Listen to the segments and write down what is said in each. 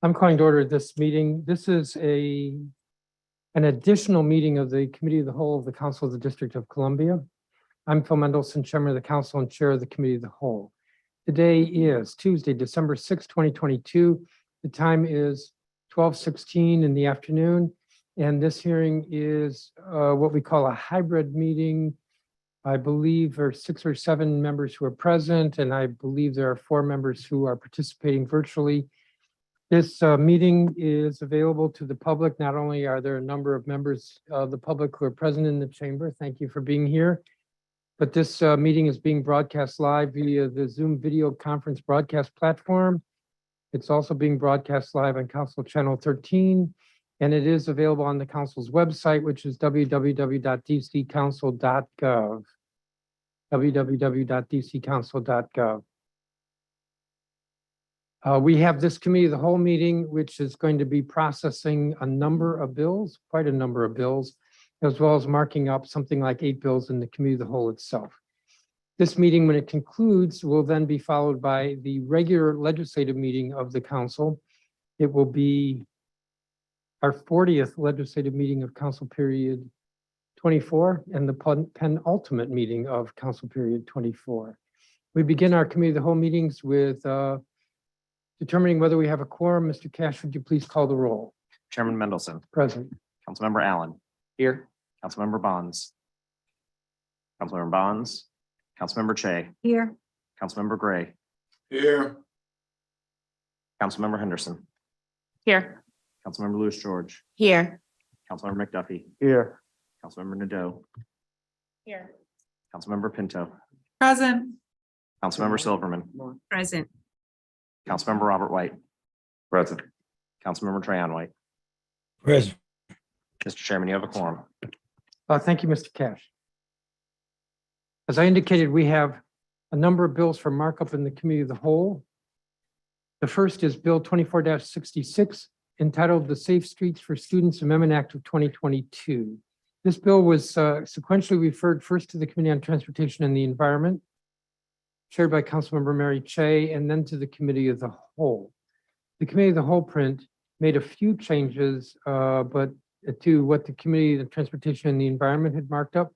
I'm calling to order this meeting. This is an additional meeting of the Committee of the Whole of the Council of the District of Columbia. I'm Phil Mendelson, Chairman of the Council and Chair of the Committee of the Whole. Today is Tuesday, December 6, 2022. The time is 12:16 in the afternoon, and this hearing is what we call a hybrid meeting. I believe there are 6 or 7 members who are present, and I believe there are 4 members who are participating virtually. This meeting is available to the public. Not only are there a number of members of the public who are present in the chamber, thank you for being here, but this meeting is being broadcast live via the Zoom video conference broadcast platform. It's also being broadcast live on Council Channel 13, and it is available on the Council's website, which is www.dccouncil.gov. www.dccouncil.gov. We have this Committee of the Whole meeting, which is going to be processing a number of bills, quite a number of bills, as well as marking up something like 8 bills in the Committee of the Whole itself. This meeting, when it concludes, will then be followed by the regular legislative meeting of the Council. It will be our 40th legislative meeting of Council period 24 and the penultimate meeting of Council period 24. We begin our Committee of the Whole meetings with determining whether we have a quorum. Mr. Cash, would you please call the roll? Chairman Mendelson. Present. Councilmember Allen. Here. Councilmember Bonds. Councilmember Bonds. Councilmember Che. Here. Councilmember Gray. Here. Councilmember Henderson. Here. Councilmember Lewis George. Here. Councilmember McDuffie. Here. Councilmember Nadeau. Here. Councilmember Pinto. Present. Councilmember Silverman. Present. Councilmember Robert White. Present. Councilmember Trayon White. Present. Mr. Chairman, you have a quorum. Thank you, Mr. Cash. As I indicated, we have a number of bills for markup in the Committee of the Whole. The first is Bill 24-66, entitled the Safe Streets for Students Amendment Act of 2022. This bill was sequentially referred first to the Committee on Transportation and the Environment, chaired by Councilmember Mary Che, and then to the Committee of the Whole. The Committee of the Whole print made a few changes, but to what the Committee on Transportation and the Environment had marked up.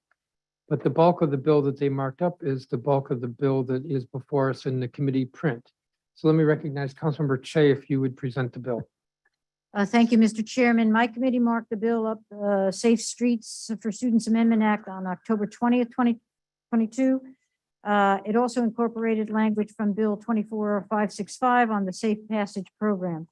But the bulk of the bill that they marked up is the bulk of the bill that is before us in the committee print. So let me recognize Councilmember Che if you would present the bill. Thank you, Mr. Chairman. My committee marked the bill up, Safe Streets for Students Amendment Act on October 20th, 2022. It also incorporated language from Bill 24-565 on the Safe Passage Program.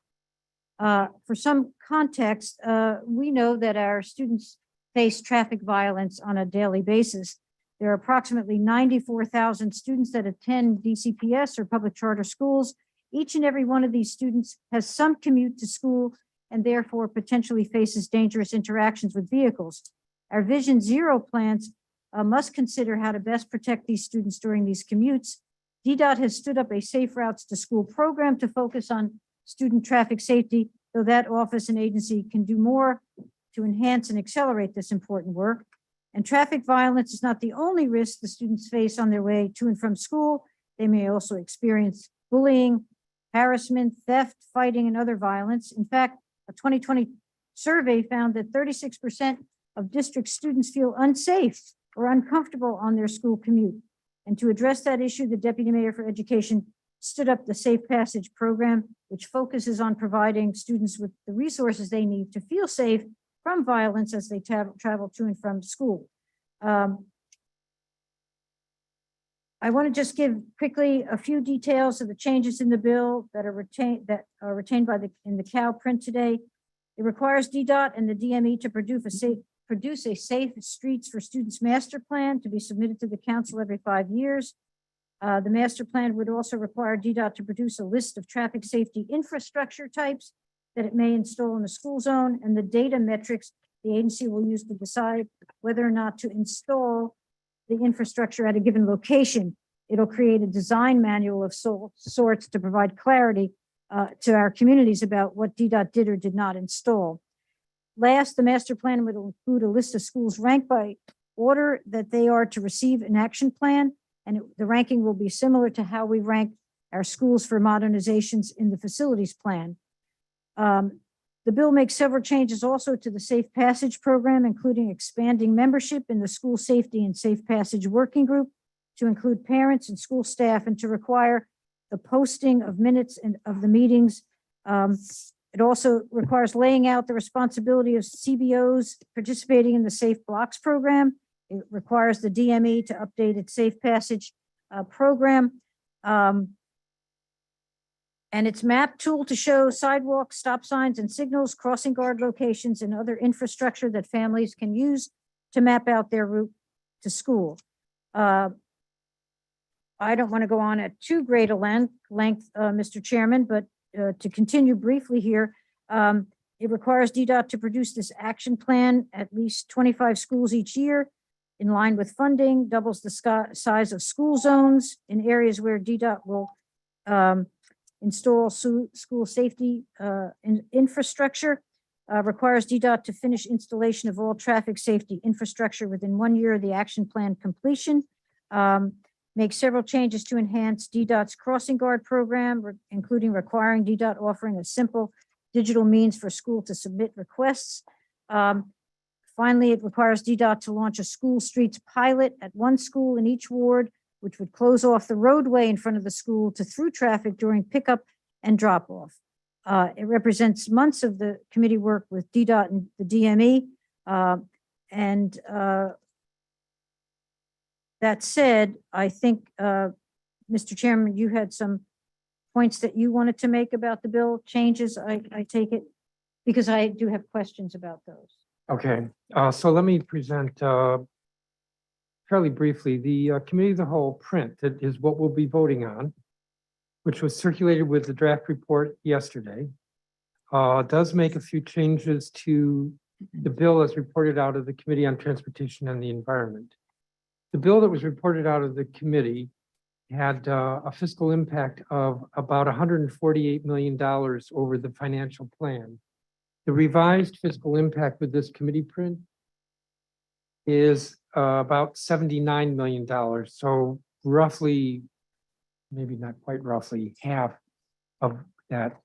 For some context, we know that our students face traffic violence on a daily basis. There are approximately 94,000 students that attend DCPS or public charter schools. Each and every one of these students has some commute to school and therefore potentially faces dangerous interactions with vehicles. Our Vision Zero plans must consider how to best protect these students during these commutes. DDOT has stood up a Safe Routes to School program to focus on student traffic safety, though that office and agency can do more to enhance and accelerate this important work. And traffic violence is not the only risk the students face on their way to and from school. They may also experience bullying, harassment, theft, fighting, and other violence. In fact, a 2020 survey found that 36% of district students feel unsafe or uncomfortable on their school commute. And to address that issue, the Deputy Mayor for Education stood up the Safe Passage Program, which focuses on providing students with the resources they need to feel safe from violence as they travel to and from school. I want to just give quickly a few details of the changes in the bill that are retained by in the COW print today. It requires DDOT and the DME to produce a Safe Streets for Students master plan to be submitted to the council every 5 years. The master plan would also require DDOT to produce a list of traffic safety infrastructure types that it may install in the school zone and the data metrics the agency will use to decide whether or not to install the infrastructure at a given location. It'll create a design manual of sorts to provide clarity to our communities about what DDOT did or did not install. Last, the master plan would include a list of schools ranked by order that they are to receive an action plan, and the ranking will be similar to how we rank our schools for modernizations in the facilities plan. The bill makes several changes also to the Safe Passage program, including expanding membership in the School Safety and Safe Passage Working Group to include parents and school staff and to require the posting of minutes and of the meetings. It also requires laying out the responsibility of CBOs participating in the Safe Blocks program. It requires the DME to update its Safe Passage program. And its map tool to show sidewalks, stop signs and signals, crossing guard locations and other infrastructure that families can use to map out their route to school. I don't want to go on at too great a length, Mr. Chairman, but to continue briefly here, it requires DDOT to produce this action plan at least 25 schools each year in line with funding, doubles the size of school zones in areas where DDOT will install school safety infrastructure, requires DDOT to finish installation of all traffic safety infrastructure within 1 year of the action plan completion, make several changes to enhance DDOT's crossing guard program, including requiring DDOT offering a simple digital means for school to submit requests. Finally, it requires DDOT to launch a school streets pilot at one school in each ward, which would close off the roadway in front of the school to through traffic during pickup and drop off. It represents months of the committee work with DDOT and the DME. That said, I think, Mr. Chairman, you had some points that you wanted to make about the bill changes. I take it, because I do have questions about those. Okay, so let me present fairly briefly the Committee of the Whole print that is what we'll be voting on, which was circulated with the draft report yesterday. Does make a few changes to the bill as reported out of the Committee on Transportation and the Environment. The bill that was reported out of the committee had a fiscal impact of about $148 million over the financial plan. The revised fiscal impact with this committee print is about $79 million. So roughly, maybe not quite roughly, half of that.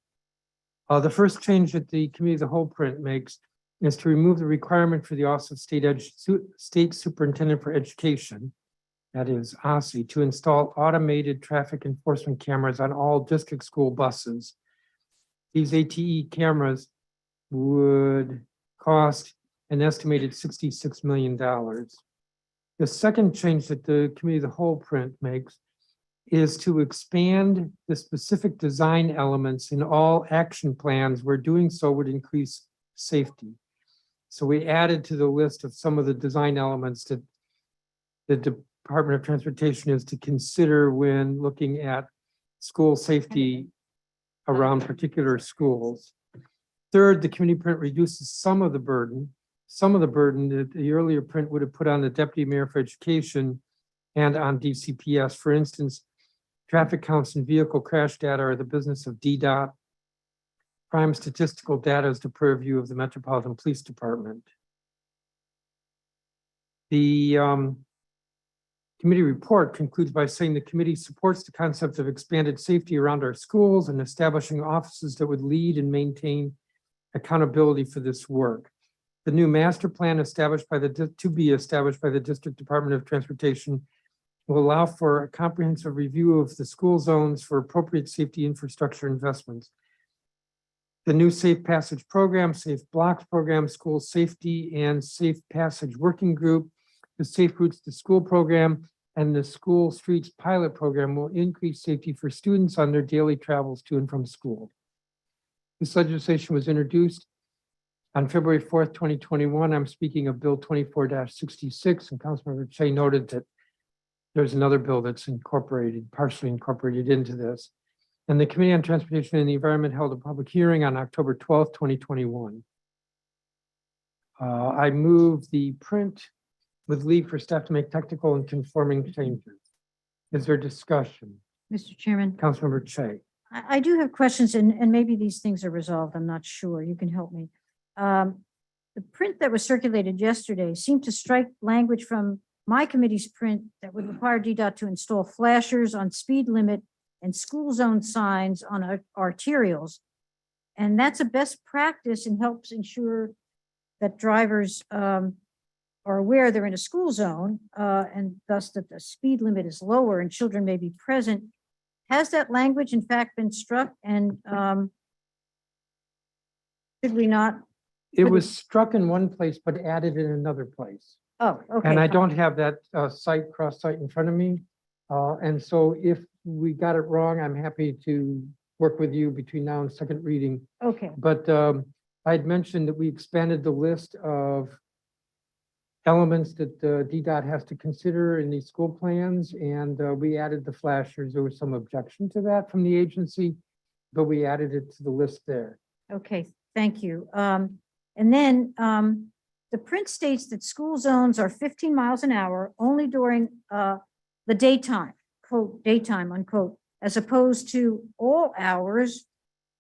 The first change that the Committee of the Whole print makes is to remove the requirement for the Office of State Superintendent for Education, that is OSSE, to install automated traffic enforcement cameras on all district school buses. These ATE cameras would cost an estimated $66 million. The second change that the Committee of the Whole print makes is to expand the specific design elements in all action plans where doing so would increase safety. So we added to the list of some of the design elements that the Department of Transportation is to consider when looking at school safety around particular schools. Third, the committee print reduces some of the burden that the earlier print would have put on the Deputy Mayor for Education and on DCPS. For instance, traffic counts and vehicle crash data are the business of DDOT. Crime statistical data is the purview of the Metropolitan Police Department. The committee report concludes by saying the committee supports the concept of expanded safety around our schools and establishing offices that would lead and maintain accountability for this work. The new master plan to be established by the District Department of Transportation will allow for a comprehensive review of the school zones for appropriate safety infrastructure investments. The new Safe Passage program, Safe Blocks program, School Safety and Safe Passage Working Group, the Safe Routes to School program, and the School Streets Pilot program will increase safety for students on their daily travels to and from school. This legislation was introduced on February 4th, 2021. I'm speaking of Bill 24-66, and Councilmember Che noted that there's another bill that's partially incorporated into this. And the Committee on Transportation and the Environment held a public hearing on October 12th, 2021. I move the print with leave for staff to make technical and conforming changes. Is there discussion? Mr. Chairman, Councilmember Che. I do have questions, and maybe these things are resolved. I'm not sure. You can help me. The print that was circulated yesterday seemed to strike language from my committee's print that would require DDOT to install flashers on speed limit and school zone signs on arterials. And that's a best practice and helps ensure that drivers are aware they're in a school zone and thus that the speed limit is lower and children may be present. Has that language in fact been struck, and should we not? It was struck in one place, but added in another place. Oh, okay. And I fine. don't have that cross site in front of me. And so if we got it wrong, I'm happy to work with you between now and second reading. Okay, But I'd mentioned that we expanded the list of elements that DDOT has to consider in these school plans, and we added the flashers. There was some objection to that from the agency, but we added it to the list there. okay, thank you. And then the print states that school zones are 15 miles an hour only during the daytime, quote, daytime, unquote, as opposed to all hours,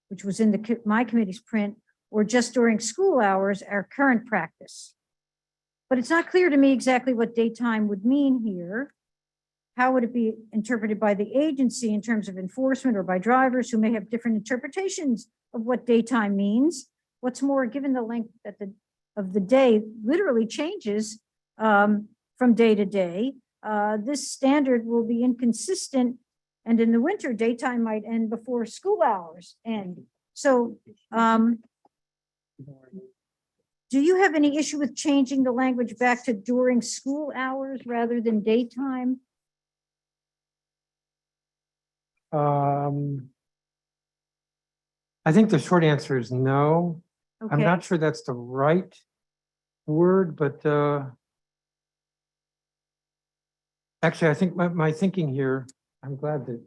which was in my committee's print, or just during school hours, our current practice. But it's not clear to me exactly what daytime would mean here. How would it be interpreted by the agency in terms of enforcement or by drivers who may have different interpretations of what daytime means? What's more, given the length of the day literally changes from day to day, this standard will be inconsistent, and in the winter, daytime might end before school hours end. So do you have any issue with changing the language back to during school hours rather than daytime? I think the short answer is no. I'm Okay, not sure that's the right word, but actually, I think my thinking here, I'm glad that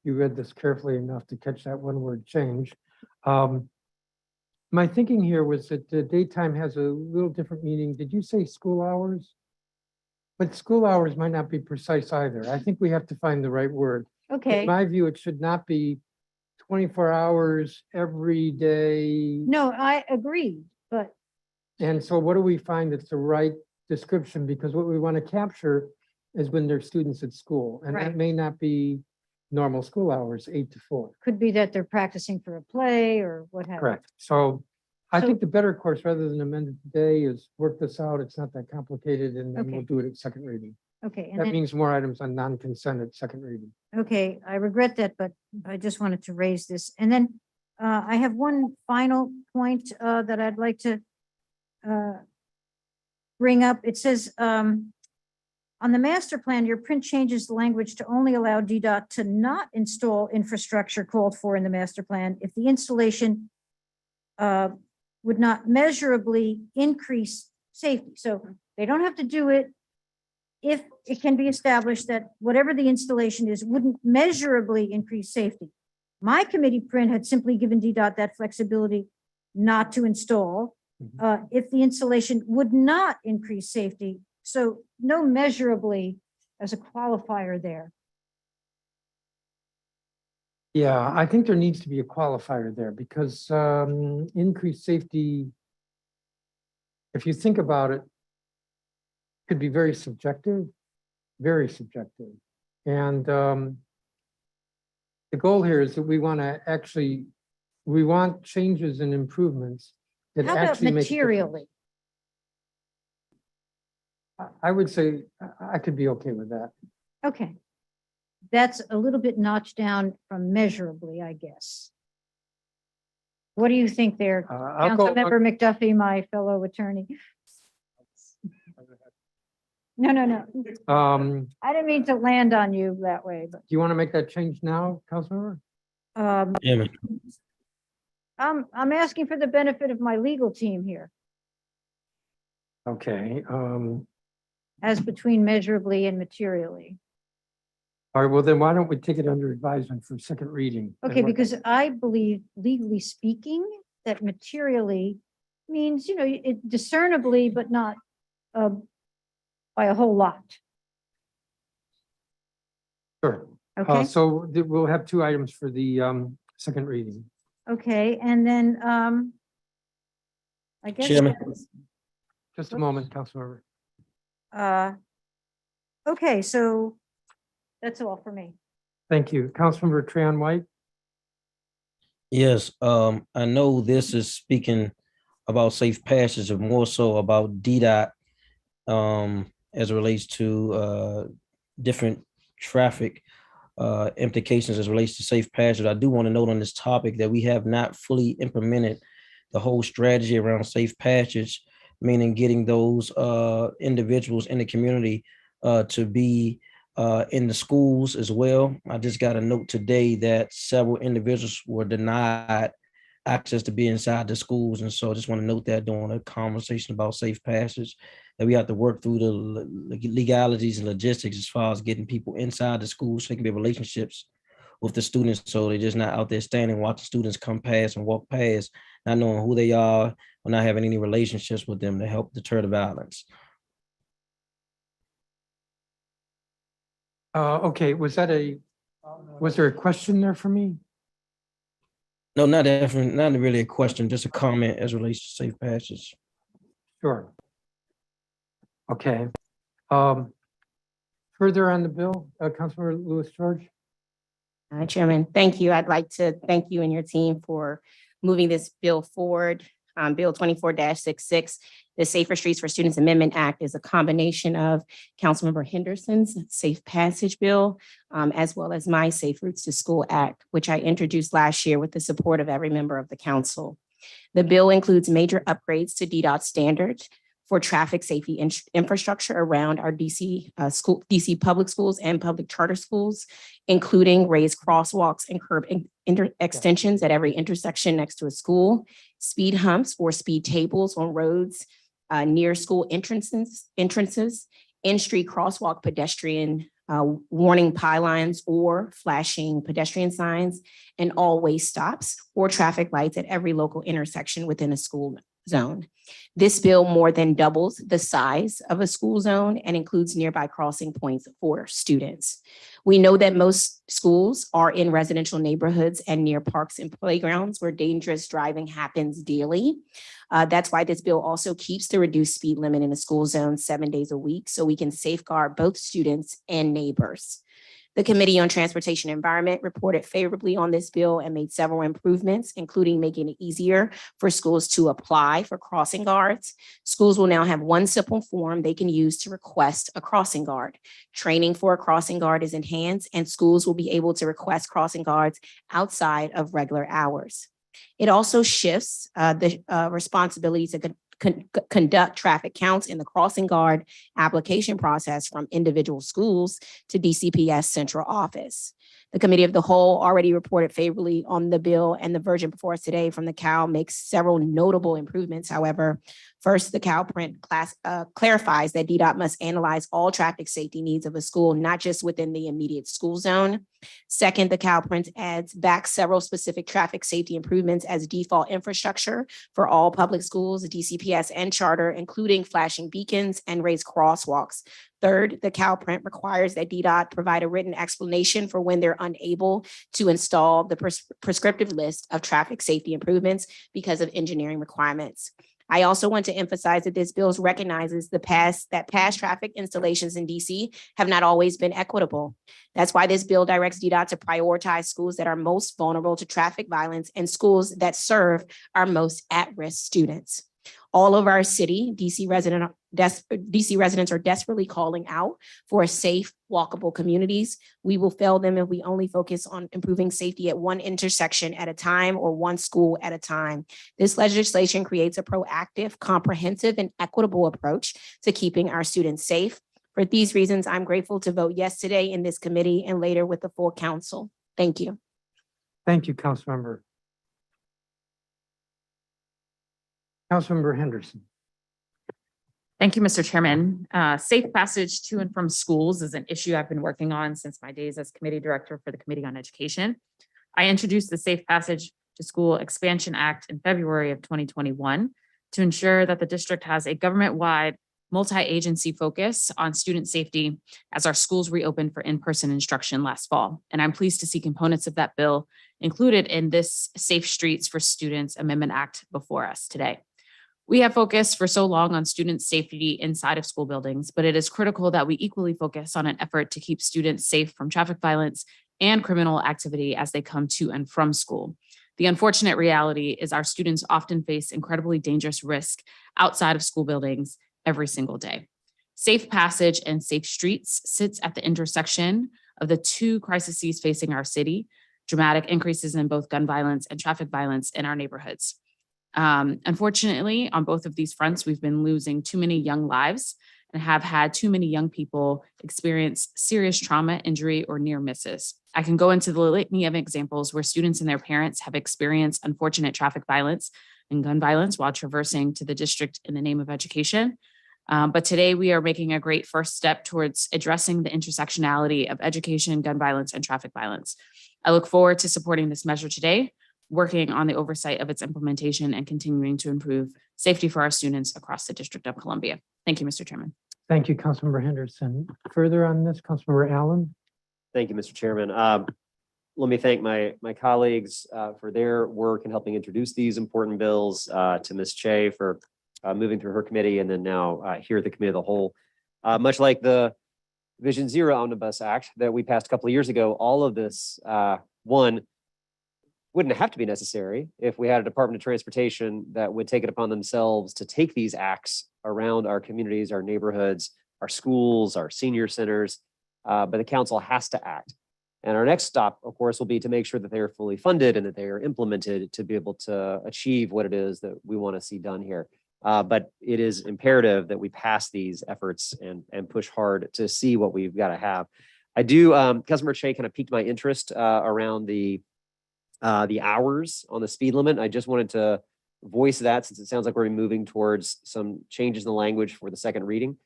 you read this carefully enough to catch that one word change. My thinking here was that the daytime has a little different meaning. Did you say school hours? But school hours might not be precise either. I think we have to find the right word. okay. In my view, it should not be 24 hours every day. No, I agree, but And so what do we find that's the right description? Because what we want to capture is when there's students at school, and Right. that may not be normal school hours, 8 to 4. could be that they're practicing for a play or what have you. Correct. So I So- think the better course, rather than amend it today, is work this out. It's not that complicated, and then we'll Okay. do it at second reading. Okay, and That then, means more items on non-consent at second reading. okay, I regret that, but I just wanted to raise this. And then I have one final point that I'd like to bring up. It says, on the master plan, your print changes the language to only allow DDOT to not install infrastructure called for in the master plan if the installation would not measurably increase safety. So they don't have to do it if it can be established that whatever the installation is wouldn't measurably increase safety. My committee print had simply given DDOT that flexibility not to install if the installation would not increase safety. So no measurably as a qualifier there. Yeah, I think there needs to be a qualifier there because increased safety, if you think about it, could be very subjective, very subjective. And the goal here is that we want to actually, we want changes and improvements that How about actually make a difference. materially? I would say I could be okay with that. Okay. That's a little bit notched down from measurably, I guess. What do you think there, I'll go, Councilmember McDuffie, my fellow attorney? No, no, no. do I didn't mean to land on you that way, but you want to make that change now, Councilmember? Chairman, I'm asking for the benefit of my legal team here, Okay, as between measurably and materially. all right, well then why don't we take it under advisement for second reading? and Okay, work- because I believe legally speaking, that materially means, you know, it discernibly, but not by a whole lot. Sure. Okay, So we'll have two items for the second reading. okay, and then I guess. Chairman. Just a moment, Councilmember. Okay, so that's all for me. Thank you. Councilmember Trahan White. Yes, I know this is speaking about safe passage and more so about DDOT as it relates to different traffic implications as it relates to safe passage. I do want to note on this topic that we have not fully implemented the whole strategy around safe passage, meaning getting those individuals in the community to be in the schools as well. I just got a note today that several individuals were denied access to be inside the schools. And so I just want to note that during a conversation about safe passage, that we have to work through the legalities and logistics as far as getting people inside the schools so they can be relationships with the students. So they're just not out there standing, watching students come past and walk past, not knowing who they are, or not having any relationships with them to help deter the violence. Okay, was there a question there for me? No, not really a question, just a comment as it relates to safe passage. Sure. Okay. Further on the bill, Councilmember Lewis George? Chairman, thank you. I'd like to thank you and your team for moving this bill forward. Bill 24-66, the Safer Streets for Students Amendment Act is a combination of Councilmember Henderson's Safe Passage Bill, as well as my Safe Routes to School Act, which I introduced last year with the support of every member of the council. The bill includes major upgrades to DDOT standards for traffic safety infrastructure around our DC public schools and public charter schools, including raised crosswalks and curb extensions at every intersection next to a school, speed humps or speed tables on roads near school entrances, in-street crosswalk pedestrian warning pylons or flashing pedestrian signs, and all-way stops or traffic lights at every local intersection within a school zone. This bill more than doubles the size of a school zone and includes nearby crossing points for students. We know that most schools are in residential neighborhoods and near parks and playgrounds where dangerous driving happens daily. That's why this bill also keeps the reduced speed limit in the school zone 7 days a week so we can safeguard both students and neighbors. The Committee on Transportation and Environment reported favorably on this bill and made several improvements, including making it easier for schools to apply for crossing guards. Schools will now have one simple form they can use to request a crossing guard. Training for a crossing guard is enhanced, and schools will be able to request crossing guards outside of regular hours. It also shifts the responsibility to conduct traffic counts in the crossing guard application process from individual schools to DCPS central office. The Committee of the Whole already reported favorably on the bill, and the version before us today from the CAL makes several notable improvements. However, first, the CAL print clarifies that DDOT must analyze all traffic safety needs of a school, not just within the immediate school zone. Second, the CAL print adds back several specific traffic safety improvements as default infrastructure for all public schools, DCPS and charter, including flashing beacons and raised crosswalks. Third, the CAL print requires that DDOT provide a written explanation for when they're unable to install the prescriptive list of traffic safety improvements because of engineering requirements. I also want to emphasize that this bill recognizes that past traffic installations in DC have not always been equitable. That's why this bill directs DDOT to prioritize schools that are most vulnerable to traffic violence and schools that serve our most at-risk students. All of our city, DC residents are desperately calling out for safe, walkable communities. We will fail them if we only focus on improving safety at one intersection at a time or one school at a time. This legislation creates a proactive, comprehensive, and equitable approach to keeping our students safe. For these reasons, I'm grateful to vote yes today in this committee and later with the full council. Thank you. Thank you, Councilmember. Councilmember Henderson. Thank you, Mr. Chairman. Safe passage to and from schools is an issue I've been working on since my days as committee director for the Committee on Education. I introduced the Safe Passage to School Expansion Act in February of 2021 to ensure that the district has a government-wide multi-agency focus on student safety as our schools reopened for in-person instruction last fall. And I'm pleased to see components of that bill included in this Safe Streets for Students Amendment Act before us today. We have focused for so long on student safety inside of school buildings, but it is critical that we equally focus on an effort to keep students safe from traffic violence and criminal activity as they come to and from school. The unfortunate reality is our students often face incredibly dangerous risk outside of school buildings every single day. Safe Passage and Safe Streets sits at the intersection of the two crises facing our city, dramatic increases in both gun violence and traffic violence in our neighborhoods. Unfortunately, on both of these fronts, we've been losing too many young lives and have had too many young people experience serious trauma, injury, or near misses. I can go into the litany of examples where students and their parents have experienced unfortunate traffic violence and gun violence while traversing to the district in the name of education. But today we are making a great first step towards addressing the intersectionality of education, gun violence, and traffic violence. I look forward to supporting this measure today, working on the oversight of its implementation and continuing to improve safety for our students across the District of Columbia. Thank you, Mr. Chairman. Thank you, Councilmember Henderson. Further on this, Councilmember Allen? Thank you, Mr. Chairman. Let me thank my colleagues for their work in helping introduce these important bills, to Ms. Che for moving through her committee, and then now here at the Committee of the Whole. Much like the Vision Zero Omnibus Act that we passed a couple of years ago, all of this, one, wouldn't have to be necessary if we had a Department of Transportation that would take it upon themselves to take these acts around our communities, our neighborhoods, our schools, our senior centers. But the council has to act. And our next stop, of course, will be to make sure that they are fully funded and that they are implemented to be able to achieve what it is that we want to see done here. But it is imperative that we pass these efforts and push hard to see what we've got to have. I do, Councilmember Che kind of piqued my interest around the hours on the speed limit. I just wanted to voice that since it sounds like we're moving towards some changes in the language for the second reading.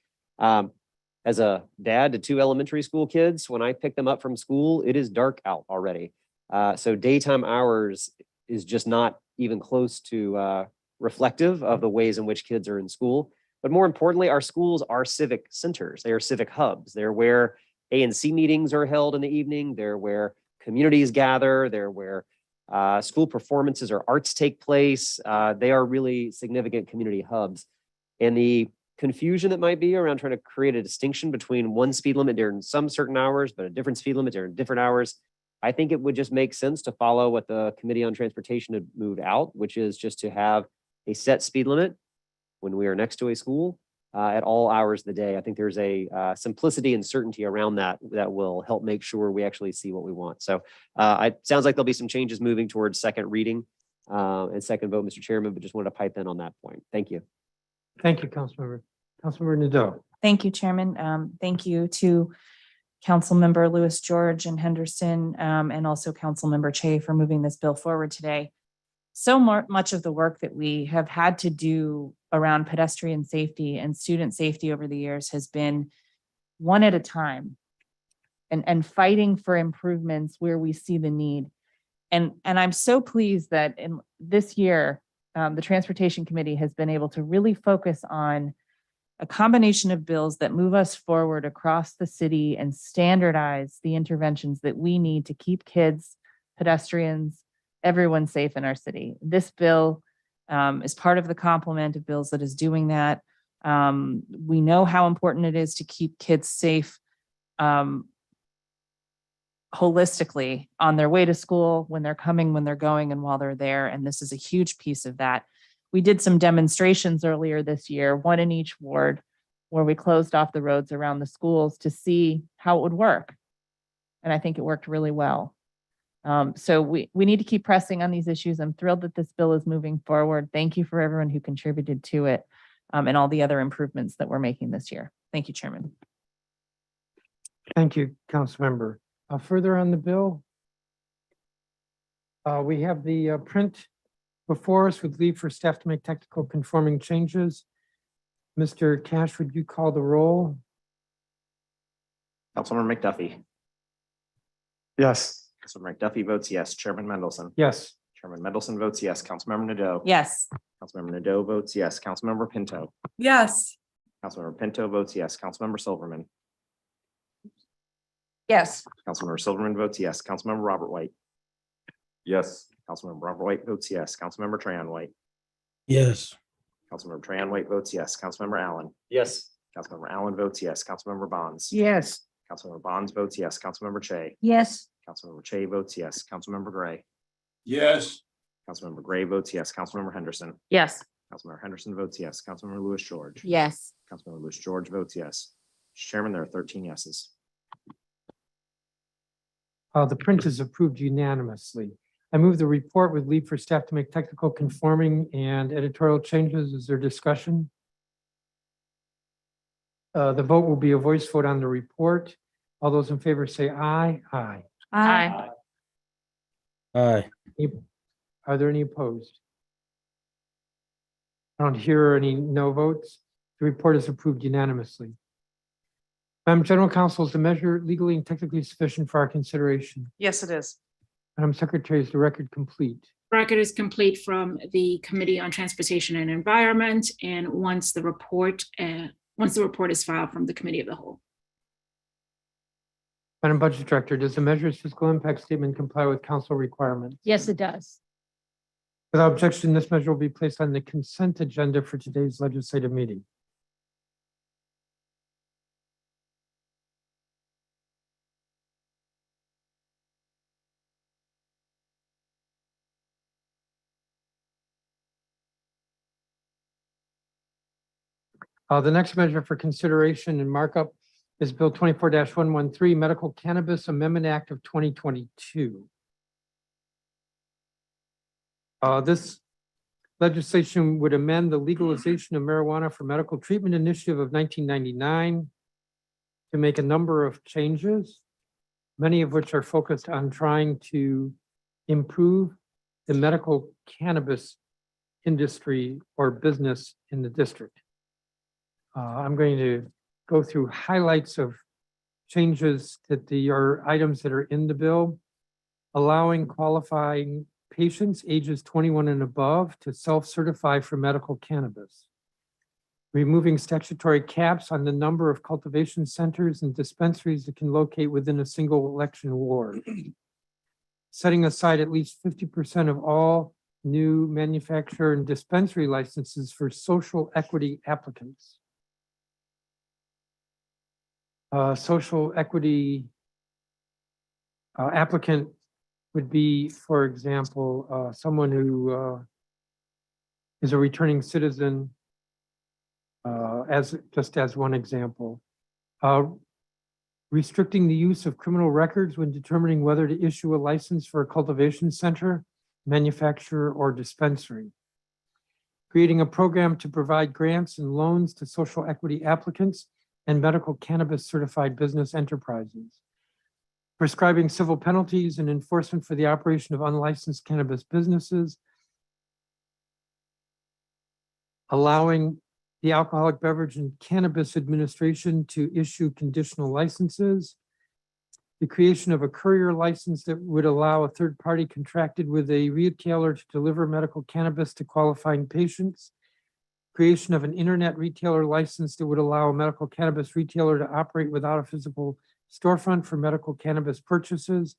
As a dad to two elementary school kids, when I pick them up from school, it is dark out already. So daytime hours is just not even close to reflective of the ways in which kids are in school. But more importantly, our schools are civic centers. They are civic hubs. They're where A&C meetings are held in the evening. They're where communities gather. They're where school performances or arts take place. They are really significant community hubs. And the confusion that might be around trying to create a distinction between one speed limit during some certain hours, but a different speed limit during different hours, I think it would just make sense to follow what the Committee on Transportation had moved out, which is just to have a set speed limit when we are next to a school at all hours of the day. I think there's a simplicity and certainty around that that will help make sure we actually see what we want. So it sounds like there'll be some changes moving towards second reading and second vote, Mr. Chairman, but just wanted to pipe in on that point. Thank you. Thank you, Councilmember. Councilmember Nadeau. Thank you, Chairman. Thank you to Councilmember Lewis George and Henderson, and also Councilmember Che for moving this bill forward today. So much of the work that we have had to do around pedestrian safety and student safety over the years has been one at a time and fighting for improvements where we see the need. And I'm so pleased that in this year, the Transportation Committee has been able to really focus on a combination of bills that move us forward across the city and standardize the interventions that we need to keep kids, pedestrians, everyone safe in our city. This bill is part of the complement of bills that is doing that. We know how important it is to keep kids safe holistically on their way to school, when they're coming, when they're going, and while they're there. And this is a huge piece of that. We did some demonstrations earlier this year, one in each ward, where we closed off the roads around the schools to see how it would work. And I think it worked really well. So we need to keep pressing on these issues. I'm thrilled that this bill is moving forward. Thank you for everyone who contributed to it and all the other improvements that we're making this year. Thank you, Chairman. Thank you, Councilmember. Further on the bill, we have the print before us with leave for staff to make technical conforming changes. Mr. Cash, would you call the roll? Councilmember McDuffie. Yes. Councilmember McDuffie votes yes. Chairman Mendelson. Yes. Chairman Mendelson votes yes. Councilmember Nadeau. Yes. Councilmember Nadeau votes yes. Councilmember Pinto. Yes. Councilmember Pinto votes yes. Councilmember Silverman. Yes. Councilmember Silverman votes yes. Councilmember Robert White. Yes. Councilmember Robert White votes yes. Councilmember Trahan White. Yes. Councilmember Trahan White votes yes. Councilmember Allen. Yes. Councilmember Allen votes yes. Councilmember Bonds. Yes. Councilmember Bonds votes yes. Councilmember Che. Yes. Councilmember Che votes yes. Councilmember Gray. Yes. Councilmember Gray votes yes. Councilmember Henderson. Yes. Councilmember Henderson votes yes. Councilmember Lewis George. Yes. Councilmember Lewis George votes yes. Mr. Chairman, there are 13 yeses. The print is approved unanimously. I move the report with leave for staff to make technical conforming and editorial changes. Is there discussion? The vote will be a voice vote on the report. All those in favor say aye. Aye. Aye. Aye. Are there any opposed? I don't hear any no votes. The report is approved unanimously. Madam General Counsel, is the measure legally and technically sufficient for our consideration? Yes, it is. Madam Secretary, is the record complete? Record is complete from the Committee on Transportation and Environment, and once the report is filed from the Committee of the Whole. Madam Budget Director, does the measure's fiscal impact statement comply with council requirements? Yes, it does. Without objection, this measure will be placed on the consent agenda for today's legislative meeting. The next measure for consideration and markup is Bill 24-113, Medical Cannabis Amendment Act of 2022. This legislation would amend the legalization of marijuana for medical treatment initiative of 1999 to make a number of changes, many of which are focused on trying to improve the medical cannabis industry or business in the district. I'm going to go through highlights of changes that are items that are in the bill, allowing qualifying patients ages 21 and above to self-certify for medical cannabis, removing statutory caps on the number of cultivation centers and dispensaries that can locate within a single election ward, setting aside at least 50% of all new manufacturer and dispensary licenses for social equity applicants. Social equity applicant would be, for example, someone who is a returning citizen, just as one example. Restricting the use of criminal records when determining whether to issue a license for a cultivation center, manufacturer, or dispensary. Creating a program to provide grants and loans to social equity applicants and medical cannabis certified business enterprises. Prescribing civil penalties and enforcement for the operation of unlicensed cannabis businesses. Allowing the Alcoholic Beverage and Cannabis Administration to issue conditional licenses. The creation of a courier license that would allow a third party contracted with a retailer to deliver medical cannabis to qualifying patients. Creation of an internet retailer license that would allow a medical cannabis retailer to operate without a physical storefront for medical cannabis purchases.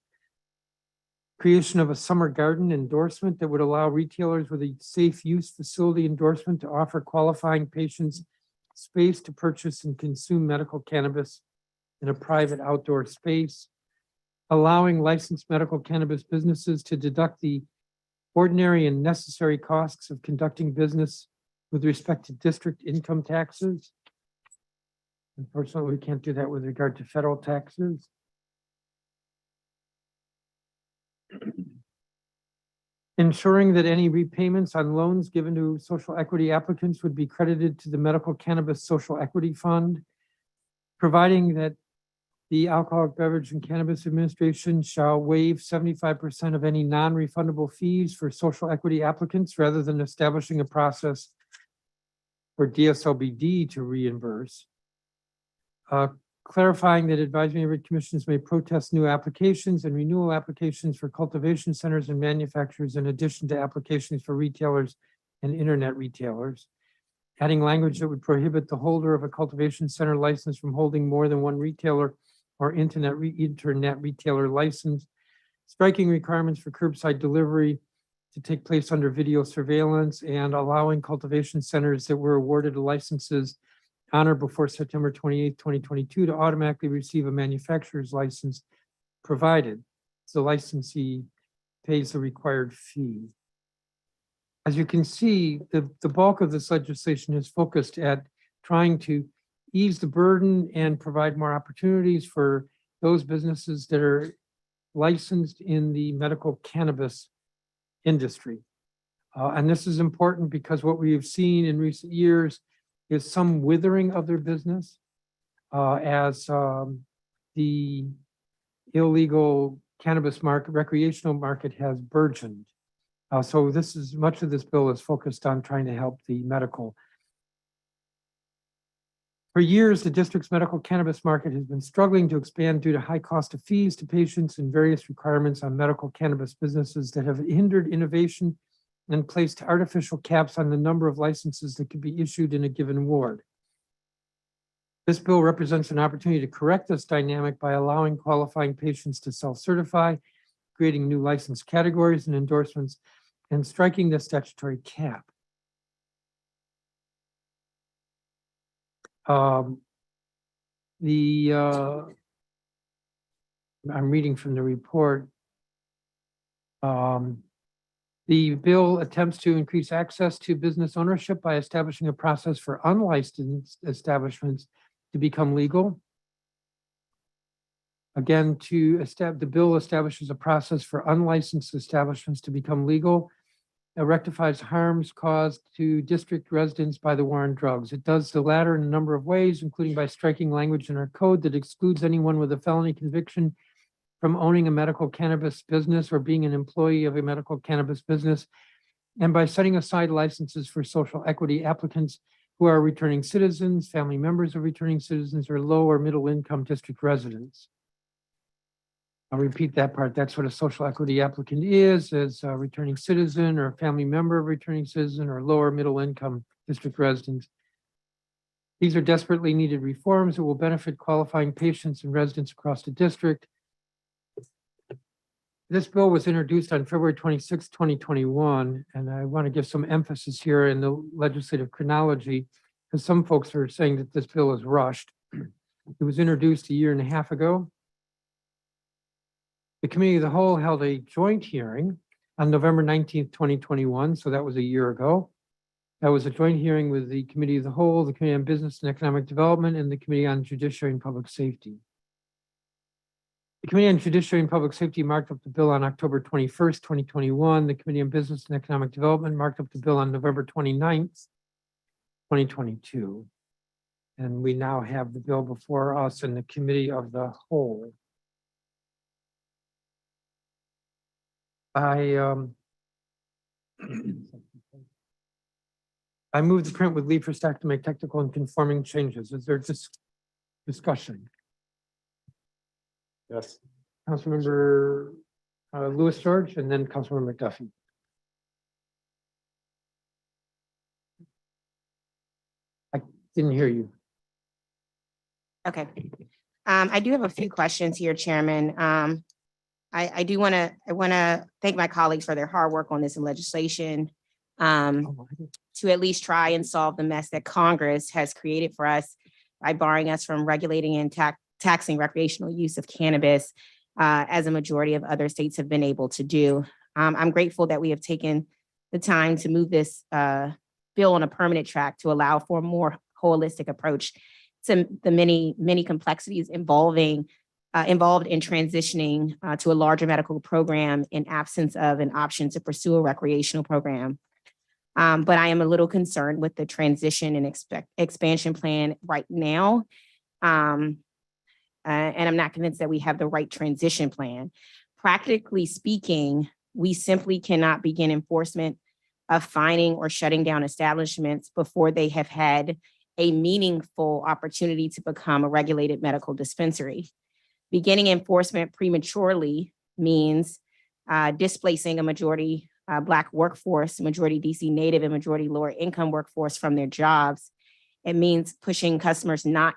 Creation of a summer garden endorsement that would allow retailers with a safe use facility endorsement to offer qualifying patients space to purchase and consume medical cannabis in a private outdoor space. Allowing licensed medical cannabis businesses to deduct the ordinary and necessary costs of conducting business with respect to district income taxes. Unfortunately, we can't do that with regard to federal taxes. Ensuring that any repayments on loans given to social equity applicants would be credited to the Medical Cannabis Social Equity Fund. Providing that the Alcoholic Beverage and Cannabis Administration shall waive 75% of any non-refundable fees for social equity applicants rather than establishing a process for DSLBD to reimburse. Clarifying that advisory commissions may protest new applications and renewal applications for cultivation centers and manufacturers in addition to applications for retailers and internet retailers. Adding language that would prohibit the holder of a cultivation center license from holding more than one retailer or internet retailer license. Striking requirements for curbside delivery to take place under video surveillance, and allowing cultivation centers that were awarded licenses on or before September 28th, 2022 to automatically receive a manufacturer's license, provided the licensee pays the required fee. As you can see, the bulk of this legislation is focused at trying to ease the burden and provide more opportunities for those businesses that are licensed in the medical cannabis industry. And this is important because what we have seen in recent years is some withering of their business as the illegal cannabis market, recreational market has burgeoned. So much of this bill is focused on trying to help the medical. For years, the district's medical cannabis market has been struggling to expand due to high cost of fees to patients and various requirements on medical cannabis businesses that have hindered innovation and placed artificial caps on the number of licenses that could be issued in a given ward. This bill represents an opportunity to correct this dynamic by allowing qualifying patients to self-certify, creating new license categories and endorsements, and striking the statutory cap. I'm reading from the report. The bill attempts to increase access to business ownership by establishing a process for unlicensed establishments to become legal. Again, the bill establishes a process for unlicensed establishments to become legal. It rectifies harms caused to district residents by the war on drugs. It does the latter in a number of ways, including by striking language in our code that excludes anyone with a felony conviction from owning a medical cannabis business or being an employee of a medical cannabis business, and by setting aside licenses for social equity applicants who are returning citizens, family members of returning citizens, or low or middle income district residents. I'll repeat that part. That's what a social equity applicant is a returning citizen or a family member of returning citizen or lower middle income district residents. These are desperately needed reforms that will benefit qualifying patients and residents across the district. This bill was introduced on February 26, 2021, and I want to give some emphasis here in the legislative chronology, because some folks are saying that this bill is rushed. It was introduced a year and a half ago. The Committee of the Whole held a joint hearing on November 19th, 2021, so that was a year ago. That was a joint hearing with the Committee of the Whole, the Committee on Business and Economic Development, and the Committee on Judiciary and Public Safety. The Committee on Judiciary and Public Safety marked up the bill on October 21st, 2021. The Committee on Business and Economic Development marked up the bill on November 29th, 2022. And we now have the bill before us in the Committee of the Whole. I move the print with leave for staff to make technical and conforming changes. Is there discussion? Yes. Councilmember Louis George and then Councilmember McDuffie. I didn't hear you. Okay. I do have a few questions here, Chairman. I want to thank my colleagues for their hard work on this legislation to at least try and solve the mess that Congress has created for us by barring us from regulating and taxing recreational use of cannabis, as a majority of other states have been able to do. I'm grateful that we have taken the time to move this bill on a permanent track to allow for a more holistic approach to the many complexities involved in transitioning to a larger medical program in absence of an option to pursue a recreational program. But I am a little concerned with the transition and expansion plan right now. And I'm not convinced that we have the right transition plan. Practically speaking, we simply cannot begin enforcement of fining or shutting down establishments before they have had a meaningful opportunity to become a regulated medical dispensary. Beginning enforcement prematurely means displacing a majority Black workforce, majority DC Native and majority lower income workforce from their jobs. It means pushing customers not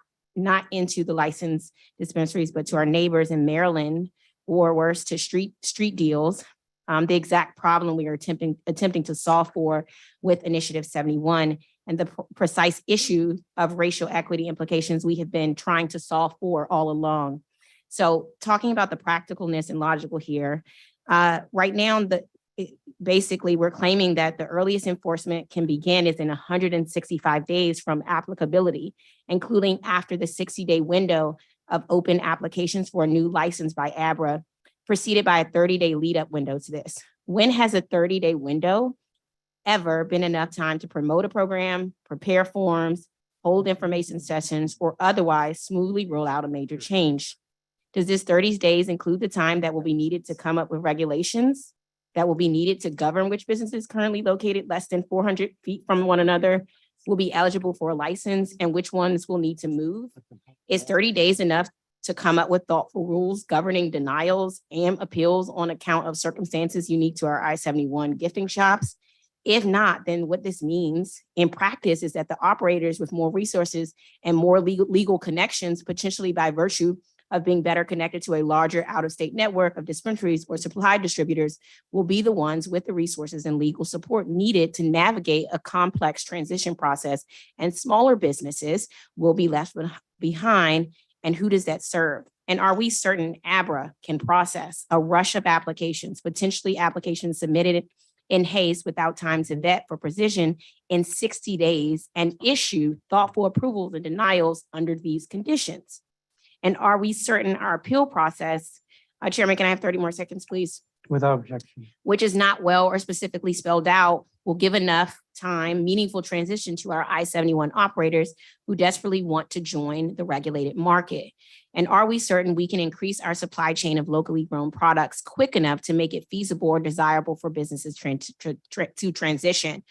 into the licensed dispensaries, but to our neighbors in Maryland, or worse, to street deals. The exact problem we are attempting to solve for with Initiative 71 and the precise issue of racial equity implications we have been trying to solve for all along. So talking about the practicalness and logical here, right now, basically, we're claiming that the earliest enforcement can begin is in 165 days from applicability, including after the 60-day window of open applications for a new license by ABRA, preceded by a 30-day lead-up window to this. When has a 30-day window ever been enough time to promote a program, prepare forms, hold information sessions, or otherwise smoothly roll out a major change? Does this 30 days include the time that will be needed to come up with regulations that will be needed to govern which businesses currently located less than 400 feet from one another will be eligible for a license and which ones will need to move? Is 30 days enough to come up with thoughtful rules governing denials and appeals on account of circumstances unique to our I-71 gifting shops? If not, then what this means in practice is that the operators with more resources and more legal connections, potentially by virtue of being better connected to a larger out-of-state network of dispensaries or supply distributors, will be the ones with the resources and legal support needed to navigate a complex transition process, and smaller businesses will be left behind. And who does that serve? And are we certain ABRA can process a rush of applications, potentially applications submitted in haste without time to vet for precision in 60 days and issue thoughtful approvals and denials under these conditions? And are we certain our appeal process, Chairman, can I have 30 more seconds, please? Without objection. Which is not well or specifically spelled out, will give enough time, meaningful transition to our I-71 operators who desperately want to join the regulated market? And are we certain we can increase our supply chain of locally grown products quick enough to make it feasible or desirable for businesses to transition?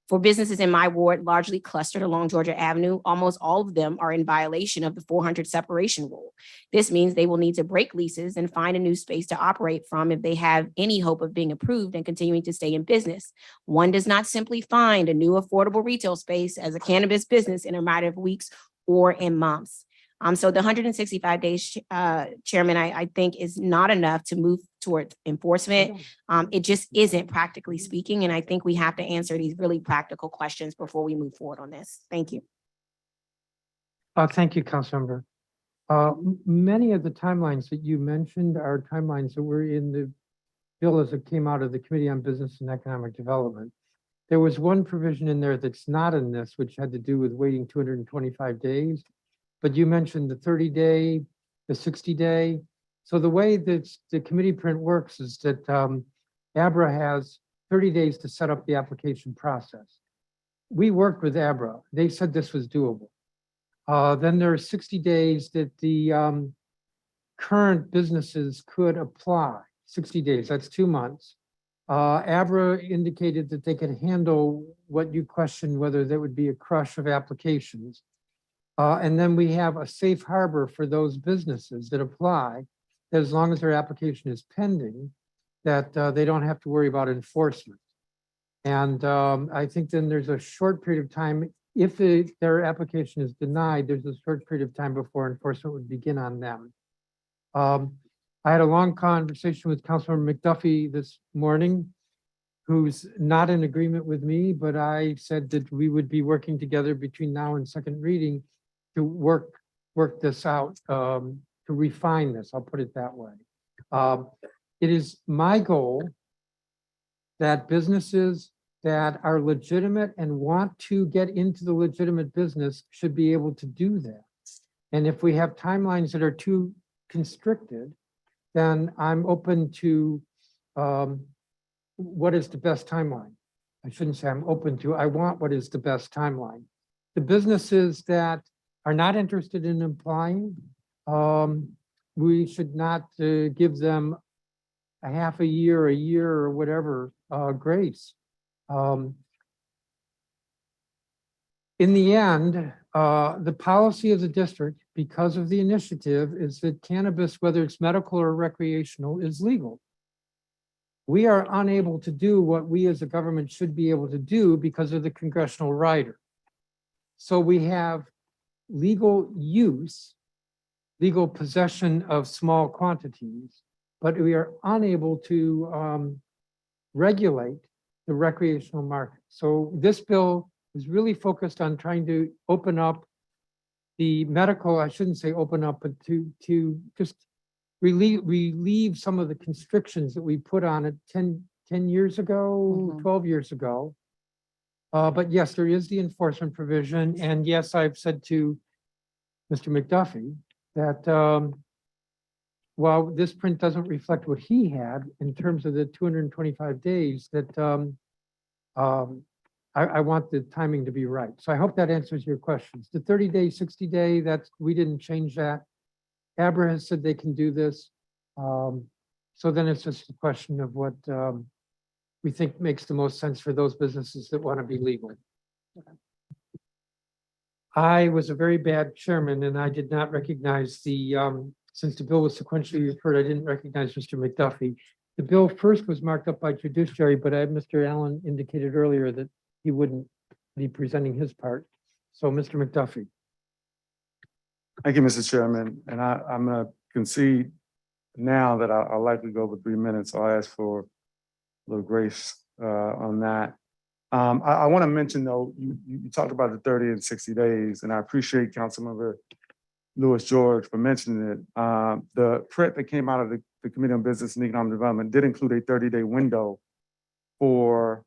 For businesses in my ward, largely clustered along Georgia Avenue, almost all of them are in violation of the 400 separation rule. This means they will need to break leases and find a new space to operate from if they have any hope of being approved and continuing to stay in business. One does not simply find a new affordable retail space as a cannabis business in a matter of weeks or in months. So the 165 days, Chairman, I think is not enough to move towards enforcement. It just isn't, practically speaking. And I think we have to answer these really practical questions before we move forward on this. Thank you. Thank you, Councilmember. Many of the timelines that you mentioned are timelines that were in the bill as it came out of the Committee on Business and Economic Development. There was one provision in there that's not in this, which had to do with waiting 225 days. But you mentioned the 30-day, the 60-day. So the way that the committee print works is that ABRA has 30 days to set up the application process. We worked with ABRA. They said this was doable. Then there are 60 days that the current businesses could apply. 60 days, that's 2 months. ABRA indicated that they could handle what you questioned, whether there would be a crush of applications. And then we have a safe harbor for those businesses that apply, that as long as their application is pending, that they don't have to worry about enforcement. And I think then there's a short period of time, if their application is denied, there's a short period of time before enforcement would begin on them. I had a long conversation with Councilmember McDuffie this morning, who's not in agreement with me, but I said that we would be working together between now and second reading to work this out, to refine this, I'll put it that way. It is my goal that businesses that are legitimate and want to get into the legitimate business should be able to do that. And if we have timelines that are too constricted, then I'm open to what is the best timeline. I shouldn't say I'm open to, I want what is the best timeline. The businesses that are not interested in applying, we should not give them a half a year, or whatever grace. In the end, the policy of the district, because of the initiative, is that cannabis, whether it's medical or recreational, is legal. We are unable to do what we as a government should be able to do because of the congressional rider. So we have legal use, legal possession of small quantities, but we are unable to regulate the recreational market. So this bill is really focused on trying to open up the medical, I shouldn't say open up, but to just relieve some of the constrictions that we put on it 10 10 years ago, Mhm. 12 years ago. But yes, there is the enforcement provision. And yes, I've said to Mr. McDuffie that while this print doesn't reflect what he had in terms of the 225 days, that I want the timing to be right. So I hope that answers your questions. The 30-day, 60-day, we didn't change that. Abra has said they can do this. So then it's just a question of what we think makes the most sense for those businesses that want to be legal. I was a very bad chairman and I did not recognize since the bill was sequentially referred, I didn't recognize Mr. McDuffie. The bill first was marked up by judiciary, but Mr. Allen indicated earlier that he wouldn't be presenting his part. So Mr. McDuffie. Thank you, Mr. Chairman. And I'm going to concede now that I'll likely go over 3 minutes. So I ask for a little grace on that. I want to mention, though, you talked about the 30 and 60 days, and I appreciate Councilmember Louis George for mentioning it. The print that came out of the Committee on Business and Economic Development did include a 30-day window for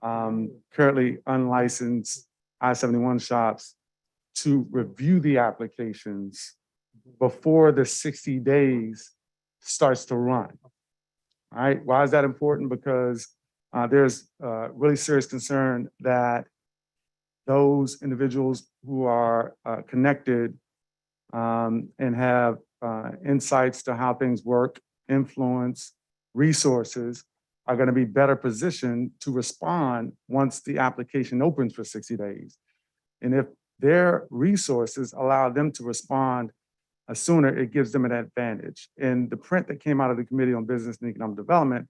currently unlicensed I-71 shops to review the applications before the 60 days starts to run. All right, why is that important? Because there's really serious concern that those individuals who are connected and have insights to how things work, influence, resources, are going to be better positioned to respond once the application opens for 60 days. And if their resources allow them to respond sooner, it gives them an advantage. And the print that came out of the Committee on Business and Economic Development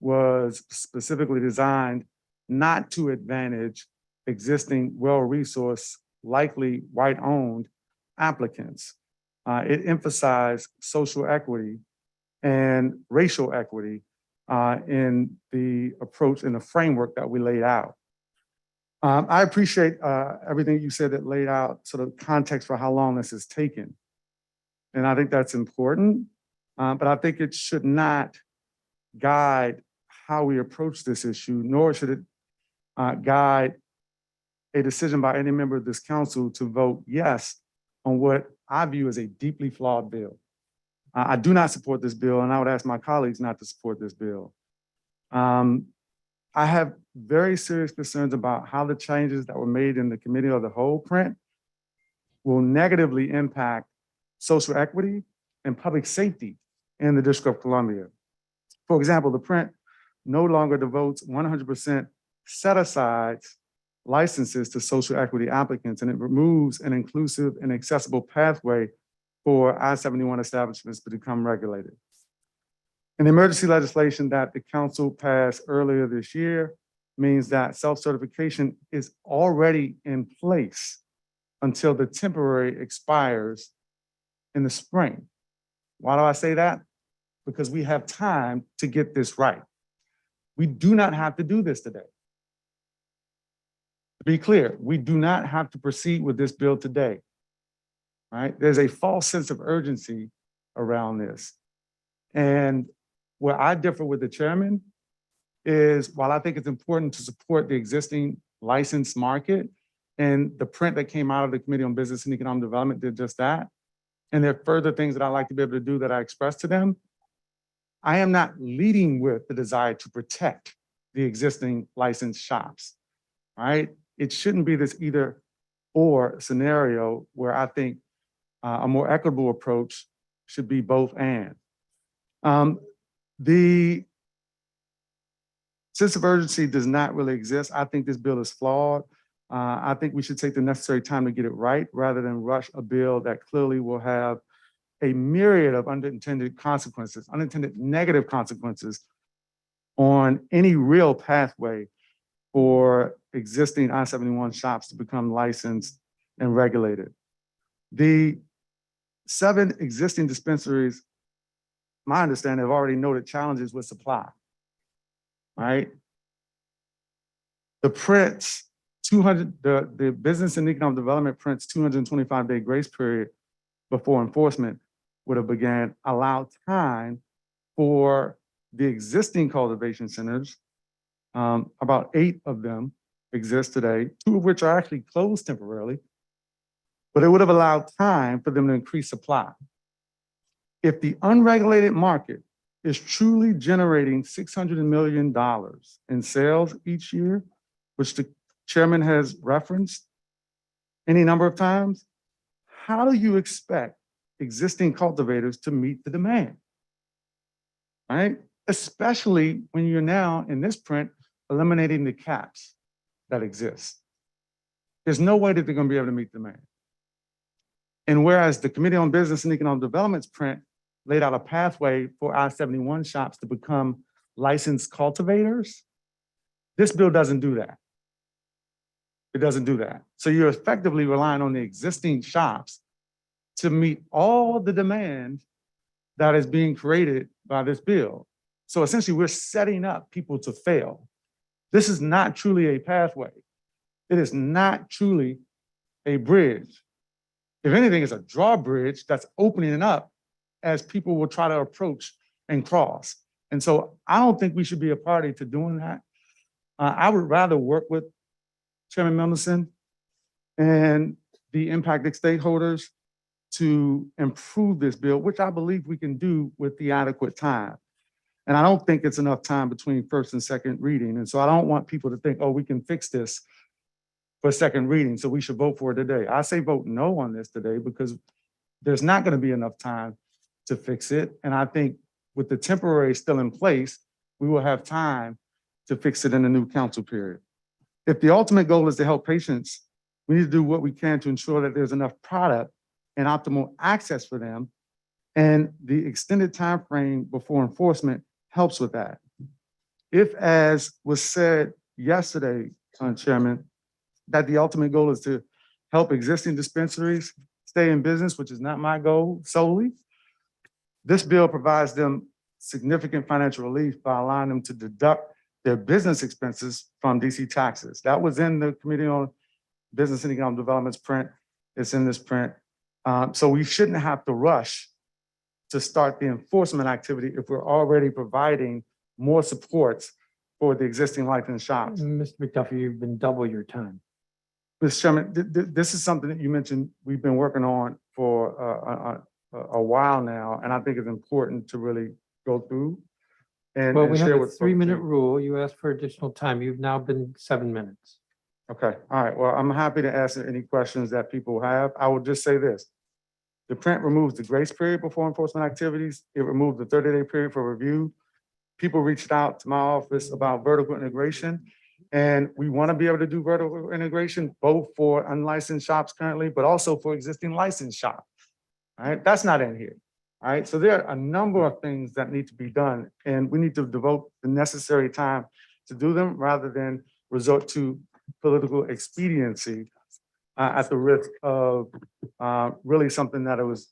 was specifically designed not to advantage existing well-resourced, likely white-owned applicants. It emphasized social equity and racial equity in the approach and the framework that we laid out. I appreciate everything you said that laid out sort of context for how long this has taken. And I think that's important, but I think it should not guide how we approach this issue, nor should it guide a decision by any member of this council to vote yes on what I view as a deeply flawed bill. I do not support this bill, and I would ask my colleagues not to support this bill. I have very serious concerns about how the changes that were made in the Committee of the Whole print will negatively impact social equity and public safety in the District of Columbia. For example, the print no longer devotes 100% set-asides licenses to social equity applicants, and it removes an inclusive and accessible pathway for I-71 establishments to become regulated. And the emergency legislation that the council passed earlier this year means that self-certification is already in place until the temporary expires in the spring. Why do I say that? Because we have time to get this right. We do not have to do this today. To be clear, we do not have to proceed with this bill today. Right? There's a false sense of urgency around this. And where I differ with the chairman is, while I think it's important to support the existing licensed market, and the print that came out of the Committee on Business and Economic Development did just that, and there are further things that I'd like to be able to do that I express to them, I am not leading with the desire to protect the existing licensed shops, right? It shouldn't be this either or scenario where I think a more equitable approach should be both and. The sense of urgency does not really exist. I think this bill is flawed. I think we should take the necessary time to get it right rather than rush a bill that clearly will have a myriad of unintended consequences, unintended negative consequences on any real pathway for existing I-71 shops to become licensed and regulated. The 7 existing dispensaries, my understanding, have already noted challenges with supply, right? The prints, the Business and Economic Development prints 225-day grace period before enforcement would have began, allowed time for the existing cultivation centers, about 8 of them exist today, 2 of which are actually closed temporarily, but it would have allowed time for them to increase supply. If the unregulated market is truly generating $600 million in sales each year, which the chairman has referenced any number of times, how do you expect existing cultivators to meet the demand? Right? Especially when you're now in this print eliminating the caps that exist. There's no way that they're going to be able to meet demand. And whereas the Committee on Business and Economic Development's print laid out a pathway for I-71 shops to become licensed cultivators, this bill doesn't do that. It doesn't do that. So you're effectively relying on the existing shops to meet all the demand that is being created by this bill. So essentially, we're setting up people to fail. This is not truly a pathway. It is not truly a bridge. If anything, it's a drawbridge that's opening it up as people will try to approach and cross. And so I don't think we should be a party to doing that. I would rather work with Chairman Mendelson and the impacted stakeholders to improve this bill, which I believe we can do with the adequate time. And I don't think it's enough time between first and second reading. And so I don't want people to think, oh, we can fix this for second reading, so we should vote for it today. I say vote no on this today because there's not going to be enough time to fix it. And I think with the temporary still in place, we will have time to fix it in the new council period. If the ultimate goal is to help patients, we need to do what we can to ensure that there's enough product and optimal access for them. And the extended time frame before enforcement helps with that. If, as was said yesterday, Chairman, that the ultimate goal is to help existing dispensaries stay in business, which is not my goal solely, this bill provides them significant financial relief by allowing them to deduct their business expenses from DC taxes. That was in the Committee on Business and Economic Development's print. It's in this print. So we shouldn't have to rush to start the enforcement activity if we're already providing more supports for the existing licensed shops. Mr. McDuffie, you've been double your time. Mr. Chairman, this is something that you mentioned we've been working on for a while now, and I think it's important to really go through and Well, we have share a with folks. 3-minute rule. You asked for additional time. You've now been 7 minutes. Okay, all right. Well, I'm happy to answer any questions that people have. I will just say this. The print removes the grace period before enforcement activities. It removed the 30-day period for review. People reached out to my office about vertical integration, and we want to be able to do vertical integration both for unlicensed shops currently, but also for existing licensed shops. All right, that's not in here. All right, so there are a number of things that need to be done, and we need to devote the necessary time to do them rather than resort to political expediency at the risk of really something that it was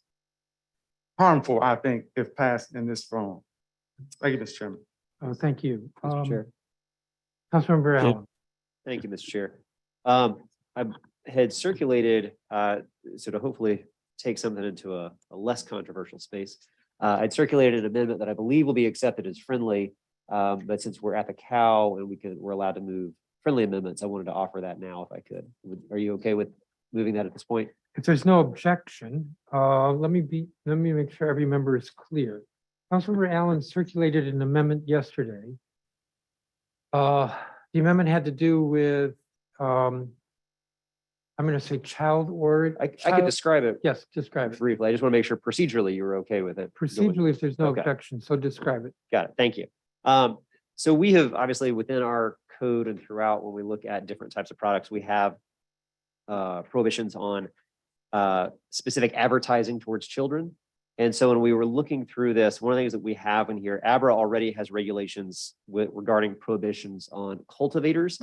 harmful, I think, if passed in this form. Thank you, Mr. Chairman. Oh, thank you. Mr. Chair. Councilmember Yeah. Allen. Thank you, Mr. Chair. I had circulated, so to hopefully take something into a less controversial space. I'd circulated an amendment that I believe will be accepted as friendly, but since we're at the cow and we're allowed to move friendly amendments, I wanted to offer that now if I could. Are you okay with moving that at this point? If there's no objection, let me make sure every member is clear. Councilmember Allen circulated an amendment yesterday. The amendment had to do with, I'm going to say child or. I could describe it Yes, describe it. briefly. I just want to make sure procedurally you were okay with it. Procedurally, if there's no Okay. objection, so describe it. Got it. Thank you. So we have obviously within our code and throughout, when we look at different types of products, we have prohibitions on specific advertising towards children. And so when we were looking through this, one of the things that we have in here, ABRA already has regulations regarding prohibitions on cultivators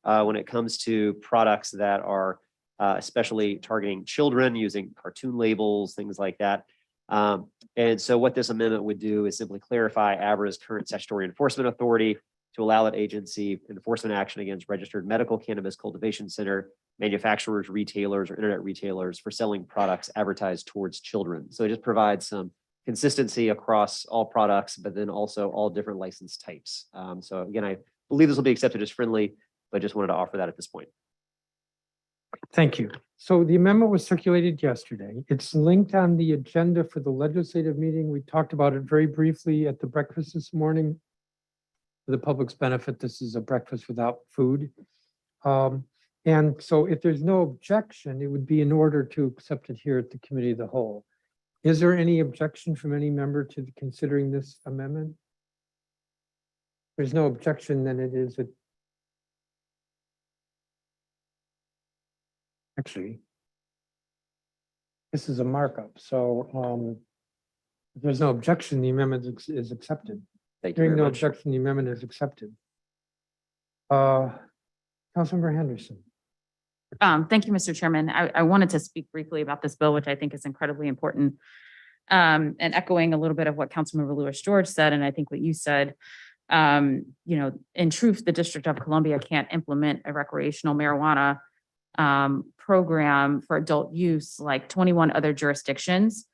when it comes to products that are especially targeting children using cartoon labels, things like that. And so what this amendment would do is simply clarify ABRA's current statutory enforcement authority to allow that agency enforcement action against registered medical cannabis cultivation center, manufacturers, retailers, or internet retailers for selling products advertised towards children. So it just provides some consistency across all products, but then also all different license types. So again, I believe this will be accepted as friendly, but just wanted to offer that at this point. Thank you. So the amendment was circulated yesterday. It's linked on the agenda for the legislative meeting. We talked about it very briefly at the breakfast this morning. For the public's benefit, this is a breakfast without food. And so if there's no objection, it would be in order to accept it here at the committee of the whole. Is there any objection from any member to considering this amendment? There's no objection, then it is actually, this is a markup, so if there's no objection, the amendment is accepted. Thank you Hearing very no much. objection, the amendment is accepted. Councilmember Henderson. Thank you, Mr. Chairman. I wanted to speak briefly about this bill, which I think is incredibly important. And echoing a little bit of what Councilmember Lewis George said, and I think what you said, in truth, the District of Columbia can't implement a recreational marijuana program for adult use like 21 other jurisdictions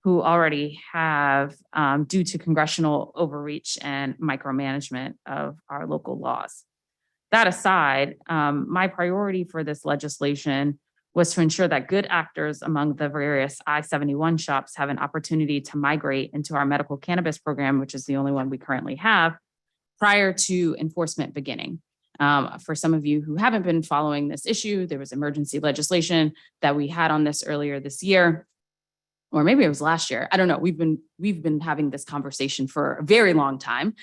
who already have, due to congressional overreach and micromanagement of our local laws. That aside, my priority for this legislation was to ensure that good actors among the various I-71 shops have an opportunity to migrate into our medical cannabis program, which is the only one we currently have, prior to enforcement beginning. For some of you who haven't been following this issue, there was emergency legislation that we had on this earlier this year, or maybe it was last year. I don't know. We've been having this conversation for a very long time.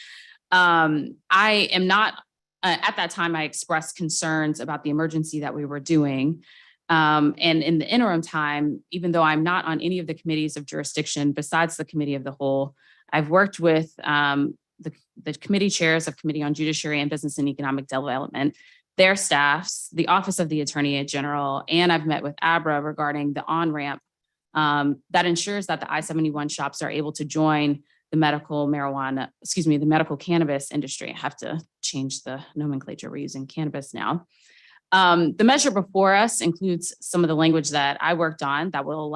I am not. At that time, I expressed concerns about the emergency that we were doing. And in the interim time, even though I'm not on any of the committees of jurisdiction besides the Committee of the Whole, I've worked with the committee chairs of Committee on Judiciary and Business and Economic Development, their staffs, the Office of the Attorney General, and I've met with ABRA regarding the on-ramp that ensures that the I-71 shops are able to join the medical cannabis industry. I have to change the nomenclature. We're using cannabis now. The measure before us includes some of the language that I worked on that will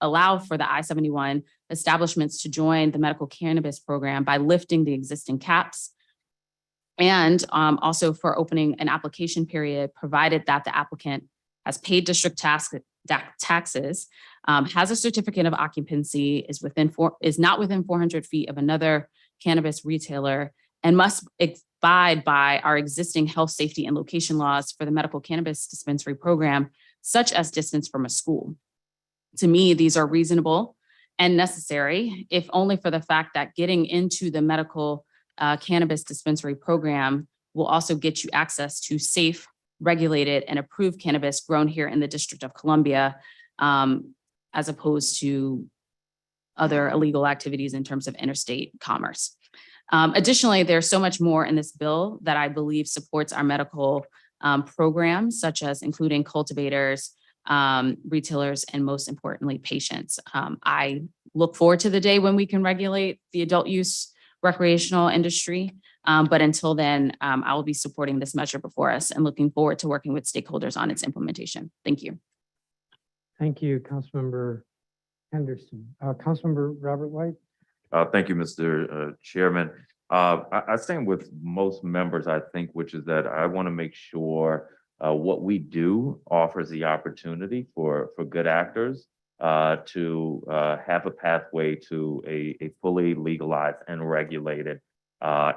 allow for the I-71 establishments to join the medical cannabis program by lifting the existing caps, and also for opening an application period, provided that the applicant has paid district taxes, has a certificate of occupancy, is not within 400 feet of another cannabis retailer, and must abide by our existing health, safety, and location laws for the medical cannabis dispensary program, such as distance from a school. To me, these are reasonable and necessary, if only for the fact that getting into the medical cannabis dispensary program will also get you access to safe, regulated, and approved cannabis grown here in the District of Columbia, as opposed to other illegal activities in terms of interstate commerce. Additionally, there's so much more in this bill that I believe supports our medical programs, such as including cultivators, retailers, and most importantly, patients. I look forward to the day when we can regulate the adult use recreational industry. But until then, I will be supporting this measure before us and looking forward to working with stakeholders on its implementation. Thank you. Thank you, Councilmember Henderson. Councilmember Robert White. Thank you, Mr. Chairman. I stand with most members, I think, which is that I want to make sure what we do offers the opportunity for good actors to have a pathway to a fully legalized and regulated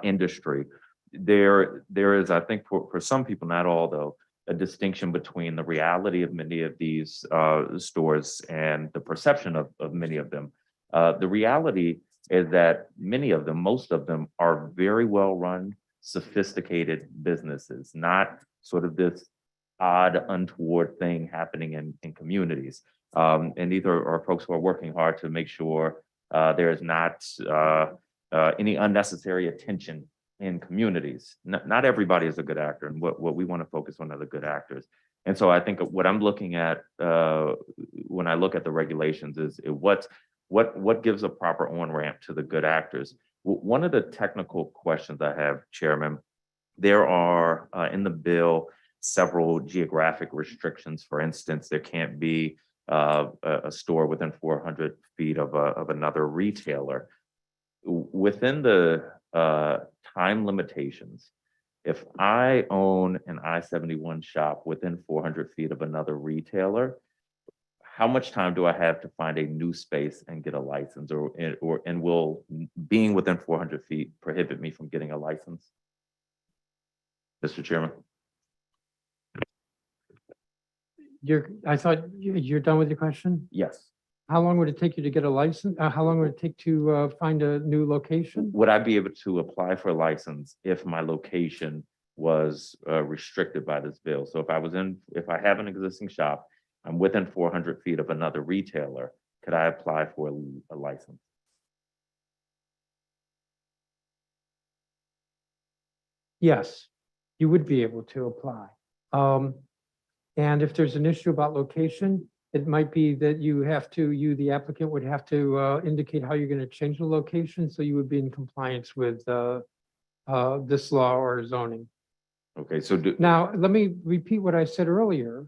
industry. There is, I think, for some people, not all though, a distinction between the reality of many of these stores and the perception of many of them. The reality is that many of them, most of them, are very well run, sophisticated businesses, not sort of this odd, untoward thing happening in communities. And these are folks who are working hard to make sure there is not any unnecessary attention in communities. Not everybody is a good actor, and what we want to focus on are the good actors. And so I think what I'm looking at when I look at the regulations is what gives a proper on-ramp to the good actors. One of the technical questions I have, Chairman, there are in the bill several geographic restrictions. For instance, there can't be a store within 400 feet of another retailer. Within the time limitations, if I own an I-71 shop within 400 feet of another retailer, how much time do I have to find a new space and get a license, and will being within 400 feet prohibit me from getting a license? Mr. Chairman? I thought you're done with your question? Yes. How long would it take you to get a license? How long would it take to find a new location? Would I be able to apply for a license if my location was restricted by this bill? So if I have an existing shop, I'm within 400 feet of another retailer, could I apply for a license? Yes, you would be able to apply. And if there's an issue about location, it might be that you, the applicant, would have to indicate how you're going to change the location, so you would be in compliance with this law or zoning. Okay, so Now, let me repeat what I said earlier,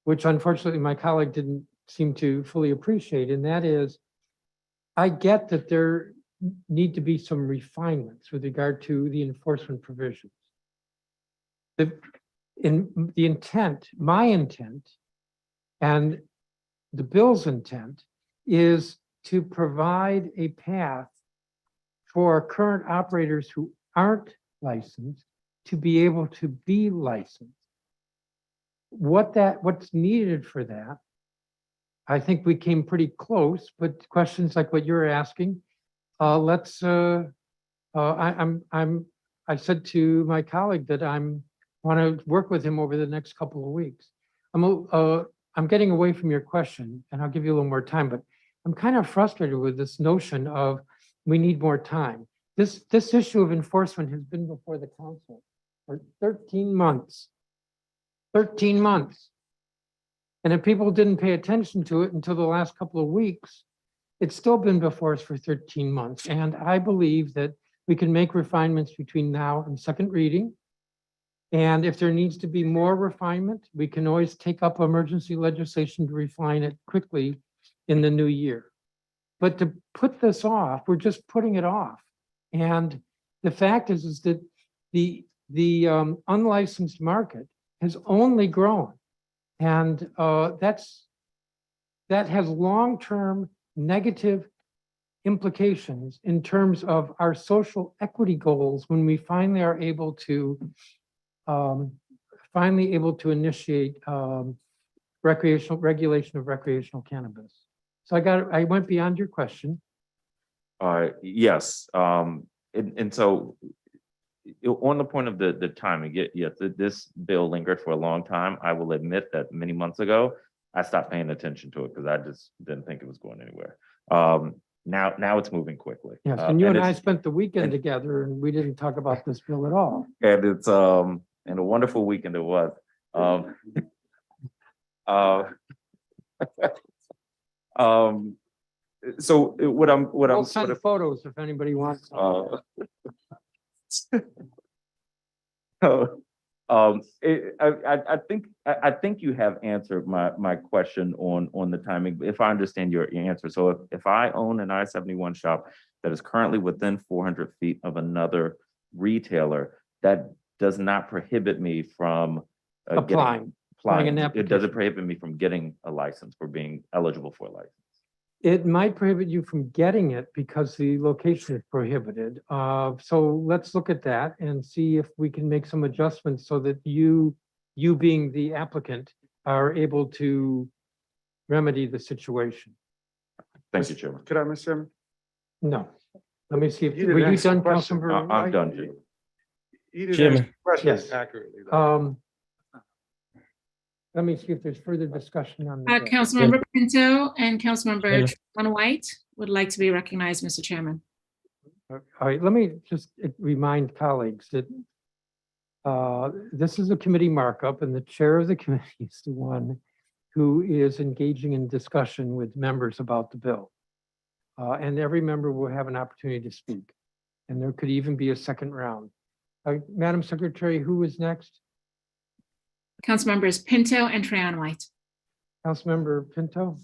which unfortunately my colleague didn't seem to fully appreciate, and that is, I get that there need to be some refinements with regard to the enforcement provisions. My intent, and the bill's intent is to provide a path for current operators who aren't licensed to be able to be licensed. What's needed for that, I think we came pretty close, but questions like what you're asking, I said to my colleague that want to work with him over the next couple of weeks. I'm getting away from your question, and I'll give you a little more time, but I'm kind of frustrated with this notion of we need more time. This issue of enforcement has been before the council for 13 months. 13 months. And if people didn't pay attention to it until the last couple of weeks, it's still been before us for 13 months. And I believe that we can make refinements between now and second reading. And if there needs to be more refinement, we can always take up emergency legislation to refine it quickly in the new year. But to put this off, we're just putting it off. And the fact is that the unlicensed market has only grown. And that has long-term negative implications in terms of our social equity goals when we finally are able to initiate regulation of recreational cannabis. So I went beyond your question. Yes, and so on the point of the timing, yes, this bill lingered for a long time. I will admit that many months ago, I stopped paying attention to it because I just didn't think it was going anywhere. Now it's moving quickly. Yes, and you and I it's- spent the weekend together and we didn't talk about this bill at all. And it's and a wonderful weekend it was. So what I'm We'll send photos if anybody wants. I think you have answered my question on the timing, if I understand your answer. So if I own an I-71 shop that is currently within 400 feet of another retailer, that does not prohibit me from Applying an It application. doesn't prohibit me from getting a license, for being eligible for a license. It might prohibit you from getting it because the location is prohibited. So let's look at that and see if we can make some adjustments so that you being the applicant are able to remedy the situation. Thank you, Chairman. Could I, Mr. Chairman? No. Let me see if, You didn't were you answer the done, question. Councilmember? I'm Wright? done, Chairman. You didn't Chairman. answer the question Yes. accurately. though. Let me see if there's further discussion on the bill. Councilmember Pinto and Yeah. Councilmember Trevon White would like to be recognized, Mr. Chairman. All right, let me just remind colleagues that this is a committee markup and the chair of the committee is the one who is engaging in discussion with members about the bill. And every member will have an opportunity to speak. And there could even be a second round. Madam Secretary, who is next? Councilmembers Pinto and Trevon White. Councilmember Pinto?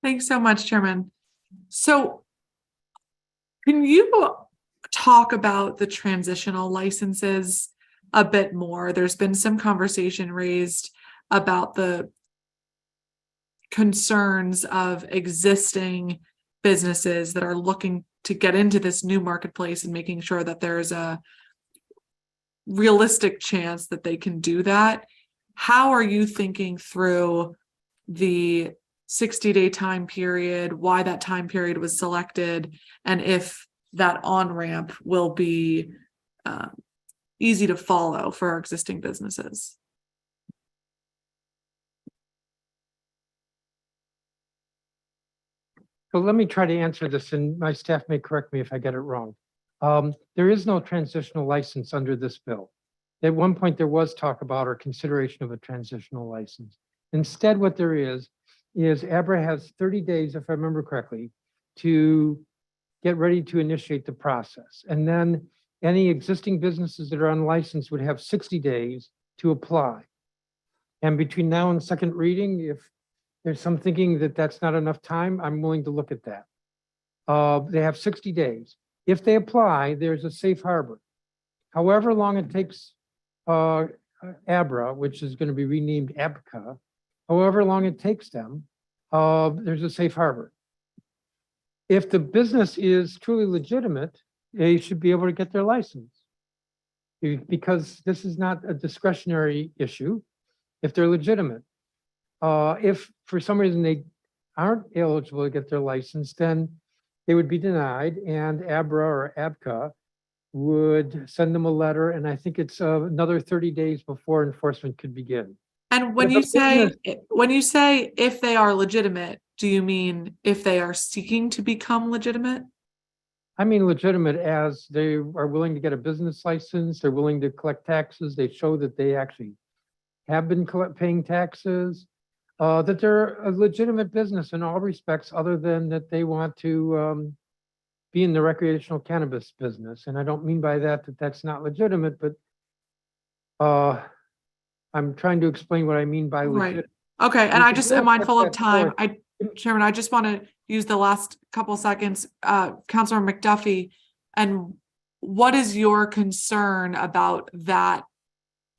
Thanks so much, Chairman. So can you talk about the transitional licenses a bit more? There's been some conversation raised about the concerns of existing businesses that are looking to get into this new marketplace and making sure that there's a realistic chance that they can do that. How are you thinking through the 60-day time period, why that time period was selected, and if that on-ramp will be easy to follow for our existing businesses? So let me try to answer this, and my staff may correct me if I get it wrong. There is no transitional license under this bill. At one point, there was talk about or consideration of a transitional license. Instead, what there is ABRA has 30 days, if I remember correctly, to get ready to initiate the process. And then any existing businesses that are unlicensed would have 60 days to apply. And between now and second reading, if there's some thinking that that's not enough time, I'm willing to look at that. They have 60 days. If they apply, there's a safe harbor. However long it takes ABRA, which is going to be renamed ABCA, however long it takes them, there's a safe harbor. If the business is truly legitimate, they should be able to get their license. Because this is not a discretionary issue, if they're legitimate. If for some reason they aren't eligible to get their license, then they would be denied, and ABRA or ABCA would send them a letter, and I think it's another 30 days before enforcement could begin. And when If a you say if they are legitimate, do you mean if they are seeking to become legitimate? I mean legitimate as they are willing to get a business license, they're willing to collect taxes, they show that they actually have been paying taxes, that they're a legitimate business in all respects other than that they want to be in the recreational cannabis business. And I don't mean by that that's not legitimate, but I'm trying to explain what I mean by Right. legitimate. Okay, and We I can just really am mindful put of that time. forward. Chairman, I just want to use the last couple seconds. Councilor McDuffie, and what is your concern about that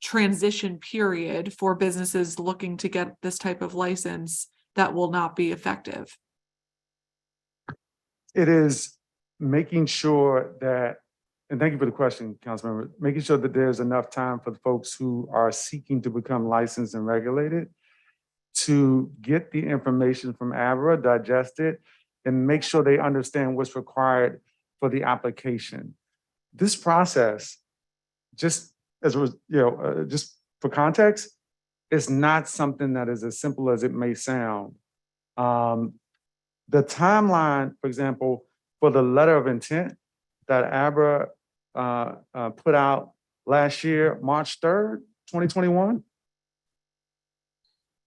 transition period for businesses looking to get this type of license that will not be effective? It is making sure that, and thank you for the question, Councilmember, making sure that there's enough time for the folks who are seeking to become licensed and regulated to get the information from ABRA, digest it, and make sure they understand what's required for the application. This process, just as was, just for context, is not something that is as simple as it may sound. The timeline, for example, for the letter of intent that ABRA put out last year, March 3rd, 2021,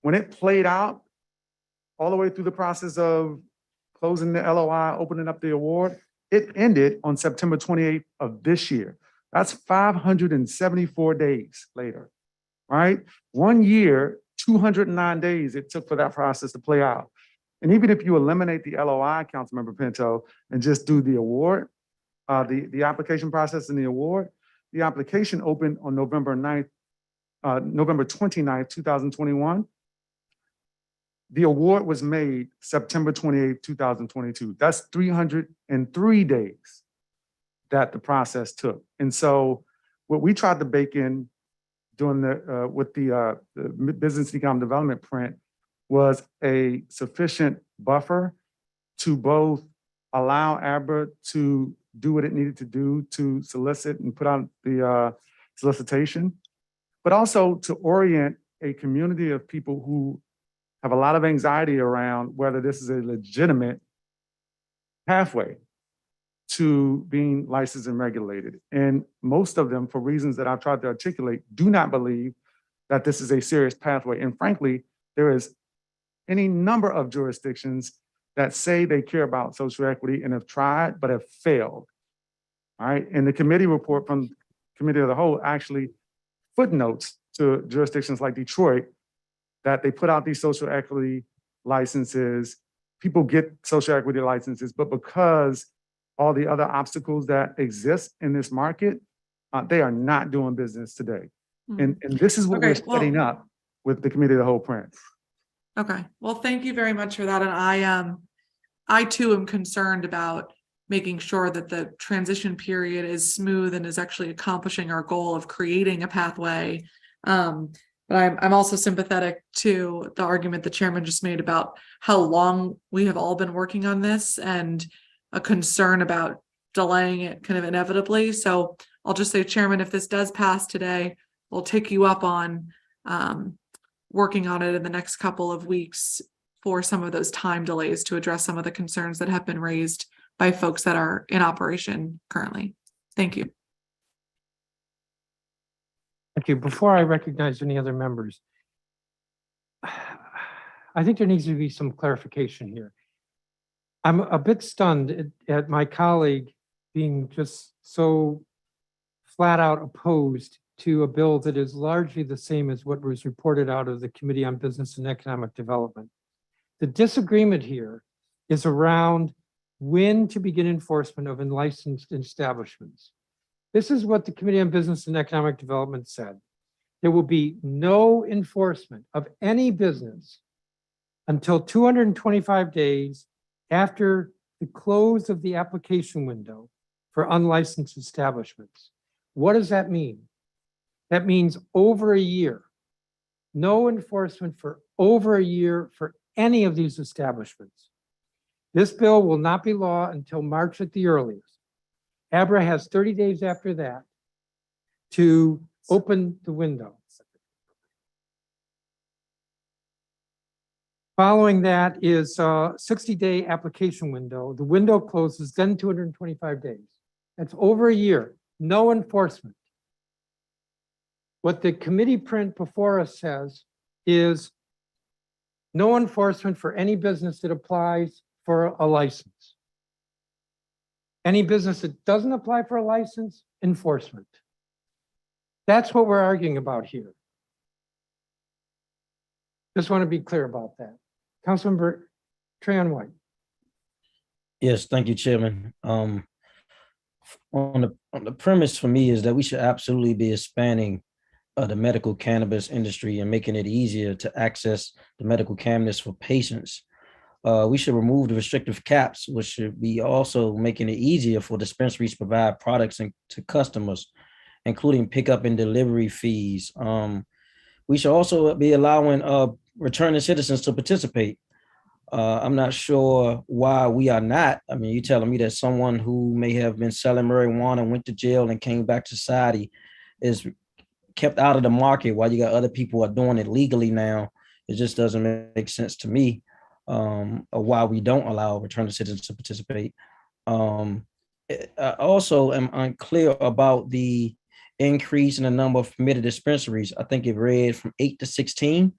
when it played out all the way through the process of closing the LOI, opening up the award, it ended on September 28th of this year. That's 574 days later, right? 1 year, 209 days it took for that process to play out. And even if you eliminate the LOI, Councilmember Pinto, and just do the award, the application process and the award, the application opened on November 29th, 2021. The award was made September 28th, 2022. That's 303 days that the process took. And so what we tried to bake in during with the Business and Economic Development print was a sufficient buffer to both allow ABRA to do what it needed to do to solicit and put out the solicitation, but also to orient a community of people who have a lot of anxiety around whether this is a legitimate pathway to being licensed and regulated. And most of them, for reasons that I've tried to articulate, do not believe that this is a serious pathway. And frankly, there is any number of jurisdictions that say they care about social equity and have tried, but have failed. All right, and the committee report from Committee of the Whole actually footnotes to jurisdictions like Detroit that they put out these social equity licenses. People get social equity licenses, but because all the other obstacles that exist in this market, they are not doing business today. And this is what we're Okay, well- setting up with the committee of the whole, Prince. Okay, well, thank you very much for that. And I too am concerned about making sure that the transition period is smooth and is actually accomplishing our goal of creating a pathway. But I'm also sympathetic to the argument the chairman just made about how long we have all been working on this and a concern about delaying it kind of inevitably. So I'll just say, Chairman, if this does pass today, we'll take you up on working on it in the next couple of weeks for some of those time delays to address some of the concerns that have been raised by folks that are in operation currently. Thank you. Thank you. Before I recognize any other members, I think there needs to be some clarification here. I'm a bit stunned at my colleague being just so flat out opposed to a bill that is largely the same as what was reported out of the Committee on Business and Economic Development. The disagreement here is around when to begin enforcement of unlicensed establishments. This is what the Committee on Business and Economic Development said. There will be no enforcement of any business until 225 days after the close of the application window for unlicensed establishments. What does that mean? That means over a year. No enforcement for over a year for any of these establishments. This bill will not be law until March at the earliest. ABRA has 30 days after that to open the window. Following that is a 60-day application window. The window closes, then 225 days. That's over a year, no enforcement. What the committee print before us says is no enforcement for any business that applies for a license. Any business that doesn't apply for a license, enforcement. That's what we're arguing about here. Just want to be clear about that. Councilmember Trayon White. Yes, thank you, Chairman. On the premise for me is that we should absolutely be expanding the medical cannabis industry and making it easier to access the medical cannabis for patients. We should remove the restrictive caps, which should be also making it easier for dispensaries to provide products to customers, including pickup and delivery fees. We should also be allowing returning citizens to participate. I'm not sure why we are not. I mean, you're telling me that someone who may have been selling marijuana, went to jail and came back to society is kept out of the market while you got other people are doing it legally now. It just doesn't make sense to me. Why we don't allow returning citizens to participate. I also am unclear about the increase in the number of permitted dispensaries. I think it read from 8 to 16.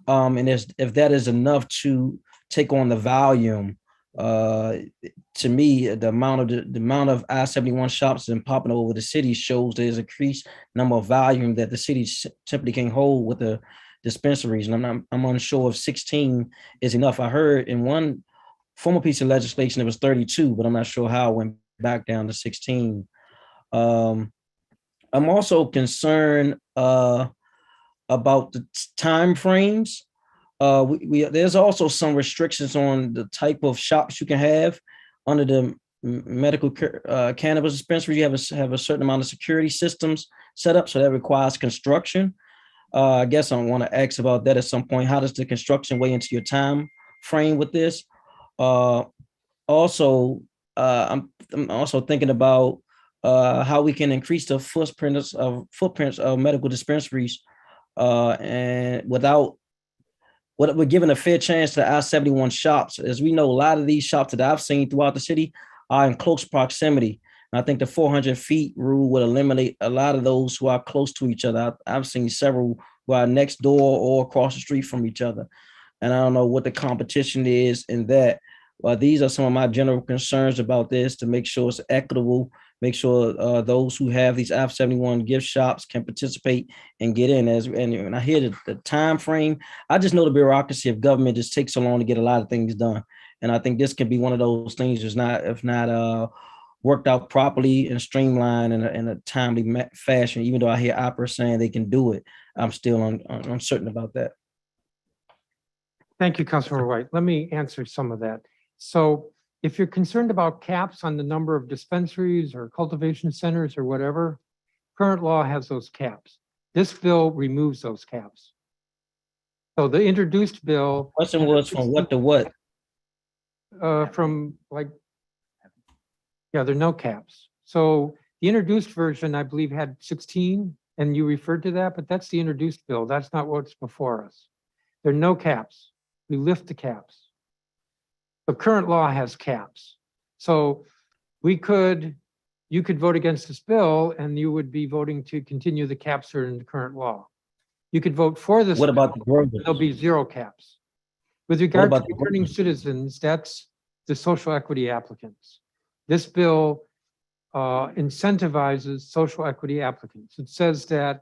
And if that is enough to take on the volume, to me, the amount of I-71 shops and popping over the city shows there's increased number of volume that the city simply can't hold with the dispensaries. And I'm unsure if 16 is enough. I heard in one former piece of legislation it was 32, but I'm not sure how it went back down to 16. I'm also concerned about the time frames. There's also some restrictions on the type of shops you can have under the medical cannabis dispensary. You have a certain amount of security systems set up, so that requires construction. I guess I want to ask about that at some point. How does the construction weigh into your time frame with this? I'm also thinking about how we can increase the footprints of medical dispensaries and without what we're giving a fair chance to I-71 shops. As we know, a lot of these shops that I've seen throughout the city are in close proximity. And I think the 400 feet rule would eliminate a lot of those who are close to each other. I've seen several who are next door or across the street from each other. And I don't know what the competition is in that. But these are some of my general concerns about this, to make sure it's equitable make sure those who have these I-71 gift shops can participate and get in. And I hear the time frame, I just know the bureaucracy of government just takes so long to get a lot of things done. And I think this can be one of those things that's not, if not worked out properly and streamlined in a timely fashion. Even though I hear opera saying they can do it, I'm still uncertain about that. Thank you, Councilmember White. Let me answer some of that. So if you're concerned about caps on the number of dispensaries or cultivation centers or whatever, current law has those caps. This bill removes those caps. So the introduced bill. Question was from what to what? From like, yeah, there are no caps. So the introduced version, I believe, had 16, and you referred to that, but that's the introduced bill. That's not what's before us. There are no caps. We lift the caps. The current law has caps. So you could vote against this bill and you would be voting to continue the caps that are in the current law. You could vote for this. What about the growers? There'll be 0 caps. With regard to returning citizens, that's the social equity applicants. This bill incentivizes social equity applicants. It says that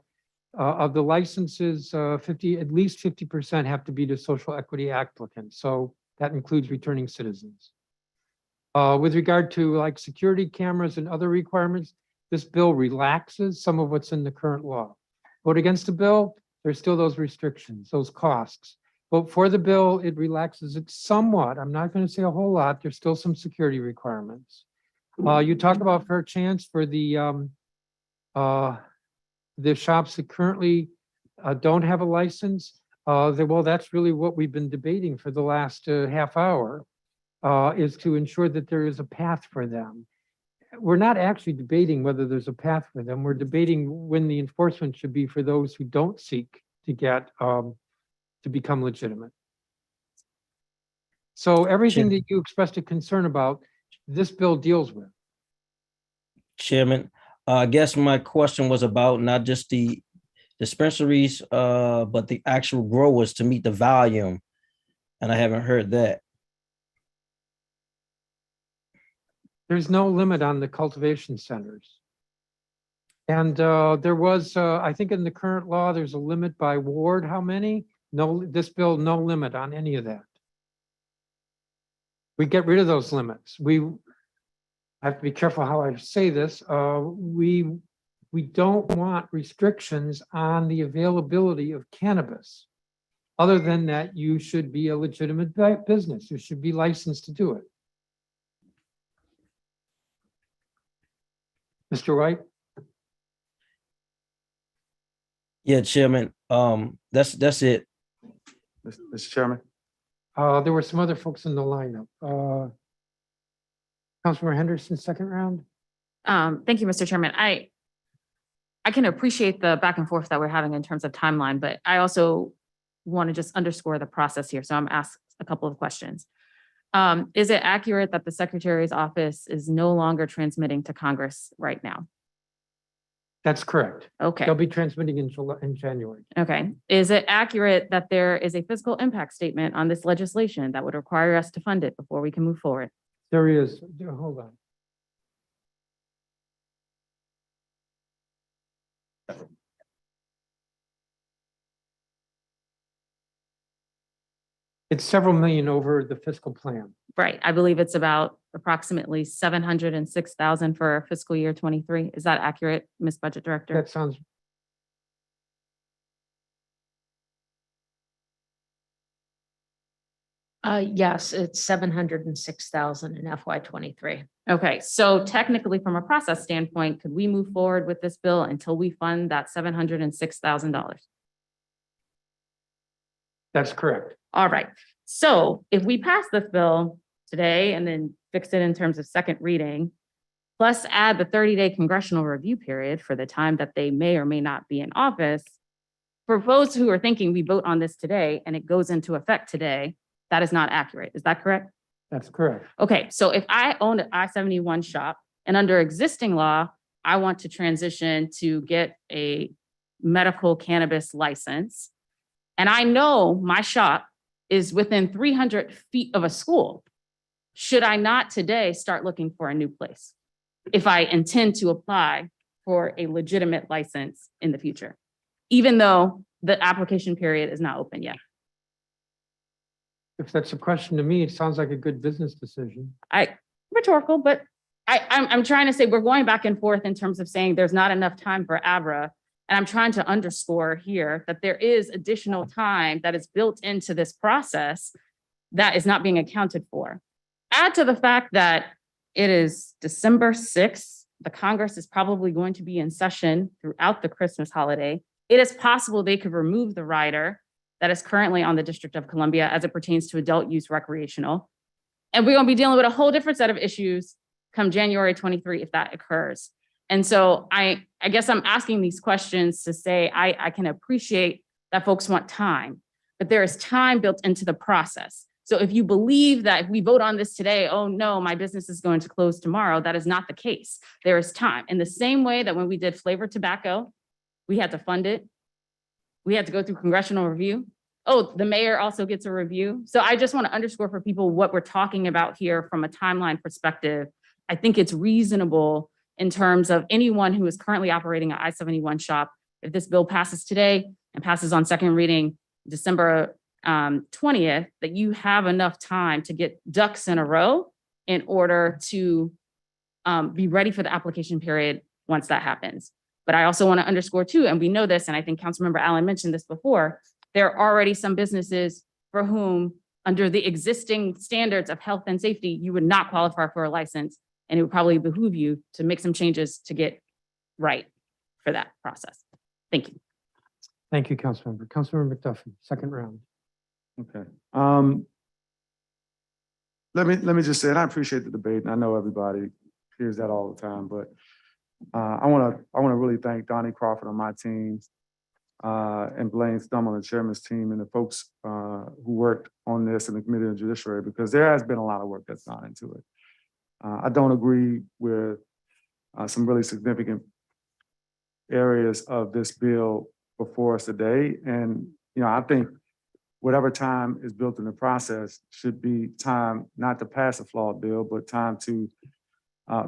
of the licenses, at least 50% have to be to social equity applicants. So that includes returning citizens. With regard to like security cameras and other requirements, this bill relaxes some of what's in the current law. Vote against the bill, there's still those restrictions, those costs. Vote for the bill, it relaxes it somewhat. I'm not going to say a whole lot. There's still some security requirements. You talk about fair chance for the shops that currently don't have a license. Well, that's really what we've been debating for the last half hour, is to ensure that there is a path for them. We're not actually debating whether there's a path for them. We're debating when the enforcement should be for those who don't seek to get to become legitimate. So everything that you expressed a concern about, this bill deals with. Chairman, I guess my question was about not just the dispensaries, but the actual growers to meet the volume. And I haven't heard that. There's no limit on the cultivation centers. And there was, I think in the current law, there's a limit by ward, how many? No, this bill, no limit on any of that. We get rid of those limits. I have to be careful how I say this. We don't want restrictions on the availability of cannabis. Other than that, you should be a legitimate business. You should be licensed to do it. Mr. White? Yeah, Chairman, that's it. Mr. Chairman. There were some other folks in the lineup. Councilmember Henderson, second round. Thank you, Mr. Chairman. I can appreciate the back and forth that we're having in terms of timeline, but I also want to just underscore the process here. So I'm asked a couple of questions. Is it accurate that the Secretary's office is no longer transmitting to Congress right now? That's correct. Okay. They'll be transmitting in January. Okay. Is it accurate that there is a fiscal impact statement on this legislation that would require us to fund it before we can move forward? There is. Hold on. It's several million over the fiscal plan. Right. I believe it's about approximately 706,000 for fiscal year 23. Is that accurate, Ms. Budget Director? That sounds. Yes, it's 706,000 in FY 23. Okay, so technically, from a process standpoint, could we move forward with this bill until we fund that $706,000? That's correct. All right. So if we pass this bill today and then fix it in terms of second reading, plus add the 30-day congressional review period for the time that they may or may not be in office, for those who are thinking we vote on this today and it goes into effect today, that is not accurate. Is that correct? That's correct. Okay, so if I own an I-71 shop and under existing law, I want to transition to get a medical cannabis license, and I know my shop is within 300 feet of a school, should I not today start looking for a new place? if I intend to apply for a legitimate license in the future, even though the application period is not open yet. If that's a question to me, it sounds like a good business decision. Rhetorical, but I'm trying to say we're going back and forth in terms of saying there's not enough time for Abra. And I'm trying to underscore here that there is additional time that is built into this process that is not being accounted for. Add to the fact that it is December 6th. The Congress is probably going to be in session throughout the Christmas holiday. It is possible they could remove the rider that is currently on the District of Columbia as it pertains to adult use recreational. And we're going to be dealing with a whole different set of issues come January 23 if that occurs. And so I guess I'm asking these questions to say I can appreciate that folks want time, but there is time built into the process. So if you believe that if we vote on this today, oh no, my business is going to close tomorrow, that is not the case. There is time. In the same way that when we did flavored tobacco, we had to fund it. We had to go through congressional review. Oh, the mayor also gets a review. So I just want to underscore for people what we're talking about here from a timeline perspective. I think it's reasonable in terms of anyone who is currently operating an I-71 shop. If this bill passes today and passes on second reading December 20th, that you have enough time to get ducks in a row in order to be ready for the application period once that happens. But I also want to underscore too, and we know this, and I think Councilmember Allen mentioned this before, there are already some businesses for whom under the existing standards of health and safety, you would not qualify for a license. And it would probably behoove you to make some changes to get right for that process. Thank you. Thank you, Councilmember. Councilmember McDuffie, second round. Okay. Let me just say, and I appreciate the debate, and I know everybody hears that all the time, but I want to really thank Donnie Crawford on my team and Blaine Stummel and the chairman's team and the folks who worked on this in the Committee on Judiciary, because there has been a lot of work that's gone into it. I don't agree with some really significant areas of this bill before us today. And, I think whatever time is built in the process should be time not to pass a flawed bill, but time to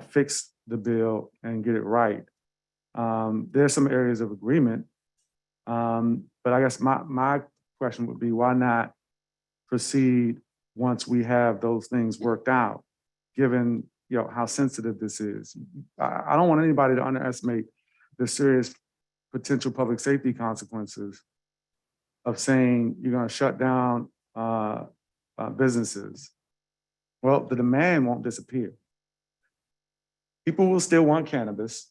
fix the bill and get it right. There's some areas of agreement, but I guess my question would be, why not proceed once we have those things worked out, given how sensitive this is? I don't want anybody to underestimate the serious potential public safety consequences of saying you're going to shut down businesses. Well, the demand won't disappear. People will still want cannabis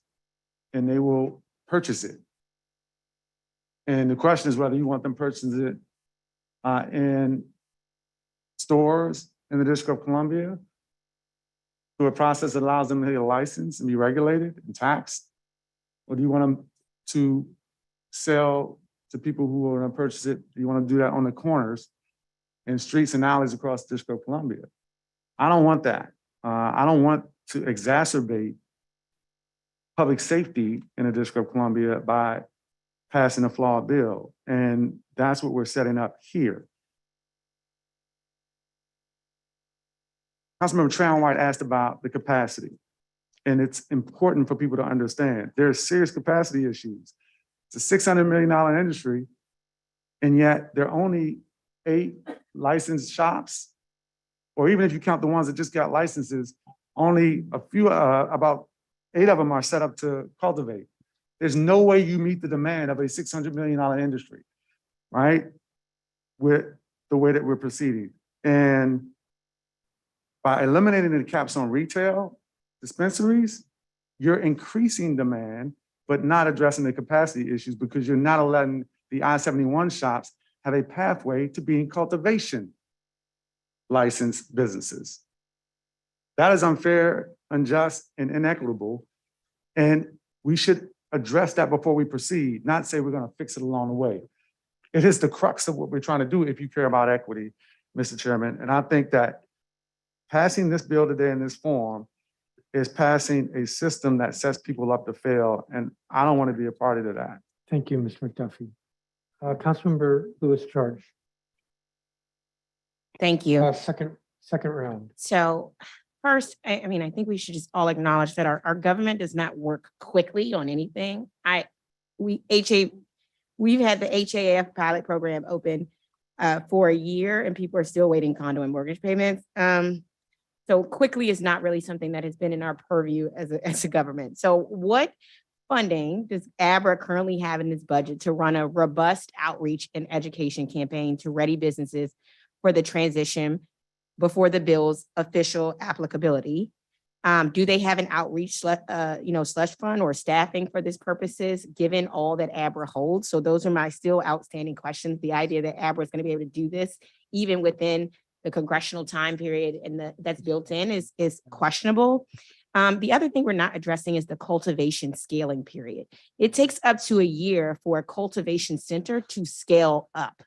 and they will purchase it. And the question is whether you want them purchasing it in stores in the District of Columbia through a process that allows them to get a license and be regulated and taxed, or do you want them to sell to people who are going to purchase it? Do you want to do that on the corners in streets and alleys across the District of Columbia? I don't want that. I don't want to exacerbate public safety in the District of Columbia by passing a flawed bill. And that's what we're setting up here. Councilmember Trayon White asked about the capacity. And it's important for people to understand there's serious capacity issues. It's a $600 million industry, and yet there are only 8 licensed shops, or even if you count the ones that just got licenses, only a few, about 8 of them are set up to cultivate. There's no way you meet the demand of a $600 million industry, right? With the way that we're proceeding. And by eliminating the caps on retail dispensaries, you're increasing demand, but not addressing the capacity issues because you're not letting the I-71 shops have a pathway to being cultivation licensed businesses. That is unfair, unjust, and inequitable. And we should address that before we proceed, not say we're going to fix it along the way. It is the crux of what we're trying to do if you care about equity, Mr. Chairman. And I think that passing this bill today in this form is passing a system that sets people up to fail. And I don't want to be a party to that. Thank you, Mr. McDuffie. Councilmember Lewis George, Thank you. second round. So First, I mean, I think we should just all acknowledge that our government does not work quickly on anything. We've had the HAF pilot program open for a year and people are still waiting condo and mortgage payments. So quickly is not really something that has been in our purview as a government. So what funding does ABRA currently have in its budget to run a robust outreach and education campaign to ready businesses for the transition before the bill's official applicability? Do they have an outreach, slush fund or staffing for this purposes, given all that ABRA holds? So those are my still outstanding questions. The idea that ABRA is going to be able to do this, even within the congressional time period and that's built in is questionable. The other thing we're not addressing is the cultivation scaling period. It takes up to a year for a cultivation center to scale up.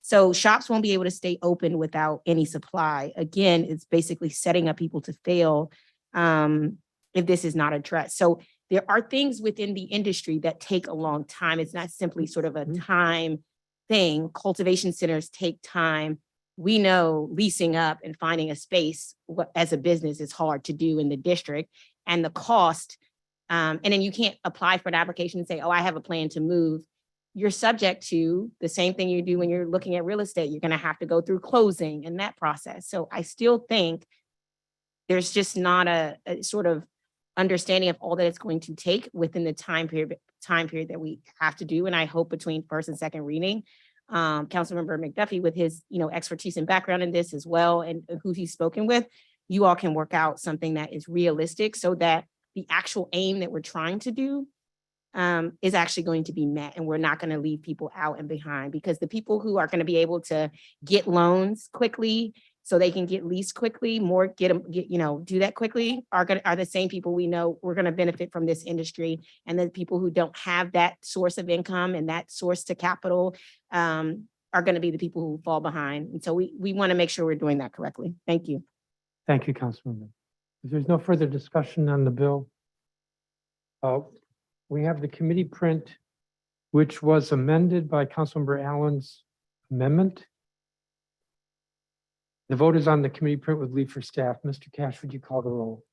So shops won't be able to stay open without any supply. Again, it's basically setting up people to fail if this is not addressed. So there are things within the industry that take a long time. It's not simply sort of a time thing. Cultivation centers take time. We know leasing up and finding a space as a business is hard to do in the district, and the cost. And then you can't apply for an application and say, oh, I have a plan to move. You're subject to the same thing you do when you're looking at real estate. You're going to have to go through closing and that process. So I still think there's just not a sort of understanding of all that it's going to take within the time period that we have to do. And I hope between first and second reading, Councilmember McDuffie, with his expertise and background in this as well, and who he's spoken with, you all can work out something that is realistic so that the actual aim that we're trying to do is actually going to be met, and we're not going to leave people out and behind, because the people who are going to be able to get loans quickly so they can get leased quickly, do that quickly are the same people we know we're going to benefit from this industry. And the people who don't have that source of income and that source to capital are going to be the people who fall behind. And so we want to make sure we're doing that correctly. Thank you. Thank you, Councilwoman. If there's no further discussion on the bill, we have the committee print, which was amended by Councilmember Allen's amendment. The vote is on the committee print with leave for staff. Mr. Cash, would you call the roll?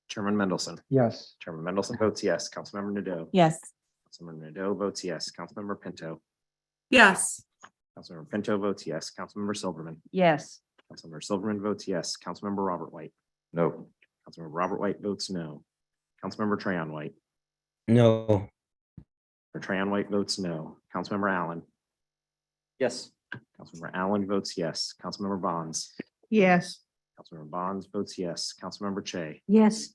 Chairman Mendelson. Yes. Chairman Mendelson votes yes. Councilmember Nadeau. Yes. Councilmember Nadeau votes yes. Councilmember Pinto. Yes. Councilmember Pinto votes yes. Councilmember Silverman. Yes. Councilmember Silverman votes yes. Councilmember Robert White. No. Councilmember Robert White votes no. Councilmember Trayon White. No. Trayon White votes no. Councilmember Allen. Yes. Councilmember Allen votes yes. Councilmember Bonds. Yes. Councilmember Bonds votes yes. Councilmember Che. Yes.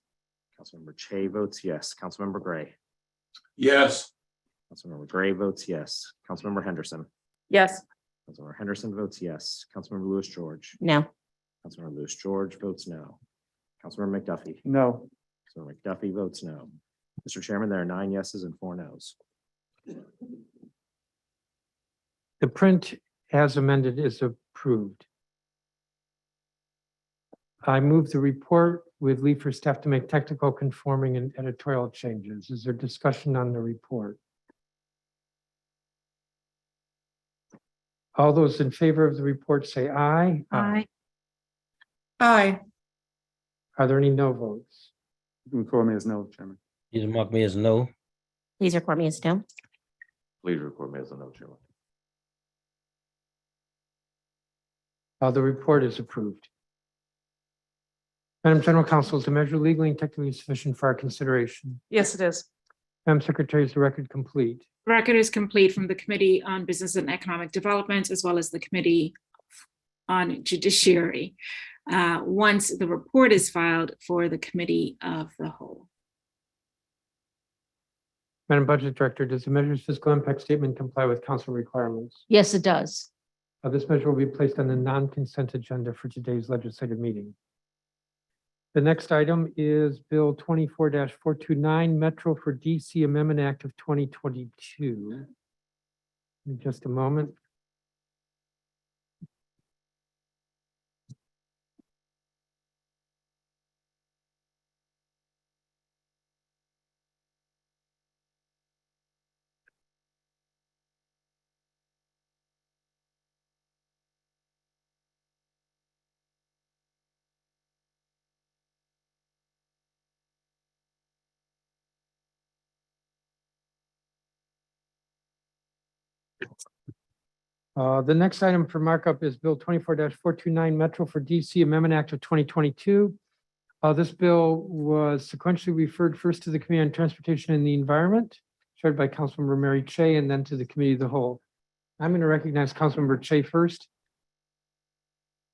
Councilmember Che votes yes. Councilmember Gray. Yes. Councilmember Gray votes yes. Councilmember Henderson. Yes. Councilmember Henderson votes yes. Councilmember Lewis George. No. Councilmember Lewis George votes no. Councilmember McDuffie. No. Councilmember McDuffie votes no. Mr. Chairman, there are 9 yeses and 4 nos. The print as amended is approved. I move the report with leave for staff to make technical conforming and editorial changes. Is there discussion on the report? All those in favor of the report say aye. Aye. Aye. Are there any no votes? You can record me as no, Chairman. You can mark me as no. Please record me as no. Please record me as a no, Chairman. The report is approved. Madam General Counsel, is the measure legally and technically sufficient for our consideration? Yes, it is. Madam Secretary, is the record complete? The record is complete from the Committee on Business and Economic Development, as well as the Committee on Judiciary, once the report is filed for the Committee of the Whole. Madam Budget Director, does the measure's fiscal impact statement comply with council requirements? Yes, it does. This measure will be placed on the non-consent agenda for today's legislative meeting. The next item is Bill 24-429, Metro for DC Amendment Act of 2022. In just a moment. The next item for markup is Bill 24-429 Metro for DC Amendment Act of 2022. This bill was sequentially referred first to the Committee on Transportation and the Environment, chaired by Councilmember Mary Che, and then to the Committee of the Whole. I'm going to recognize Councilmember Che first.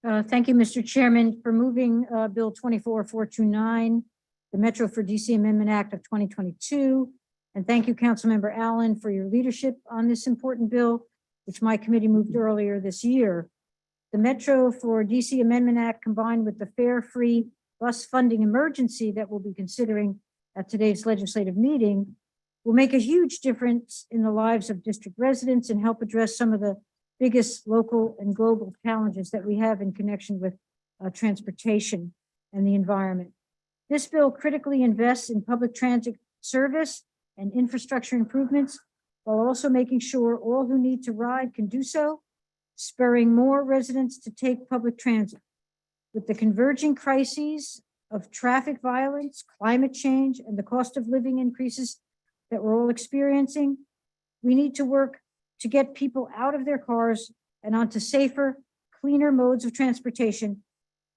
Thank you, Mr. Chairman, for moving Bill 24-429, the Metro for DC Amendment Act of 2022. And thank you, Councilmember Allen, for your leadership on this important bill, which my committee moved earlier this year. The Metro for DC Amendment Act, combined with the fare free bus funding emergency that we'll be considering at today's legislative meeting, will make a huge difference in the lives of district residents and help address some of the biggest local and global challenges that we have in connection with transportation and the environment. This bill critically invests in public transit service and infrastructure improvements, while also making sure all who need to ride can do so, spurring more residents to take public transit. With the converging crises of traffic violence, climate change, and the cost of living increases that we're all experiencing, we need to work to get people out of their cars and onto safer, cleaner modes of transportation,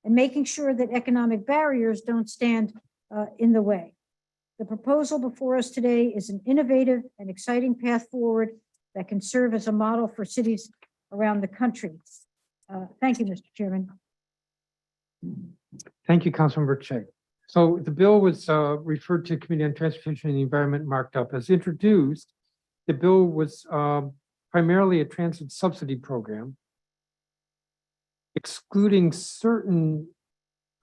and making sure that economic barriers don't stand in the way. The proposal before us today is an innovative and exciting path forward that can serve as a model for cities around the country. Thank you, Mr. Chairman. Thank you, Councilmember Che. So the bill was referred to Committee on Transportation and the Environment, marked up as introduced. The bill was primarily a transit subsidy program, excluding certain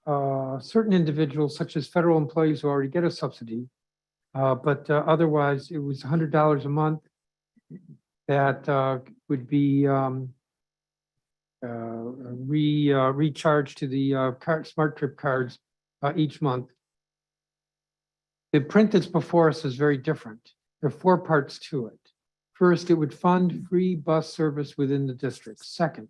individuals, such as federal employees who already get a subsidy. But otherwise, it was $100 a month that would be recharged to the Smart Trip cards each month. The print that's before us is very different. There are 4 parts to it. First, it would fund free bus service within the district. Second,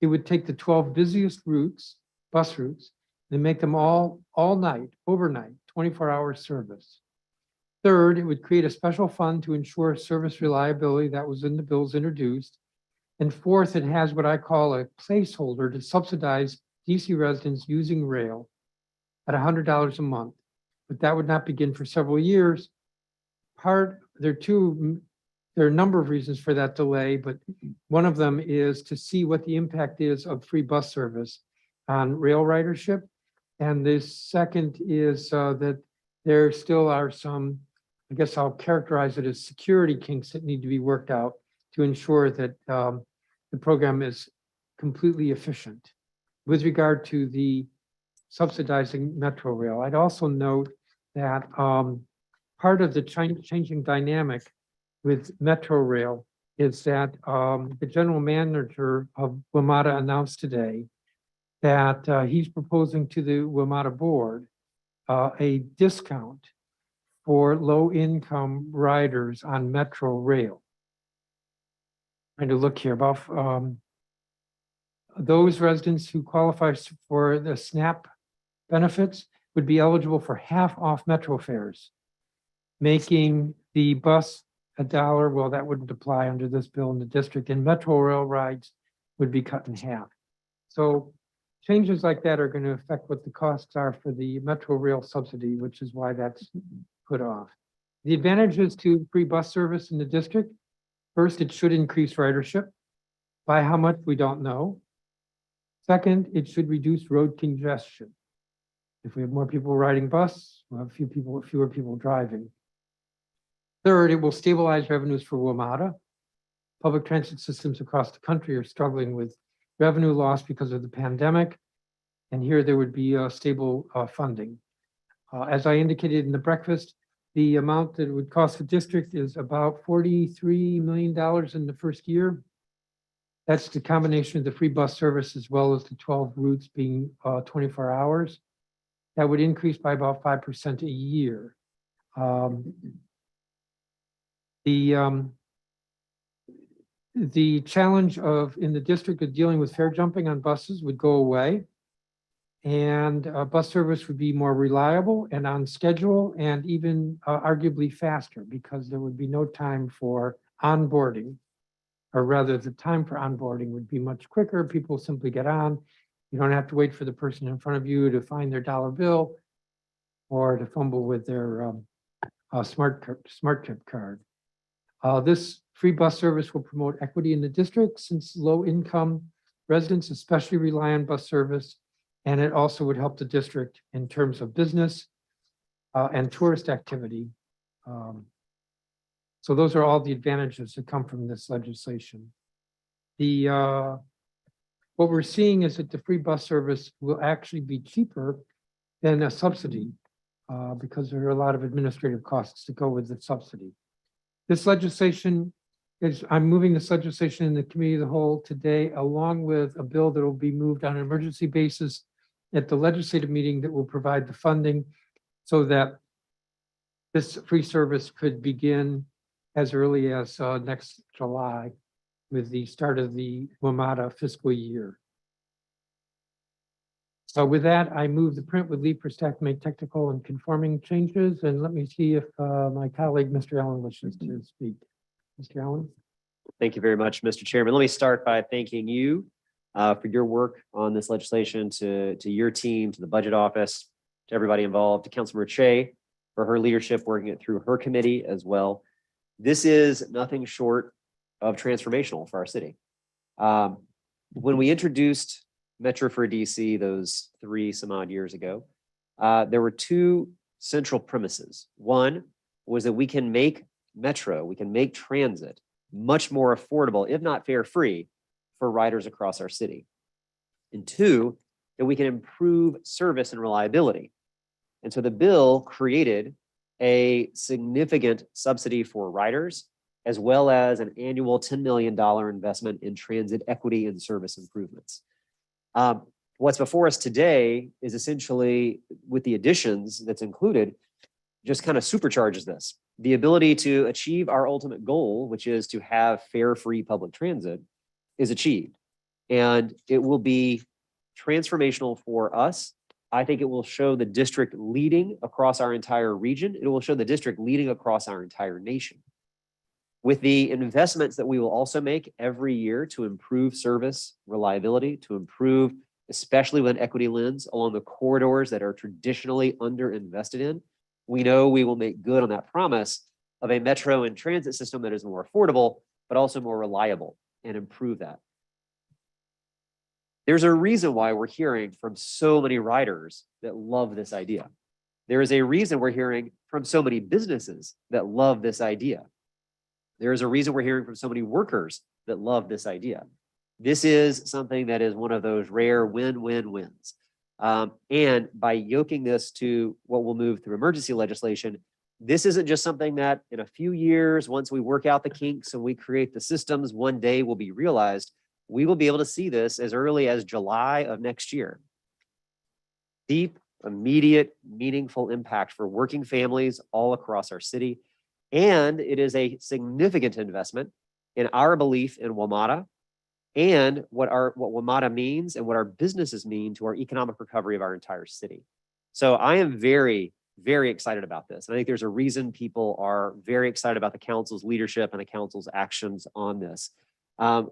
it would take the 12 busiest routes, bus routes, and make them all night, overnight, 24-hour service. Third, it would create a special fund to ensure service reliability. That was in the bills introduced. And fourth, it has what I call a placeholder to subsidize DC residents using rail at $100 a month. But that would not begin for several years. There are a number of reasons for that delay, but one of them is to see what the impact is of free bus service on rail ridership. And the second is that there still are some, I guess I'll characterize it as security kinks that need to be worked out to ensure that the program is completely efficient. With regard to the subsidizing Metro Rail, I'd also note that part of the changing dynamic with Metro Rail is that the general manager of WMATA announced today that he's proposing to the WMATA board a discount for low-income riders on Metro Rail. Trying to look here about those residents who qualify for the SNAP benefits would be eligible for half off Metro fares, making the bus $1. Well, that wouldn't apply under this bill in the district, and Metro Rail rides would be cut in half. So changes like that are going to affect what the costs are for the Metro Rail subsidy, which is why that's put off. The advantages to free bus service in the district: first, it should increase ridership. By how much, we don't know. Second, it should reduce road congestion. If we have more people riding bus, we'll have fewer people driving. Third, it will stabilize revenues for WMATA. Public transit systems across the country are struggling with revenue loss because of the pandemic, and here there would be stable funding. As I indicated in the breakfast, the amount that it would cost the district is about $43 million in the first year. That's the combination of the free bus service as well as the 12 routes being 24 hours. That would increase by about 5% a year. The challenge in the district of dealing with fare jumping on buses would go away, and bus service would be more reliable and on schedule, and even arguably faster, because there would be no time for onboarding or rather the time for onboarding would be much quicker. People simply get on. You don't have to wait for the person in front of you to find their dollar bill or to fumble with their smart chip card. This free bus service will promote equity in the district since low-income residents especially rely on bus service. And it also would help the district in terms of business and tourist activity. So those are all the advantages that come from this legislation. What we're seeing is that the free bus service will actually be cheaper than a subsidy because there are a lot of administrative costs to go with the subsidy. This legislation I'm moving this legislation in the committee of the whole today, along with a bill that will be moved on an emergency basis at the legislative meeting that will provide the funding so that this free service could begin as early as next July with the start of the WMATA fiscal year. So with that, I move the print with leave for staff to make technical and conforming changes. And let me see if my colleague, Mr. Allen, wishes to speak. Mr. Allen. Thank you very much, Mr. Chairman. Let me start by thanking you for your work on this legislation, to your team, to the budget office, to everybody involved, to Councilmember Che for her leadership, working it through her committee as well. This is nothing short of transformational for our city. When we introduced Metro for DC those 3 some odd years ago, there were 2 central premises. One was that we can make Metro, we can make transit much more affordable, if not fare free, for riders across our city. And 2, that we can improve service and reliability. And so the bill created a significant subsidy for riders, as well as an annual $10 million investment in transit equity and service improvements. What's before us today is essentially, with the additions that's included, just kind of supercharges this. The ability to achieve our ultimate goal, which is to have fare-free public transit, is achieved. And it will be transformational for us. I think it will show the district leading across our entire region. It will show the district leading across our entire nation. With the investments that we will also make every year to improve service, reliability, to improve, especially with an equity lens, along the corridors that are traditionally underinvested in, we know we will make good on that promise of a metro and transit system that is more affordable, but also more reliable, and improve that. There's a reason why we're hearing from so many riders that love this idea. There is a reason we're hearing from so many businesses that love this idea. There is a reason we're hearing from so many workers that love this idea. This is something that is one of those rare win-win-wins. And by yoking this to what will move through emergency legislation, this isn't just something that in a few years, once we work out the kinks and we create the systems, one day will be realized. We will be able to see this as early as July of next year. Deep, immediate, meaningful impact for working families all across our city. And it is a significant investment in our belief in WMATA and what WMATA means and what our businesses mean to our economic recovery of our entire city. So I am very, very excited about this. And I think there's a reason people are very excited about the council's leadership and the council's actions on this.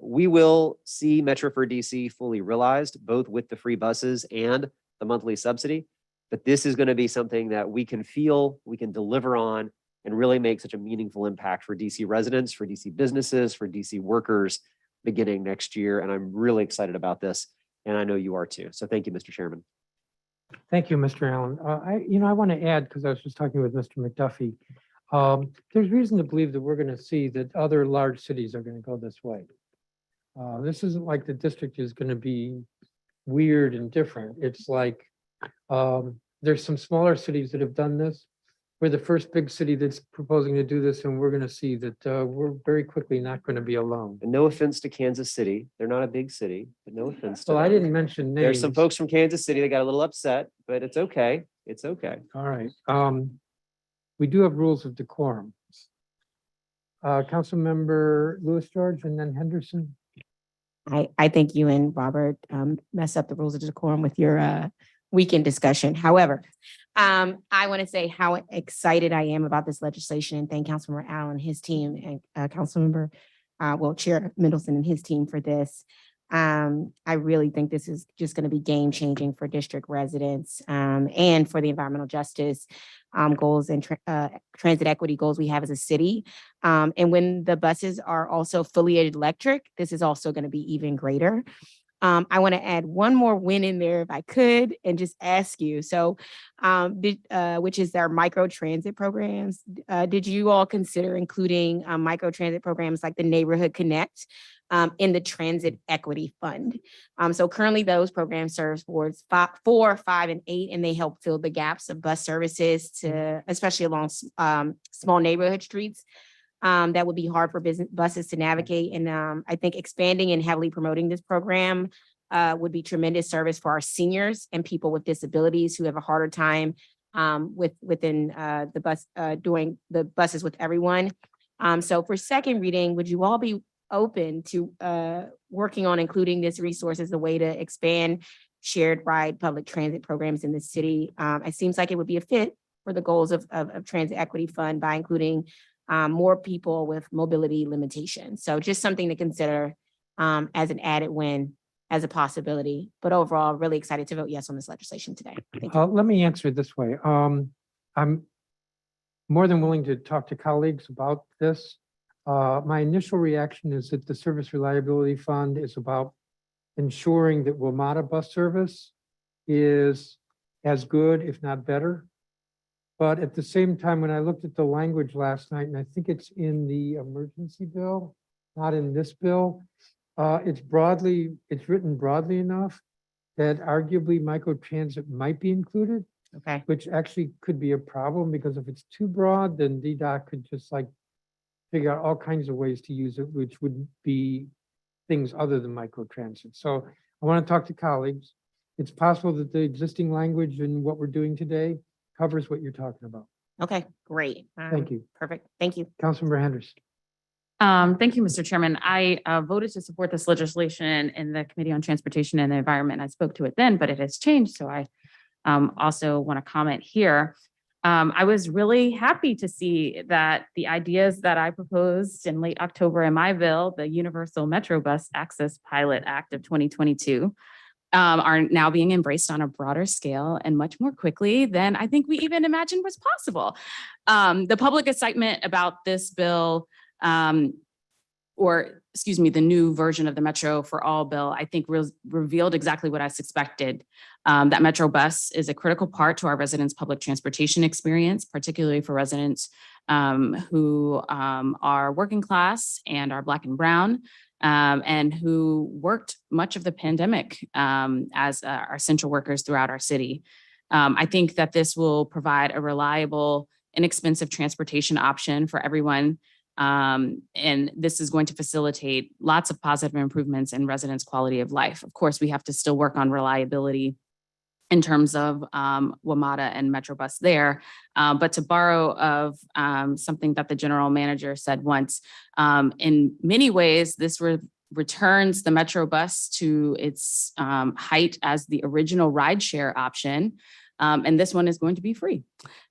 We will see Metro for DC fully realized, both with the free buses and the monthly subsidy. But this is going to be something that we can feel, we can deliver on, and really make such a meaningful impact for DC residents, for DC businesses, for DC workers beginning next year. And I'm really excited about this. And I know you are too. So thank you, Mr. Chairman. Thank you, Mr. Allen. I want to add, because I was just talking with Mr. McDuffie, there's reason to believe that we're going to see that other large cities are going to go this way. This isn't like the district is going to be weird and different. It's like there's some smaller cities that have done this. We're the first big city that's proposing to do this, and we're going to see that we're very quickly not going to be alone. And no offense to Kansas City. They're not a big city, but no offense to Well, I them. didn't mention names. There's some folks from Kansas City that got a little upset, but it's okay. It's okay. All right. We do have rules of decorum. Councilmember Lewis George and then Henderson. I think you and Robert mess up the rules of decorum with your weekend discussion. However, I want to say how excited I am about this legislation and thank Councilmember Allen, his team, and Councilmember Chair Mendelson and his team for this. I really think this is just going to be game changing for district residents and for the environmental justice goals and transit equity goals we have as a city. And when the buses are also fully electric, this is also going to be even greater. I want to add one more win in there if I could and just ask you. So, which is our micro transit programs. Did you all consider including micro transit programs like the Neighborhood Connect in the Transit Equity Fund? So currently those programs serve wards 4, 5, and 8, and they help fill the gaps of bus services to, especially along small neighborhood streets. That would be hard for buses to navigate. And I think expanding and heavily promoting this program would be tremendous service for our seniors and people with disabilities who have a harder time within the bus, doing the buses with everyone. So for second reading, would you all be open to working on including this resource as a way to expand shared ride public transit programs in the city? It seems like it would be a fit for the goals of Transit Equity Fund by including more people with mobility limitations. So just something to consider as an added win, as a possibility. But overall, really excited to vote yes on this legislation today. Thank you. Let me answer it this way. I'm more than willing to talk to colleagues about this. My initial reaction is that the Service Reliability Fund is about ensuring that WMATA bus service is as good, if not better. But at the same time, when I looked at the language last night, and I think it's in the emergency bill, not in this bill, it's written broadly enough that arguably microtransit might be included, Okay. which actually could be a problem because if it's too broad, then DDOT could just like figure out all kinds of ways to use it, which would be things other than microtransit. So I want to talk to colleagues. It's possible that the existing language and what we're doing today covers what you're talking about. Okay, great. Thank you. Perfect. Thank you. Councilmember Henderson. Thank you, Mr. Chairman. I voted to support this legislation in the Committee on Transportation and the Environment. I spoke to it then, but it has changed. So I also want to comment here. I was really happy to see that the ideas that I proposed in late October in my bill, the Universal Metro Bus Access Pilot Act of 2022, are now being embraced on a broader scale and much more quickly than I think we even imagined was possible. The public excitement about this bill, the new version of the Metro for All bill, I think revealed exactly what I suspected. That Metro bus is a critical part to our residents' public transportation experience, particularly for residents who are working class and are Black and brown, and who worked much of the pandemic as our essential workers throughout our city. I think that this will provide a reliable, inexpensive transportation option for everyone. And this is going to facilitate lots of positive improvements in residents' quality of life. Of course, we have to still work on reliability in terms of WMATA and Metrobus there. But to borrow of something that the general manager said once, in many ways, this returns the Metrobus to its height as the original rideshare option. And this one is going to be free.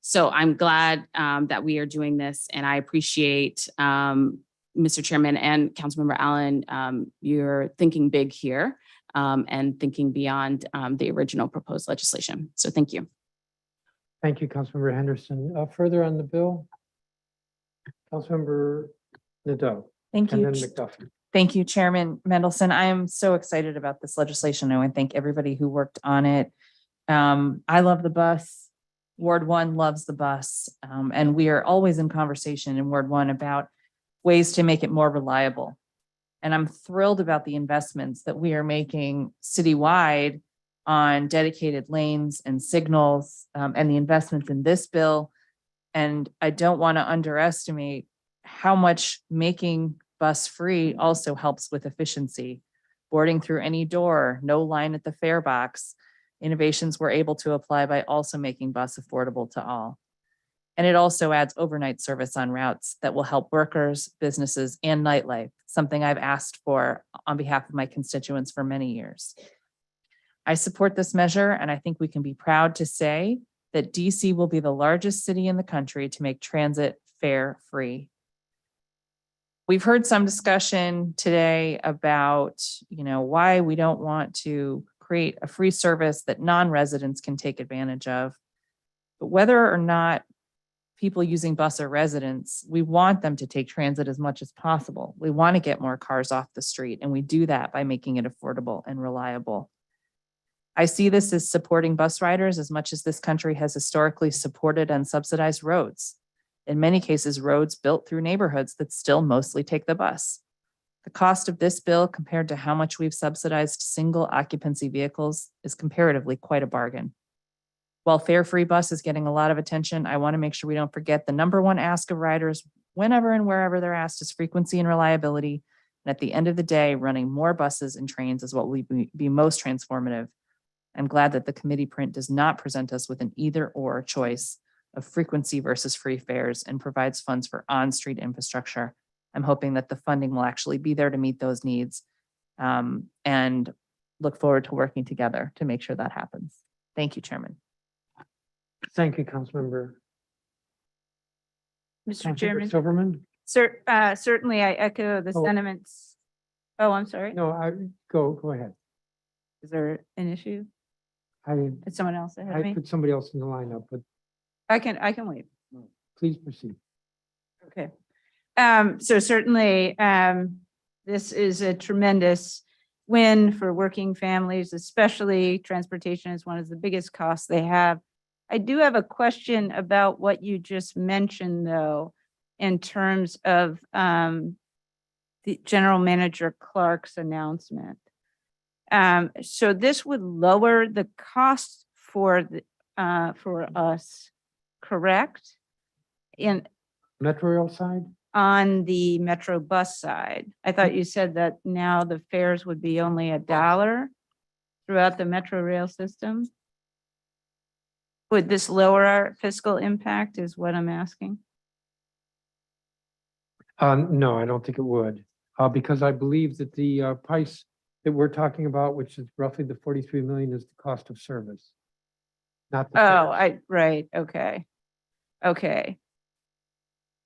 So I'm glad that we are doing this, and I appreciate, Mr. Chairman and Councilmember Allen, you're thinking big here and thinking beyond the original proposed legislation. So thank you. Thank you, Councilmember Henderson. Further on the bill, Councilmember Nadeau. Thank And you. then McDuffie. Thank you, Chairman Mendelson. I am so excited about this legislation. I want to thank everybody who worked on it. I love the bus. Ward 1 loves the bus. And we are always in conversation in Ward 1 about ways to make it more reliable. And I'm thrilled about the investments that we are making citywide on dedicated lanes and signals, and the investments in this bill. And I don't want to underestimate how much making bus free also helps with efficiency. Boarding through any door, no line at the fare box. Innovations we're able to apply by also making bus affordable to all. And it also adds overnight service on routes that will help workers, businesses, and nightlife, something I've asked for on behalf of my constituents for many years. I support this measure, and I think we can be proud to say that DC will be the largest city in the country to make transit fare free. We've heard some discussion today about, why we don't want to create a free service that non-residents can take advantage of. But whether or not people using bus are residents, we want them to take transit as much as possible. We want to get more cars off the street, and we do that by making it affordable and reliable. I see this as supporting bus riders as much as this country has historically supported and subsidized roads. In many cases, roads built through neighborhoods that still mostly take the bus. The cost of this bill compared to how much we've subsidized single occupancy vehicles is comparatively quite a bargain. While fare-free bus is getting a lot of attention, I want to make sure we don't forget the number one ask of riders whenever and wherever they're asked is frequency and reliability. And at the end of the day, running more buses and trains is what will be most transformative. I'm glad that the committee print does not present us with an either or choice of frequency versus free fares and provides funds for on-street infrastructure. I'm hoping that the funding will actually be there to meet those needs, and look forward to working together to make sure that happens. Thank you, Chairman. Thank you, Councilmember. Mr. Councilmember Chairman, Silverman? certainly I echo the Oh. sentiments. Oh, I'm sorry. No, go ahead. Is there an issue? I Is someone else ahead of me? put somebody else in the lineup, but I can wait. please proceed. Okay. So certainly, this is a tremendous win for working families, especially transportation is one of the biggest costs they have. I do have a question about what you just mentioned, though, in terms of the General Manager Clark's announcement. So this would lower the cost for us, correct? Metro Rail side? On the Metro bus side. I thought you said that now the fares would be only $1 throughout the Metro Rail system. Would this lower our fiscal impact is what I'm asking? No, I don't think it would, because I believe that the price that we're talking about, which is roughly the 43 million, is the cost of service. Not the Oh, fares. right, okay. Okay.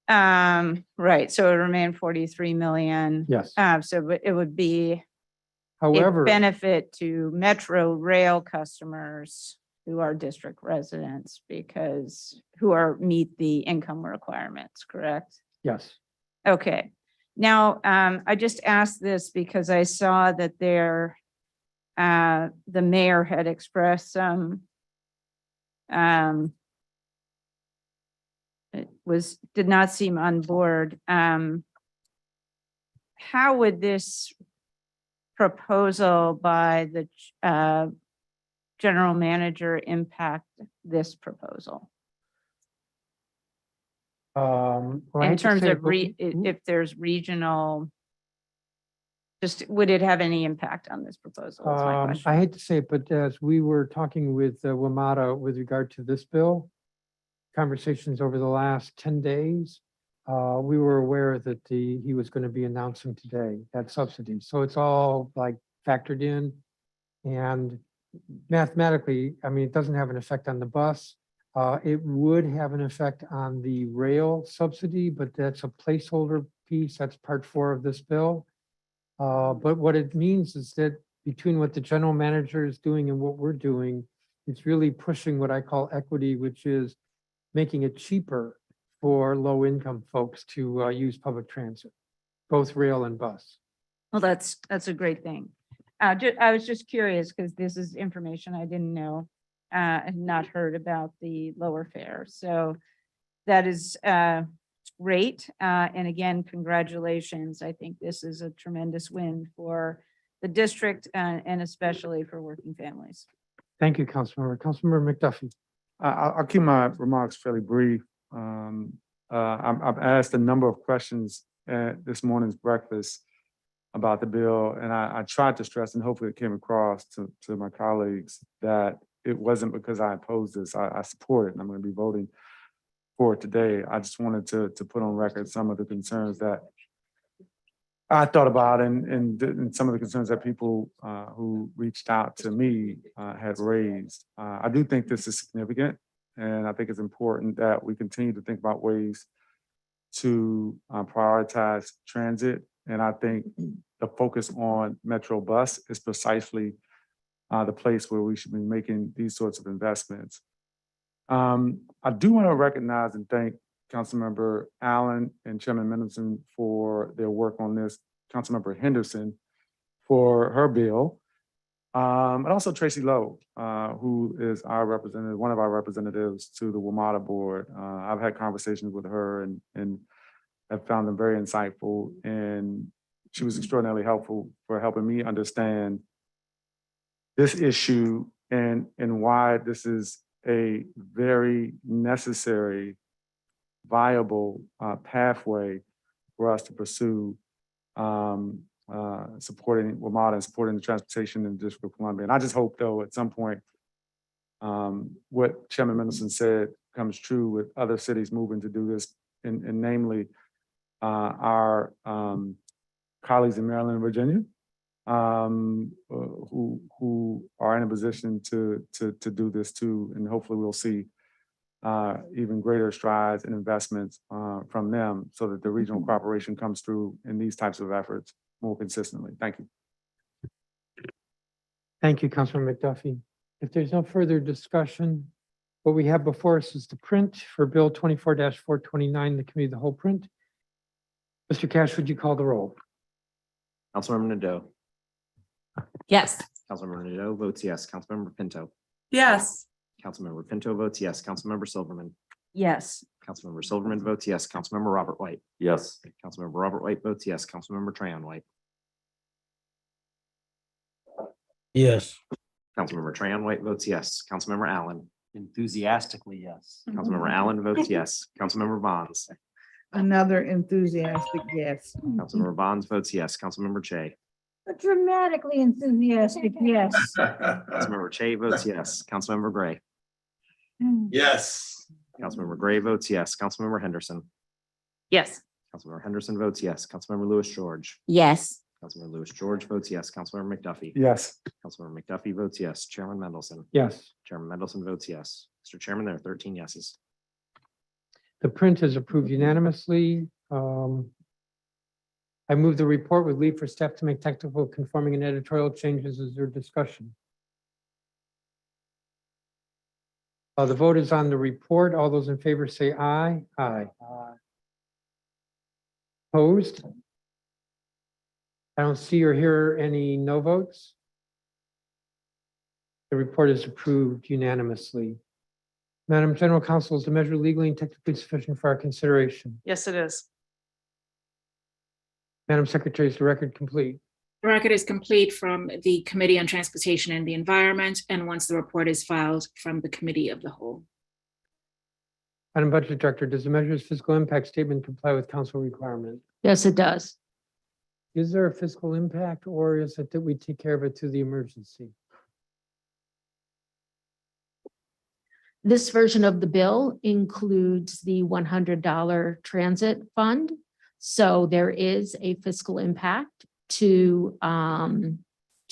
Right, so it remained 43 million. Yes. So it would be a However, benefit to Metro Rail customers who are district residents because meet the income requirements, correct? yes. Okay. Now, I just asked this because I saw that the mayor had expressed some did not seem on board. How would this proposal by the general manager impact this proposal? Well, I In hate to terms say it, of but if there's regional, would it have any impact on this proposal? Is my question. I hate to say it, but as we were talking with WMATA with regard to this bill, conversations over the last 10 days, we were aware that he was going to be announcing today that subsidy. So it's all like factored in. And mathematically, I mean, it doesn't have an effect on the bus. It would have an effect on the rail subsidy, but that's a placeholder piece. That's part 4 of this bill. But what it means is that between what the general manager is doing and what we're doing, it's really pushing what I call equity, which is making it cheaper for low income folks to use public transit, both rail and bus. Well, that's a great thing. I was just curious because this is information I didn't know, and not heard about the lower fare. So that is great. And again, congratulations. I think this is a tremendous win for the district and especially for working families. Thank you, Councilmember. Councilmember McDuffie. I'll keep my remarks fairly brief. I've asked a number of questions at this morning's breakfast about the bill, and I tried to stress, and hopefully it came across to my colleagues, that it wasn't because I opposed this. I support it, and I'm going to be voting for it today. I just wanted to put on record some of the concerns that I thought about and some of the concerns that people who reached out to me had raised. I do think this is significant, and I think it's important that we continue to think about ways to prioritize transit. And I think the focus on Metro Bus is precisely the place where we should be making these sorts of investments. I do want to recognize and thank Councilmember Allen and Chairman Mendelson for their work on this, Councilmember Henderson for her bill, and also Tracy Lowe, who is our representative, one of our representatives to the WMATA board. I've had conversations with her and have found them very insightful, and she was extraordinarily helpful for helping me understand this issue and why this is a very necessary, viable pathway for us to pursue supporting WMATA and supporting the transportation in the District of Columbia. And I just hope, though, at some point, what Chairman Mendelson said comes true with other cities moving to do this, and namely our colleagues in Maryland and Virginia, who are in a position to do this too. And hopefully we'll see even greater strides and investments from them so that the regional cooperation comes through in these types of efforts more consistently. Thank you. Thank you, Councilor McDuffie. If there's no further discussion, what we have before us is the print for Bill 24-429, the Committee of the Whole print. Mr. Cash, would you call the roll? Councilmember Nadeau. Yes. Councilmember Nadeau votes yes. Councilmember Pinto. Yes. Councilmember Pinto votes yes. Councilmember Silverman. Yes. Councilmember Silverman votes yes. Councilmember Robert White. Yes. Councilmember Robert White votes yes. Councilmember Trayon White. Yes. Councilmember Trayon White votes yes. Councilmember Allen. Enthusiastically, yes. Councilmember Allen votes yes. Councilmember Bonds. Another enthusiastic yes. Councilmember Bonds votes yes. Councilmember Che. A dramatically enthusiastic yes. Councilmember Che votes yes. Councilmember Gray. Yes. Councilmember Gray votes yes. Councilmember Henderson. Yes. Councilmember Henderson votes yes. Councilmember Lewis George. Yes. Councilmember Lewis George votes yes. Councilmember McDuffie. Yes. Councilmember McDuffie votes yes. Chairman Mendelson. Yes. Chairman Mendelson votes yes. Mr. Chairman, there are 13 yeses. The print is approved unanimously. I move the report with leave for staff to make technical conforming and editorial changes. Is there discussion? The vote is on the report. All those in favor say aye. Aye. Opposed? I don't see or hear any no votes. The report is approved unanimously. Madam General Counsel, is the measure legally and technically sufficient for our consideration? Yes, it is. Madam Secretary, is the record complete? The record is complete from the Committee on Transportation and the Environment, and once the report is filed from the Committee of the Whole. Madam Budget Director, does the measure's fiscal impact statement comply with council requirement? Yes, it does. Is there a fiscal impact, or is it that we take care of it through the emergency? This version of the bill includes the $100 transit fund. So there is a fiscal impact to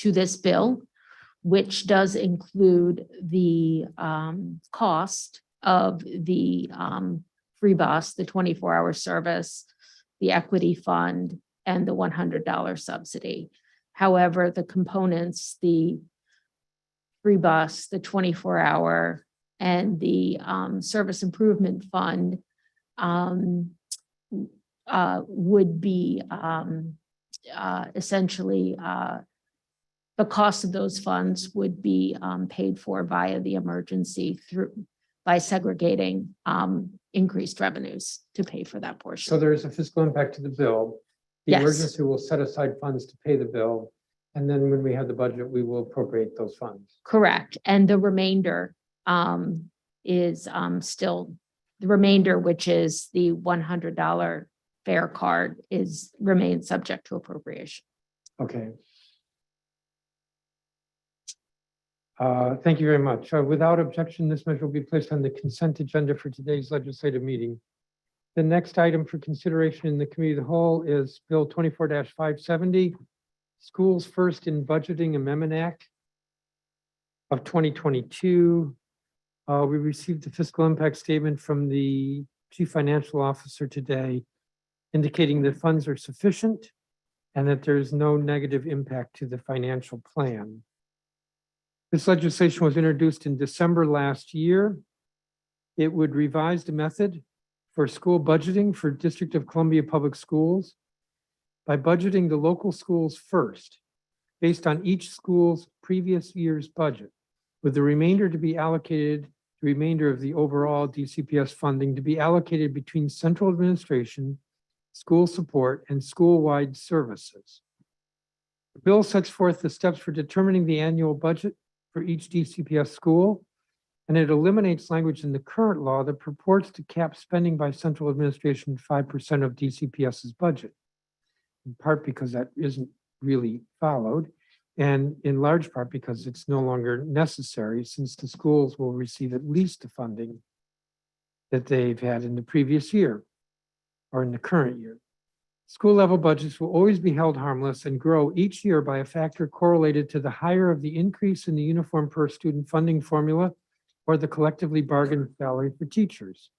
this bill, which does include the cost of the free bus, the 24-hour service, the equity fund, and the $100 subsidy. However, the components, the free bus, the 24-hour, and the service improvement fund would be essentially the cost of those funds would be paid for via the emergency by segregating increased revenues to pay for that portion. So there is a fiscal impact to the bill. The Yes. emergency will set aside funds to pay the bill. And then when we have the budget, we will appropriate those funds. Correct. And the remainder is still the remainder, which is the $100 fare card, remains subject to appropriation. Okay. Thank you very much. Without objection, this measure will be placed on the consent agenda for today's legislative meeting. The next item for consideration in the Committee of the Whole is Bill 24-570, Schools First in Budgeting Amendment Act of 2022. We received the fiscal impact statement from the Chief Financial Officer today, indicating that funds are sufficient and that there is no negative impact to the financial plan. This legislation was introduced in December last year. It would revise the method for school budgeting for District of Columbia Public Schools by budgeting the local schools first, based on each school's previous year's budget, with the remainder to be allocated, the remainder of the overall DCPS funding to be allocated between central administration, school support, and school-wide services. The bill sets forth the steps for determining the annual budget for each DCPS school, and it eliminates language in the current law that purports to cap spending by central administration 5% of DCPS's budget, in part because that isn't really followed, and in large part because it's no longer necessary since the schools will receive at least the funding that they've had in the previous year or in the current year. School level budgets will always be held harmless and grow each year by a factor correlated to the higher of the increase in the uniform per student funding formula or the collectively bargained salary for teachers.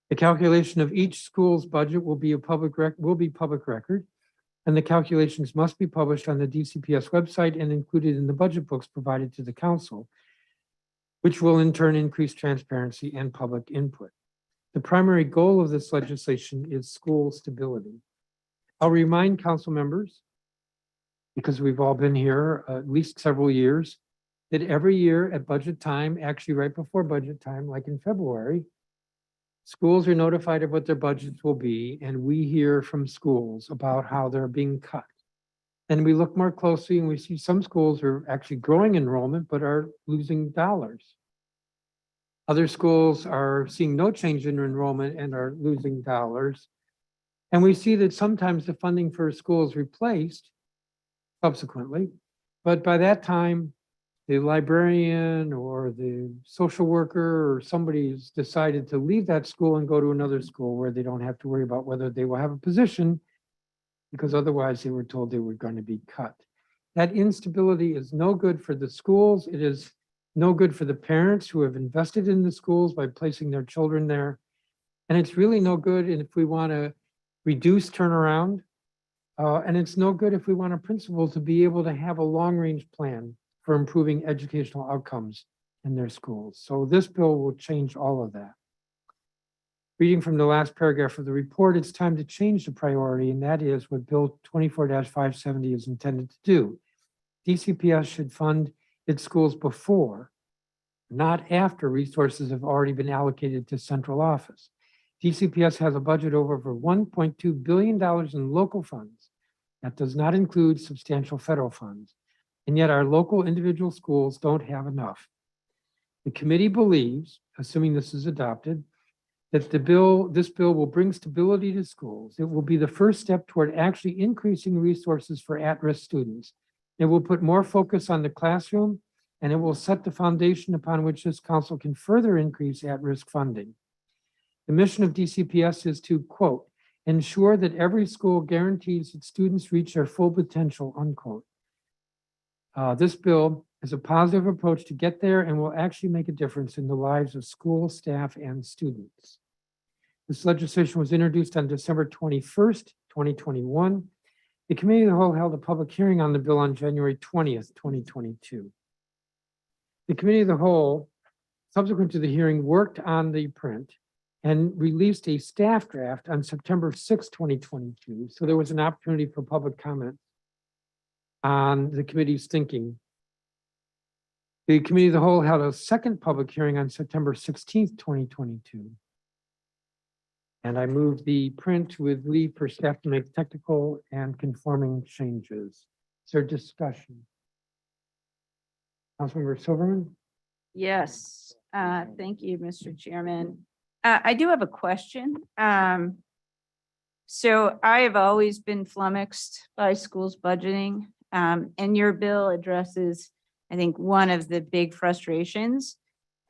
The calculation of each school's budget will be public record, and the calculations must be published on the DCPS website and included in the budget books provided to the council, which will in turn increase transparency and public input. The primary goal of this legislation is school stability. I'll remind council members, because we've all been here at least several years, that every year at budget time, actually right before budget time, like in February, schools are notified of what their budgets will be, and we hear from schools about how they're being cut. And we look more closely and we see some schools are actually growing enrollment, but are losing dollars. Other schools are seeing no change in enrollment and are losing dollars. And we see that sometimes the funding for a school is replaced subsequently, but by that time, the librarian or the social worker or somebody's decided to leave that school and go to another school where they don't have to worry about whether they will have a position, because otherwise they were told they were going to be cut. That instability is no good for the schools. It is no good for the parents who have invested in the schools by placing their children there. And it's really no good if we want to reduce turnaround. And it's no good if we want a principal to be able to have a long-range plan for improving educational outcomes in their schools. So this bill will change all of that. Reading from the last paragraph of the report, it's time to change the priority, and that is what Bill 24-570 is intended to do. DCPS should fund its schools before, not after resources have already been allocated to central office. DCPS has a budget of over $1.2 billion in local funds. That does not include substantial federal funds. And yet our local individual schools don't have enough. The committee believes, assuming this is adopted, that this bill will bring stability to schools. It will be the first step toward actually increasing resources for at-risk students. It will put more focus on the classroom, and it will set the foundation upon which this council can further increase at-risk funding. The mission of DCPS is to, quote, ensure that every school guarantees that students reach their full potential, unquote. This bill is a positive approach to get there and will actually make a difference in the lives of school staff and students. This legislation was introduced on December 21st, 2021. The Committee of the Whole held a public hearing on the bill on January 20th, 2022. The Committee of the Whole, subsequent to the hearing, worked on the print and released a staff draft on September 6th, 2022. So there was an opportunity for public comment on the committee's thinking. The Committee of the Whole held a second public hearing on September 16th, 2022. And I moved the print with leave for staff to make technical and conforming changes. Is there discussion? Councilmember Silverman? Yes, thank you, Mr. Chairman. I do have a question. So I have always been flummoxed by schools budgeting, and your bill addresses, I think, one of the big frustrations.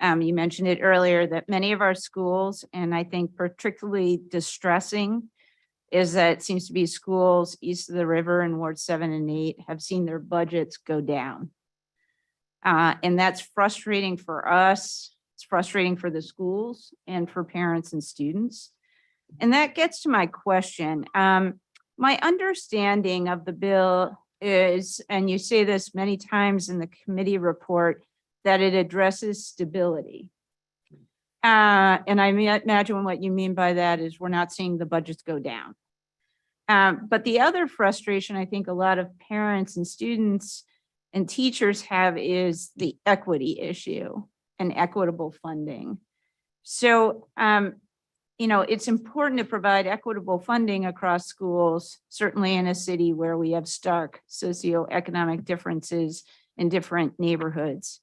You mentioned it earlier that many of our schools, and I think particularly distressing, is that it seems to be schools east of the river in Ward 7 and 8 have seen their budgets go down. And that's frustrating for us It's frustrating for the schools and for parents and students. And that gets to my question. My understanding of the bill is, and you say this many times in the committee report, that it addresses stability. And I imagine what you mean by that is we're not seeing the budgets go down. But the other frustration I think a lot of parents and students and teachers have is the equity issue and equitable funding. So, it's important to provide equitable funding across schools, certainly in a city where we have stark socioeconomic differences in different neighborhoods.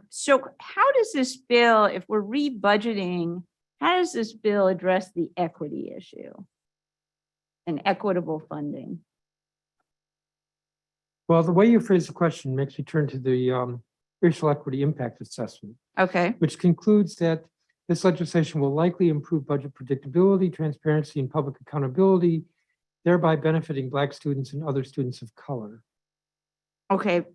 So how does this bill, if we're rebudgeting, how does this bill address the equity issue and equitable funding? Well, the way you phrase the question makes me turn to the racial equity impact assessment, Okay, which concludes that this legislation will likely improve budget predictability, transparency, and public accountability, thereby benefiting Black students and other students of color. okay,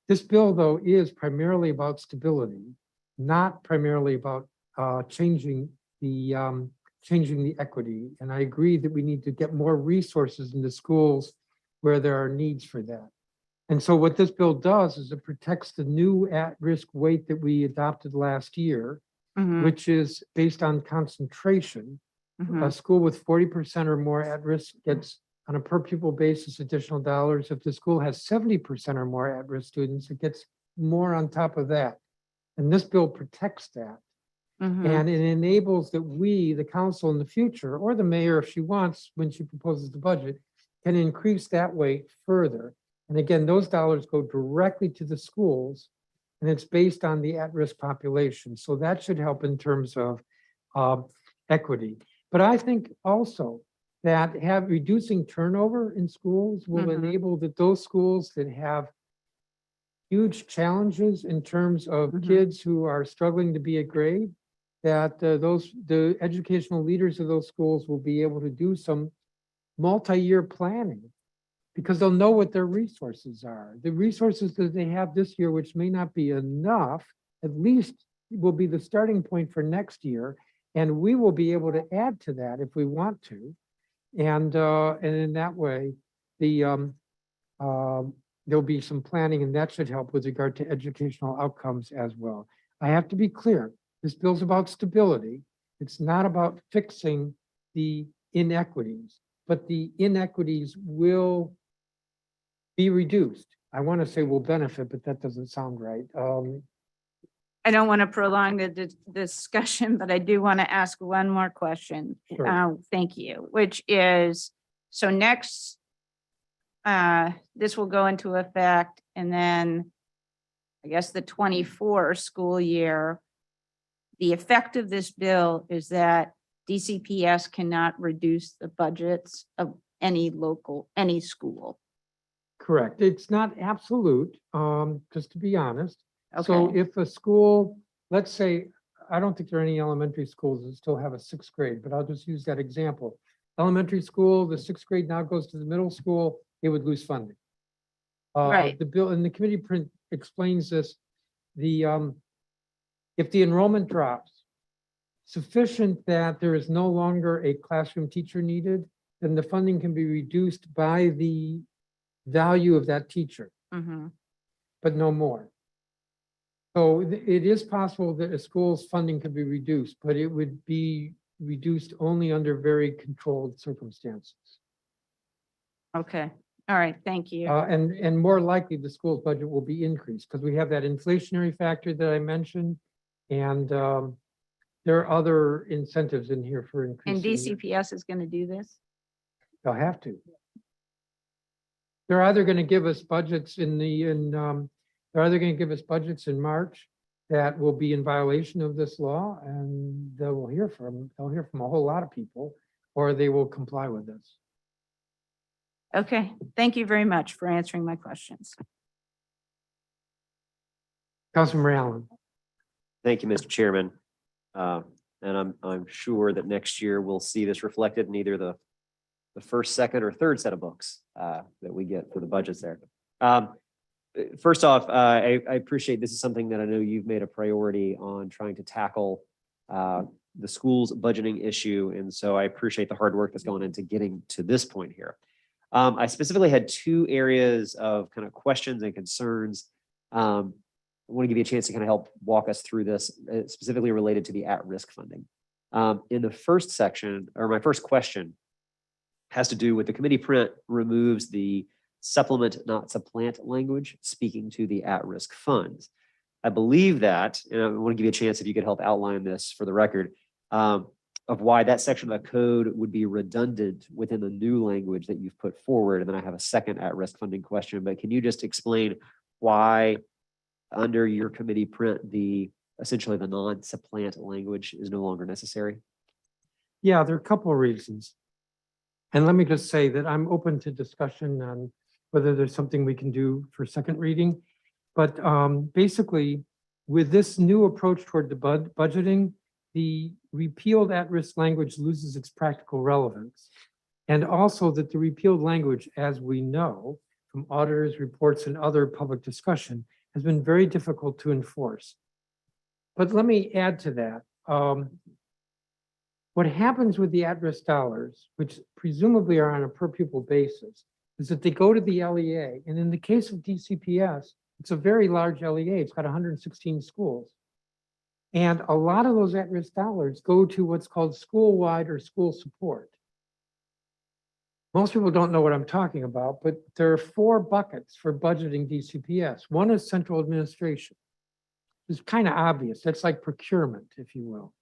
This bill, though, is primarily about stability, not primarily about changing the equity. And I agree that we need to get more resources into schools where there are needs for that. And so what this bill does is it protects the new at-risk weight that we adopted last year, mhm, which is based on concentration. mhm. A school with 40% or more at risk gets, on a per pupil basis, additional dollars. If the school has 70% or more at-risk students, it gets more on top of that. And this bill protects that. Mhm. And it enables that we, the council in the future, or the mayor, if she wants, when she proposes the budget, can increase that weight further. And again, those dollars go directly to the schools, and it's based on the at-risk population. So that should help in terms of equity. But I think also that reducing turnover in schools will Mhm. enable that those schools that have huge challenges in terms of Mhm. kids who are struggling to be a grade, that the educational leaders of those schools will be able to do some multi-year planning because they'll know what their resources are. The resources that they have this year, which may not be enough, at least will be the starting point for next year. And we will be able to add to that if we want to. And in that way, there'll be some planning, and that should help with regard to educational outcomes as well. I have to be clear, this bill's about stability. It's not about fixing the inequities, but the inequities will be reduced. I want to say will benefit, but that doesn't sound right. I don't want to prolong the discussion, but I do want to ask one more question. Sure. Thank you, which is, so next, this will go into effect and then I guess the 24 school year. The effect of this bill is that DCPS cannot reduce the budgets of any school. Correct. It's not absolute, just to be honest. So Okay, if a school, let's say, I don't think there are any elementary schools that still have a sixth grade, but I'll just use that example. Elementary school, the sixth grade now goes to the middle school, it would lose funding. Right. The bill and the committee print explains this. If the enrollment drops sufficient that there is no longer a classroom teacher needed, then the funding can be reduced by the value of that teacher, mhm, but no more. So it is possible that a school's funding could be reduced, but it would be reduced only under very controlled circumstances. okay, all right, thank you. And more likely, the school's budget will be increased because we have that inflationary factor that I mentioned. And there are other incentives in here for And increasing. DCPS is going to do this? They'll have to. They're either going to give us budgets they're either going to give us budgets in March that will be in violation of this law, and they'll hear from a whole lot of people, or they will comply with this. Okay, thank you very much for answering my questions. Councilmember Allen. Thank you, Mr. Chairman. And I'm sure that next year we'll see this reflected in either the first, second, or third set of books that we get for the budgets there. First off, I appreciate this is something that I know you've made a priority on trying to tackle the school's budgeting issue. And so I appreciate the hard work that's going into getting to this point here. I specifically had two areas of kind of questions and concerns. I want to give you a chance to kind of help walk us through this, specifically related to the at-risk funding. In the first section, or my first question, has to do with the committee print removes the supplement, not supplant language, speaking to the at-risk funds. I believe that, and I want to give you a chance if you could help outline this for the record, of why that section of the code would be redundant within the new language that you've put forward. And then I have a second at-risk funding question, but can you just explain why under your committee print, essentially the non-supplant language is no longer necessary? Yeah, there are a couple of reasons. And let me just say that I'm open to discussion on whether there's something we can do for second reading. But basically, with this new approach toward the budgeting, the repealed at-risk language loses its practical relevance. And also that the repealed language, as we know from auditors' reports and other public discussion, has been very difficult to enforce. But let me add to that. What happens with the at-risk dollars, which presumably are on a per pupil basis, is that they go to the LEA. And in the case of DCPS, it's a very large LEA. It's got 116 schools. And a lot of those at-risk dollars go to what's called school-wide or school support. Most people don't know what I'm talking about, but there are 4 buckets for budgeting DCPS. One is central administration. It's kind of obvious. That's like procurement, if you will.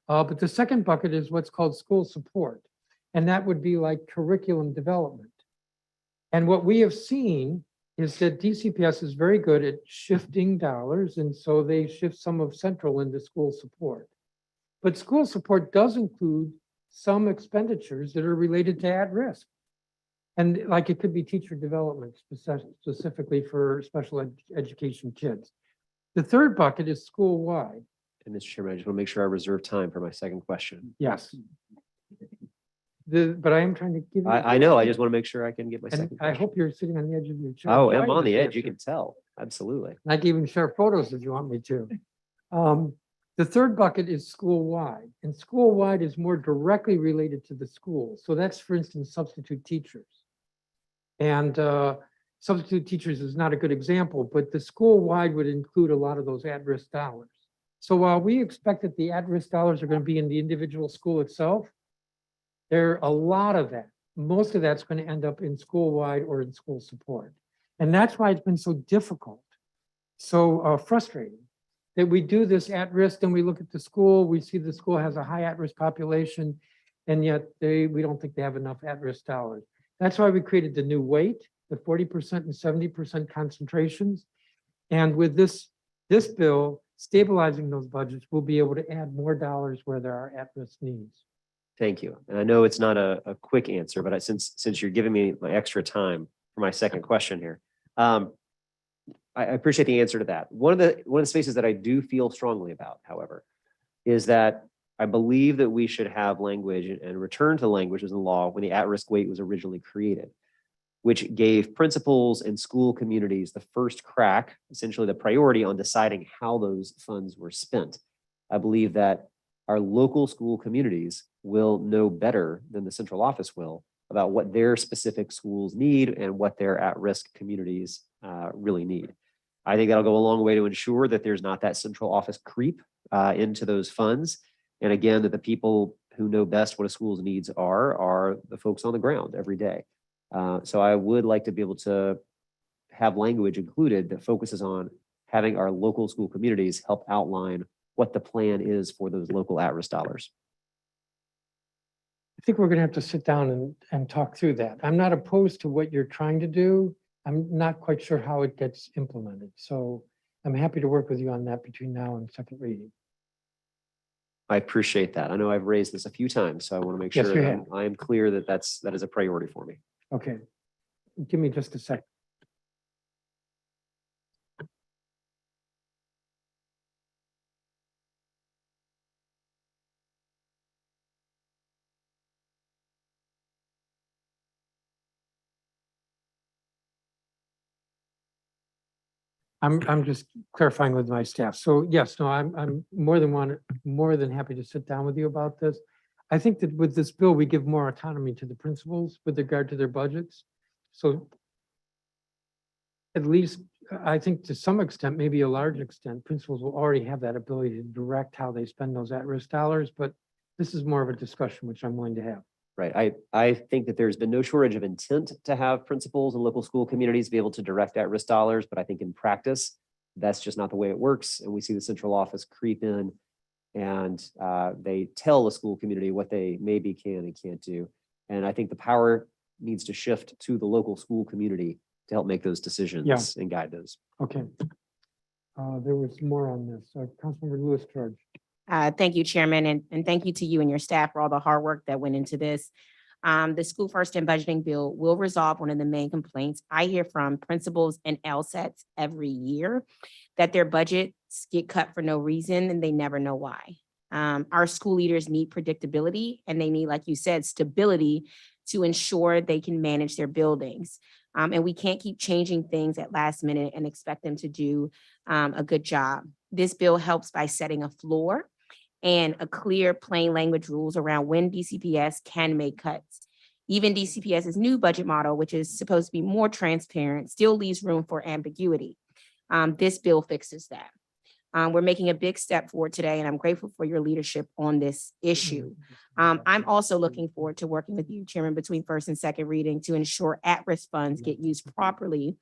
But the second bucket is what's called school support. And that would be like curriculum development. And what we have seen is that DCPS is very good at shifting dollars. And so they shift some of central into school support. But school support does include some expenditures that are related to at-risk. And like it could be teacher development specifically for special education kids. The third bucket is school-wide. And Mr. Chairman, I just want to make sure I reserve time for my second question. Yes. But I am trying to give you. I know, I just want to make sure I can get my second And I question. hope you're sitting on the edge of your chair. Oh, I'm enjoying on the this edge, you answer. can tell, absolutely. I can even share photos if you want me to. The third bucket is school-wide, and school-wide is more directly related to the school. So that's, for instance, substitute teachers. And substitute teachers is not a good example, but the school-wide would include a lot of those at-risk dollars. So while we expect that the at-risk dollars are going to be in the individual school itself, there are a lot of that. Most of that's going to end up in school-wide or in school support. And that's why it's been so difficult, so frustrating, that we do this at-risk, and we look at the school, we see the school has a high at-risk population, and yet we don't think they have enough at-risk dollars. That's why we created the new weight, the 40% and 70% concentrations. And with this bill, stabilizing those budgets, we'll be able to add more dollars where there are at-risk needs. Thank you. And I know it's not a quick answer, but since you're giving me my extra time for my second question here, I appreciate the answer to that. One of the spaces that I do feel strongly about, however, is that I believe that we should have language and return to language as in law when the at-risk weight was originally created, which gave principals and school communities the first crack, essentially the priority on deciding how those funds were spent. I believe that our local school communities will know better than the central office will about what their specific schools need and what their at-risk communities really need. I think that'll go a long way to ensure that there's not that central office creep into those funds. And again, that the people who know best what a school's needs are the folks on the ground every day. So I would like to be able to have language included that focuses on having our local school communities help outline what the plan is for those local at-risk dollars. I think we're going to have to sit down and talk through that. I'm not opposed to what you're trying to do. I'm not quite sure how it gets implemented. So I'm happy to work with you on that between now and second reading. I appreciate that. I know I've raised this a few times, so I want to make Yes, sure you that have. I am clear that that is a priority for me. Okay. Give me just a second. I'm just clarifying with my staff. So yes, no, I'm more than happy to sit down with you about this. I think that with this bill, we give more autonomy to the principals with regard to their budgets. So at least, I think to some extent, maybe a large extent, principals will already have that ability to direct how they spend those at-risk dollars, but this is more of a discussion which I'm willing to have. Right. I think that there's been no shortage of intent to have principals and local school communities be able to direct at-risk dollars, but I think in practice, that's just not the way it works. And we see the central office creep in and they tell the school community what they maybe can and can't do. And I think the power needs to shift to the local school community to help make those decisions and guide those. Okay. There was more on this. Councilmember Lewis George. Thank you, Chairman, and thank you to you and your staff for all the hard work that went into this. The School First and Budgeting Bill will resolve one of the main complaints I hear from principals and LSATs every year, that their budgets get cut for no reason and they never know why. Our school leaders need predictability and they need, like you said, stability to ensure they can manage their buildings. And we can't keep changing things at last minute and expect them to do a good job. This bill helps by setting a floor and a clear, plain language rules around when DCPS can make cuts. Even DCPS's new budget model, which is supposed to be more transparent, still leaves room for ambiguity. This bill fixes that. We're making a big step forward today, and I'm grateful for your leadership on this issue. I'm also looking forward to working with you, Chairman, between first and second reading to ensure at-risk funds get used properly.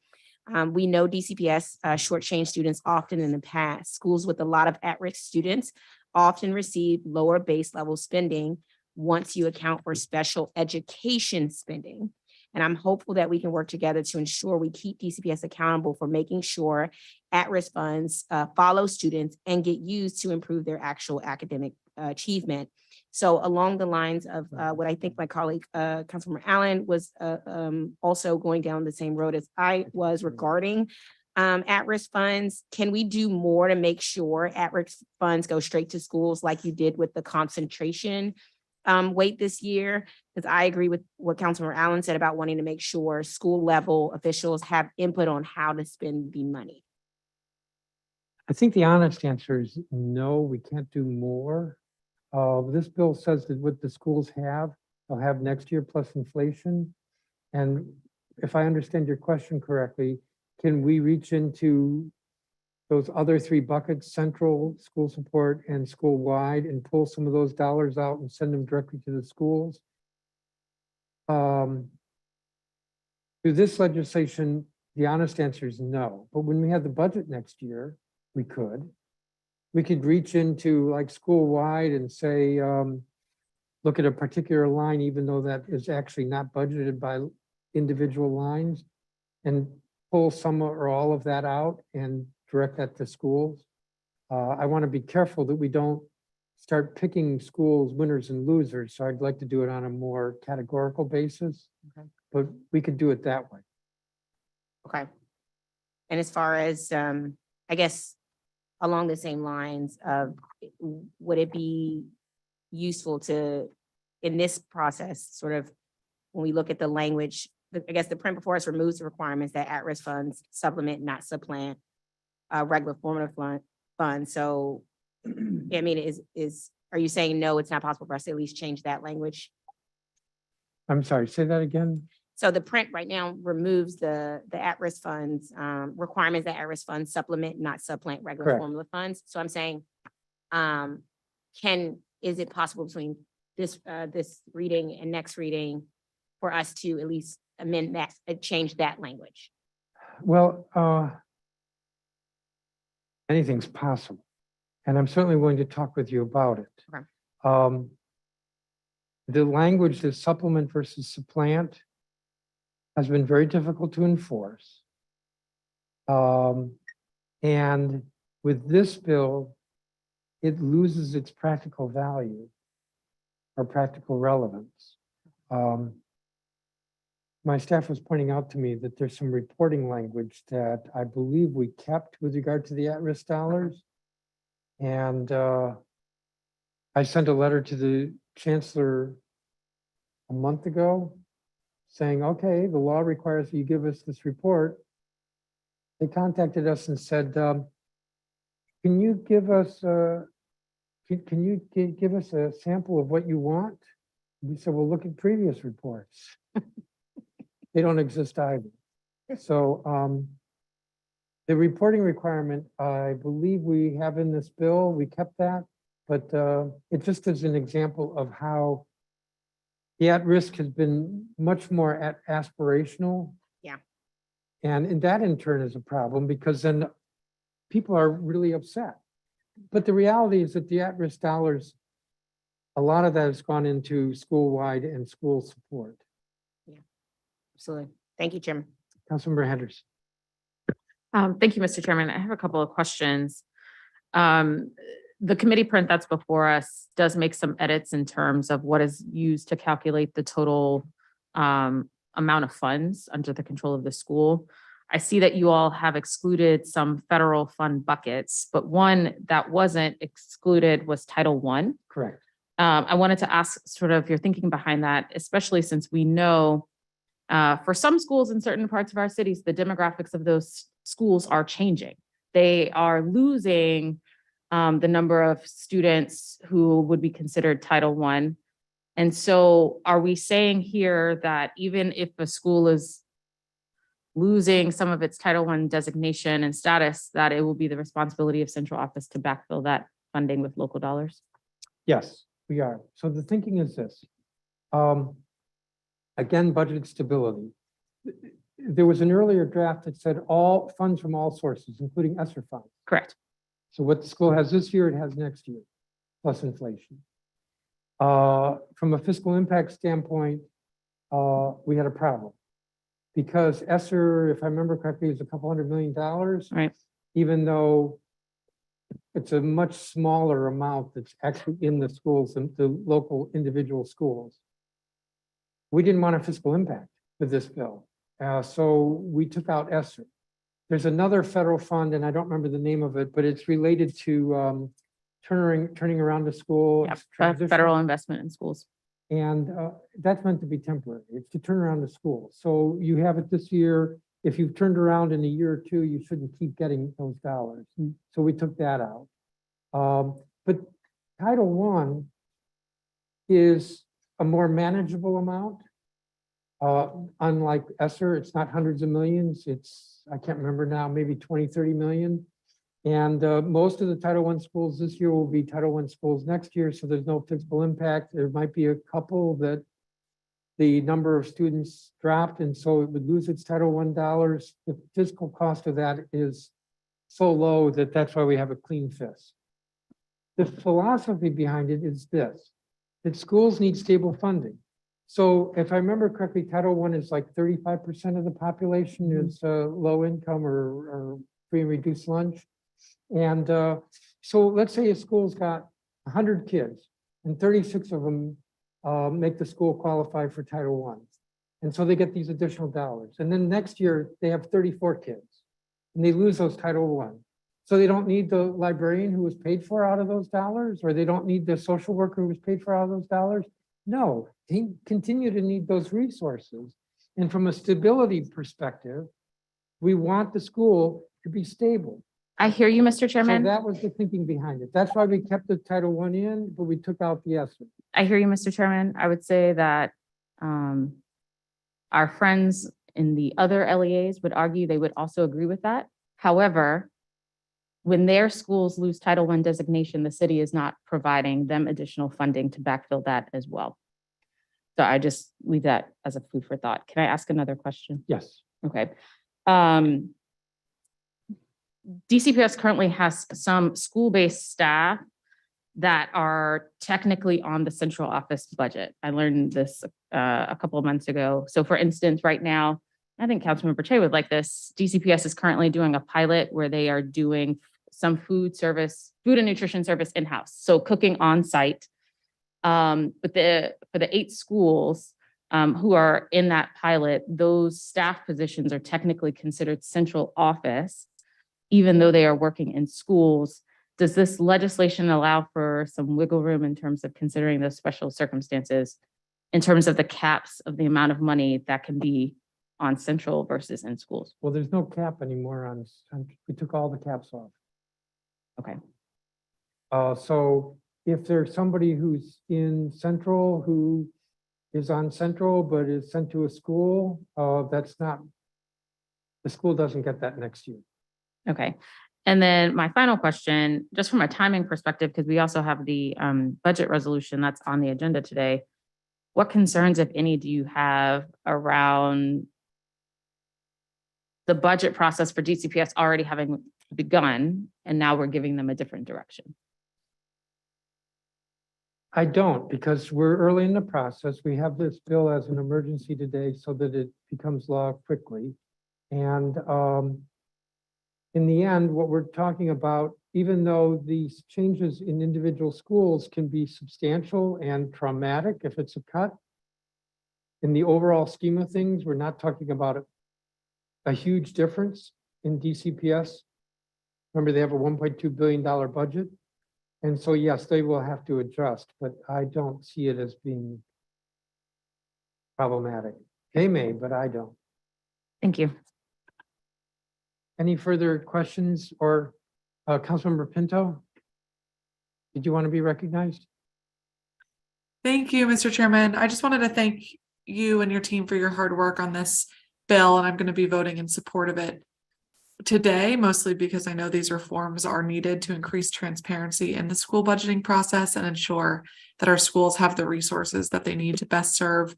We know DCPS shortchange students often in the past. Schools with a lot of at-risk students often receive lower base level spending once you account for special education spending. And I'm hopeful that we can work together to ensure we keep DCPS accountable for making sure at-risk funds follow students and get used to improve their actual academic achievement. So along the lines of what I think my colleague, Councilmember Allen, was also going down the same road as I was regarding at-risk funds, can we do more to make sure at-risk funds go straight to schools like you did with the concentration weight this year? Because I agree with what Councilmember Allen said about wanting to make sure school level officials have input on how to spend the money. I think the honest answer is no, we can't do more. This bill says that what the schools have, they'll have next year plus inflation. And if I understand your question correctly, can we reach into those other three buckets, central, school support, and school-wide, and pull some of those dollars out and send them directly to the schools? Through this legislation, the honest answer is no. But when we have the budget next year, we could reach into like school-wide and say, look at a particular line, even though that is actually not budgeted by individual lines, and pull some or all of that out and direct that to schools. I want to be careful that we don't start picking schools winners and losers. So I'd like to do it on a more categorical basis, but we could do it that way. Okay. And as far as, I guess, along the same lines of, would it be useful to, in this process, sort of, when we look at the language, I guess the print before us removes the requirements that at-risk funds supplement, not supplant regular formative funds. So, I mean, are you saying no, it's not possible for us to at least change that language? I'm sorry, say that again. So the print right now removes the at-risk funds, requirements that at-risk funds supplement, not supplant regular Correct. formula funds. So I'm saying, is it possible between this reading and next reading for us to at least amend that, change that language? Well, anything's possible. And I'm certainly willing to talk with you about it. Okay. The language, the supplement versus supplant, has been very difficult to enforce. And with this bill, it loses its practical value or practical relevance. My staff was pointing out to me that there's some reporting language that I believe we kept with regard to the at-risk dollars. And I sent a letter to the chancellor a month ago saying, okay, the law requires you give us this report. They contacted us and said, can you give us, can you give us a sample of what you want? We said, well, look at previous reports. They don't exist either. So the reporting requirement, I believe we have in this bill, we kept that, but it just is an example of how the at-risk has been much more aspirational. Yeah. And that in turn is a problem because then people are really upset. But the reality is that the at-risk dollars, a lot of that has gone into school-wide and school support. Absolutely. Thank you, Chairman. Councilmember Henderson. Thank you, Mr. Chairman. I have a couple of questions. The committee print that's before us does make some edits in terms of what is used to calculate the total amount of funds under the control of the school. I see that you all have excluded some federal fund buckets, but one that wasn't excluded was Title I. Correct. I wanted to ask sort of your thinking behind that, especially since we know for some schools in certain parts of our cities, the demographics of those schools are changing. They are losing the number of students who would be considered Title I. And so are we saying here that even if a school is losing some of its Title I designation and status, that it will be the responsibility of central office to backfill that funding with local dollars? Yes, we are. So the thinking is this. Again, budget stability. There was an earlier draft that said all funds from all sources, including ESSER funds. Correct. So what the school has this year, it has next year, plus inflation. From a fiscal impact standpoint, we had a problem. Because ESSER, if I remember correctly, is a couple $100 million. Right. Even though it's a much smaller amount that's actually in the schools and the local individual schools. We didn't want a fiscal impact with this bill. So we took out ESSER. There's another federal fund, and I don't remember the name of it, but it's related to turning around the school. Yep. It's transition. Federal investment in schools. And that's meant to be temporary. It's to turn around the school. So you have it this year. If you've turned around in a year or two, you shouldn't keep getting those dollars. So we took that out. But Title I is a more manageable amount. Unlike ESSER, it's not hundreds of millions. It's, I can't remember now, maybe 20, 30 million. And most of the Title I schools this year will be Title I schools next year, so there's no fiscal impact. There might be a couple that the number of students dropped, and so it would lose its Title I dollars. The fiscal cost of that is so low that that's why we have a clean fist. The philosophy behind it is this, that schools need stable funding. So if I remember correctly, Title I is like 35% of the population is low income or free and reduced lunch. And so let's say a school's got 100 kids and 36 of them make the school qualify for Title I. And so they get these additional dollars. And then next year they have 34 kids and they lose those Title I. So they don't need the librarian who was paid for out of those dollars, or they don't need the social worker who was paid for out of those dollars. No, they continue to need those resources. And from a stability perspective, we want the school to be stable. I hear you, Mr. So Chairman. that was the thinking behind it. That's why we kept the Title I in, but we took out the ESSER. I hear you, Mr. Chairman. I would say that our friends in the other LEAs would argue they would also agree with that. However, when their schools lose Title I designation, the city is not providing them additional funding to backfill that as well. So I just leave that as a food for thought. Can I ask another question? Yes. Okay. DCPS currently has some school-based staff that are technically on the central office budget. I learned this a couple of months ago. So for instance, right now, I think Councilmember Che would like this. DCPS is currently doing a pilot where they are doing some food and nutrition service in-house. So cooking on site. But for the 8 schools who are in that pilot, those staff positions are technically considered central office, even though they are working in schools. Does this legislation allow for some wiggle room in terms of considering those special circumstances, in terms of the caps of the amount of money that can be on central versus in schools? Well, there's no cap anymore we took all the caps off. Okay. So if there's somebody who's in central who is on central but is sent to a school, that's not, the school doesn't get that next year. Okay. And then my final question, just from a timing perspective, because we also have the budget resolution that's on the agenda today. What concerns, if any, do you have around the budget process for DCPS already having begun, and now we're giving them a different direction? I don't, because we're early in the process. We have this bill as an emergency today so that it becomes law quickly. And in the end, what we're talking about, even though these changes in individual schools can be substantial and traumatic if it's a cut, in the overall scheme of things, we're not talking about a huge difference in DCPS. Remember, they have a $1.2 billion budget. And so, yes, they will have to adjust, but I don't see it as being problematic. They may, but I don't. Thank you. Any further questions or Councilmember Pinto? Did you want to be recognized? Thank you, Mr. Chairman. I just wanted to thank you and your team for your hard work on this bill, and I'm going to be voting in support of it today, mostly because I know these reforms are needed to increase transparency in the school budgeting process and ensure that our schools have the resources that they need to best serve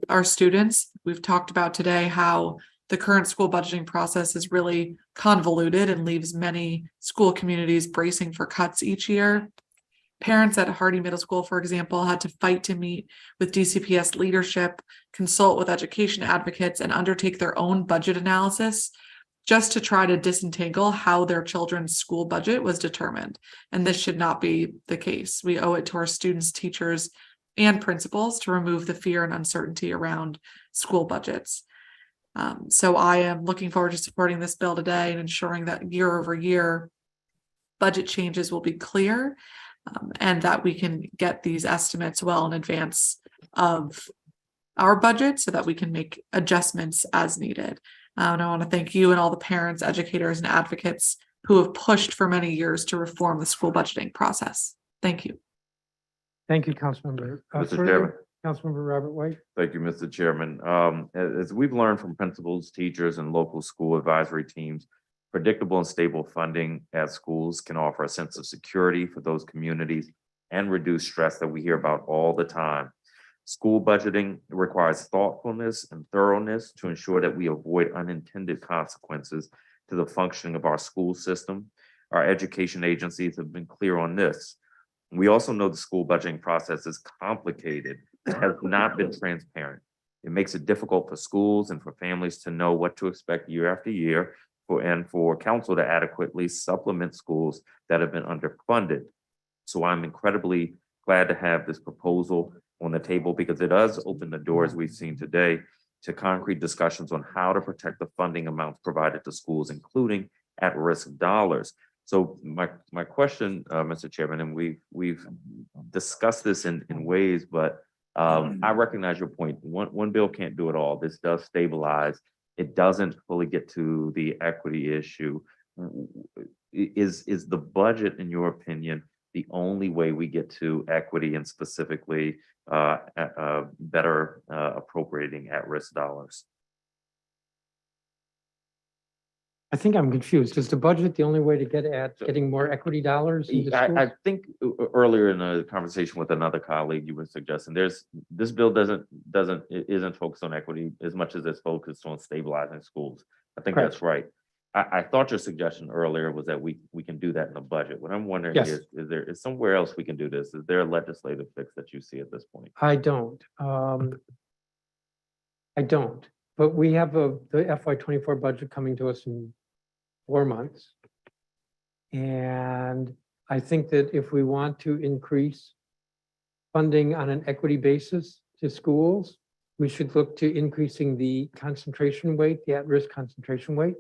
our students. We've talked about today how the current school budgeting process is really convoluted and leaves many school communities bracing for cuts each year. Parents at Hardy Middle School, for example, had to fight to meet with DCPS leadership, consult with education advocates, and undertake their own budget analysis just to try to disentangle how their children's school budget was determined. And this should not be the case. We owe it to our students, teachers, and principals to remove the fear and uncertainty around school budgets. So I am looking forward to supporting this bill today and ensuring that year over year, budget changes will be clear and that we can get these estimates well in advance of our budget so that we can make adjustments as needed. And I want to thank you and all the parents, educators, and advocates who have pushed for many years to reform the school budgeting process. Thank you. Thank you, Councilmember. Mr. Further? Chairman. Councilmember Robert White. Thank you, Mr. Chairman. As we've learned from principals, teachers, and local school advisory teams, predictable and stable funding at schools can offer a sense of security for those communities and reduce stress that we hear about all the time. School budgeting requires thoughtfulness and thoroughness to ensure that we avoid unintended consequences to the functioning of our school system. Our education agencies have been clear on this. We also know the school budgeting process is complicated. It has not been transparent. It makes it difficult for schools and for families to know what to expect year after year, and for council to adequately supplement schools that have been underfunded. So I'm incredibly glad to have this proposal on the table because it does open the door, as we've seen today, to concrete discussions on how to protect the funding amounts provided to schools, including at-risk dollars. So my question, Mr. Chairman, and we've discussed this in ways, but I recognize your point. One bill can't do it all. This does stabilize. It doesn't fully get to the equity issue. Is the budget, in your opinion, the only way we get to equity and specifically better appropriating at-risk dollars? I think I'm confused. Is the budget the only way to get at getting more equity dollars? into I schools? think earlier in a conversation with another colleague, you were suggesting this bill isn't focused on equity as much as it's focused on stabilizing schools. I think Correct. that's right. I thought your suggestion earlier was that we can do that in the budget. What I'm wondering Yes. is there somewhere else we can do this? Is there a legislative fix that you see at this point? I don't. But we have the FY24 budget coming to us in 4 months. And I think that if we want to increase funding on an equity basis to schools, we should look to increasing the concentration weight, the at-risk concentration weight.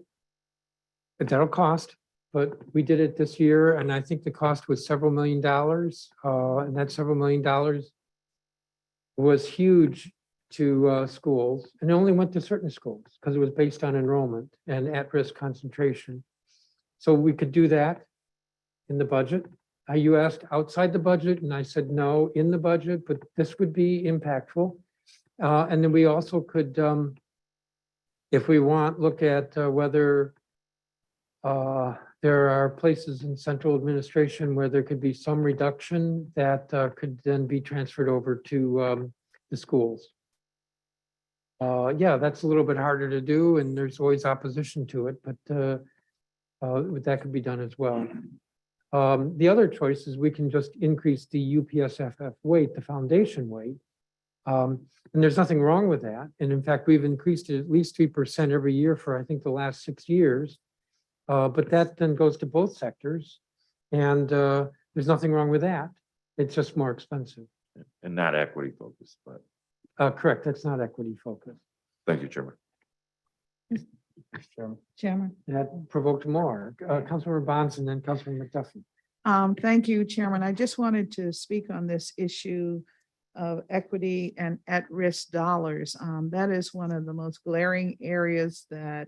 But that'll cost, but we did it this year, and I think the cost was several $1 million. And that several $1 million was huge to schools, and it only went to certain schools because it was based on enrollment and at-risk concentration. So we could do that in the budget. You asked outside the budget, and I said no, in the budget, but this would be impactful. And then we also could, if we want, look at whether there are places in central administration where there could be some reduction that could then be transferred over to the schools. Yeah, that's a little bit harder to do, and there's always opposition to it, but that could be done as well. The other choice is we can just increase the UPSFF weight, the foundation weight. And there's nothing wrong with that. And in fact, we've increased it at least 3% every year for, I think, the last 6 years. But that then goes to both sectors. And there's nothing wrong with that. It's just more expensive. And not equity focused, but Correct, that's not equity focused. thank you, Chairman. Chairman. That provoked more. Councilmember Bonds and then Councilmember McDuffie. Thank you, Chairman. I just wanted to speak on this issue of equity and at-risk dollars. That is one of the most glaring areas that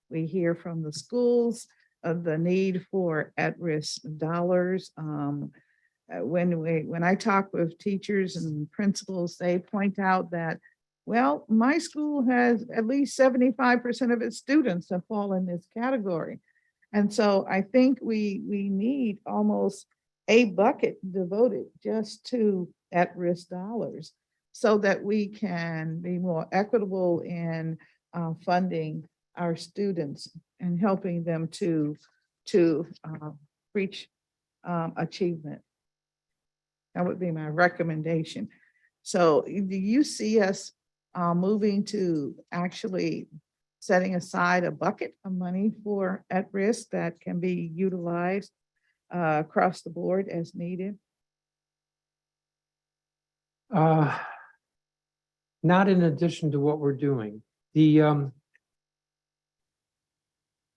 we hear from the schools of the need for at-risk dollars. When I talk with teachers and principals, they point out that, well, my school has at least 75% of its students that fall in this category. And so I think we need almost a bucket devoted just to at-risk dollars so that we can be more equitable in funding our students and helping them to reach achievement. That would be my recommendation. So do you see us moving to actually setting aside a bucket of money for at-risk that can be utilized across the board as needed? Not in addition to what we're doing.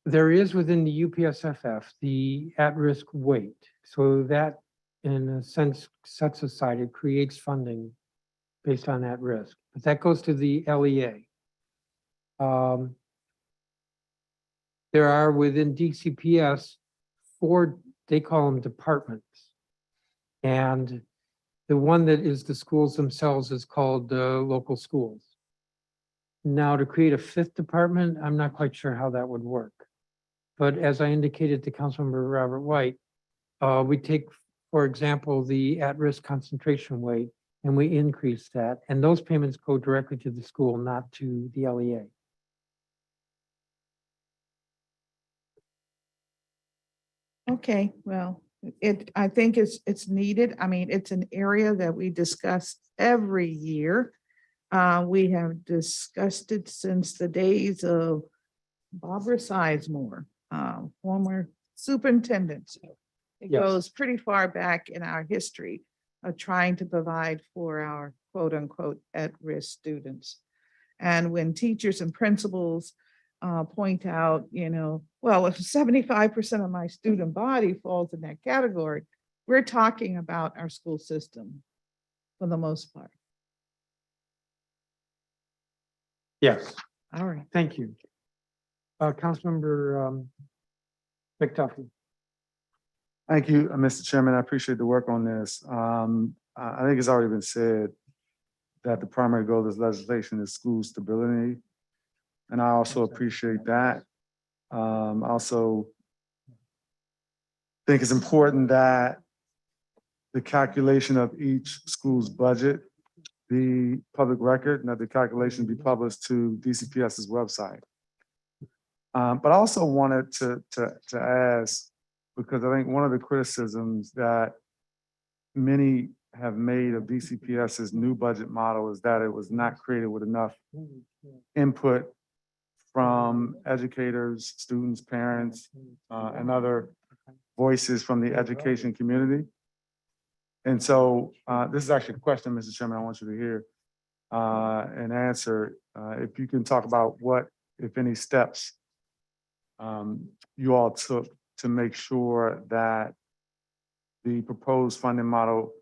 There is within the UPSFF, the at-risk weight. So that in a sense sets aside, it creates funding based on that risk, but that goes to the LEA. There are within DCPS 4, they call them departments. And the one that is the schools themselves is called local schools. Now to create a 5th department, I'm not quite sure how that would work. But as I indicated to Councilmember Robert White, we take, for example, the at-risk concentration weight and we increase that. And those payments go directly to the school, not to the LEA. Okay, well, I think it's needed. I mean, it's an area that we discuss every year. We have discussed it since the days of Barbara Sizemore, former superintendent. It Yes. goes pretty far back in our history of trying to provide for our quote unquote at-risk students. And when teachers and principals point out, well, if 75% of my student body falls in that category, we're talking about our school system for the most part. Yes. All right. Thank you. Councilmember McDuffie. Thank you, Mr. Chairman. I appreciate the work on this. I think it's already been said that the primary goal of this legislation is school stability. And I also appreciate that. Also think it's important that the calculation of each school's budget be public record and that the calculation be published to DCPS's website. But I also wanted to ask, because I think one of the criticisms that many have made of DCPS's new budget model is that it was not created with enough input from educators, students, parents, and other voices from the education community. And so this is actually a question, Mr. Chairman, I want you to hear and answer. If you can talk about what, if any, steps you all took to make sure that the proposed funding model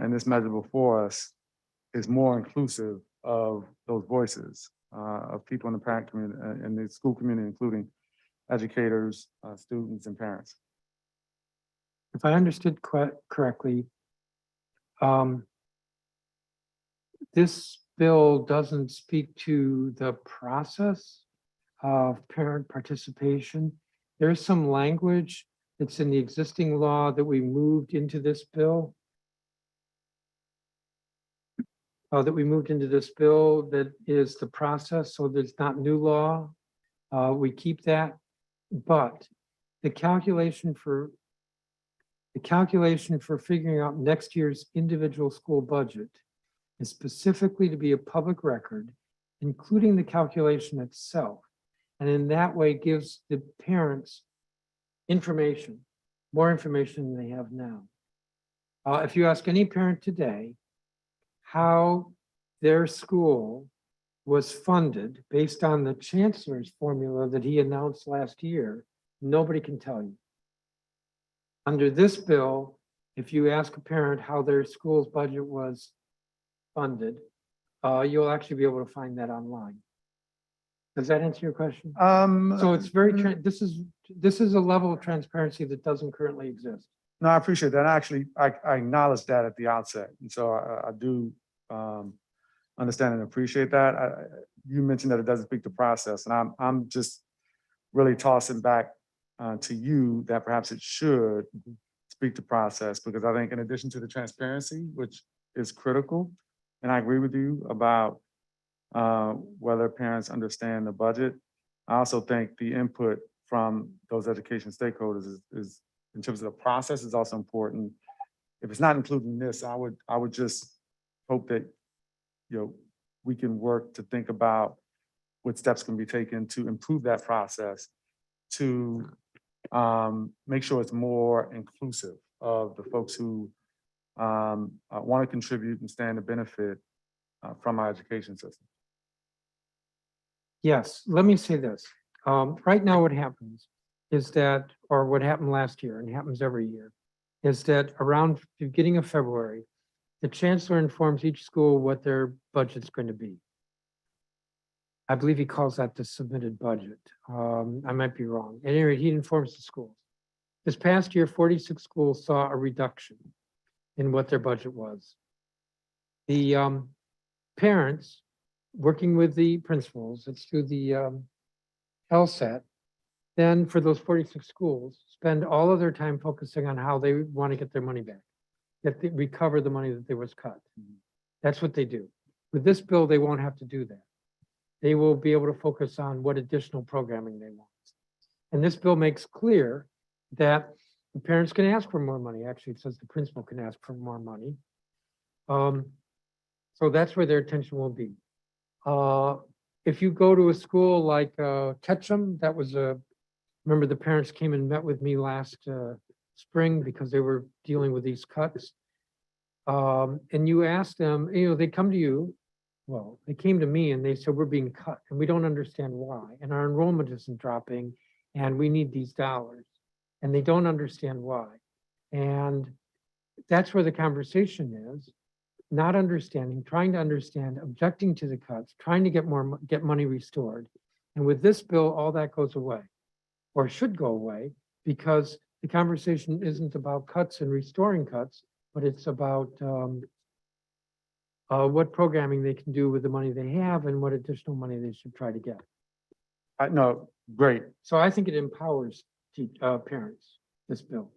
in this measure before us is more inclusive of those voices, of people in the parent community, and the school community, including educators, students, and parents. If I understood correctly, this bill doesn't speak to the process of parent participation. There's some language that's in the existing law that we moved into this bill. That is the process, so there's not new law. We keep that, but the calculation for figuring out next year's individual school budget is specifically to be a public record, including the calculation itself. And in that way gives the parents information, more information than they have now. If you ask any parent today how their school was funded based on the chancellor's formula that he announced last year, nobody can tell you. Under this bill, if you ask a parent how their school's budget was funded, you'll actually be able to find that online. Does that answer your question? So it's very, this is a level of transparency that doesn't currently exist. No, I appreciate that. Actually, I acknowledge that at the outset. And so I do understand and appreciate that. You mentioned that it doesn't speak to process, and I'm just really tossing back to you that perhaps it should speak to process, because I think in addition to the transparency, which is critical, and I agree with you about whether parents understand the budget, I also think the input from those education stakeholders is in terms of the process is also important. If it's not included in this, I would just hope that, you know, we can work to think about what steps can be taken to improve that process, to make sure it's more inclusive of the folks who want to contribute and stand to benefit from our education system. Yes, let me say this. Right now what happens is that, or what happened last year and happens every year, is that around the beginning of February, the chancellor informs each school what their budget's going to be. I believe he calls that the submitted budget. I might be wrong. At any rate, he informs the schools. This past year, 46 schools saw a reduction in what their budget was. The parents, working with the principals, it's through the LSAT, then for those 46 schools, spend all of their time focusing on how they want to get their money back, recover the money that they was cut. That's what they do. With this bill, they won't have to do that. They will be able to focus on what additional programming they want. And this bill makes clear that the parents can ask for more money. Actually, it says the principal can ask for more money. So that's where their attention will be. If you go to a school like Ketchum, that was remember the parents came and met with me last spring because they were dealing with these cuts. And you ask them, you know, they come to you. Well, they came to me and they said, we're being cut and we don't understand why. And our enrollment isn't dropping and we need these dollars. And they don't understand why. And that's where the conversation is. Not understanding, trying to understand, objecting to the cuts, trying to get money restored. And with this bill, all that goes away, or should go away, because the conversation isn't about cuts and restoring cuts, but it's about what programming they can do with the money they have and what additional money they should try to get. No, great. So I think it empowers parents, this bill.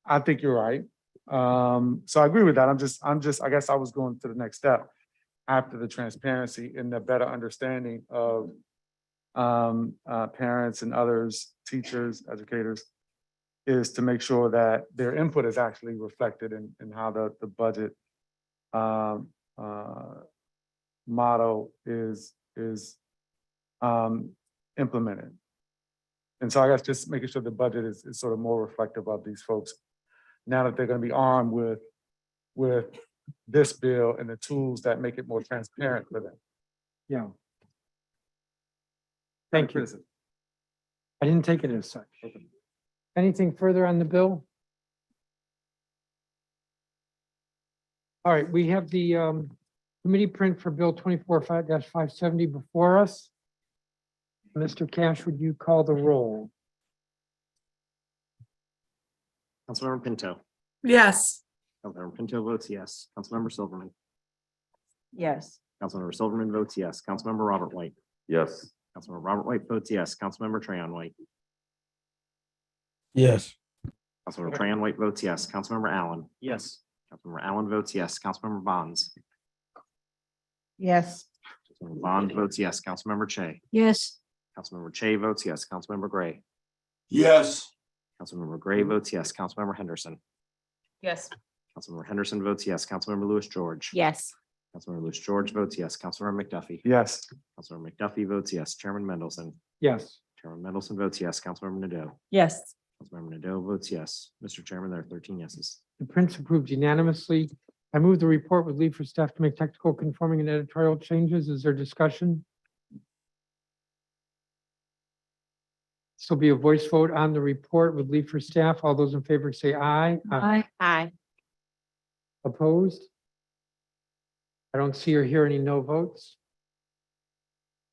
I think you're right. So I agree with that. I guess I was going to the next step after the transparency and the better understanding of parents and others, teachers, educators, is to make sure that their input is actually reflected in how the budget model is implemented. And so I guess just making sure the budget is sort of more reflective of these folks now that they're going to be armed with this bill and the tools that make it more transparent for them. Yeah. Thank you. I didn't take it as such. Anything further on the bill? All right, we have the committee print for Bill 24-570 before us. Mr. Cash, would you call the roll? Councilmember Pinto. Yes. Councilmember Pinto votes yes. Councilmember Silverman. Yes. Councilmember Silverman votes yes. Councilmember Robert White. Yes. Councilmember Robert White votes yes. Councilmember Trayon White. Yes. Councilmember Trayon White votes yes. Councilmember Allen. Yes. Councilmember Allen votes yes. Councilmember Bonds. Yes. Councilmember Bond votes yes. Councilmember Che. Yes. Councilmember Che votes yes. Councilmember Gray. Yes. Councilmember Gray votes yes. Councilmember Henderson. Yes. Councilmember Henderson votes yes. Councilmember Lewis George. Yes. Councilmember Lewis George votes yes. Councilmember McDuffie. Yes. Councilmember McDuffie votes yes. Chairman Mendelson. Yes. Chairman Mendelson votes yes. Councilmember Nadeau. Yes. Councilmember Nadeau votes yes. Mr. Chairman, there are 13 yeses. The prints approved unanimously. I move the report with leave for staff to make technical conforming and editorial changes. Is there discussion? This will be a voice vote on the report with leave for staff. All those in favor say aye. Aye. Aye. Opposed? I don't see or hear any no votes.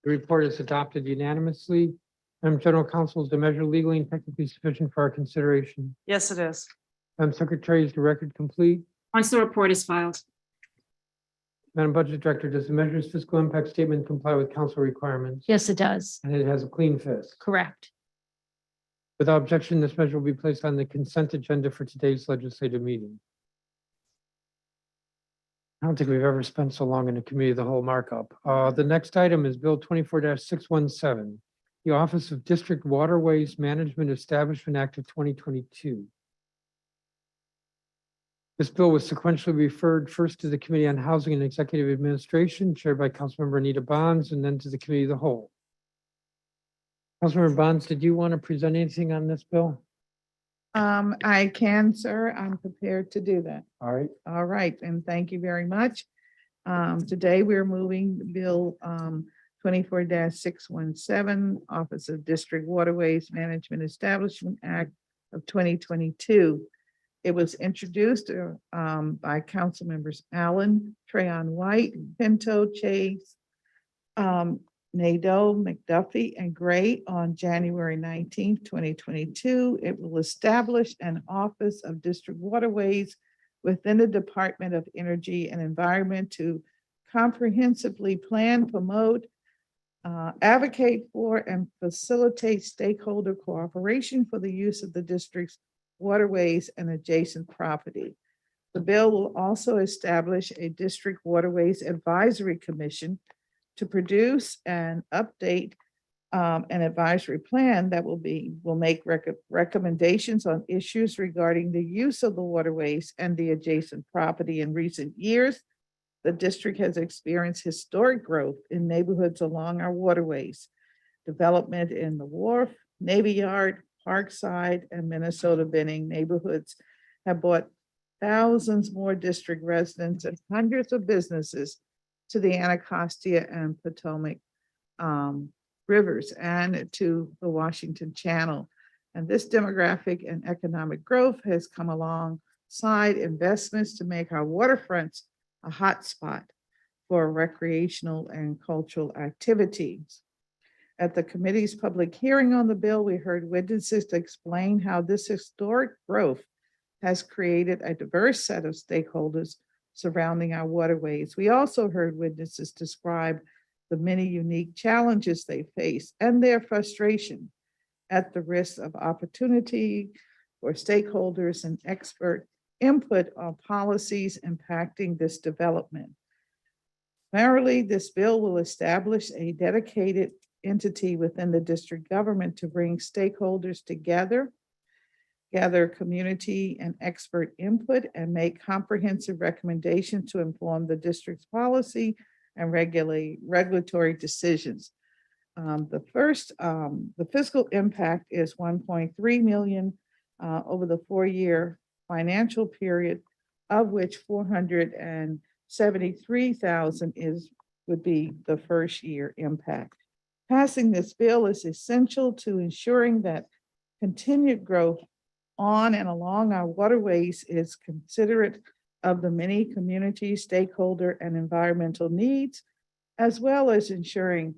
The report is adopted unanimously. Madam General Counsel, is the measure legally and technically sufficient for our consideration? Yes, it is. Madam Secretary, is the record complete? Once the report is filed. Madam Budget Director, does the measure's fiscal impact statement comply with council requirements? Yes, it does. And it has a clean fist. Correct. Without objection, this measure will be placed on the consent agenda for today's legislative meeting. I don't think we've ever spent so long in a committee of the whole markup. The next item is Bill 24-617, the Office of District Waterways Management Establishment Act of 2022. This bill was sequentially referred first to the Committee on Housing and Executive Administration, chaired by Councilmember Anita Bonds, and then to the Committee of the Whole. Councilmember Bonds, did you want to present anything on this bill? I can, sir. I'm prepared to do that. All right. All right, and thank you very much. Today, we're moving Bill 24-617, Office of District Waterways Management Establishment Act of 2022. It was introduced by council members Allen, Trayon White, Pinto, Chase, Nadeau, McDuffie, and Gray on January 19th, 2022. It will establish an Office of District Waterways within the Department of Energy and Environment to comprehensively plan, promote, advocate for, and facilitate stakeholder cooperation for the use of the district's waterways and adjacent property. The bill will also establish a District Waterways Advisory Commission to produce and update an advisory plan that will make recommendations on issues regarding the use of the waterways and the adjacent property. In recent years, the district has experienced historic growth in neighborhoods along our waterways. Development in the Wharf, Navy Yard, Parkside, and Minnesota Benning neighborhoods have brought thousands more district residents and hundreds of businesses to the Anacostia and Potomac rivers and to the Washington Channel. And this demographic and economic growth has come alongside investments to make our waterfronts a hotspot for recreational and cultural activities. At the committee's public hearing on the bill, we heard witnesses explain how this historic growth has created a diverse set of stakeholders surrounding our waterways. We also heard witnesses describe the many unique challenges they face and their frustration at the risk of opportunity for stakeholders and expert input on policies impacting this development. Primarily, this bill will establish a dedicated entity within the district government to bring stakeholders together, gather community and expert input, and make comprehensive recommendations to inform the district's policy and regulatory decisions. The fiscal impact is 1.3 million over the 4-year financial period, of which 473,000 would be the first year impact. Passing this bill is essential to ensuring that continued growth on and along our waterways is considerate of the many community, stakeholder, and environmental needs, as well as ensuring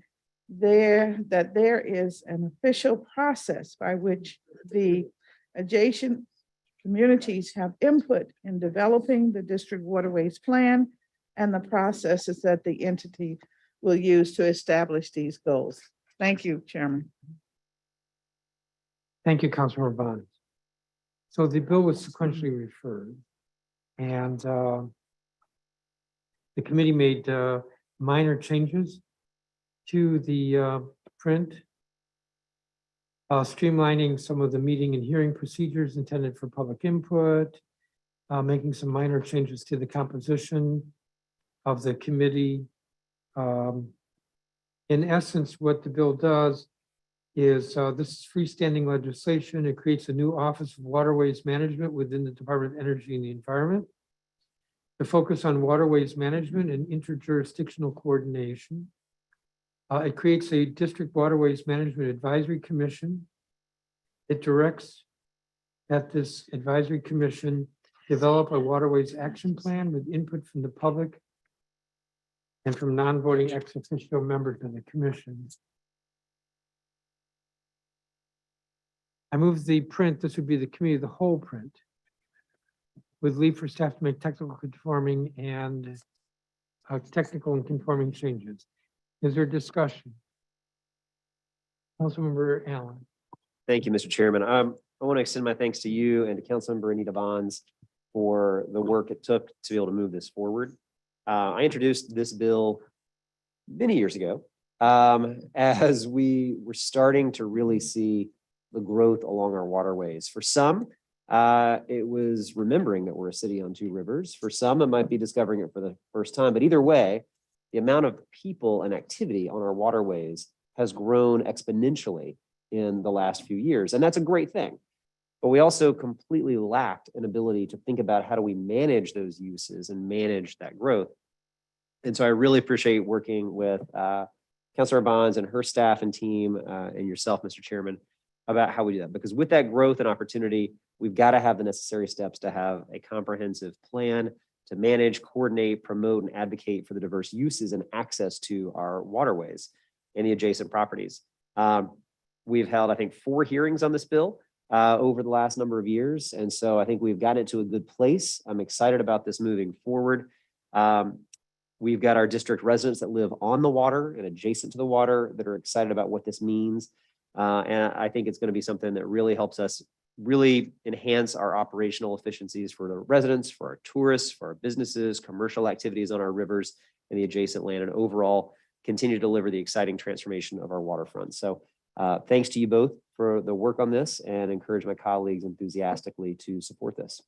that there is an official process by which the adjacent communities have input in developing the district waterways plan and the processes that the entity will use to establish these goals. Thank you, Chairman. Thank you, Councilmember Bonds. So the bill was sequentially referred, and the committee made minor changes to the print, streamlining some of the meeting and hearing procedures intended for public input, making some minor changes to the composition of the committee. In essence, what the bill does is this is freestanding legislation. It creates a new Office of Waterways Management within the Department of Energy and the Environment to focus on waterways management and interjurisdictional coordination. It creates a District Waterways Management Advisory Commission. It directs that this advisory commission develop a waterways action plan with input from the public and from non-voting ex officio members of the commission. I move the print, this would be the committee of the whole print, with leave for staff to make technical conforming and technical and conforming changes. Is there discussion? Councilmember Allen. Thank you, Mr. Chairman. I want to extend my thanks to you and to Councilmember Anita Bonds for the work it took to be able to move this forward. I introduced this bill many years ago as we were starting to really see the growth along our waterways. For some, it was remembering that we're a city on two rivers. For some, it might be discovering it for the first time. But either way, the amount of people and activity on our waterways has grown exponentially in the last few years. And that's a great thing. But we also completely lacked an ability to think about how do we manage those uses and manage that growth. And so I really appreciate working with Councilor Bonds and her staff and team and yourself, Mr. Chairman, about how we do that. Because with that growth and opportunity, we've got to have the necessary steps to have a comprehensive plan to manage, coordinate, promote, and advocate for the diverse uses and access to our waterways and the adjacent properties. We've held, I think, 4 hearings on this bill over the last number of years. And so I think we've gotten it to a good place. I'm excited about this moving forward. We've got our district residents that live on the water and adjacent to the water that are excited about what this means. And I think it's going to be something that really helps us really enhance our operational efficiencies for the residents, for our tourists, for our businesses, commercial activities on our rivers and the adjacent land, and overall continue to deliver the exciting transformation of our waterfront. So thanks to you both for the work on this, and encourage my colleagues enthusiastically to support this.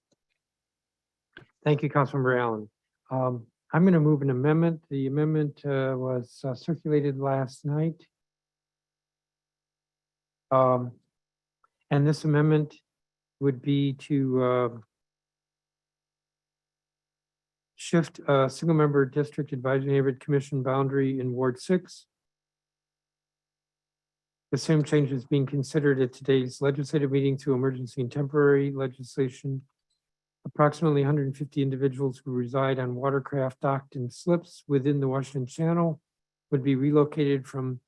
Thank you, Councilmember Allen. I'm going to move an amendment. The amendment was circulated last night. And this amendment would be to shift a single member district advisory neighborhood commission boundary in Ward 6. The same change is being considered at today's legislative meeting through emergency and temporary legislation. Approximately 150 individuals who reside on watercraft docked and slips within the Washington Channel would be relocated from,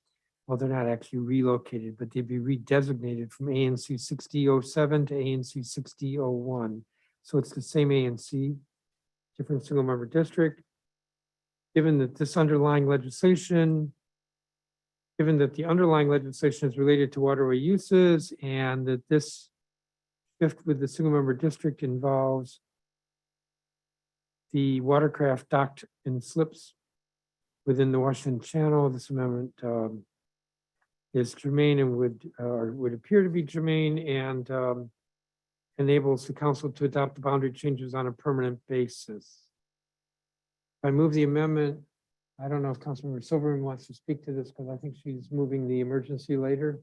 well, they're not actually relocated, but they'd be redesignated from ANC 6007 to ANC 6001. So it's the same ANC, different single member district. Given that the underlying legislation is related to waterway uses, and that this shift with the single member district involves the watercraft docked and slips within the Washington Channel, this amendment is germane and would appear to be germane, and enables the council to adopt the boundary changes on a permanent basis. If I move the amendment, I don't know if Councilmember Silverman wants to speak to this, because I think she's moving the emergency later.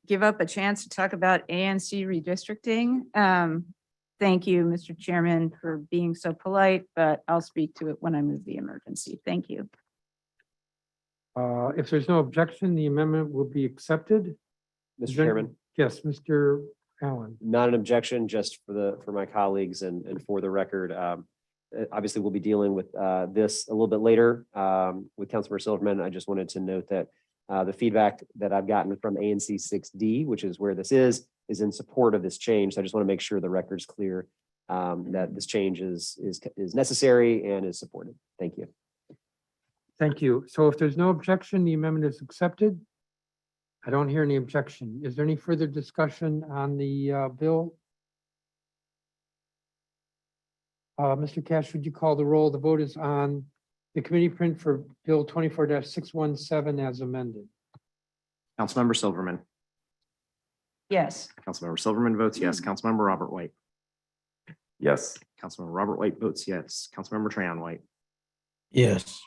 Give up a chance to talk about ANC redistricting. Thank you, Mr. Chairman, for being so polite, but I'll speak to it when I move the emergency. Thank you. If there's no objection, the amendment will be accepted. Mr. Chairman. Yes, Mr. Allen. Not an objection, just for my colleagues and for the record. Obviously, we'll be dealing with this a little bit later with Councilmember Silverman. I just wanted to note that the feedback that I've gotten from ANC 6D, which is where this is in support of this change. So I just want to make sure the record's clear that this change is necessary and is supported. Thank you. Thank you. So if there's no objection, the amendment is accepted. I don't hear any objection. Is there any further discussion on the bill? Mr. Cash, would you call the roll? The vote is on the committee print for Bill 24-617 as amended. Councilmember Silverman. Yes. Councilmember Silverman votes yes. Councilmember Robert White. Yes. Councilmember Robert White votes yes. Councilmember Trayon White. Yes.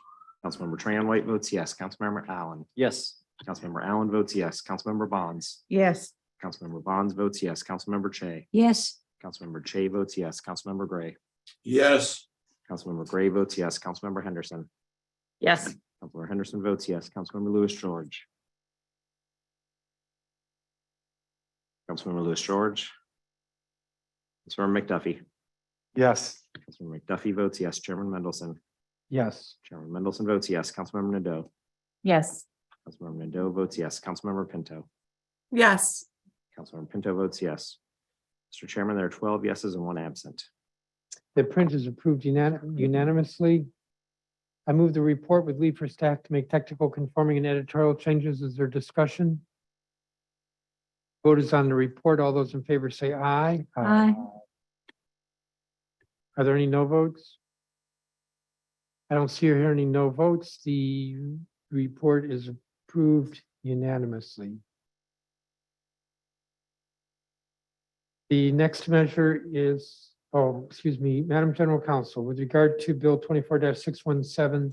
Councilmember Trayon White votes yes. Councilmember Allen. Yes. Councilmember Allen votes yes. Councilmember Bonds. Yes. Councilmember Bonds votes yes. Councilmember Che. Yes. Councilmember Che votes yes. Councilmember Gray. Yes. Councilmember Gray votes yes. Councilmember Henderson. Yes. Councilmember Henderson votes yes. Councilmember Lewis George. Councilmember Lewis George. Councilmember McDuffie. Yes. Councilmember McDuffie votes yes. Chairman Mendelson. Yes. Chairman Mendelson votes yes. Councilmember Nadeau. Yes. Councilmember Nadeau votes yes. Councilmember Pinto. Yes. Councilmember Pinto votes yes. Mr. Chairman, there are 12 yeses and 1 absent. The print is approved unanimously. I move the report with leave for staff to make technical conforming and editorial changes. Is there discussion? Vote is on the report. All those in favor say aye. Aye. Are there any no votes? I don't see or hear any no votes. The report is approved unanimously. The next measure is, excuse me, Madam General Counsel, with regard to Bill 24-617,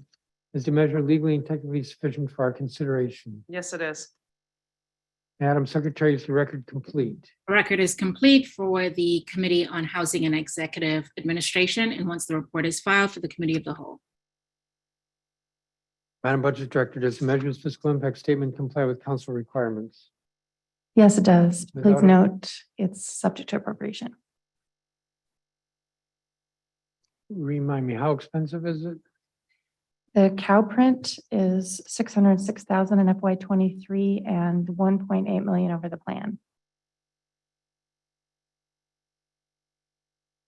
is the measure legally and technically sufficient for our consideration? Yes, it is. Madam Secretary, is the record complete? The record is complete for the Committee on Housing and Executive Administration, and once the report is filed for the Committee of the Whole. Madam Budget Director, does the measure's fiscal impact statement comply with council requirements? Yes, it does. Please Without a- note, it's subject to appropriation. Remind me, how expensive is it? The cow print is 606,000 in FY '23 and 1.8 million over the plan.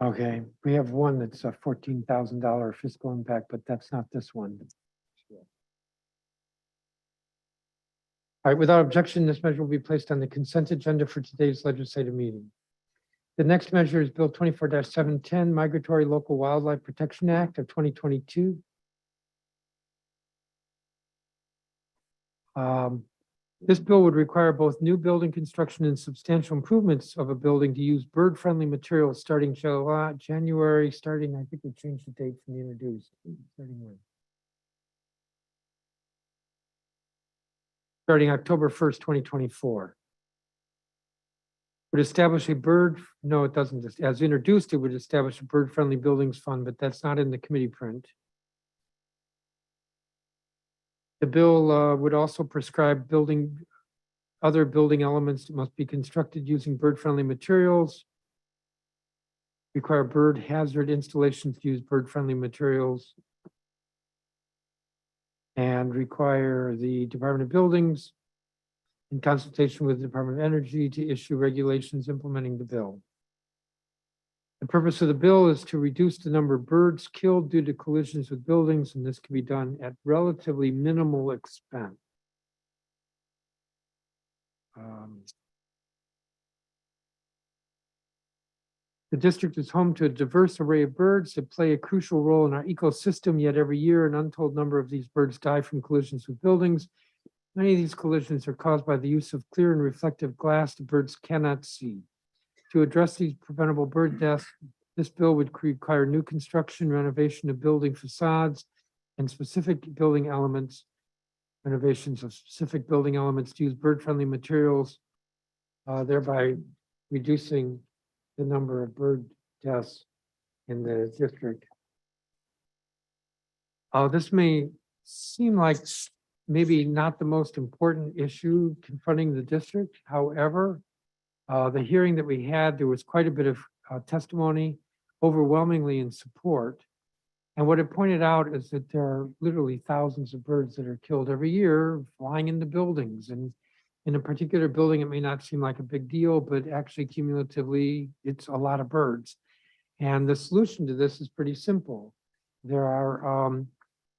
Okay, we have one that's a $14,000 fiscal impact, but that's not this one. All right, without objection, this measure will be placed on the consent agenda for today's legislative meeting. The next measure is Bill 24-710, Migratory Local Wildlife Protection Act of 2022. This bill would require both new building construction and substantial improvements of a building to use bird-friendly materials starting January, I think we changed the date from the introduced. Starting October 1st, 2024. Would establish no, it doesn't. As introduced, it would establish a bird-friendly buildings fund, but that's not in the committee print. The bill would also prescribe other building elements that must be constructed using bird-friendly materials. Require bird hazard installations to use bird-friendly materials. And require the Department of Buildings, in consultation with the Department of Energy, to issue regulations implementing the bill. The purpose of the bill is to reduce the number of birds killed due to collisions with buildings, and this can be done at relatively minimal expense. The district is home to a diverse array of birds that play a crucial role in our ecosystem, yet every year an untold number of these birds die from collisions with buildings. Many of these collisions are caused by the use of clear and reflective glass the birds cannot see. To address these preventable bird deaths, this bill would require new construction, renovation of building facades, and specific building elements, renovations of specific building elements to use bird-friendly materials, thereby reducing the number of bird deaths in the district. This may seem like maybe not the most important issue confronting the district. However, The hearing that we had, there was quite a bit of testimony, overwhelmingly in support. And what it pointed out is that there are literally thousands of birds that are killed every year flying into buildings. And in a particular building, it may not seem like a big deal, but actually cumulatively, it's a lot of birds. And the solution to this is pretty simple. There are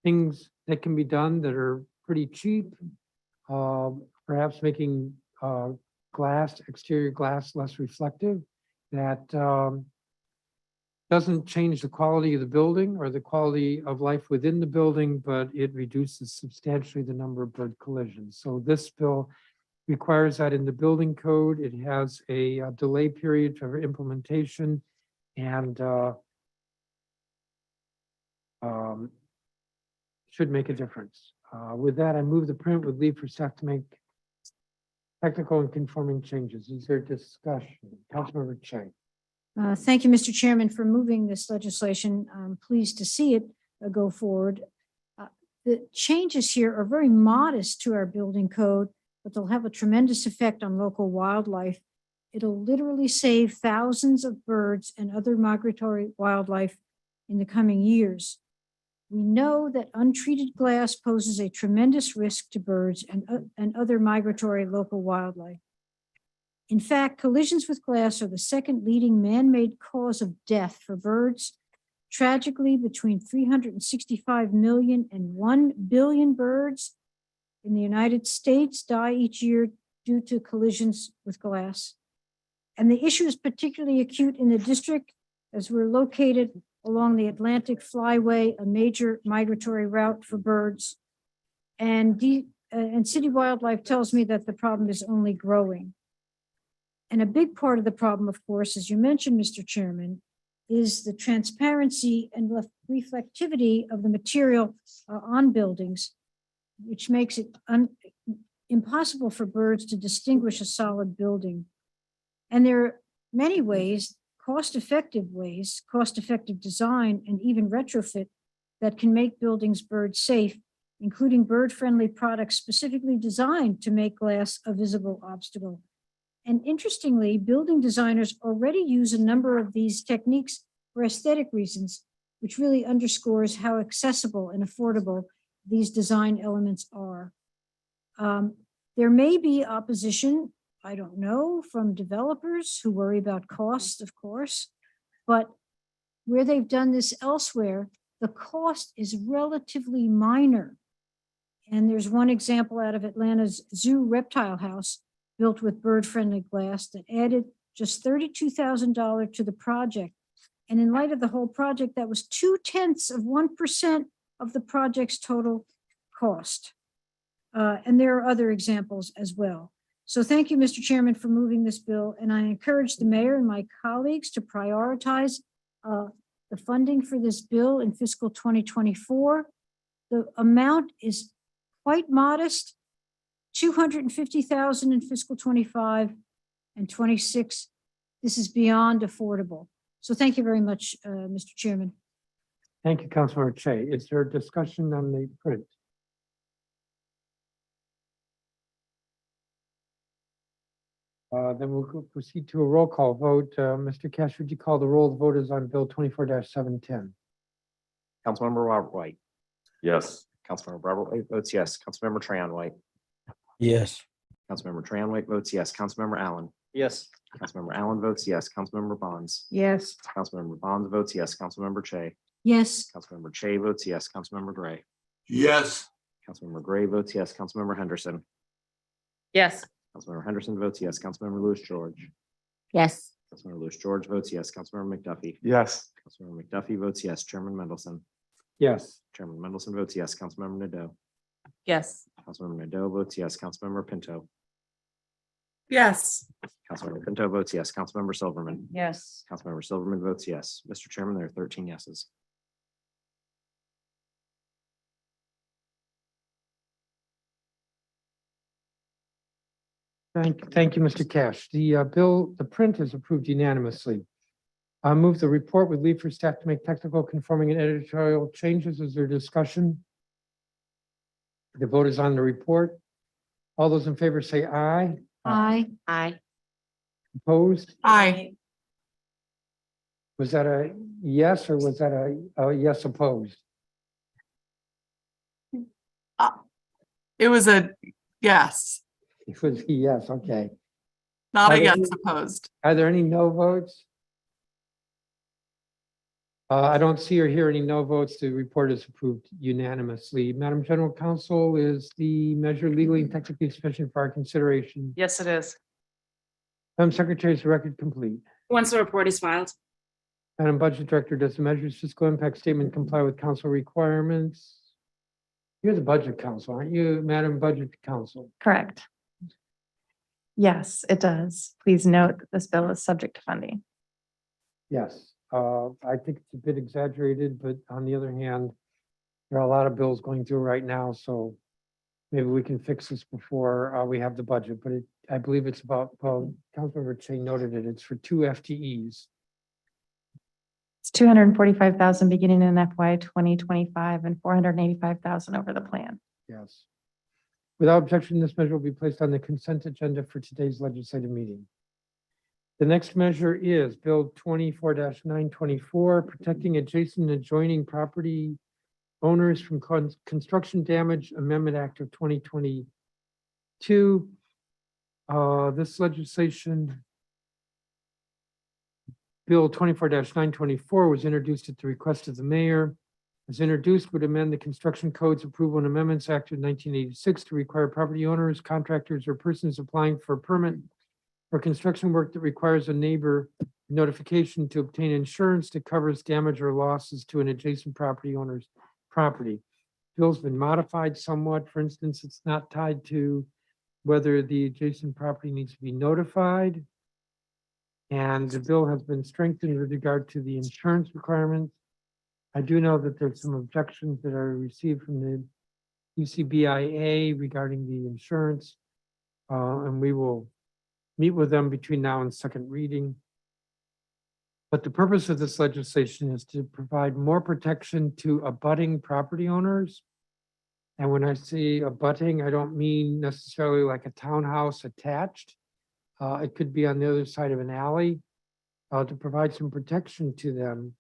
things that can be done that are pretty cheap, perhaps making exterior glass less reflective, that doesn't change the quality of the building or the quality of life within the building, but it reduces substantially the number of bird collisions. So this bill requires that in the building code. It has a delay period for implementation and should make a difference. With that, I move the print with leave for staff to make technical and conforming changes. Is there discussion? Councilmember Chang. Thank you, Mr. Chairman, for moving this legislation. I'm pleased to see it go forward. The changes here are very modest to our building code, but they'll have a tremendous effect on local wildlife. It'll literally save thousands of birds and other migratory wildlife in the coming years. We know that untreated glass poses a tremendous risk to birds and other migratory local wildlife. In fact, collisions with glass are the second leading man-made cause of death for birds. Tragically, between 365 million and 1 billion birds in the United States die each year due to collisions with glass. And the issue is particularly acute in the district as we're located along the Atlantic Flyway, a major migratory route for birds. And city wildlife tells me that the problem is only growing. And a big part of the problem, of course, as you mentioned, Mr. Chairman, is the transparency and reflectivity of the material on buildings, which makes it impossible for birds to distinguish a solid building. And there are many ways, cost-effective design, and even retrofit that can make buildings bird safe, including bird-friendly products specifically designed to make glass a visible obstacle. And interestingly, building designers already use a number of these techniques for aesthetic reasons, which really underscores how accessible and affordable these design elements are. There may be opposition, I don't know, from developers who worry about cost, of course, but where they've done this elsewhere, the cost is relatively minor. And there's one example out of Atlanta's Zoo Reptile House, built with bird-friendly glass, that added just $32,000 to the project. And in light of the whole project, that was 0.2% of the project's total cost. And there are other examples as well. So thank you, Mr. Chairman, for moving this bill. And I encourage the mayor and my colleagues to prioritize the funding for this bill in fiscal 2024. The amount is quite modest. $250,000 in fiscal 25 and 26. This is beyond affordable. So thank you very much, Mr. Chairman. Thank you, Councilmember Che. Is there a discussion on the print? Then we'll proceed to a roll call vote. Mr. Cash, would you call the roll of voters on Bill 24-710? Councilmember Robert White. Yes. Councilmember Robert White votes yes. Councilmember Trahan White. Yes. Councilmember Trahan White votes yes. Councilmember Allen. Yes. Councilmember Allen votes yes. Councilmember Bonds. Yes. Councilmember Bonds votes yes. Councilmember Che. Yes. Councilmember Che votes yes. Councilmember Gray. Yes. Councilmember Gray votes yes. Councilmember Henderson. Yes. Councilmember Henderson votes yes. Councilmember Lewis George. Yes. Councilmember Lewis George votes yes. Councilmember McDuffie. Yes. Councilmember McDuffie votes yes. Chairman Mendelson. Yes. Chairman Mendelson votes yes. Councilmember Nadeau. Yes. Councilmember Nadeau votes yes. Councilmember Pinto. Yes. Councilmember Pinto votes yes. Councilmember Silverman. Yes. Councilmember Silverman votes yes. Mr. Chairman, there are 13 yeses. Thank you, Mr. Cash. The print is approved unanimously. I move the report with leave for staff to make technical, conforming, and editorial changes. Is there discussion? The vote is on the report. All those in favor say aye. Aye. Aye. Opposed? Aye. Was that a yes or was that a yes opposed? It was a yes, It was a yes, okay. not Are a there yes any- opposed. Are there any no votes? I don't see or hear any no votes. The report is approved unanimously. Madam General Counsel, is the measure legally and technically sufficient for our consideration? Yes, it is. Madam Secretary, is the record complete? Once the report is filed, Madam Budget Director, does the measure's fiscal impact statement comply with council requirements? You're the Budget Council, aren't you, Madam Budget Council? Correct. Yes, it does. Please note that this bill is subject to funding. Yes, I think it's a bit exaggerated, but on the other hand, there are a lot of bills going through right now, so maybe we can fix this before we have the budget, but I believe it's about, well, Councilmember Che noted it, it's for 2 FTEs. It's 245,000 beginning in FY 2025 and 485,000 over the plan. Yes. Without objection, this measure will be placed on the consent agenda for today's legislative meeting. The next measure is Bill 24-924, protecting adjacent and adjoining property owners from Construction Damage Amendment Act of 2022. This legislation, Bill 24-924, was introduced at the request of the mayor. As introduced, would amend the Construction Codes Approval and Amendments Act of 1986 to require property owners, contractors, or persons applying for a permit for construction work that requires a neighbor notification to obtain insurance that covers damage or losses to an adjacent property owner's property. Bill's been modified somewhat. For instance, it's not tied to whether the adjacent property needs to be notified. And the bill has been strengthened with regard to the insurance requirements. I do know that there's some objections that are received from the UCBIA regarding the insurance. And we will meet with them between now and second reading. But the purpose of this legislation is to provide more protection to abutting property owners. And when I say abutting, I don't mean necessarily like a townhouse attached. It could be on the other side of an alley, to provide some protection to them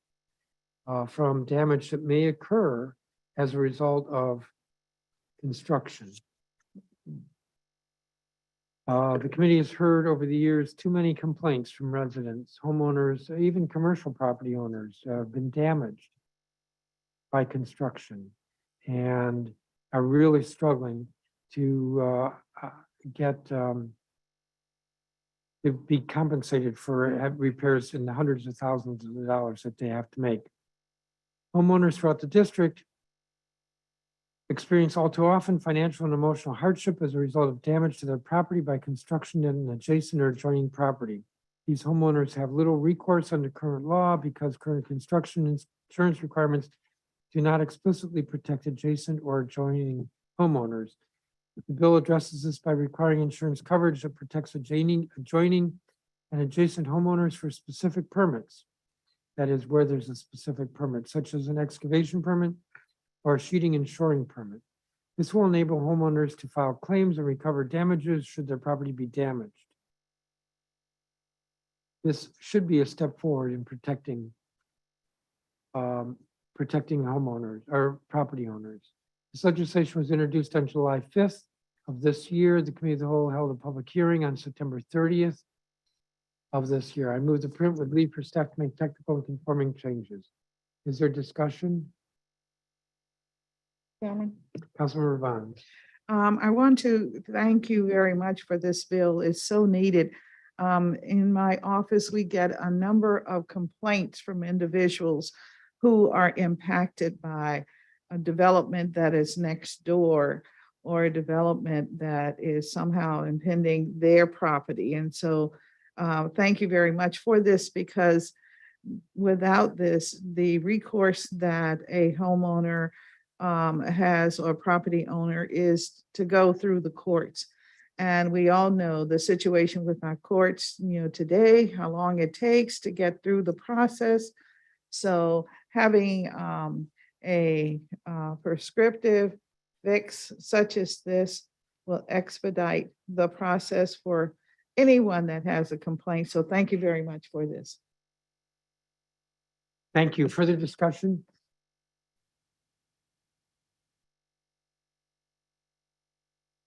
from damage that may occur as a result of construction. The committee has heard over the years too many complaints from residents, homeowners, even commercial property owners have been damaged by construction and are really struggling to get to be compensated for repairs in the hundreds of thousands of dollars that they have to make. Homeowners throughout the district experience all too often financial and emotional hardship as a result of damage to their property by construction in an adjacent or adjoining property. These homeowners have little recourse under current law because current construction insurance requirements do not explicitly protect adjacent or adjoining homeowners. The bill addresses this by requiring insurance coverage that protects adjoining and adjacent homeowners for specific permits. That is, where there's a specific permit, such as an excavation permit or a sheeting and shoring permit. This will enable homeowners to file claims and recover damages should their property be damaged. This should be a step forward in protecting homeowners or property owners. This legislation was introduced on July 5th of this year. The Committee of the Whole held a public hearing on September 30th of this year. I move the print with leave for staff to make technical and conforming changes. Is there discussion? Chairman. Councilmember Vaughn. I want to thank you very much for this bill. It's so needed. In my office, we get a number of complaints from individuals who are impacted by a development that is next door or a development that is somehow impeding their property. And so thank you very much for this, because without this, the recourse that a homeowner has or property owner is to go through the courts. And we all know the situation with our courts, today, how long it takes to get through the process. So having a prescriptive fix such as this will expedite the process for anyone that has a complaint. So thank you very much for this. Thank you. Further discussion?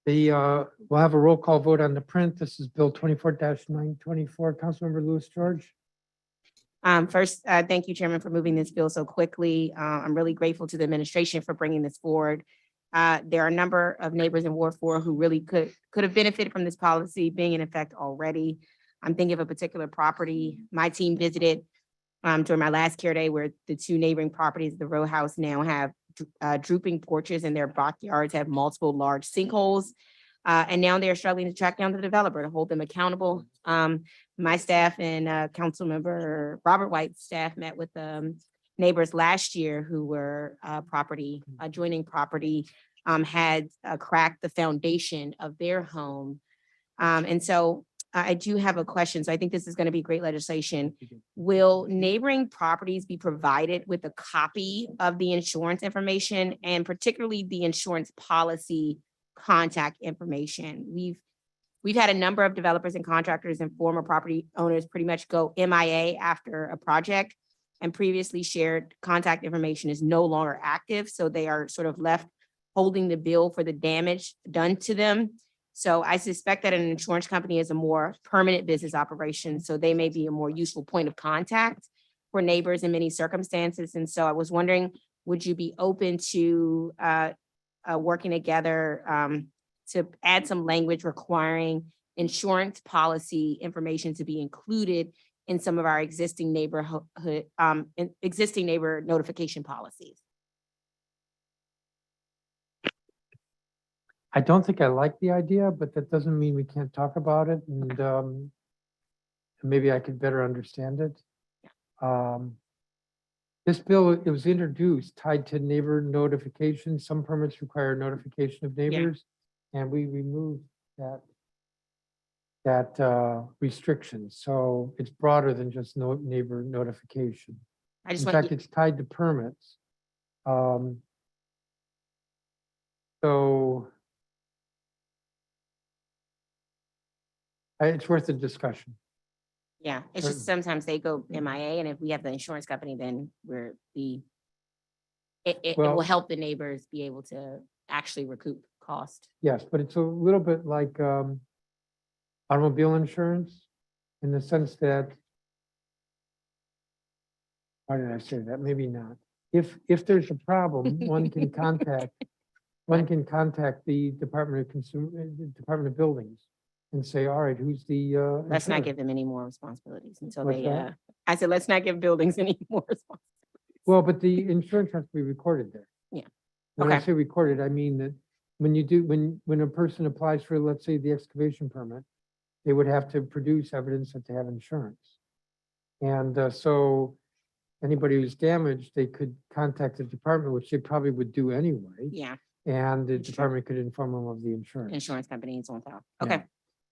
We'll have a roll call vote on the print. This is Bill 24-924. Councilmember Louis George. First, thank you, Chairman, for moving this bill so quickly. I'm really grateful to the administration for bringing this forward. There are a number of neighbors in Ward 4 who really could have benefited from this policy being in effect already. I'm thinking of a particular property my team visited during my last care day, where the two neighboring properties, the row house, now have drooping porches, and their backyards have multiple large sinkholes. And now they're struggling to track down the developer to hold them accountable. My staff and Councilmember Robert White's staff met with neighbors last year who were adjoining property, had cracked the foundation of their home. And so I do have a question. So I think this is going to be great legislation. Will neighboring properties be provided with a copy of the insurance information, and particularly the insurance policy contact information? We've had a number of developers and contractors and former property owners pretty much go MIA after a project, and previously shared contact information is no longer active. So they are sort of left holding the bill for the damage done to them. So I suspect that an insurance company is a more permanent business operation, so they may be a more useful point of contact for neighbors in many circumstances. And so I was wondering, would you be open to working together to add some language requiring insurance policy information to be included in some of our existing neighbor notification policies? I don't think I like the idea, but that doesn't mean we can't talk about it, and maybe I could better understand it. This bill, it was introduced tied to neighbor notification. Some permits require notification of neighbors, and we removed that restriction. So it's broader than just neighbor notification. In fact, it's tied to permits. So it's worth a discussion. Yeah, it's just sometimes they go MIA, and if we have the insurance company, then it will help the neighbors be able to actually recoup cost. Yes, but it's a little bit like automobile insurance, in the sense that, how did I say that? Maybe not. If there's a problem, one can contact the Department of Buildings and say, all right, who's the Let's not insurer? give them any more responsibilities until What's they, that? I said, let's not give buildings any more responsibilities. Well, but the insurance has to be recorded there. Yeah. When I Okay. say recorded, I mean that when a person applies for, let's say, the excavation permit, they would have to produce evidence that they have insurance. And so anybody who's damaged, they could contact the department, which they probably would do anyway. Yeah, And the That's true. department could inform them of the insurance. insurance companies on top. Yeah. Okay.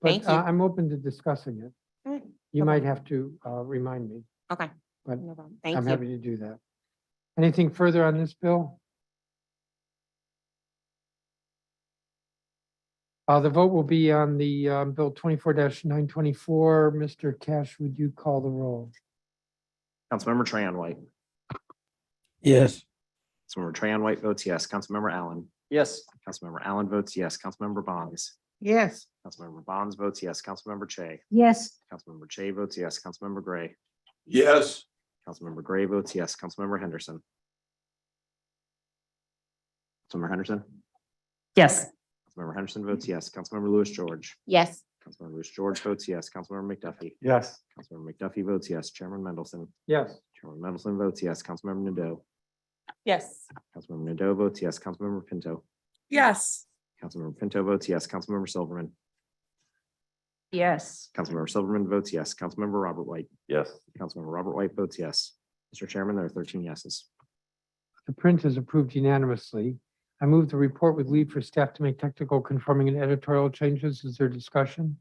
But Thank you. I'm open to discussing it. All right. You Okay. might have to remind me, Okay. but No problem. Thank I'm you. happy to do that. Anything further on this bill? The vote will be on the Bill 24-924. Mr. Cash, would you call the roll? Councilmember Trahan White. Yes. Councilmember Trahan White votes yes. Councilmember Allen. Yes. Councilmember Allen votes yes. Councilmember Bonds. Yes. Councilmember Bonds votes yes. Councilmember Che. Yes. Councilmember Che votes yes. Councilmember Gray. Yes. Councilmember Gray votes yes. Councilmember Henderson. Councilmember Henderson. Yes. Councilmember Henderson votes yes. Councilmember Louis George. Yes. Councilmember Louis George votes yes. Councilmember McDuffie. Yes. Councilmember McDuffie votes yes. Chairman Mendelson. Yes. Chairman Mendelson votes yes. Councilmember Nadeau. Yes. Councilmember Nadeau votes yes. Councilmember Pinto. Yes. Councilmember Pinto votes yes. Councilmember Silverman. Yes. Councilmember Silverman votes yes. Councilmember Robert White. Yes. Councilmember Robert White votes yes. Mr. Chairman, there are 13 yeses. The print is approved unanimously. I move the report with leave for staff to make technical, conforming, and editorial changes. Is there discussion?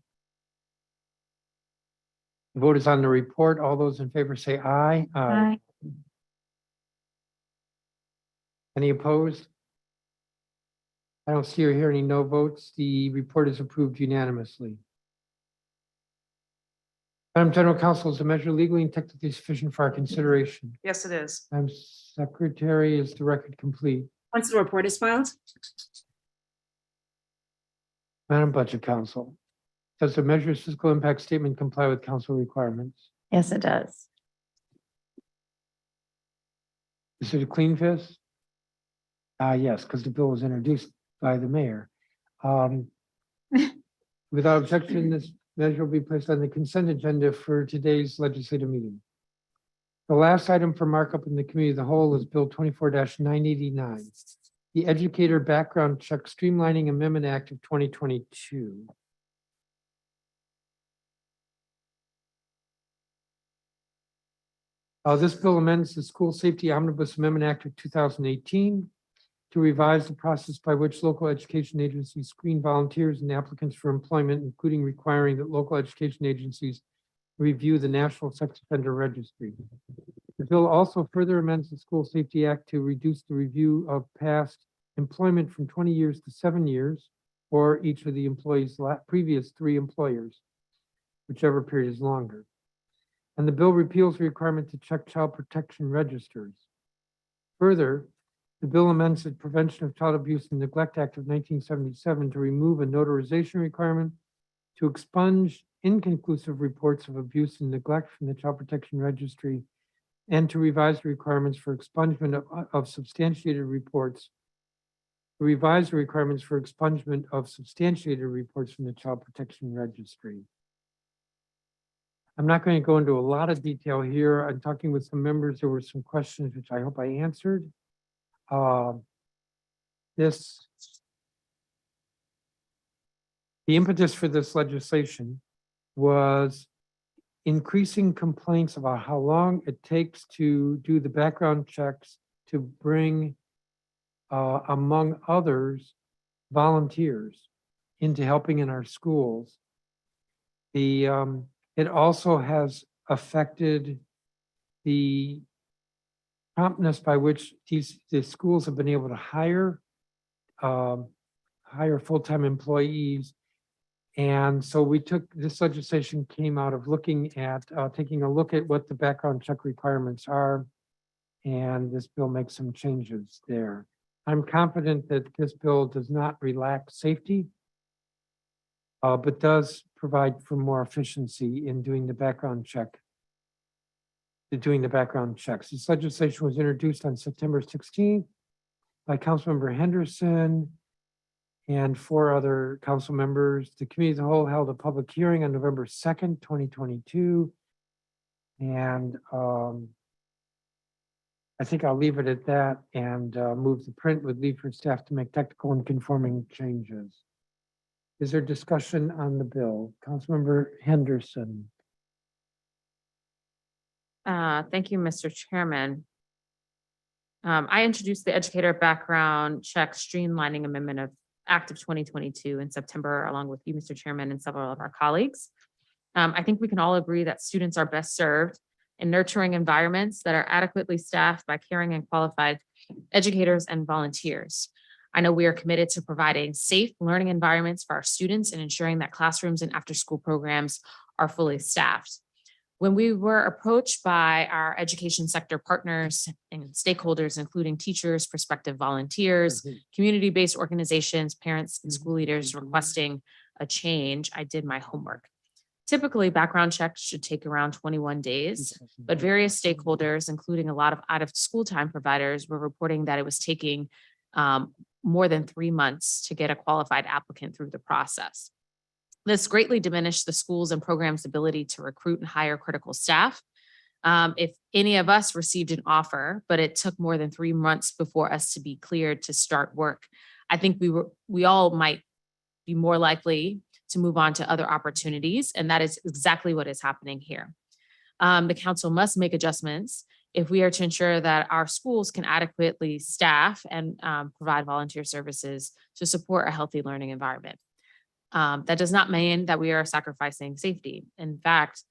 The vote is on the report. All those in favor say aye. Aye. Any opposed? I don't see or hear any no votes. The report is approved unanimously. Madam General Counsel, is the measure legally and technically sufficient for our consideration? Yes, it is. Madam Secretary, is the record complete? Once the report is filed, Madam Budget Counsel, does the measure's fiscal impact statement comply with council requirements? Yes, it does. Is it a clean fist? Yes, because the bill was introduced by the mayor. Without objection, this measure will be placed on the consent agenda for today's legislative meeting. The last item for markup in the committee of the whole is Bill 24-989, the Educator Background Check Streamlining Amendment Act of 2022. This bill amends the School Safety Omnibus Amendment Act of 2018 to revise the process by which local education agencies screen volunteers and applicants for employment, including requiring that local education agencies review the National Sex Offender Registry. The bill also further amends the School Safety Act to reduce the review of past employment from 20 years to 7 years for each of the employees' previous 3 employers, whichever period is longer. And the bill repeals the requirement to check child protection registers. Further, the bill amends the Prevention of Child Abuse and Neglect Act of 1977 to remove a notarization requirement, to expunge inconclusive reports of abuse and neglect from the Child Protection Registry, and to revise the requirements for expungement of substantiated reports, to revise the requirements for expungement of substantiated reports from the Child Protection Registry. I'm not going to go into a lot of detail here. I'm talking with some members. There were some questions which I hope I answered. The impetus for this legislation was increasing complaints about how long it takes to do the background checks to bring, among others, volunteers into helping in our schools. It also has affected the promptness by which the schools have been able to hire full-time employees. And so this legislation came out of looking at, taking a look at what the background check requirements are. And this bill makes some changes there. I'm confident that this bill does not relax safety, but does provide for more efficiency in doing the background check. Doing the background checks. This legislation was introduced on September 16th by Councilmember Henderson and 4 other council members. The committee of the whole held a public hearing on November 2nd, 2022. And I think I'll leave it at that and move the print with leave for staff to make technical and conforming changes. Is there discussion on the bill? Councilmember Henderson. Thank you, Mr. Chairman. I introduced the Educator Background Check Streamlining Amendment of Act of 2022 in September, along with you, Mr. Chairman, and several of our colleagues. I think we can all agree that students are best served in nurturing environments that are adequately staffed by caring and qualified educators and volunteers. I know we are committed to providing safe learning environments for our students and ensuring that classrooms and after-school programs are fully staffed. When we were approached by our education sector partners and stakeholders, including teachers, prospective volunteers, community-based organizations, parents, and school leaders requesting a change, I did my homework. Typically, background checks should take around 21 days, but various stakeholders, including a lot of out-of-school time providers, were reporting that it was taking more than 3 months to get a qualified applicant through the process. This greatly diminished the schools and programs' ability to recruit and hire critical staff. If any of us received an offer, but it took more than 3 months before us to be cleared to start work, I think we all might be more likely to move on to other opportunities, and that is exactly what is happening here. The council must make adjustments if we are to ensure that our schools can adequately staff and provide volunteer services to support a healthy learning environment. That does not mean that we are sacrificing safety. In fact,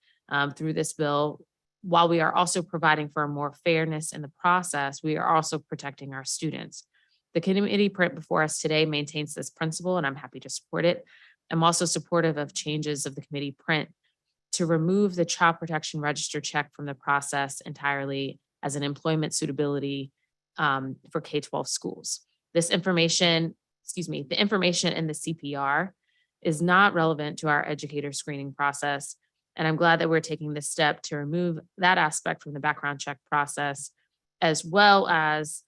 through this bill, while we are also providing for more fairness in the process, we are also protecting our students. The committee print before us today maintains this principle, and I'm happy to support it. I'm also supportive of changes of the committee print to remove the child protection register check from the process entirely as an employment suitability for K-12 schools. This information, the information in the CPR is not relevant to our educator screening process. And I'm glad that we're taking this step to remove that aspect from the background check process, as well as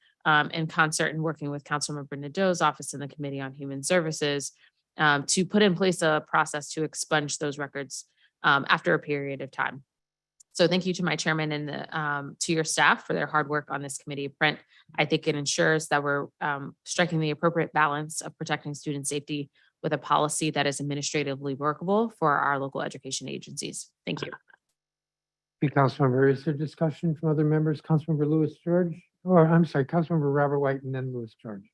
in concert and working with Councilmember Nadeau's office and the Committee on Human Services to put in place a process to expunge those records after a period of time. So thank you to my chairman and to your staff for their hard work on this committee of print. I think it ensures that we're striking the appropriate balance of protecting student safety with a policy that is administratively workable for our local education agencies. Thank you. Thank you, Councilmember. Is there discussion from other members? Councilmember Louis George, or I'm sorry, Councilmember Robert White and then Louis George.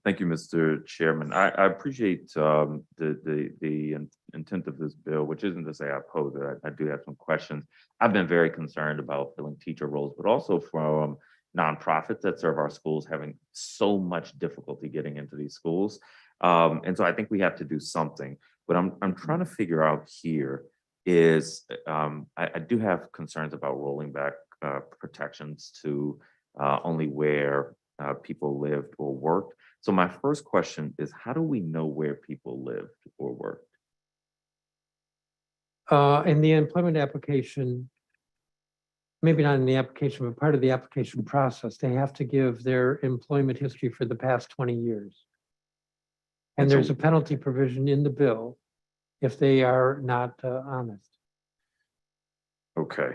Thank you, Mr. Chairman. I appreciate the intent of this bill, which isn't to say I oppose it. I do have some questions. I've been very concerned about filling teacher roles, but also from nonprofits that serve our schools having so much difficulty getting into these schools. And so I think we have to do something. But I'm trying to figure out here is I do have concerns about rolling back protections to only where people lived or worked. So my first question is, how do we know where people lived or worked? In the employment application, maybe not in the application, but part of the application process, they have to give their employment history for the past 20 years. And there's a penalty provision in the bill if they are not honest. Okay.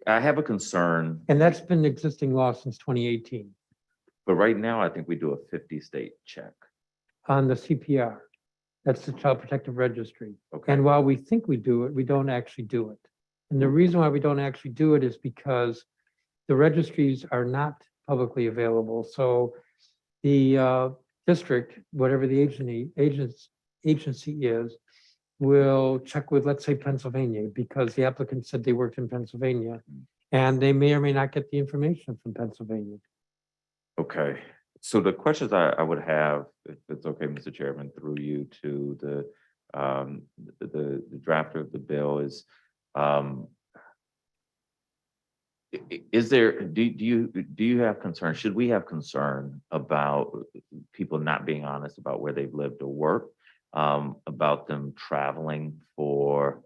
I have a concern. And that's been existing law since 2018 But right now, I think we do a 50-state check. on the CPR. That's the Child Protective Registry. Okay. And while we think we do it, we don't actually do it. And the reason why we don't actually do it is because the registries are not publicly available. So the district, whatever the agency is, will check with, let's say, Pennsylvania, because the applicant said they worked in Pennsylvania, and they may or may not get the information from Pennsylvania. Okay. So the questions I would have, if it's okay, Mr. Chairman, through you to the drafter of the bill is there, do you have concern? Should we have concern about people not being honest about where they've lived or worked, about them traveling for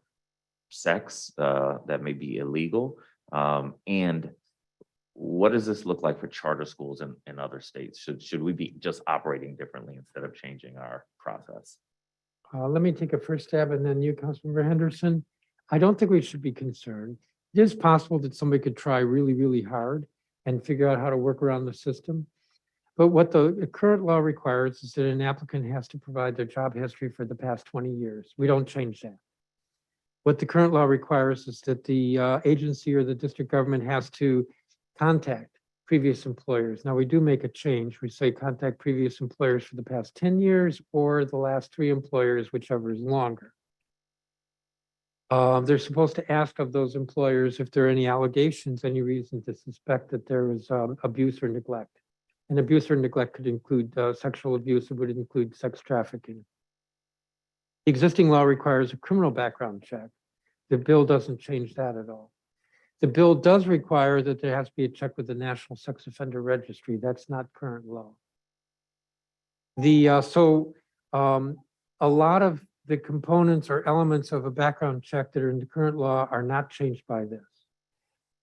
sex that may be illegal? And what does this look like for charter schools in other states? Should we be just operating differently instead of changing our process? Let me take a first stab and then you, Councilmember Henderson. I don't think we should be concerned. It is possible that somebody could try really, really hard and figure out how to work around the system. But what the current law requires is that an applicant has to provide their job history for the past 20 years. We don't change that. What the current law requires is that the agency or the district government has to contact previous employers. Now, we do make a change. We say contact previous employers for the past 10 years or the last 3 employers, whichever is longer. They're supposed to ask of those employers if there are any allegations, any reason to suspect that there was abuse or neglect. And abuse or neglect could include sexual abuse. It would include sex trafficking. The existing law requires a criminal background check. The bill doesn't change that at all. The bill does require that there has to be a check with the National Sex Offender Registry. That's not current law. A lot of the components or elements of a background check that are in the current law are not changed by this.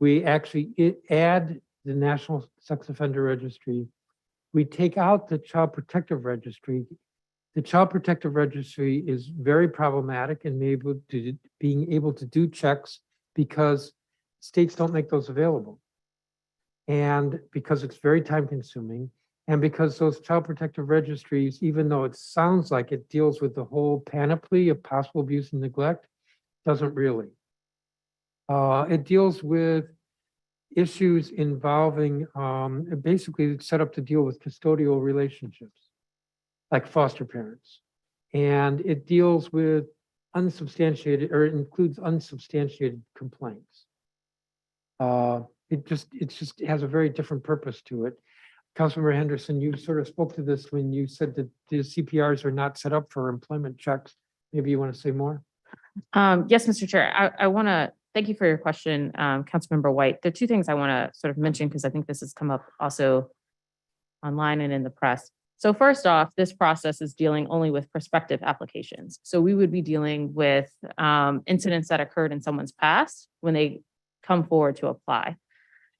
We actually add the National Sex Offender Registry. We take out the Child Protective Registry. The Child Protective Registry is very problematic in being able to do checks because states don't make those available. And because it's very time consuming, and because those child protective registries, even though it sounds like it deals with the whole panoply of possible abuse and neglect, doesn't really. It deals with issues involving, basically it's set up to deal with custodial relationships, like foster parents. And it deals with unsubstantiated, or it includes unsubstantiated complaints. It just has a very different purpose to it. Councilmember Henderson, you sort of spoke to this when you said that the CPRs are not set up for employment checks. Maybe you want to say more? Yes, Mr. Chair, I want to thank you for your question, Councilmember White. There are two things I want to sort of mention because I think this has come up also online and in the press. So first off, this process is dealing only with prospective applications. So we would be dealing with incidents that occurred in someone's past when they come forward to apply.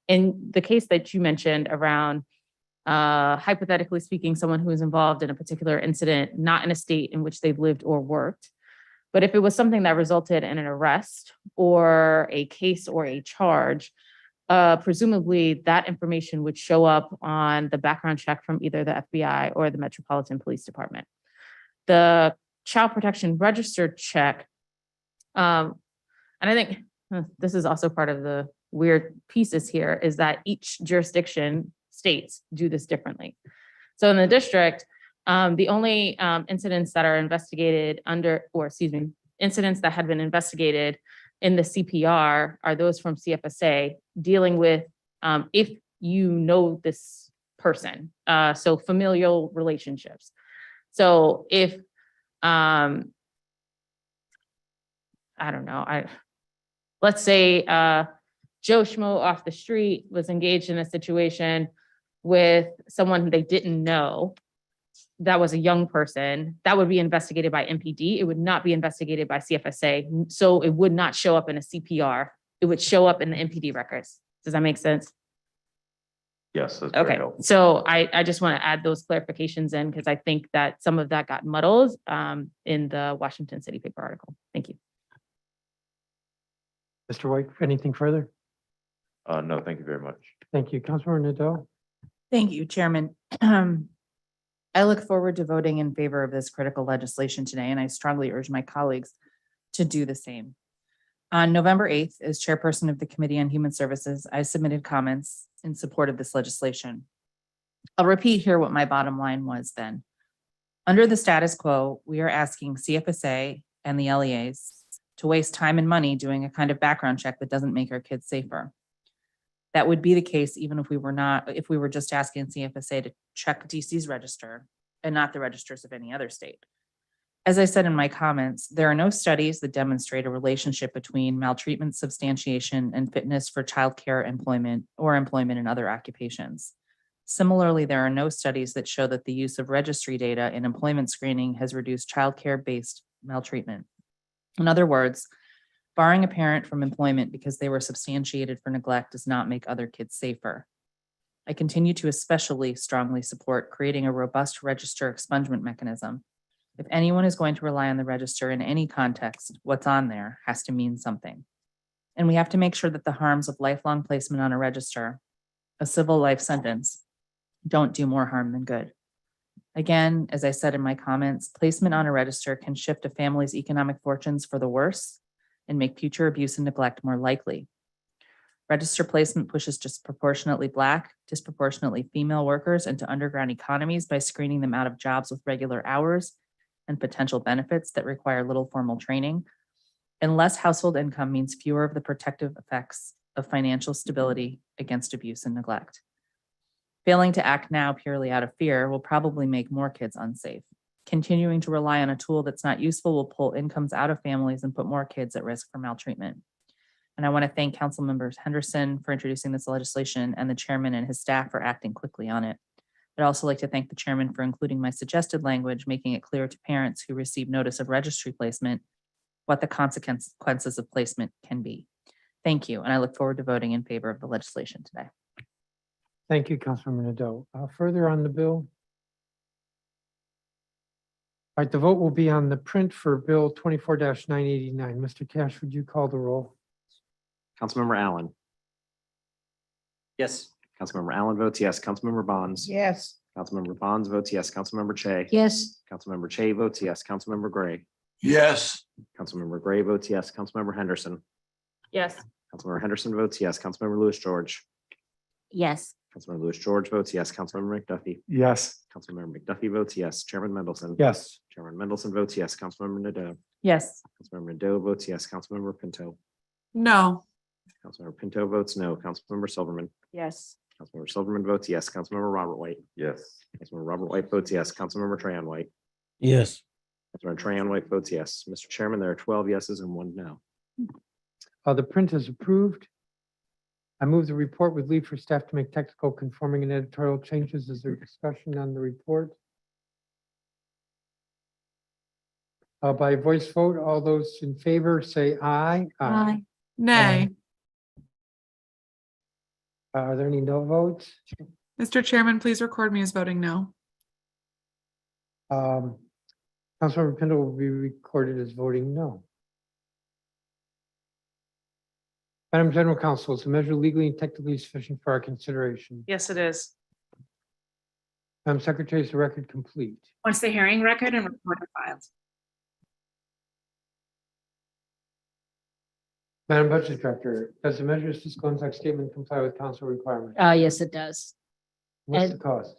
In the case that you mentioned around hypothetically speaking, someone who is involved in a particular incident, not in a state in which they've lived or worked, but if it was something that resulted in an arrest or a case or a charge, presumably that information would show up on the background check from either the FBI or the Metropolitan Police Department. The Child Protection Register check, and I think this is also part of the weird pieces here, is that each jurisdiction states do this differently. So in the district, the only incidents that are investigated incidents that had been investigated in the CPR are those from CFSA dealing with if you know this person, so familial relationships. So if, I don't know, let's say Joe Schmo off the street was engaged in a situation with someone they didn't know, that was a young person, that would be investigated by MPD. It would not be investigated by CFSA. So it would not show up in a CPR. It would show up in the MPD records. Does that make sense? Yes, that's very Okay, helpful. so I just want to add those clarifications in because I think that some of that got muddled in the Washington City paper article. Thank you. Mr. White, anything further? No, thank you very much. Thank you. Councilmember Nadeau? Thank you, Chairman. I look forward to voting in favor of this critical legislation today, and I strongly urge my colleagues to do the same. On November 8th, as chairperson of the Committee on Human Services, I submitted comments in support of this legislation. I'll repeat here what my bottom line was then. Under the status quo, we are asking CFSA and the LEAs to waste time and money doing a kind of background check that doesn't make our kids safer. That would be the case even if we were just asking CFSA to check DC's register and not the registers of any other state. As I said in my comments, there are no studies that demonstrate a relationship between maltreatment substantiation and fitness for childcare employment or employment in other occupations. Similarly, there are no studies that show that the use of registry data in employment screening has reduced childcare-based maltreatment. In other words, barring a parent from employment because they were substantiated for neglect does not make other kids safer. I continue to especially strongly support creating a robust register expungement mechanism. If anyone is going to rely on the register in any context, what's on there has to mean something. And we have to make sure that the harms of lifelong placement on a register, a civil life sentence, don't do more harm than good. Again, as I said in my comments, placement on a register can shift a family's economic fortunes for the worse and make future abuse and neglect more likely. Register placement pushes disproportionately Black, disproportionately female workers into underground economies by screening them out of jobs with regular hours and potential benefits that require little formal training. And less household income means fewer of the protective effects of financial stability against abuse and neglect. Failing to act now purely out of fear will probably make more kids unsafe. Continuing to rely on a tool that's not useful will pull incomes out of families and put more kids at risk for maltreatment. And I want to thank Council Members Henderson for introducing this legislation and the chairman and his staff for acting quickly on it. I'd also like to thank the chairman for including my suggested language, making it clear to parents who receive notice of registry placement what the consequences of placement can be. Thank you, and I look forward to voting in favor of the legislation today. Thank you, Councilmember Nadeau. Further on the bill? All right, the vote will be on the print for Bill 24-989. Mr. Cash, would you call the roll? Councilmember Allen. Yes. Councilmember Allen votes yes. Councilmember Bonds. Yes. Councilmember Bonds votes yes. Councilmember Che. Yes. Councilmember Che votes yes. Councilmember Gray. Yes. Councilmember Gray votes yes. Councilmember Henderson. Yes. Councilmember Henderson votes yes. Councilmember Lewis George. Yes. Councilmember Lewis George votes yes. Councilmember McDuffie. Yes. Councilmember McDuffie votes yes. Chairman Mendelson. Yes. Chairman Mendelson votes yes. Councilmember Nadeau. Yes. Councilmember Nadeau votes yes. Councilmember Pinto. No. Councilmember Pinto votes no. Councilmember Silverman. Yes. Councilmember Silverman votes yes. Councilmember Robert White. Yes. Councilmember Robert White votes yes. Councilmember Trahan White. Yes. Councilmember Tran White votes yes. Mr. Chairman, there are 12 yeses and 1 no. The print is approved. I move the report with leave for staff to make technical conforming and editorial changes. Is there discussion on the report? By voice vote, all those in favor say aye. Aye. Nay. Are there any no votes? Mr. Chairman, please record me as voting no. Councilmember Pindle will be recorded as voting no. Madam General Counsel, is the measure legally and technically sufficient for our consideration? Yes, it is. Madam Secretary, is the record complete? Once the hearing record and report are filed. Madam Budget Director, does the measures disclosed in that statement comply with council requirements? Yes, it does. What's the and- cost?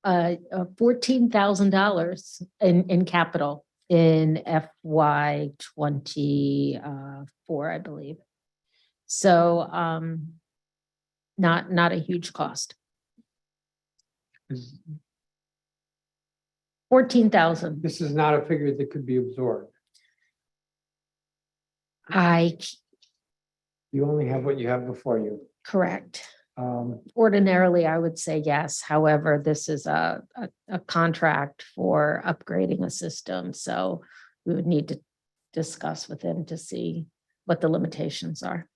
$14,000 in capital in FY 24, I believe. So, not a huge cost. Is- 14,000. This is not a figure that could be absorbed. You only have what you have before you. Correct. Um, Ordinarily, I would say yes. However, this is a contract for upgrading a system, so we would need to discuss with him to see what the limitations are.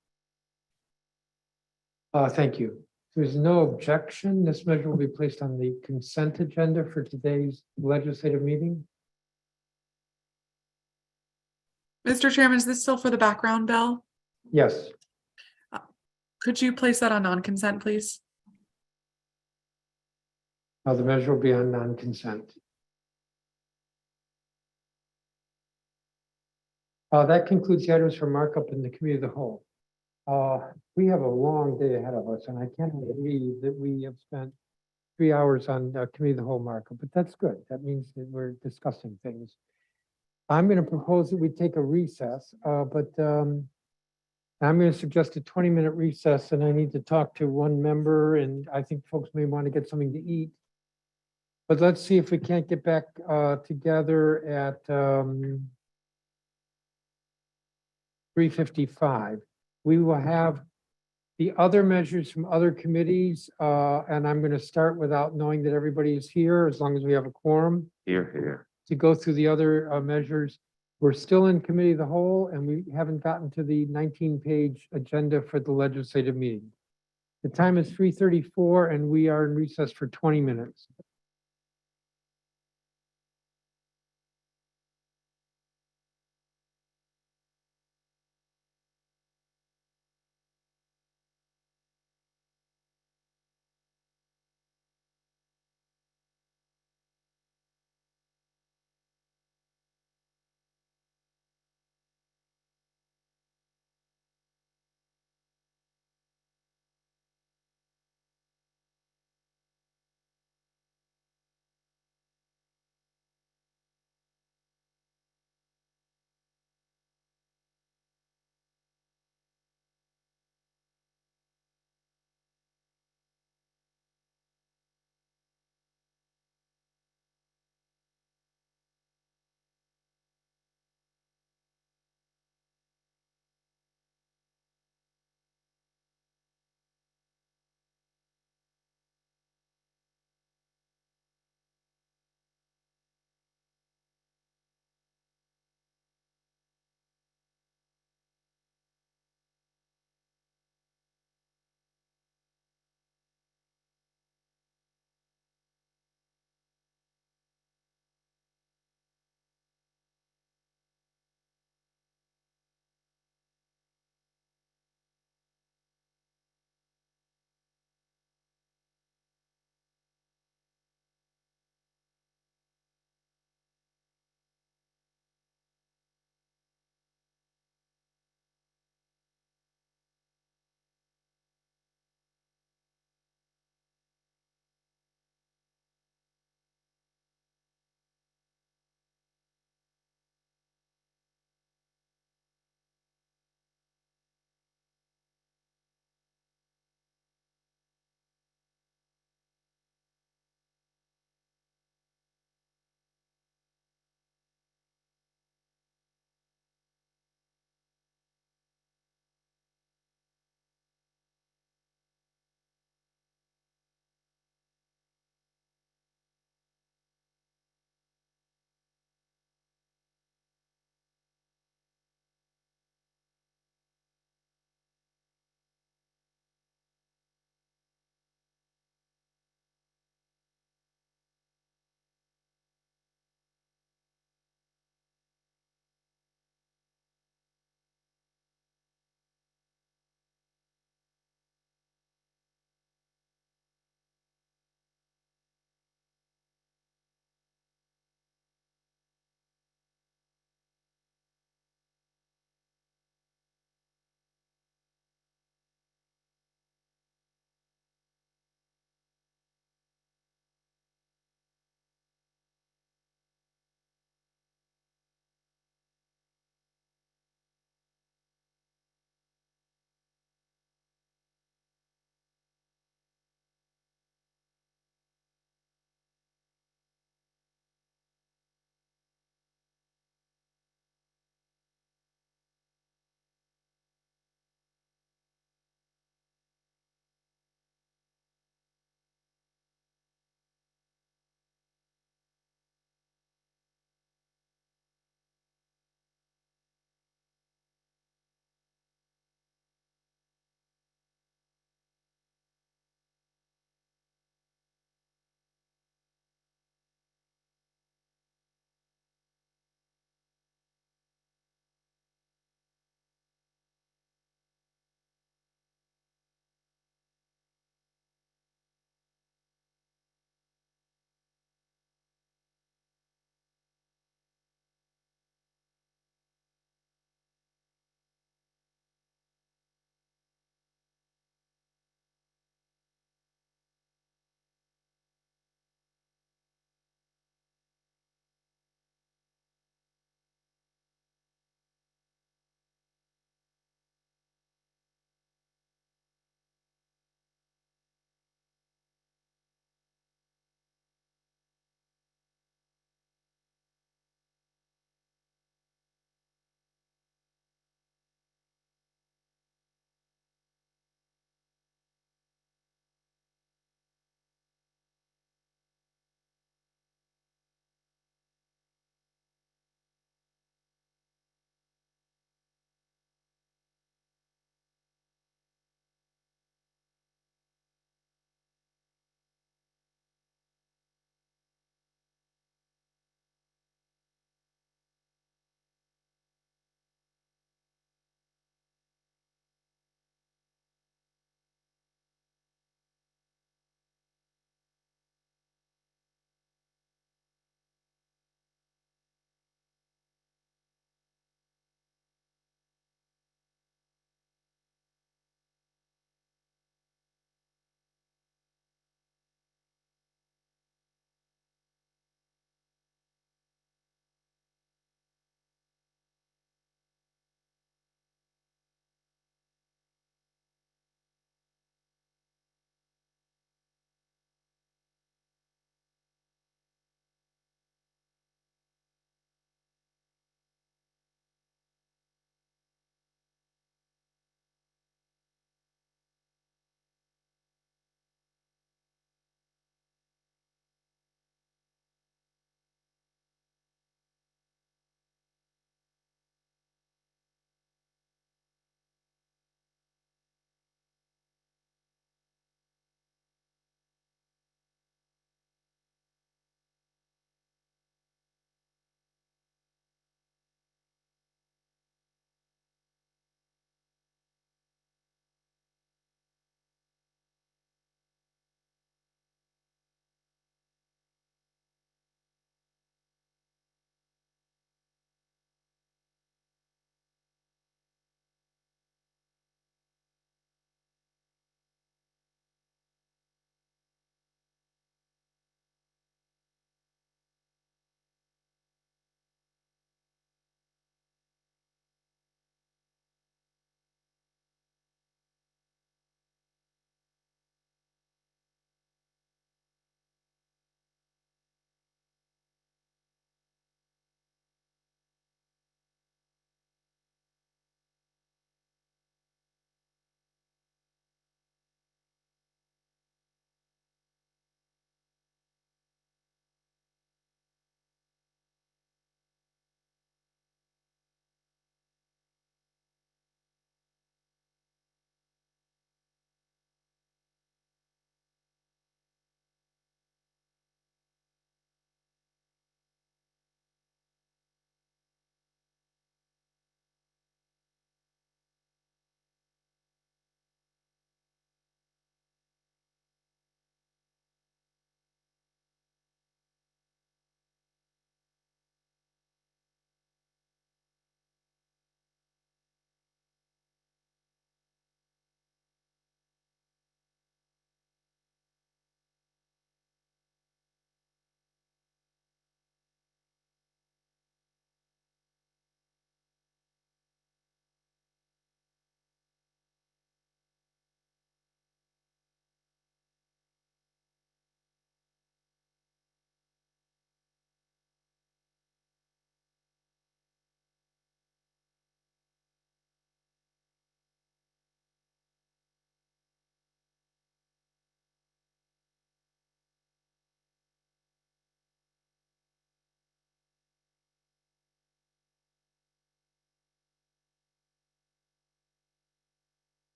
Thank you. There's no objection. This measure will be placed on the consent agenda for today's legislative meeting. Mr. Chairman, is this still for the background bill? Yes. Could you place that on non-consent, please? The measure will be on non-consent. That concludes the items for markup in the committee of the whole. We have a long day ahead of us, and I can't believe that we have spent 3 hours on committee of the whole markup, but that's good. That means that we're discussing things. I'm going to propose that we take a recess, but I'm going to suggest a 20-minute recess, and I need to talk to one member, and I think folks may want to get something to eat. But let's see if we can't get back together at 3:55. We will have the other measures from other committees, and I'm going to start without knowing that everybody is here, as long as we have a quorum, Here. to go through the other measures. We're still in committee of the whole, and we haven't gotten to the 19-page agenda for the legislative meeting. The time is 3:34, and we are in recess for 20 minutes.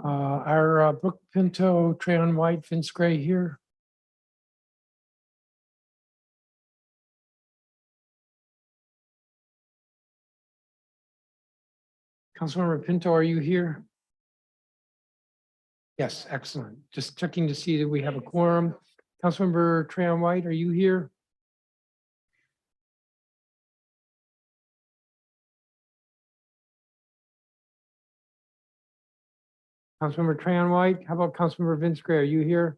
Our Brooke Pinto, Trayon White, Vince Gray here. Councilmember Pinto, are you here? Yes, excellent. Just checking to see that we have a quorum. Councilmember Trayon White, are you here? Councilmember Trayon White, how about Councilmember Vince Gray? Are you here?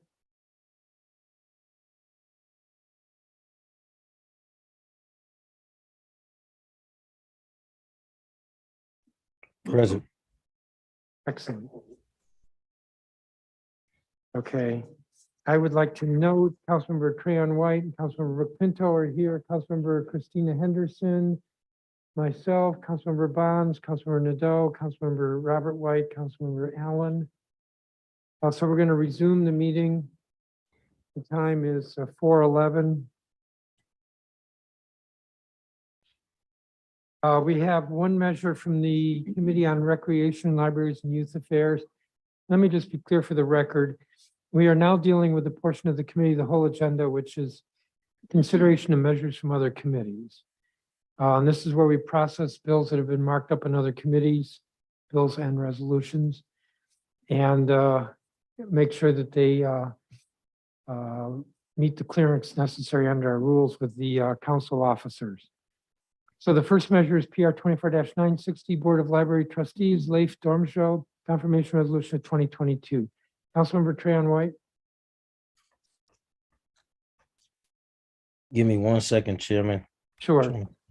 Present. Excellent. Okay, I would like to note Councilmember Trayon White and Councilmember Brooke Pinto are here, Councilmember Christina Henderson, myself, Councilmember Bonds, Councilmember Nadeau, Councilmember Robert White, Councilmember Allen. So we're going to resume the meeting. The time is 4:11. We have one measure from the Committee on Recreation, Libraries and Youth Affairs. Let me just be clear for the record. We are now dealing with a portion of the committee, of the whole agenda, which is consideration of measures from other committees. And this is where we process bills that have been marked up in other committees, bills and resolutions, and make sure that they meet the clearance necessary under our rules with the council officers. So the first measure is PR 24-960, Board of Library Trustees, Leif Dormshow, confirmation resolution of 2022. Councilmember Trayon White. Give me 1 second, Chairman. Sure.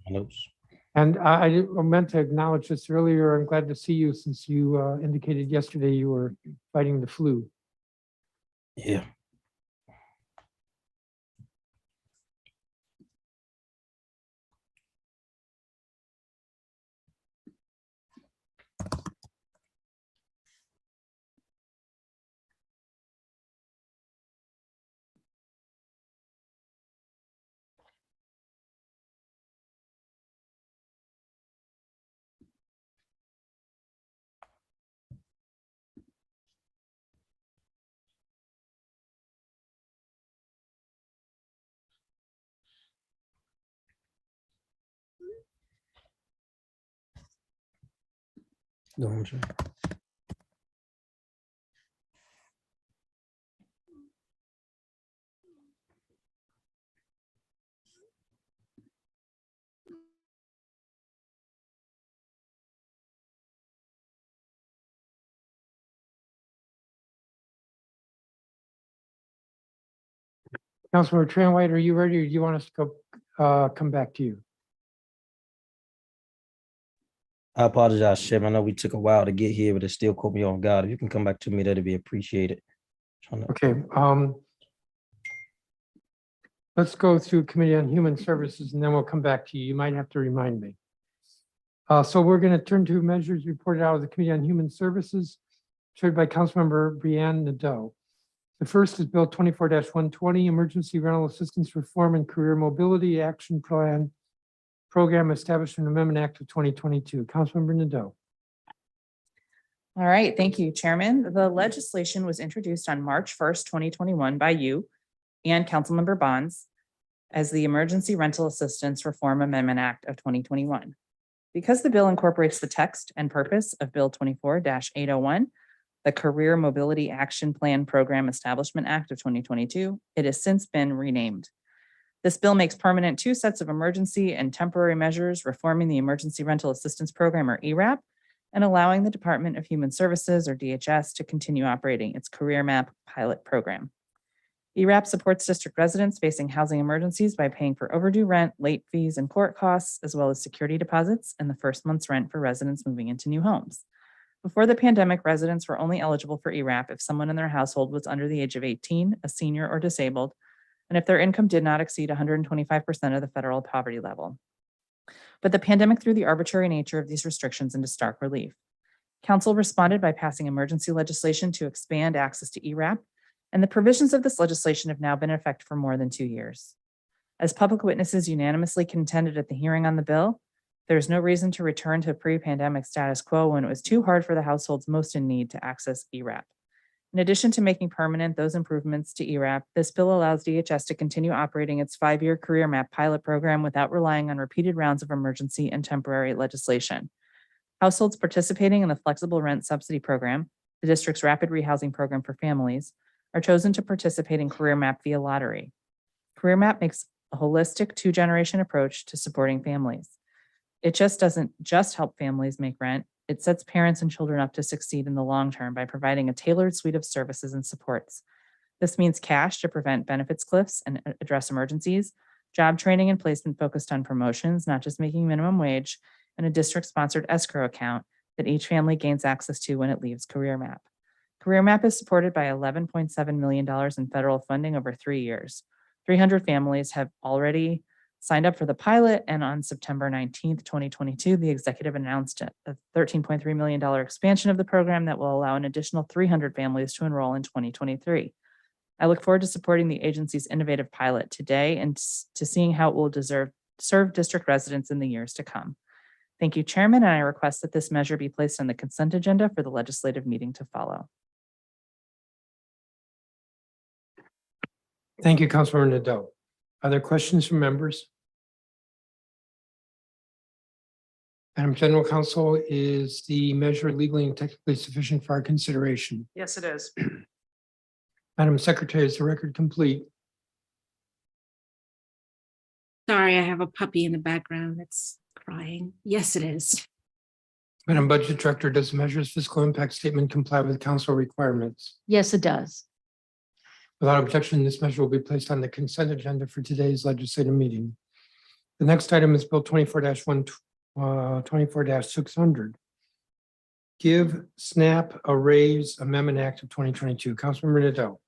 Notes. And I meant to acknowledge this earlier. I'm glad to see you since you indicated yesterday you were fighting the flu. Yeah. Dormshow. Councilmember Trayon White, are you ready, or do you want us to go come back to you? I apologize, Chairman. I know we took a while to get here, but it still caught me on guard. If you can come back to me, that'd be appreciated. Okay. Let's go through Committee on Human Services, and then we'll come back to you. You might have to remind me. So we're going to turn to measures reported out of the Committee on Human Services, chaired by Councilmember Brianne Nadeau. The first is Bill 24-120, Emergency Rental Assistance Reform and Career Mobility Action Plan Program Establishment Amendment Act of 2022. Councilmember Nadeau. All right, thank you, Chairman. The legislation was introduced on March 1st, 2021 by you and Councilmember Bonds as the Emergency Rental Assistance Reform Amendment Act of 2021. Because the bill incorporates the text and purpose of Bill 24-801, the Career Mobility Action Plan Program Establishment Act of 2022, it has since been renamed. This bill makes permanent two sets of emergency and temporary measures reforming the Emergency Rental Assistance Program, or ERAP, and allowing the Department of Human Services, or DHS, to continue operating its Career Map pilot program. ERAP supports district residents facing housing emergencies by paying for overdue rent, late fees, and court costs, as well as security deposits and the first month's rent for residents moving into new homes. Before the pandemic, residents were only eligible for ERAP if someone in their household was under the age of 18, a senior, or disabled, and if their income did not exceed 125% of the federal poverty level. But the pandemic threw the arbitrary nature of these restrictions into stark relief. Council responded by passing emergency legislation to expand access to ERAP, and the provisions of this legislation have now been in effect for more than 2 years. As public witnesses unanimously contended at the hearing on the bill, There's no reason to return to pre-pandemic status quo when it was too hard for the households most in need to access ERAP. In addition to making permanent those improvements to ERAP, this bill allows DHS to continue operating its 5-year Career Map pilot program without relying on repeated rounds of emergency and temporary legislation. Households participating in the flexible rent subsidy program, the district's rapid rehousing program for families, are chosen to participate in Career Map via lottery. Career Map makes a holistic 2-generation approach to supporting families. It just doesn't just help families make rent. It sets parents and children up to succeed in the long term by providing a tailored suite of services and supports. This means cash to prevent benefits cliffs and address emergencies, job training and placement focused on promotions, not just making minimum wage, and a district-sponsored escrow account that each family gains access to when it leaves Career Map. Career Map is supported by $11.7 million in federal funding over 3 years. 300 families have already signed up for the pilot, and on September 19th, 2022, the executive announced a $13.3 million expansion of the program that will allow an additional 300 families to enroll in 2023. I look forward to supporting the agency's innovative pilot today and to seeing how it will serve district residents in the years to come. Thank you, Chairman, and I request that this measure be placed on the consent agenda for the legislative meeting to follow. Thank you, Councilmember Nadeau. Are there questions from members? Madam General Counsel, is the measure legally and technically sufficient for our consideration? Yes, it is. Madam Secretary, is the record complete? Sorry, I have a puppy in the background that's crying. Yes, it is. Madam Budget Director, does the measure's fiscal impact statement comply with council requirements? Yes, it does. Without objection, this measure will be placed on the consent agenda for today's legislative meeting. The next item is Bill 24-600. Give SNAP a Raise Amendment Act of 2022. Councilmember Nadeau.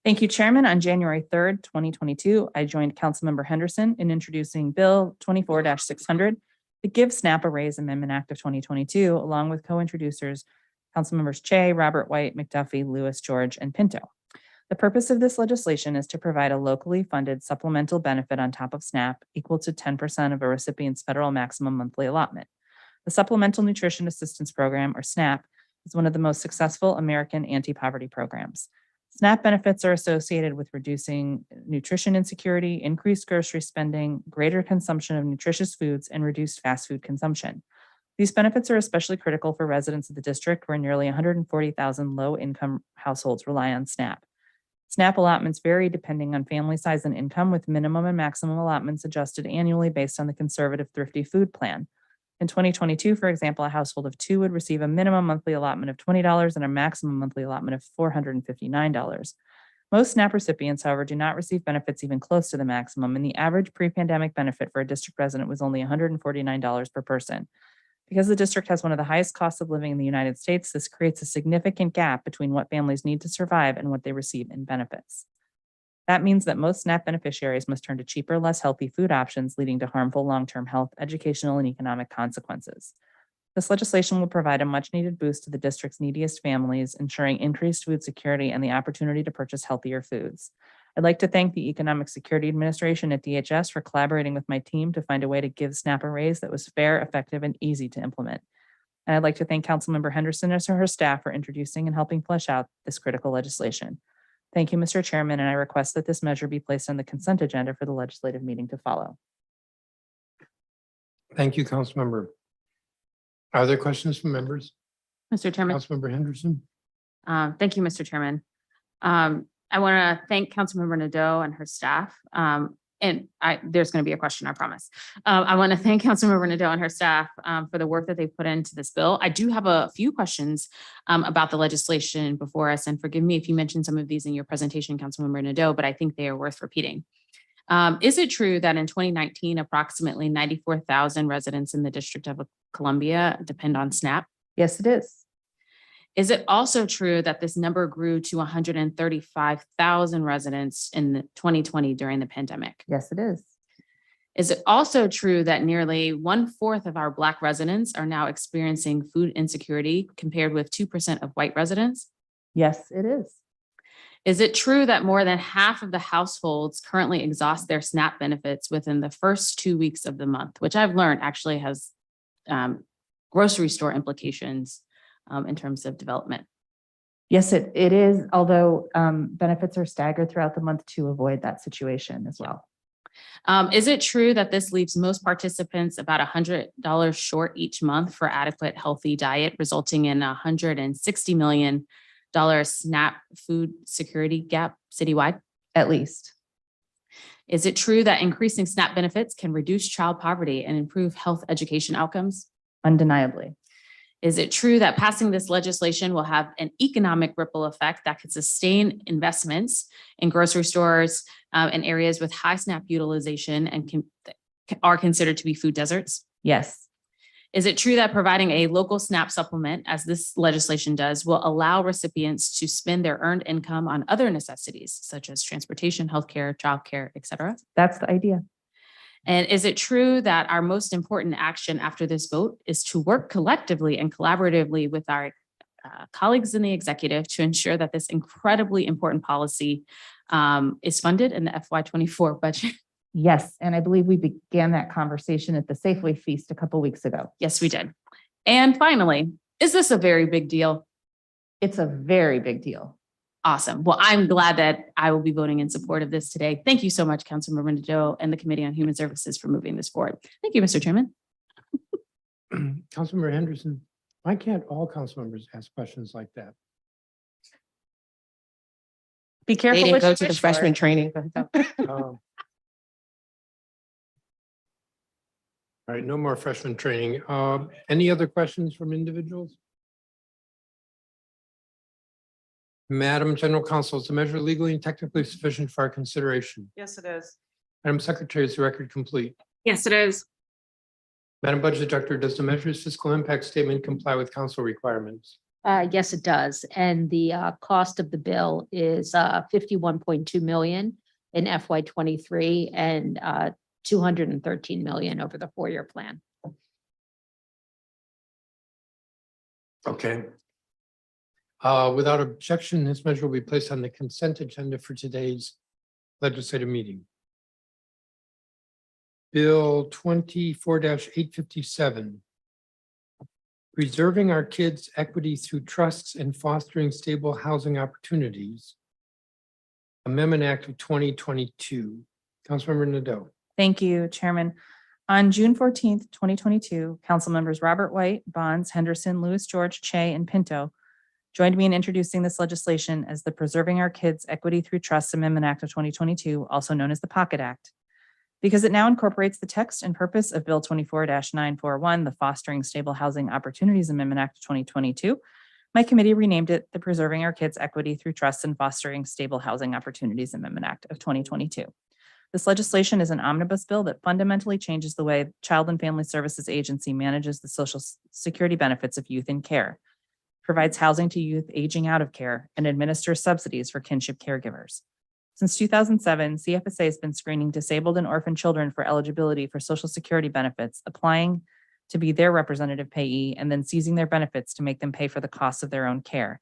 Thank you, Chairman. On January 3rd, 2022, I joined Councilmember Henderson in introducing Bill 24-600, the Give SNAP a Raise Amendment Act of 2022, along with co-introducers Councilmembers Che, Robert White, McDuffie, Lewis, George, and Pinto. The purpose of this legislation is to provide a locally funded supplemental benefit on top of SNAP equal to 10% of a recipient's federal maximum monthly allotment. The Supplemental Nutrition Assistance Program, or SNAP, is one of the most successful American anti-poverty programs. SNAP benefits are associated with reducing nutrition insecurity, increased grocery spending, greater consumption of nutritious foods, and reduced fast food consumption. These benefits are especially critical for residents of the district where nearly 140,000 low-income households rely on SNAP. SNAP allotments vary depending on family size and income, with minimum and maximum allotments adjusted annually based on the conservative Thrifty Food Plan. In 2022, for example, a household of 2 would receive a minimum monthly allotment of $20 and a maximum monthly allotment of $459. Most SNAP recipients, however, do not receive benefits even close to the maximum, and the average pre-pandemic benefit for a district resident was only $149 per person. Because the district has one of the highest costs of living in the United States, this creates a significant gap between what families need to survive and what they receive in benefits. That means that most SNAP beneficiaries must turn to cheaper, less healthy food options, leading to harmful long-term health, educational, and economic consequences. This legislation will provide a much-needed boost to the district's neediest families, ensuring increased food security and the opportunity to purchase healthier foods. I'd like to thank the Economic Security Administration at DHS for collaborating with my team to find a way to give SNAP a raise that was fair, effective, and easy to implement. And I'd like to thank Councilmember Henderson and her staff for introducing and helping flesh out this critical legislation. Thank you, Mr. Chairman, and I request that this measure be placed on the consent agenda for the legislative meeting to follow. Thank you, Councilmember. Are there questions from members? Mr. Chairman. Councilmember Henderson. Thank you, Mr. Chairman. I want to thank Councilmember Nadeau and her staff. There's going to be a question, I promise. I want to thank Councilmember Nadeau and her staff for the work that they put into this bill. I do have a few questions about the legislation before us, and forgive me if you mentioned some of these in your presentation, Councilmember Nadeau, but I think they are worth repeating. Is it true that in 2019, approximately 94,000 residents in the District of Columbia depend on SNAP? Yes, it is. Is it also true that this number grew to 135,000 residents in 2020 during the pandemic? Yes, it is. Is it also true that nearly 1/4 of our Black residents are now experiencing food insecurity compared with 2% of white residents? Yes, it is. Is it true that more than half of the households currently exhaust their SNAP benefits within the first 2 weeks of the month, which I've learned actually has grocery store implications in terms of development? Yes, it is, although benefits are staggered throughout the month to avoid that situation as well. Is it true that this leaves most participants about $100 short each month for adequate, healthy diet, resulting in $160 million SNAP food security gap citywide? At least. Is it true that increasing SNAP benefits can reduce child poverty and improve health education outcomes? Undeniably. Is it true that passing this legislation will have an economic ripple effect that could sustain investments in grocery stores in areas with high SNAP utilization and are considered to be food deserts? Yes. Is it true that providing a local SNAP supplement, as this legislation does, will allow recipients to spend their earned income on other necessities such as transportation, healthcare, childcare, et cetera? That's the idea. And is it true that our most important action after this vote is to work collectively and collaboratively with our colleagues in the executive to ensure that this incredibly important policy is funded in the FY24 budget? Yes, and I believe we began that conversation at the Safeway Feast a couple weeks ago. Yes, we did. And finally, is this a very big deal? It's a very big deal. Awesome. Well, I'm glad that I will be voting in support of this today. Thank you so much, Councilmember Nadeau and the Committee on Human Services for moving this forward. Thank you, Mr. Chairman. Councilmember Henderson, why can't all council members ask questions like that? Be They careful didn't what go you to the wish for. freshman training. All right, no more freshman training. Any other questions from individuals? Madam General Counsel, is the measure legally and technically sufficient for our consideration? Yes, it is. Madam Secretary, is the record complete? Yes, it is. Madam Budget Director, does the measure's fiscal impact statement comply with council requirements? Yes, it does. And the cost of the bill is 51.2 million in FY23 and 213 million over the 4-year plan. Okay. Without objection, this measure will be placed on the consent agenda for today's legislative meeting. Bill 24-857. Preserving our kids' equity through trusts and fostering stable housing opportunities. Amendment Act of 2022. Councilmember Nadeau. Thank you, Chairman. On June 14th, 2022, council members Robert White, Bonds, Henderson, Lewis, George, Che, and Pinto joined me in introducing this legislation as the Preserving Our Kids Equity Through Trust Amendment Act of 2022, also known as the Pocket Act. Because it now incorporates the text and purpose of Bill 24-941, the Fostering Stable Housing Opportunities Amendment Act of 2022, my committee renamed it the Preserving Our Kids Equity Through Trust and Fostering Stable Housing Opportunities Amendment Act of 2022. This legislation is an omnibus bill that fundamentally changes the way Child and Family Services Agency manages the Social Security benefits of youth in care, provides housing to youth aging out of care, and administers subsidies for kinship caregivers. Since 2007, CFSA has been screening disabled and orphan children for eligibility for Social Security benefits, applying to be their representative payee, and then seizing their benefits to make them pay for the costs of their own care.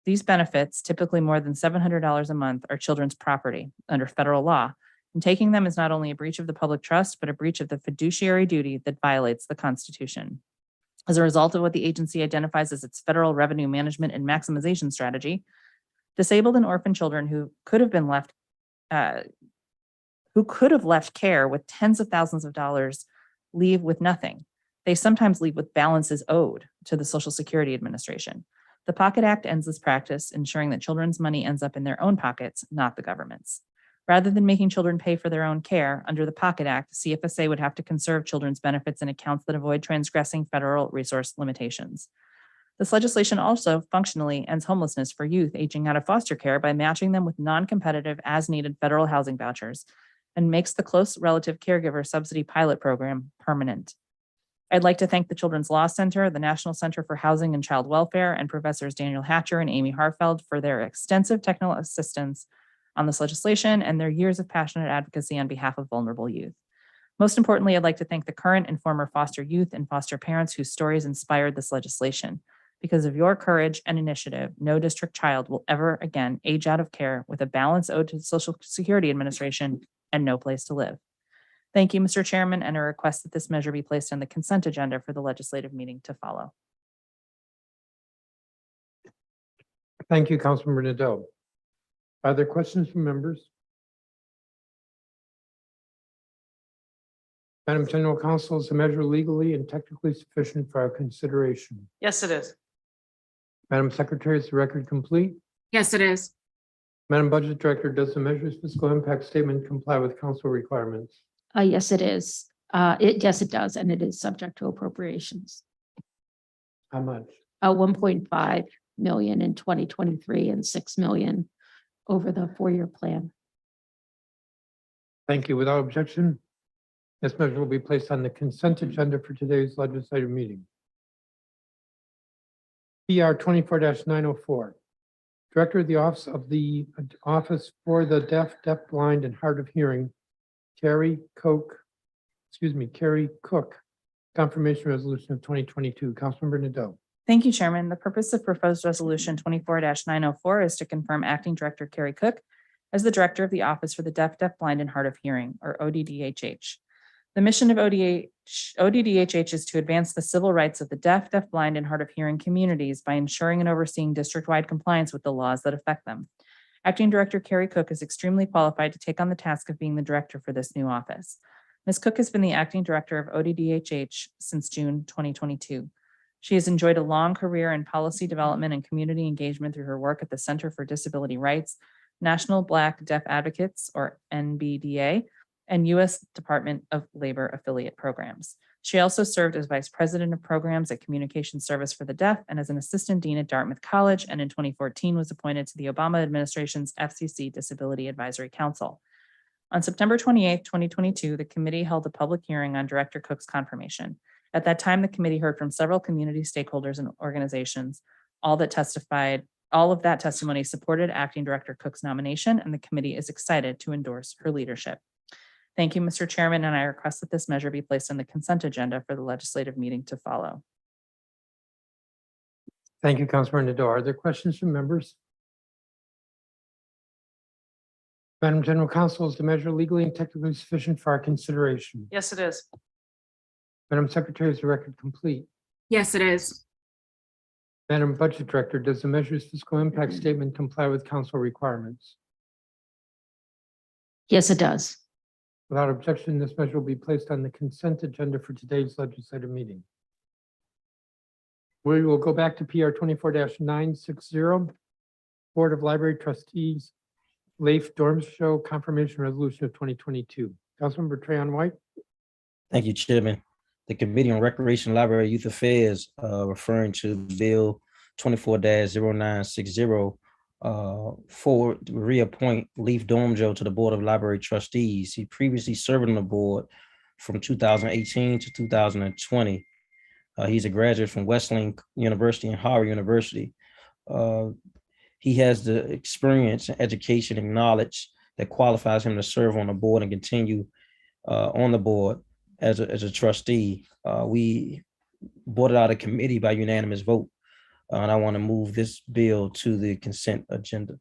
These benefits, typically more than $700 a month, are children's property under federal law, and taking them is not only a breach of the public trust, but a breach of the fiduciary duty that violates the Constitution. As a result of what the agency identifies as its federal revenue management and maximization strategy, disabled and orphan children who could have left care with tens of thousands of dollars leave with nothing. They sometimes leave with balances owed to the Social Security Administration. The Pocket Act ends this practice, ensuring that children's money ends up in their own pockets, not the government's. Rather than making children pay for their own care, under the Pocket Act, CFSA would have to conserve children's benefits in accounts that avoid transgressing federal resource limitations. This legislation also functionally ends homelessness for youth aging out of foster care by matching them with non-competitive as-needed federal housing vouchers and makes the close relative caregiver subsidy pilot program permanent. I'd like to thank the Children's Law Center, the National Center for Housing and Child Welfare, and Professors Daniel Hatcher and Amy Harfeld for their extensive technical assistance on this legislation and their years of passionate advocacy on behalf of vulnerable youth. Most importantly, I'd like to thank the current and former foster youth and foster parents whose stories inspired this legislation. Because of your courage and initiative, no district child will ever again age out of care with a balance owed to the Social Security Administration and no place to live. Thank you, Mr. Chairman, and I request that this measure be placed on the consent agenda for the legislative meeting to follow. Thank you, Councilmember Nadeau. Are there questions from members? Madam General Counsel, is the measure legally and technically sufficient for our consideration? Yes, it is. Madam Secretary, is the record complete? Yes, it is. Madam Budget Director, does the measure's fiscal impact statement comply with council requirements? Yes, it is. Yes, it does, and it is subject to appropriations. How much? 1.5 million in 2023 and 6 million over the 4-year plan. Thank you. Without objection, this measure will be placed on the consent agenda for today's legislative meeting. PR 24-904. Director of the Office for the Deaf, Blind, and Hard of Hearing, Carrie Cook. Confirmation resolution of 2022. Councilmember Nadeau. Thank you, Chairman. The purpose of proposed resolution 24-904 is to confirm Acting Director Carrie Cook as the Director of the Office for the Deaf, Blind, and Hard of Hearing, or ODDHH. The mission of ODDHH is to advance the civil rights of the deaf, blind, and hard of hearing communities by ensuring and overseeing district-wide compliance with the laws that affect them. Acting Director Carrie Cook is extremely qualified to take on the task of being the director for this new office. Ms. Cook has been the Acting Director of ODDHH since June 2022. She has enjoyed a long career in policy development and community engagement through her work at the Center for Disability Rights, National Black Deaf Advocates, or NBDA, and U.S. Department of Labor affiliate programs. She also served as Vice President of Programs at Communication Service for the Deaf and as an Assistant Dean at Dartmouth College, and in 2014 was appointed to the Obama administration's FCC Disability Advisory Council. On September 28, 2022, the committee held a public hearing on Director Cook's confirmation. At that time, the committee heard from several community stakeholders and organizations. All of that testimony supported Acting Director Cook's nomination, and the committee is excited to endorse her leadership. Thank you, Mr. Chairman, and I request that this measure be placed on the consent agenda for the legislative meeting to follow. Thank you, Councilmember Nadeau. Are there questions from members? Madam General Counsel, is the measure legally and technically sufficient for our consideration? Yes, it is. Madam Secretary, is the record complete? Yes, it is. Madam Budget Director, does the measure's fiscal impact statement comply with council requirements? Yes, it does. Without objection, this measure will be placed on the consent agenda for today's legislative meeting. We will go back to PR 24-960, Board of Library Trustees, Leif Dorms Show Confirmation Resolution of 2022. Councilmember Trayon White. Thank you, Chairman. The Committee on Recreation, Library, Youth Affairs, referring to Bill 24-0960, for to reappoint Leif Dormjo to the Board of Library Trustees. He previously served on the board from 2018 to 2020. He's a graduate from Wesleyan University and Howard University. He has the experience, education, and knowledge that qualifies him to serve on the board and continue on the board as a trustee. We voted out of committee by unanimous vote. And I want to move this bill to the consent agenda.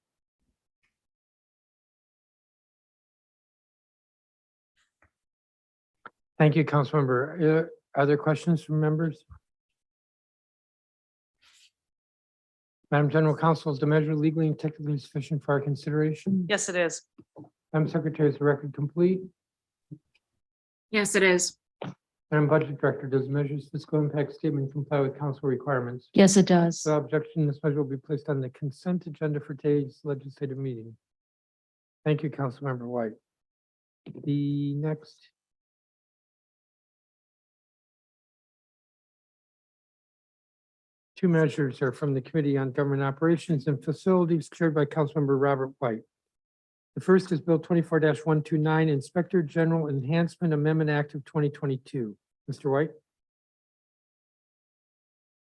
Thank you, Councilmember. Are there questions from members? Madam General Counsel, is the measure legally and technically sufficient for our consideration? Yes, it is. Madam Secretary, is the record complete? Yes, it is. Madam Budget Director, does the measure's fiscal impact statement comply with council requirements? Yes, it does. Without objection, this measure will be placed on the consent agenda for today's legislative meeting. Thank you, Councilmember White. The next two measures are from the Committee on Government Operations and Facilities chaired by Councilmember Robert White. The first is Bill 24-129, Inspector General Enhancement Amendment Act of 2022. Mr. White.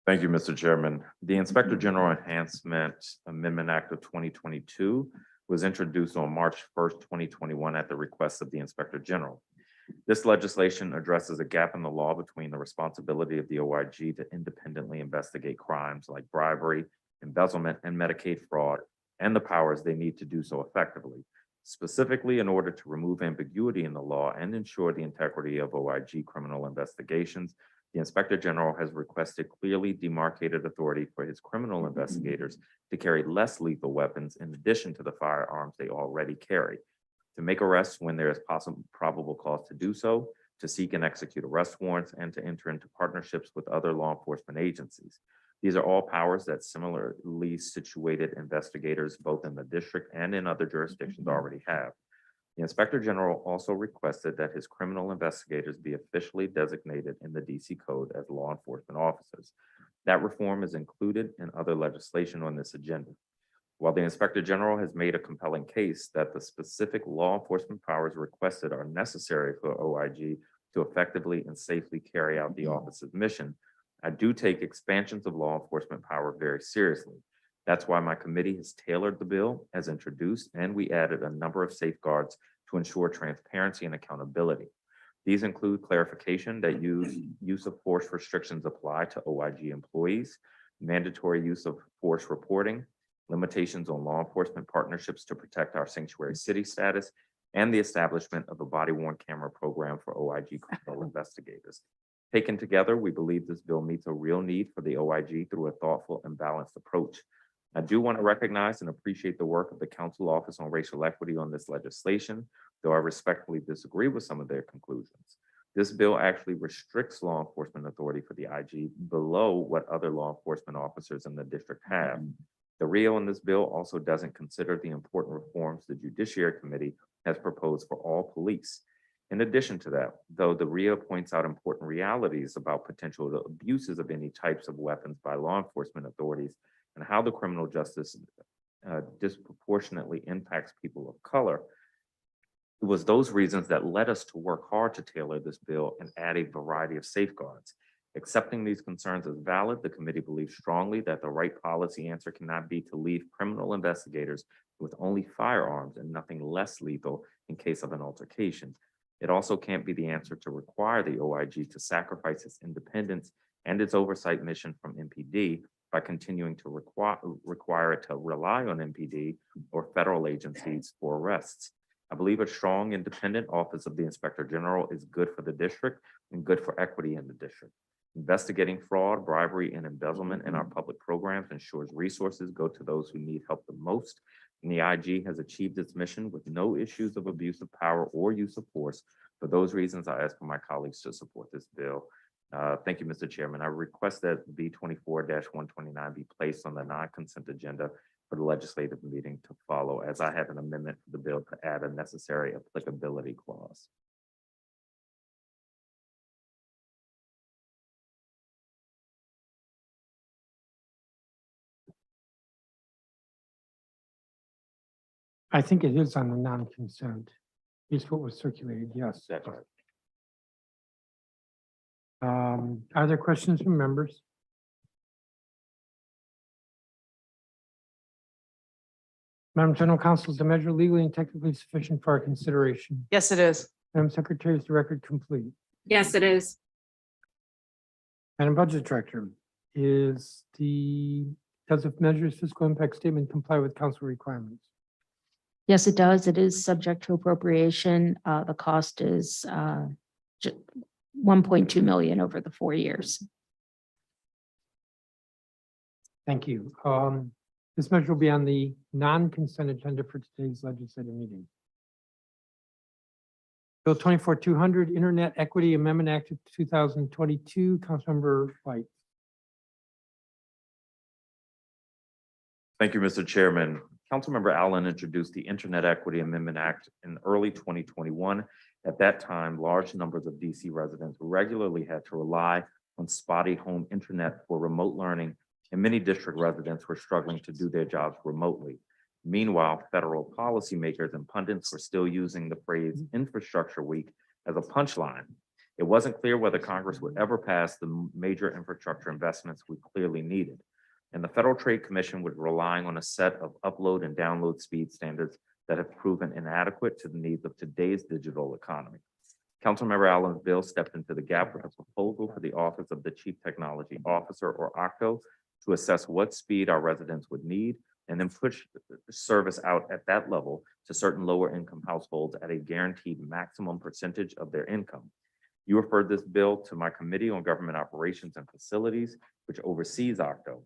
Thank you, Mr. Chairman. The Inspector General Enhancement Amendment Act of 2022 was introduced on March 1st, 2021 at the request of the Inspector General. This legislation addresses a gap in the law between the responsibility of the OIG to independently investigate crimes like bribery, embezzlement, and Medicaid fraud, and the powers they need to do so effectively. Specifically, in order to remove ambiguity in the law and ensure the integrity of OIG criminal investigations, the Inspector General has requested clearly demarcated authority for his criminal investigators to carry less lethal weapons in addition to the firearms they already carry, to make arrests when there is probable cause to do so, to seek and execute arrest warrants, and to enter into partnerships with other law enforcement agencies. These are all powers that similarly situated investigators, both in the district and in other jurisdictions, already have. The Inspector General also requested that his criminal investigators be officially designated in the DC Code as law enforcement officers. That reform is included in other legislation on this agenda. While the Inspector General has made a compelling case that the specific law enforcement powers requested are necessary for OIG to effectively and safely carry out the office's mission, I do take expansions of law enforcement power very seriously. That's why my committee has tailored the bill as introduced, and we added a number of safeguards to ensure transparency and accountability. These include clarification that use of force restrictions apply to OIG employees, mandatory use of force reporting, limitations on law enforcement partnerships to protect our sanctuary city status, and the establishment of a body-worn camera program for OIG criminal investigators. Taken together, we believe this bill meets a real need for the OIG through a thoughtful and balanced approach. I do want to recognize and appreciate the work of the Council Office on Racial Equity on this legislation, though I respectfully disagree with some of their conclusions. This bill actually restricts law enforcement authority for the IG below what other law enforcement officers in the district have. The RIO in this bill also doesn't consider the important reforms the Judiciary Committee has proposed for all police. In addition to that, though the RIO points out important realities about potential abuses of any types of weapons by law enforcement authorities and how the criminal justice disproportionately impacts people of color, it was those reasons that led us to work hard to tailor this bill and add a variety of safeguards. Accepting these concerns as valid, the committee believes strongly that the right policy answer cannot be to leave criminal investigators with only firearms and nothing less lethal in case of an altercation. It also can't be the answer to require the OIG to sacrifice its independence and its oversight mission from MPD by continuing to require it to rely on MPD or federal agencies for arrests. I believe a strong, independent office of the Inspector General is good for the district and good for equity in the district. Investigating fraud, bribery, and embezzlement in our public programs ensures resources go to those who need help the most. And the IG has achieved its mission with no issues of abuse of power or use of force. For those reasons, I ask for my colleagues to support this bill. Thank you, Mr. Chairman. I request that B 24-129 be placed on the non-consent agenda for the legislative meeting to follow, as I have an amendment for the bill to add a necessary applicability clause. I think it is on the non-consent. Here's what was circulated, yes. That's right. Are there questions from members? Madam General Counsel, is the measure legally and technically sufficient for our consideration? Yes, it is. Madam Secretary, is the record complete? Yes, it is. Madam Budget Director, does the measure's fiscal impact statement comply with council requirements? Yes, it does. It is subject to appropriation. The cost is 1.2 million over the 4 years. Thank you. This measure will be on the non-consent agenda for today's legislative meeting. Bill 24-200, Internet Equity Amendment Act of 2022, Councilmember White. Thank you, Mr. Chairman. Councilmember Allen introduced the Internet Equity Amendment Act in early 2021. At that time, large numbers of DC residents regularly had to rely on spotty home internet for remote learning, and many district residents were struggling to do their jobs remotely. Meanwhile, federal policymakers and pundits were still using the phrase infrastructure week as a punchline. It wasn't clear whether Congress would ever pass the major infrastructure investments we clearly needed. And the Federal Trade Commission was relying on a set of upload and download speed standards that have proven inadequate to the needs of today's digital economy. Councilmember Allen's bill stepped into the gap with a proposal for the Office of the Chief Technology Officer, or OCTO, to assess what speed our residents would need and then push the service out at that level to certain lower income households at a guaranteed maximum percentage of their income. You referred this bill to my Committee on Government Operations and Facilities, which oversees OCTO.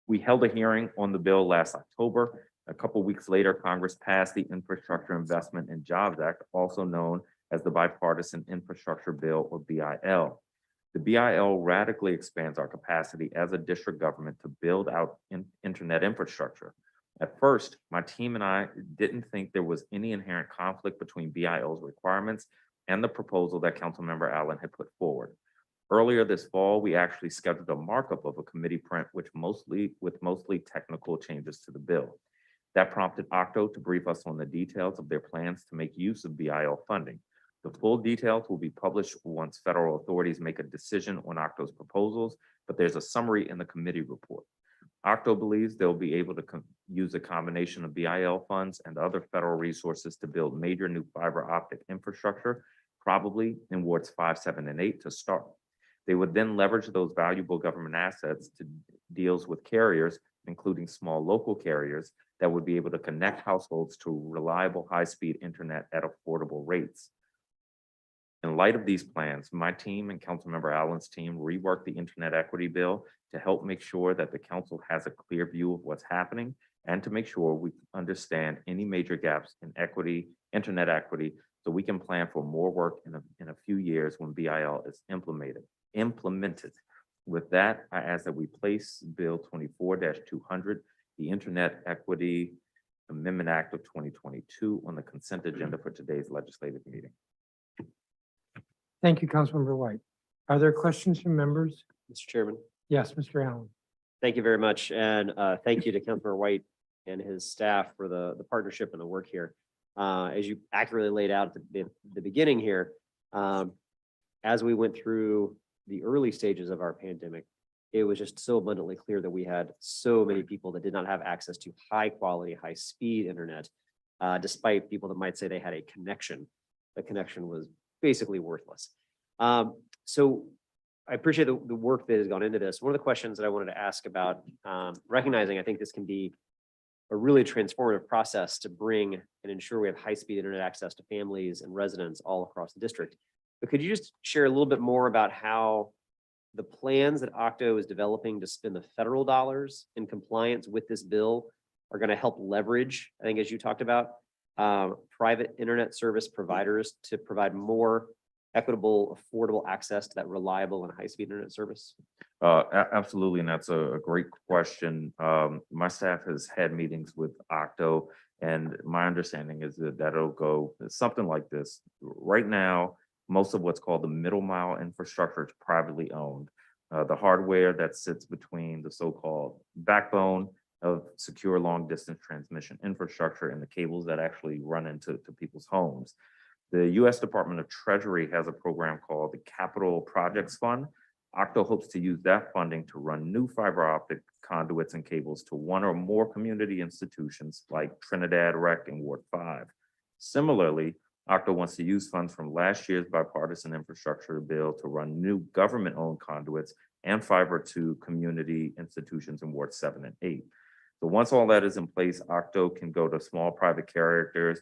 We held a hearing on the bill last October. A couple weeks later, Congress passed the Infrastructure Investment and Jobs Act, also known as the Bipartisan Infrastructure Bill, or BIL. The BIL radically expands our capacity as a district government to build out internet infrastructure. At first, my team and I didn't think there was any inherent conflict between BIL's requirements and the proposal that Councilmember Allen had put forward. Earlier this fall, we actually scheduled a markup of a committee print with mostly technical changes to the bill. That prompted OCTO to brief us on the details of their plans to make use of BIL funding. The full details will be published once federal authorities make a decision on OCTO's proposals, but there's a summary in the committee report. OCTO believes they'll be able to use a combination of BIL funds and other federal resources to build major new fiber optic infrastructure, probably in wards 5, 7, and 8 to start. They would then leverage those valuable government assets to deals with carriers, including small local carriers, that would be able to connect households to reliable high-speed internet at affordable rates. In light of these plans, my team and Councilmember Allen's team reworked the Internet Equity Bill to help make sure that the council has a clear view of what's happening and to make sure we understand any major gaps in equity, internet equity, so we can plan for more work in a few years when BIL is implemented. With that, I ask that we place Bill 24-200, the Internet Equity Amendment Act of 2022, on the consent agenda for today's legislative meeting. Thank you, Councilmember White. Are there questions from members? Mr. Chairman. Yes, Mr. Allen. Thank you very much. And thank you to Councilmember White and his staff for the partnership and the work here. As you accurately laid out at the beginning here, as we went through the early stages of our pandemic, it was just so abundantly clear that we had so many people that did not have access to high quality, high speed internet, despite people that might say they had a connection. The connection was basically worthless. So I appreciate the work that has gone into this. One of the questions that I wanted to ask about, recognizing I think this can be a really transformative process to bring and ensure we have high-speed internet access to families and residents all across the district. But could you just share a little bit more about how the plans that OCTO is developing to spend the federal dollars in compliance with this bill are going to help leverage, I think, as you talked about, private internet service providers to provide more equitable, affordable access to that reliable and high-speed internet service? Absolutely, and that's a great question. My staff has had meetings with OCTO, and my understanding is that that'll go something like this. Right now, most of what's called the middle mile infrastructure is privately owned. The hardware that sits between the so-called backbone of secure long distance transmission infrastructure and the cables that actually run into people's homes. The U.S. Department of Treasury has a program called the Capital Projects Fund. OCTO hopes to use that funding to run new fiber optic conduits and cables to one or more community institutions like Trinidad Rec and Ward 5. Similarly, OCTO wants to use funds from last year's bipartisan infrastructure bill to run new government-owned conduits and fiber to community institutions in Ward 7 and 8. So once all that is in place, OCTO can go to small private carriers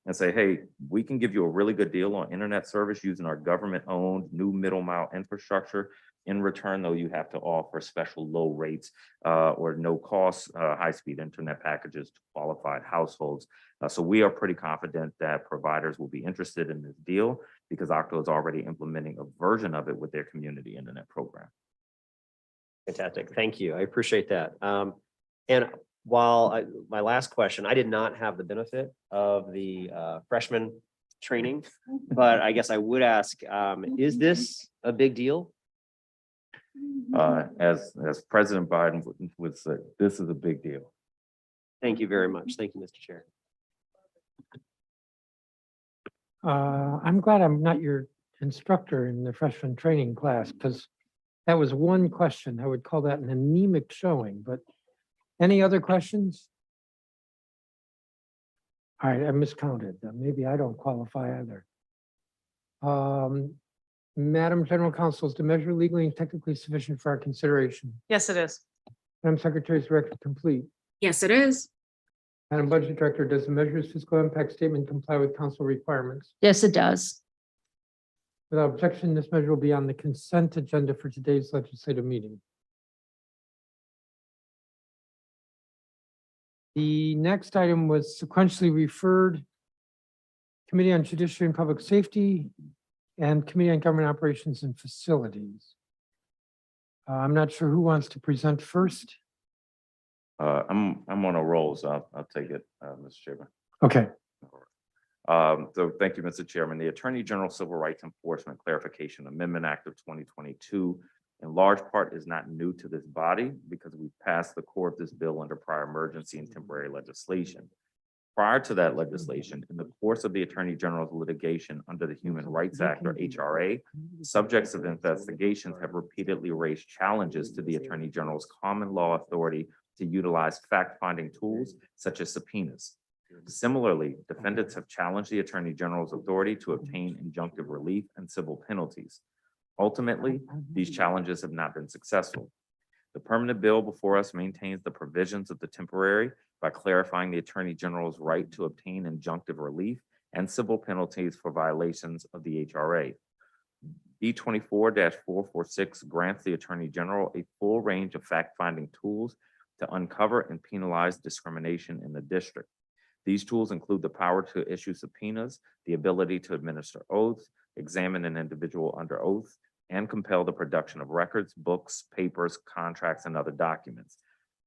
and say, hey, we can give you a really good deal on internet service using our government-owned new middle mile infrastructure. In return, though, you have to offer special low rates or no cost high-speed internet packages to qualified households. So we are pretty confident that providers will be interested in this deal because OCTO is already implementing a version of it with their community internet program. Fantastic. Thank you. I appreciate that. And while my last question, I did not have the benefit of the freshman training, but I guess I would ask, is this a big deal? As President Biden would say, this is a big deal. Thank you very much. Thank you, Mr. Chair. I'm glad I'm not your instructor in the freshman training class because that was one question. I would call that an anemic showing, but any other questions? All right, I miscounted. Maybe I don't qualify either. Madam General Counsel, is the measure legally and technically sufficient for our consideration? Yes, it is. Madam Secretary's record complete. Yes, it is. Madam Budget Director, does the measure's fiscal impact statement comply with council requirements? Yes, it does. Without objection, this measure will be on the consent agenda for today's legislative meeting. The next item was sequentially referred Committee on Judiciary and Public Safety and Committee on Government Operations and Facilities. I'm not sure who wants to present first. I'm on a roll, so I'll take it, Mr. Chairman. Okay. So thank you, Mr. Chairman. The Attorney General Civil Rights Enforcement Clarification Amendment Act of 2022 in large part is not new to this body because we passed the core of this bill under prior emergency and temporary legislation. Prior to that legislation, in the course of the Attorney General's litigation under the Human Rights Act or HRA, subjects of investigations have repeatedly raised challenges to the Attorney General's common law authority to utilize fact-finding tools such as subpoenas. Similarly, defendants have challenged the Attorney General's authority to obtain injunctive relief and civil penalties. Ultimately, these challenges have not been successful. The permanent bill before us maintains the provisions of the temporary by clarifying the Attorney General's right to obtain injunctive relief and civil penalties for violations of the HRA. B-24-446 grants the Attorney General a full range of fact-finding tools to uncover and penalize discrimination in the district. These tools include the power to issue subpoenas, the ability to administer oaths, examine an individual under oath, and compel the production of records, books, papers, contracts, and other documents.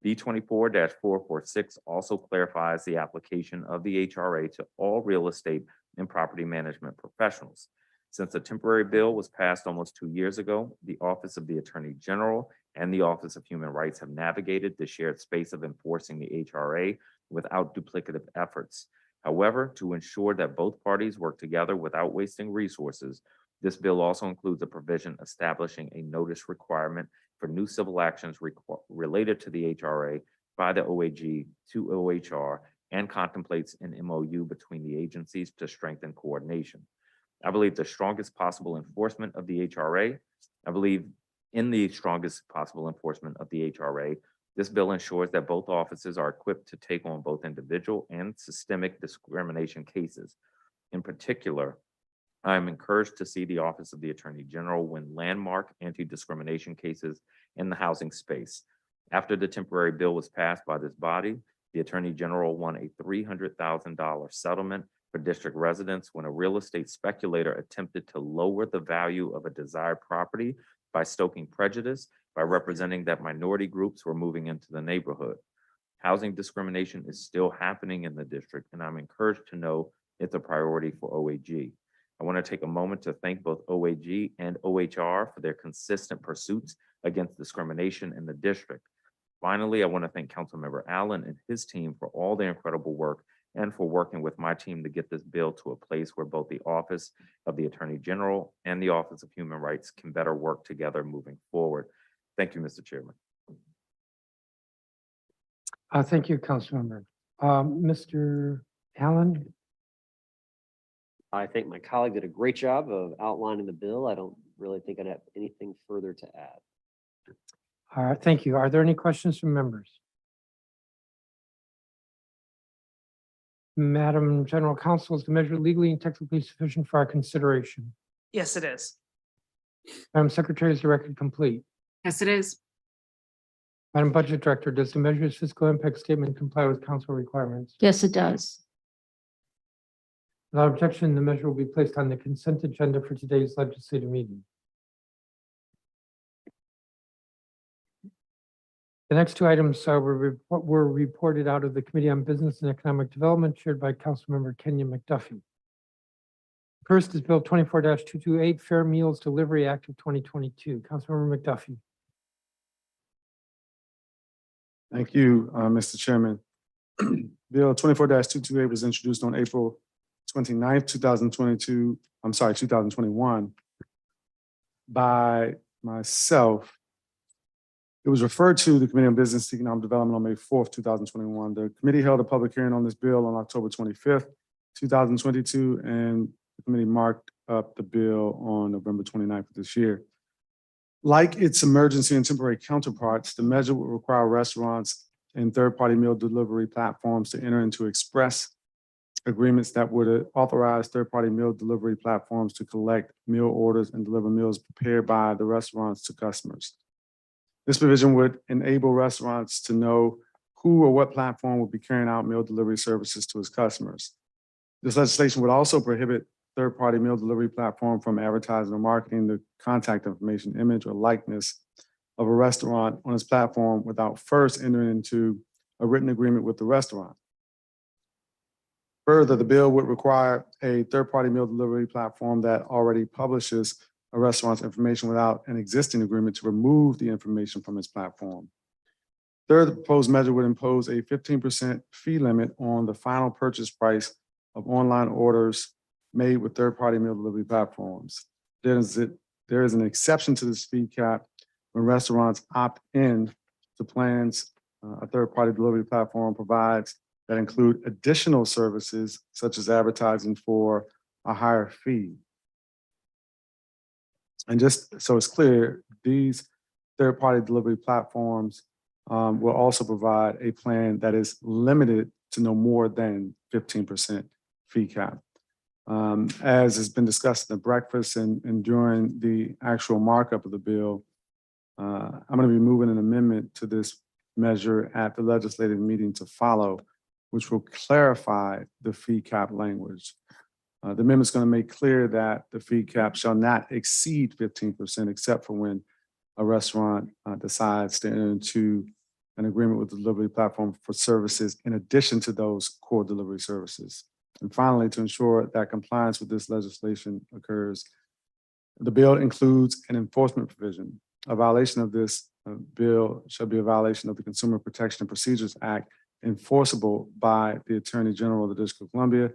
B-24-446 also clarifies the application of the HRA to all real estate and property management professionals. Since the temporary bill was passed almost 2 years ago, the Office of the Attorney General and the Office of Human Rights have navigated the shared space of enforcing the HRA without duplicative efforts. However, to ensure that both parties work together without wasting resources, this bill also includes a provision establishing a notice requirement for new civil actions related to the HRA by the OAG to OHR and contemplates an MOU between the agencies to strengthen coordination. I believe the strongest possible enforcement of the HRA, this bill ensures that both offices are equipped to take on both individual and systemic discrimination cases. In particular, I am encouraged to see the Office of the Attorney General win landmark anti-discrimination cases in the housing space. After the temporary bill was passed by this body, the Attorney General won a $300,000 settlement for district residents when a real estate speculator attempted to lower the value of a desired property by stoking prejudice by representing that minority groups were moving into the neighborhood. Housing discrimination is still happening in the district, and I'm encouraged to know it's a priority for OAG. I want to take a moment to thank both OAG and OHR for their consistent pursuits against discrimination in the district. Finally, I want to thank Councilmember Allen and his team for all their incredible work and for working with my team to get this bill to a place where both the Office of the Attorney General and the Office of Human Rights can better work together moving forward. Thank you, Mr. Chairman. Thank you, Councilmember. Mr. Allen? I think my colleague did a great job of outlining the bill. I don't really think I'd have anything further to add. All right, thank you. Are there any questions from members? Madam General Counsel, is the measure legally and technically sufficient for our consideration? Yes, it is. Madam Secretary, is the record complete? Yes, it is. Madam Budget Director, does the measure's fiscal impact statement comply with council requirements? Yes, it does. Without objection, the measure will be placed on the consent agenda for today's legislative meeting. The next two items were reported out of the Committee on Business and Economic Development, chaired by Councilmember Kenya McDuffie. First is Bill 24-228, Fair Meals Delivery Act of 2022. Councilmember McDuffie. Thank you, Mr. Chairman. Bill 24-228 was introduced on April 29th, 2021 by myself. It was referred to the Committee on Business and Economic Development on May 4th, 2021. The committee held a public hearing on this bill on October 25th, 2022, and the committee marked up the bill on November 29th of this year. Like its emergency and temporary counterparts, the measure would require restaurants and third-party meal delivery platforms to enter into express agreements that would authorize third-party meal delivery platforms to collect meal orders and deliver meals prepared by the restaurants to customers. This provision would enable restaurants to know who or what platform would be carrying out meal delivery services to its customers. This legislation would also prohibit third-party meal delivery platform from advertising or marketing the contact information, image, or likeness of a restaurant on its platform without first entering into a written agreement with the restaurant. Further, the bill would require a third-party meal delivery platform that already publishes a restaurant's information without an existing agreement to remove the information from its platform. Third, the proposed measure would impose a 15% fee limit on the final purchase price of online orders made with third-party meal delivery platforms. There is an exception to this fee cap when restaurants opt in to plans a third-party delivery platform provides that include additional services such as advertising for a higher fee. And just so it's clear, these third-party delivery platforms will also provide a plan that is limited to no more than 15% fee cap. As has been discussed in the breakfast and during the actual markup of the bill, I'm going to be moving an amendment to this measure at the legislative meeting to follow, which will clarify the fee cap language. The amendment is going to make clear that the fee cap shall not exceed 15% except for when a restaurant decides to enter into an agreement with the delivery platform for services in addition to those core delivery services. And finally, to ensure that compliance with this legislation occurs, the bill includes an enforcement provision. A violation of this bill shall be a violation of the Consumer Protection and Procedures Act, enforceable by the Attorney General of the District of Columbia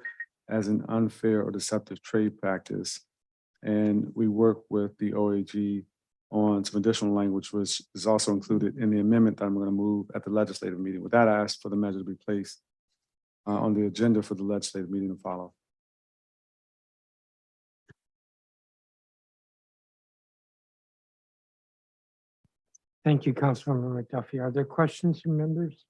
as an unfair or deceptive trade practice. And we work with the OAG on some additional language, which is also included in the amendment that I'm going to move at the legislative meeting. With that, I ask for the measure to be placed on the agenda for the legislative meeting to follow. Thank you, Councilmember McDuffie. Are there questions from members?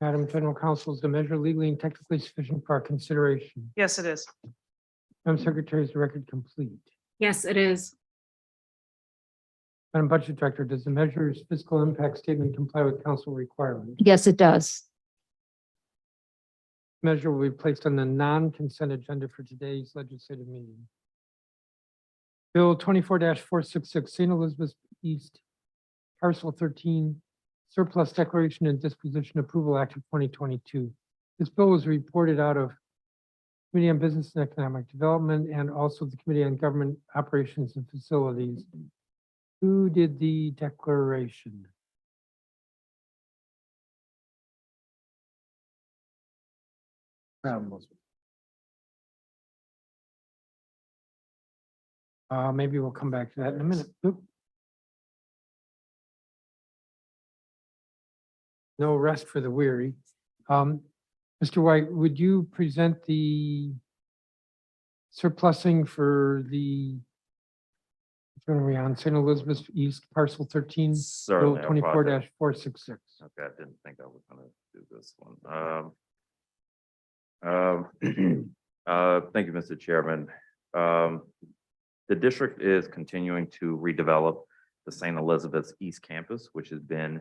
Madam General Counsel, is the measure legally and technically sufficient for our consideration? Yes, it is. Madam Secretary, is the record complete? Yes, it is. Madam Budget Director, does the measure's fiscal impact statement comply with council requirements? Yes, it does. Measure will be placed on the non-consent agenda for today's legislative meeting. Bill 24-466, St. Elizabeth East, Parcel 13, Surplus Declaration and Disposition Approval Act of 2022. This bill was reported out of Committee on Business and Economic Development and also the Committee on Government Operations and Facilities. Who did the declaration? Maybe we'll come back to that in a minute. Oop. No rest for the weary. Mr. White, would you present the surplusing for the, which one are we on, St. Elizabeth East Parcel 13? Certainly, Bill I brought that. 24-466. Okay, I didn't think I was gonna do this one. Thank you, Mr. Chairman. The district is continuing to redevelop the St. Elizabeth's East Campus, which has been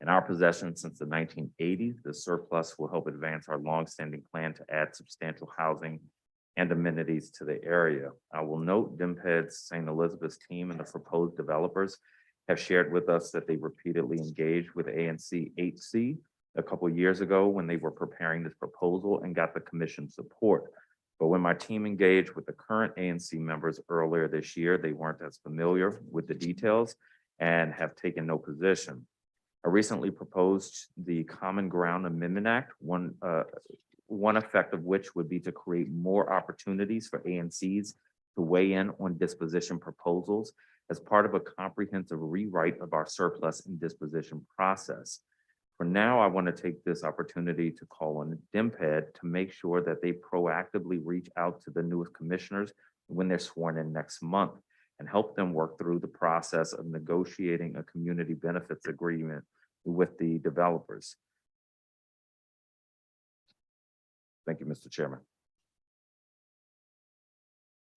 in our possession since the 1980s. The surplus will help advance our longstanding plan to add substantial housing and amenities to the area. I will note DMPED's St. Elizabeth's team and the proposed developers have shared with us that they repeatedly engaged with ANC HC a couple of years ago when they were preparing this proposal and got the commission support. But when my team engaged with the current ANC members earlier this year, they weren't as familiar with the details and have taken no position. I recently proposed the Common Ground Amendment Act, one effect of which would be to create more opportunities for ANCs to weigh in on disposition proposals as part of a comprehensive rewrite of our surplus and disposition process. For now, I want to take this opportunity to call on DMPED to make sure that they proactively reach out to the newest commissioners when they're sworn in next month and help them work through the process of negotiating a community benefits agreement with the developers. Thank you, Mr. Chairman.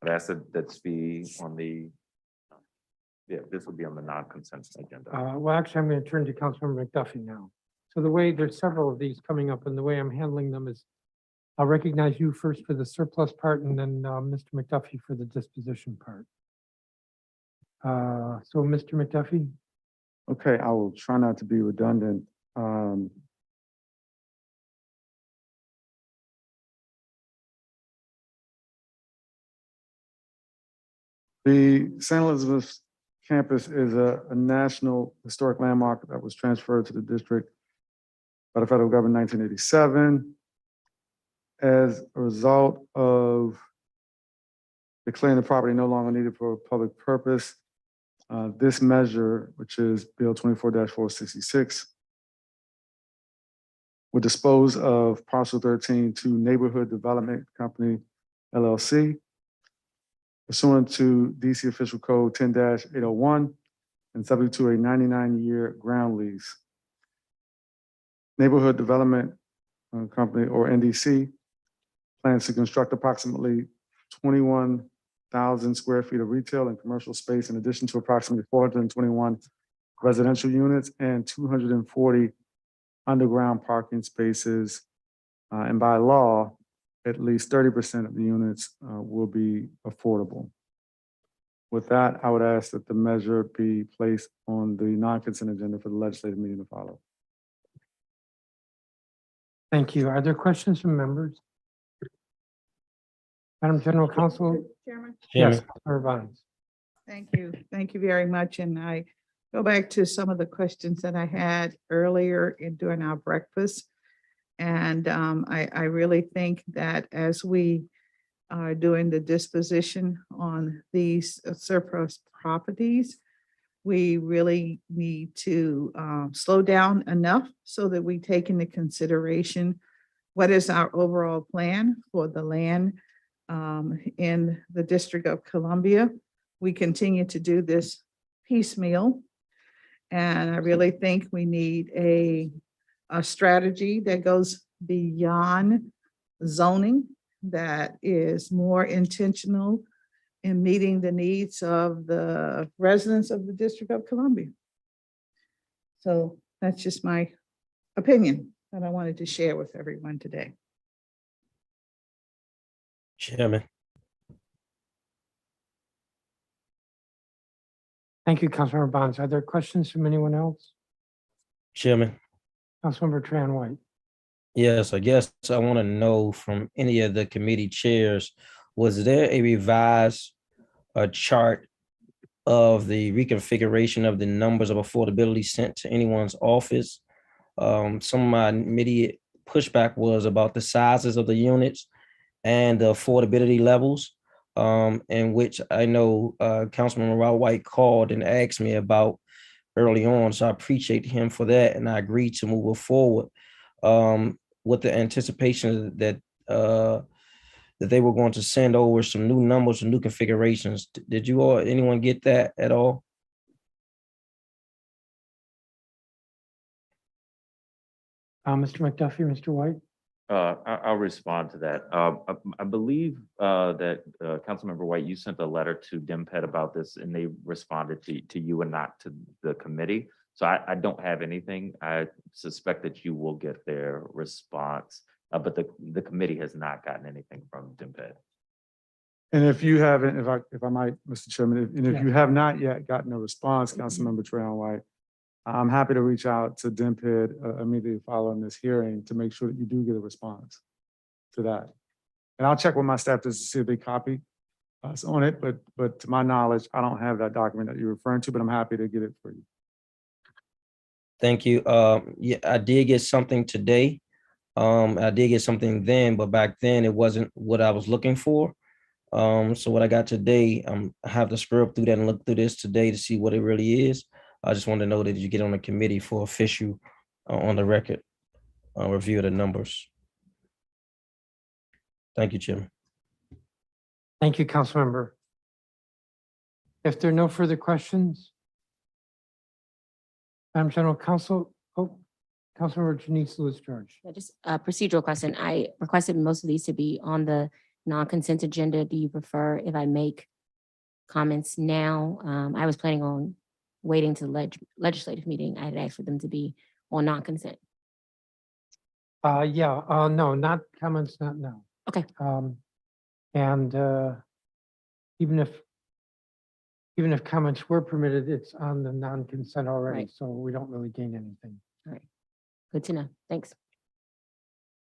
I'd ask that that's be on the, this would be on the non-consent agenda. Well, actually, I'm going to turn to Councilmember McDuffie now. So the way, there's several of these coming up, and the way I'm handling them is I'll recognize you first for the surplus part, and then Mr. McDuffie for the disposition part. So Mr. McDuffie? Okay, I will try not to be redundant. The St. Elizabeth campus is a national historic landmark that was transferred to the district by the federal government in 1987. As a result of declaring the property no longer needed for a public purpose, this measure, which is Bill 24-466, would dispose of parcel 13 to Neighborhood Development Company, LLC, pursuant to DC Official Code 10-801 and subject to a 99-year ground lease. Neighborhood Development Company, or NDC, plans to construct approximately 21,000 square feet of retail and commercial space, in addition to approximately 421 residential units and 240 underground parking spaces. And by law, at least 30% of the units will be affordable. With that, I would ask that the measure be placed on the non-consent agenda for the legislative meeting to follow. Thank you. Are there questions from members? Madam General Counsel? Chairman? Yes, Councilmember Vines. Thank you. Thank you very much. And I go back to some of the questions that I had earlier during our breakfast. And I really think that as we are doing the disposition on these surplus properties, we really need to slow down enough so that we take into consideration what is our overall plan for the land in the District of Columbia. We continue to do this piecemeal. And I really think we need a strategy that goes beyond zoning, that is more intentional in meeting the needs of the residents of the District of Columbia. So that's just my opinion that I wanted to share with everyone today. Chairman. Thank you, Councilmember Bonds. Are there questions from anyone else? Chairman. Councilmember Tran White. Yes, I guess I want to know from any of the committee chairs, was there a revised chart of the reconfiguration of the numbers of affordability sent to anyone's office? Some of my immediate pushback was about the sizes of the units and the affordability levels, in which I know Councilman Rod White called and asked me about early on. So I appreciate him for that, and I agreed to move it forward with the anticipation that that they were going to send over some new numbers and new configurations. Did you or anyone get that at all? Mr. McDuffie, Mr. White? I'll respond to that. I believe that Councilmember White, you sent a letter to DMPED about this, and they responded to you and not to the committee. So I don't have anything. I suspect that you will get their response, but the committee has not gotten anything from DMPED. And if you haven't, if I might, Mr. Chairman, and if you have not yet gotten a response, Councilmember Tran White, I'm happy to reach out to DMPED immediately following this hearing to make sure that you do get a response to that. And I'll check with my staff to see if they copy us on it, but to my knowledge, I don't have that document that you're referring to, but I'm happy to get it for you. Thank you. Yeah, I did get something today. I did get something then, but back then it wasn't what I was looking for. So what I got today, I have to scrub through that and look through this today to see what it really is. I just want to know that you get on the committee for official on the record, review of the numbers. Thank you, Chairman. Thank you, Councilmember. If there are no further questions, Madam General Counsel, Councilmember Janice Lewis George. Yeah, just a procedural question. I requested most of these to be on the non-consent agenda. Do you prefer if I make comments now? I was planning on waiting to the legislative meeting. I had asked for them to be on non-consent. No, not comments, not now. Okay. And even if comments were permitted, it's on the non-consent already, Right. so we don't really gain anything. All right. Good to know. Thanks.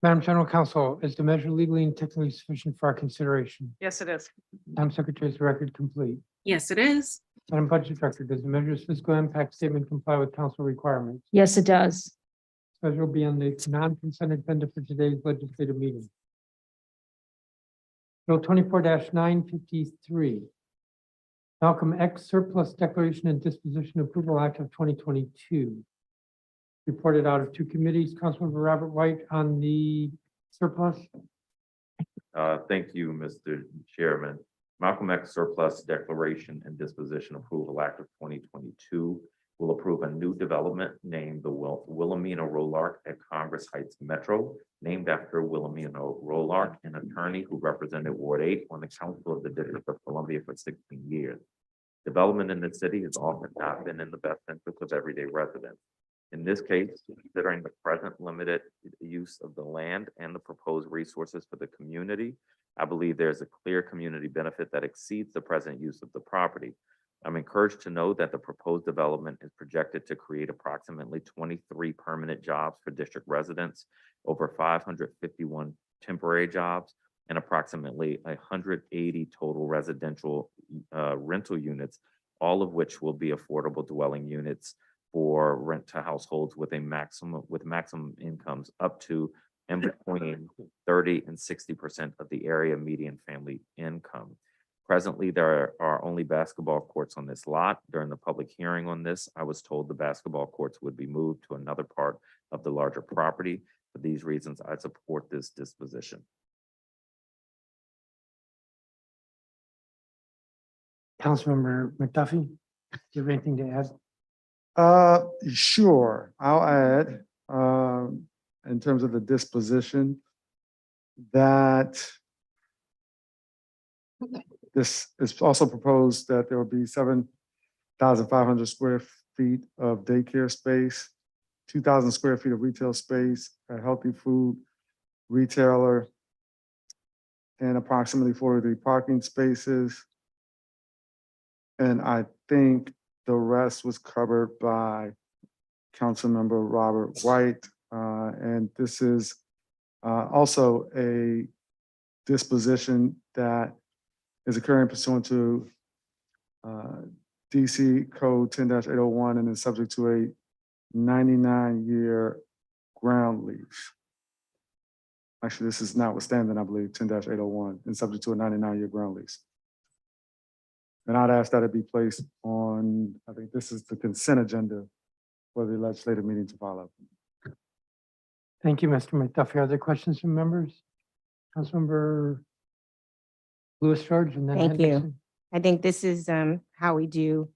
Madam General Counsel, is the measure legally and technically sufficient for our consideration? Yes, it is. Madam Secretary, is the record complete? Yes, it is. Madam Budget Director, does the measure's fiscal impact statement comply with council requirements? Yes, it does. Measure will be on the non-consent agenda for today's legislative meeting. Bill 24-953. Malcolm X Surplus Declaration and Disposition Approval Act of 2022. Reported out of two committees. Councilmember Robert White on the surplus. Thank you, Mr. Chairman. Malcolm X Surplus Declaration and Disposition Approval Act of 2022 will approve a new development named the Wilhelmina Rolark at Congress Heights Metro, named after Wilhelmina Rolark, an attorney who represented Ward 8 on the Council of the District of Columbia for 16 years. Development in the city has often not been in the best interest of everyday residents. In this case, considering the present limited use of the land and the proposed resources for the community, I believe there's a clear community benefit that exceeds the present use of the property. I'm encouraged to know that the proposed development is projected to create approximately 23 permanent jobs for district residents, over 551 temporary jobs, and approximately 180 total residential rental units, all of which will be affordable dwelling units for rent to households with maximum incomes up to and between 30 and 60% of the area median family income. Presently, there are only basketball courts on this lot. During the public hearing on this, I was told the basketball courts would be moved to another part of the larger property. For these reasons, I support this disposition. Councilmember McDuffie, do you have anything to add? Sure, I'll add, in terms of the disposition, that this is also proposed that there will be 7,500 square feet of daycare space, 2,000 square feet of retail space, a healthy food retailer, and approximately 43 parking spaces. And I think the rest was covered by Councilmember Robert White. And this is also a disposition that is occurring pursuant to DC Code 10-801 and is subject to a 99-year ground lease. Actually, this is notwithstanding, I believe, 10-801 and subject to a 99-year ground lease. And I'd ask that it be placed on, I think this is the consent agenda for the legislative meeting to follow. Thank you, Mr. McDuffie. Are there questions from members? Councilmember Lewis George and then Thank you. Henderson. I think this is how we do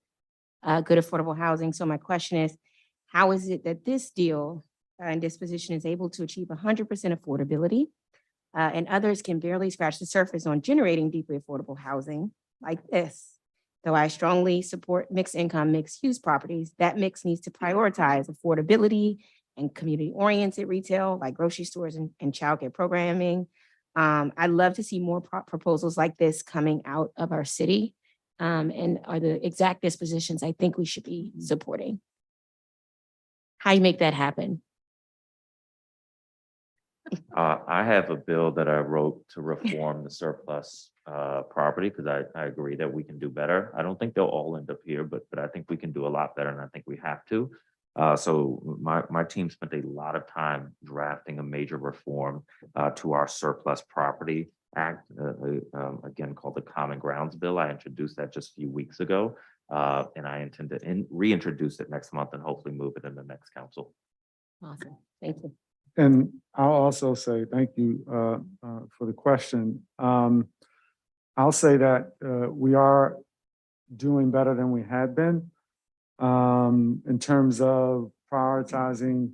good affordable housing. So my question is, how is it that this deal and disposition is able to achieve 100% affordability and others can barely scratch the surface on generating deeply affordable housing like this? Though I strongly support mixed income, mixed use properties, that mix needs to prioritize affordability and community-oriented retail like grocery stores and childcare programming. I'd love to see more proposals like this coming out of our city and are the exact dispositions I think we should be supporting. How you make that happen? I have a bill that I wrote to reform the surplus property because I agree that we can do better. I don't think they'll all end up here, but I think we can do a lot better, and I think we have to. So my team spent a lot of time drafting a major reform to our Surplus Property Act, again called the Common Grounds Bill. I introduced that just a few weeks ago, and I intend to reintroduce it next month and hopefully move it in the next council. Awesome. Thank you. And I'll also say, thank you for the question. I'll say that we are doing better than we had been in terms of prioritizing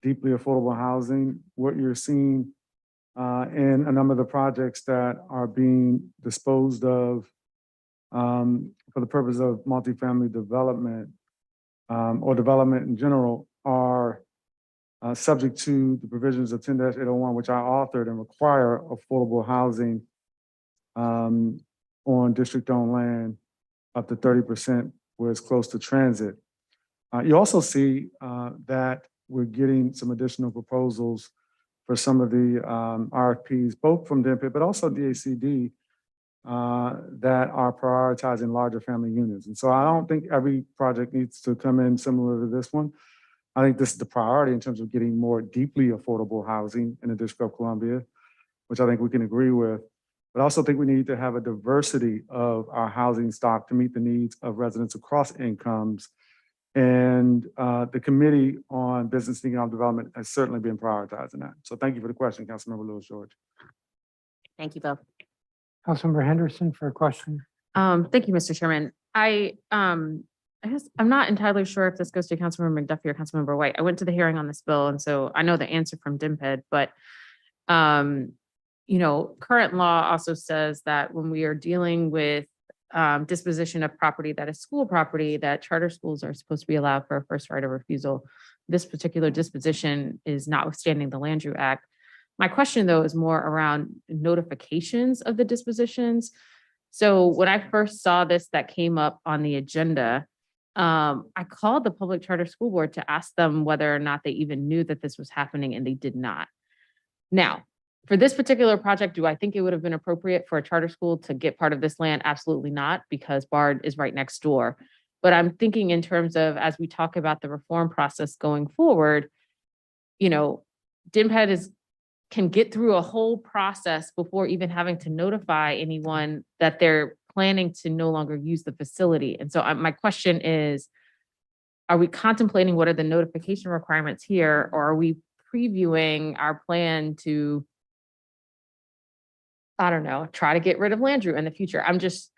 deeply affordable housing. What you're seeing in a number of the projects that are being disposed of for the purpose of multifamily development or development in general are subject to the provisions of 10-801, which I authored and require affordable housing on district-owned land up to 30% where it's close to transit. You also see that we're getting some additional proposals for some of the RFPs, both from DMPIT, but also DACD, that are prioritizing larger family units. And so I don't think every project needs to come in similar to this one. I think this is the priority in terms of getting more deeply affordable housing in the District of Columbia, which I think we can agree with. But I also think we need to have a diversity of our housing stock to meet the needs of residents across incomes. And the Committee on Business and Economic Development has certainly been prioritizing that. So thank you for the question, Councilmember Lewis George. Thank you, Bill. Councilmember Henderson for a question. Thank you, Mr. Chairman. I guess I'm not entirely sure if this goes to Councilmember McDuffie or Councilmember White. I went to the hearing on this bill, and so I know the answer from DMPED, but you know, current law also says that when we are dealing with disposition of property that is school property, that charter schools are supposed to be allowed for a first right of refusal. This particular disposition is notwithstanding the Landrieu Act. My question, though, is more around notifications of the dispositions. So when I first saw this that came up on the agenda, I called the Public Charter School Board to ask them whether or not they even knew that this was happening, and they did not. Now, for this particular project, do I think it would have been appropriate for a charter school to get part of this land? Absolutely not, because Bard is right next door. But I'm thinking in terms of, as we talk about the reform process going forward, you know, DMPED can get through a whole process before even having to notify anyone that they're planning to no longer use the facility. And so my question is, are we contemplating what are the notification requirements here, or are we previewing our plan to, I don't know, try to get rid of Landrieu in the future?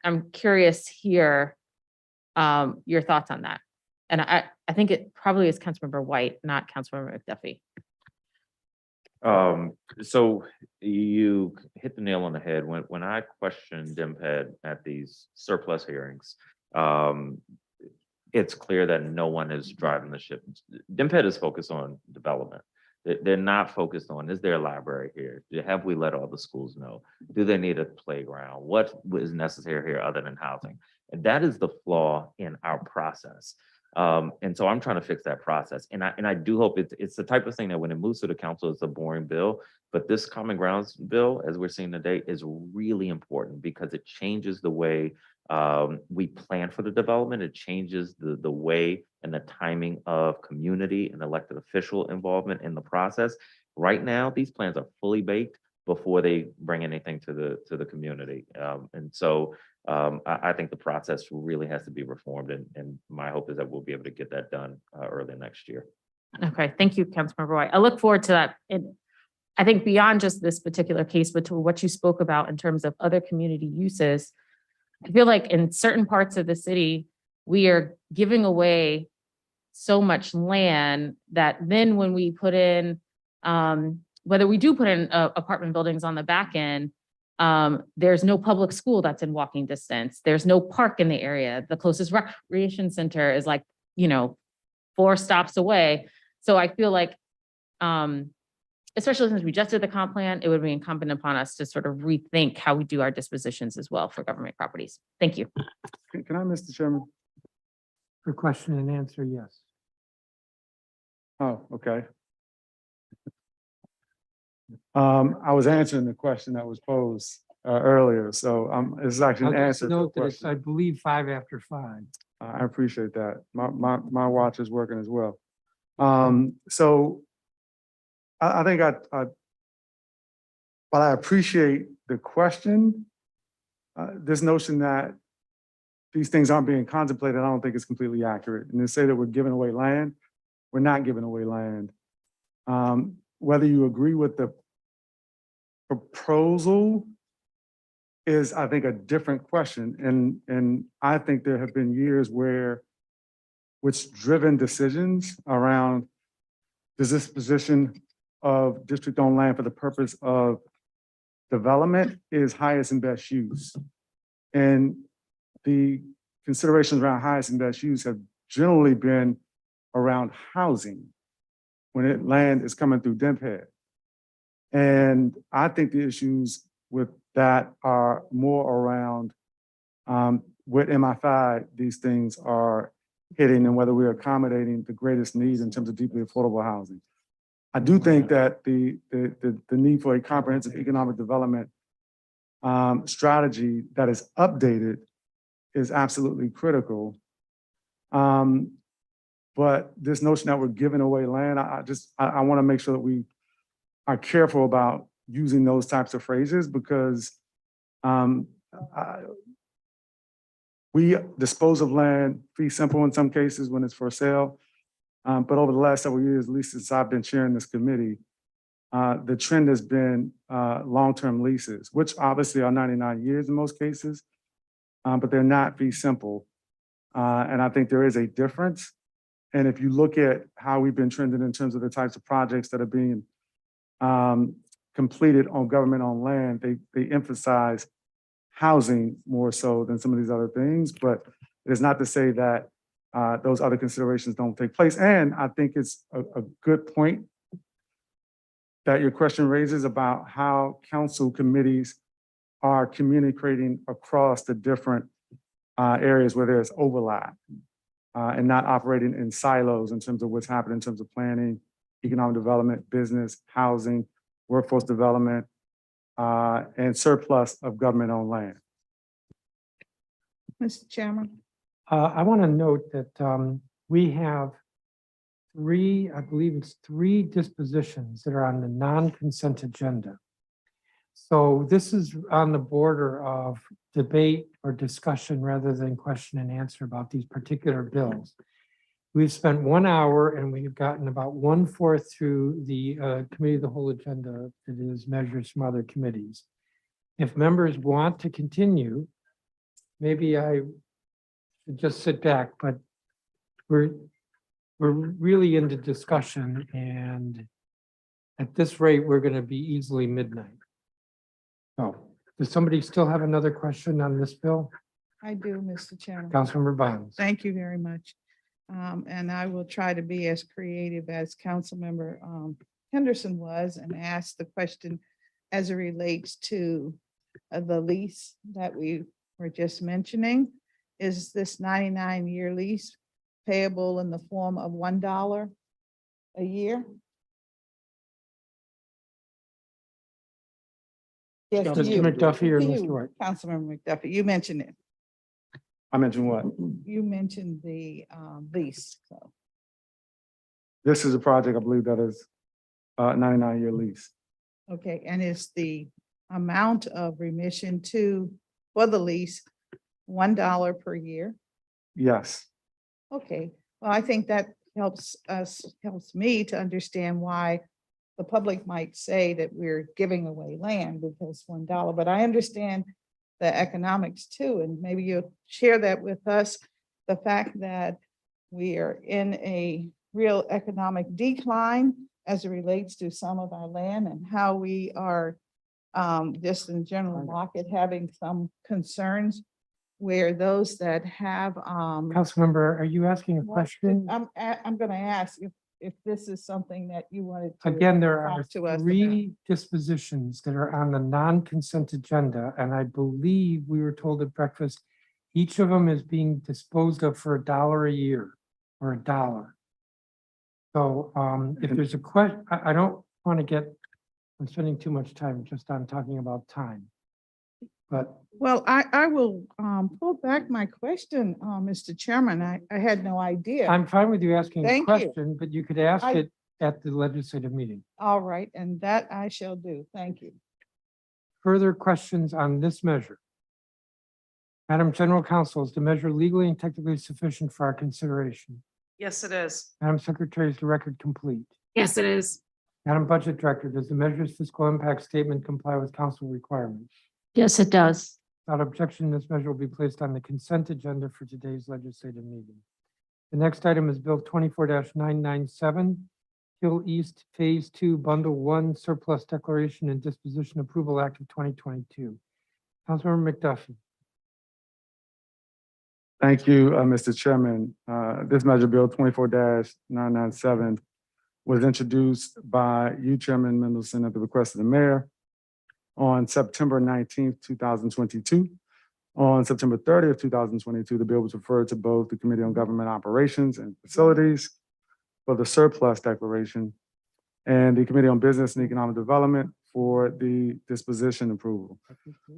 I'm curious here, your thoughts on that. And I think it probably is Councilmember White, not Councilmember McDuffie. So you hit the nail on the head. When I questioned DMPED at these surplus hearings, it's clear that no one is driving the ship. DMPED is focused on development. They're not focused on, is there a library here? Have we let all the schools know? Do they need a playground? What is necessary here other than housing? And that is the flaw in our process. And so I'm trying to fix that process. And I do hope it's the type of thing that when it moves to the council, it's a boring bill. But this Common Grounds bill, as we're seeing today, is really important because it changes the way we plan for the development. It changes the way and the timing of community and elected official involvement in the process. Right now, these plans are fully baked before they bring anything to the community. And so I think the process really has to be reformed, and my hope is that we'll be able to get that done early next year. Okay, thank you, Councilmember White. I look forward to that. And I think beyond just this particular case, but to what you spoke about in terms of other community uses, I feel like in certain parts of the city, we are giving away so much land that then when we put in, whether we do put in apartment buildings on the back end, there's no public school that's in walking distance. There's no park in the area. The closest recreation center is like, 4 stops away. So I feel like, especially since we just did the comp plan, it would be incumbent upon us to sort of rethink how we do our dispositions as well for government properties. Thank you. Can I, Mr. Chairman? For question and answer, yes. Oh, okay. I was answering the question that was posed earlier, so it's actually an I'll just answer to the note that it's, question. I believe, 5 after 5. I appreciate that. My watch is working as well. So I think while I appreciate the question, this notion that these things aren't being contemplated, I don't think is completely accurate. And to say that we're giving away land, we're not giving away land. Whether you agree with the proposal is, I think, a different question. And I think there have been years where which driven decisions around the disposition of district-owned land for the purpose of development is highest and best use. And the considerations around highest and best use have generally been around housing when land is coming through DMPED. And I think the issues with that are more around what MI5 these things are hitting and whether we're accommodating the greatest need in terms of deeply affordable housing. I do think that the need for a comprehensive economic development strategy that is updated is absolutely critical. But this notion that we're giving away land, I want to make sure that we are careful about using those types of phrases because we dispose of land fee simple in some cases when it's for sale. But over the last several years, at least since I've been chairing this committee, the trend has been long-term leases, which obviously are 99 years in most cases, but they're not fee simple. And I think there is a difference. And if you look at how we've been trending in terms of the types of projects that are being completed on government-owned land, they emphasize housing more so than some of these other things, but it is not to say that those other considerations don't take place. And I think it's a good point that your question raises about how council committees are communicating across the different areas where there's overlap and not operating in silos in terms of what's happening in terms of planning, economic development, business, housing, workforce development, and surplus of government-owned land. Mr. Chairman. I want to note that we have I believe it's three dispositions that are on the non-consent agenda. So this is on the border of debate or discussion rather than question and answer about these particular bills. We've spent 1 hour and we've gotten about 1/4 through the committee of the whole agenda that is measures from other committees. If members want to continue, maybe I should just sit back, but we're really into discussion and at this rate, we're going to be easily midnight. So does somebody still have another question on this bill? I do, Mr. Chairman. Councilmember Bonds. Thank you very much. And I will try to be as creative as Councilmember Henderson was and ask the question as it relates to the lease that we were just mentioning. Is this 99-year lease payable in the form of $1 a year? Yes, to you. Mr. McDuffie or To Mr. you, White? Councilmember McDuffie, you mentioned it. I mentioned what? You mentioned the lease. So This is a project, I believe, that is a 99-year lease. okay, and is the amount of remission for the lease $1 per year? Yes. Okay, well, I think that helps me to understand why the public might say that we're giving away land because $1, but I understand the economics too, and maybe you'll share that with us, the fact that we are in a real economic decline as it relates to some of our land and how we are just in general market having some concerns where those that have Councilmember, are you asking a question? I'm gonna ask if this is something that you wanted to. Again, there are talk to us about. 3 dispositions that are on the non-consent agenda, and I believe we were told at breakfast, each of them is being disposed of for $1 a year or $1. So if there's a question, I don't want to get, I'm spending too much time just on talking about time. But Well, I will pull back my question, Mr. Chairman. I had no idea. I'm fine with you asking a Thank you. question, but you could ask I- it at the legislative meeting. All right, and that I shall do. Thank you. Further questions on this measure? Madam General Counsel, is the measure legally and technically sufficient for our consideration? Yes, it is. Madam Secretary, is the record complete? Yes, it is. Madam Budget Director, does the measure's fiscal impact statement comply with council requirements? Yes, it does. Without objection, this measure will be placed on the consent agenda for today's legislative meeting. The next item is Bill 24-997, Hill East Phase 2, Bundle 1, Surplus Declaration and Disposition Approval Act of 2022. Councilmember McDuffie. Thank you, Mr. Chairman. This measure, Bill 24-997, was introduced by you, Chairman Mendelson, at the request of the mayor on September 19th, 2022. On September 30th, 2022, the bill was referred to both the Committee on Government Operations and Facilities for the surplus declaration and the Committee on Business and Economic Development for the disposition approval.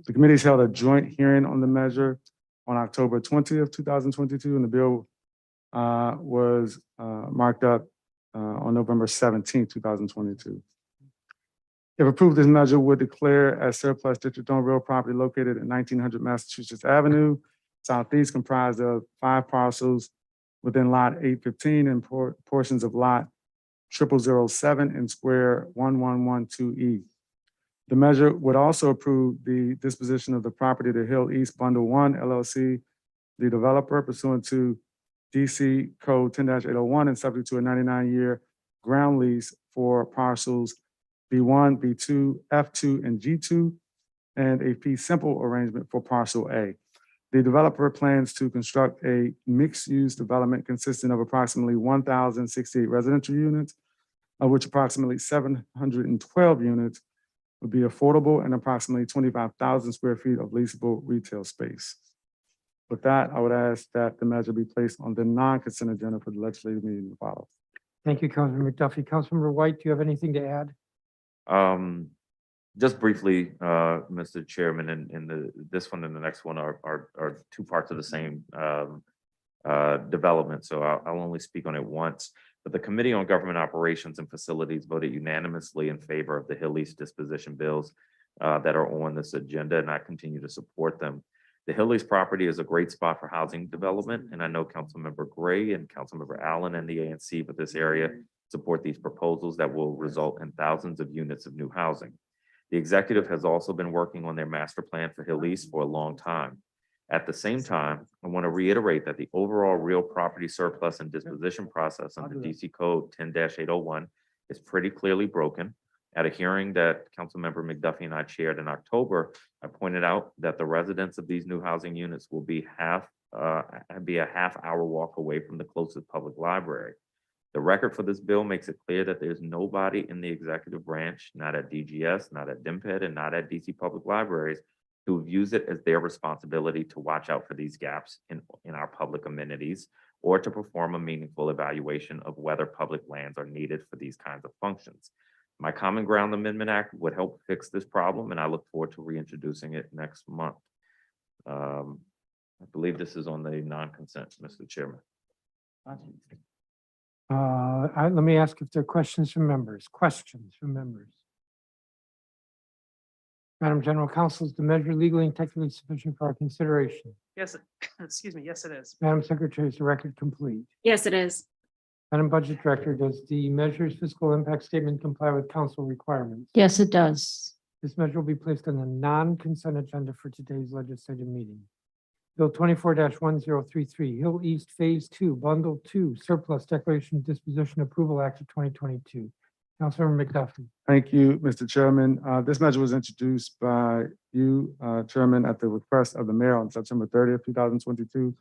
The committees held a joint hearing on the measure on October 20th, 2022, and the bill was marked up on November 17th, 2022. If approved, this measure would declare as surplus district-owned real property located at 1900 Massachusetts Avenue, Southeast, comprised of 5 parcels within Lot 815 and portions of Lot 0007 and Square 1112E. The measure would also approve the disposition of the property to Hill East Bundle 1 LLC, the developer, pursuant to DC Code 10-801 and subject to a 99-year ground lease for parcels B1, B2, F2, and G2, and a fee simple arrangement for parcel A. The developer plans to construct a mixed-use development consisting of approximately 1,068 residential units, of which approximately 712 units would be affordable and approximately 25,000 square feet of leasable retail space. With that, I would ask that the measure be placed on the non-consent agenda for the legislative meeting to follow. Thank you, Councilmember McDuffie. Councilmember White, do you have anything to add? Just briefly, Mr. Chairman, and this one and the next one are 2 parts of the same development, so I'll only speak on it once. But the Committee on Government Operations and Facilities voted unanimously in favor of the Hill East disposition bills that are on this agenda, and I continue to support them. The Hill East property is a great spot for housing development, and I know Councilmember Gray and Councilmember Allen and the ANC for this area support these proposals that will result in thousands of units of new housing. The executive has also been working on their master plan for Hill East for a long time. At the same time, I want to reiterate that the overall real property surplus and disposition process under DC Code 10-801 is pretty clearly broken. At a hearing that Councilmember McDuffie and I chaired in October, I pointed out that the residents of these new housing units will be a half-hour walk away from the closest public library. The record for this bill makes it clear that there's nobody in the executive branch, not at DGS, not at DMPED, and not at DC Public Libraries, who views it as their responsibility to watch out for these gaps in our public amenities or to perform a meaningful evaluation of whether public lands are needed for these kinds of functions. My Common Ground Amendment Act would help fix this problem, and I look forward to reintroducing it next month. I believe this is on the non-consent, Mr. Chairman. Let me ask if there are questions from members. Madam General Counsel, is the measure legally and technically sufficient for our consideration? Yes, excuse me. Yes, it is. Madam Secretary, is the record complete? Yes, it is. Madam Budget Director, does the measure's fiscal impact statement comply with council requirements? Yes, it does. This measure will be placed on the non-consent agenda for today's legislative meeting. Bill 24-1033, Hill East Phase 2, Bundle 2, Surplus Declaration Disposition Approval Act of 2022. Councilmember McDuffie. Thank you, Mr. Chairman. This measure was introduced by you, Chairman, at the request of the mayor on September 30th, 2022.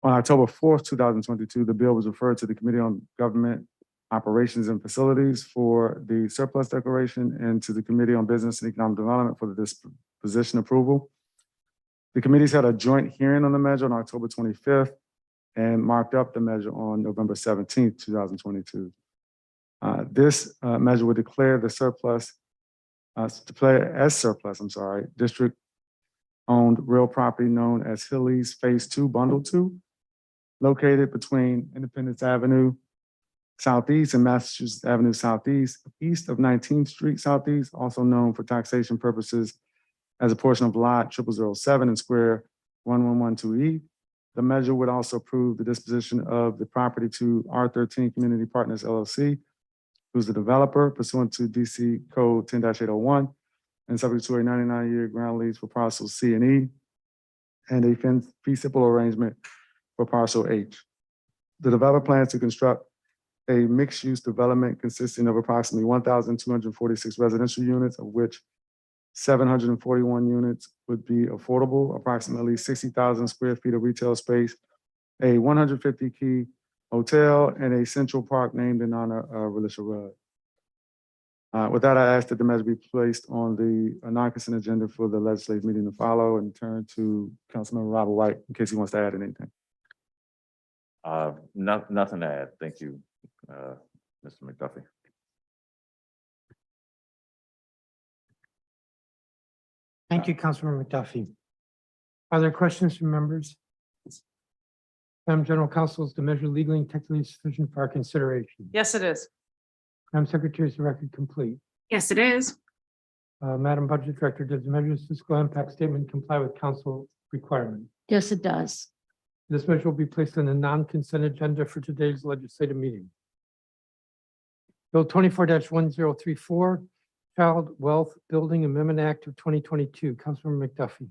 On October 4th, 2022, the bill was referred to the Committee on Government Operations and Facilities for the surplus declaration and to the Committee on Business and Economic Development for the disposition approval. The committees had a joint hearing on the measure on October 25th and marked up the measure on November 17th, 2022. This measure would declare the surplus, district-owned real property known as Hill East Phase 2, Bundle 2, located between Independence Avenue Southeast and Massachusetts Avenue Southeast, east of 19th Street Southeast, also known for taxation purposes as a portion of Lot 0007 and Square 1112E. The measure would also approve the disposition of the property to R13 Community Partners LLC, who's the developer pursuant to DC Code 10-801 and subject to a 99-year ground lease for parcel C and E and a fee simple arrangement for parcel H. The developer plans to construct a mixed-use development consisting of approximately 1,246 residential units, of which 741 units would be affordable, approximately 60,000 square feet of retail space, a 150-key hotel, and a central park named in honor of Relisha Rudd. With that, I ask that the measure be placed on the non-consent agenda for the legislative meeting to follow, and turn to Councilmember Robert White in case he wants to add anything. Nothing to add. Thank you, Mr. McDuffie. Thank you, Councilmember McDuffie. Are there questions from members? Madam General Counsel, is the measure legally and technically sufficient for our consideration? Yes, it is. Madam Secretary, is the record complete? Yes, it is. Madam Budget Director, does the measure's fiscal impact statement comply with council requirement? Yes, it does. This measure will be placed on the non-consent agenda for today's legislative meeting. Bill 24-1034, Child Wealth Building Amendment Act of 2022. Councilmember McDuffie.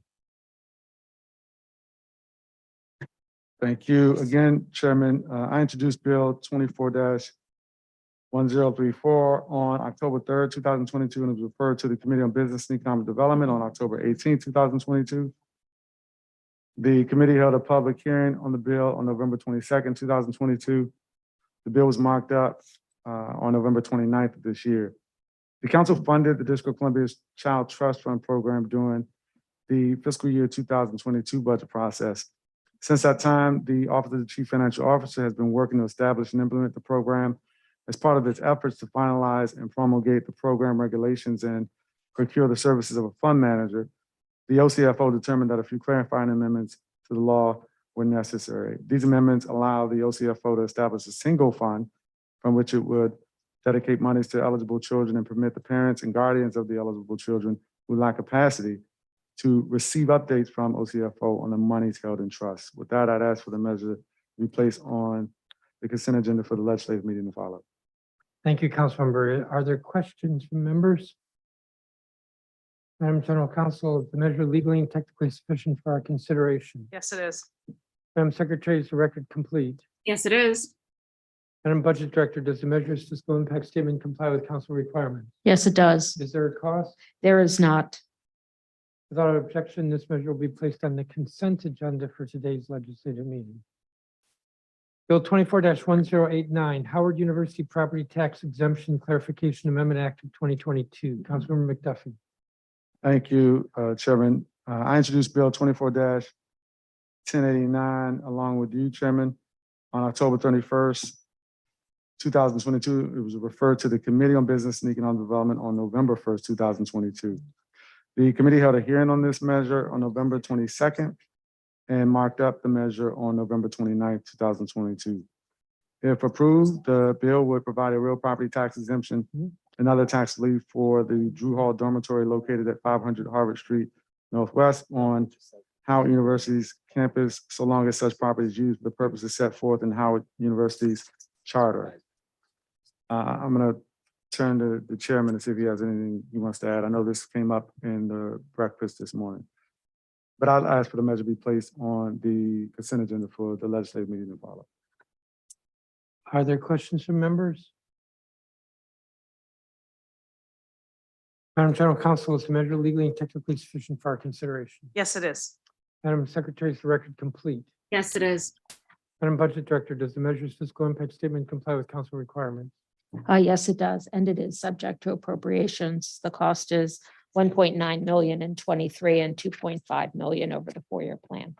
Thank you again, Chairman. I introduced Bill 24-1034 on October 3rd, 2022, and it was referred to the Committee on Business and Economic Development on October 18th, 2022. The committee held a public hearing on the bill on November 22nd, 2022. The bill was marked up on November 29th of this year. The council funded the District of Columbia's Child Trust Fund program during the fiscal year 2022 budget process. Since that time, the Office of the Chief Financial Officer has been working to establish and implement the program as part of its efforts to finalize and promulgate the program regulations and procure the services of a fund manager. The OCFO determined that a few clarifying amendments to the law were necessary. These amendments allow the OCFO to establish a single fund from which it would dedicate monies to eligible children and permit the parents and guardians of the eligible children who lack capacity to receive updates from OCFO on the monies held in trust. With that, I'd ask for the measure to be placed on the consent agenda for the legislative meeting to follow. Thank you, Councilmember. Are there questions from members? Madam General Counsel, is the measure legally and technically sufficient for our consideration? Yes, it is. Madam Secretary, is the record complete? Yes, it is. Madam Budget Director, does the measure's fiscal impact statement comply with council requirements? Yes, it does. Is there a cost? There is not. Without objection, this measure will be placed on the consent agenda for today's legislative meeting. Bill 24-1089, Howard University Property Tax Exemption Clarification Amendment Act of 2022. Councilmember McDuffie. Thank you, Chairman. I introduced Bill 24-1089 along with you, Chairman, on October 31st, 2022. It was referred to the Committee on Business and Economic Development on November 1st, 2022. The committee held a hearing on this measure on November 22nd and marked up the measure on November 29th, 2022. If approved, the bill would provide a real property tax exemption and other tax relief for the Drew Hall Dormitory located at 500 Harvard Street Northwest on Howard University's campus, so long as such property is used for the purposes set forth in Howard University's charter. I'm going to turn to the chairman to see if he has anything he wants to add. I know this came up in the breakfast this morning, but I'll ask for the measure to be placed on the consent agenda for the legislative meeting to follow. Are there questions from members? Madam General Counsel, is the measure legally and technically sufficient for our consideration? Yes, it is. Madam Secretary, is the record complete? Yes, it is. Madam Budget Director, does the measure's fiscal impact statement comply with council requirements? Yes, it does. And it is subject to appropriations. The cost is 1.9 million in 23 and 2.5 million over the 4-year plan.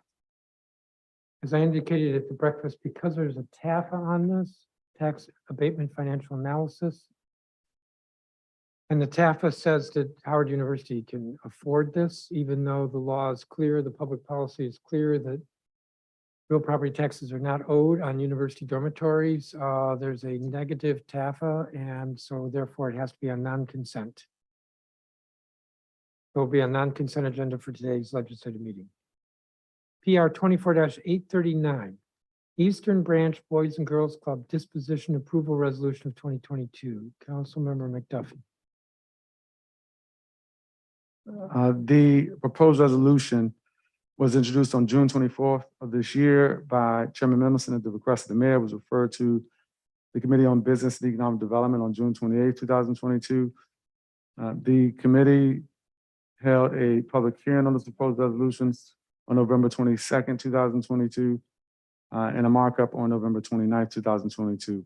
As I indicated at the breakfast, because there's a TAFA on this, tax abatement financial analysis, and the TAFA says that Howard University can afford this, even though the law is clear, the public policy is clear that real property taxes are not owed on university dormitories. There's a negative TAFA, and so therefore it has to be on non-consent. It will be a non-consent agenda for today's legislative meeting. PR 24-839, Eastern Branch Boys and Girls Club Disposition Approval Resolution of 2022. Councilmember McDuffie. The proposed resolution was introduced on June 24th of this year by Chairman Mendelson at the request of the mayor, was referred to the Committee on Business and Economic Development on June 28th, 2022. The committee held a public hearing on this proposed resolution on November 22nd, 2022, and a markup on November 29th, 2022.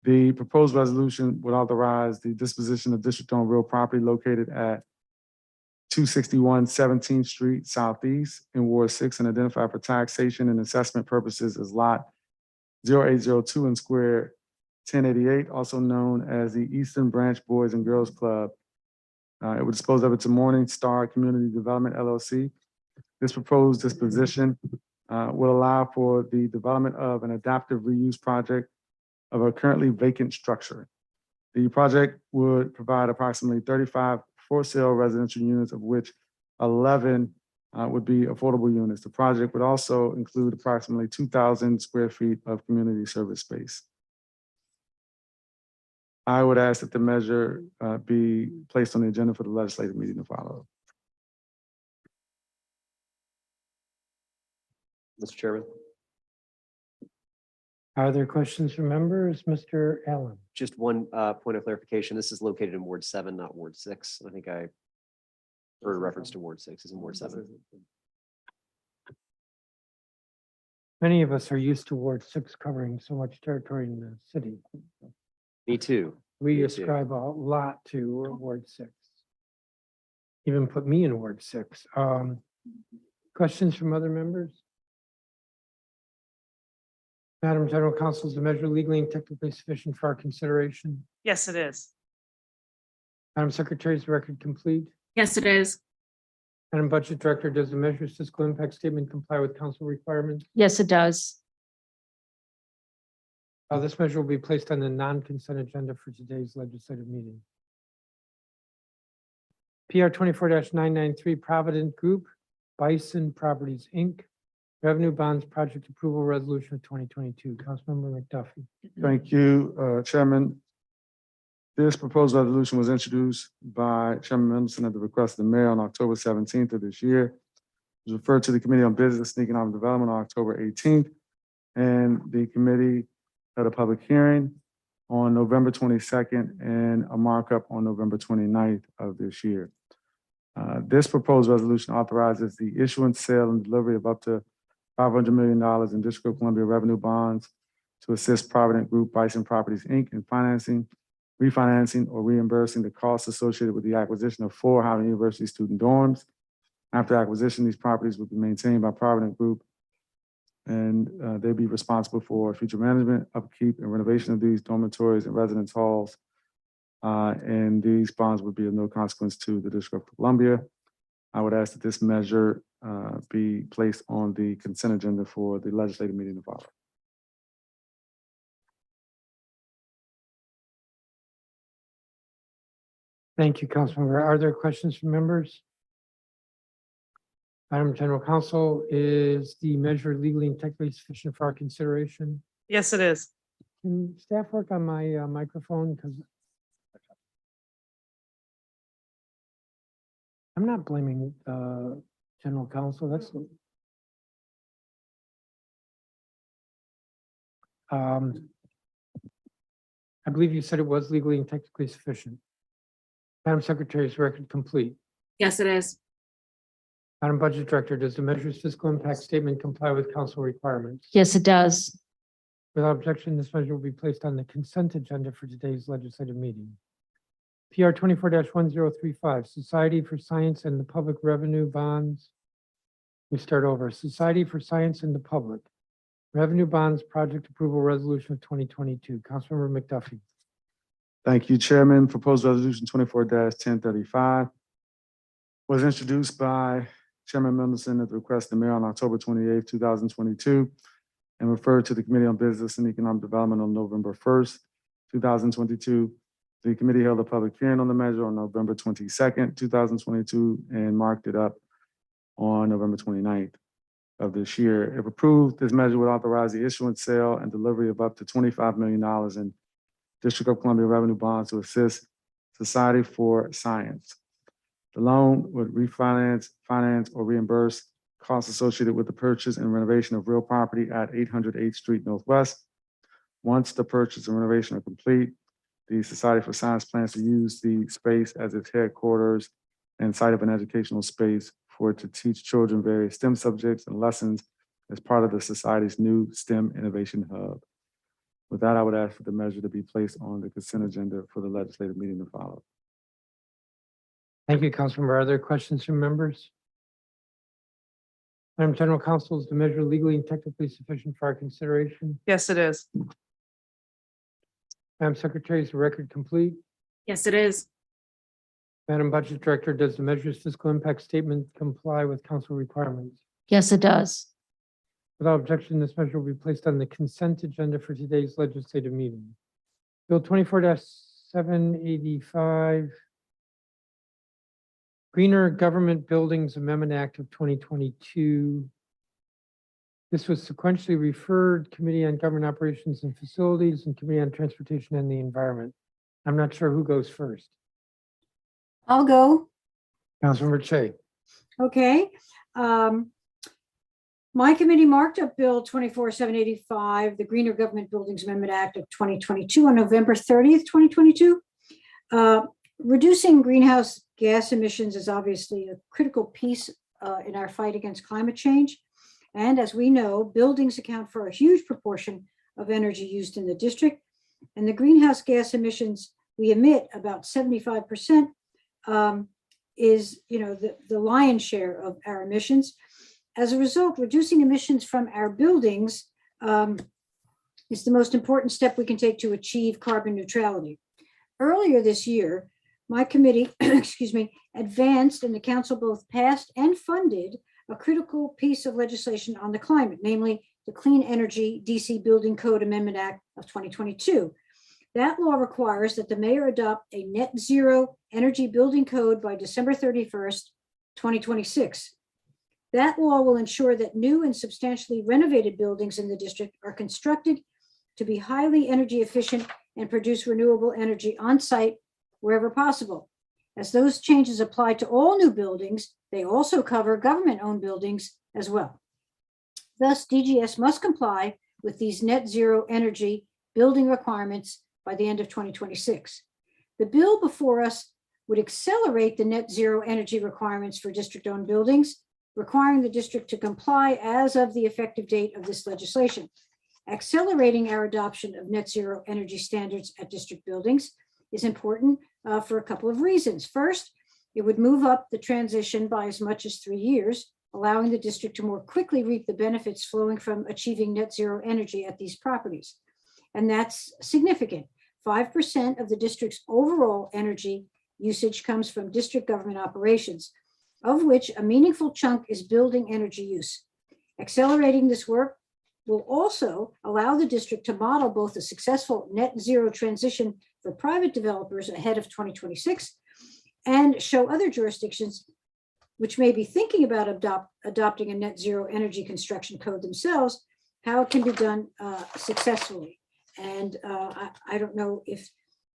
The proposed resolution would authorize the disposition of district-owned real property located at 261 17th Street Southeast in Ward 6 and identified for taxation and assessment purposes as Lot 0802 and Square 1088, also known as the Eastern Branch Boys and Girls Club. It would dispose of it to Morning Star Community Development LLC. This proposed disposition will allow for the development of an adaptive reuse project of a currently vacant structure. The project would provide approximately 35 for-sale residential units, of which 11 would be affordable units. The project would also include approximately 2,000 square feet of community service space. I would ask that the measure be placed on the agenda for the legislative meeting to follow. Mr. Chairman, Are there questions from members? Mr. Allen. just one point of clarification. This is located in Ward 7, not Ward 6. I think I heard a reference to Ward 6. It's in Ward 7. Many of us are used to Ward 6 covering so much territory in the city. Me too. We Me too. ascribe a lot to Ward 6. Even put me in Ward 6. Questions from other members? Madam General Counsel, is the measure legally and technically sufficient for our consideration? Yes, it is. Madam Secretary, is the record complete? Yes, it is. Madam Budget Director, does the measure's fiscal impact statement comply with council requirements? Yes, it does. This measure will be placed on the non-consent agenda for today's legislative meeting. PR 24-993 Provident Group, Bison Properties, Inc. Revenue Bonds Project Approval Resolution of 2022. Councilmember McDuffie. Thank you, Chairman. This proposed resolution was introduced by Chairman Mendelson at the request of the mayor on October 17th of this year. It was referred to the Committee on Business and Economic Development on October 18th, and the committee held a public hearing on November 22nd and a markup on November 29th of this year. This proposed resolution authorizes the issuance, sale, and delivery of up to $500 million in District of Columbia revenue bonds to assist Provident Group Bison Properties, Inc. in financing, refinancing, or reimbursing the costs associated with the acquisition of 4 Howard University student dorms. After acquisition, these properties will be maintained by Provident Group, and they'll be responsible for future management, upkeep, and renovation of these dormitories and residence halls. And these bonds would be of no consequence to the District of Columbia. I would ask that this measure be placed on the consent agenda for the legislative meeting to follow. Thank you, Councilmember. Are there questions from members? Madam General Counsel, is the measure legally and technically sufficient for our consideration? Yes, it is. Can staff work on my microphone? Because I'm not blaming General Counsel. That's I believe you said it was legally and technically sufficient. Madam Secretary, is the record complete? Yes, it is. Madam Budget Director, does the measure's fiscal impact statement comply with council requirements? Yes, it does. Without objection, this measure will be placed on the consent agenda for today's legislative meeting. PR 24-1035, Society for Science and the Public Revenue Bonds. We start over. Society for Science and the Public Revenue Bonds Project Approval Resolution of 2022. Councilmember McDuffie. Thank you, Chairman. Proposed resolution 24-1035 was introduced by Chairman Mendelson at the request of the mayor on October 28th, 2022, and referred to the Committee on Business and Economic Development on November 1st, 2022. The committee held a public hearing on the measure on November 22nd, 2022, and marked it up on November 29th. of this year. If approved, this measure would authorize the issuance, sale, and delivery of up to $25 million in District of Columbia revenue bonds to assist Society for Science. The loan would refinance, finance, or reimburse costs associated with the purchase and renovation of real property at 800 8th Street Northwest. Once the purchase and renovation are complete, the Society for Science plans to use the space as its headquarters and site of an educational space for it to teach children various STEM subjects and lessons as part of the Society's new STEM Innovation Hub. With that, I would ask for the measure to be placed on the consent agenda for the legislative meeting to follow. Thank you, Councilmember. Are there questions from members? Madam General Counsel, is the measure legally and technically sufficient for our consideration? Yes, it is. Madam Secretary, is the record complete? Yes, it is. Madam Budget Director, does the measure's fiscal impact statement comply with council requirements? Yes, it does. Without objection, this measure will be placed on the consent agenda for today's legislative meeting. Bill 24-785, Greener Government Buildings Amendment Act of 2022. This was sequentially referred Committee on Government Operations and Facilities and Committee on Transportation and the Environment. I'm not sure who goes first. I'll go. Councilmember Che. Okay. My committee marked up Bill 24-785, the Greener Government Buildings Amendment Act of 2022 on November 30th, 2022. Reducing greenhouse gas emissions is obviously a critical piece in our fight against climate change. And as we know, buildings account for a huge proportion of energy used in the district. And the greenhouse gas emissions we emit, about 75%, is the lion's share of our emissions. As a result, reducing emissions from our buildings is the most important step we can take to achieve carbon neutrality. Earlier this year, my committee, advanced and the council both passed and funded a critical piece of legislation on the climate, namely the Clean Energy DC Building Code Amendment Act of 2022. That law requires that the mayor adopt a net zero energy building code by December 31st, 2026. That law will ensure that new and substantially renovated buildings in the district are constructed to be highly energy efficient and produce renewable energy on site wherever possible. As those changes apply to all new buildings, they also cover government-owned buildings as well. Thus, DGS must comply with these net zero energy building requirements by the end of 2026. The bill before us would accelerate the net zero energy requirements for district-owned buildings, requiring the district to comply as of the effective date of this legislation. Accelerating our adoption of net zero energy standards at district buildings is important for a couple of reasons. First, it would move up the transition by as much as 3 years, allowing the district to more quickly reap the benefits flowing from achieving net zero energy at these properties. And that's significant. 5% of the district's overall energy usage comes from district government operations, of which a meaningful chunk is building energy use. Accelerating this work will also allow the district to model both a successful net zero transition for private developers ahead of 2026 and show other jurisdictions which may be thinking about adopting a net zero energy construction code themselves, how it can be done successfully. And I don't know if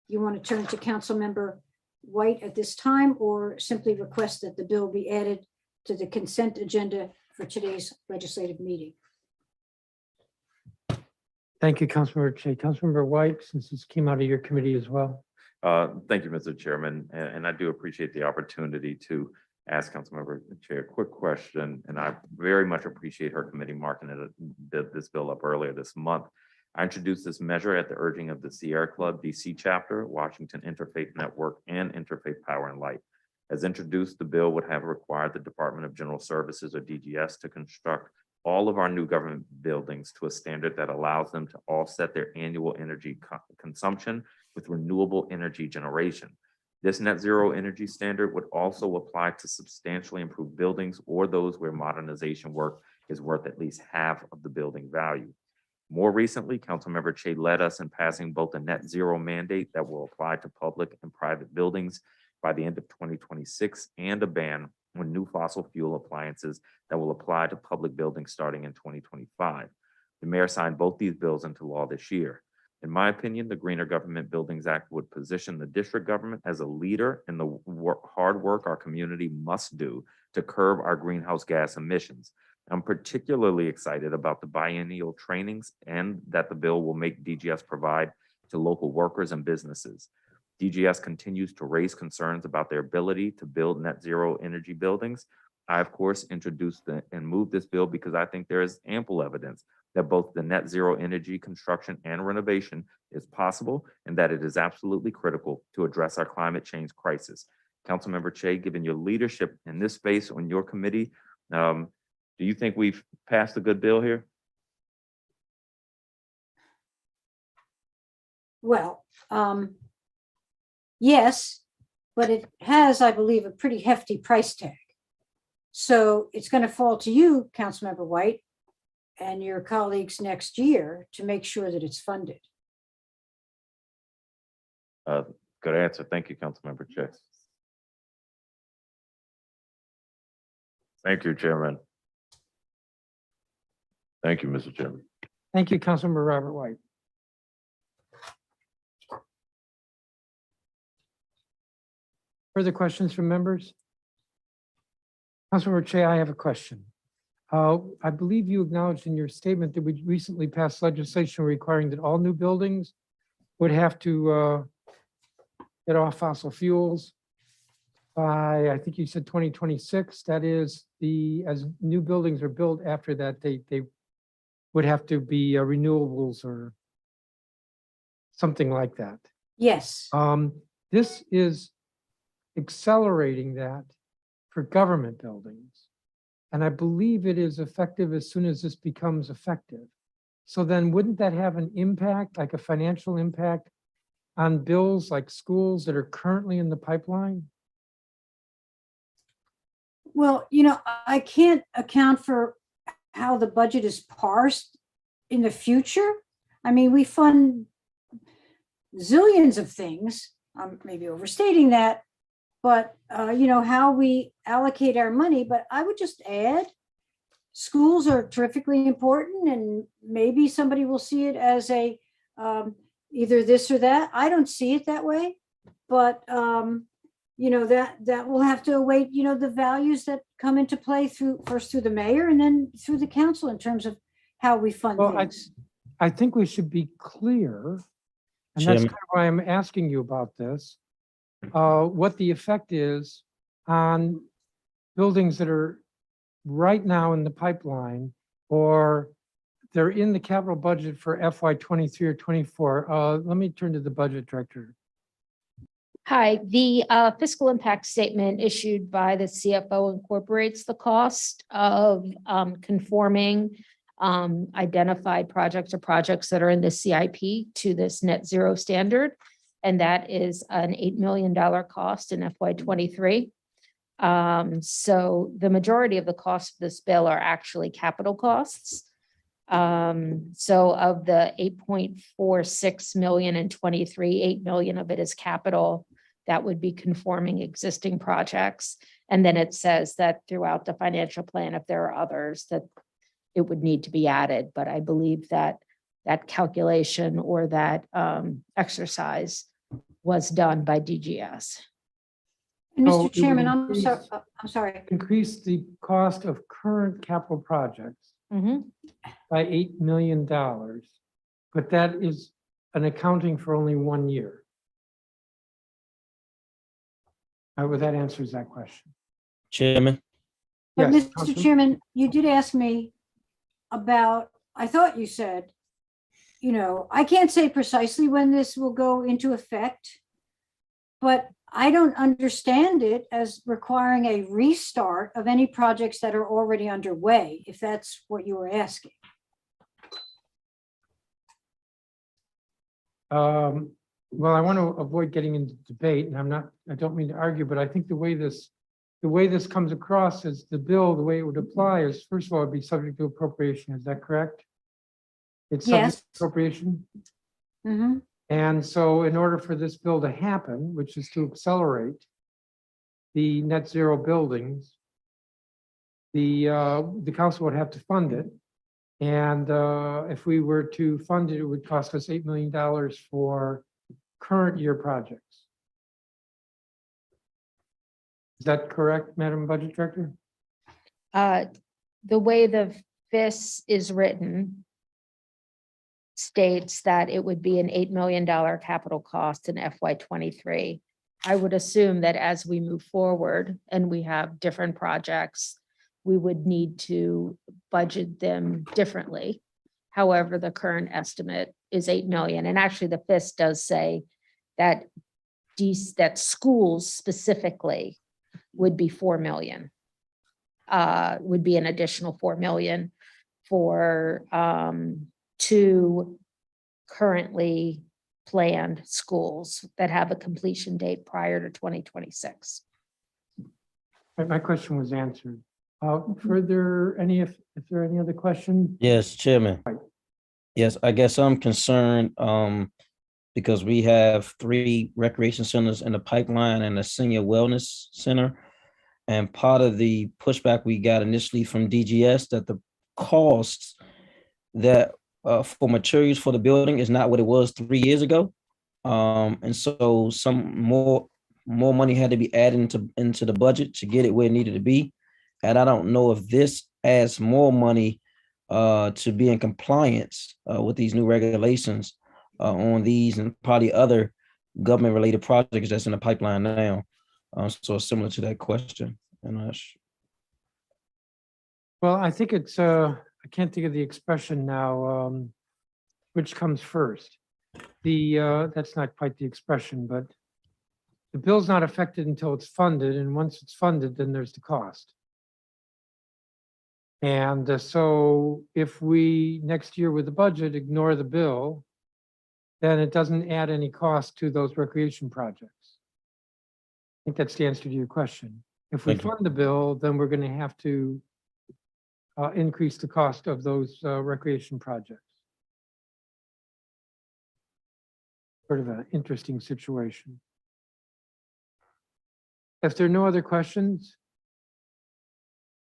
you want to turn to Councilmember White at this time or simply request that the bill be added to the consent agenda for today's legislative meeting. Thank you, Councilmember Che. Councilmember White, since this came out of your committee as well. Thank you, Mr. Chairman, and I do appreciate the opportunity to ask Councilmember Che a quick question, and I very much appreciate her committee marking this bill up earlier this month. I introduced this measure at the urging of the Sierra Club DC chapter, Washington Interfaith Network, and Interfaith Power and Light. As introduced, the bill would have required the Department of General Services, or DGS, to construct all of our new government buildings to a standard that allows them to offset their annual energy consumption with renewable energy generation. This net zero energy standard would also apply to substantially improved buildings or those where modernization work is worth at least half of the building value. More recently, Councilmember Che led us in passing both a net zero mandate that will apply to public and private buildings by the end of 2026 and a ban on new fossil fuel appliances that will apply to public buildings starting in 2025. The mayor signed both these bills into law this year. In my opinion, the Greener Government Buildings Act would position the district government as a leader in the hard work our community must do to curb our greenhouse gas emissions. I'm particularly excited about the biennial trainings and that the bill will make DGS provide to local workers and businesses. DGS continues to raise concerns about their ability to build net zero energy buildings. I, of course, introduced and moved this bill because I think there is ample evidence that both the net zero energy construction and renovation is possible and that it is absolutely critical to address our climate change crisis. Councilmember Che, given your leadership in this space on your committee, do you think we've passed a good bill here? Well, yes, but it has, I believe, a pretty hefty price tag. So it's going to fall to you, Councilmember White, and your colleagues next year to make sure that it's funded. Good answer. Thank you, Councilmember Che. Thank you, Chairman. Thank you, Mr. Chairman. Thank you, Councilmember Robert White. Further questions from members? Councilmember Che, I have a question. I believe you acknowledged in your statement that we recently passed legislation requiring that all new buildings would have to get off fossil fuels by, I think you said 2026. That is, as new buildings are built after that, they would have to be renewables or something like that. Yes. This is accelerating that for government buildings. And I believe it is effective as soon as this becomes effective. So then wouldn't that have an impact, like a financial impact on bills like schools that are currently in the pipeline? Well, you know, I can't account for how the budget is parsed in the future. I mean, we fund zillions of things. I'm maybe overstating that, but you know, how we allocate our money. But I would just add, schools are terrifically important, and maybe somebody will see it as a either this or that. I don't see it that way, but you know, that will have to await, you know, the values that come into play first through the mayor and then through the council in terms of how we fund things. I think we should be clear, and that's Chairman. kind of why I'm asking you about this, what the effect is on buildings that are right now in the pipeline, or they're in the capital budget for FY 23 or 24. Let me turn to the budget director. Hi, the fiscal impact statement issued by the CFO incorporates the cost of conforming identified projects or projects that are in the CIP to this net zero standard. And that is an $8 million cost in FY 23. So the majority of the costs of this bill are actually capital costs. So of the 8.46 million in 23, 8 million of it is capital that would be conforming existing projects. And then it says that throughout the financial plan, if there are others, that it would need to be added. But I believe that that calculation or that exercise was done by DGS. And So Mr. Chairman, it would I'm sorry. increase the cost of current capital projects by $8 million, but that is an accounting for only 1 year. Well, that answers that question. Chairman. But Yes, Mr. Councilman? Chairman, you did ask me about, I thought you said, you know, I can't say precisely when this will go into effect, but I don't understand it as requiring a restart of any projects that are already underway, if that's what you were asking. Well, I want to avoid getting into debate, and I don't mean to argue, but I think the way this comes across is the bill, the way it would apply is, first of all, it'd be subject to appropriation. Is that correct? It's subject Yes. to appropriation. Mm-hmm. And so in order for this bill to happen, which is to accelerate the net zero buildings, the council would have to fund it. And if we were to fund it, it would cost us $8 million for current year projects. Is that correct, Madam Budget Director? The way the FIS is written states that it would be an $8 million capital cost in FY '23. I would assume that as we move forward and we have different projects, we would need to budget them differently. However, the current estimate is 8 million. And actually the FIS does say that that schools specifically would be 4 million. Would be an additional 4 million for 2 currently planned schools that have a completion date prior to 2026. My question was answered. Further, if there are any other questions? Yes, Chairman. Yes, I guess I'm concerned because we have 3 recreation centers in the pipeline and a senior wellness center. And part of the pushback we got initially from DGS that the costs that for materials for the building is not what it was 3 years ago. And so some more money had to be added into the budget to get it where it needed to be. And I don't know if this adds more money to be in compliance with these new regulations on these and probably other government related projects that's in the pipeline now. So similar to that question. And Well, I think it's, I can't think of the expression now, which comes first. That's not quite the expression, but the bill's not affected until it's funded, and once it's funded, then there's the cost. And so if we, next year with the budget, ignore the bill, then it doesn't add any cost to those recreation projects. I think that's the answer to your question. If we fund the bill, then we're going to have to increase the cost of those recreation projects. Sort of an interesting situation. If there are no other questions,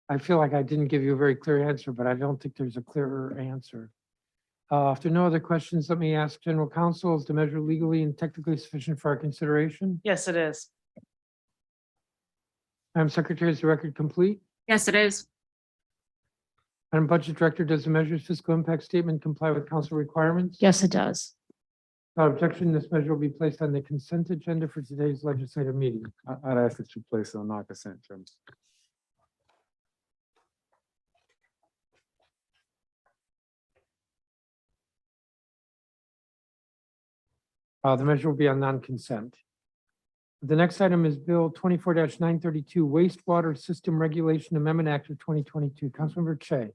I feel like I didn't give you a very clear answer, but I don't think there's a clearer answer. If there are no other questions, let me ask General Counsel, is the measure legally and technically sufficient for our consideration? Yes, it is. Madam Secretary, is the record complete? Yes, it is. Madam Budget Director, does the measure's fiscal impact statement comply with council requirements? Yes, it does. Without objection, this measure will be placed on the consent agenda for today's legislative meeting. I'd ask that you place it on non-consent, Chairman. The measure will be on non-consent. The next item is Bill 24-932, Wastewater System Regulation Amendment Act of 2022. Councilmember Che.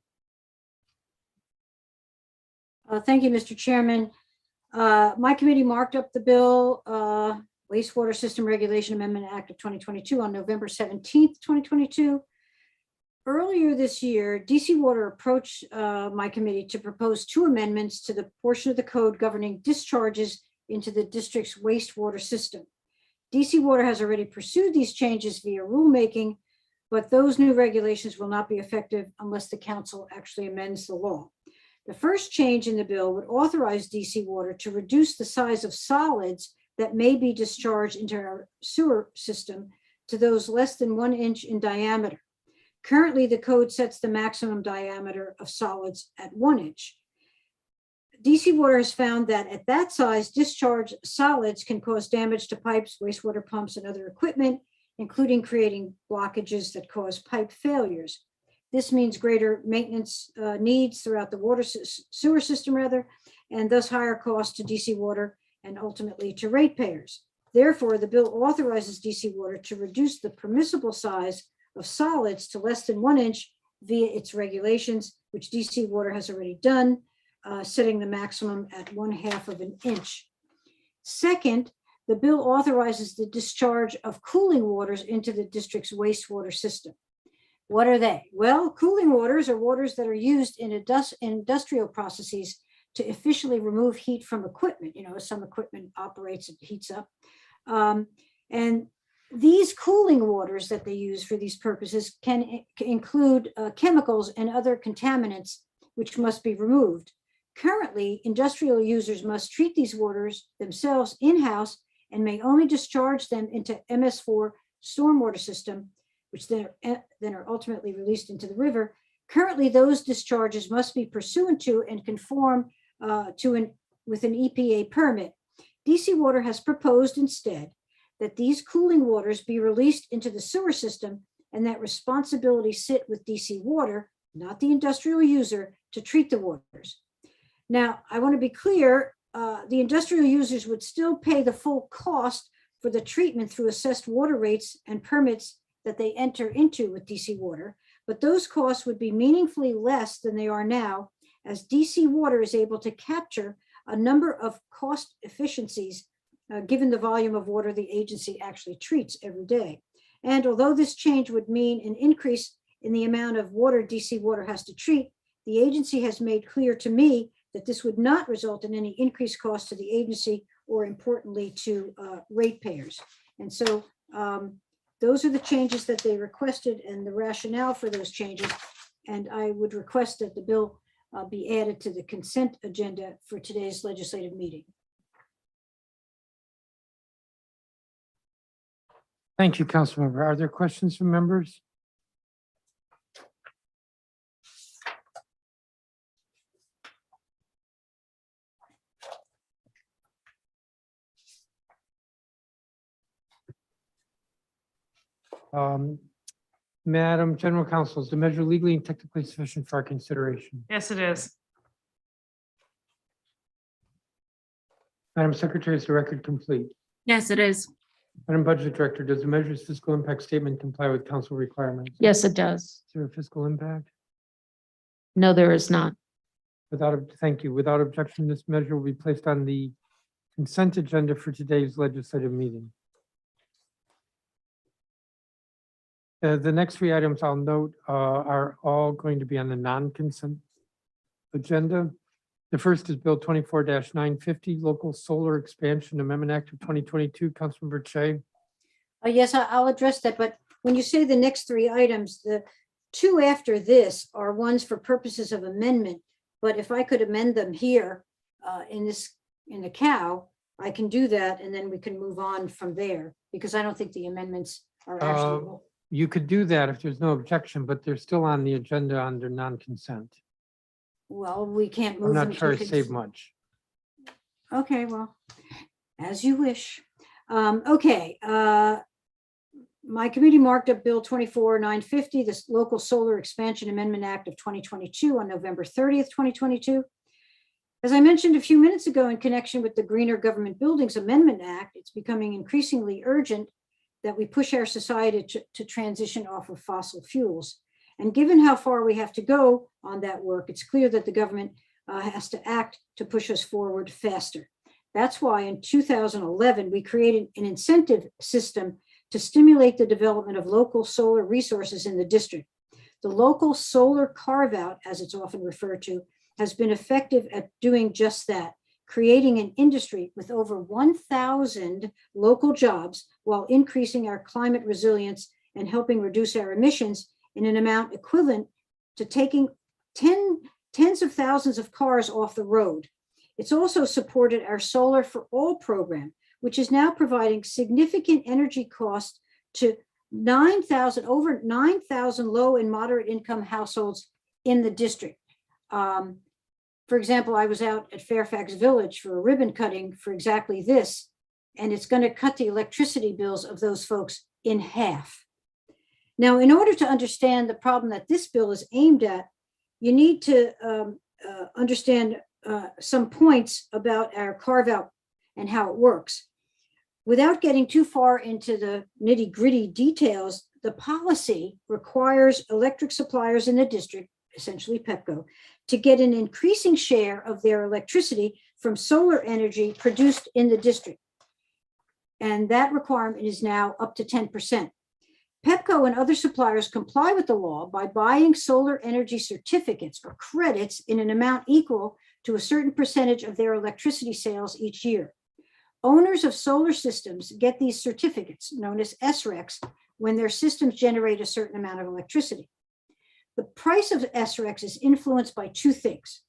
Thank you, Mr. Chairman. My committee marked up the bill, Wastewater System Regulation Amendment Act of 2022 on November 17th, 2022. Earlier this year, DC Water approached my committee to propose 2 amendments to the portion of the code governing discharges into the district's wastewater system. DC Water has already pursued these changes via rulemaking, but those new regulations will not be effective unless the council actually amends the law. The first change in the bill would authorize DC Water to reduce the size of solids that may be discharged into our sewer system to those less than 1 inch in diameter. Currently, the code sets the maximum diameter of solids at 1 inch. DC Water has found that at that size, discharged solids can cause damage to pipes, wastewater pumps, and other equipment, including creating blockages that cause pipe failures. This means greater maintenance needs throughout the sewer system, and thus higher costs to DC Water and ultimately to ratepayers. Therefore, the bill authorizes DC Water to reduce the permissible size of solids to less than 1 inch via its regulations, which DC Water has already done, setting the maximum at 1/2 of an inch. Second, the bill authorizes the discharge of cooling waters into the district's wastewater system. What are they? Well, cooling waters are waters that are used in industrial processes to efficiently remove heat from equipment. You know, some equipment operates, it heats up. And These cooling waters that they use for these purposes can include chemicals and other contaminants which must be removed. Currently, industrial users must treat these waters themselves in-house and may only discharge them into MS4 stormwater system, which then are ultimately released into the river. Currently, those discharges must be pursuant to and conform with an EPA permit. DC Water has proposed instead that these cooling waters be released into the sewer system and that responsibility sit with DC Water, not the industrial user, to treat the waters. Now, I want to be clear, the industrial users would still pay the full cost for the treatment through assessed water rates and permits that they enter into with DC Water, but those costs would be meaningfully less than they are now, as DC Water is able to capture a number of cost efficiencies given the volume of water the agency actually treats every day. And although this change would mean an increase in the amount of water DC Water has to treat, the agency has made clear to me that this would not result in any increased cost to the agency or, importantly, to ratepayers. And so those are the changes that they requested and the rationale for those changes. And I would request that the bill be added to the consent agenda for today's legislative meeting. Thank you, Councilmember. Are there questions from members? Madam General Counsel, is the measure legally and technically sufficient for our consideration? Yes, it is. Madam Secretary, is the record complete? Yes, it is. Madam Budget Director, does the measure's fiscal impact statement comply with council requirements? Yes, it does. Is there a fiscal impact? No, there is not. Thank you. Without objection, this measure will be placed on the consent agenda for today's legislative meeting. The next three items I'll note are all going to be on the non-consent agenda. The first is Bill 24-950, Local Solar Expansion Amendment Act of 2022. Councilmember Che. Yes, I'll address that. But when you say the next three items, the two after this are ones for purposes of amendment. But if I could amend them here in the cow, I can do that, and then we can move on from there, because I don't think the amendments are actually. You could do that if there's no objection, but they're still on the agenda under non-consent. Well, we can't move I'm them. not sure to it saved much. Okay, well, as you wish. Okay, my committee marked up Bill 24-950, this Local Solar Expansion Amendment Act of 2022 on November 30th, 2022. As I mentioned a few minutes ago in connection with the Greener Government Buildings Amendment Act, it's becoming increasingly urgent that we push our society to transition off of fossil fuels. And given how far we have to go on that work, it's clear that the government has to act to push us forward faster. That's why in 2011, we created an incentive system to stimulate the development of local solar resources in the district. The local solar carve-out, as it's often referred to, has been effective at doing just that, creating an industry with over 1,000 local jobs while increasing our climate resilience and helping reduce our emissions in an amount equivalent to taking tens of thousands of cars off the road. It's also supported our Solar for All program, which is now providing significant energy costs to over 9,000 low and moderate income households in the district. For example, I was out at Fairfax Village for a ribbon cutting for exactly this, and it's going to cut the electricity bills of those folks in half. Now, in order to understand the problem that this bill is aimed at, you need to understand some points about our carve-out and how it works. Without getting too far into the nitty-gritty details, the policy requires electric suppliers in the district, essentially Pepco, to get an increasing share of their electricity from solar energy produced in the district. And that requirement is now up to 10%. Pepco and other suppliers comply with the law by buying solar energy certificates or credits in an amount equal to a certain percentage of their electricity sales each year. Owners of solar systems get these certificates known as SRECs when their systems generate a certain amount of electricity. The price of SRECs is influenced by two things: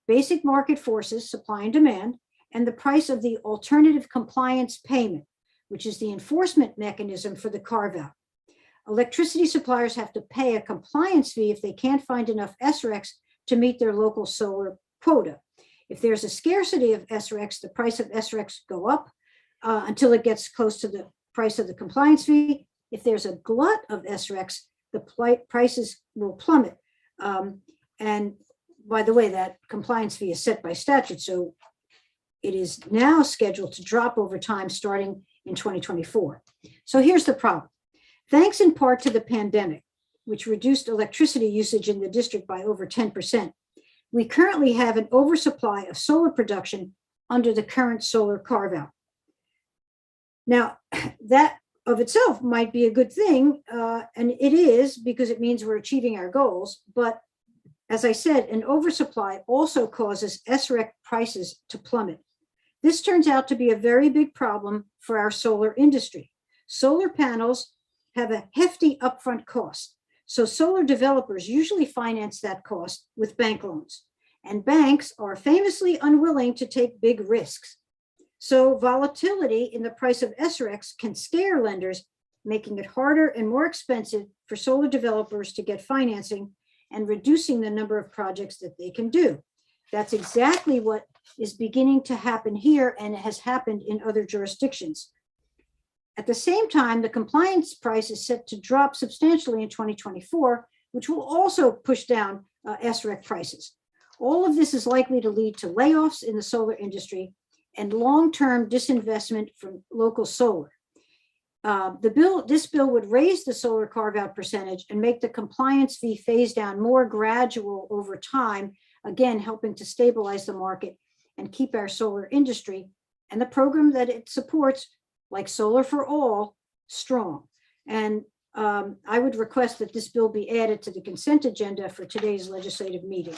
basic market forces, supply and demand, and the price of the alternative compliance payment, which is the enforcement mechanism for the carve-out. Electricity suppliers have to pay a compliance fee if they can't find enough SRECs to meet their local solar quota. If there's a scarcity of SRECs, the price of SRECs go up until it gets close to the price of the compliance fee. If there's a glut of SRECs, the prices will plummet. And by the way, that compliance fee is set by statute, so it is now scheduled to drop over time starting in 2024. So here's the problem. Thanks in part to the pandemic, which reduced electricity usage in the district by over 10%, we currently have an oversupply of solar production under the current solar carve-out. Now, that of itself might be a good thing, and it is, because it means we're achieving our goals. But as I said, an oversupply also causes SREC prices to plummet. This turns out to be a very big problem for our solar industry. Solar panels have a hefty upfront cost, so solar developers usually finance that cost with bank loans, and banks are famously unwilling to take big risks. So volatility in the price of SRECs can scare lenders, making it harder and more expensive for solar developers to get financing and reducing the number of projects that they can do. That's exactly what is beginning to happen here, and it has happened in other jurisdictions. At the same time, the compliance price is set to drop substantially in 2024, which will also push down SREC prices. All of this is likely to lead to layoffs in the solar industry and long-term disinvestment from local solar. This bill would raise the solar carve-out percentage and make the compliance fee phase down more gradual over time, again, helping to stabilize the market and keep our solar industry and the program that it supports, like Solar for All, strong. And I would request that this bill be added to the consent agenda for today's legislative meeting.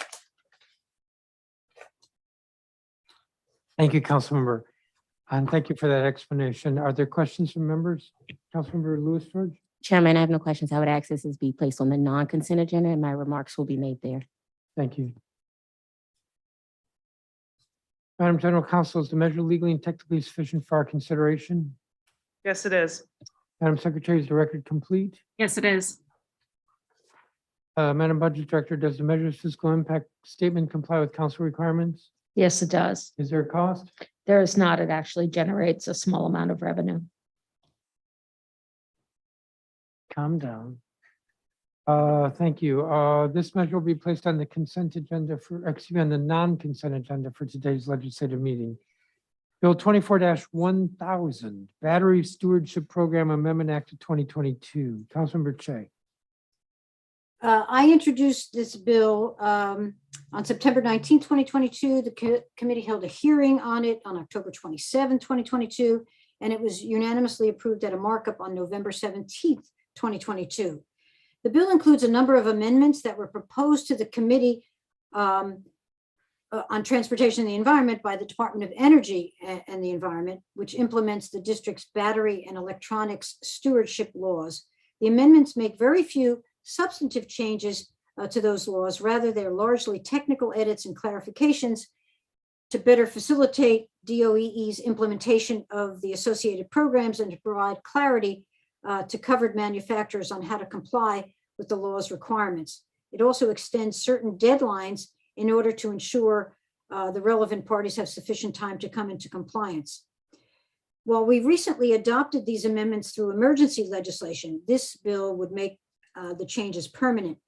Thank you, Councilmember. And thank you for that explanation. Are there questions from members? Councilmember Louis George? Chairman, I have no questions. I would ask this be placed on the non-consent agenda, and my remarks will be made there. Thank you. Madam General Counsel, is the measure legally and technically sufficient for our consideration? Yes, it is. Madam Secretary, is the record complete? Yes, it is. Madam Budget Director, does the measure's fiscal impact statement comply with council requirements? Yes, it does. Is there a cost? There is not. It actually generates a small amount of revenue. Calm down. Thank you. This measure will be placed on the consent agenda on the non-consent agenda for today's legislative meeting. Bill 24-1000, Battery Stewardship Program Amendment Act of 2022. Councilmember Che. I introduced this bill on September 19, 2022. The committee held a hearing on it on October 27, 2022, and it was unanimously approved at a markup on November 17, 2022. The bill includes a number of amendments that were proposed to the Committee on Transportation and the Environment by the Department of Energy and the Environment, which implements the district's battery and electronics stewardship laws. The amendments make very few substantive changes to those laws. Rather, they're largely technical edits and clarifications to better facilitate DOE's implementation of the associated programs and to provide clarity to covered manufacturers on how to comply with the law's requirements. It also extends certain deadlines in order to ensure the relevant parties have sufficient time to come into compliance. While we recently adopted these amendments through emergency legislation, this bill would make the changes permanent.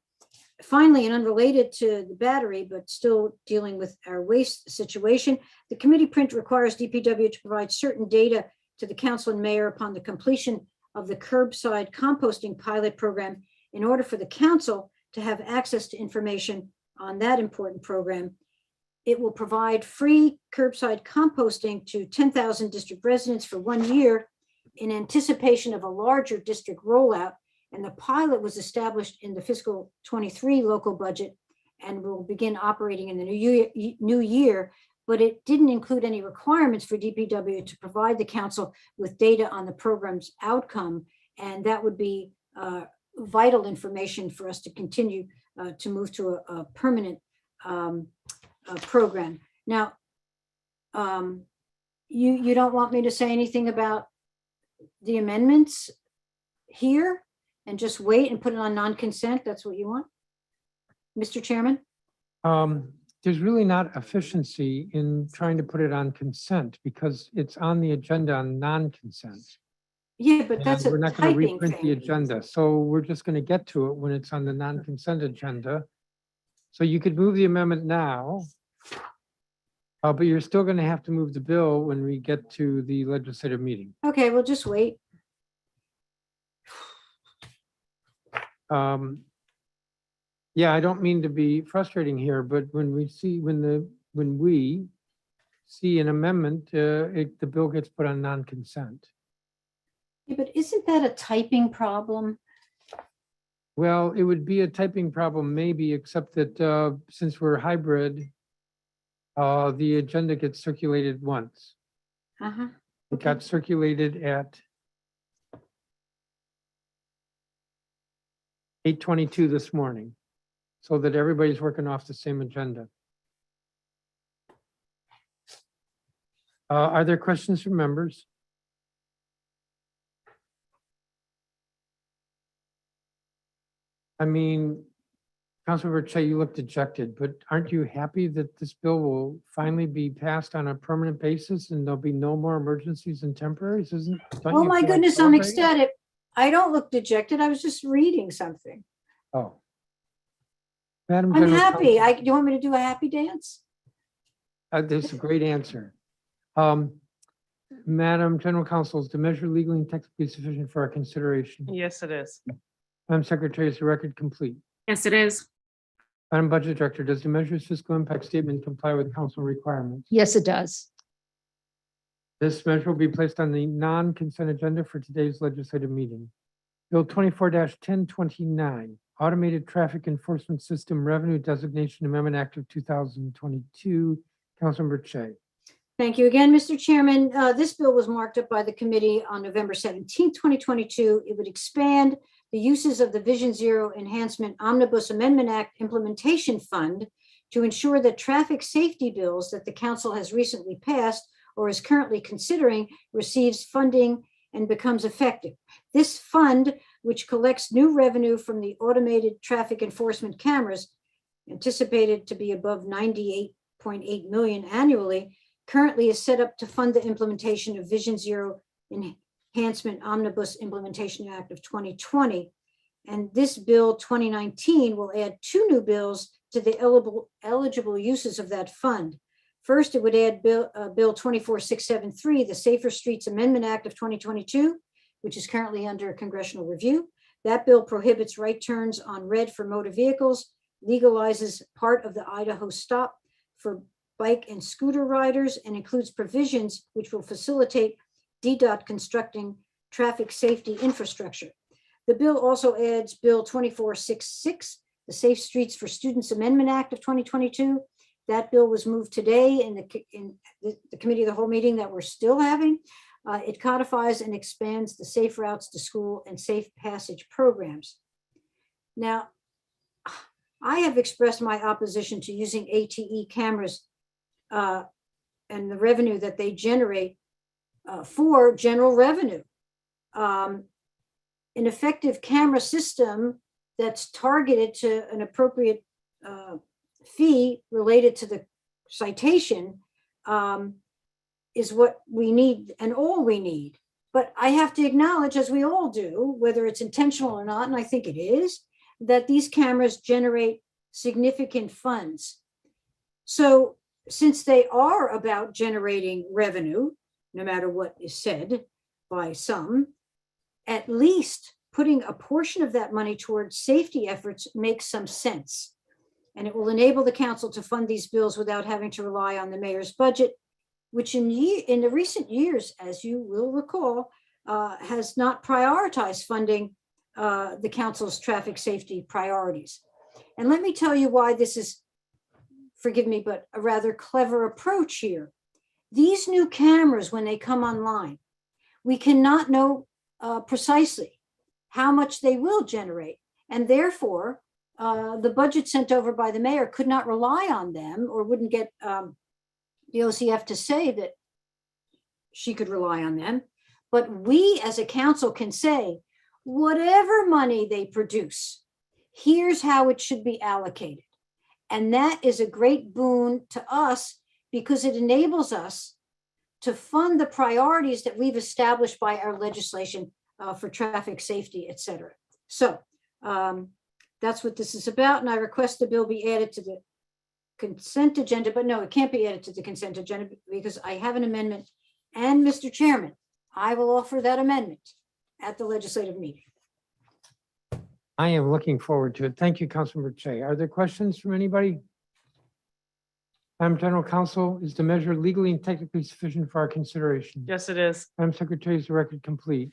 Finally, and unrelated to the battery, but still dealing with our waste situation, the committee print requires DPW to provide certain data to the council and mayor upon the completion of the curbside composting pilot program in order for the council to have access to information on that important program. It will provide free curbside composting to 10,000 district residents for 1 year in anticipation of a larger district rollout. And the pilot was established in the fiscal 23 local budget and will begin operating in the new year but it didn't include any requirements for DPW to provide the council with data on the program's outcome. And that would be vital information for us to continue to move to a permanent program. Now, you don't want me to say anything about the amendments here and just wait and put it on non-consent? That's what you want? Mr. Chairman? There's really not efficiency in trying to put it on consent because it's on the agenda on non-consent. Yeah, but that's And a we're not going to typing reprint the thing. agenda, so we're just going to get to it when it's on the non-consent agenda. So you could move the amendment now, but you're still going to have to move the bill when we get to the legislative meeting. Okay, we'll just wait. Yeah, I don't mean to be frustrating here, but when we see an amendment, the bill gets put on non-consent. Yeah, but isn't that a typing problem? Well, it would be a typing problem maybe, except that since we're hybrid, the agenda gets circulated once. Uh-huh. It got circulated at 8:22 this morning, so that everybody's working off the same agenda. Are there questions from members? I mean, Councilmember Che, you look dejected, but aren't you happy that this bill will finally be passed on a permanent basis and there'll be no more emergencies and temporaries? don't Oh you my feel like goodness, I'm celebrating? ecstatic. I don't look dejected. I was just reading something. Oh. Madam I'm General happy. Counsel, Do you want me to do a happy dance? That's a great answer. Madam General Counsel, is the measure legally and technically sufficient for our consideration? Yes, it is. Madam Secretary, is the record complete? Yes, it is. Madam Budget Director, does the measure's fiscal impact statement comply with council requirements? Yes, it does. This measure will be placed on the non-consent agenda for today's legislative meeting. Bill 24-1029, Automated Traffic Enforcement System Revenue Designation Amendment Act of 2022. Councilmember Che. Thank you again, Mr. Chairman. This bill was marked up by the committee on November 17, 2022. It would expand the uses of the Vision Zero Enhancement Omnibus Amendment Act Implementation Fund to ensure that traffic safety bills that the council has recently passed or is currently considering receives funding and becomes effective. This fund, which collects new revenue from the automated traffic enforcement cameras, anticipated to be above 98.8 million annually, currently is set up to fund the implementation of Vision Zero Enhancement Omnibus Implementation Act of 2020. And this bill 2019 will add 2 new bills to the eligible uses of that fund. First, it would add Bill 24673, the Safer Streets Amendment Act of 2022, which is currently under congressional review. That bill prohibits right turns on red for motor vehicles, legalizes part of the Idaho stop for bike and scooter riders, and includes provisions which will facilitate DDOT constructing traffic safety infrastructure. The bill also adds Bill 2466, the Safe Streets for Students Amendment Act of 2022. That bill was moved today in the committee of the whole meeting that we're still having. It codifies and expands the safe routes to school and safe passage programs. Now, I have expressed my opposition to using ATE cameras and the revenue that they generate for general revenue. An effective camera system that's targeted to an appropriate fee related to the citation is what we need and all we need. But I have to acknowledge, as we all do, whether it's intentional or not, and I think it is, that these cameras generate significant funds. So since they are about generating revenue, no matter what is said by some, at least putting a portion of that money towards safety efforts makes some sense. And it will enable the council to fund these bills without having to rely on the mayor's budget, which in the recent years, as you will recall, has not prioritized funding the council's traffic safety priorities. And let me tell you why this is forgive me, but a rather clever approach here. These new cameras, when they come online, we cannot know precisely how much they will generate. And therefore, the budget sent over by the mayor could not rely on them, or wouldn't get the OCF to say that she could rely on them. But we as a council can say, whatever money they produce, here's how it should be allocated. And that is a great boon to us because it enables us to fund the priorities that we've established by our legislation for traffic safety, et cetera. So that's what this is about. And I request the bill be added to the consent agenda, but no, it can't be added to the consent agenda because I have an amendment. And Mr. Chairman, I will offer that amendment at the legislative meeting. I am looking forward to it. Thank you, Councilmember Che. Are there questions from anybody? Madam General Counsel, is the measure legally and technically sufficient for our consideration? Yes, it is. Madam Secretary, is the record complete?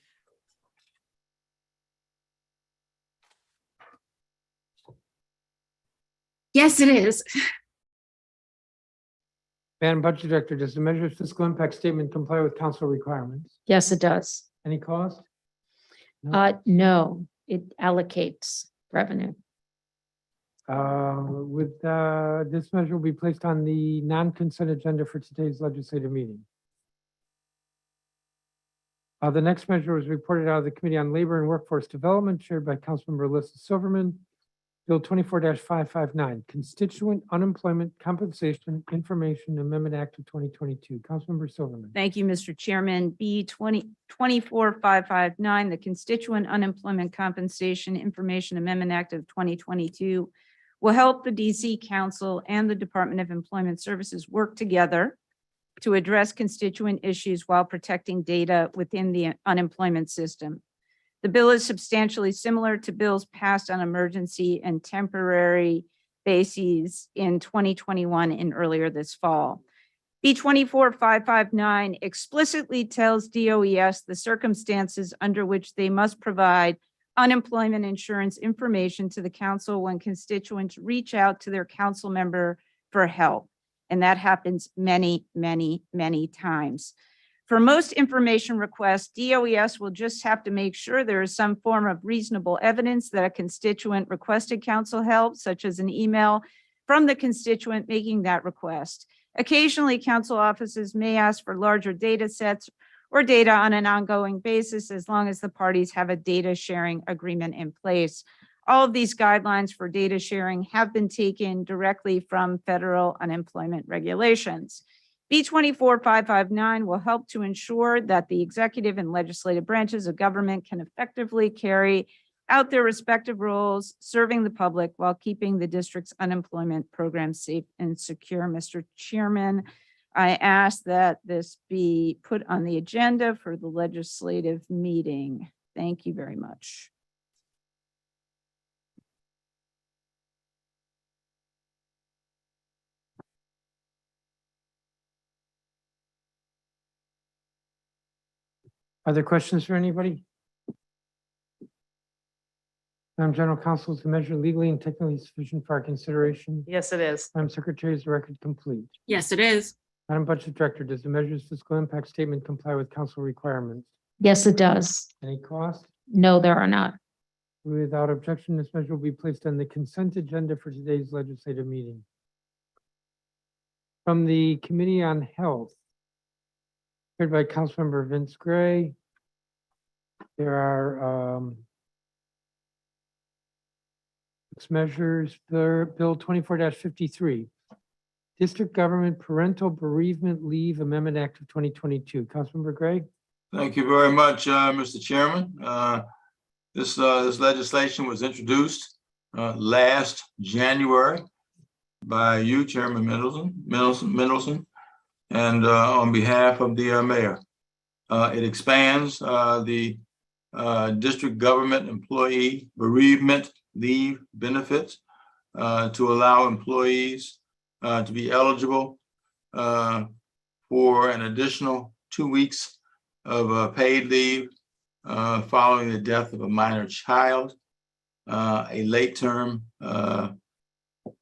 Yes, it is. Madam Budget Director, does the measure's fiscal impact statement comply with council requirements? Yes, it does. Any cost? No, it allocates revenue. This measure will be placed on the non-consent agenda for today's legislative meeting. The next measure was reported out of the Committee on Labor and Workforce Development, chaired by Councilmember Alyssa Silverman. Bill 24-559, Constituent Unemployment Compensation Information Amendment Act of 2022. Councilmember Silverman. Thank you, Mr. Chairman. B 24-559, the Constituent Unemployment Compensation Information Amendment Act of 2022 will help the DC Council and the Department of Employment Services work together to address constituent issues while protecting data within the unemployment system. The bill is substantially similar to bills passed on emergency and temporary bases in 2021 and earlier this fall. B 24-559 explicitly tells DOES the circumstances under which they must provide unemployment insurance information to the council when constituents reach out to their council member for help. And that happens many, many, many times. For most information requests, DOES will just have to make sure there is some form of reasonable evidence that a constituent requested council help, such as an email from the constituent making that request. Occasionally, council offices may ask for larger data sets or data on an ongoing basis, as long as the parties have a data sharing agreement in place. All of these guidelines for data sharing have been taken directly from federal unemployment regulations. B 24-559 will help to ensure that the executive and legislative branches of government can effectively carry out their respective roles, serving the public while keeping the district's unemployment program safe and secure. Mr. Chairman, I ask that this be put on the agenda for the legislative meeting. Thank you very much. Are there questions for anybody? Madam General Counsel, is the measure legally and technically sufficient for our consideration? Yes, it is. Madam Secretary, is the record complete? Yes, it is. Madam Budget Director, does the measure's fiscal impact statement comply with council requirements? Yes, it does. Any cost? No, there are not. Without objection, this measure will be placed on the consent agenda for today's legislative meeting. From the Committee on Health, chaired by Councilmember Vince Gray, there are six measures. Bill 24-53, District Government Parental Bereavement Leave Amendment Act of 2022. Councilmember Gray. Thank you very much, Mr. Chairman. This legislation was introduced last January by you, Chairman Mendelson, and on behalf of the mayor. It expands the district government employee bereavement leave benefits to allow employees to be eligible for an additional 2 weeks of paid leave following the death of a minor child, a late term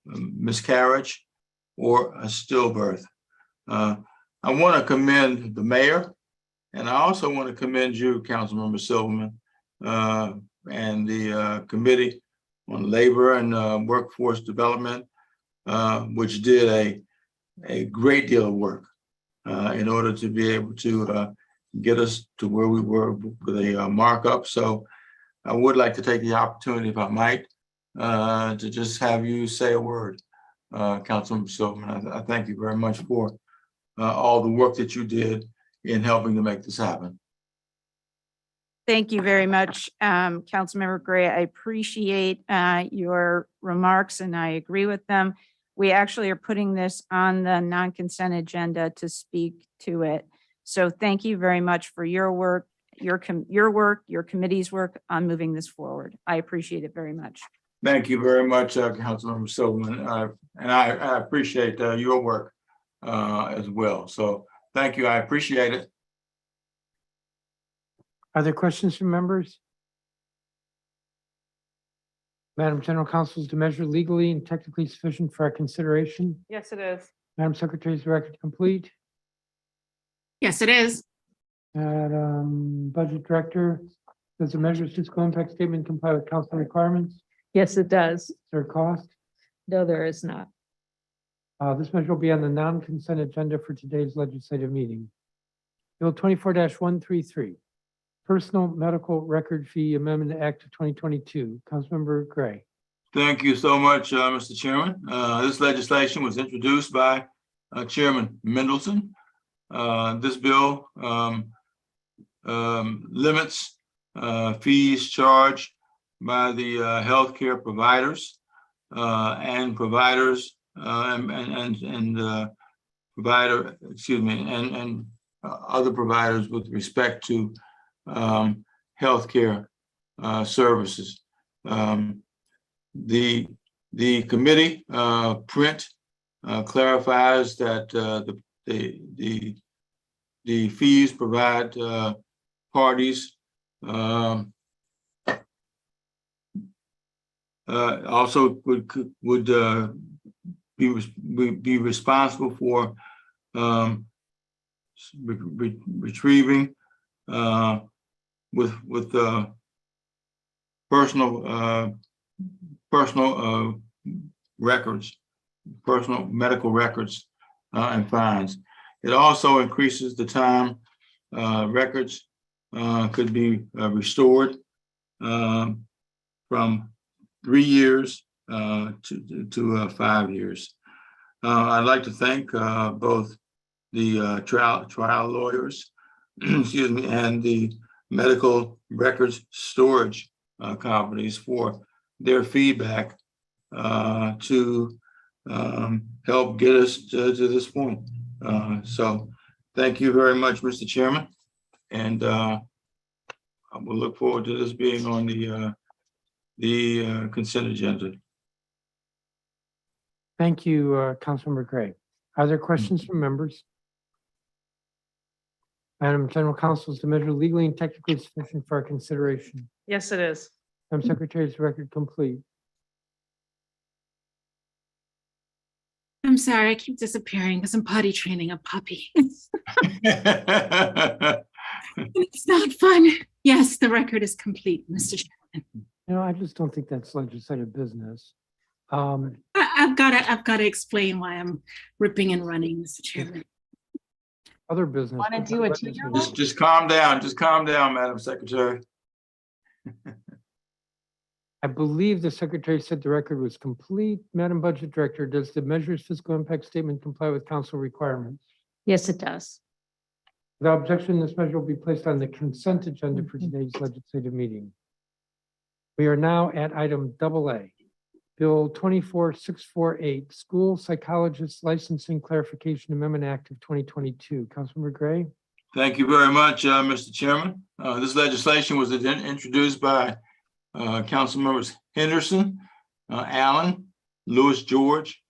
miscarriage, or a stillbirth. I want to commend the mayor, and I also want to commend you, Councilmember Silverman, and the Committee on Labor and Workforce Development, which did a great deal of work in order to be able to get us to where we were with a markup. So I would like to take the opportunity, if I might, to just have you say a word, Councilmember Silverman. I thank you very much for all the work that you did in helping to make this happen. Thank you very much, Councilmember Gray. I appreciate your remarks and I agree with them. We actually are putting this on the non-consent agenda to speak to it. So thank you very much for your work, your committee's work on moving this forward. I appreciate it very much. Thank you very much, Councilmember Silverman. And I appreciate your work as well. So thank you. I appreciate it. Are there questions from members? Madam General Counsel, is the measure legally and technically sufficient for our consideration? Yes, it is. Madam Secretary, is the record complete? Yes, it is. Budget Director, does the measure's fiscal impact statement comply with council requirements? Yes, it does. Is there a cost? No, there is not. This measure will be on the non-consent agenda for today's legislative meeting. Bill 24-133, Personal Medical Record Fee Amendment Act of 2022. Councilmember Gray. Thank you so much, Mr. Chairman. This legislation was introduced by Chairman Mendelson. This bill limits fees charged by the healthcare providers and providers and other providers with respect to healthcare services. The committee print clarifies that the fees provide parties also would be responsible for retrieving with personal records, personal medical records and fines. It also increases the time records could be restored from 3 years to 5 years. I'd like to thank both the trial lawyers, excuse me, and the medical records storage companies for their feedback to help get us to this point. So thank you very much, Mr. Chairman. And I will look forward to this being on the consent agenda. Thank you, Councilmember Gray. Are there questions from members? Madam General Counsel, is the measure legally and technically sufficient for our consideration? Yes, it is. Madam Secretary, is the record complete? I'm sorry, I keep disappearing because I'm potty training a puppy. It's not fun. Yes, the record is complete, Mr. Chairman. You know, I just don't think that's legislative business. I've got to explain why I'm ripping and running, Mr. Chairman. Other business. Want to do a two-year-old? Just calm down, Madam Secretary. I believe the secretary said the record was complete. Madam Budget Director, does the measure's fiscal impact statement comply with council requirements? Yes, it does. Without objection, this measure will be placed on the consent agenda for today's legislative meeting. We are now at item AA, Bill 24648, School Psychologist Licensing Clarification Amendment Act of 2022. Councilmember Gray. Thank you very much, Mr. Chairman. This legislation was introduced by Council members Henderson, Allen, Lewis George,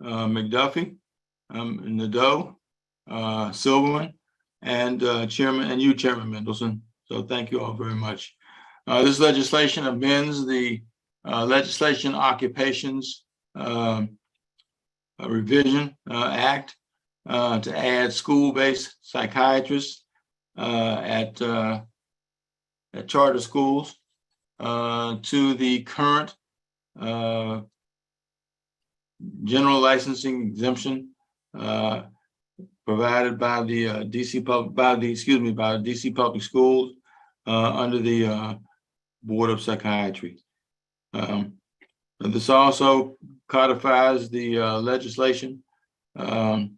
McDuffie, Nadeau, Silverman, and Chairman Mendelson. So thank you all very much. This legislation amends the legislation occupations Revision Act to add school-based psychiatrists at charter schools to the current general licensing exemption provided by the DC Public Schools under the Board of Psychiatry. This also codifies the legislation, the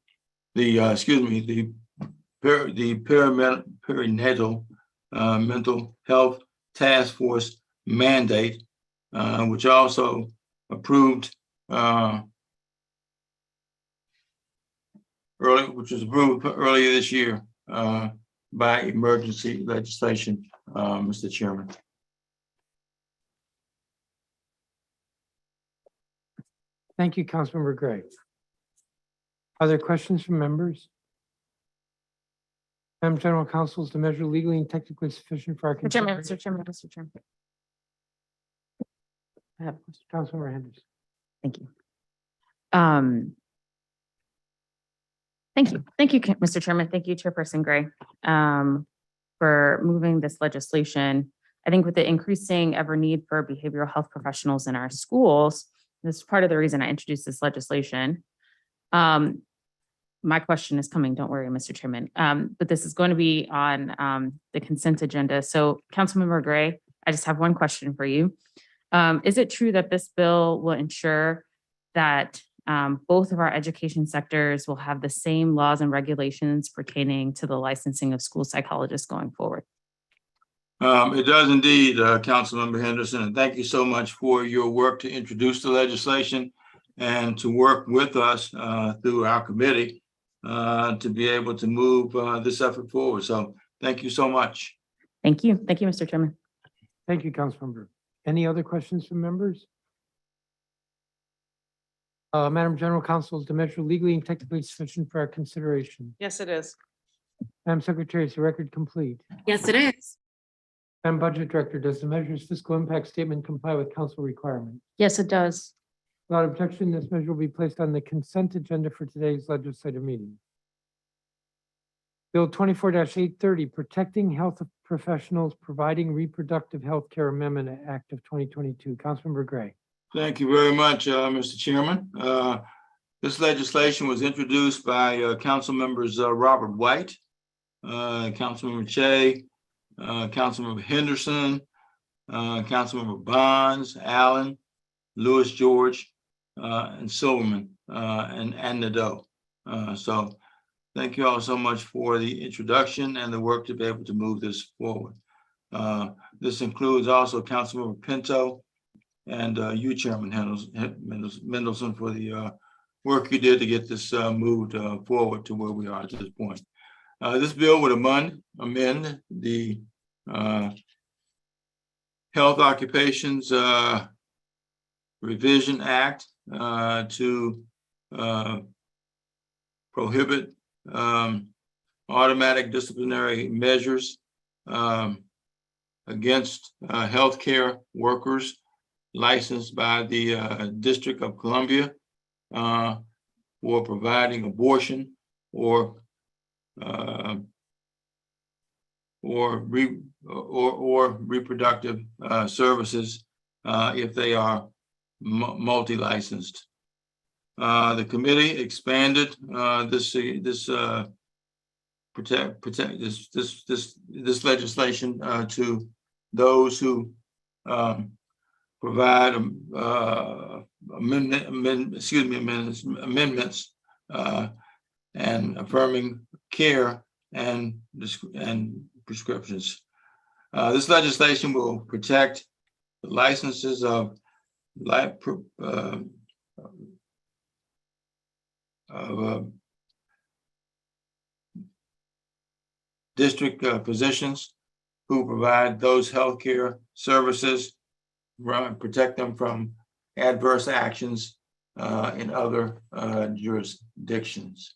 perinatal mental health task force mandate, which also approved earlier this year by emergency legislation, Mr. Chairman. Thank you, Councilmember Gray. Are there questions from members? Madam General Counsel, is the measure legally and technically sufficient for our Mr. Chairman, consideration? Mr. Chairman. I have a question. Councilmember Henderson. Thank you. Thank you, Mr. Chairman. Thank you, Chairperson Gray, for moving this legislation. I think with the increasing ever need for behavioral health professionals in our schools, this is part of the reason I introduced this legislation. My question is coming, don't worry, Mr. Chairman. But this is going to be on the consent agenda. So Councilmember Gray, I just have one question for you. Is it true that this bill will ensure that both of our education sectors will have the same laws and regulations pertaining to the licensing of school psychologists going forward? It does indeed, Councilmember Henderson, and thank you so much for your work to introduce the legislation and to work with us through our committee to be able to move this effort forward. So thank you so much. Thank you. Thank you, Mr. Chairman. Thank you, Councilmember. Any other questions from members? Madam General Counsel, is the measure legally and technically sufficient for our consideration? Yes, it is. Madam Secretary, is the record complete? Yes, it is. Madam Budget Director, does the measure's fiscal impact statement comply with council requirements? Yes, it does. Without objection, this measure will be placed on the consent agenda for today's legislative meeting. Bill 24-830, Protecting Health Professionals Providing Reproductive Health Care Amendment Act of 2022. Councilmember Gray. Thank you very much, Mr. Chairman. This legislation was introduced by Council Members Robert White, Councilmember Che, Councilmember Henderson, Councilmember Bonds, Allen, Lewis George, and Silverman, and Nadeau. So thank you all so much for the introduction and the work to be able to move this forward. This includes also Councilmember Pinto and you, Chairman Mendelson, for the work you did to get this moved forward to where we are at this point. This bill would amend the Health Occupations Revision Act to prohibit automatic disciplinary measures against healthcare workers licensed by the District of Columbia for providing abortion or reproductive services if they are multi-licensed. The committee expanded this legislation to those who provide amendments and affirming care and prescriptions. This legislation will protect the licenses of district physicians who provide those healthcare services, protect them from adverse actions in other jurisdictions.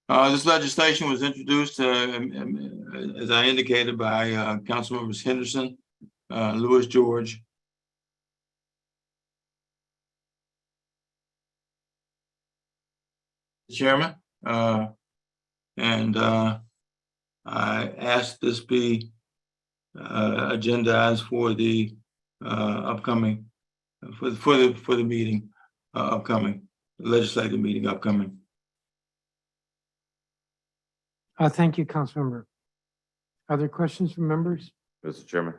This legislation was introduced, as I indicated, by Councilmembers Henderson, Louis George. Chairman, and I asked this be agendized for the upcoming, for the meeting upcoming, legislative meeting upcoming. Thank you, Councilmember. Other questions from members? Mr. Chairman.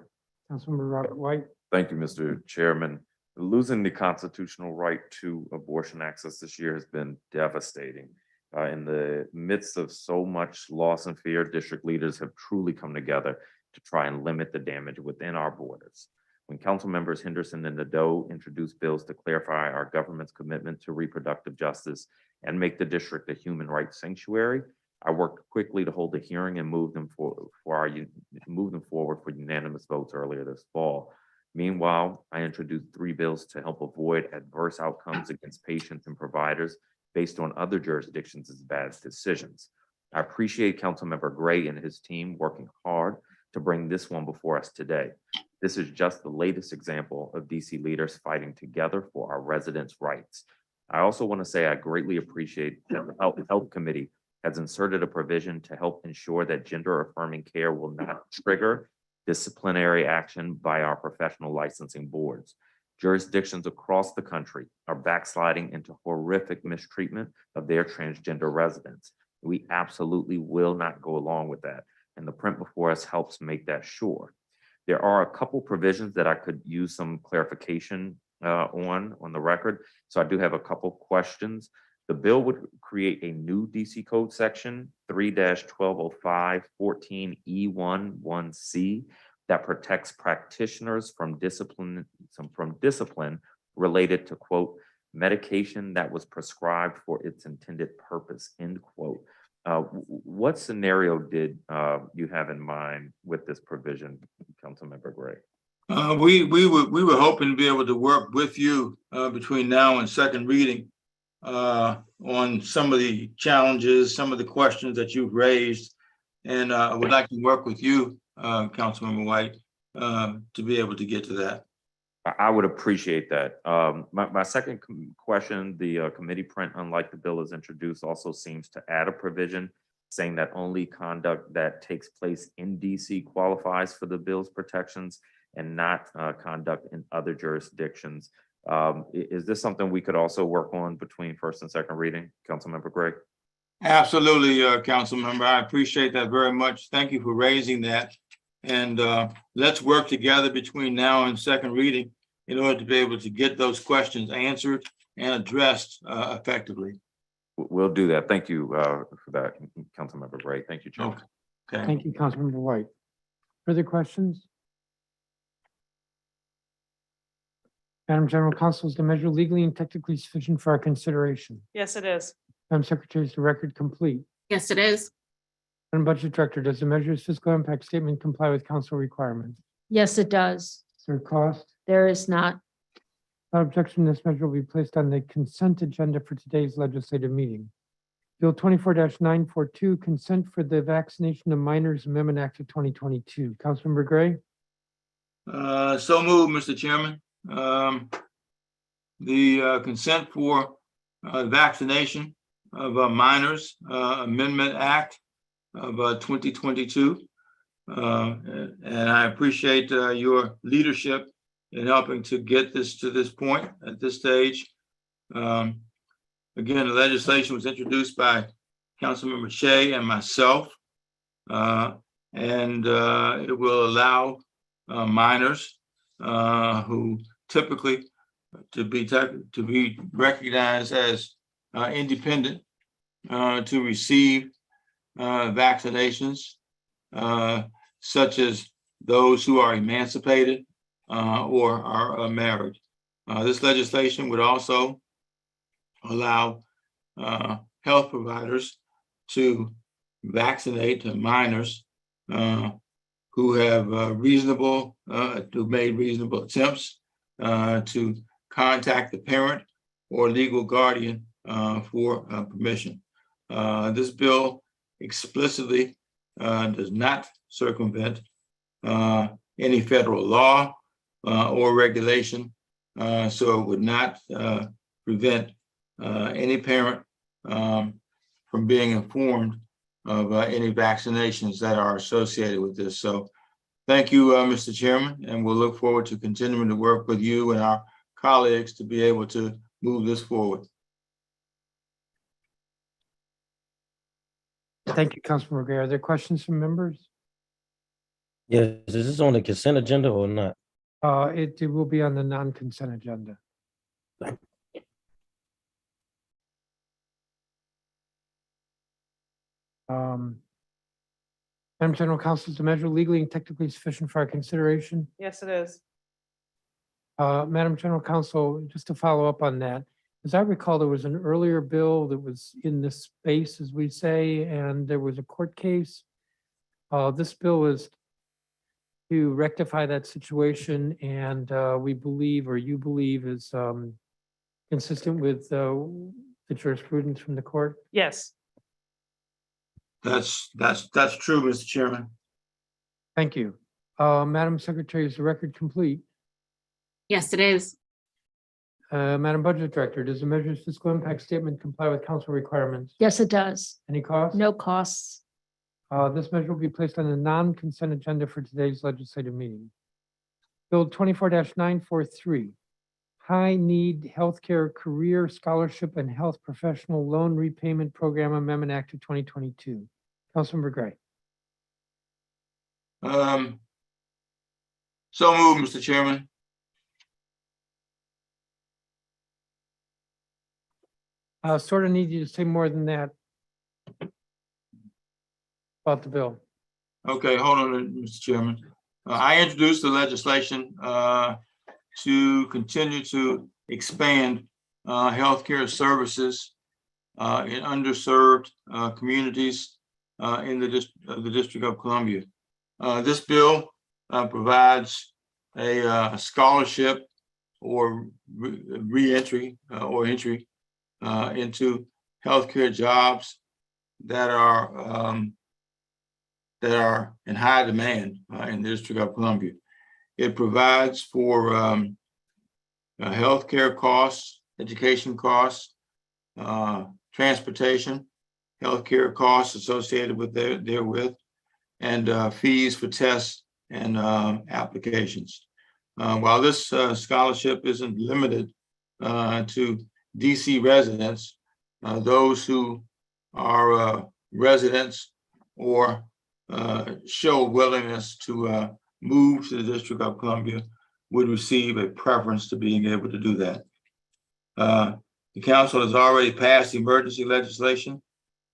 Councilmember Robert White. Thank you, Mr. Chairman. Losing the constitutional right to abortion access this year has been devastating. In the midst of so much loss and fear, district leaders have truly come together to try and limit the damage within our borders. When Council members Henderson and Nadeau introduced bills to clarify our government's commitment to reproductive justice and make the district a human rights sanctuary, I worked quickly to hold a hearing and move them forward for unanimous votes earlier this fall. Meanwhile, I introduced 3 bills to help avoid adverse outcomes against patients and providers based on other jurisdictions' bad decisions. I appreciate Councilmember Gray and his team working hard to bring this one before us today. This is just the latest example of DC leaders fighting together for our residents' rights. I also want to say I greatly appreciate that the Health Committee has inserted a provision to help ensure that gender-affirming care will not trigger disciplinary action by our professional licensing boards. Jurisdictions across the country are backsliding into horrific mistreatment of their transgender residents. We absolutely will not go along with that, and the print before us helps make that sure. There are a couple provisions that I could use some clarification on the record, so I do have a couple questions. The bill would create a new DC code section 3-1205-14E11C that protects practitioners from discipline related to, quote, medication that was prescribed for its intended purpose, end quote. What scenario did you have in mind with this provision, Councilmember Gray? We were hoping to be able to work with you between now and second reading on some of the challenges, some of the questions that you've raised. And I would like to work with you, Councilmember White, to be able to get to that. I would appreciate that. My second question, the committee print, unlike the bill as introduced, also seems to add a provision saying that only conduct that takes place in DC qualifies for the bill's protections and not conduct in other jurisdictions. Is this something we could also work on between first and second reading, Councilmember Gray? Absolutely, Council Member. I appreciate that very much. Thank you for raising that. And let's work together between now and second reading in order to be able to get those questions answered and addressed effectively. We'll do that. Thank you for that, Councilmember Gray. Thank you, Chairman. Okay. Thank you, Councilmember White. Further questions? Madam General Counsel, is the measure legally and technically sufficient for our consideration? Yes, it is. Madam Secretary, is the record complete? Yes, it is. Madam Budget Director, does the measure's fiscal impact statement comply with council requirements? Yes, it does. Is there cost? There is not. Without objection, this measure will be placed on the consent agenda for today's legislative meeting. Bill 24-942, consent for the Vaccination of Minors Amendment Act of 2022. Councilmember Gray? So moved, Mr. Chairman. The consent for vaccination of minors Amendment Act of 2022. And I appreciate your leadership in helping to get this to this point at this stage. Again, the legislation was introduced by Councilmember Che and myself. And it will allow minors who typically to be recognized as independent to receive vaccinations, such as those who are emancipated or are married. This legislation would also allow health providers to vaccinate minors who have made reasonable attempts to contact the parent or legal guardian for permission. This bill explicitly does not circumvent any federal law or regulation. So it would not prevent any parent from being informed of any vaccinations that are associated with this. So thank you, Mr. Chairman, and we'll look forward to continuing to work with you and our colleagues to be able to move this forward. Thank you, Councilman McGray. Are there questions from members? Yes, is this on the consent agenda or not? It will be on the non-consent agenda. Madam General Counsel, is the measure legally and technically sufficient for our consideration? Yes, it is. Madam General Counsel, just to follow up on that, as I recall, there was an earlier bill that was in this space, as we say, and there was a court case. This bill was to rectify that situation, and we believe, or you believe, is consistent with the jurisprudence from the court? Yes. That's true, Mr. Chairman. Thank you. Madam Secretary, is the record complete? Yes, it is. Madam Budget Director, does the measure's fiscal impact statement comply with council requirements? Yes, it does. Any cost? No costs. This measure will be placed on the non-consent agenda for today's legislative meeting. Bill 24-943, High Need Healthcare Career Scholarship and Health Professional Loan Repayment Program Amendment Act of 2022. Councilmember Gray. So moved, Mr. Chairman. Sort of need you to say more than that about the bill. Okay, hold on, Mr. Chairman. I introduced the legislation to continue to expand healthcare services in underserved communities in the District of Columbia. This bill provides a scholarship or re-entry or entry into healthcare jobs that are in high demand in the District of Columbia. It provides for healthcare costs, education costs, transportation, healthcare costs associated with therewith, and fees for tests and applications. While this scholarship isn't limited to DC residents, those who are residents or show willingness to move to the District of Columbia would receive a preference to being able to do that. The council has already passed emergency legislation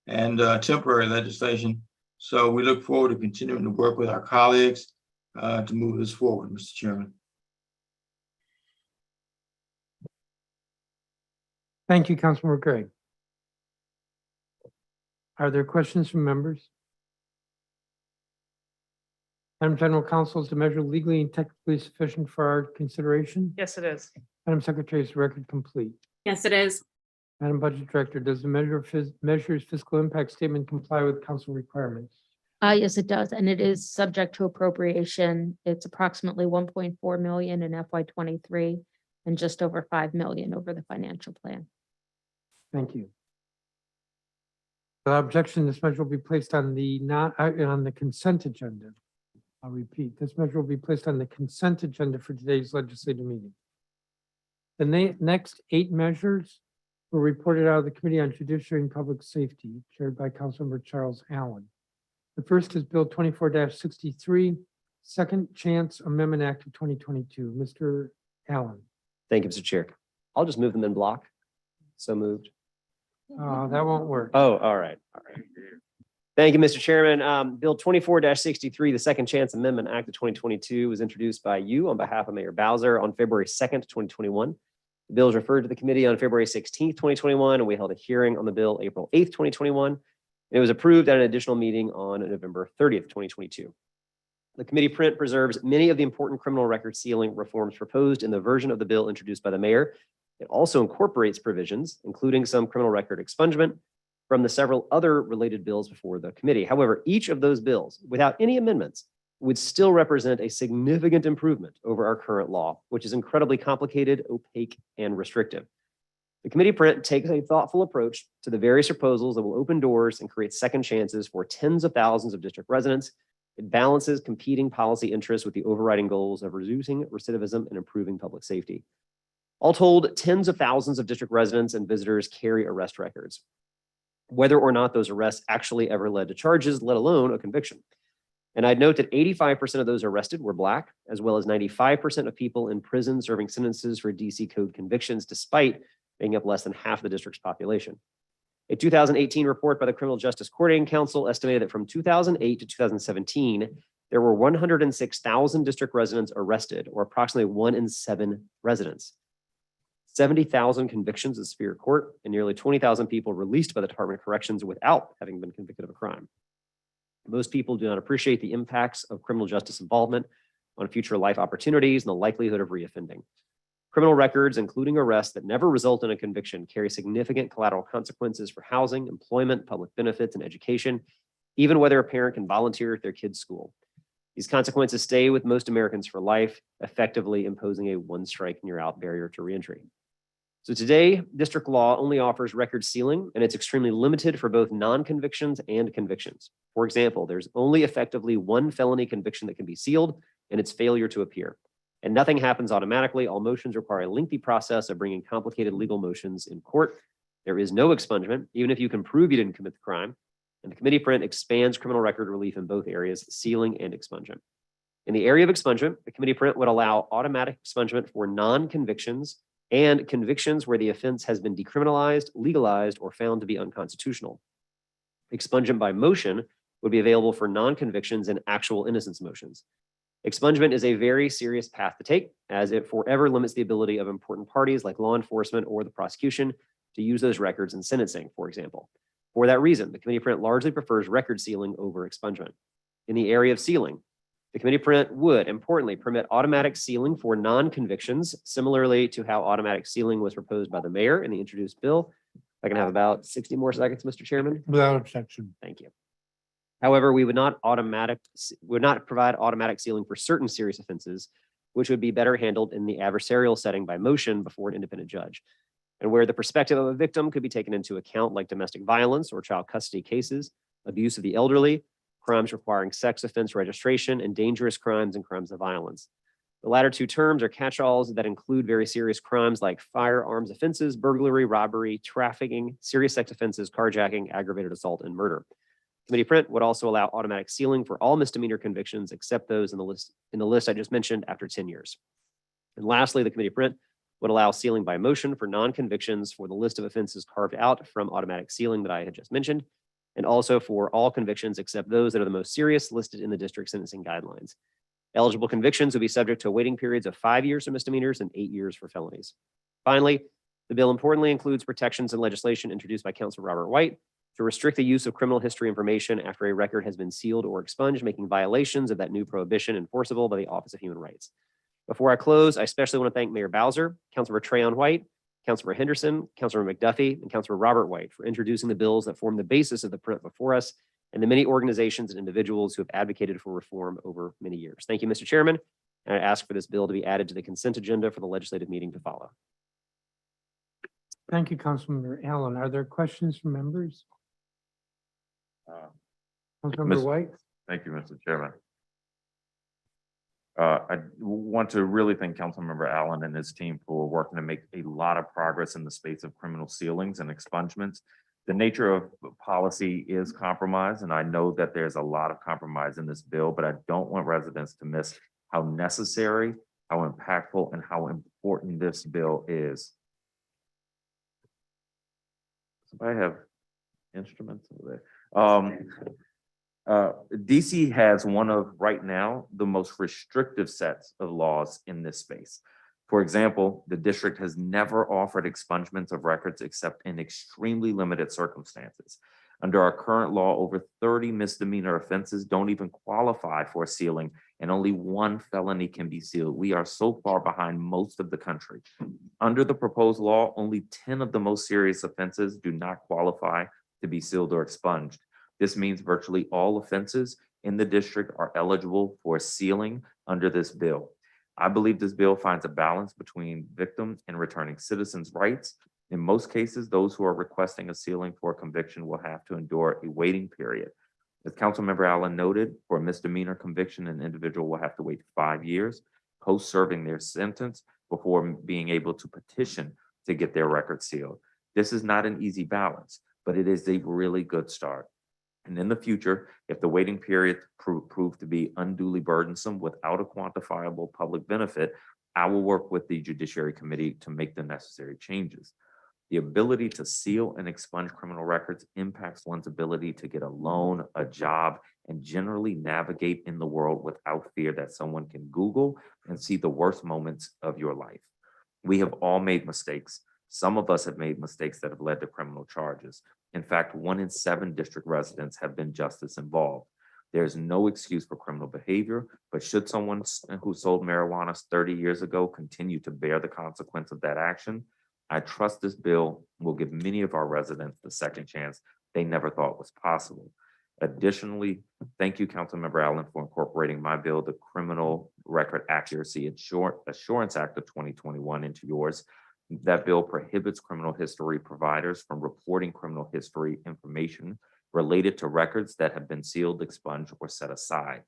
and temporary legislation, so we look forward to continuing to work with our colleagues to move this forward, Mr. Chairman. Thank you, Councilmember Gray. Are there questions from members? Madam General Counsel, is the measure legally and technically sufficient for our consideration? Yes, it is. Madam Secretary, is the record complete? Yes, it is. Madam Budget Director, does the measure's fiscal impact statement comply with council requirements? Yes, it does. And it is subject to appropriation. It's approximately 1.4 million in FY '23 and just over 5 million over the financial plan. Thank you. Without objection, this measure will be placed on the consent agenda. I'll repeat, this measure will be placed on the consent agenda for today's legislative meeting. The next 8 measures were reported out of the Committee on Judiciary and Public Safety, chaired by Councilmember Charles Allen. The first is Bill 24-63, Second Chance Amendment Act of 2022. Mr. Allen. Thank you, Mr. Chair. I'll just move them in block. So moved. That won't work. Oh, all right. All right. Thank you, Mr. Chairman. Bill 24-63, the Second Chance Amendment Act of 2022 was introduced by you on behalf of Mayor Bowser on February 2nd, 2021. The bill is referred to the committee on February 16th, 2021, and we held a hearing on the bill April 8th, 2021. And it was approved at an additional meeting on November 30th, 2022. The committee print preserves many of the important criminal record sealing reforms proposed in the version of the bill introduced by the mayor. It also incorporates provisions, including some criminal record expungement, from the several other related bills before the committee. However, each of those bills, without any amendments, would still represent a significant improvement over our current law, which is incredibly complicated, opaque, and restrictive. The committee print takes a thoughtful approach to the various proposals that will open doors and create second chances for tens of thousands of district residents. It balances competing policy interests with the overriding goals of reducing recidivism and improving public safety. All told, tens of thousands of district residents and visitors carry arrest records, whether or not those arrests actually ever led to charges, let alone a conviction. And I'd note that 85% of those arrested were Black, as well as 95% of people in prison serving sentences for DC Code convictions, despite making up less than half the district's population. A 2018 report by the Criminal Justice Coordinating Council estimated that from 2008 to 2017, there were 106,000 district residents arrested, or approximately 1 in 7 residents. 70,000 convictions in Superior Court, and nearly 20,000 people released by the Department of Corrections without having been convicted of a crime. Most people do not appreciate the impacts of criminal justice involvement on future life opportunities and the likelihood of reoffending. Criminal records, including arrests that never result in a conviction, carry significant collateral consequences for housing, employment, public benefits, and education, even whether a parent can volunteer at their kid's school. These consequences stay with most Americans for life, effectively imposing a one-strike-and-you're-out barrier to reentry. So today, district law only offers record sealing, and it's extremely limited for both non-convictions and convictions. For example, there's only effectively one felony conviction that can be sealed, and it's failure to appear. And nothing happens automatically. All motions require a lengthy process of bringing complicated legal motions in court. There is no expungement, even if you can prove you didn't commit the crime. And the committee print expands criminal record relief in both areas, sealing and expungement. In the area of expungement, the committee print would allow automatic expungement for non-convictions and convictions where the offense has been decriminalized, legalized, or found to be unconstitutional. Expungement by motion would be available for non-convictions and actual innocence motions. Expungement is a very serious path to take, as it forever limits the ability of important parties like law enforcement or the prosecution to use those records in sentencing, for example. For that reason, the committee print largely prefers record sealing over expungement. In the area of sealing, the committee print would, importantly, permit automatic sealing for non-convictions, similarly to how automatic sealing was proposed by the mayor in the introduced bill. I can have about 60 more seconds, Mr. Chairman. Without objection. Thank you. However, we would not provide automatic sealing for certain serious offenses, which would be better handled in the adversarial setting by motion before an independent judge, and where the perspective of a victim could be taken into account, like domestic violence or child custody cases, abuse of the elderly, crimes requiring sex offense registration, and dangerous crimes and crimes of violence. The latter two terms are catch-alls that include very serious crimes like firearms offenses, burglary, robbery, trafficking, serious sex offenses, carjacking, aggravated assault, and murder. Committee print would also allow automatic sealing for all misdemeanor convictions except those in the list I just mentioned after 10 years. And lastly, the committee print would allow sealing by motion for non-convictions for the list of offenses carved out from automatic sealing that I had just mentioned, and also for all convictions except those that are the most serious listed in the district sentencing guidelines. Eligible convictions would be subject to waiting periods of 5 years for misdemeanors and 8 years for felonies. Finally, the bill importantly includes protections and legislation introduced by Councilor Robert White to restrict the use of criminal history information after a record has been sealed or expunged, making violations of that new prohibition enforceable by the Office of Human Rights. Before I close, I especially want to thank Mayor Bowser, Councilor Trayon White, Councilor Henderson, Councilor McDuffie, and Councilor Robert White for introducing the bills that form the basis of the print before us, and the many organizations and individuals who have advocated for reform over many years. Thank you, Mr. Chairman. And I ask for this bill to be added to the consent agenda for the legislative meeting to follow. Thank you, Councilmember Allen. Are there questions from members? Councilmember Miss- White? Thank you, Mr. Chairman. I want to really thank Councilmember Allen and his team for working to make a lot of progress in the space of criminal sealings and expungements. The nature of policy is compromise, and I know that there's a lot of compromise in this bill, but I don't want residents to miss how necessary, how impactful, and how important this bill is. I have instruments over there. DC has one of, right now, the most restrictive sets of laws in this space. For example, the district has never offered expungements of records except in extremely limited circumstances. Under our current law, over 30 misdemeanor offenses don't even qualify for sealing, and only one felony can be sealed. We are so far behind most of the country. Under the proposed law, only 10 of the most serious offenses do not qualify to be sealed or expunged. This means virtually all offenses in the district are eligible for sealing under this bill. I believe this bill finds a balance between victim and returning citizens' rights. In most cases, those who are requesting a sealing for a conviction will have to endure a waiting period. As Councilmember Allen noted, for a misdemeanor conviction, an individual will have to wait 5 years post-serving their sentence before being able to petition to get their record sealed. This is not an easy balance, but it is a really good start. And in the future, if the waiting period prove to be unduly burdensome without a quantifiable public benefit, I will work with the Judiciary Committee to make the necessary changes. The ability to seal and expunge criminal records impacts one's ability to get a loan, a job, and generally navigate in the world without fear that someone can Google and see the worst moments of your life. We have all made mistakes. Some of us have made mistakes that have led to criminal charges. In fact, 1 in 7 district residents have been justice involved. There's no excuse for criminal behavior, but should someone who sold marijuana 30 years ago continue to bear the consequence of that action, I trust this bill will give many of our residents the second chance they never thought was possible. Additionally, thank you, Councilmember Allen, for incorporating my bill, the Criminal Record Accuracy Assurance Act of 2021, into yours. That bill prohibits criminal history providers from reporting criminal history information related to records that have been sealed, expunged, or set aside.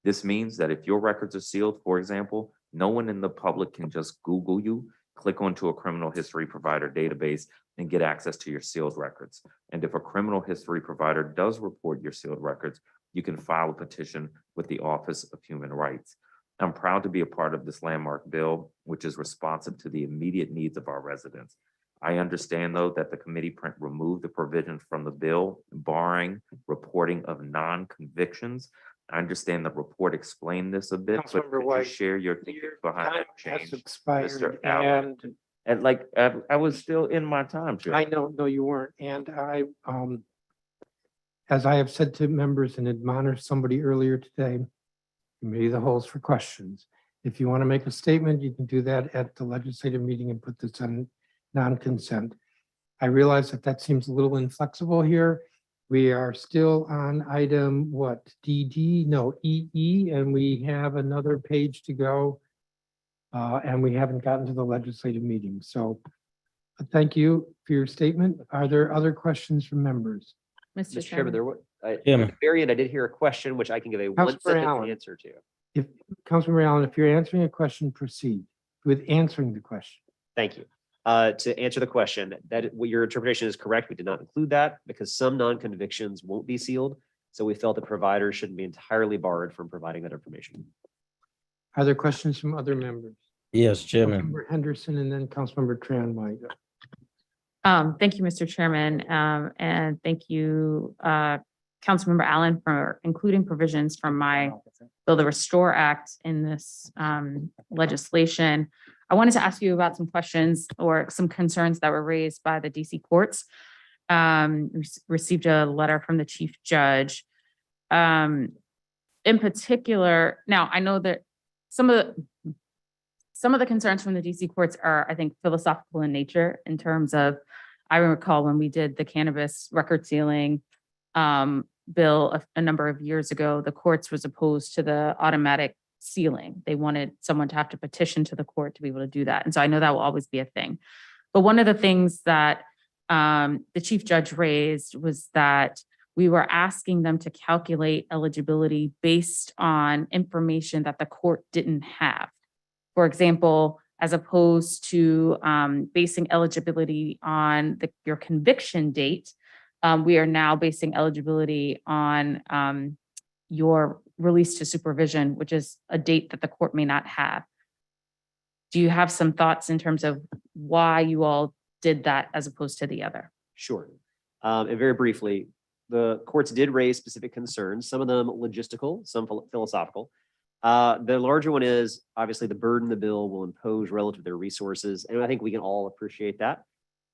This means that if your records are sealed, for example, no one in the public can just Google you, click onto a criminal history provider database, and get access to your sealed records. And if a criminal history provider does report your sealed records, you can file a petition with the Office of Human Rights. I'm proud to be a part of this landmark bill, which is responsive to the immediate needs of our residents. I understand, though, that the committee removed the provision from the bill barring reporting of non-convictions. I understand the report explained this a bit, but Councilmember could you White, share your thinking behind that Time has change? expired Mr. Allen? and And like, I was still in my time, Chair. I know, no, you weren't. And as I have said to members and admonished somebody earlier today, committee of the whole is for questions. If you want to make a statement, you can do that at the legislative meeting and put this on non-consent. I realize that that seems a little inflexible here. We are still on item, what, DD? No, EE, and we have another page to go. And we haven't gotten to the legislative meeting. So thank you for your statement. Are there other questions from members? Mr. Chairman, there was, Chairman. at the very end, I did hear a question, which I can give a Councilor one-sentence Allen. answer to. If Councilmember Allen, if you're answering a question, proceed with answering the question. Thank you. To answer the question, that what your interpretation is correct. We did not include that because some non-convictions won't be sealed. So we felt that providers shouldn't be entirely barred from providing that information. Are there questions from other members? Yes, Chairman. Councilmember Henderson and then Councilmember Tran White. Thank you, Mr. Chairman, and thank you, Councilmember Allen, for including provisions from my Bill to Restore Act in this legislation. I wanted to ask you about some questions or some concerns that were raised by the DC courts. Received a letter from the chief judge. In particular, now I know that some of the concerns from the DC courts are, I think, philosophical in nature in terms of, I recall when we did the cannabis record sealing bill a number of years ago, the courts was opposed to the automatic sealing. They wanted someone to have to petition to the court to be able to do that. And so I know that will always be a thing. But one of the things that the chief judge raised was that we were asking them to calculate eligibility based on information that the court didn't have. For example, as opposed to basing eligibility on your conviction date, we are now basing eligibility on your release to supervision, which is a date that the court may not have. Do you have some thoughts in terms of why you all did that as opposed to the other? Sure. And very briefly, the courts did raise specific concerns, some of them logistical, some philosophical. The larger one is obviously the burden the bill will impose relative to their resources. And I think we can all appreciate that.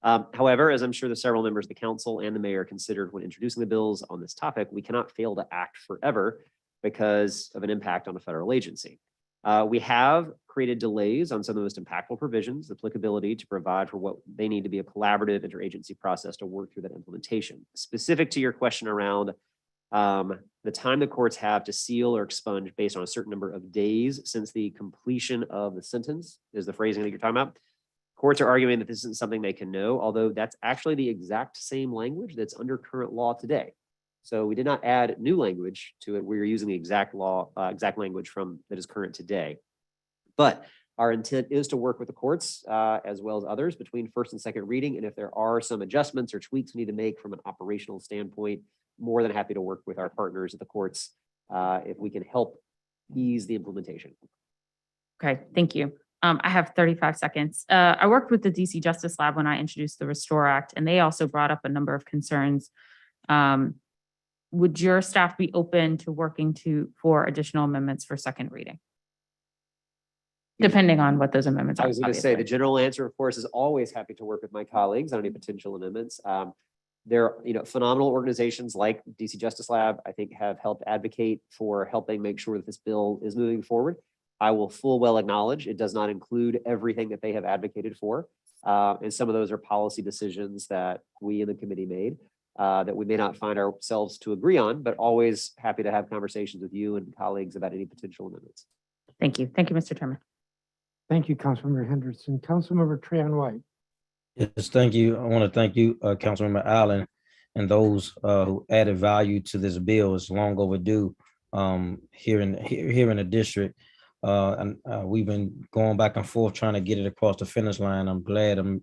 However, as I'm sure the several members of the council and the mayor considered when introducing the bills on this topic, we cannot fail to act forever because of an impact on a federal agency. We have created delays on some of the most impactful provisions, the applicability to provide for what they need to be a collaborative interagency process to work through that implementation. Specific to your question around the time the courts have to seal or expunge based on a certain number of days since the completion of the sentence is the phrasing that you're talking about. Courts are arguing that this isn't something they can know, although that's actually the exact same language that's under current law today. So we did not add new language to it. We're using the exact language from that is current today. But our intent is to work with the courts as well as others between first and second reading. And if there are some adjustments or tweaks we need to make from an operational standpoint, more than happy to work with our partners at the courts if we can help ease the implementation. Okay, thank you. I have 35 seconds. I worked with the DC Justice Lab when I introduced the Restore Act, and they also brought up a number of concerns. Would your staff be open to working for additional amendments for second reading? Depending on what those amendments are. I was going to say, the obviously. general answer, of course, is always happy to work with my colleagues on any potential amendments. There are, phenomenal organizations like DC Justice Lab, I think, have helped advocate for helping make sure that this bill is moving forward. I will full well acknowledge it does not include everything that they have advocated for. And some of those are policy decisions that we in the committee made that we may not find ourselves to agree on, but always happy to have conversations with you and colleagues about any potential amendments. Thank you. Thank you, Mr. Chairman. Thank you, Councilmember Henderson. Councilmember Trahan White. Yes, thank you. I want to thank you, Councilmember Allen, and those who added value to this bill. It's long overdue here in the district. And we've been going back and forth trying to get it across the finish line. I'm glad I'm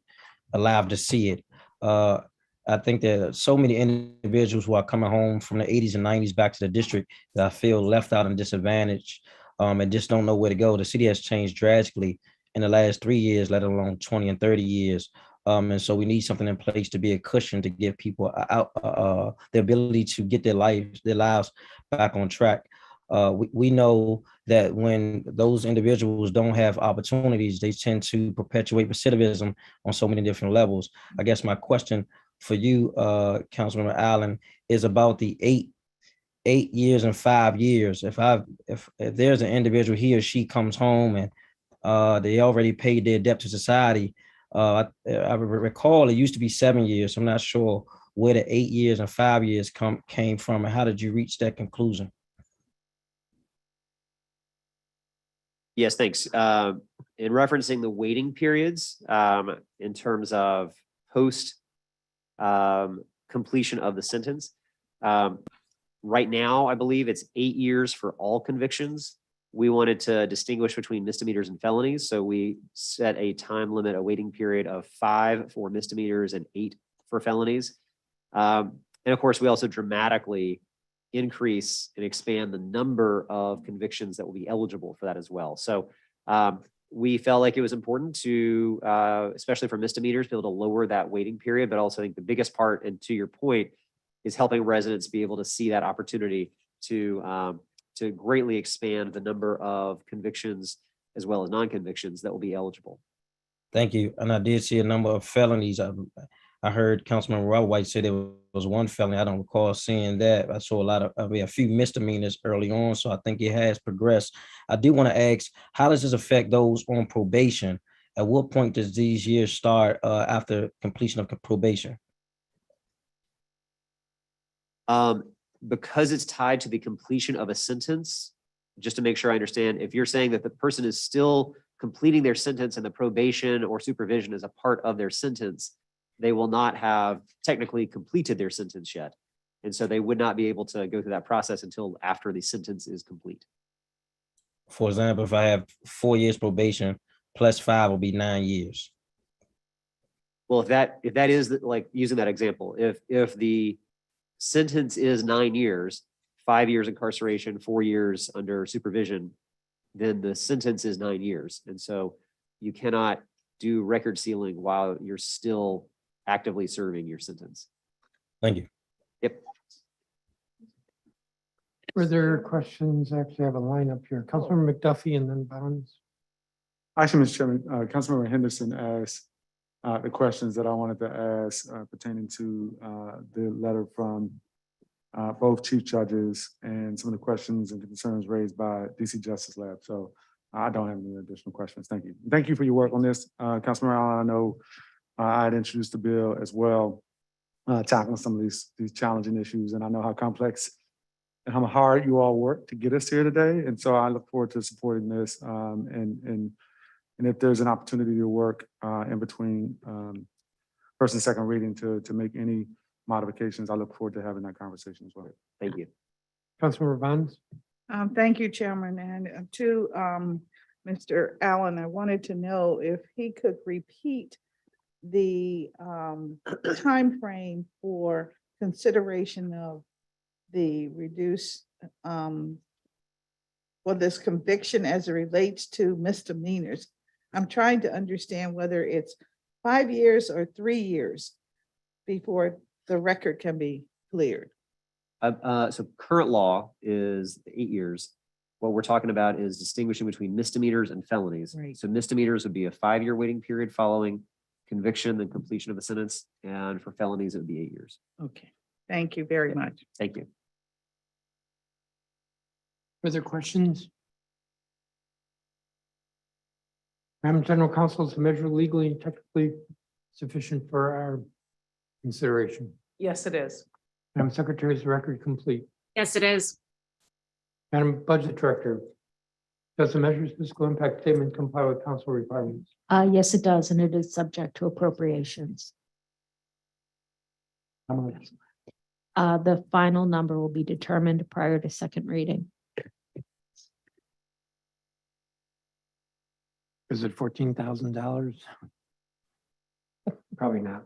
alive to see it. I think there are so many individuals who are coming home from the 80s and 90s back to the district that I feel left out and disadvantaged and just don't know where to go. The city has changed drastically in the last 3 years, let alone 20 and 30 years. And so we need something in place to be a cushion to give people out the ability to get their lives back on track. We know that when those individuals don't have opportunities, they tend to perpetuate recidivism on so many different levels. I guess my question for you, Councilmember Allen, is about the 8 years and 5 years. If there's an individual, he or she comes home and they already paid their debt to society, I recall it used to be 7 years. I'm not sure where the 8 years and 5 years came from, and how did you reach that conclusion? Yes, thanks. In referencing the waiting periods, in terms of post completion of the sentence, right now, I believe it's 8 years for all convictions. We wanted to distinguish between misdemeanors and felonies. So we set a time limit, a waiting period of 5 for misdemeanors and 8 for felonies. And of course, we also dramatically increase and expand the number of convictions that will be eligible for that as well. So we felt like it was important to, especially for misdemeanors, be able to lower that waiting period. But also I think the biggest part, and to your point, is helping residents be able to see that opportunity to greatly expand the number of convictions as well as non-convictions that will be eligible. Thank you. And I did see a number of felonies. I heard Councilman Rob White say there was one felony. I don't recall seeing that. I saw a few misdemeanors early on, so I think it has progressed. I do want to ask, how does this affect those on probation? At what point does these years start after completion of probation? Because it's tied to the completion of a sentence, just to make sure I understand, if you're saying that the person is still completing their sentence and the probation or supervision is a part of their sentence, they will not have technically completed their sentence yet. And so they would not be able to go through that process until after the sentence is complete. For example, if I have 4 years probation plus 5 will be 9 years. Well, if that is like using that example, if the sentence is 9 years, 5 years incarceration, 4 years under supervision, then the sentence is 9 years. And so you cannot do record sealing while you're still actively serving your sentence. Thank you. Yep. Further questions? I actually have a lineup here. Councilmember McDuffie and then Bounds. Actually, Mr. Chairman, Councilmember Henderson asked the questions that I wanted to ask pertaining to the letter from both chief judges and some of the questions and concerns raised by DC Justice Lab. So I don't have any additional questions. Thank you. Thank you for your work on this, Councilmember Allen. I know I had introduced the bill as well, tackling some of these challenging issues, and I know how complex and how hard you all worked to get us here today. And so I look forward to supporting this. And if there's an opportunity to work in between first and second reading to make any modifications, I look forward to having that conversation as well. Thank you. Councilmember Vines. Thank you, Chairman. And to Mr. Allen, I wanted to know if he could repeat the timeframe for consideration of the reduced this conviction as it relates to misdemeanors. I'm trying to understand whether it's 5 years or 3 years before the record can be cleared. So current law is 8 years. What we're talking about is distinguishing between misdemeanors and felonies. Right. So misdemeanors would be a 5-year waiting period following conviction and completion of a sentence. And for felonies, it would be 8 years. Okay, thank you very much. Thank you. Further questions? Madam General Counsel, is the measure legally and technically sufficient for our consideration? Yes, it is. Madam Secretary, is the record complete? Yes, it is. Madam Budget Director, does the measure's fiscal impact statement comply with council requirements? Yes, it does, and it is subject to appropriations. How much? The final number will be determined prior to second reading. Is it $14,000? Probably not.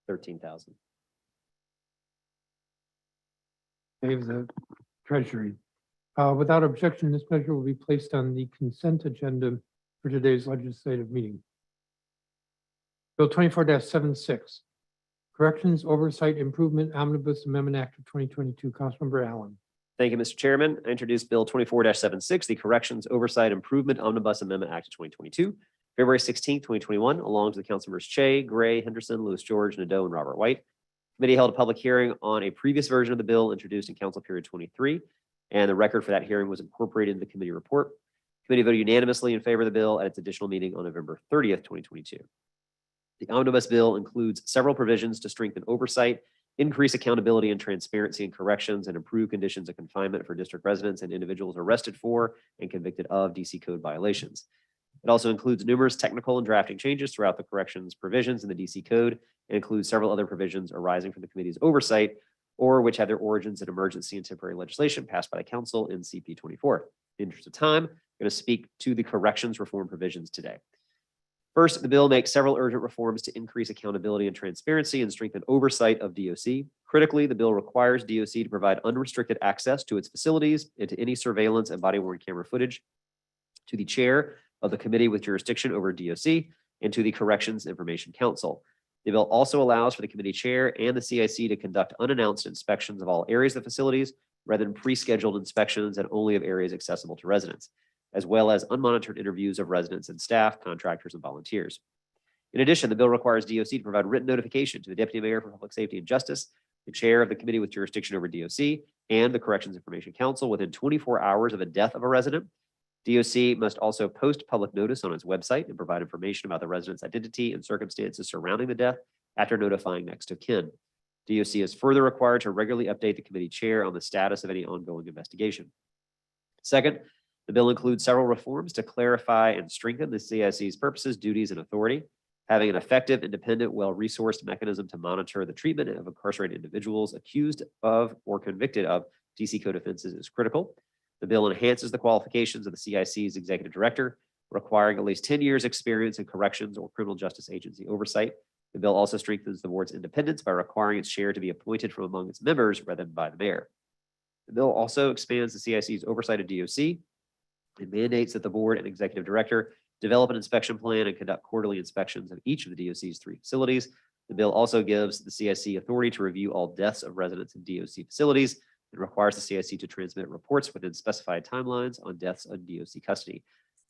13,000. Save the treasury. Without objection, this measure will be placed on the consent agenda for today's legislative meeting. Bill 24-76, Corrections Oversight Improvement Omnibus Amendment Act of 2022. Councilmember Allen. Thank you, Mr. Chairman. I introduced Bill 24-76, the Corrections Oversight Improvement Omnibus Amendment Act of 2022, February 16, 2021, along to the council members Che, Gray, Henderson, Lewis George, Nadeau, and Robert White. Committee held a public hearing on a previous version of the bill introduced in council period 23, and the record for that hearing was incorporated in the committee report. Committee voted unanimously in favor of the bill at its additional meeting on November 30th, 2022. The omnibus bill includes several provisions to strengthen oversight, increase accountability and transparency in corrections, and improve conditions of confinement for district residents and individuals arrested for and convicted of DC code violations. It also includes numerous technical and drafting changes throughout the corrections provisions in the DC code, and includes several other provisions arising from the committee's oversight or which have their origins in emergency and temporary legislation passed by the council in CP 24. In the interest of time, I'm going to speak to the corrections reform provisions today. First, the bill makes several urgent reforms to increase accountability and transparency and strengthen oversight of DOC. Critically, the bill requires DOC to provide unrestricted access to its facilities and to any surveillance and body-worn camera footage to the chair of the committee with jurisdiction over DOC and to the Corrections Information Council. The bill also allows for the committee chair and the CIC to conduct unannounced inspections of all areas of the facilities rather than pre-scheduled inspections and only of areas accessible to residents, as well as unmonitored interviews of residents and staff, contractors, and volunteers. In addition, the bill requires DOC to provide written notification to the Deputy Mayor for Public Safety and Justice, the chair of the committee with jurisdiction over DOC, and the Corrections Information Council within 24 hours of a death of a resident. DOC must also post public notice on its website and provide information about the resident's identity and circumstances surrounding the death after notifying next of kin. DOC is further required to regularly update the committee chair on the status of any ongoing investigation. Second, the bill includes several reforms to clarify and strengthen the CIC's purposes, duties, and authority. Having an effective, independent, well-resourced mechanism to monitor the treatment of incarcerated individuals accused of or convicted of DC code offenses is critical. The bill enhances the qualifications of the CIC's executive director, requiring at least 10 years experience in corrections or criminal justice agency oversight. The bill also strengthens the board's independence by requiring its chair to be appointed from among its members rather than by the mayor. The bill also expands the CIC's oversight of DOC and mandates that the board and executive director develop an inspection plan and conduct quarterly inspections of each of the DOC's 3 facilities. The bill also gives the CIC authority to review all deaths of residents in DOC facilities and requires the CIC to transmit reports within specified timelines on deaths in DOC custody.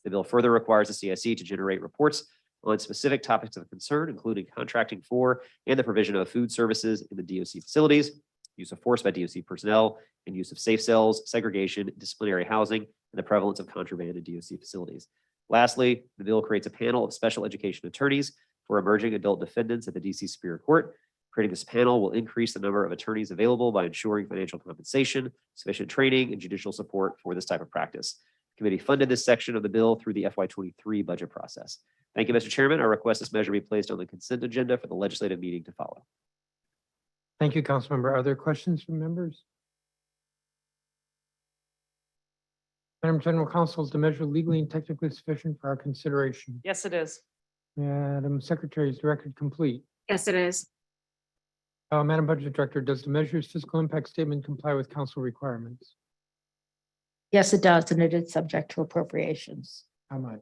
The bill further requires the CIC to generate reports on specific topics of concern, including contracting for and the provision of food services in the DOC facilities, use of force by DOC personnel, and use of safe cells, segregation, disciplinary housing, and the prevalence of contraband in DOC facilities. Lastly, the bill creates a panel of special education attorneys for emerging adult defendants at the DC Superior Court. Creating this panel will increase the number of attorneys available by ensuring financial compensation, sufficient training, and judicial support for this type of practice. The committee funded this section of the bill through the FY23 budget process. Thank you, Mr. Chairman. I request this measure be placed on the consent agenda for the legislative meeting to follow. Thank you, Councilmember. Are there questions from members? Madam General Counsel, is the measure legally and technically sufficient for our consideration? Yes, it is. Madam Secretary, is the record complete? Yes, it is. Madam Budget Director, does the measure's fiscal impact statement comply with council requirements? Yes, it does, and it is subject to appropriations. How much?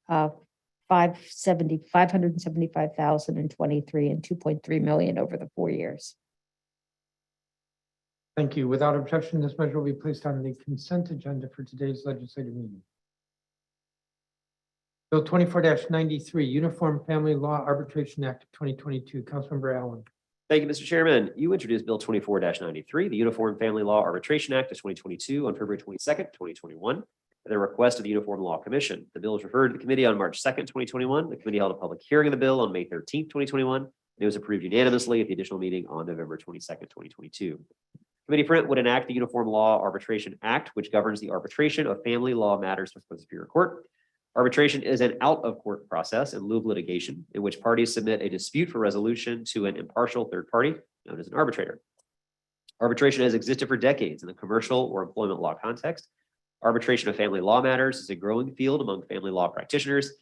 575,023 and 2.3 million over the 4 years. Thank you. Without objection, this measure will be placed on the consent agenda for today's legislative meeting. Bill 24-93, Uniform Family Law Arbitration Act of 2022. Councilmember Allen. Thank you, Mr. Chairman. You introduced Bill 24-93, the Uniform Family Law Arbitration Act of 2022 on February 22nd, 2021, at the request of the Uniform Law Commission. The bill was referred to the committee on March 2nd, 2021. The committee held a public hearing of the bill on May 13th, 2021. And it was approved unanimously at the additional meeting on November 22nd, 2022. Committee print would enact the Uniform Law Arbitration Act, which governs the arbitration of family law matters before the Superior Court. Arbitration is an out-of-court process in lieu of litigation in which parties submit a dispute for resolution to an impartial third party known as an arbitrator. Arbitration has existed for decades in the commercial or employment law context. Arbitration of family law matters is a growing field among family law practitioners,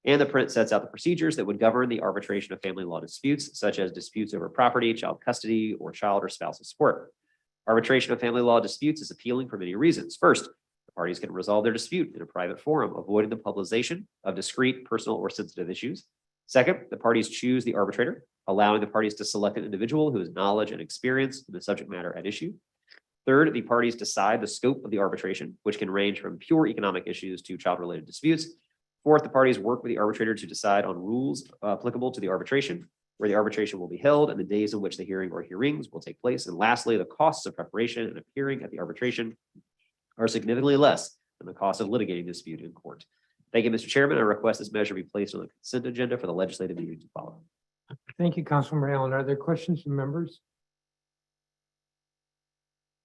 and the print sets out the procedures that would govern the arbitration of family law disputes, such as disputes over property, child custody, or child or spousal support. Arbitration of family law disputes is appealing for many reasons. First, the parties can resolve their dispute in a private forum, avoiding the publicization of discrete, personal, or sensitive issues. Second, the parties choose the arbitrator, allowing the parties to select an individual who has knowledge and experience in the subject matter at issue. Third, the parties decide the scope of the arbitration, which can range from pure economic issues to child-related disputes. Fourth, the parties work with the arbitrator to decide on rules applicable to the arbitration, where the arbitration will be held, and the days in which the hearing or hearings will take place. And lastly, the costs of preparation and appearing at the arbitration are significantly less than the cost of litigating the dispute in court. Thank you, Mr. Chairman. I request this measure be placed on the consent agenda for the legislative meeting to follow. Thank you, Councilmember Allen. Are there questions from members?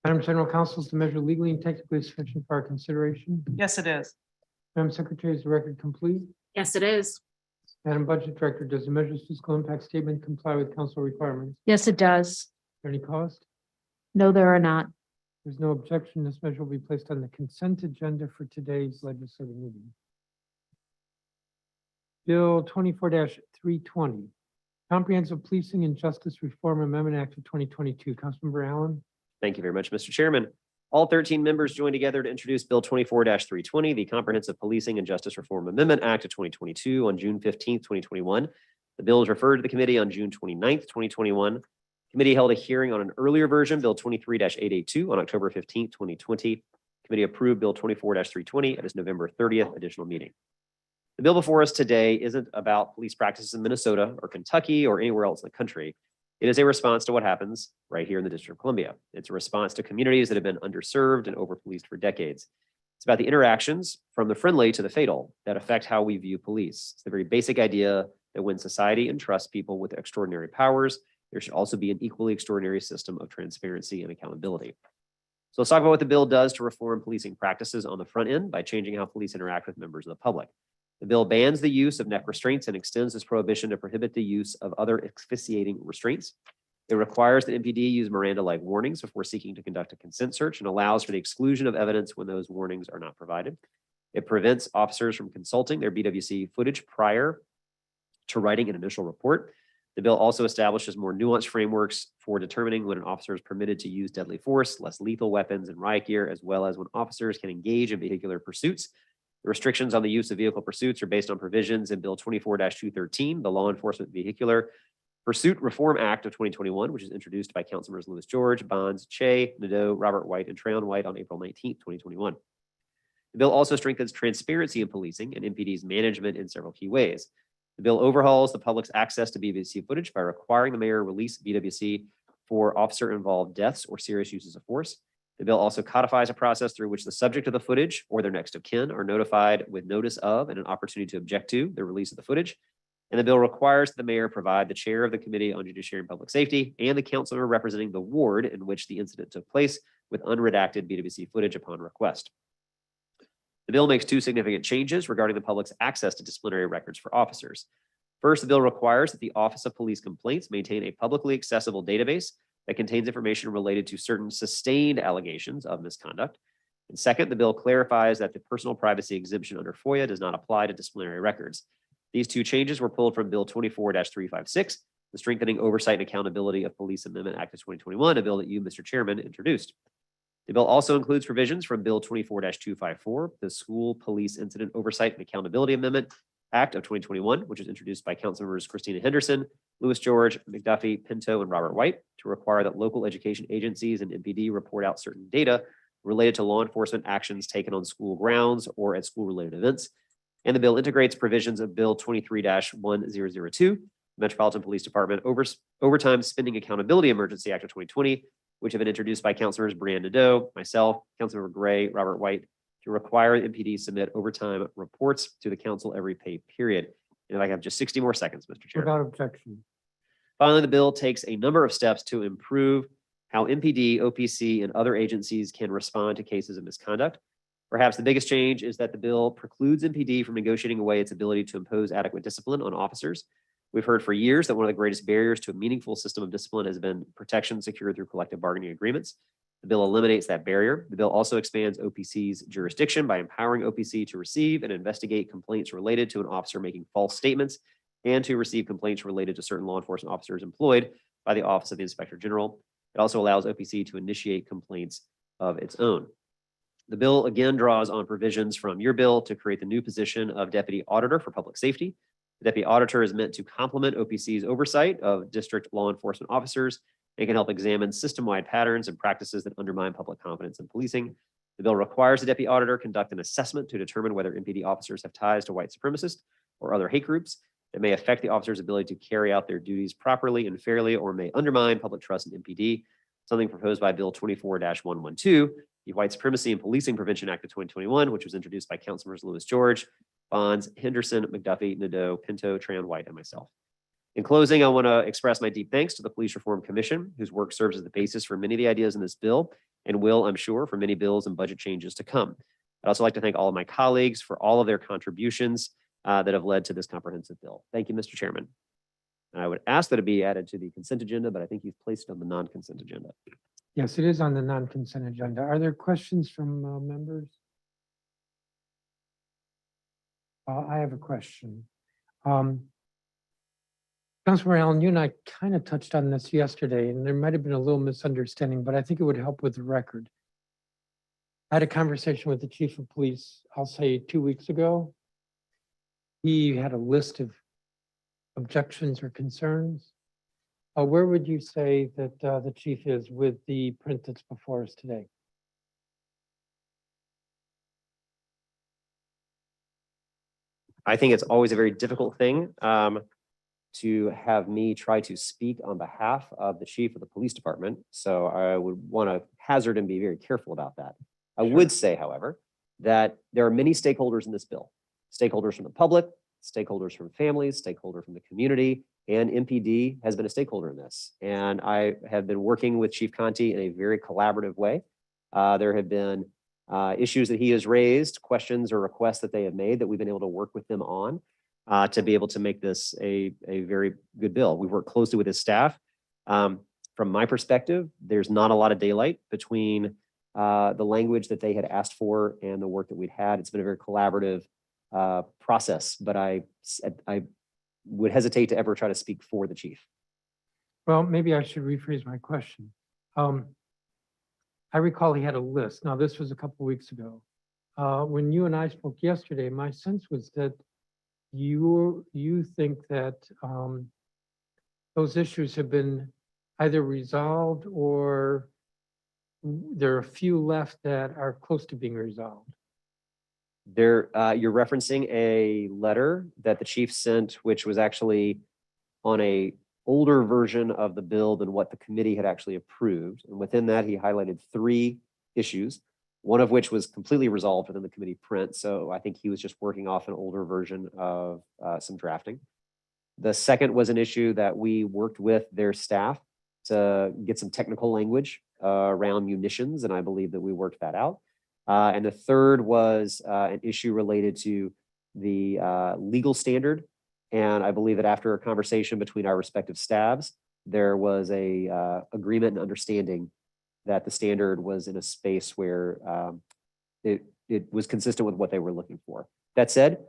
Madam General Counsel, is the measure legally and technically sufficient for our consideration? Yes, it is. Madam Secretary, is the record complete? Yes, it is. Madam Budget Director, does the measure's fiscal impact statement comply with council requirements? Yes, it does. Is there any cost? No, there are not. There's no objection. This measure will be placed on the consent agenda for today's legislative meeting. Bill 24-320, Comprehensive Policing and Justice Reform Amendment Act of 2022. Councilmember Allen. Thank you very much, Mr. Chairman. All 13 members joined together to introduce Bill 24-320, the Comprehensive Policing and Justice Reform Amendment Act of 2022 on June 15th, 2021. The bill was referred to the committee on June 29th, 2021. Committee held a hearing on an earlier version, Bill 23-882, on October 15th, 2020. Committee approved Bill 24-320 at its November 30th additional meeting. The bill before us today isn't about police practices in Minnesota or Kentucky or anywhere else in the country. It is a response to what happens right here in the District of Columbia. It's a response to communities that have been underserved and over-policed for decades. It's about the interactions from the friendly to the fatal that affect how we view police. It's the very basic idea that when society entrusts people with extraordinary powers, there should also be an equally extraordinary system of transparency and accountability. So let's talk about what the bill does to reform policing practices on the front end by changing how police interact with members of the public. The bill bans the use of neck restraints and extends this prohibition to prohibit the use of other asphyxiating restraints. It requires that MPD use Miranda-like warnings before seeking to conduct a consent search and allows for the exclusion of evidence when those warnings are not provided. It prevents officers from consulting their BWC footage prior to writing an initial report. The bill also establishes more nuanced frameworks for determining when an officer is permitted to use deadly force, less lethal weapons and riot gear, as well as when officers can engage in vehicular pursuits. The restrictions on the use of vehicle pursuits are based on provisions in Bill 24-213, the Law Enforcement Vehicular Pursuit Reform Act of 2021, which is introduced by Councilmembers Louis George, Bonds, Che, Nadeau, Robert White, and Trayon White on April 19th, 2021. The bill also strengthens transparency in policing and MPD's management in several key ways. The bill overhauls the public's access to BWC footage by requiring the mayor release BWC for officer-involved deaths or serious uses of force. The bill also codifies a process through which the subject of the footage or their next of kin are notified with notice of and an opportunity to object to the release of the footage. And the bill requires the mayor provide the chair of the Committee on Judiciary and Public Safety and the councilor representing the ward in which the incident took place with unredacted BWC footage upon request. The bill makes two significant changes regarding the public's access to disciplinary records for officers. First, the bill requires that the Office of Police Complaints maintain a publicly accessible database that contains information related to certain sustained allegations of misconduct. And second, the bill clarifies that the personal privacy exemption under FOIA does not apply to disciplinary records. These two changes were pulled from Bill 24-356, the Strengthening Oversight and Accountability of Police Amendment Act of 2021, a bill that you, Mr. Chairman, introduced. The bill also includes provisions from Bill 24-254, the School Police Incident Oversight and Accountability Amendment Act of 2021, which was introduced by Councilmembers Christina Henderson, Louis George, McDuffie, Pinto, and Robert White, to require that local education agencies and MPD report out certain data related to law enforcement actions taken on school grounds or at school-related events. And the bill integrates provisions of Bill 23-1002, Metropolitan Police Department Overtime Spending Accountability Emergency Act of 2020, which have been introduced by Councilors Brianne Nadeau, myself, Councilmember Gray, Robert White, to require MPD submit overtime reports to the council every pay period. And if I have just 60 more seconds, Mr. Chair. Without objection. Finally, the bill takes a number of steps to improve how MPD, OPC, and other agencies can respond to cases of misconduct. Perhaps the biggest change is that the bill precludes MPD from negotiating away its ability to impose adequate discipline on officers. We've heard for years that one of the greatest barriers to a meaningful system of discipline has been protection secured through collective bargaining agreements. The bill eliminates that barrier. The bill also expands OPC's jurisdiction by empowering OPC to receive and investigate complaints related to an officer making false statements and to receive complaints related to certain law enforcement officers employed by the Office of the Inspector General. It also allows OPC to initiate complaints of its own. The bill again draws on provisions from your bill to create the new position of Deputy Auditor for Public Safety. The Deputy Auditor is meant to complement OPC's oversight of district law enforcement officers and can help examine system-wide patterns and practices that undermine public confidence in policing. The bill requires the Deputy Auditor conduct an assessment to determine whether MPD officers have ties to white supremacists or other hate groups that may affect the officer's ability to carry out their duties properly and fairly or may undermine public trust in MPD, something proposed by Bill 24-112, the White Supremacy and Policing Prevention Act of 2021, which was introduced by Councilmembers Louis George, Bonds, Henderson, McDuffie, Nadeau, Pinto, Tran, White, and myself. In closing, I want to express my deep thanks to the Police Reform Commission, whose work serves as the basis for many of the ideas in this bill and will, I'm sure, for many bills and budget changes to come. I'd also like to thank all of my colleagues for all of their contributions that have led to this comprehensive bill. Thank you, Mr. Chairman. And I would ask that it be added to the consent agenda, but I think you've placed it on the non-consent agenda. Yes, it is on the non-consent agenda. Are there questions from members? I have a question. Councilor Allen, you and I kind of touched on this yesterday, and there might have been a little misunderstanding, but I think it would help with the record. I had a conversation with the chief of police, I'll say 2 weeks ago. He had a list of objections or concerns. Where would you say that the chief is with the print that's before us today? I think it's always a very difficult thing to have me try to speak on behalf of the chief of the police department. So I would want to hazard and be very careful about that. I would say, however, that there are many stakeholders in this bill. Stakeholders from the public, stakeholders from families, stakeholder from the community, and MPD has been a stakeholder in this. And I have been working with Chief Conti in a very collaborative way. There have been issues that he has raised, questions or requests that they have made that we've been able to work with them on to be able to make this a very good bill. We've worked closely with his staff. From my perspective, there's not a lot of daylight between the language that they had asked for and the work that we'd had. It's been a very collaborative process, but I would hesitate to ever try to speak for the chief. Well, maybe I should rephrase my question. I recall he had a list. Now, this was a couple of weeks ago. When you and I spoke yesterday, my sense was that you think that those issues have been either resolved or there are a few left that are close to being resolved. You're referencing a letter that the chief sent, which was actually on a older version of the bill than what the committee had actually approved. And within that, he highlighted 3 issues, one of which was completely resolved within the committee print. So I think he was just working off an older version of some drafting. The second was an issue that we worked with their staff to get some technical language around munitions, and I believe that we worked that out. And the third was an issue related to the legal standard. And I believe that after a conversation between our respective staffs, there was a agreement and understanding that the standard was in a space where it was consistent with what they were looking for. That said,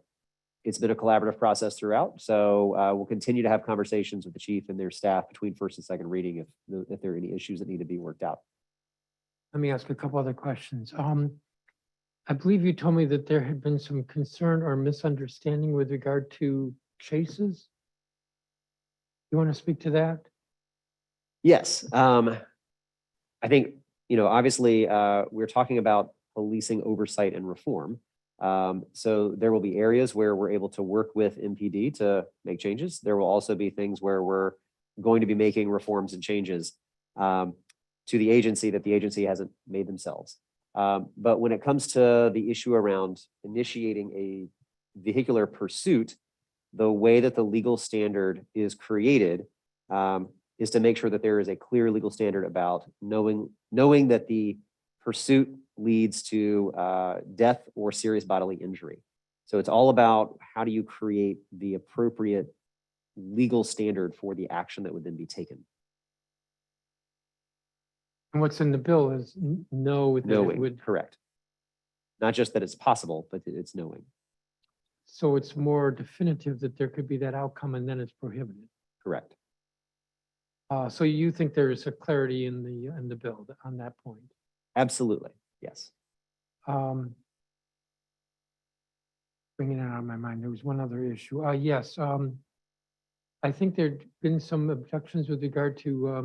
it's been a collaborative process throughout. So we'll continue to have conversations with the chief and their staff between first and second reading if there are any issues that need to be worked out. Let me ask a couple other questions. I believe you told me that there had been some concern or misunderstanding with regard to chases. You want to speak to that? Yes. I think, obviously, we're talking about policing oversight and reform. So there will be areas where we're able to work with MPD to make changes. There will also be things where we're going to be making reforms and changes to the agency that the agency hasn't made themselves. But when it comes to the issue around initiating a vehicular pursuit, the way that the legal standard is created is to make sure that there is a clear legal standard about knowing that the pursuit leads to death or serious bodily injury. So it's all about how do you create the appropriate legal standard for the action that would then be taken. And what's in the bill is know that it Knowing, would, correct. Not just that it's possible, but it's knowing. so it's more definitive that there could be that outcome and then it's prohibited. Correct. So you think there is a clarity in the bill on that point? Absolutely. Yes. Bringing it out of my mind, there was one other issue. Yes, I think there'd been some objections with regard to, I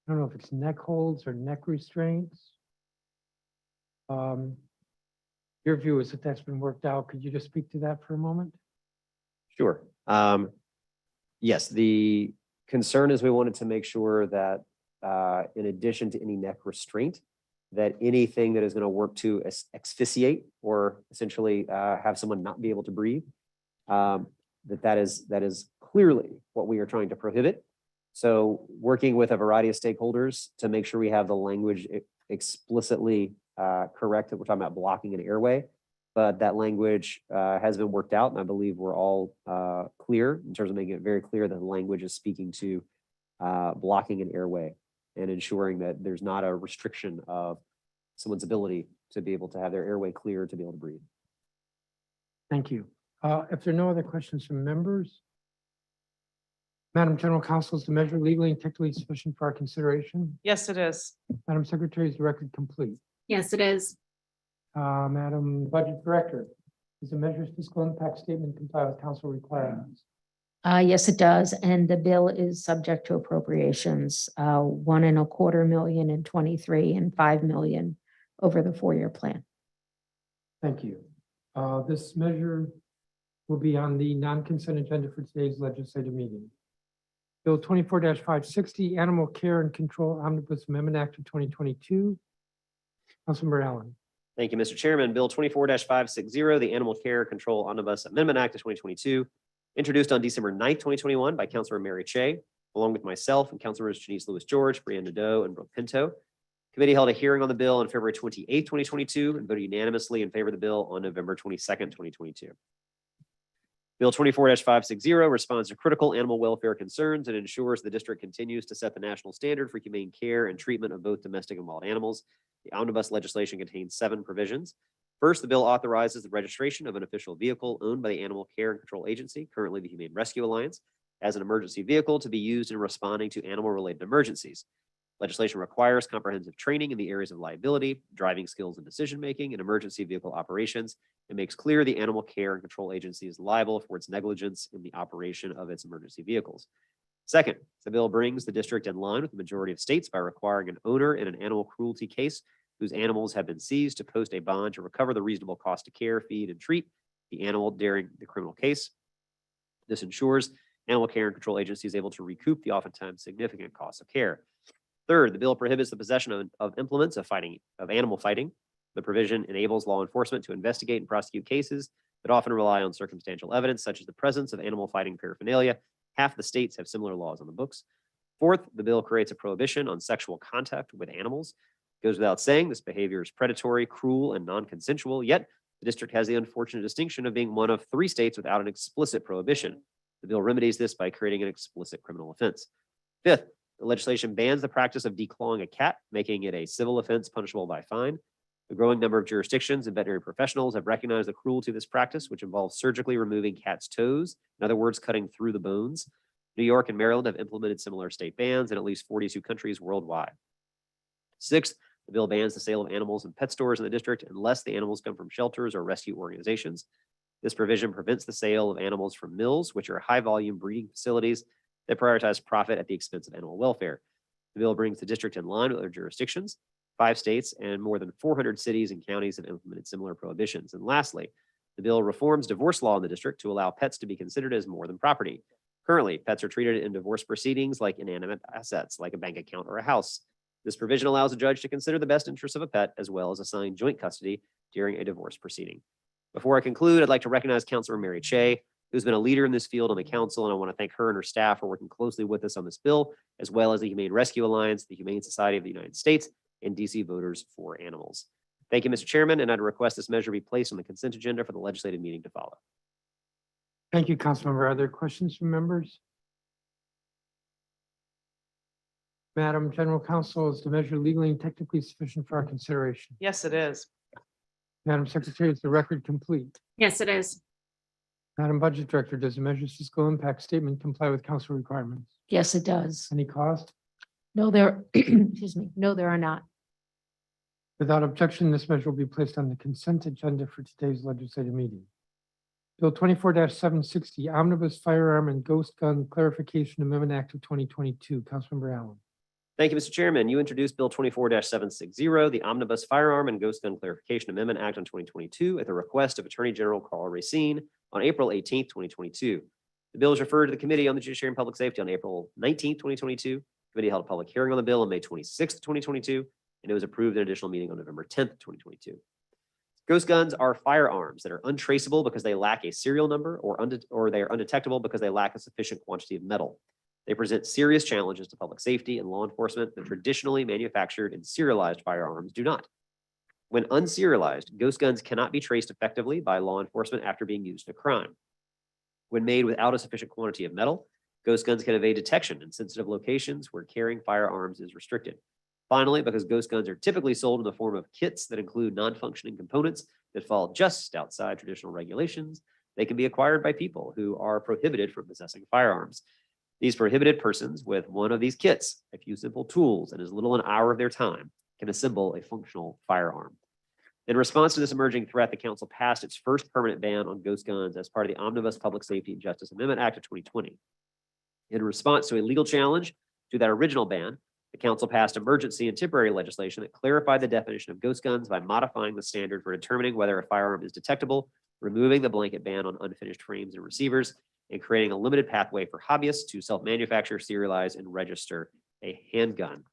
don't know if it's neck holds or neck restraints. Your view is that that's been worked out. Could you just speak to that for a moment? Sure. Yes, the concern is we wanted to make sure that in addition to any neck restraint, that anything that is going to work to asphyxiate or essentially have someone not be able to breathe, that is clearly what we are trying to prohibit. So working with a variety of stakeholders to make sure we have the language explicitly correct, that we're talking about blocking an airway, but that language has been worked out, and I believe we're all clear in terms of making it very clear that the language is speaking to blocking an airway and ensuring that there's not a restriction of someone's ability to be able to have their airway clear to be able to breathe. Thank you. If there are no other questions from members, Madam General Counsel, is the measure legally and technically sufficient for our consideration? Yes, it is. Madam Secretary, is the record complete? Yes, it is. Madam Budget Director, does the measure's fiscal impact statement comply with council requirements? Yes, it does. And the bill is subject to appropriations, $1.25 million in 23 and $5 million over the 4-year plan. Thank you. This measure will be on the non-consent agenda for today's legislative meeting. Bill 24-560, Animal Care and Control Omnibus Amendment Act of 2022. Councilmember Allen. Thank you, Mr. Chairman. Bill 24-560, the Animal Care Control Omnibus Amendment Act of 2022, introduced on December 9th, 2021 by Councilor Mary Che, along with myself and Councilors Janice Lewis George, Brianna Nadeau, and Brooke Pinto. Committee held a hearing on the bill on February 28th, 2022, and voted unanimously in favor of the bill on November 22nd, 2022. Bill 24-560 responds to critical animal welfare concerns and ensures the district continues to set the national standard for humane care and treatment of both domestic and wild animals. The omnibus legislation contains 7 provisions. First, the bill authorizes the registration of an official vehicle owned by the Animal Care and Control Agency, currently the Humane Rescue Alliance, as an emergency vehicle to be used in responding to animal-related emergencies. Legislation requires comprehensive training in the areas of liability, driving skills and decision-making, and emergency vehicle operations. It makes clear the Animal Care and Control Agency is liable for its negligence in the operation of its emergency vehicles. Second, the bill brings the district in line with the majority of states by requiring an owner in an animal cruelty case whose animals have been seized to post a bond to recover the reasonable cost to care, feed, and treat the animal during the criminal case. This ensures Animal Care and Control Agency is able to recoup the oftentimes significant costs of care. Third, the bill prohibits the possession of implements of animal fighting. The provision enables law enforcement to investigate and prosecute cases that often rely on circumstantial evidence, such as the presence of animal fighting paraphernalia, Half the states have similar laws on the books. Fourth, the bill creates a prohibition on sexual contact with animals. It goes without saying, this behavior is predatory, cruel, and non-consensual, yet the district has the unfortunate distinction of being one of 3 states without an explicit prohibition. The bill remedies this by creating an explicit criminal offense. Fifth, the legislation bans the practice of declawing a cat, making it a civil offense punishable by fine. A growing number of jurisdictions and veterinary professionals have recognized the cruelty of this practice, which involves surgically removing cats' toes, in other words, cutting through the bones. New York and Maryland have implemented similar state bans in at least 42 countries worldwide. Sixth, the bill bans the sale of animals in pet stores in the district unless the animals come from shelters or rescue organizations. This provision prevents the sale of animals from mills, which are high-volume breeding facilities that prioritize profit at the expense of animal welfare. The bill brings the district in line with other jurisdictions. 5 states and more than 400 cities and counties have implemented similar prohibitions. And lastly, the bill reforms divorce law in the district to allow pets to be considered as more than property. Currently, pets are treated in divorce proceedings like inanimate assets, like a bank account or a house. This provision allows a judge to consider the best interests of a pet as well as assign joint custody during a divorce proceeding. Before I conclude, I'd like to recognize Councilor Mary Che, who's been a leader in this field on the council, and I want to thank her and her staff for working closely with us on this bill, as well as the Humane Rescue Alliance, the Humane Society of the United States, and DC Voters for Animals. Thank you, Mr. Chairman, and I'd request this measure be placed on the consent agenda for the legislative meeting to follow. Thank you, Councilmember. Are there questions from members? Madam General Counsel, is the measure legally and technically sufficient for our consideration? Yes, it is. Madam Secretary, is the record complete? Yes, it is. Madam Budget Director, does the measure's fiscal impact statement comply with council requirements? Yes, it does. Any cost? No, there, excuse me. No, there are not. Without objection, this measure will be placed on the consent agenda for today's legislative meeting. Bill 24-760, Omnibus Firearm and Ghost Gun Clarification Amendment Act of 2022. Councilmember Allen. Thank you, Mr. Chairman. You introduced Bill 24-760, the Omnibus Firearm and Ghost Gun Clarification Amendment Act on 2022 at the request of Attorney General Carl Racine on April 18, 2022. The bill is referred to the Committee on the Judiciary and Public Safety on April 19, 2022. The committee held a public hearing on the bill on May 26, 2022, and it was approved in an additional meeting on November 10, 2022. Ghost guns are firearms that are untraceable because they lack a serial number or they are undetectable because they lack a sufficient quantity of metal. They present serious challenges to public safety and law enforcement that traditionally manufactured and serialized firearms do not. When unserialized, ghost guns cannot be traced effectively by law enforcement after being used in a crime. When made without a sufficient quantity of metal, ghost guns can evade detection in sensitive locations where carrying firearms is restricted. Finally, because ghost guns are typically sold in the form of kits that include non-functioning components that fall just outside traditional regulations, they can be acquired by people who are prohibited from possessing firearms. These prohibited persons with one of these kits, a few simple tools, and as little an hour of their time, can assemble a functional firearm. In response to this emerging threat, the council passed its first permanent ban on ghost guns as part of the Omnibus Public Safety and Justice Amendment Act of 2020. In response to a legal challenge to that original ban, the council passed emergency and temporary legislation that clarified the definition of ghost guns by modifying the standard for determining whether a firearm is detectable, removing the blanket ban on unfinished frames and receivers, and creating a limited pathway for hobbyists to self-manufacture, serialize, and register a handgun.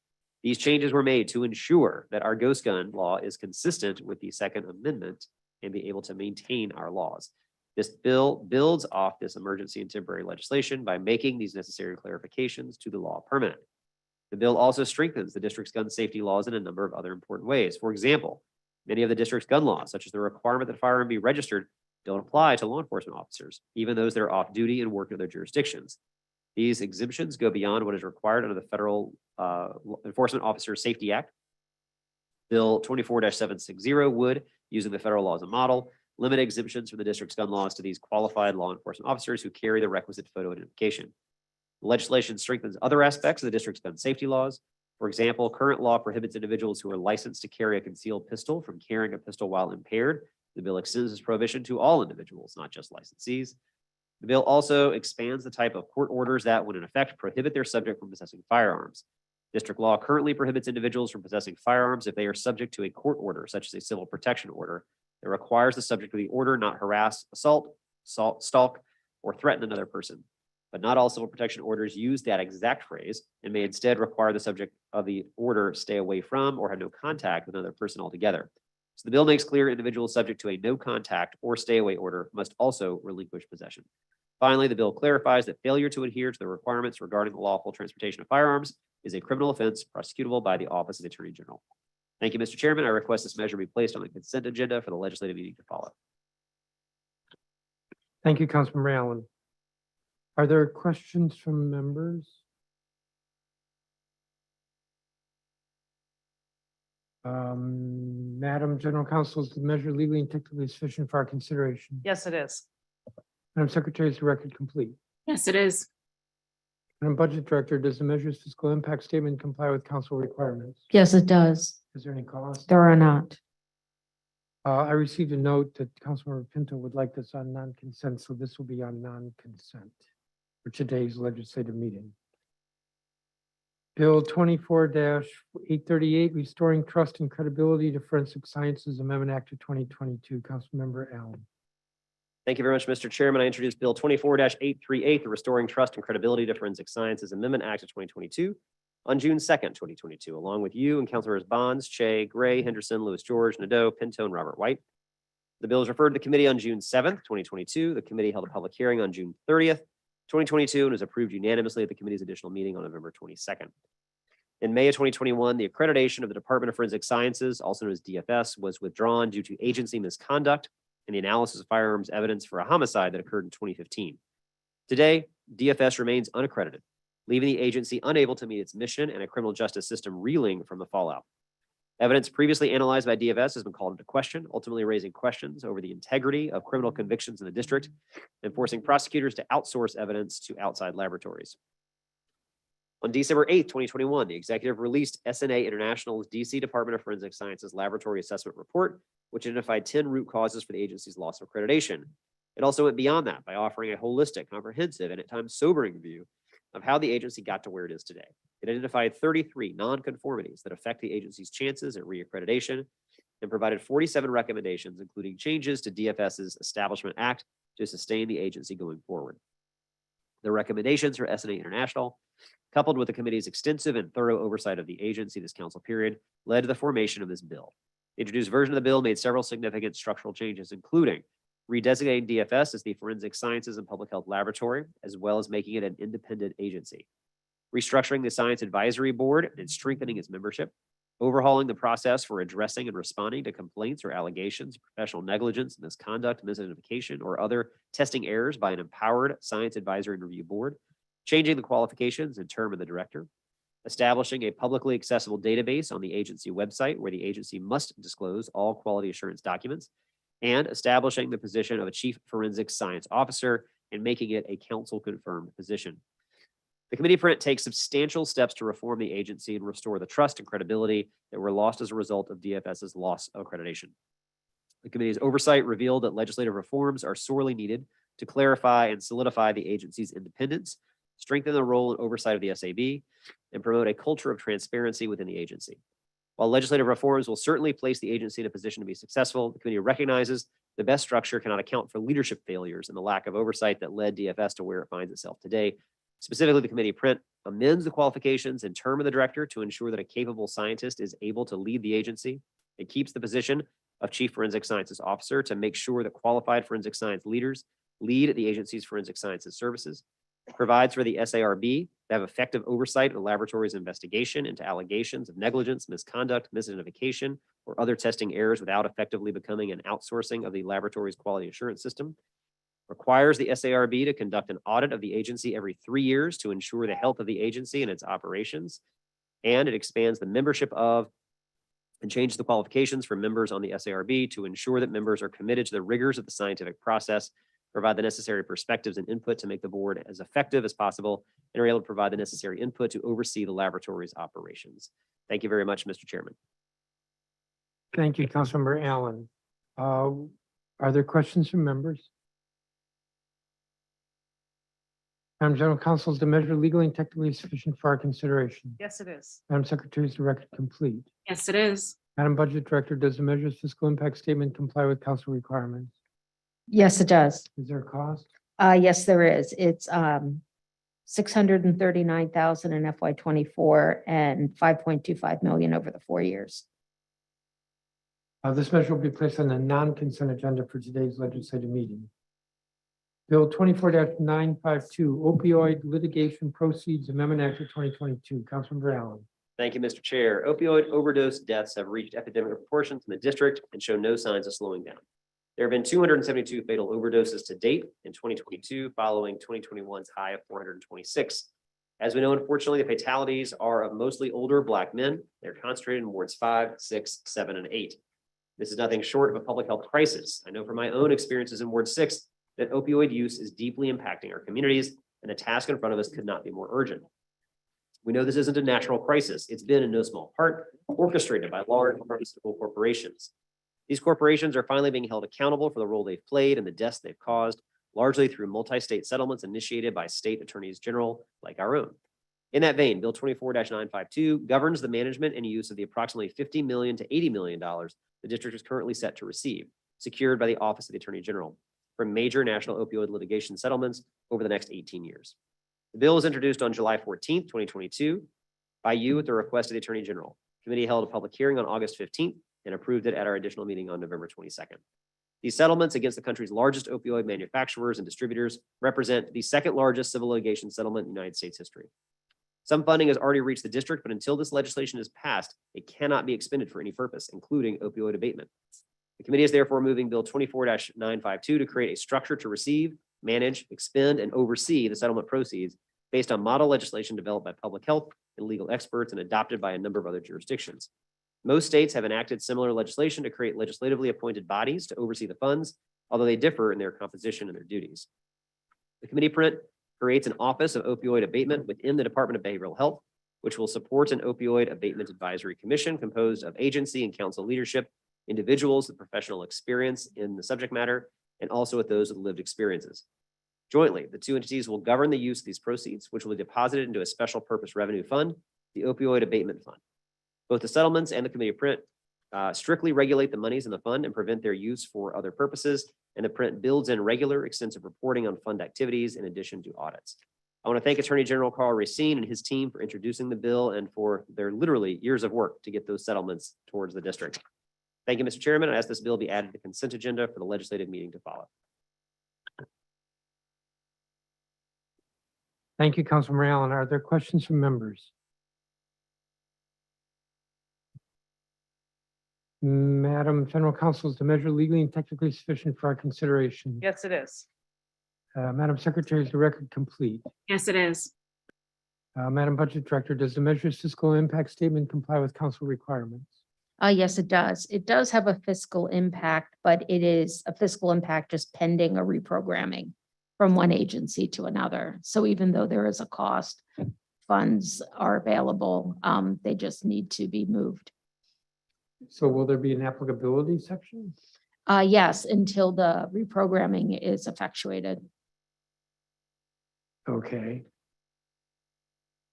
These changes were made to ensure that our ghost gun law is consistent with the Second Amendment and be able to maintain our laws. This bill builds off this emergency and temporary legislation by making these necessary clarifications to the law permanent. The bill also strengthens the district's gun safety laws in a number of other important ways. For example, many of the district's gun laws, such as the requirement that a firearm be registered, don't apply to law enforcement officers, even those that are off duty and work in other jurisdictions. These exemptions go beyond what is required under the Federal Enforcement Officer Safety Act. Bill 24-760 would, using the federal law as a model, limit exemptions from the district's gun laws to these qualified law enforcement officers who carry the requisite photo identification. The legislation strengthens other aspects of the district's gun safety laws. For example, current law prohibits individuals who are licensed to carry a concealed pistol from carrying a pistol while impaired. The bill extends this prohibition to all individuals, not just licensees. The bill also expands the type of court orders that, when in effect, prohibit their subject from possessing firearms. District law currently prohibits individuals from possessing firearms if they are subject to a court order, such as a civil protection order, that requires the subject of the order not harass, assault, stalk, or threaten another person. But not all civil protection orders use that exact phrase and may instead require the subject of the order stay away from or have no contact with another person altogether. So the bill makes clear individuals subject to a no contact or stay away order must also relinquish possession. Finally, the bill clarifies that failure to adhere to the requirements regarding the lawful transportation of firearms is a criminal offense prosecutable by the Office of the Attorney General. Thank you, Mr. Chairman. I request this measure be placed on the consent agenda for the legislative meeting to follow. Thank you, Councilmember Allen. Are there questions from members? Madam General Counsel, is the measure legally and technically sufficient for our consideration? Yes, it is. Madam Secretary, is the record complete? Yes, it is. Madam Budget Director, does the measure's fiscal impact statement comply with council requirements? Yes, it does. Is there any cost? There are not. I received a note that Councilmember Pinto would like this on non-consent, so this will be on non-consent for today's legislative meeting. Bill 24-838, Restoring Trust and Credibility to Forensic Sciences Amendment Act of 2022. Councilmember Allen. Thank you very much, Mr. Chairman. I introduce Bill 24-838, the Restoring Trust and Credibility to Forensic Sciences Amendment Act of 2022 on June 2nd, 2022, along with you and Councilors Bonds, Che, Gray, Henderson, Lewis George, Nadeau, Pinto, and Robert White. The bill is referred to the committee on June 7th, 2022. The committee held a public hearing on June 30th, 2022, and was approved unanimously at the committee's additional meeting on November 22nd. In May of 2021, the accreditation of the Department of Forensic Sciences, also known as DFS, was withdrawn due to agency misconduct in the analysis of firearms evidence for a homicide that occurred in 2015. Today, DFS remains unaccredited, leaving the agency unable to meet its mission and a criminal justice system reeling from the fallout. Evidence previously analyzed by DFS has been called into question, ultimately raising questions over the integrity of criminal convictions in the district and forcing prosecutors to outsource evidence to outside laboratories. On December 8th, 2021, the executive released SNA International's DC Department of Forensic Sciences Laboratory Assessment Report, which identified 10 root causes for the agency's loss of accreditation. It also went beyond that by offering a holistic, comprehensive, and at times sobering view of how the agency got to where it is today. It identified 33 nonconformities that affect the agency's chances at reaccreditation and provided 47 recommendations, including changes to DFS's Establishment Act to sustain the agency going forward. The recommendations for SNA International, coupled with the committee's extensive and thorough oversight of the agency this council period, led to the formation of this bill. The introduced version of the bill made several significant structural changes, including redesignating DFS as the Forensic Sciences and Public Health Laboratory, as well as making it an independent agency, restructuring the Science Advisory Board and strengthening its membership, overhauling the process for addressing and responding to complaints or allegations of professional negligence, misconduct, misidentification, or other testing errors by an empowered Science Advisory and Review Board, changing the qualifications and term of the director, establishing a publicly accessible database on the agency website where the agency must disclose all quality assurance documents, and establishing the position of a chief forensic science officer and making it a council-confirmed position. The committee print takes substantial steps to reform the agency and restore the trust and credibility that were lost as a result of DFS's loss of accreditation. The committee's oversight revealed that legislative reforms are sorely needed to clarify and solidify the agency's independence, strengthen the role and oversight of the SAB, and promote a culture of transparency within the agency. While legislative reforms will certainly place the agency in a position to be successful, the committee recognizes the best structure cannot account for leadership failures and the lack of oversight that led DFS to where it finds itself today. Specifically, the committee print amends the qualifications and term of the director to ensure that a capable scientist is able to lead the agency. It keeps the position of chief forensic sciences officer to make sure that qualified forensic science leaders lead the agency's forensic sciences services. Provides for the SARB to have effective oversight of the laboratory's investigation into allegations of negligence, misconduct, misidentification, or other testing errors without effectively becoming an outsourcing of the laboratory's quality assurance system. Requires the SARB to conduct an audit of the agency every 3 years to ensure the health of the agency and its operations. And it expands the membership of and changes the qualifications for members on the SARB to ensure that members are committed to the rigors of the scientific process, provide the necessary perspectives and input to make the board as effective as possible, and are able to provide the necessary input to oversee the laboratory's operations. Thank you very much, Mr. Chairman. Thank you, Councilmember Allen. Are there questions from members? Madam General Counsel, is the measure legally and technically sufficient for our consideration? Yes, it is. Madam Secretary, is the record complete? Yes, it is. Madam Budget Director, does the measure's fiscal impact statement comply with council requirements? Yes, it does. Is there a cost? Yes, there is. It's 639,000 in FY '24 and 5.25 million over the 4 years. This measure will be placed on the non-consent agenda for today's legislative meeting. Bill 24-952 opioid litigation proceeds amendment act of 2022. Councilmember Allen. Thank you, Mr. Chair. Opioid overdose deaths have reached epidemic proportions in the district and show no signs of slowing down. There have been 272 fatal overdoses to date in 2022, following 2021's high of 426. As we know, unfortunately, the fatalities are of mostly older Black men. They're concentrated in wards 5, 6, 7, and 8. This is nothing short of a public health crisis. I know from my own experiences in Ward 6 that opioid use is deeply impacting our communities, and the task in front of us could not be more urgent. We know this isn't a natural crisis. It's been in no small part orchestrated by large pharmaceutical corporations. These corporations are finally being held accountable for the role they've played and the deaths they've caused, largely through multi-state settlements initiated by state attorneys general like our own. In that vein, Bill 24-952 governs the management and use of the approximately $50 million to $80 million the district is currently set to receive, secured by the Office of the Attorney General, from major national opioid litigation settlements over the next 18 years. The bill was introduced on July 14th, 2022 by you at the request of the Attorney General. Committee held a public hearing on August 15th and approved it at our additional meeting on November 22nd. These settlements against the country's largest opioid manufacturers and distributors represent the second largest civil litigation settlement in United States history. Some funding has already reached the district, but until this legislation is passed, it cannot be expended for any purpose, including opioid abatement. The committee is therefore moving Bill 24-952 to create a structure to receive, manage, expend, and oversee the settlement proceeds based on model legislation developed by public health and legal experts and adopted by a number of other jurisdictions. Most states have enacted similar legislation to create legislatively appointed bodies to oversee the funds, although they differ in their composition and their duties. The committee print creates an Office of Opioid Abatement within the Department of Behavioral Health, which will support an opioid abatement advisory commission composed of agency and council leadership, individuals with professional experience in the subject matter, and also with those with lived experiences. Jointly, the two entities will govern the use of these proceeds, which will be deposited into a special purpose revenue fund, the Opioid Abatement Fund. Both the settlements and the committee print strictly regulate the monies in the fund and prevent their use for other purposes, and the print builds in regular, extensive reporting on fund activities in addition to audits. I want to thank Attorney General Carl Racine and his team for introducing the bill and for their literally years of work to get those settlements towards the district. Thank you, Mr. Chairman. I ask this bill be added to the consent agenda for the legislative meeting to follow. Thank you, Councilmember Allen. Are there questions from members? Madam General Counsel, is the measure legally and technically sufficient for our consideration? Yes, it is. Madam Secretary, is the record complete? Yes, it is. Madam Budget Director, does the measure's fiscal impact statement comply with council requirements? Yes, it does. It does have a fiscal impact, but it is a fiscal impact just pending a reprogramming from one agency to another. So even though there is a cost, funds are available. They just need to be moved. So will there be an applicability section? Yes, until the reprogramming is effectuated. Okay.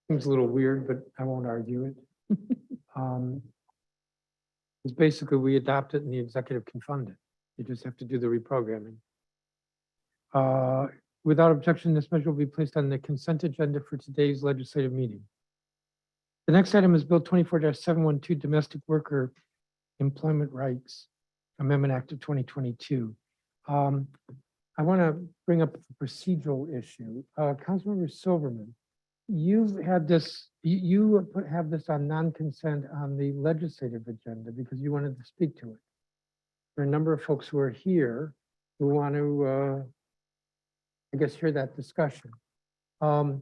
Seems a little weird, but I won't argue it. It's basically we adopt it and the executive can fund it. You just have to do the reprogramming. Without objection, this measure will be placed on the consent agenda for today's legislative meeting. The next item is Bill 24-712 Domestic Worker Employment Rights Amendment Act of 2022. I want to bring up a procedural issue. Councilmember Silverman, you've had this, you have this on non-consent on the legislative agenda because you wanted to speak to it. There are a number of folks who are here who want to, I guess, hear that discussion. I'm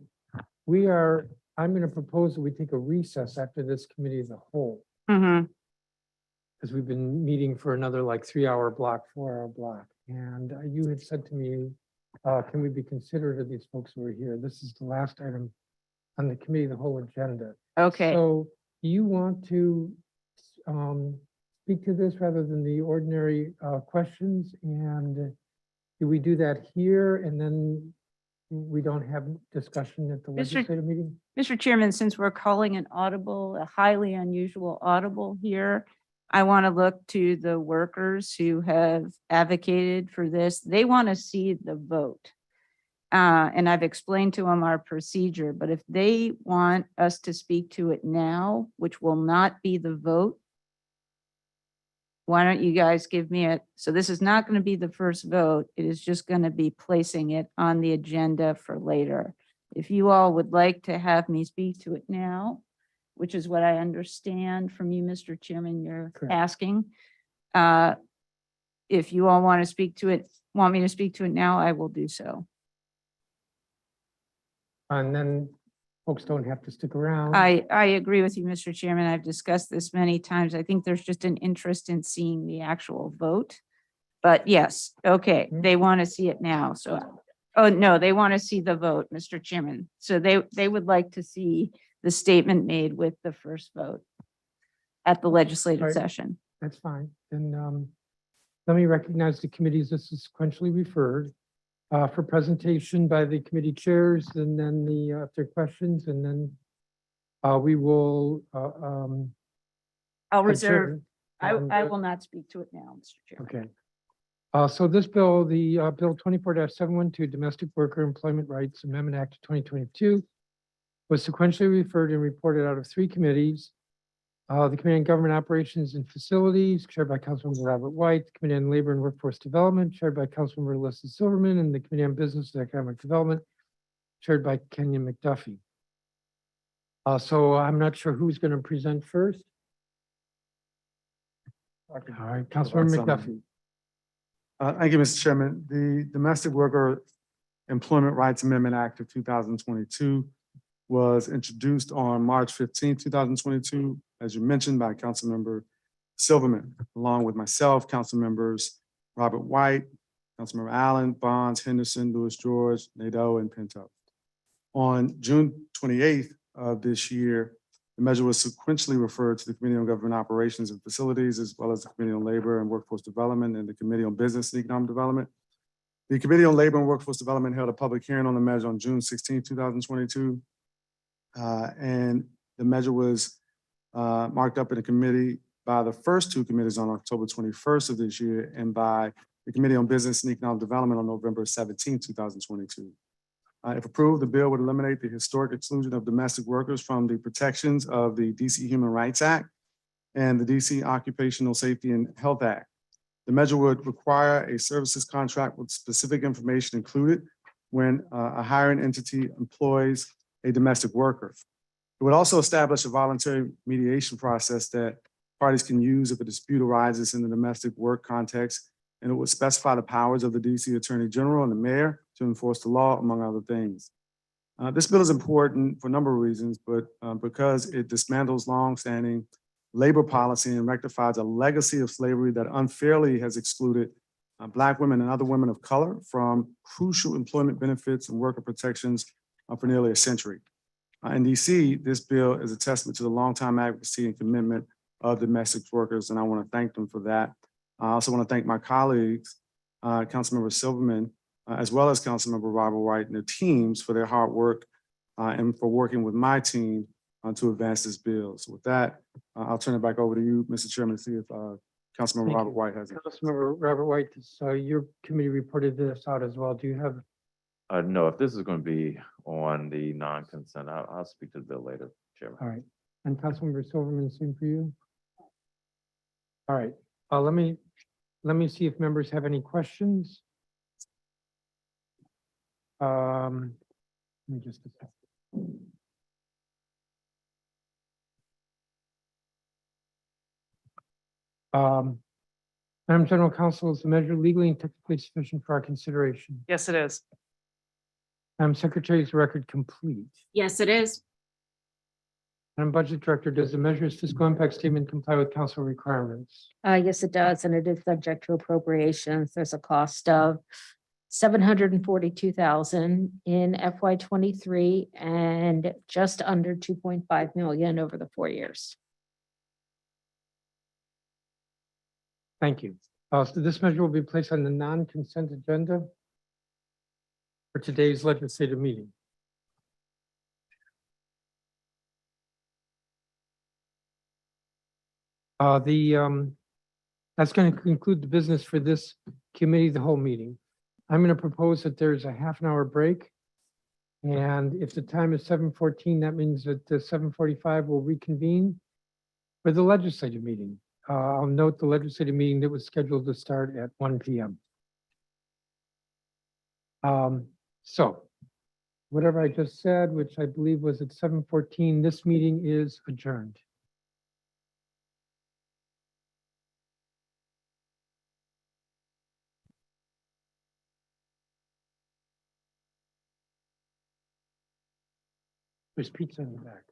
going to propose that we take a recess after this committee as a whole. Because we've been meeting for another like 3-hour block, 4-hour block. And you had said to me, can we be considerate of these folks who are here? This is the last item on the committee, the whole agenda. Okay. So do you want to speak to this rather than the ordinary questions? And do we do that here and then we don't have discussion at the legislative meeting? Mr. Chairman, since we're calling an audible, a highly unusual audible here, I want to look to the workers who have advocated for this. They want to see the vote. And I've explained to them our procedure, but if they want us to speak to it now, which will not be the vote, why don't you guys give me so this is not going to be the first vote. It is just going to be placing it on the agenda for later. If you all would like to have me speak to it now, which is what I understand from you, Mr. Chairman, you're Correct. asking. If you all want to speak to it, want me to speak to it now, I will do so. And then folks don't have to stick around. I agree with you, Mr. Chairman. I've discussed this many times. I think there's just an interest in seeing the actual vote. But yes, okay, they want to see it now. So, oh, no, they want to see the vote, Mr. Chairman. So they would like to see the statement made with the first vote at the legislative Right. session. That's fine. Then let me recognize the committees this is sequentially referred for presentation by the committee chairs and then if there are questions, and then we will I'll reserve, adjourn. I will not speak to it now, Mr. Chairman. Okay. So this bill, the Bill 24-712 Domestic Worker Employment Rights Amendment Act of 2022 was sequentially referred and reported out of three committees. The Committee on Government Operations and Facilities, chaired by Councilmember Robert White, the Committee on Labor and Workforce Development, chaired by Councilmember Alyssa Silverman, and the Committee on Business and Economic Development, chaired by Kenya McDuffie. So I'm not sure who's going to present first. All right, Councilmember McDuffie. Thank you, Mr. Chairman. The Domestic Worker Employment Rights Amendment Act of 2022 was introduced on March 15, 2022, as you mentioned, by Councilmember Silverman, along with myself, Council members Robert White, Councilmember Allen, Bonds, Henderson, Lewis George, Nadeau, and Pinto. On June 28th of this year, the measure was sequentially referred to the Committee on Government Operations and Facilities, as well as the Committee on Labor and Workforce Development and the Committee on Business and Economic Development. The Committee on Labor and Workforce Development held a public hearing on the measure on June 16, 2022. And the measure was marked up in the committee by the first two committees on October 21st of this year and by the Committee on Business and Economic Development on November 17, 2022. If approved, the bill would eliminate the historic exclusion of domestic workers from the protections of the DC Human Rights Act and the DC Occupational Safety and Health Act. The measure would require a services contract with specific information included when a hiring entity employs a domestic worker. It would also establish a voluntary mediation process that parties can use if a dispute arises in the domestic work context, and it would specify the powers of the DC Attorney General and the mayor to enforce the law, among other things. This bill is important for a number of reasons, but because it dismantles longstanding labor policy and rectifies a legacy of slavery that unfairly has excluded Black women and other women of color from crucial employment benefits and worker protections for nearly a century. In DC, this bill is a testament to the longtime advocacy and commitment of domestic workers, and I want to thank them for that. I also want to thank my colleagues, Councilmember Silverman, as well as Councilmember Robert White and their teams for their hard work and for working with my team to advance this bill. So with that, I'll turn it back over to you, Mr. Chairman, to see if Councilmember Thank Robert you. White has it. Councilmember Robert White, so your committee reported this out as well. Do you have? No, if this is going to be on the non-consent, I'll speak to the bill later, Chairman. All right. And Councilmember Silverman, same for you? All right. Let me see if members have any questions. Let me just a second. Madam General Counsel, is the measure legally and technically sufficient for our consideration? Yes, it is. Madam Secretary, is the record complete? Yes, it is. Madam Budget Director, does the measure's fiscal impact statement comply with council requirements? Yes, it does, and it is subject to appropriations. There's a cost of $742,000 in FY '23 and just under $2.5 million over the 4 years. Thank you. So this measure will be placed on the non-consent agenda for today's legislative meeting. That's going to conclude the business for this committee, of the whole meeting. I'm going to propose that there's a half-an-hour break. And if the time is 7:14, that means that the 7:45 will reconvene for the legislative meeting. I'll note the legislative meeting that was scheduled to start at 1 p.m. So whatever I just said, which I believe was at 7:14, this meeting is adjourned. There's pizza in the back.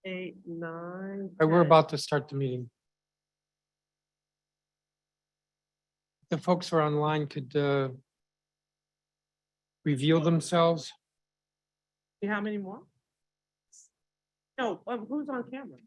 8, 9. We're about to start the meeting. The folks who are online could reveal themselves. How many more? No, who's on camera?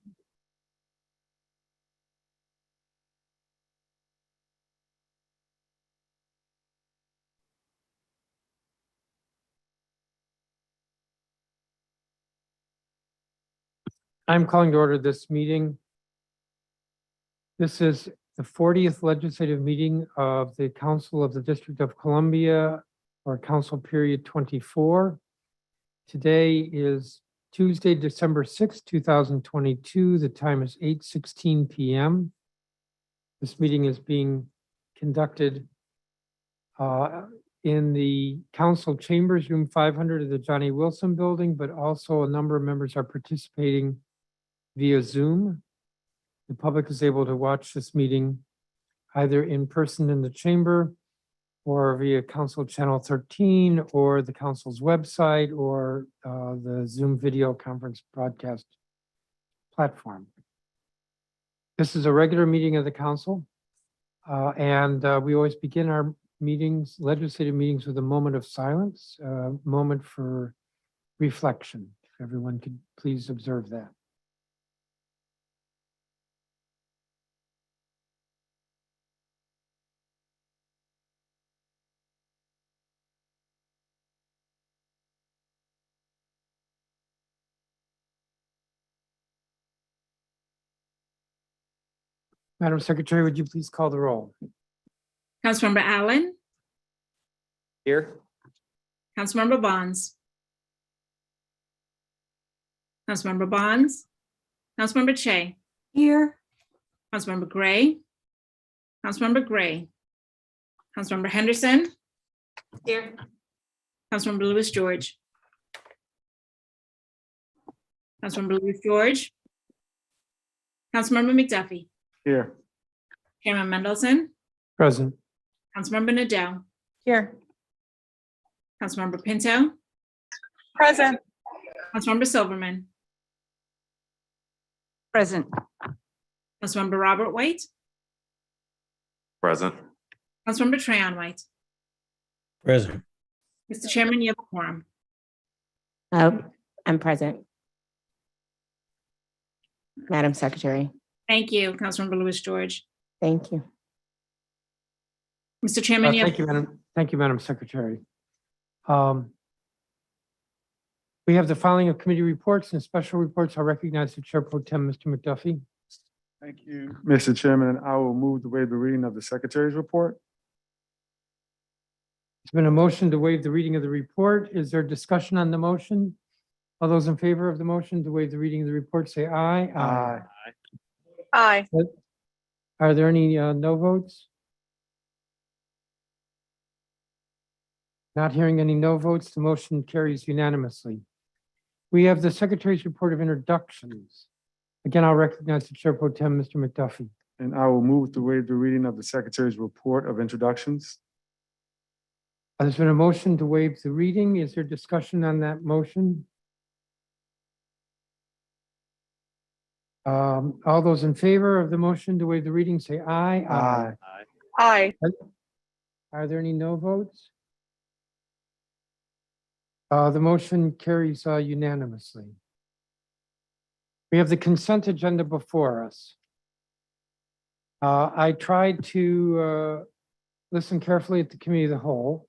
I'm calling to order this meeting. This is the 40th legislative meeting of the Council of the District of Columbia, or Council Period 24. Today is Tuesday, December 6, 2022. The time is 8:16 p.m. This meeting is being conducted in the council chambers, room 500 of the Johnny Wilson Building, but also a number of members are participating via Zoom. The public is able to watch this meeting either in person in the chamber or via Council Channel 13 or the council's website or the Zoom video conference broadcast platform. This is a regular meeting of the council. And we always begin our meetings, legislative meetings, with a moment of silence, a moment for reflection. If everyone could please observe that. Madam Secretary, would you please call the roll? Councilmember Allen, Here. Councilmember Bonds. Councilmember Bonds, Councilmember Che, Here. Councilmember Gray, Councilmember Gray, Councilmember Henderson. Here. Councilmember Lewis George. Councilmember Lewis George. Councilmember McDuffie. Here. Chairman Mendelson. Present. Councilmember Nadell. Here. Councilmember Pinto. Present. Councilmember Silverman. Present. Councilmember Robert White. Present. Councilmember Trayon White. Present. Mr. Chairman, you have a quorum. I'm present. Madam Secretary, Thank you, Councilmember Lewis George. thank you. Mr. Chairman, you have. Thank you, Madam Secretary. We have the filing of committee reports and special reports. I recognize the Chair Pro Tem, Mr. McDuffie. Thank you, Mr. Chairman. I will move to waive the reading of the Secretary's report. There's been a motion to waive the reading of the report. Is there discussion on the motion? All those in favor of the motion to waive the reading of the report, say aye. Aye. Are there any no votes? Not hearing any no votes, the motion carries unanimously. We have the Secretary's report of introductions. Again, I'll recognize the Chair Pro Tem, Mr. McDuffie. And I will move to waive the reading of the Secretary's report of introductions. There's been a motion to waive the reading. Is there discussion on that motion? All those in favor of the motion to waive the reading, say aye. Aye. Aye. Are there any no votes? The motion carries unanimously. We have the consent agenda before us. I tried to listen carefully at the committee of the whole.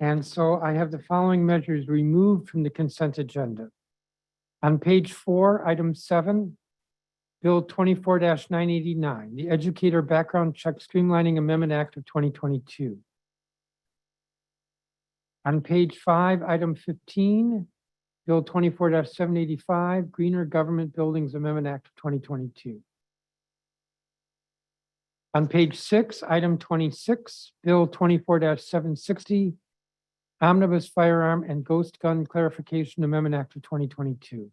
And so I have the following measures removed from the consent agenda. On page 4, item 7, Bill 24-989, the Educator Background Check Streamlining Amendment Act of 2022. On page 5, item 15, Bill 24-785, Greener Government Buildings Amendment Act of 2022. On page 6, item 26, Bill 24-760, Omnibus Firearm and Ghost Gun Clarification Amendment Act of 2022.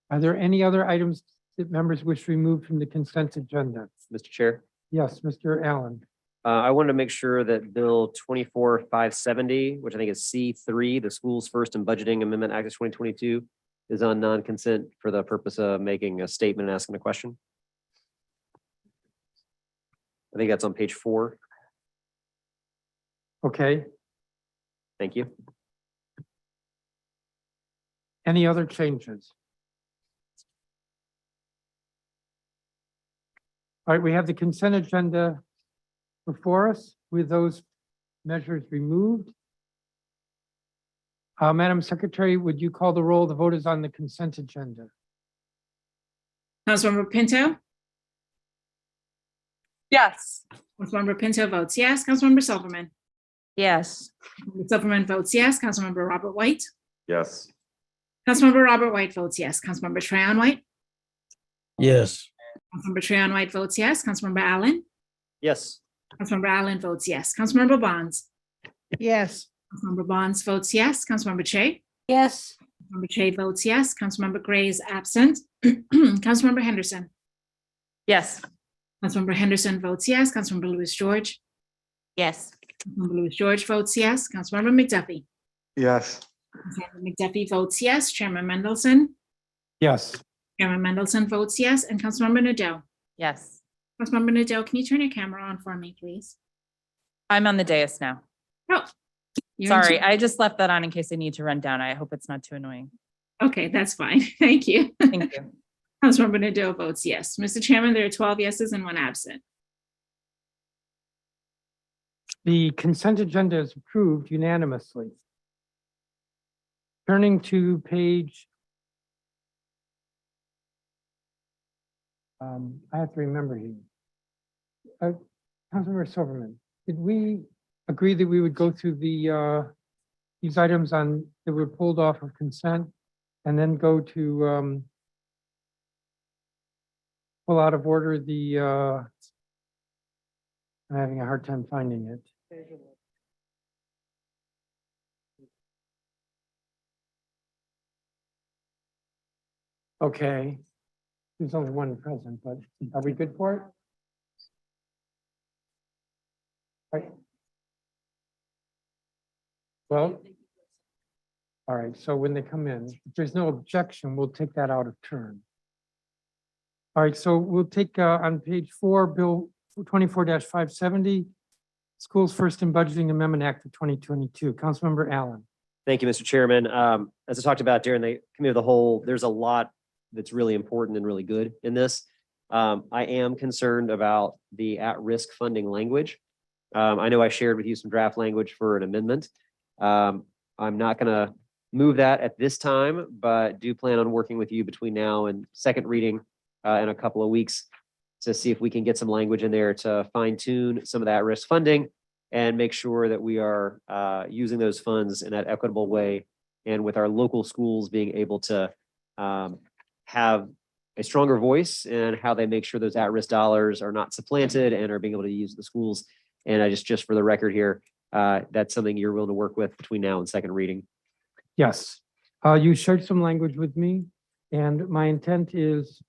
Are there any other items that members wish removed from the consent agenda? Mr. Chair, Yes, Mr. Allen. I wanted to make sure that Bill 24-570, which I think is C3, the Schools First and Budgeting Amendment Act of 2022, is on non-consent for the purpose of making a statement and asking a question. I think that's on page 4. Okay, Thank you. any other changes? All right, we have the consent agenda before us with those measures removed. Madam Secretary, would you call the roll? The vote is on the consent agenda. Councilmember Pinto, Yes. Councilmember Pinto votes yes. Councilmember Silverman. Yes. Silverman votes yes. Councilmember Robert White. Yes. Councilmember Robert White votes yes. Councilmember Trayon White. Yes. Councilmember Trayon White votes yes. Councilmember Allen. Yes. Councilmember Allen votes yes. Councilmember Bonds. Yes. Councilmember Bonds votes yes. Councilmember Che. Yes. Councilmember Che votes yes. Councilmember Gray is absent. Councilmember Henderson. Yes. Councilmember Henderson votes yes. Councilmember Louis George. Yes. Councilmember Louis George votes yes. Councilmember McDuffie. Yes. Councilmember McDuffie votes yes. Chairman Mendelson. Yes. Chairman Mendelson votes yes. And Councilmember Nadeau. Yes. Councilmember Nadeau, can you turn your camera on for me, please? I'm on the dais now. Oh. you're in Sorry, charge. I just left that on in case I need to run down. I hope it's not too annoying. Okay, that's fine. Thank you. Thank you. Councilmember Nadeau votes yes. Mr. Chairman, there are 12 yeses and 1 absent. The consent agenda is approved unanimously. Turning to page. I have to remember here. Councilmember Silverman, did we agree that we would go through these items on, that were pulled off of consent and then go to pull out of order the, I'm having a hard time finding it. Okay, there's only one present, but are we good for it? Right. Well, all right, so when they come in, if there's no objection, we'll take that out of turn. All right, so we'll take on page 4, Bill 24-570, Schools First in Budgeting Amendment Act of 2022. Councilmember Allen. Thank you, Mr. Chairman. As I talked about during the committee of the whole, there's a lot that's really important and really good in this. I am concerned about the at-risk funding language. I know I shared with you some draft language for an amendment. I'm not going to move that at this time, but do plan on working with you between now and second reading in a couple of weeks to see if we can get some language in there to fine tune some of that risk funding and make sure that we are using those funds in that equitable way and with our local schools being able to have a stronger voice in how they make sure those at-risk dollars are not supplanted and are being able to use the schools. And I just for the record here, that's something you're willing to work with between now and second reading. Yes, you shared some language with me, and my intent is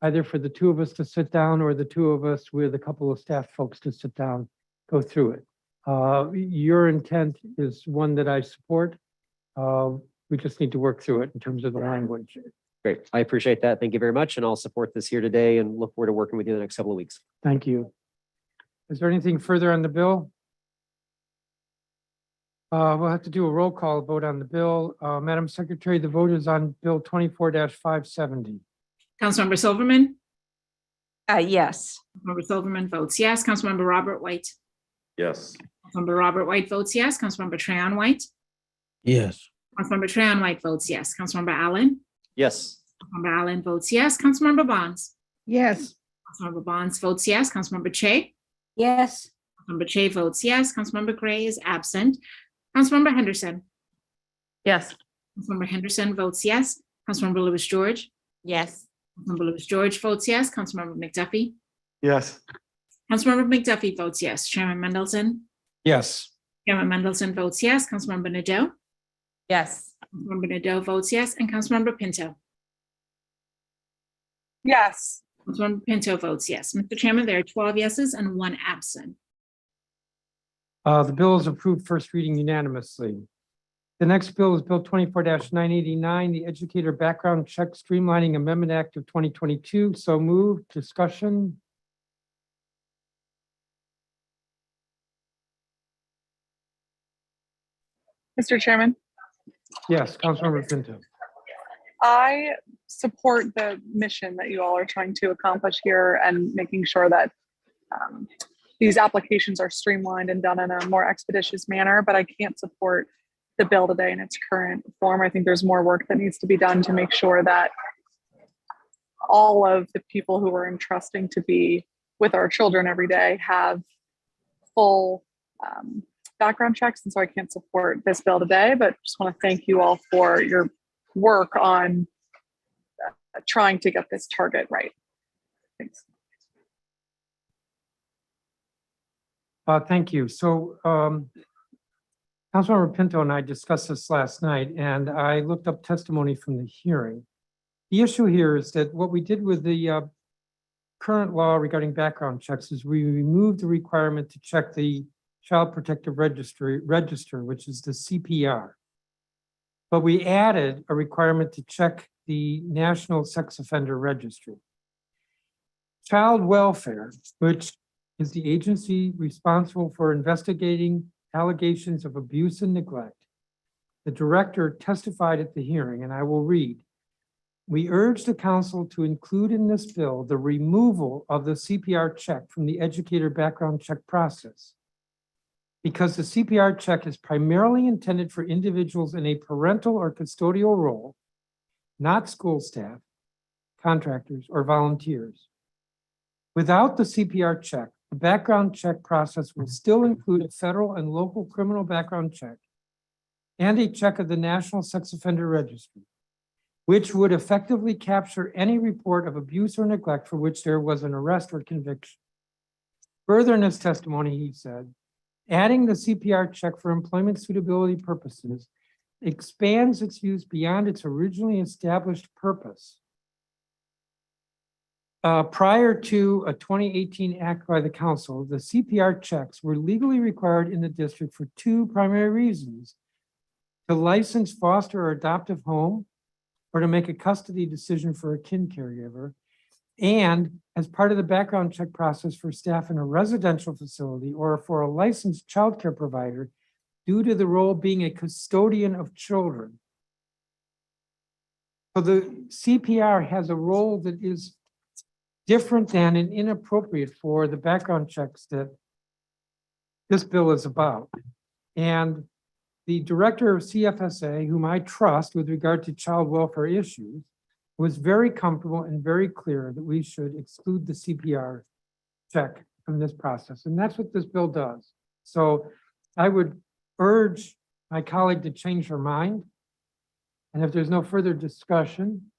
either for the two of us to sit down or the two of us with a couple of staff folks to sit down, go through it. Your intent is one that I support. We just need to work through it in terms of the language. Great. I appreciate that. Thank you very much. And I'll support this here today and look forward to working with you the next couple of weeks. Thank you. Is there anything further on the bill? We'll have to do a roll call vote on the bill. Madam Secretary, the vote is on Bill 24-570. Councilmember Silverman. Yes. Councilmember Silverman votes yes. Councilmember Robert White. Yes. Councilmember Robert White votes yes. Councilmember Trayon White. Yes. Councilmember Trayon White votes yes. Councilmember Allen. Yes. Councilmember Allen votes yes. Councilmember Bonds. Yes. Councilmember Bonds votes yes. Councilmember Che. Yes. Councilmember Che votes yes. Councilmember Gray is absent. Councilmember Henderson. Yes. Councilmember Henderson votes yes. Councilmember Louis George. Yes. Councilmember Louis George votes yes. Councilmember McDuffie. Yes. Councilmember McDuffie votes yes. Chairman Mendelson. Yes. Chairman Mendelson votes yes. Councilmember Nadeau. Yes. Councilmember Nadeau votes yes. And Councilmember Pinto. Yes. Councilmember Pinto votes yes. Mr. Chairman, there are 12 yeses and 1 absent. The bill is approved first reading unanimously. The next bill is Bill 24-989, the Educator Background Check Streamlining Amendment Act of 2022. So moved. Discussion. Mr. Chairman, Yes, Councilmember Pinto. I support the mission that you all are trying to accomplish here and making sure that these applications are streamlined and done in a more expeditious manner, but I can't support the bill today in its current form. I think there's more work that needs to be done to make sure that all of the people who are entrusting to be with our children every day have full background checks. And so I can't support this bill today, but just want to thank you all for your work on trying to get this target right. Thanks. Thank you. So Councilmember Pinto and I discussed this last night, and I looked up testimony from the hearing. The issue here is that what we did with the current law regarding background checks is we removed the requirement to check the Child Protective Register, which is the CPR. But we added a requirement to check the National Sex Offender Registry. Child Welfare, which is the agency responsible for investigating allegations of abuse and neglect. The director testified at the hearing, and I will read. We urge the council to include in this bill the removal of the CPR check from the educator background check process. Because the CPR check is primarily intended for individuals in a parental or custodial role, not school staff, contractors, or volunteers. Without the CPR check, the background check process will still include a federal and local criminal background check and a check of the National Sex Offender Registry, which would effectively capture any report of abuse or neglect for which there was an arrest or conviction. Further in his testimony, he said, adding the CPR check for employment suitability purposes expands its use beyond its originally established purpose. Prior to a 2018 act by the council, the CPR checks were legally required in the district for two primary reasons: to license foster or adoptive home, or to make a custody decision for a kin caregiver, and as part of the background check process for staff in a residential facility or for a licensed childcare provider due to the role being a custodian of children. So the CPR has a role that is different than and inappropriate for the background checks that this bill is about. And the director of CFSA, whom I trust with regard to child welfare issues, was very comfortable and very clear that we should exclude the CPR check from this process. And that's what this bill does. So I would urge my colleague to change her mind. And if there's no further discussion,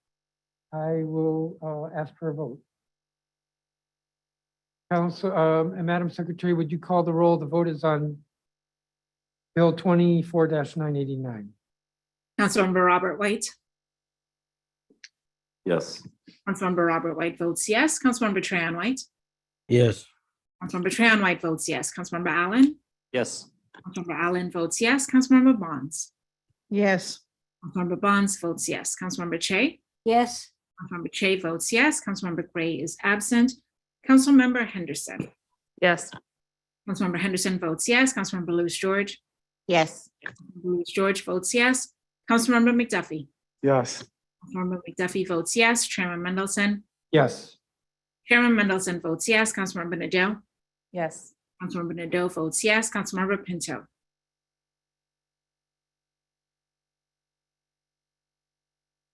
I will ask for a vote. Council, and Madam Secretary, would you call the roll? The vote is on Bill 24-989. Councilmember Robert White. Yes. Councilmember Robert White votes yes. Councilmember Trahan White. Yes. Councilmember Trahan White votes yes. Councilmember Allen. Yes. Councilmember Allen votes yes. Councilmember Bonds. Yes. Councilmember Bonds votes yes. Councilmember Che. Yes. Councilmember Che votes yes. Councilmember Gray is absent. Councilmember Henderson. Yes. Councilmember Henderson votes yes. Councilmember Lewis George. Yes. Lewis George votes yes. Councilmember McDuffie. Yes. Councilmember McDuffie votes yes. Chairman Mendelson. Yes. Chairman Mendelson votes yes. Councilmember Nadeau. Yes. Councilmember Nadeau votes yes. Councilmember Pinto.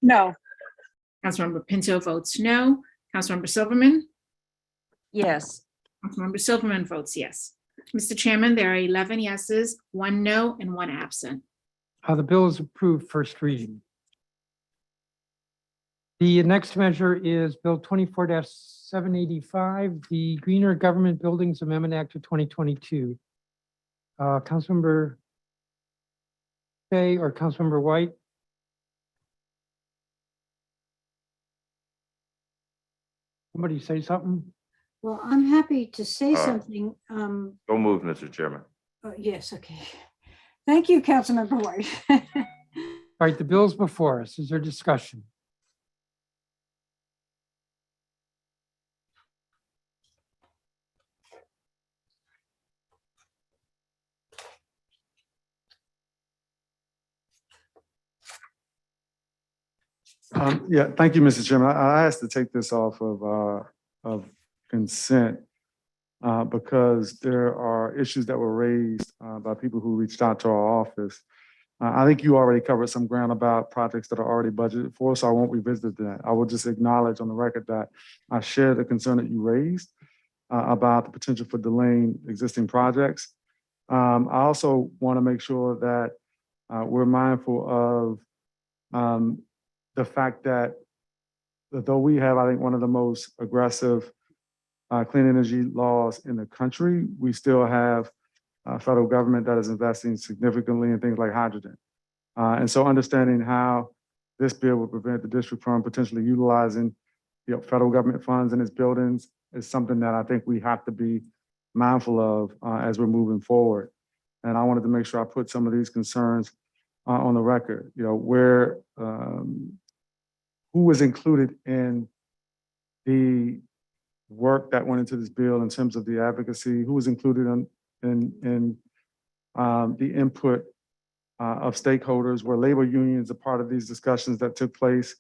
No. Councilmember Pinto votes no. Councilmember Silverman. Yes. Councilmember Silverman votes yes. Mr. Chairman, there are 11 yeses, 1 no, and 1 absent. The bill is approved first reading. The next measure is Bill 24-785, the Greener Government Buildings Amendment Act of 2022. Councilmember Fay or Councilmember White? Somebody say something? Well, I'm happy to say something. So moved, Mr. Chairman. Yes, okay. Thank you, Councilmember White. All right, the bill's before us. Is there discussion? Yeah, thank you, Mr. Chairman. I asked to take this off of consent because there are issues that were raised by people who reached out to our office. I think you already covered some ground about projects that are already budgeted for, so I won't revisit that. I will just acknowledge on the record that I share the concern that you raised about the potential for delaying existing projects. I also want to make sure that we're mindful of the fact that though we have, I think, one of the most aggressive clean energy laws in the country, we still have a federal government that is investing significantly in things like hydrogen. And so understanding how this bill will prevent the district from potentially utilizing federal government funds in its buildings is something that I think we have to be mindful of as we're moving forward. And I wanted to make sure I put some of these concerns on the record, where who was included in the work that went into this bill in terms of the advocacy, who was included in the input of stakeholders, were labor unions a part of these discussions that took place?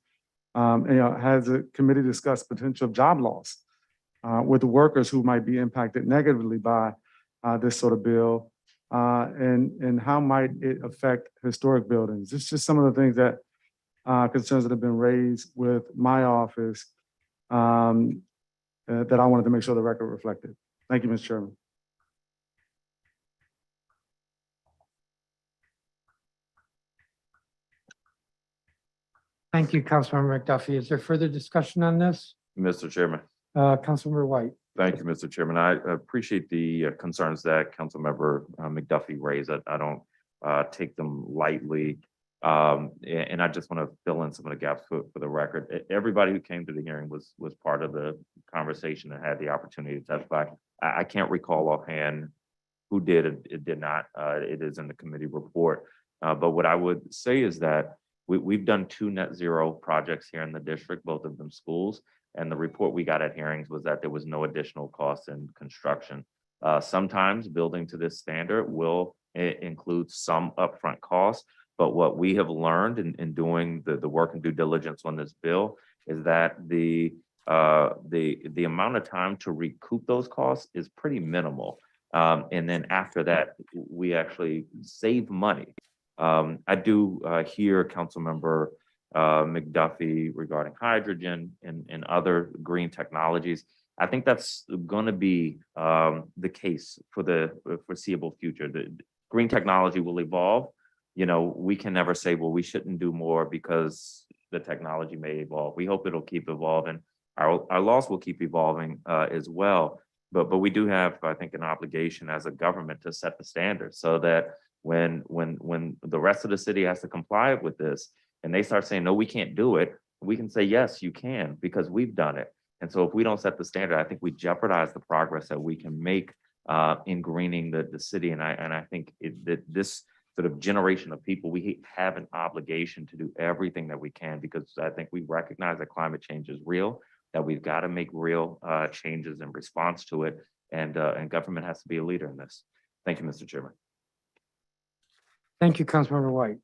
And, has the committee discussed potential job loss with the workers who might be impacted negatively by this sort of bill? And how might it affect historic buildings? It's just some of the things that concerns that have been raised with my office that I wanted to make sure the record reflected. Thank you, Mr. Chairman. Thank you, Councilmember McDuffie. Is there further discussion on this? Mr. Chairman. Councilmember White. Thank you, Mr. Chairman. I appreciate the concerns that Councilmember McDuffie raised. I don't take them lightly. And I just want to fill in some of the gaps for the record. Everybody who came to the hearing was part of the conversation and had the opportunity to testify. I can't recall offhand who did it did not. It is in the committee report. But what I would say is that we've done 2 net zero projects here in the district, both of them schools. And the report we got at hearings was that there was no additional cost in construction. Sometimes building to this standard will include some upfront costs. But what we have learned in doing the work and due diligence on this bill is that the amount of time to recoup those costs is pretty minimal. And then after that, we actually save money. I do hear Councilmember McDuffie regarding hydrogen and other green technologies. I think that's going to be the case for the foreseeable future. The green technology will evolve. We can never say, well, we shouldn't do more because the technology may evolve. We hope it'll keep evolving. Our laws will keep evolving as well. But we do have, I think, an obligation as a government to set the standard so that when the rest of the city has to comply with this and they start saying, no, we can't do it, we can say, yes, you can, because we've done it. And so if we don't set the standard, I think we jeopardize the progress that we can make in greening the city. And I think that this sort of generation of people, we have an obligation to do everything that we can, because I think we recognize that climate change is real, that we've got to make real changes in response to it, and government has to be a leader in this. Thank you, Mr. Chairman. Thank you, Councilmember White.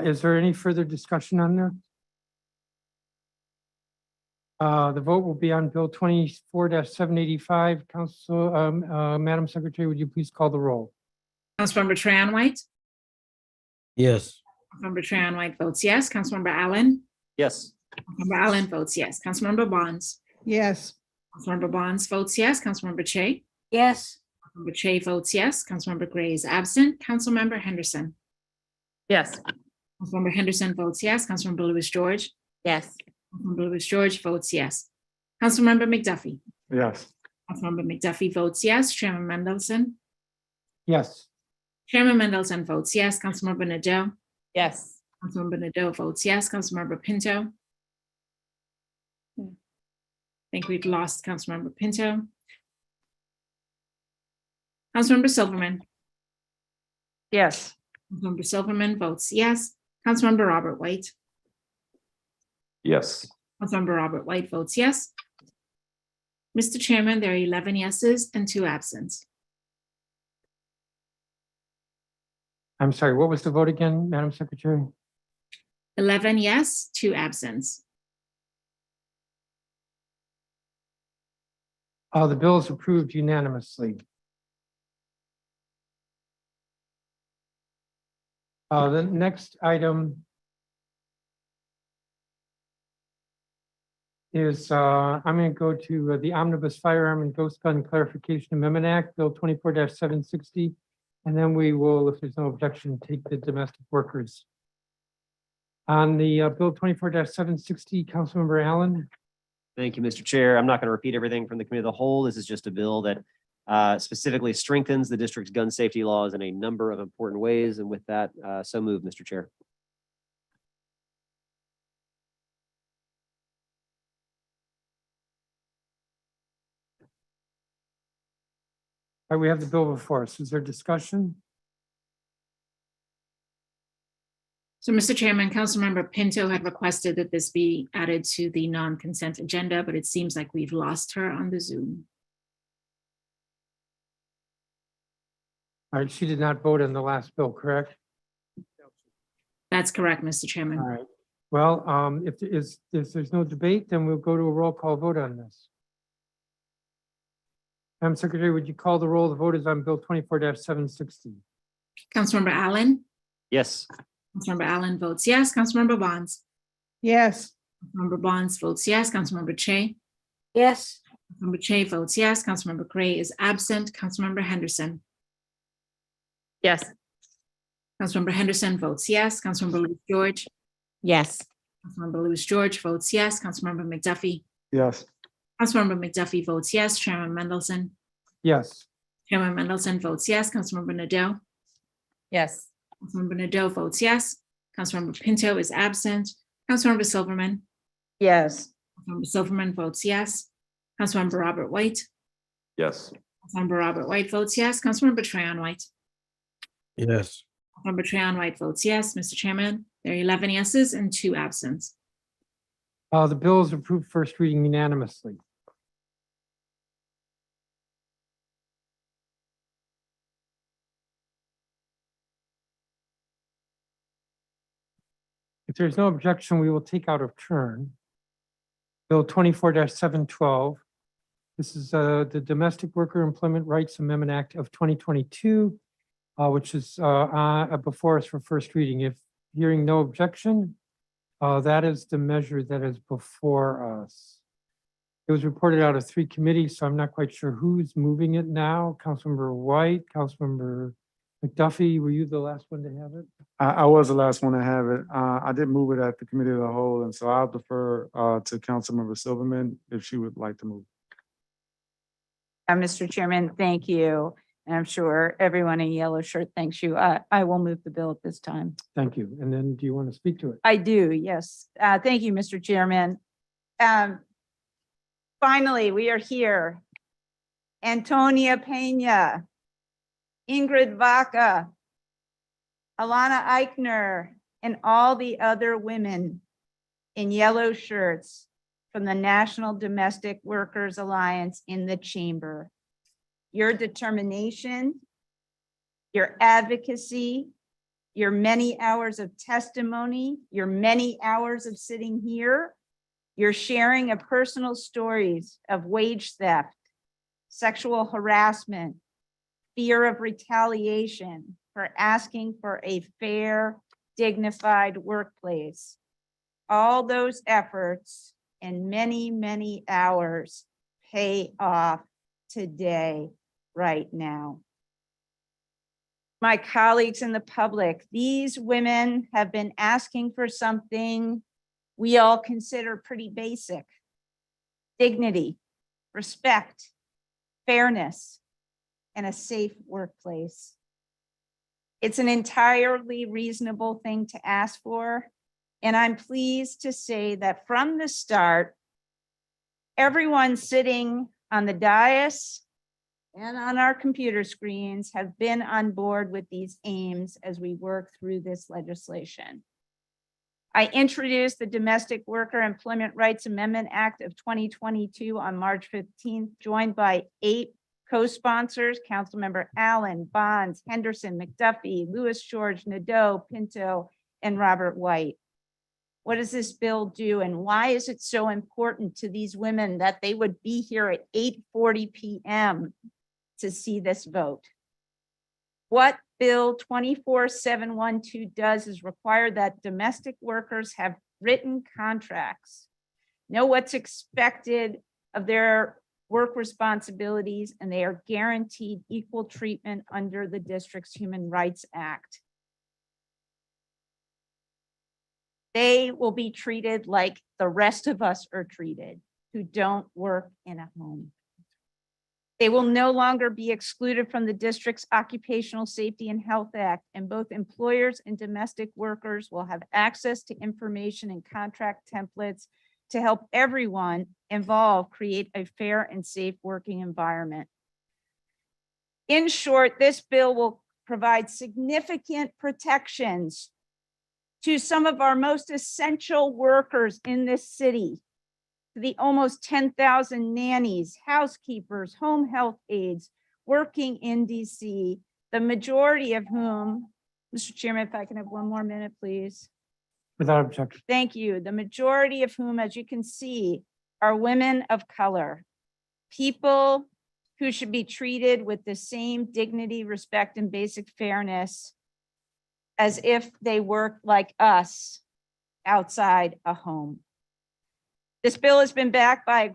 Is there any further discussion on there? The vote will be on Bill 24-785. Madam Secretary, would you please call the roll? Councilmember Tran White. Yes. Councilmember Tran White votes yes. Councilmember Allen. Yes. Councilmember Allen votes yes. Councilmember Bonds. Yes. Councilmember Bonds votes yes. Councilmember Che. Yes. Councilmember Che votes yes. Councilmember Gray is absent. Councilmember Henderson. Yes. Councilmember Henderson votes yes. Councilmember Lewis George. Yes. Councilmember Lewis George votes yes. Councilmember McDuffie. Yes. Councilmember McDuffie votes yes. Chairman Mendelson. Yes. Chairman Mendelson votes yes. Councilmember Nadeau. Yes. Councilmember Nadeau votes yes. Councilmember Pinto. I think we've lost Councilmember Pinto. Councilmember Silverman. Yes. Councilmember Silverman votes yes. Councilmember Robert White. Yes. Councilmember Robert White votes yes. Mr. Chairman, there are 11 yeses and 2 absent. I'm sorry, what was the vote again, Madam Secretary? 11 yes, 2 absent. The bill is approved unanimously. The next item is, I'm going to go to the Omnibus Firearm and Ghost Gun Clarification Amendment Act, Bill 24-760. And then we will, if there's no objection, take the domestic workers. On the Bill 24-760, Councilmember Allen. Thank you, Mr. Chair. I'm not going to repeat everything from the committee of the whole. This is just a bill that specifically strengthens the district's gun safety laws in a number of important ways. And with that, so moved, Mr. Chair. All right, we have the bill before us. Is there discussion? So, Mr. Chairman, Councilmember Pinto had requested that this be added to the non-consent agenda, but it seems like we've lost her on the Zoom. All right, she did not vote on the last bill, correct? That's correct, Mr. Chairman. All right. Well, if there's no debate, then we'll go to a roll call vote on this. Madam Secretary, would you call the roll? The vote is on Bill 24-760. Councilmember Allen. Yes. Councilmember Allen votes yes. Councilmember Bonds. Yes. Councilmember Bonds votes yes. Councilmember Che. Yes. Councilmember Che votes yes. Councilmember Gray is absent. Councilmember Henderson. Yes. Councilmember Henderson votes yes. Councilmember Louis George. Yes. Councilmember Louis George votes yes. Councilmember McDuffie. Yes. Councilmember McDuffie votes yes. Chairman Mendelson. Yes. Chairman Mendelson votes yes. Councilmember Nadeau. Yes. Councilmember Nadeau votes yes. Councilmember Pinto is absent. Councilmember Silverman. Yes. Councilmember Silverman votes yes. Councilmember Robert White. Yes. Councilmember Robert White votes yes. Councilmember Trayon White. Yes. Councilmember Trayon White votes yes. Mr. Chairman, there are 11 yeses and 2 absent. The bill is approved first reading unanimously. If there's no objection, we will take out of turn Bill 24-712. This is the Domestic Worker Employment Rights Amendment Act of 2022, which is before us for first reading. If hearing no objection, that is the measure that is before us. It was reported out of 3 committees, so I'm not quite sure who's moving it now. Councilmember White, Councilmember McDuffie, were you the last one to have it? I was the last one to have it. I did move it at the committee of the whole, and so I'll defer to Councilmember Silverman if she would like to move. Mr. Chairman, thank you. And I'm sure everyone in yellow shirt thanks you. I will move the bill at this time. Thank you. And then do you want to speak to it? I do, yes. Thank you, Mr. Chairman. Finally, we are here. Antonia Pena, Ingrid Vaca, Alana Eichner, and all the other women in yellow shirts from the National Domestic Workers Alliance in the chamber. Your determination, your advocacy, your many hours of testimony, your many hours of sitting here, your sharing of personal stories of wage theft, sexual harassment, fear of retaliation, for asking for a fair, dignified workplace. All those efforts and many, many hours pay off today, right now. My colleagues in the public, these women have been asking for something we all consider pretty basic: dignity, respect, fairness, and a safe workplace. It's an entirely reasonable thing to ask for, and I'm pleased to say that from the start, everyone sitting on the dais and on our computer screens have been on board with these aims as we work through this legislation. I introduced the Domestic Worker Employment Rights Amendment Act of 2022 on March 15th, joined by 8 co-sponsors, Councilmember Allen, Bonds, Henderson, McDuffie, Lewis George, Nadeau, Pinto, and Robert White. What does this bill do, and why is it so important to these women that they would be here at 8:40 p.m. to see this vote? What Bill 24712 does is require that domestic workers have written contracts, know what's expected of their work responsibilities, and they are guaranteed equal treatment under the district's Human Rights Act. They will be treated like the rest of us are treated who don't work in a home. They will no longer be excluded from the district's Occupational Safety and Health Act, and both employers and domestic workers will have access to information and contract templates to help everyone involved create a fair and safe working environment. In short, this bill will provide significant protections to some of our most essential workers in this city, the almost 10,000 nannies, housekeepers, home health aides working in DC, the majority of whom, Mr. Chairman, if I can have 1 more minute, please. Without objection. Thank you. The majority of whom, as you can see, are women of color, people who should be treated with the same dignity, respect, and basic fairness as if they work like us outside a home. This bill has been backed by a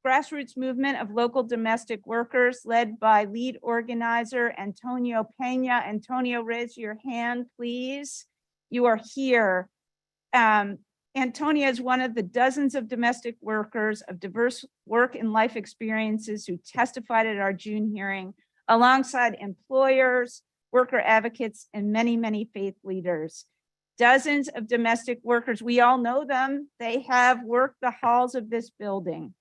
grassroots movement of local domestic workers led by lead organizer Antonio Pena. Antonio, raise your hand, please. You are here. Antonio is one of the dozens of domestic workers of diverse work and life experiences who testified at our June hearing, alongside employers, worker advocates, and many, many faith leaders. Dozens of domestic workers, we all know them. They have worked the halls of this building.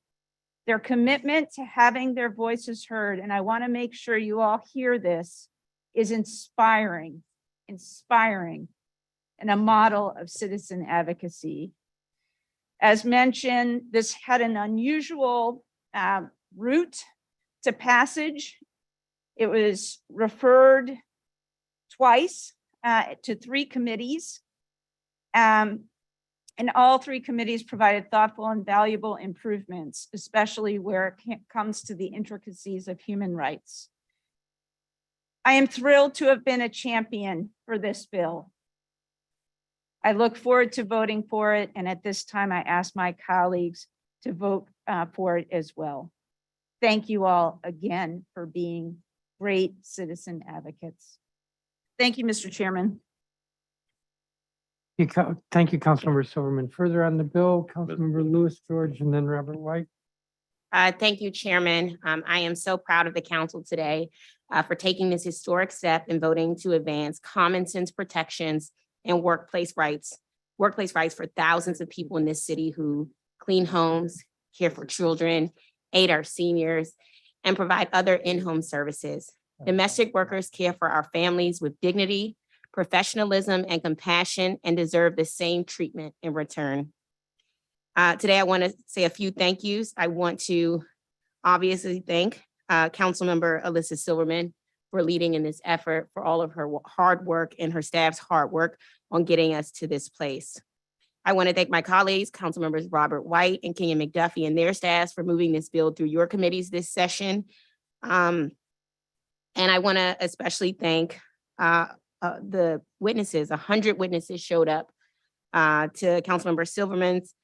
Their commitment to having their voices heard, and I want to make sure you all hear this, is inspiring, and a model of citizen advocacy. As mentioned, this had an unusual route to passage. It was referred twice to 3 committees. And all 3 committees provided thoughtful and valuable improvements, especially where it comes to the intricacies of human rights. I am thrilled to have been a champion for this bill. I look forward to voting for it, and at this time, I ask my colleagues to vote for it as well. Thank you all again for being great citizen advocates. Thank you, Mr. Chairman. Thank you, Councilmember Silverman. Further on the bill, Councilmember Lewis George and then Robert White. Thank you, Chairman. I am so proud of the council today for taking this historic step in voting to advance common sense protections and workplace rights for thousands of people in this city who clean homes, care for children, aid our seniors, and provide other in-home services. Domestic workers care for our families with dignity, professionalism, and compassion, and deserve the same treatment in return. Today, I want to say a few thank yous. I want to obviously thank Councilmember Alyssa Silverman for leading in this effort, for all of her hard work and her staff's hard work on getting us to this place. I want to thank my colleagues, Councilmembers Robert White and Kenya McDuffie and their staffs for moving this bill through your committees this session. And I want to especially thank the witnesses. 100 witnesses showed up to Councilmember Silverman's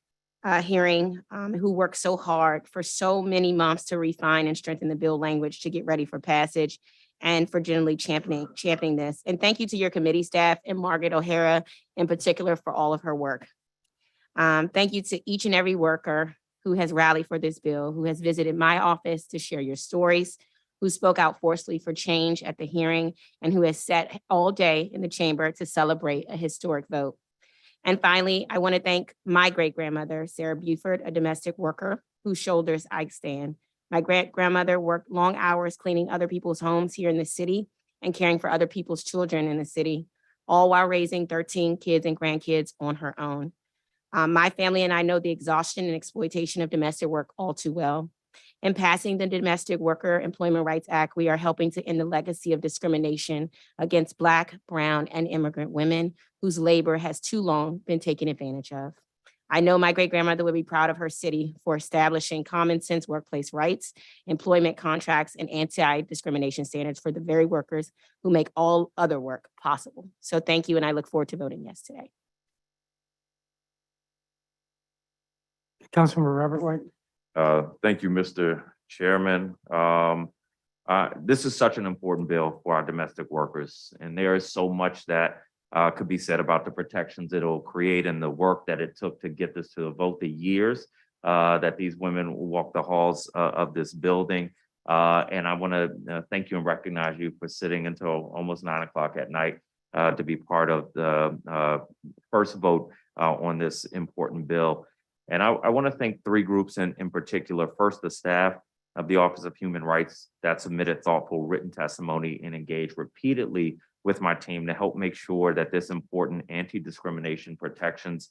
hearing, who worked so hard for so many months to refine and strengthen the bill language to get ready for passage, and for generally championing this. And thank you to your committee staff and Margaret O'Hara in particular for all of her work. Thank you to each and every worker who has rallied for this bill, who has visited my office to share your stories, who spoke out forcefully for change at the hearing, and who has sat all day in the chamber to celebrate a historic vote. And finally, I want to thank my great-grandmother, Sarah Buford, a domestic worker whose shoulders I stand, My grandmother worked long hours cleaning other people's homes here in the city and caring for other people's children in the city, all while raising 13 kids and grandkids on her own. My family and I know the exhaustion and exploitation of domestic work all too well. In passing the Domestic Worker Employment Rights Act, we are helping to end the legacy of discrimination against Black, brown, and immigrant women whose labor has too long been taken advantage of. I know my great-grandmother would be proud of her city for establishing common sense workplace rights, employment contracts, and anti-discrimination standards for the very workers who make all other work possible. So thank you, and I look forward to voting yes today. Councilmember Robert White. Thank you, Mr. Chairman. This is such an important bill for our domestic workers, and there is so much that could be said about the protections it'll create and the work that it took to get this to a vote, the years that these women walked the halls of this building. And I want to thank you and recognize you for sitting until almost 9 o'clock at night to be part of the first vote on this important bill. And I want to thank three groups in particular. First, the staff of the Office of Human Rights that submitted thoughtful written testimony and engaged repeatedly with my team to help make sure that this important anti-discrimination protections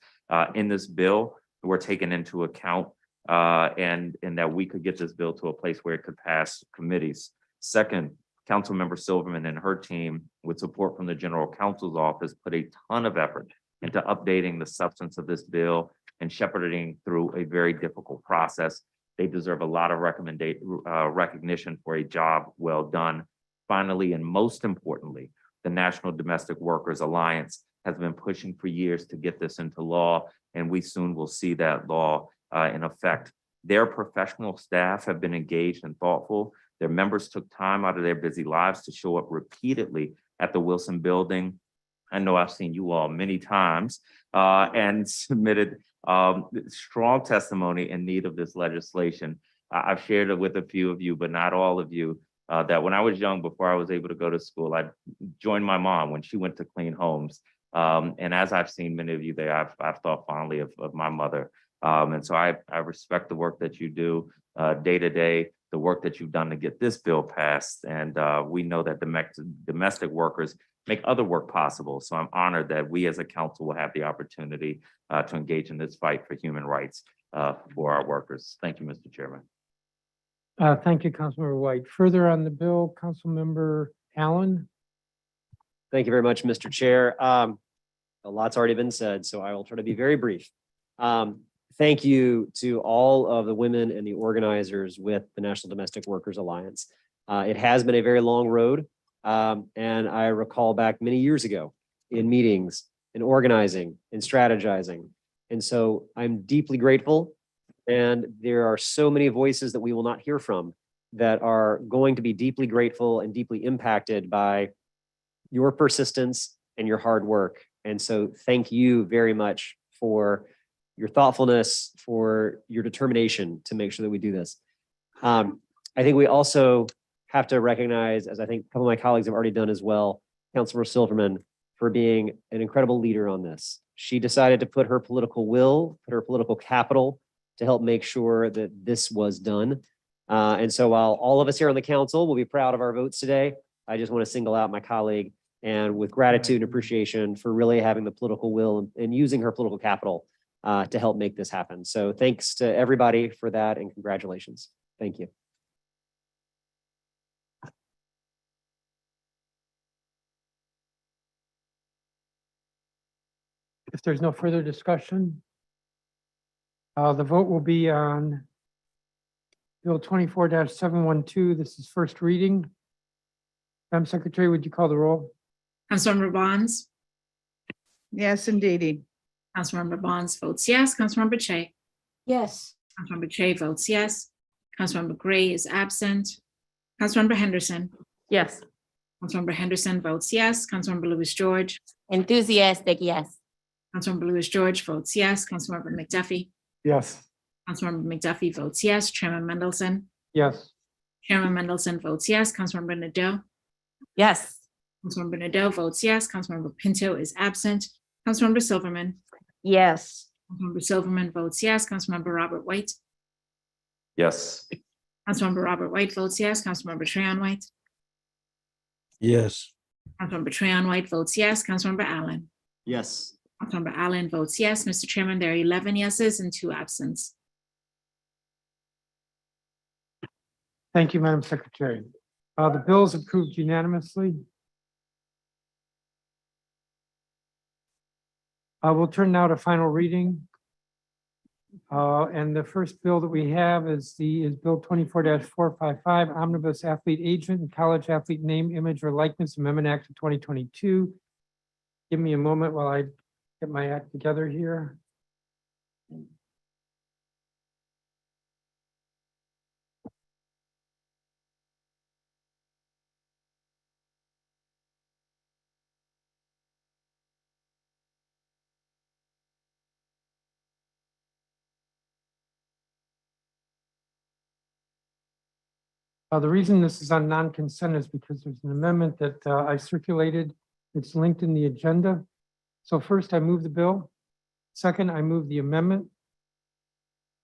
in this bill were taken into account and that we could get this bill to a place where it could pass committees. Second, Councilmember Silverman and her team, with support from the General Counsel's office, put a ton of effort into updating the substance of this bill and shepherding through a very difficult process. They deserve a lot of recognition for a job well done. Finally, and most importantly, the National Domestic Workers Alliance has been pushing for years to get this into law, and we soon will see that law in effect. Their professional staff have been engaged and thoughtful. Their members took time out of their busy lives to show up repeatedly at the Wilson Building. I know I've seen you all many times and submitted strong testimony in need of this legislation. I've shared it with a few of you, but not all of you, that when I was young, before I was able to go to school, I joined my mom when she went to clean homes. And as I've seen many of you there, I've thought fondly of my mother. And so I respect the work that you do day to day, the work that you've done to get this bill passed. And we know that domestic workers make other work possible. So I'm honored that we as a council will have the opportunity to engage in this fight for human rights for our workers. Thank you, Mr. Chairman. Thank you, Councilmember White. Further on the bill, Councilmember Allen. Thank you very much, Mr. Chair. A lot's already been said, so I will try to be very brief. Thank you to all of the women and the organizers with the National Domestic Workers Alliance. It has been a very long road. And I recall back many years ago in meetings, in organizing, in strategizing. And so I'm deeply grateful. And there are so many voices that we will not hear from that are going to be deeply grateful and deeply impacted by your persistence and your hard work. And so thank you very much for your thoughtfulness, for your determination to make sure that we do this. I think we also have to recognize, as I think a couple of my colleagues have already done as well, Councilmember Silverman, for being an incredible leader on this. She decided to put her political will, put her political capital to help make sure that this was done. And so while all of us here on the council will be proud of our votes today, I just want to single out my colleague and with gratitude and appreciation for really having the political will and using her political capital to help make this happen. So thanks to everybody for that and congratulations. Thank you. If there's no further discussion, the vote will be on Bill 24-712. This is first reading. Madam Secretary, would you call the roll? Councilmember Bonds? Yes, indeedy. Councilmember Bonds votes yes. Councilmember Che? Yes. Councilmember Che votes yes. Councilmember Gray is absent. Councilmember Henderson? Yes. Councilmember Henderson votes yes. Councilmember Lewis George? Enthusiastic, yes. Councilmember Lewis George votes yes. Councilmember McDuffie? Yes. Councilmember McDuffie votes yes. Chairman Mendelson? Yes. Chairman Mendelson votes yes. Councilmember Nadeau? Yes. Councilmember Nadeau votes yes. Councilmember Pinto is absent. Councilmember Silverman? Yes. Councilmember Silverman votes yes. Councilmember Robert White? Yes. Councilmember Robert White votes yes. Councilmember Trahan White. Yes. Councilmember Trahan White votes yes. Councilmember Allen. Yes. Councilmember Allen votes yes. Mr. Chairman, there are 11 yeses and 2 absents. Thank you, Madam Secretary. The bill is approved unanimously. We'll turn now to final reading. And the first bill that we have is Bill 24-455, Omnibus Athlete Agent and College Athlete Name, Image, or Likeness Amendment Act of 2022. Give me a moment while I get my act together here. The reason this is on non-consent is because there's an amendment that I circulated. It's linked in the agenda. So first, I move the bill. Second, I move the amendment.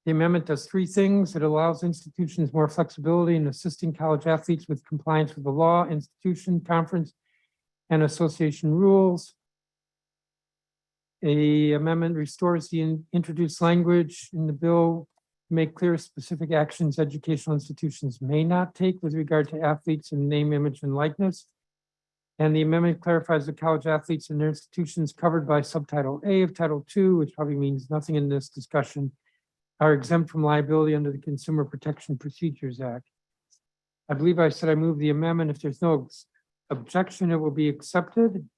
The amendment does 3 things. It allows institutions more flexibility in assisting college athletes with compliance with the law, institution, conference, and association rules. The amendment restores the introduced language in the bill to make clear specific actions educational institutions may not take with regard to athletes in name, image, and likeness. And the amendment clarifies that college athletes and their institutions covered by Subtitle A of Title II, which probably means nothing in this discussion, are exempt from liability under the Consumer Protection Procedures Act. I believe I said I move the amendment. If there's no objection, it will be accepted.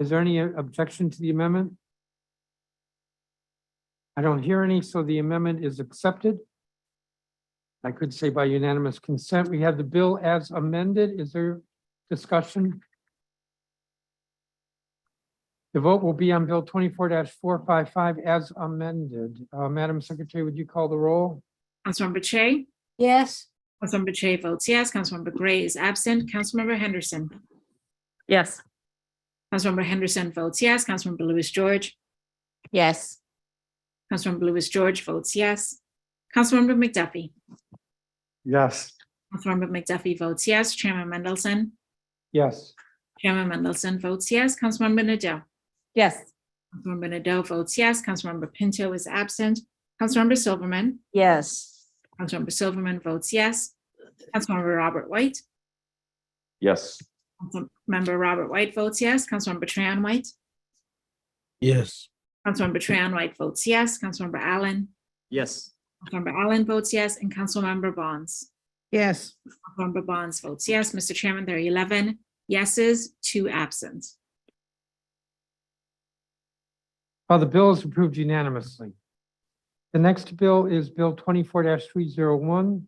Is there any objection to the amendment? I don't hear any, so the amendment is accepted. I could say by unanimous consent. We have the bill as amended. Is there discussion? The vote will be on Bill 24-455 as amended. Madam Secretary, would you call the roll? Councilmember Che? Yes. Councilmember Che votes yes. Councilmember Gray is absent. Councilmember Henderson. Yes. Councilmember Henderson votes yes. Councilmember Lewis George. Yes. Councilmember Lewis George votes yes. Councilmember McDuffie. Yes. Councilmember McDuffie votes yes. Chairman Mendelson. Yes. Chairman Mendelson votes yes. Councilmember Nadeau. Yes. Councilmember Nadeau votes yes. Councilmember Pinto is absent. Councilmember Silverman. Yes. Councilmember Silverman votes yes. Councilmember Robert White. Yes. Councilmember Robert White votes yes. Councilmember Trahan White. Yes. Councilmember Trahan White votes yes. Councilmember Allen. Yes. Councilmember Allen votes yes, and Councilmember Bonds. Yes. Councilmember Bonds votes yes. Mr. Chairman, there are 11 yeses, 2 absent. The bill is approved unanimously. The next bill is Bill 24-301,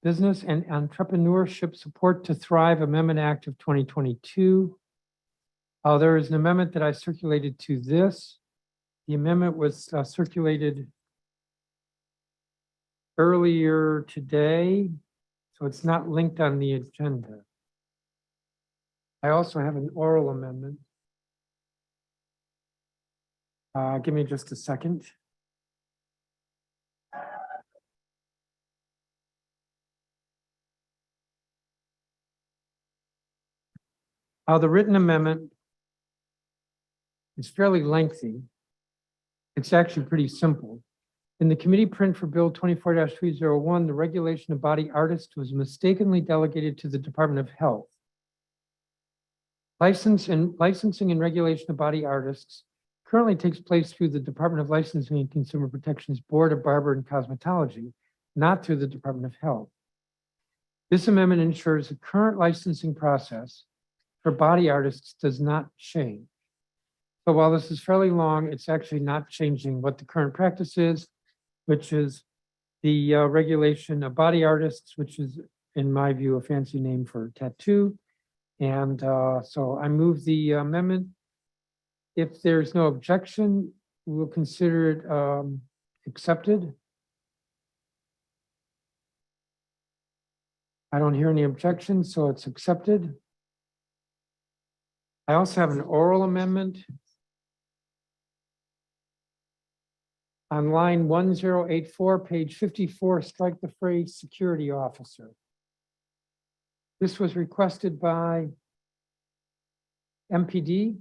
Business and Entrepreneurship Support to Thrive Amendment Act of 2022. There is an amendment that I circulated to this. The amendment was circulated earlier today, so it's not linked on the agenda. I also have an oral amendment. Give me just a second. The written amendment is fairly lengthy. It's actually pretty simple. In the committee print for Bill 24-301, the regulation of body artists was mistakenly delegated to the Department of Health. Licensing and regulation of body artists currently takes place through the Department of Licensing and Consumer Protection's Board of Barber and Cosmetology, not through the Department of Health. This amendment ensures the current licensing process for body artists does not change. So while this is fairly long, it's actually not changing what the current practice is, which is the regulation of body artists, which is, in my view, a fancy name for tattoo. And so I move the amendment. If there's no objection, we'll consider it accepted. I don't hear any objections, so it's accepted. I also have an oral amendment. On line 1084, page 54, strike the phrase security officer. This was requested by MPD,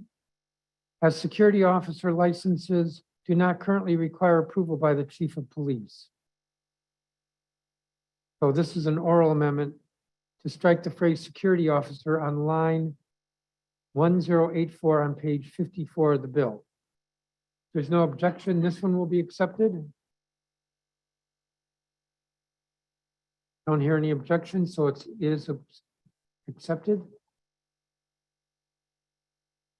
as security officer licenses do not currently require approval by the chief of police. So this is an oral amendment to strike the phrase security officer on line 1084 on page 54 of the bill. There's no objection. This one will be accepted. Don't hear any objections, so it is accepted.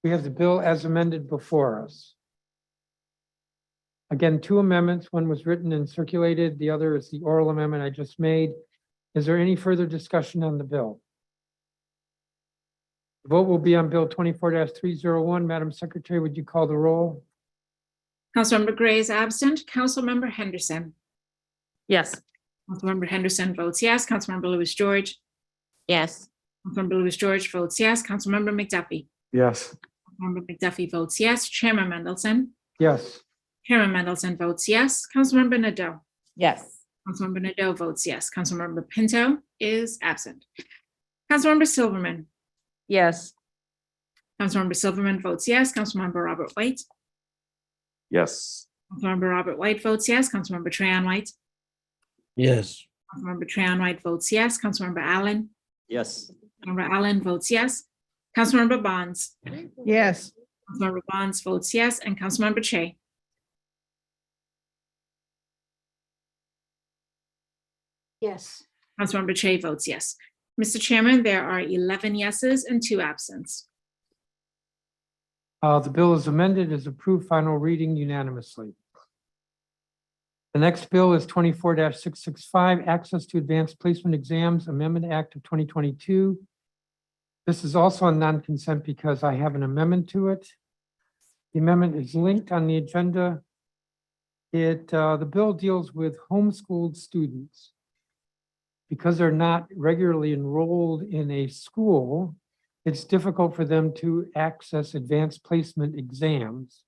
We have the bill as amended before us. Again, two amendments. One was written and circulated. The other is the oral amendment I just made. Is there any further discussion on the bill? The vote will be on Bill 24-301. Madam Secretary, would you call the roll? Councilmember Gray is absent. Councilmember Henderson. Yes. Councilmember Henderson votes yes. Councilmember Lewis George. Yes. Councilmember Lewis George votes yes. Councilmember McDuffie. Yes. Councilmember McDuffie votes yes. Chairman Mendelson. Yes. Chairman Mendelson votes yes. Councilmember Nadeau. Yes. Councilmember Nadeau votes yes. Councilmember Pinto is absent. Councilmember Silverman. Yes. Councilmember Silverman votes yes. Councilmember Robert White. Yes. Councilmember Robert White votes yes. Councilmember Trayon White. Yes. Councilmember Trayon White votes yes. Councilmember Allen. Yes. Councilmember Allen votes yes. Councilmember Bonds. Yes. Councilmember Bonds votes yes. And Councilmember Che. Yes. Councilmember Che votes yes. Mr. Chairman, there are 11 yeses and 2 absents. The bill is amended, is approved, final reading unanimously. The next bill is 24-665, Access to Advanced Placement Exams Amendment Act of 2022. This is also on non-consent because I have an amendment to it. The amendment is linked on the agenda. The bill deals with homeschooled students. Because they're not regularly enrolled in a school, it's difficult for them to access advanced placement exams.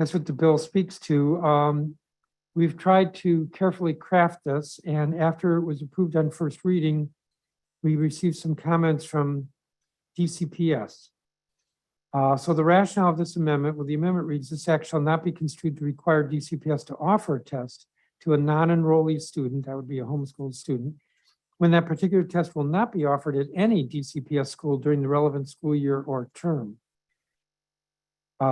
That's what the bill speaks to. We've tried to carefully craft this, and after it was approved on first reading, we received some comments from DCPS. So the rationale of this amendment, well, the amendment reads, this act shall not be construed to require DCPS to offer a test to a non-enrollee student, that would be a homeschooled student, when that particular test will not be offered at any DCPS school during the relevant school year or term.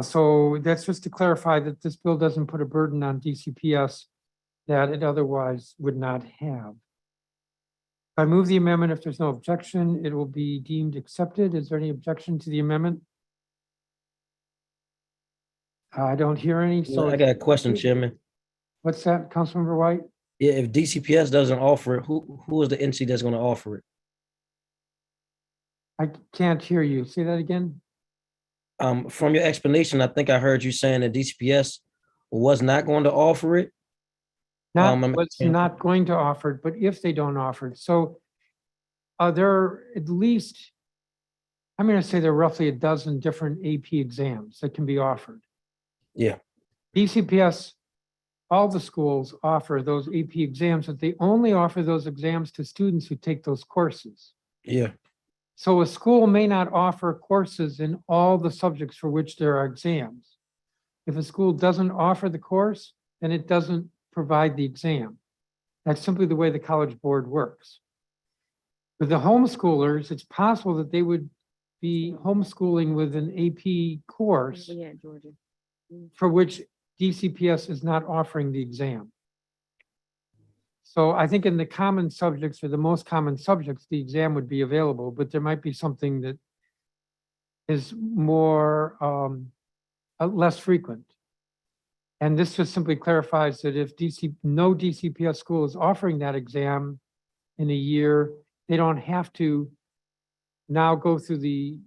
So that's just to clarify that this bill doesn't put a burden on DCPS that it otherwise would not have. If I move the amendment, if there's no objection, it will be deemed accepted. Is there any objection to the amendment? I don't hear any, so. I got a question, Chairman. What's that, Councilmember White? Yeah, if DCPS doesn't offer it, who is the entity that's going to offer it? I can't hear you. Say that again. From your explanation, I think I heard you saying that DCPS was not going to offer it. Was not going to offer it, but if they don't offer it. So there are at least, I'm going to say there are roughly a dozen different AP exams that can be offered. Yeah. DCPS, all the schools offer those AP exams, but they only offer those exams to students who take those courses. Yeah. So a school may not offer courses in all the subjects for which there are exams. If a school doesn't offer the course, then it doesn't provide the exam. That's simply the way the College Board works. With the homeschoolers, it's possible that they would be homeschooling with an AP course for which DCPS is not offering the exam. So I think in the common subjects or the most common subjects, the exam would be available, but there might be something that is more, less frequent. And this just simply clarifies that if no DCPS school is offering that exam in a year, they don't have to now go through the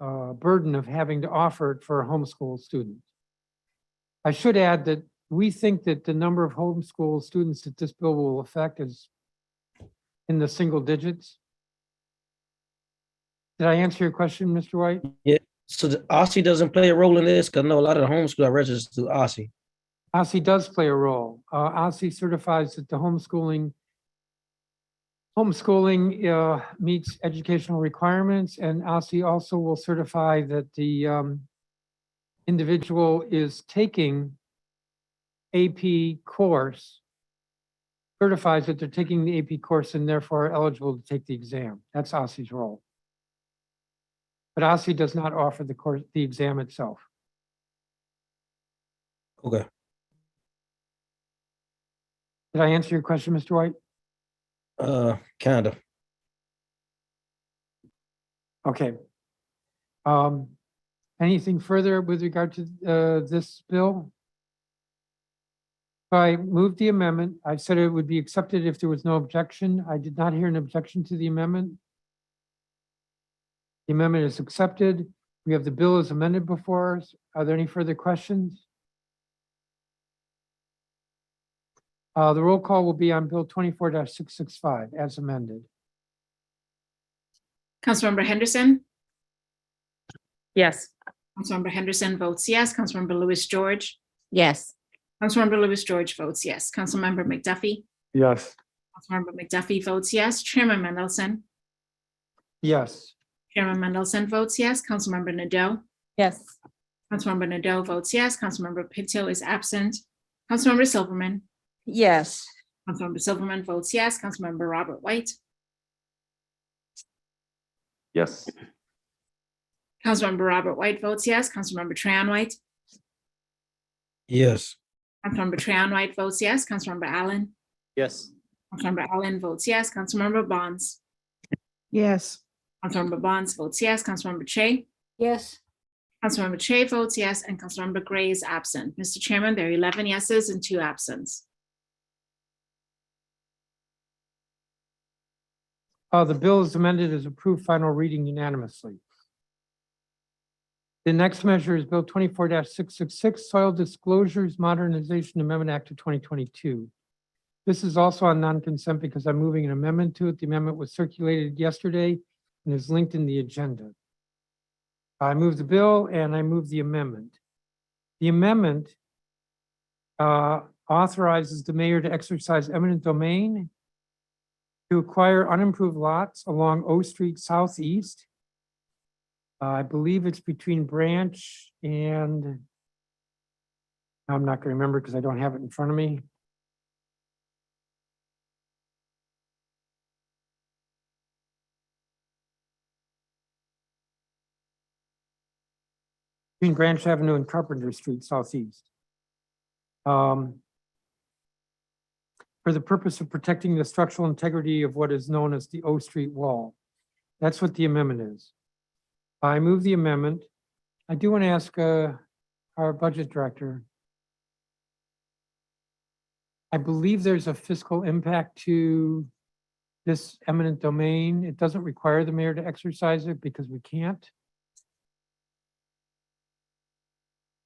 burden of having to offer it for a homeschool student. I should add that we think that the number of homeschool students that this bill will affect is in the single digits. Did I answer your question, Mr. White? Yeah. So the OSSI doesn't play a role in this because I know a lot of the homeschool are registered through OSSI. OSSI does play a role. OSSI certifies that the homeschooling meets educational requirements, and OSSI also will certify that the individual is taking AP course, certifies that they're taking the AP course and therefore are eligible to take the exam. That's OSSI's role. But OSSI does not offer the course, the exam itself. Okay. Did I answer your question, Mr. White? Kind of. Okay. Anything further with regard to this bill? I moved the amendment. I said it would be accepted if there was no objection. I did not hear an objection to the amendment. The amendment is accepted. We have the bill as amended before us. Are there any further questions? The roll call will be on Bill 24-665 as amended. Councilmember Henderson, Yes. Councilmember Henderson votes yes. Councilmember Lewis George, Yes. Councilmember Lewis George votes yes. Councilmember McDuffie, Yes. Councilmember McDuffie votes yes. Chairman Mendelson, Yes. Chairman Mendelson votes yes. Councilmember Nadeau, Yes. Councilmember Nadeau votes yes. Councilmember Pinto is absent. Councilmember Silverman, Yes. Councilmember Silverman votes yes. Councilmember Robert White, Yes. Councilmember Robert White votes yes. Councilmember Trahan White, Yes. Councilmember Trahan White votes yes. Councilmember Allen, Yes. Councilmember Allen votes yes. Councilmember Bonds, Yes. Councilmember Bonds votes yes. Councilmember Che, Yes. Councilmember Che votes yes, and Councilmember Gray is absent. Mr. Chairman, there are 11 yeses and 2 absents. The bill is amended as approved final reading unanimously. The next measure is Bill 24-666, Soil Disclosures Modernization Amendment Act of 2022. This is also on non-consent because I'm moving an amendment to it. The amendment was circulated yesterday and is linked in the agenda. I move the bill and I move the amendment. The amendment authorizes the mayor to exercise eminent domain to acquire unimproved lots along O Street Southeast. I believe it's between Branch and, I'm not going to remember because I don't have it in front of me. Between Branch Avenue and Carpenter Street Southeast. For the purpose of protecting the structural integrity of what is known as the O Street Wall. That's what the amendment is. I move the amendment. I do want to ask our budget director. I believe there's a fiscal impact to this eminent domain. It doesn't require the mayor to exercise it because we can't.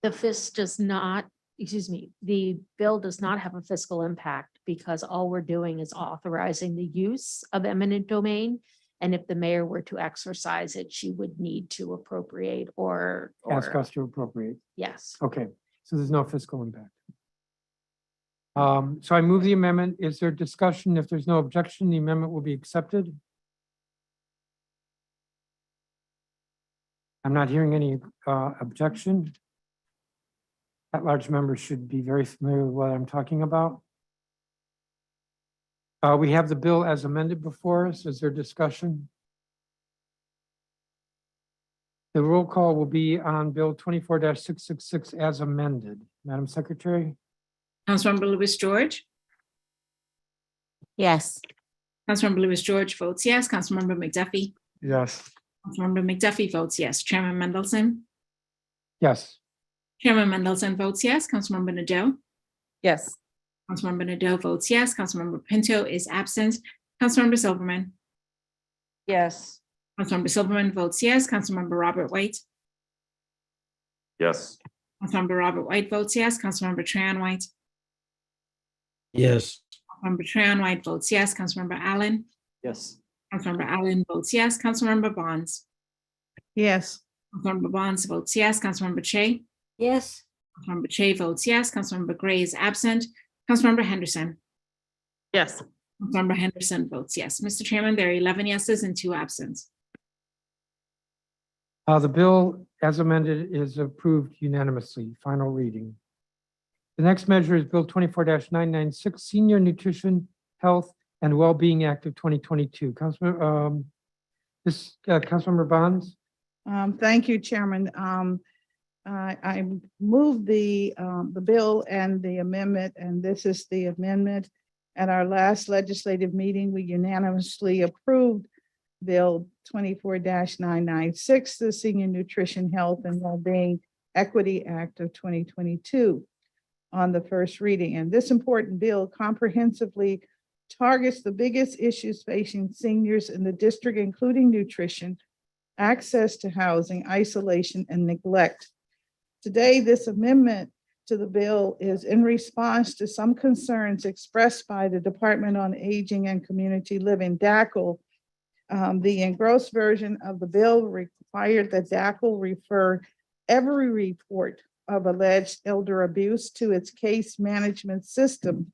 The FIS does not, excuse me, the bill does not have a fiscal impact because all we're doing is authorizing the use of eminent domain. And if the mayor were to exercise it, she would need to appropriate or Ask us to appropriate. yes. Okay, so there's no fiscal impact. So I move the amendment. Is there discussion? If there's no objection, the amendment will be accepted. I'm not hearing any objection. At-large members should be very familiar with what I'm talking about. We have the bill as amended before us. Is there discussion? The roll call will be on Bill 24-666 as amended. Madam Secretary? Councilmember Lewis George, Yes. Councilmember Lewis George votes yes. Councilmember McDuffie, Yes. Councilmember McDuffie votes yes. Chairman Mendelson, Yes. Chairman Mendelson votes yes. Councilmember Nadeau, Yes. Councilmember Nadeau votes yes. Councilmember Pinto is absent. Councilmember Silverman, Yes. Councilmember Silverman votes yes. Councilmember Robert White, Yes. Councilmember Robert White votes yes. Councilmember Trahan White, Yes. Councilmember Trahan White votes yes. Councilmember Allen, Yes. Councilmember Allen votes yes. Councilmember Bonds, Yes. Councilmember Bonds votes yes. Councilmember Che, Yes. Councilmember Che votes yes. Councilmember Gray is absent. Councilmember Henderson. Yes. Councilmember Henderson votes yes. Mr. Chairman, there are 11 yeses and 2 absent. The bill as amended is approved unanimously. Final reading. The next measure is Bill 24-996, Senior Nutrition, Health, and Wellbeing Act of 2022. Councilmember Bonds? Thank you, Chairman. I moved the bill and the amendment, and this is the amendment. At our last legislative meeting, we unanimously approved Bill 24-996, the Senior Nutrition, Health, and Wellbeing Equity Act of 2022 on the first reading. And this important bill comprehensively targets the biggest issues facing seniors in the district, including nutrition, access to housing, isolation, and neglect. Today, this amendment to the bill is in response to some concerns expressed by the Department on Aging and Community Living, DACL. The engrossed version of the bill required that DACL refer every report of alleged elder abuse to its case management system,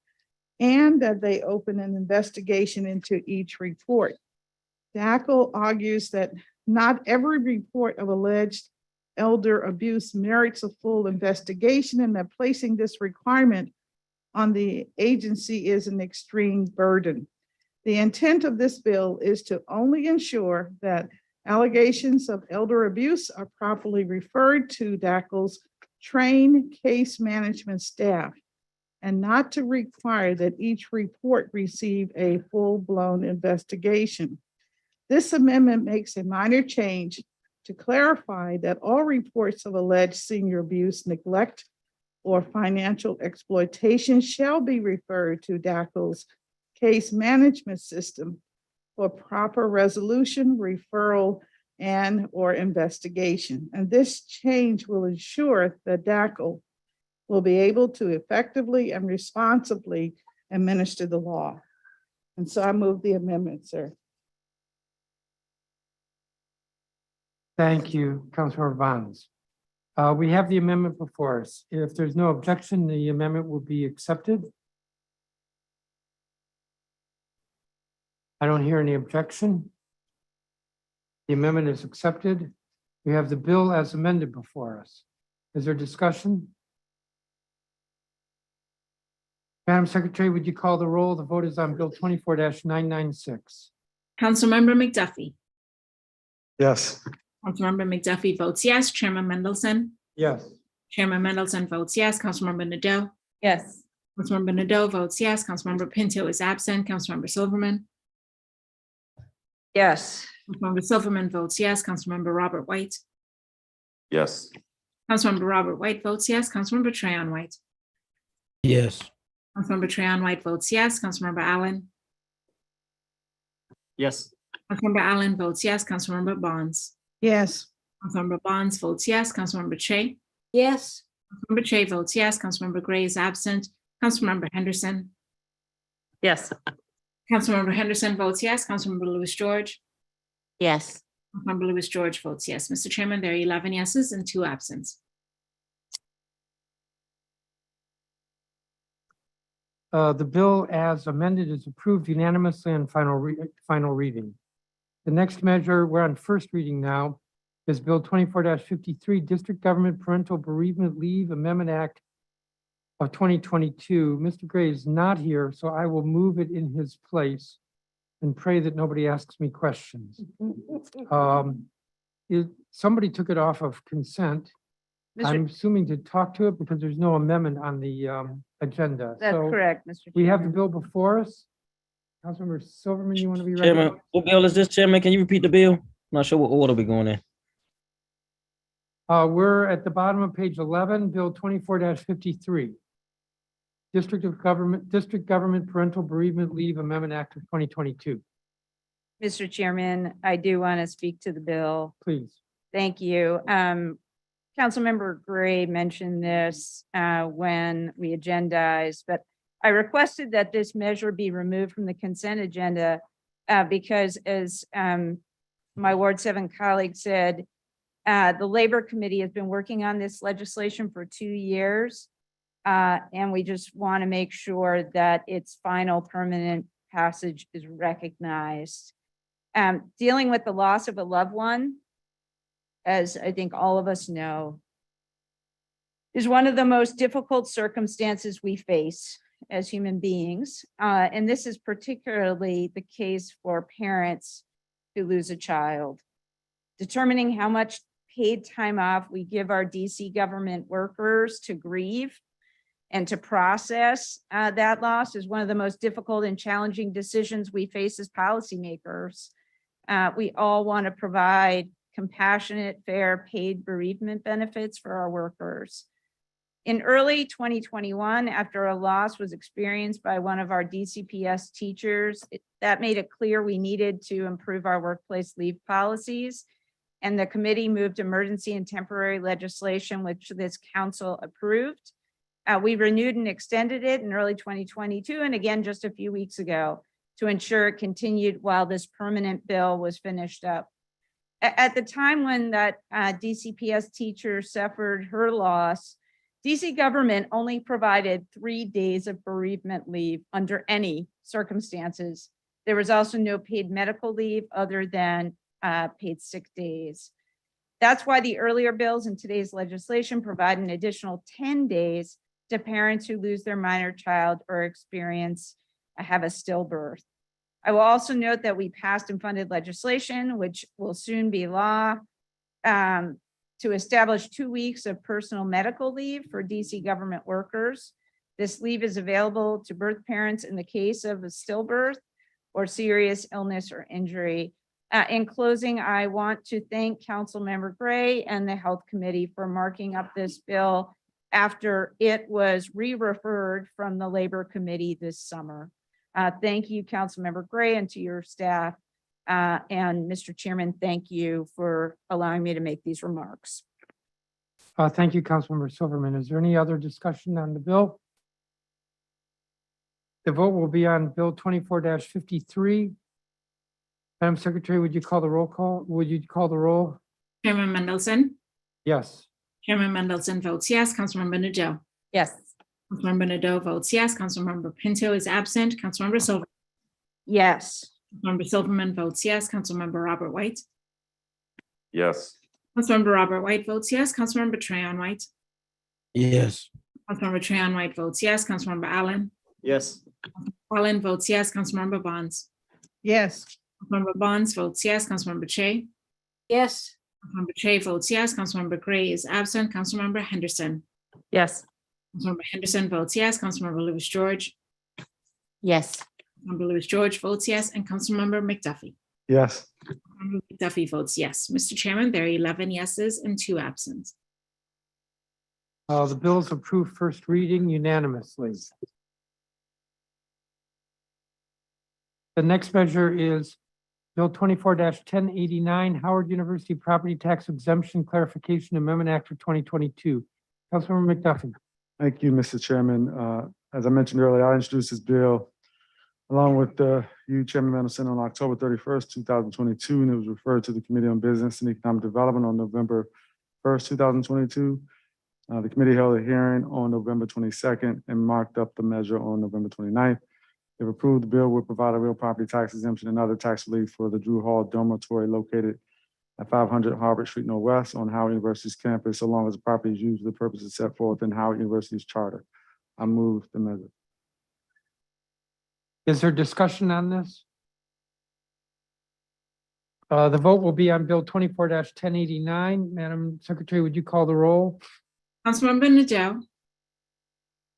and that they open an investigation into each report. DACL argues that not every report of alleged elder abuse merits a full investigation, and that placing this requirement on the agency is an extreme burden. The intent of this bill is to only ensure that allegations of elder abuse are properly referred to DACL's trained case management staff, and not to require that each report receive a full-blown investigation. This amendment makes a minor change to clarify that all reports of alleged senior abuse, neglect, or financial exploitation shall be referred to DACL's case management system for proper resolution, referral, and/or investigation. And this change will ensure that DACL will be able to effectively and responsibly administer the law. And so I move the amendment, sir. Thank you, Councilmember Bonds. We have the amendment before us. If there's no objection, the amendment will be accepted. I don't hear any objection. The amendment is accepted. We have the bill as amended before us. Is there discussion? Madam Secretary, would you call the roll? The vote is on Bill 24-996. Councilmember McDuffie. Yes. Councilmember McDuffie votes yes. Chairman Mendelson. Yes. Chairman Mendelson votes yes. Councilmember Nadeau. Yes. Councilmember Nadeau votes yes. Councilmember Pinto is absent. Councilmember Silverman. Yes. Councilmember Silverman votes yes. Councilmember Robert White. Yes. Councilmember Robert White votes yes. Councilmember Trayon White. Yes. Councilmember Trayon White votes yes. Councilmember Allen. Yes. Councilmember Allen votes yes. Councilmember Bonds. Yes. Councilmember Bonds votes yes. Councilmember Che. Yes. Councilmember Che votes yes. Councilmember Gray is absent. Councilmember Henderson. Yes. Councilmember Henderson votes yes. Councilmember Louis George. Yes. Councilmember Louis George votes yes. Mr. Chairman, there are 11 yeses and 2 absent. The bill as amended is approved unanimously on final reading. The next measure, we're on first reading now, is Bill 24-53, District Government Parental Bereavement Leave Amendment Act of 2022. Mr. Gray is not here, so I will move it in his place and pray that nobody asks me questions. Somebody took it off of consent. I'm assuming to talk to it because there's no amendment on the agenda. That's So correct, Mr. we have the bill before us. Councilmember Silverman, you want to be ready? Chairman, what bill is this, Chairman? Can you repeat the bill? I'm not sure what order we're going in. We're at the bottom of page 11, Bill 24-53. District Government Parental Bereavement Leave Amendment Act of 2022. Mr. Chairman, I do want to speak to the bill. Please. Thank you. Councilmember Gray mentioned this when we agendized, but I requested that this measure be removed from the consent agenda because as my Ward 7 colleague said, The Labor Committee has been working on this legislation for 2 years. And we just want to make sure that its final permanent passage is recognized. Dealing with the loss of a loved one, as I think all of us know, is one of the most difficult circumstances we face as human beings. And this is particularly the case for parents who lose a child. Determining how much paid time off we give our DC government workers to grieve and to process that loss is one of the most difficult and challenging decisions we face as policymakers. We all want to provide compassionate, fair, paid bereavement benefits for our workers. In early 2021, after a loss was experienced by one of our DCPS teachers, that made it clear we needed to improve our workplace leave policies. And the committee moved emergency and temporary legislation, which this council approved. We renewed and extended it in early 2022, and again, just a few weeks ago, to ensure it continued while this permanent bill was finished up. At the time when that DCPS teacher suffered her loss, DC government only provided 3 days of bereavement leave under any circumstances. There was also no paid medical leave other than paid sick days. That's why the earlier bills in today's legislation provide an additional 10 days to parents who lose their minor child or have a stillbirth. I will also note that we passed and funded legislation, which will soon be law, to establish 2 weeks of personal medical leave for DC government workers. This leave is available to birth parents in the case of a stillbirth or serious illness or injury. In closing, I want to thank Councilmember Gray and the Health Committee for marking up this bill after it was re-referred from the Labor Committee this summer. Thank you, Councilmember Gray, and to your staff. And Mr. Chairman, thank you for allowing me to make these remarks. Thank you, Councilmember Silverman. Is there any other discussion on the bill? The vote will be on Bill 24-53. Madam Secretary, would you call the roll call? Would you call the roll? Chairman Mendelson, Yes. Chairman Mendelson votes yes. Councilmember Nadeau. Yes. Councilmember Nadeau votes yes. Councilmember Pinto is absent. Councilmember Silverman. Yes. Councilmember Silverman votes yes. Councilmember Robert White. Yes. Councilmember Robert White votes yes. Councilmember Trayon White. Yes. Councilmember Trayon White votes yes. Councilmember Allen. Yes. Allen votes yes. Councilmember Bonds. Yes. Councilmember Bonds votes yes. Councilmember Che. Yes. Councilmember Che votes yes. Councilmember Gray is absent. Councilmember Henderson. Yes. Councilmember Henderson votes yes. Councilmember Lewis George. Yes. Councilmember Lewis George votes yes. And Councilmember McDuffie. Yes. Councilmember McDuffie votes yes. Mr. Chairman, there are 11 yeses and 2 absent. The bill is approved first reading unanimously. The next measure is Bill 24-1089, Howard University Property Tax Exemption Clarification Amendment Act of 2022. Councilmember McDuffie. Thank you, Mr. Chairman. As I mentioned earlier, I introduced this bill along with you, Chairman Mendelson, on October 31st, 2022, and it was referred to the Committee on Business and Economic Development on November 1st, 2022. The committee held a hearing on November 22nd and marked up the measure on November 29th. If approved, the bill would provide a real property tax exemption and other tax relief for the Drew Hall Dormitory located at 500 Harvard Street Northwest on Howard University's campus, so long as the property is used for the purposes set forth in Howard University's charter. I move the measure. Is there discussion on this? The vote will be on Bill 24-1089. Madam Secretary, would you call the roll? Councilmember Nadeau.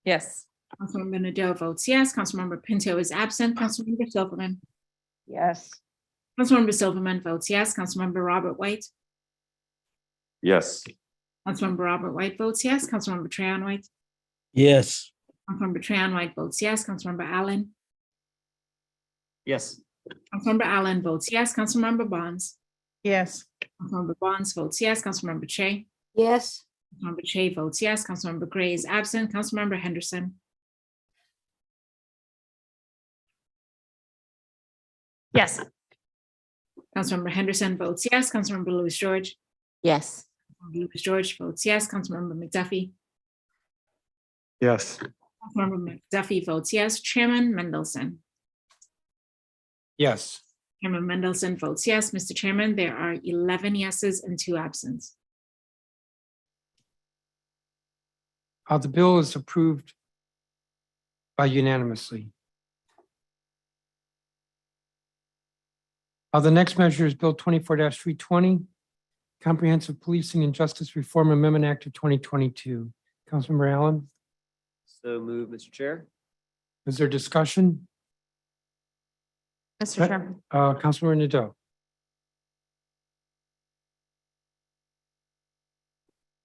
Yes. Councilmember Nadeau votes yes. Councilmember Pinto is absent. Councilmember Silverman. Yes. Councilmember Silverman votes yes. Councilmember Robert White. Yes. Councilmember Robert White votes yes. Councilmember Trayon White. Yes. Councilmember Trayon White votes yes. Councilmember Allen. Yes. Councilmember Allen votes yes. Councilmember Bonds. Yes. Councilmember Bonds votes yes. Councilmember Che. Yes. Councilmember Che votes yes. Councilmember Gray is absent. Councilmember Henderson. Yes. Councilmember Henderson votes yes. Councilmember Lewis George. Yes. Louis George votes yes. Councilmember McDuffie. Yes. Councilmember McDuffie votes yes. Chairman Mendelson. Yes. Chairman Mendelson votes yes. Mr. Chairman, there are 11 yeses and 2 absents. The bill is approved by unanimously. The next measure is Bill 24-320, Comprehensive Policing and Justice Reform Amendment Act of 2022. Councilmember Allen, So move, Mr. Chair. is there discussion? Mr. Chairman. Councilmember Nadeau.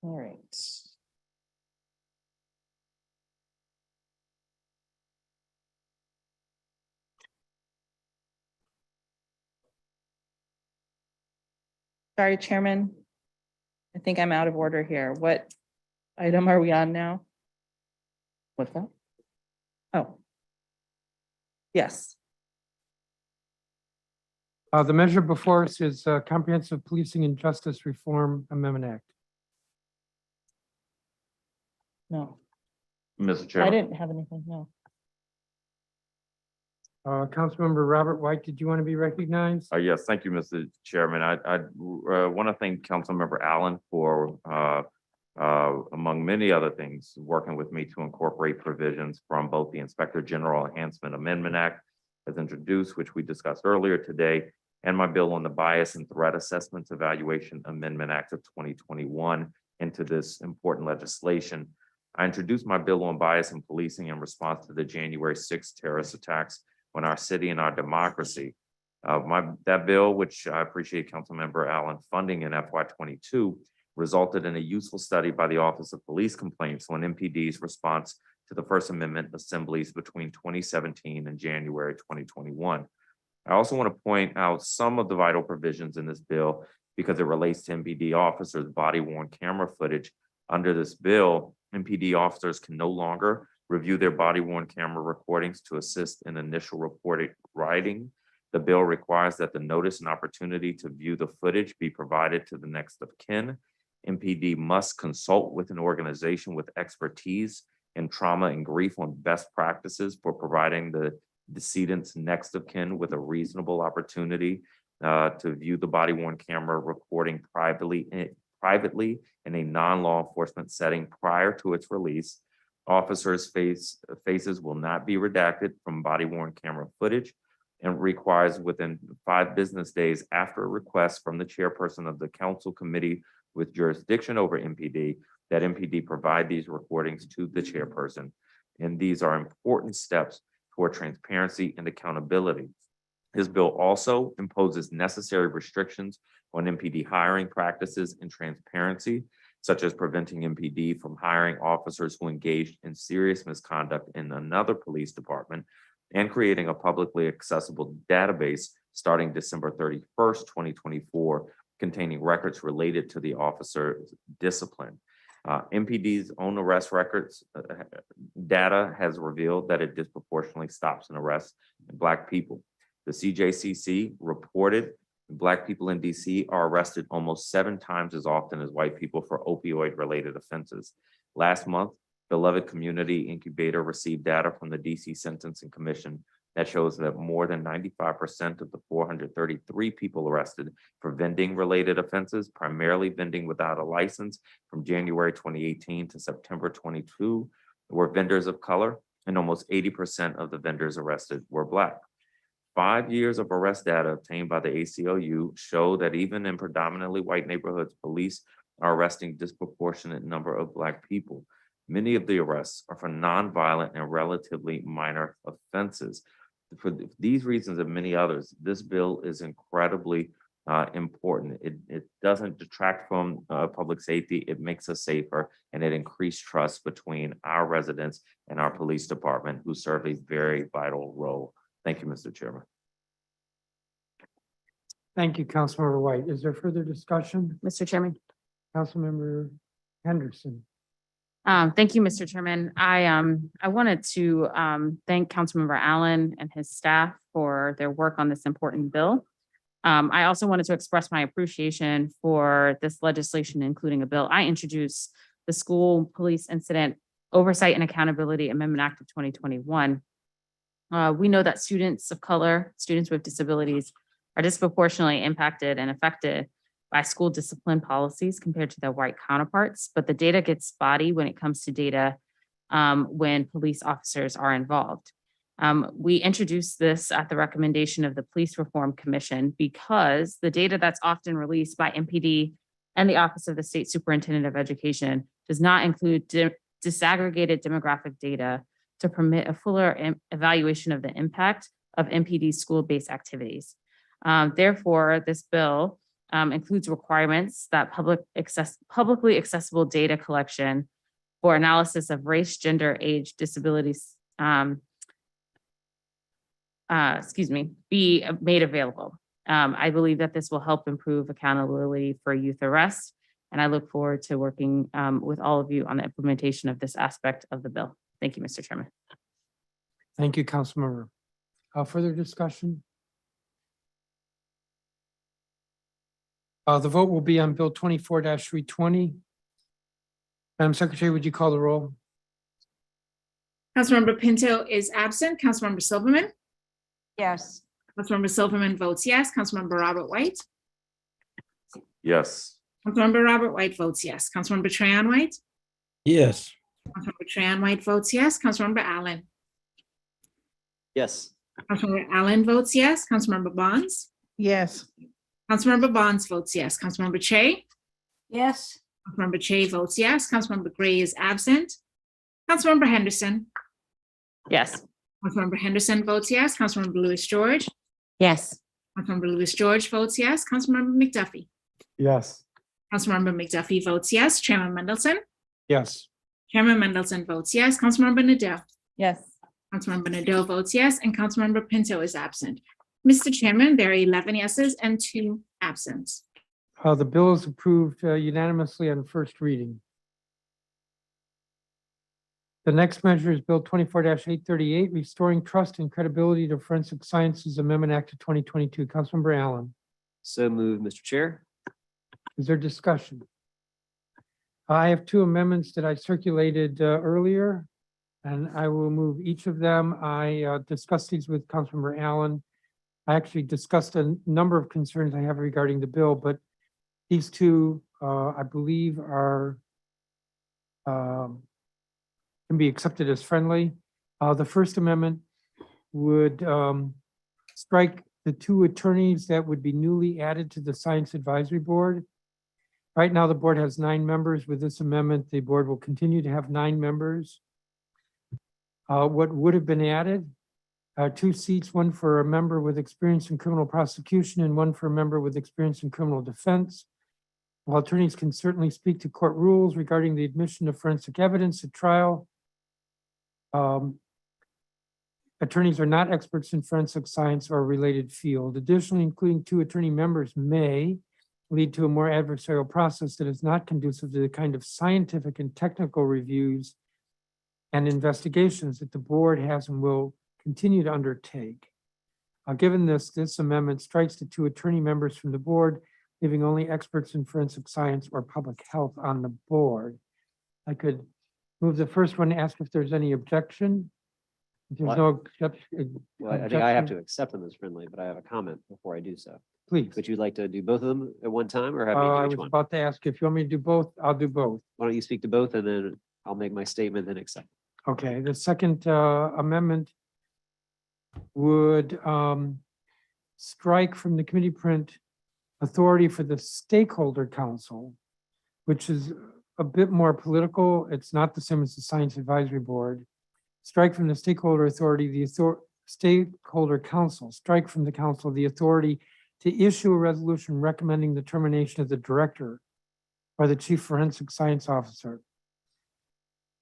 All right. Sorry, Chairman. I think I'm out of order here. What item are we on now? What's that? Oh. Yes. The measure before us is Comprehensive Policing and Justice Reform Amendment Act. No, Mr. I Chairman. didn't have anything, no. Councilmember Robert White, did you want to be recognized? Yes, thank you, Mr. Chairman. I want to thank Councilmember Allen for, among many other things, working with me to incorporate provisions from both the Inspector General Enhancement Amendment Act as introduced, which we discussed earlier today, and my bill on the Bias and Threat Assessments Evaluation Amendment Act of 2021 into this important legislation. I introduced my bill on bias in policing in response to the January 6th terrorist attacks on our city and our democracy. That bill, which I appreciate Councilmember Allen funding in FY22, resulted in a useful study by the Office of Police Complaints on MPD's response to the First Amendment assemblies between 2017 and January 2021. I also want to point out some of the vital provisions in this bill because it relates to MPD officers' body-worn camera footage. Under this bill, MPD officers can no longer review their body-worn camera recordings to assist in initial reporting writing. The bill requires that the notice and opportunity to view the footage be provided to the next of kin. MPD must consult with an organization with expertise in trauma and grief on best practices for providing the decedent's next of kin with a reasonable opportunity to view the body-worn camera recording privately in a non-law enforcement setting prior to its release. Officers' faces will not be redacted from body-worn camera footage and requires within 5 business days after a request from the chairperson of the council committee with jurisdiction over MPD that MPD provide these recordings to the chairperson. And these are important steps toward transparency and accountability. This bill also imposes necessary restrictions on MPD hiring practices and transparency, such as preventing MPD from hiring officers who engaged in serious misconduct in another police department and creating a publicly accessible database starting December 31st, 2024, containing records related to the officer's discipline. MPD's own arrest records data has revealed that it disproportionately stops and arrests Black people. The CJCC reported Black people in DC are arrested almost 7 times as often as white people for opioid-related offenses. Last month, Beloved Community Incubator received data from the DC Sentencing Commission that shows that more than 95% of the 433 people arrested for vending-related offenses, primarily vending without a license from January 2018 to September 22, were vendors of color, and almost 80% of the vendors arrested were Black. 5 years of arrest data obtained by the ACLU show that even in predominantly white neighborhoods, police are arresting disproportionate number of Black people. Many of the arrests are for nonviolent and relatively minor offenses. For these reasons and many others, this bill is incredibly important. It doesn't detract from public safety. It makes us safer, and it increased trust between our residents and our police department, who serve a very vital role. Thank you, Mr. Chairman. Thank you, Councilmember White. Is there further discussion? Mr. Chairman. Councilmember Henderson. Thank you, Mr. Chairman. I wanted to thank Councilmember Allen and his staff for their work on this important bill. I also wanted to express my appreciation for this legislation, including a bill I introduced, the School Police Incident Oversight and Accountability Amendment Act of 2021. We know that students of color, students with disabilities are disproportionately impacted and affected by school discipline policies compared to their white counterparts, but the data gets spotty when it comes to data when police officers are involved. We introduced this at the recommendation of the Police Reform Commission because the data that's often released by MPD and the Office of the State Superintendent of Education does not include disaggregated demographic data to permit a fuller evaluation of the impact of MPD school-based activities. Therefore, this bill includes requirements that publicly accessible data collection for analysis of race, gender, age, disabilities, be made available. I believe that this will help improve accountability for youth arrest, and I look forward to working with all of you on the implementation of this aspect of the bill. Thank you, Mr. Chairman. Thank you, Councilmember. Further discussion? The vote will be on Bill 24-320. Madam Secretary, would you call the roll? Councilmember Pinto is absent. Councilmember Silverman. Yes. Councilmember Silverman votes yes. Councilmember Robert White. Yes. Councilmember Robert White votes yes. Councilmember Trahan White. Yes. Councilmember Trahan White votes yes. Councilmember Allen. Yes. Councilmember Allen votes yes. Councilmember Bonds. Yes. Councilmember Bonds votes yes. Councilmember Che. Yes. Councilmember Che votes yes. Councilmember Gray is absent. Councilmember Henderson. Yes. Councilmember Henderson votes yes. Councilmember Lewis George. Yes. Councilmember Lewis George votes yes. Councilmember McDuffie. Yes. Councilmember McDuffie votes yes. Chairman Mendelson. Yes. Chairman Mendelson votes yes. Councilmember Nadeau. Yes. Councilmember Nadeau votes yes, and Councilmember Pinto is absent. Mr. Chairman, there are 11 yeses and 2 absents. The bill is approved unanimously on first reading. The next measure is Bill 24-838, Restoring Trust and Credibility to Forensic Sciences Amendment Act of 2022. Councilmember Allen, So moved, Mr. Chair. is there discussion? I have 2 amendments that I circulated earlier, and I will move each of them. I discussed these with Councilmember Allen. I actually discussed a number of concerns I have regarding the bill, but these 2, I believe, are can be accepted as friendly. The First Amendment would strike the 2 attorneys that would be newly added to the Science Advisory Board. Right now, the board has 9 members. With this amendment, the board will continue to have 9 members. What would have been added? 2 seats, one for a member with experience in criminal prosecution and one for a member with experience in criminal defense. While attorneys can certainly speak to court rules regarding the admission of forensic evidence at trial, attorneys are not experts in forensic science or a related field. Additionally, including 2 attorney members may lead to a more adversarial process that is not conducive to the kind of scientific and technical reviews and investigations that the board has and will continue to undertake. Given this amendment strikes the 2 attorney members from the board, leaving only experts in forensic science or public health on the board. I could move the first one, ask if there's any objection. If there's no Well, I think I have to accept them as friendly, but I have a comment before I do so. Please. Would you like to do both of them at one time or have me I do was each one? about to ask if you want me to do both, I'll do both. Why don't you speak to both and then I'll make my statement, then accept. Okay, the second amendment would strike from the committee print authority for the stakeholder council, which is a bit more political. It's not the same as the Science Advisory Board. Strike from the stakeholder authority, the stakeholder council, strike from the council the authority to issue a resolution recommending the termination of the director or the chief forensic science officer,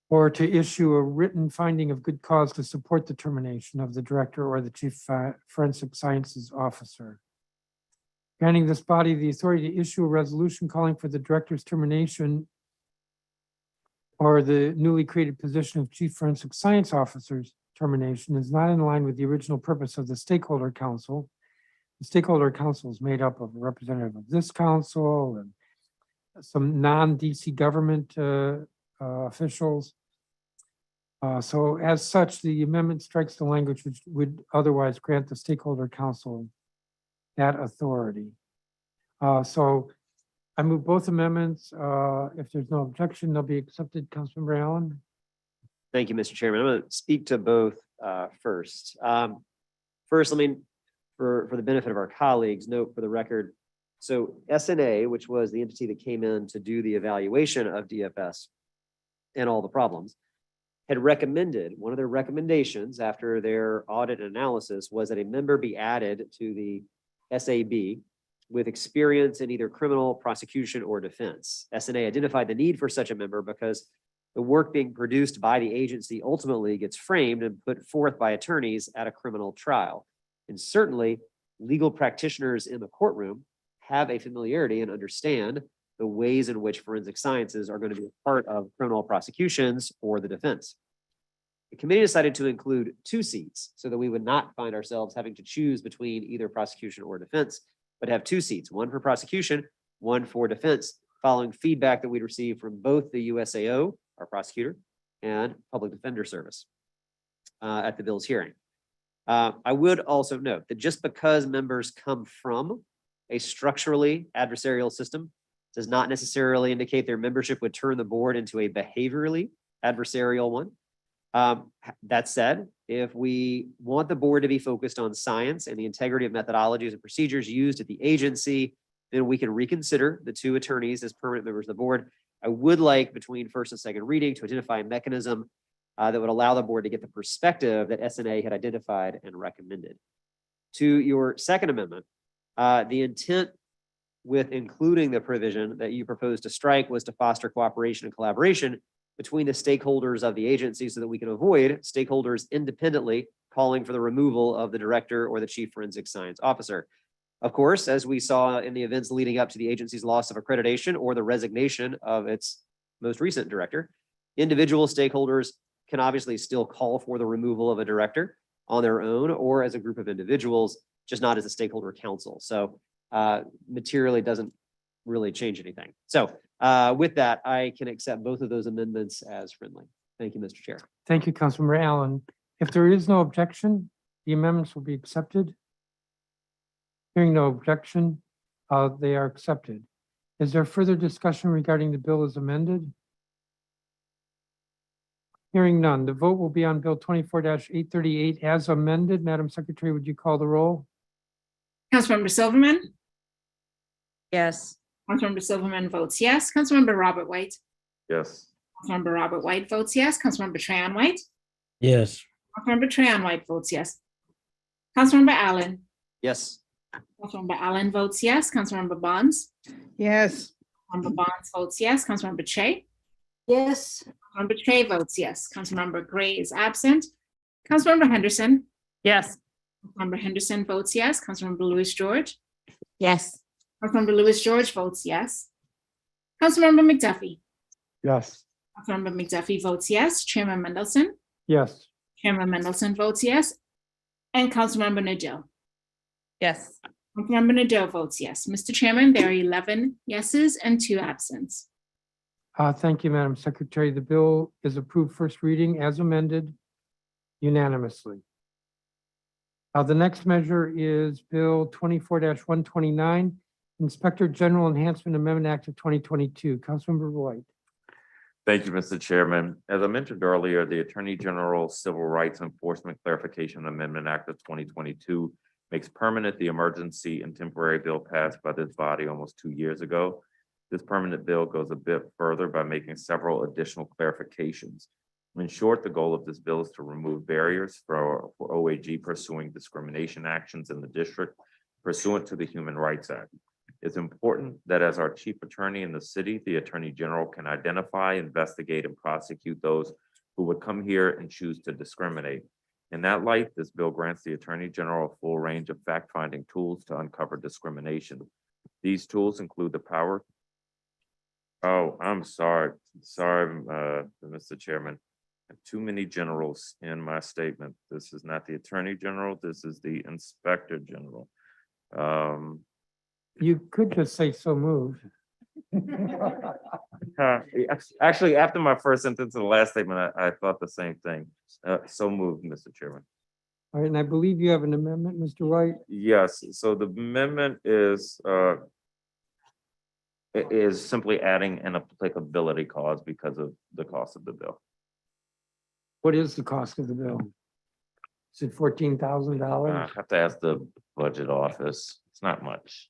or to issue a written finding of good cause to support the termination of the director or the chief forensic sciences officer. Granting this body the authority to issue a resolution calling for the director's termination or the newly created position of chief forensic science officer's termination is not in line with the original purpose of the stakeholder council, The stakeholder council is made up of a representative of this council and some non-DC government officials. So as such, the amendment strikes the language which would otherwise grant the stakeholder council that authority. So I move both amendments. If there's no objection, they'll be accepted. Councilmember Allen? Thank you, Mr. Chairman. I'm going to speak to both first. First, let me, for the benefit of our colleagues, note for the record, so SNA, which was the entity that came in to do the evaluation of DFS and all the problems, had recommended, one of their recommendations after their audit and analysis was that a member be added to the SAB with experience in either criminal prosecution or defense. SNA identified the need for such a member because the work being produced by the agency ultimately gets framed and put forth by attorneys at a criminal trial. And certainly, legal practitioners in the courtroom have a familiarity and understand the ways in which forensic sciences are going to be a part of criminal prosecutions or the defense. The committee decided to include 2 seats so that we would not find ourselves having to choose between either prosecution or defense, but have 2 seats, one for prosecution, one for defense, following feedback that we'd received from both the USAO, our prosecutor, and Public Defender Service at the bill's hearing. I would also note that just because members come from a structurally adversarial system does not necessarily indicate their membership would turn the board into a behaviorally adversarial one. That said, if we want the board to be focused on science and the integrity of methodologies and procedures used at the agency, then we can reconsider the 2 attorneys as permanent members of the board. I would like between first and second reading to identify a mechanism that would allow the board to get the perspective that SNA had identified and recommended. To your second amendment, the intent with including the provision that you propose to strike was to foster cooperation and collaboration between the stakeholders of the agency so that we can avoid stakeholders independently calling for the removal of the director or the chief forensic science officer. Of course, as we saw in the events leading up to the agency's loss of accreditation or the resignation of its most recent director, individual stakeholders can obviously still call for the removal of a director on their own or as a group of individuals, just not as a stakeholder council. So materially doesn't really change anything. So with that, I can accept both of those amendments as friendly. Thank you, Mr. Chair. Thank you, Councilmember Allen. If there is no objection, the amendments will be accepted. Hearing no objection, they are accepted. Is there further discussion regarding the bill as amended? Hearing none, the vote will be on Bill 24-838 as amended. Madam Secretary, would you call the roll? Councilmember Silverman? Yes. Councilmember Silverman votes yes. Councilmember Robert White? Yes. Councilmember Robert White votes yes. Councilmember Trahan White? Yes. Councilmember Trahan White votes yes. Councilmember Allen? Yes. Councilmember Allen votes yes. Councilmember Bonds? Yes. Councilmember Bonds votes yes. Councilmember Che? Yes. Councilmember Che votes yes. Councilmember Gray is absent. Councilmember Henderson? Yes. Councilmember Henderson votes yes. Councilmember Louis George? Yes. Councilmember Louis George votes yes. Councilmember McDuffie? Yes. Councilmember McDuffie votes yes. Chairman Mendelson? Yes. Chairman Mendelson votes yes. And Councilmember Nadeau? Yes. Councilmember Nadeau votes yes. Mr. Chairman, there are 11 yeses and 2 absents. Thank you, Madam Secretary. The bill is approved first reading as amended unanimously. The next measure is Bill 24-129, Inspector General Enhancement Amendment Act of 2022. Councilmember White. Thank you, Mr. Chairman. As I mentioned earlier, the Attorney General Civil Rights Enforcement Clarification Amendment Act of 2022 makes permanent the emergency and temporary bill passed by this body almost 2 years ago. This permanent bill goes a bit further by making several additional clarifications. In short, the goal of this bill is to remove barriers for OAG pursuing discrimination actions in the district pursuant to the Human Rights Act. It's important that as our chief attorney in the city, the Attorney General can identify, investigate, and prosecute those who would come here and choose to discriminate. In that light, this bill grants the Attorney General a full range of fact-finding tools to uncover discrimination. These tools include the power. Oh, I'm sorry, Mr. Chairman. I have too many generals in my statement. This is not the Attorney General, this is the Inspector General. You could just say so moved. Actually, after my first sentence of the last statement, I thought the same thing. So moved, Mr. Chairman. All right, and I believe you have an amendment, Mr. Wright. Yes, so the amendment is simply adding an applicability clause because of the cost of the bill. What is the cost of the bill? Is it $14,000? I have to ask the budget office. It's not much.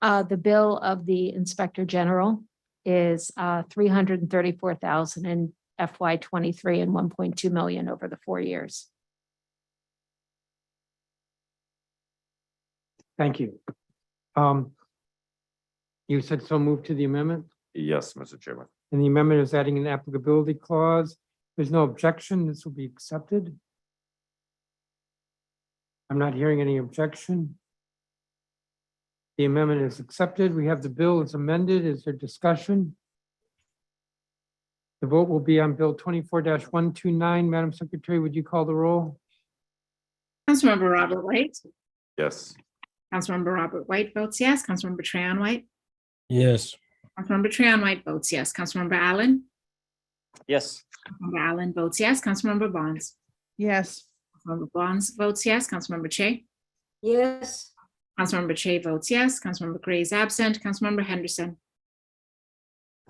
The bill of the Inspector General is 334,000 in FY '23 and 1.2 million over the 4 years. Thank you. You said so moved to the amendment, Yes, Mr. Chairman. and the amendment is adding an applicability clause. There's no objection. This will be accepted. I'm not hearing any objection. The amendment is accepted. We have the bill as amended. Is there discussion? The vote will be on Bill 24-129. Madam Secretary, would you call the roll? Councilmember Robert White. Yes. Councilmember Robert White votes yes. Councilmember Trahan White. Yes. Councilmember Trahan White votes yes. Councilmember Allen. Yes. Councilmember Allen votes yes. Councilmember Bonds. Yes. Councilmember Bonds votes yes. Councilmember Che. Yes. Councilmember Che votes yes. Councilmember Gray is absent. Councilmember Henderson.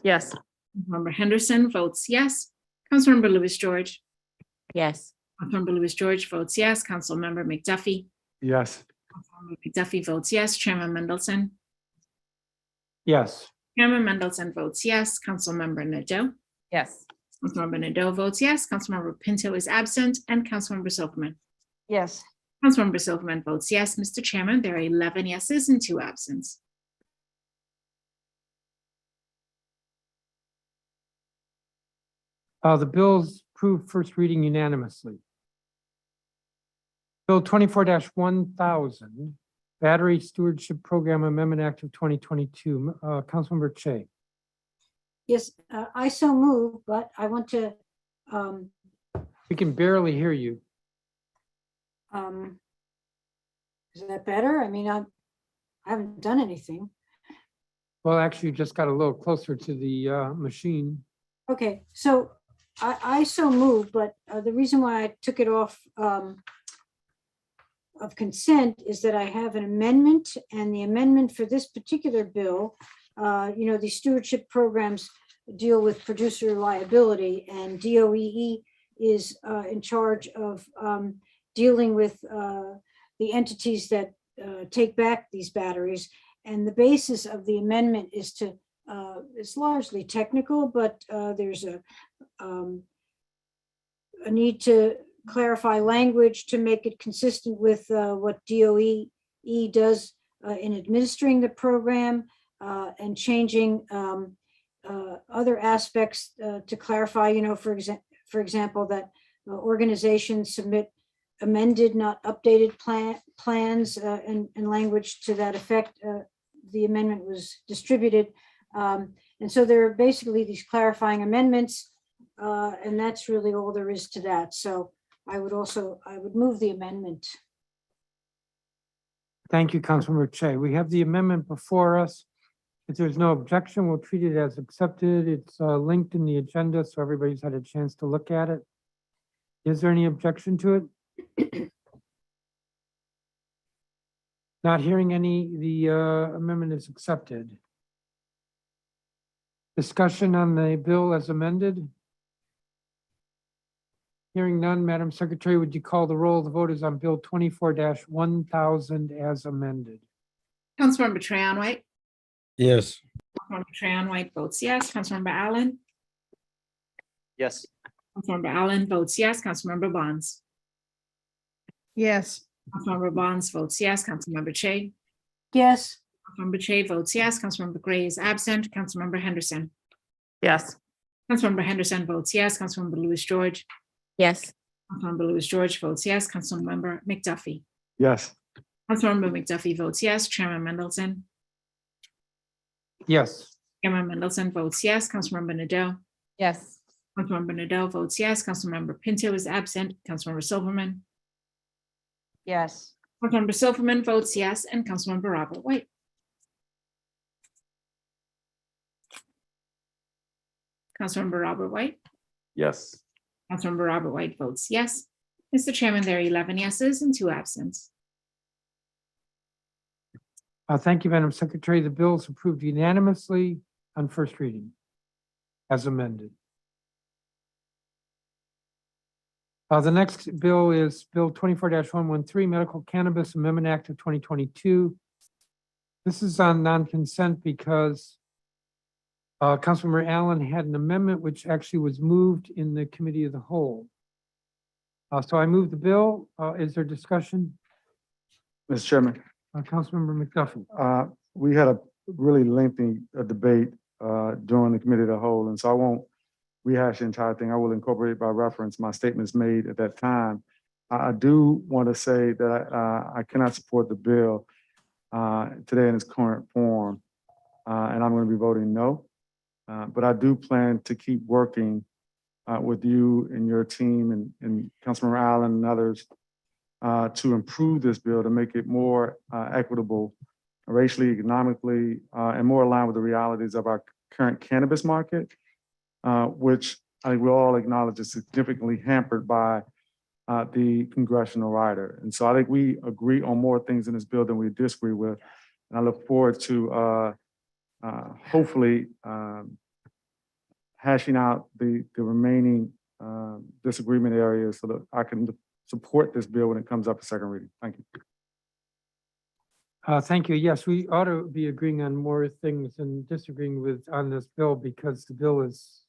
Yes. Councilmember Henderson votes yes. Councilmember Lewis George. Yes. Councilmember Lewis George votes yes. Councilmember McDuffie. Yes. Councilmember McDuffie votes yes. Chairman Mendelson. Yes. Chairman Mendelson votes yes. Councilmember Nadeau. Yes. Councilmember Nadeau votes yes. Councilmember Pinto is absent, and Councilmember Silverman. Yes. Councilmember Silverman votes yes. Mr. Chairman, there are 11 yeses and 2 absents. The bill's approved first reading unanimously. Bill 24-1000, Battery Stewardship Program Amendment Act of 2022. Councilmember Che. Yes, I so move, but I want to, We can barely hear you. is that better? I mean, I haven't done anything. Well, actually, you just got a little closer to the machine. Okay, so I so move, but the reason why I took it off of consent is that I have an amendment, and the amendment for this particular bill, these stewardship programs deal with producer liability, and DOEE is in charge of dealing with the entities that take back these batteries. And the basis of the amendment is to, it's largely technical, but there's a need to clarify language to make it consistent with what DOEE does in administering the program, and changing other aspects to clarify, for example, that organizations submit amended, not updated plans and language to that effect. The amendment was distributed. And so there are basically these clarifying amendments, and that's really all there is to that. So I would move the amendment. Thank you, Councilmember Che. We have the amendment before us. If there's no objection, we'll treat it as accepted. It's linked in the agenda, so everybody's had a chance to look at it. Is there any objection to it? Not hearing any, the amendment is accepted. Discussion on the bill as amended? Hearing none, Madam Secretary, would you call the roll? The vote is on Bill 24-1000 as amended. Councilmember Trahan White. Yes. Councilmember Trahan White votes yes. Councilmember Allen. Yes. Councilmember Allen votes yes. Councilmember Bonds. Yes. Councilmember Bonds votes yes. Councilmember Che. Yes. Councilmember Che votes yes. Councilmember Gray is absent. Councilmember Henderson. Yes. Councilmember Henderson votes yes. Councilmember Louis George. Yes. Councilmember Louis George votes yes. Councilmember McDuffie. Yes. Councilmember McDuffie votes yes. Chairman Mendelson. Yes. Chairman Mendelson votes yes. Councilmember Nadeau. Yes. Councilmember Nadeau votes yes. Councilmember Pinto is absent. Councilmember Silverman. Yes. Councilmember Silverman votes yes, and Councilmember Robert White. Councilmember Robert White. Yes. Councilmember Robert White votes yes. Mr. Chairman, there are 11 yeses and 2 absents. Thank you, Madam Secretary. The bill is approved unanimously on first reading as amended. The next bill is Bill 24-113, Medical Cannabis Amendment Act of 2022. This is on non-consent because Councilmember Allen had an amendment which actually was moved in the committee of the whole. So I move the bill. Is there discussion? Mr. Chairman, Councilmember McDuffie. we had a really lengthy debate during the committee of the whole, and so I won't rehash the entire thing. I will incorporate by reference my statements made at that time. I do want to say that I cannot support the bill today in its current form, and I'm going to be voting no. But I do plan to keep working with you and your team and Councilmember Allen and others to improve this bill, to make it more equitable, racially, economically, and more aligned with the realities of our current cannabis market, which I think we all acknowledge is significantly hampered by the congressional rider. And so I think we agree on more things in this bill than we disagree with. And I look forward to hopefully hashing out the remaining disagreement areas so that I can support this bill when it comes up for second reading. Thank you. Thank you. Yes, we ought to be agreeing on more things than disagreeing with on this bill because the bill is,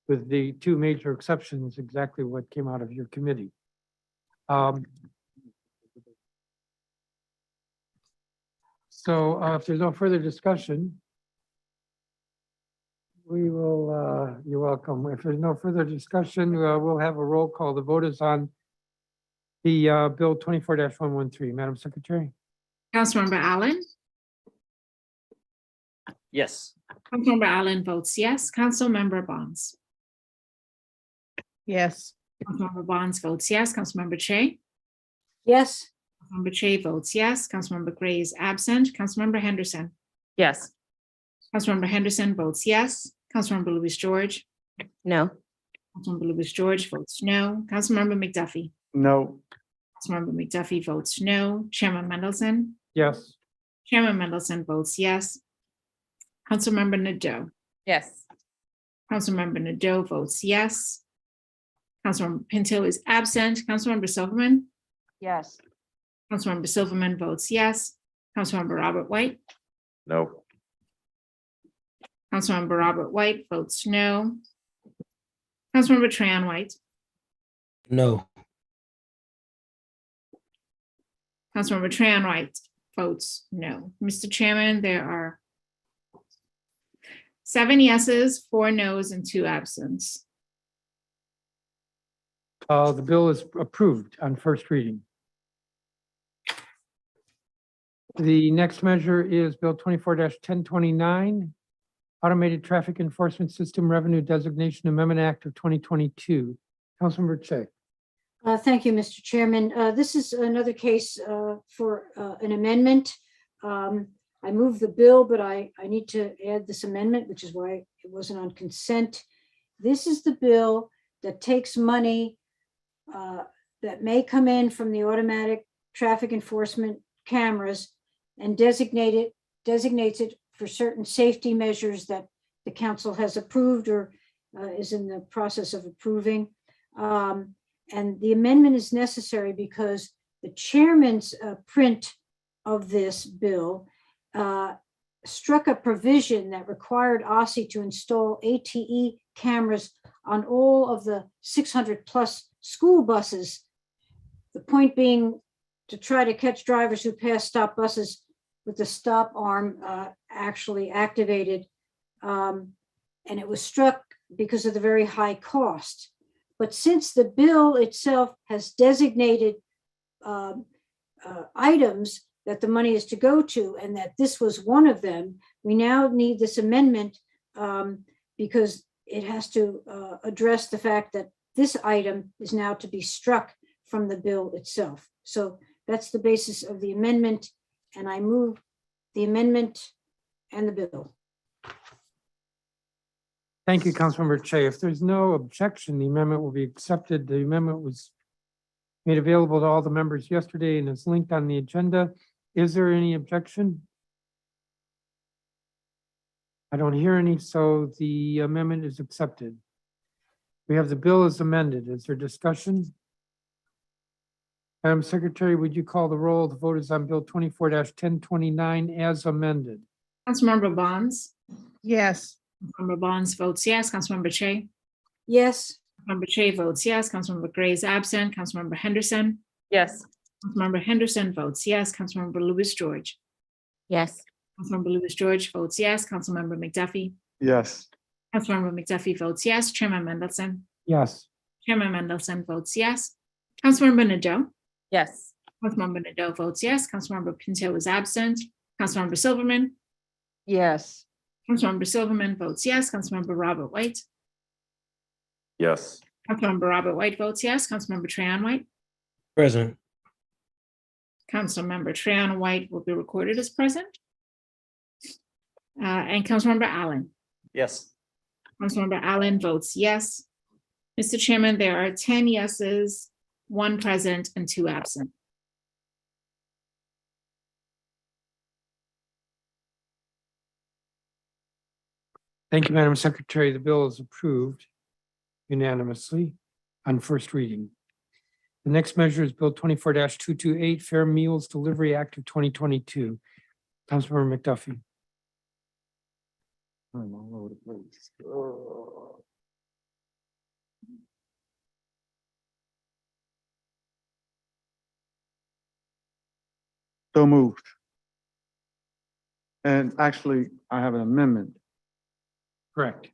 with the 2 major exceptions, exactly what came out of your committee. So if there's no further discussion, we will, you're welcome. If there's no further discussion, we'll have a roll call. The vote is on the Bill 24-113. Madam Secretary? Councilmember Allen. Yes. Councilmember Allen votes yes. Councilmember Bonds. Yes. Councilmember Bonds votes yes. Councilmember Che. Yes. Councilmember Che votes yes. Councilmember Gray is absent. Councilmember Henderson. Yes. Councilmember Henderson votes yes. Councilmember Louis George. No. Councilmember Louis George votes no. Councilmember McDuffie. No. Councilmember McDuffie votes no. Chairman Mendelson. Yes. Chairman Mendelson votes yes. Councilmember Nadeau. Yes. Councilmember Nadeau votes yes. Councilmember Pinto is absent. Councilmember Silverman. Yes. Councilmember Silverman votes yes. Councilmember Robert White. No. Councilmember Robert White votes no. Councilmember Trahan White. No. Councilmember Trahan White votes no. Mr. Chairman, there are 7 yeses, 4 nos, and 2 absents. The bill is approved on first reading. The next measure is Bill 24-1029, Automated Traffic Enforcement System Revenue Designation Amendment Act of 2022. Councilmember Che. Thank you, Mr. Chairman. This is another case for an amendment. I moved the bill, but I need to add this amendment, which is why it wasn't on consent. This is the bill that takes money that may come in from the automatic traffic enforcement cameras and designates it for certain safety measures that the council has approved or is in the process of approving. And the amendment is necessary because the chairman's print of this bill struck a provision that required OSSI to install ATE cameras on all of the 600+ school buses. The point being to try to catch drivers who pass stop buses with the stop arm actually activated. And it was struck because of the very high cost. But since the bill itself has designated items that the money is to go to, and that this was one of them, we now need this amendment because it has to address the fact that this item is now to be struck from the bill itself. So that's the basis of the amendment, and I move the amendment and the bill. Thank you, Councilmember Che. If there's no objection, the amendment will be accepted. The amendment was made available to all the members yesterday and is linked on the agenda. Is there any objection? I don't hear any, so the amendment is accepted. We have the bill as amended. Is there discussion? Madam Secretary, would you call the roll? The vote is on Bill 24-1029 as amended. Councilmember Bonds. Yes. Councilmember Bonds votes yes. Councilmember Che. Yes. Councilmember Che votes yes. Councilmember Gray is absent. Councilmember Henderson. Yes. Councilmember Henderson votes yes. Councilmember Louis George. Yes. Councilmember Louis George votes yes. Councilmember McDuffie. Yes. Councilmember McDuffie votes yes. Chairman Mendelson. Yes. Chairman Mendelson votes yes. Councilmember Nadeau. Yes. Councilmember Nadeau votes yes. Councilmember Pinto is absent. Councilmember Silverman. Yes. Councilmember Silverman votes yes. Councilmember Robert White. Yes. Councilmember Robert White votes yes. Councilmember Trayon White. Present. Councilmember Trayon White will be recorded as present. And Councilmember Allen. Yes. Councilmember Allen votes yes. Mr. Chairman, there are 10 yeses, 1 present, and 2 absent. Thank you, Madam Secretary. The bill is approved unanimously on first reading. The next measure is Bill 24-228, Fair Meals Delivery Act of 2022. Councilmember McDuffie. I'm all over the place. So moved. And actually, I have an amendment. Correct.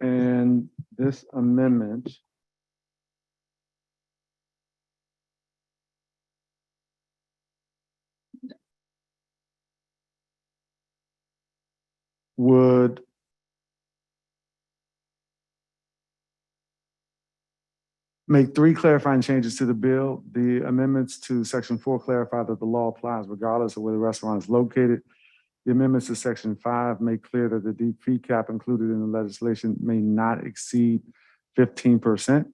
And this amendment would make 3 clarifying changes to the bill. The amendments to Section 4 clarify that the law applies regardless of where the restaurant is located. The amendments to Section 5 make clear that the deep fee cap included in the legislation may not exceed 15%,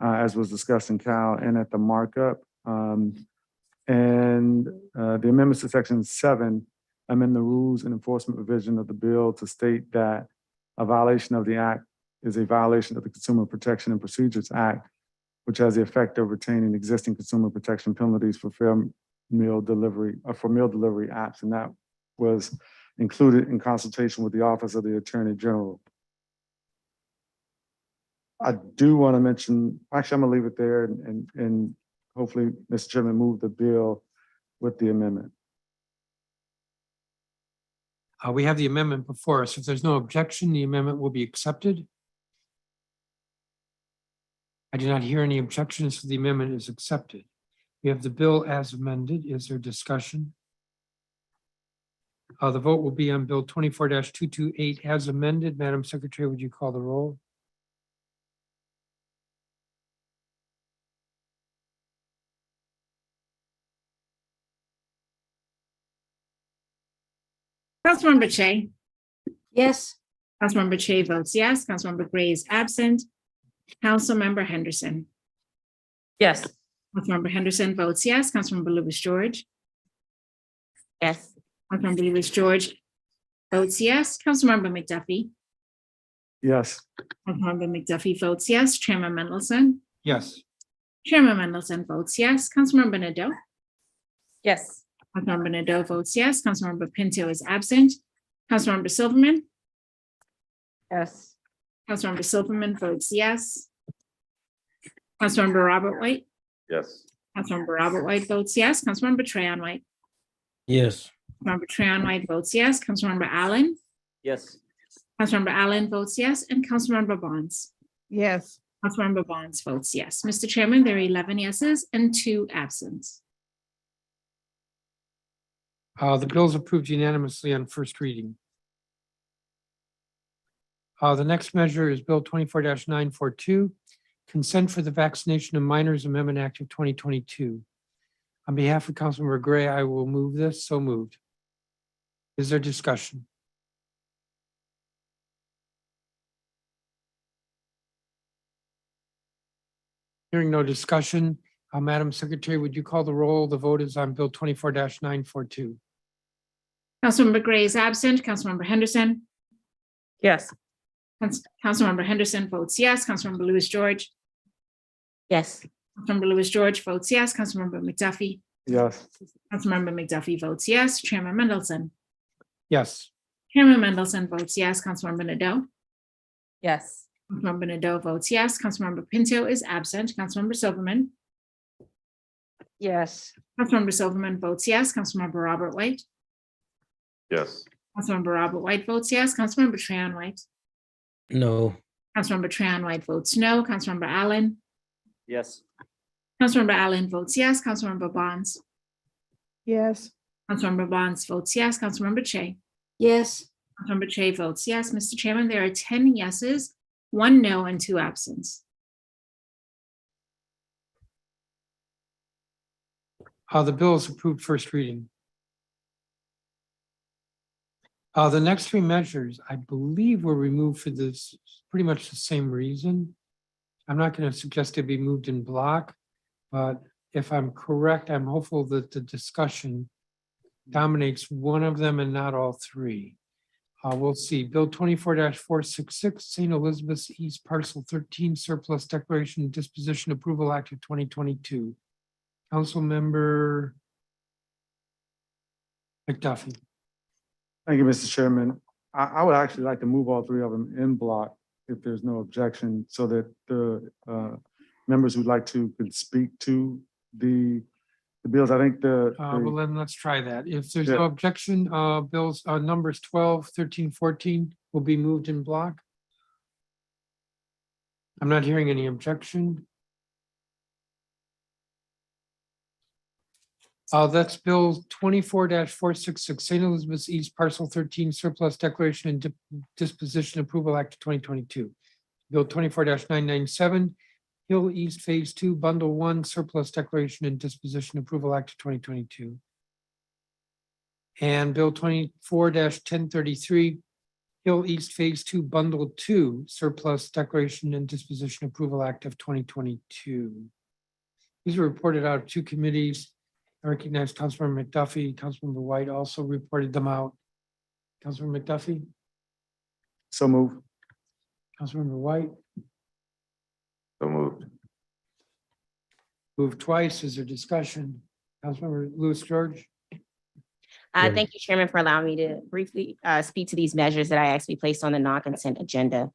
as was discussed in Cal and at the markup. The amendments to Section 7 amend the rules and enforcement provision of the bill to state that a violation of the act is a violation of the Consumer Protection and Procedures Act, which has the effect of retaining existing consumer protection penalties for fair meal delivery, for meal delivery apps, and that was included in consultation with the Office of the Attorney General. I do want to mention, actually, I'm gonna leave it there and hopefully, Mr. Chairman, move the bill with the amendment. We have the amendment before us. If there's no objection, the amendment will be accepted. I do not hear any objections, so the amendment is accepted. We have the bill as amended. Is there discussion? The vote will be on Bill 24-228 as amended. Madam Secretary, would you call the roll? Councilmember Che. Yes. Councilmember Che votes yes. Councilmember Gray is absent. Councilmember Henderson. Yes. Councilmember Henderson votes yes. Councilmember Louis George. Yes. Councilmember Louis George votes yes. Councilmember McDuffie. Yes. Councilmember McDuffie votes yes. Chairman Mendelson. Yes. Chairman Mendelson votes yes. Councilmember Nadeau. Yes. Councilmember Nadeau votes yes. Councilmember Pinto is absent. Councilmember Silverman. Yes. Councilmember Silverman votes yes. Councilmember Robert White. Yes. Councilmember Robert White votes yes. Councilmember Trayon White. Yes. Councilmember Trayon White votes yes. Councilmember Allen. Yes. Councilmember Allen votes yes, and Councilmember Bonds. Yes. Councilmember Bonds votes yes. Mr. Chairman, there are 11 yeses and 2 absent. The bill is approved unanimously on first reading. The next measure is Bill 24-942, Consent for the Vaccination of Minors Amendment Act of 2022. On behalf of Councilmember Gray, I will move this. So moved. Is there discussion? Hearing no discussion, Madam Secretary, would you call the roll? The vote is on Bill 24-942. Councilmember Gray is absent. Councilmember Henderson. Yes. Councilmember Henderson votes yes. Councilmember Louis George. Yes. Councilmember Louis George votes yes. Councilmember McDuffie. Yes. Councilmember McDuffie votes yes. Chairman Mendelson. Yes. Chairman Mendelson votes yes. Councilmember Nadeau. Yes. Councilmember Nadeau votes yes. Councilmember Pinto is absent. Councilmember Silverman. Yes. Councilmember Silverman votes yes. Councilmember Robert White. Yes. Councilmember Robert White votes yes. Councilmember Trayon White. No. Councilmember Trayon White votes no. Councilmember Allen. Yes. Councilmember Allen votes yes. Councilmember Bonds. Yes. Councilmember Bonds votes yes. Councilmember Che. Yes. Councilmember Che votes yes. Mr. Chairman, there are 10 yeses, 1 no, and 2 absent. The bill is approved first reading. The next 3 measures, I believe, were removed for this pretty much the same reason. I'm not going to suggest they be moved in block, but if I'm correct, I'm hopeful that the discussion dominates one of them and not all 3. We'll see. Bill 24-466, St. Elizabeth's East Parcel 13 Surplus Declaration and Disposition Approval Act of 2022. Councilmember McDuffie. Thank you, Mr. Chairman. I would actually like to move all 3 of them in block if there's no objection, so that the members who'd like to can speak to the bills. I think Well, then let's try that. If there's no objection, bills, numbers 12, 13, 14 will be moved in block. I'm not hearing any objection. That's Bill 24-466, St. Elizabeth's East Parcel 13 Surplus Declaration and Disposition Approval Act of 2022. Bill 24-997, Hill East Phase 2 Bundle 1 Surplus Declaration and Disposition Approval Act of 2022. And Bill 24-1033, Hill East Phase 2 Bundle 2 Surplus Declaration and Disposition Approval Act of 2022. These were reported out of 2 committees. I recognize Councilmember McDuffie. Councilmember White also reported them out. Councilmember McDuffie. So move. Councilmember White. So moved. Moved twice. Is there discussion? Councilmember Louis George. Thank you, Chairman, for allowing me to briefly speak to these measures that I actually placed on the non-consent agenda.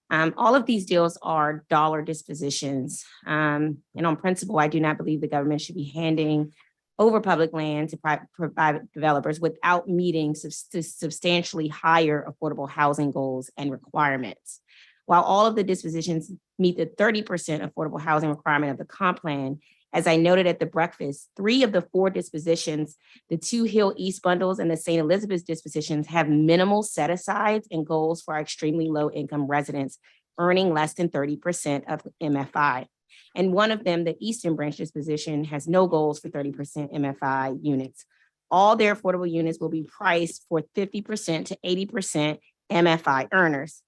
All of these deals are dollar dispositions. And on principle, I do not believe the government should be handing over public land to private developers without meeting substantially higher affordable housing goals and requirements. While all of the dispositions meet the 30% affordable housing requirement of the comp plan, as I noted at the breakfast, 3 of the 4 dispositions, the 2 Hill East bundles and the St. Elizabeth's dispositions, have minimal set-asides and goals for our extremely low-income residents earning less than 30% of MFI. And one of them, the Eastern Branch disposition, has no goals for 30% MFI units. All their affordable units will be priced for 50% to 80% MFI earners.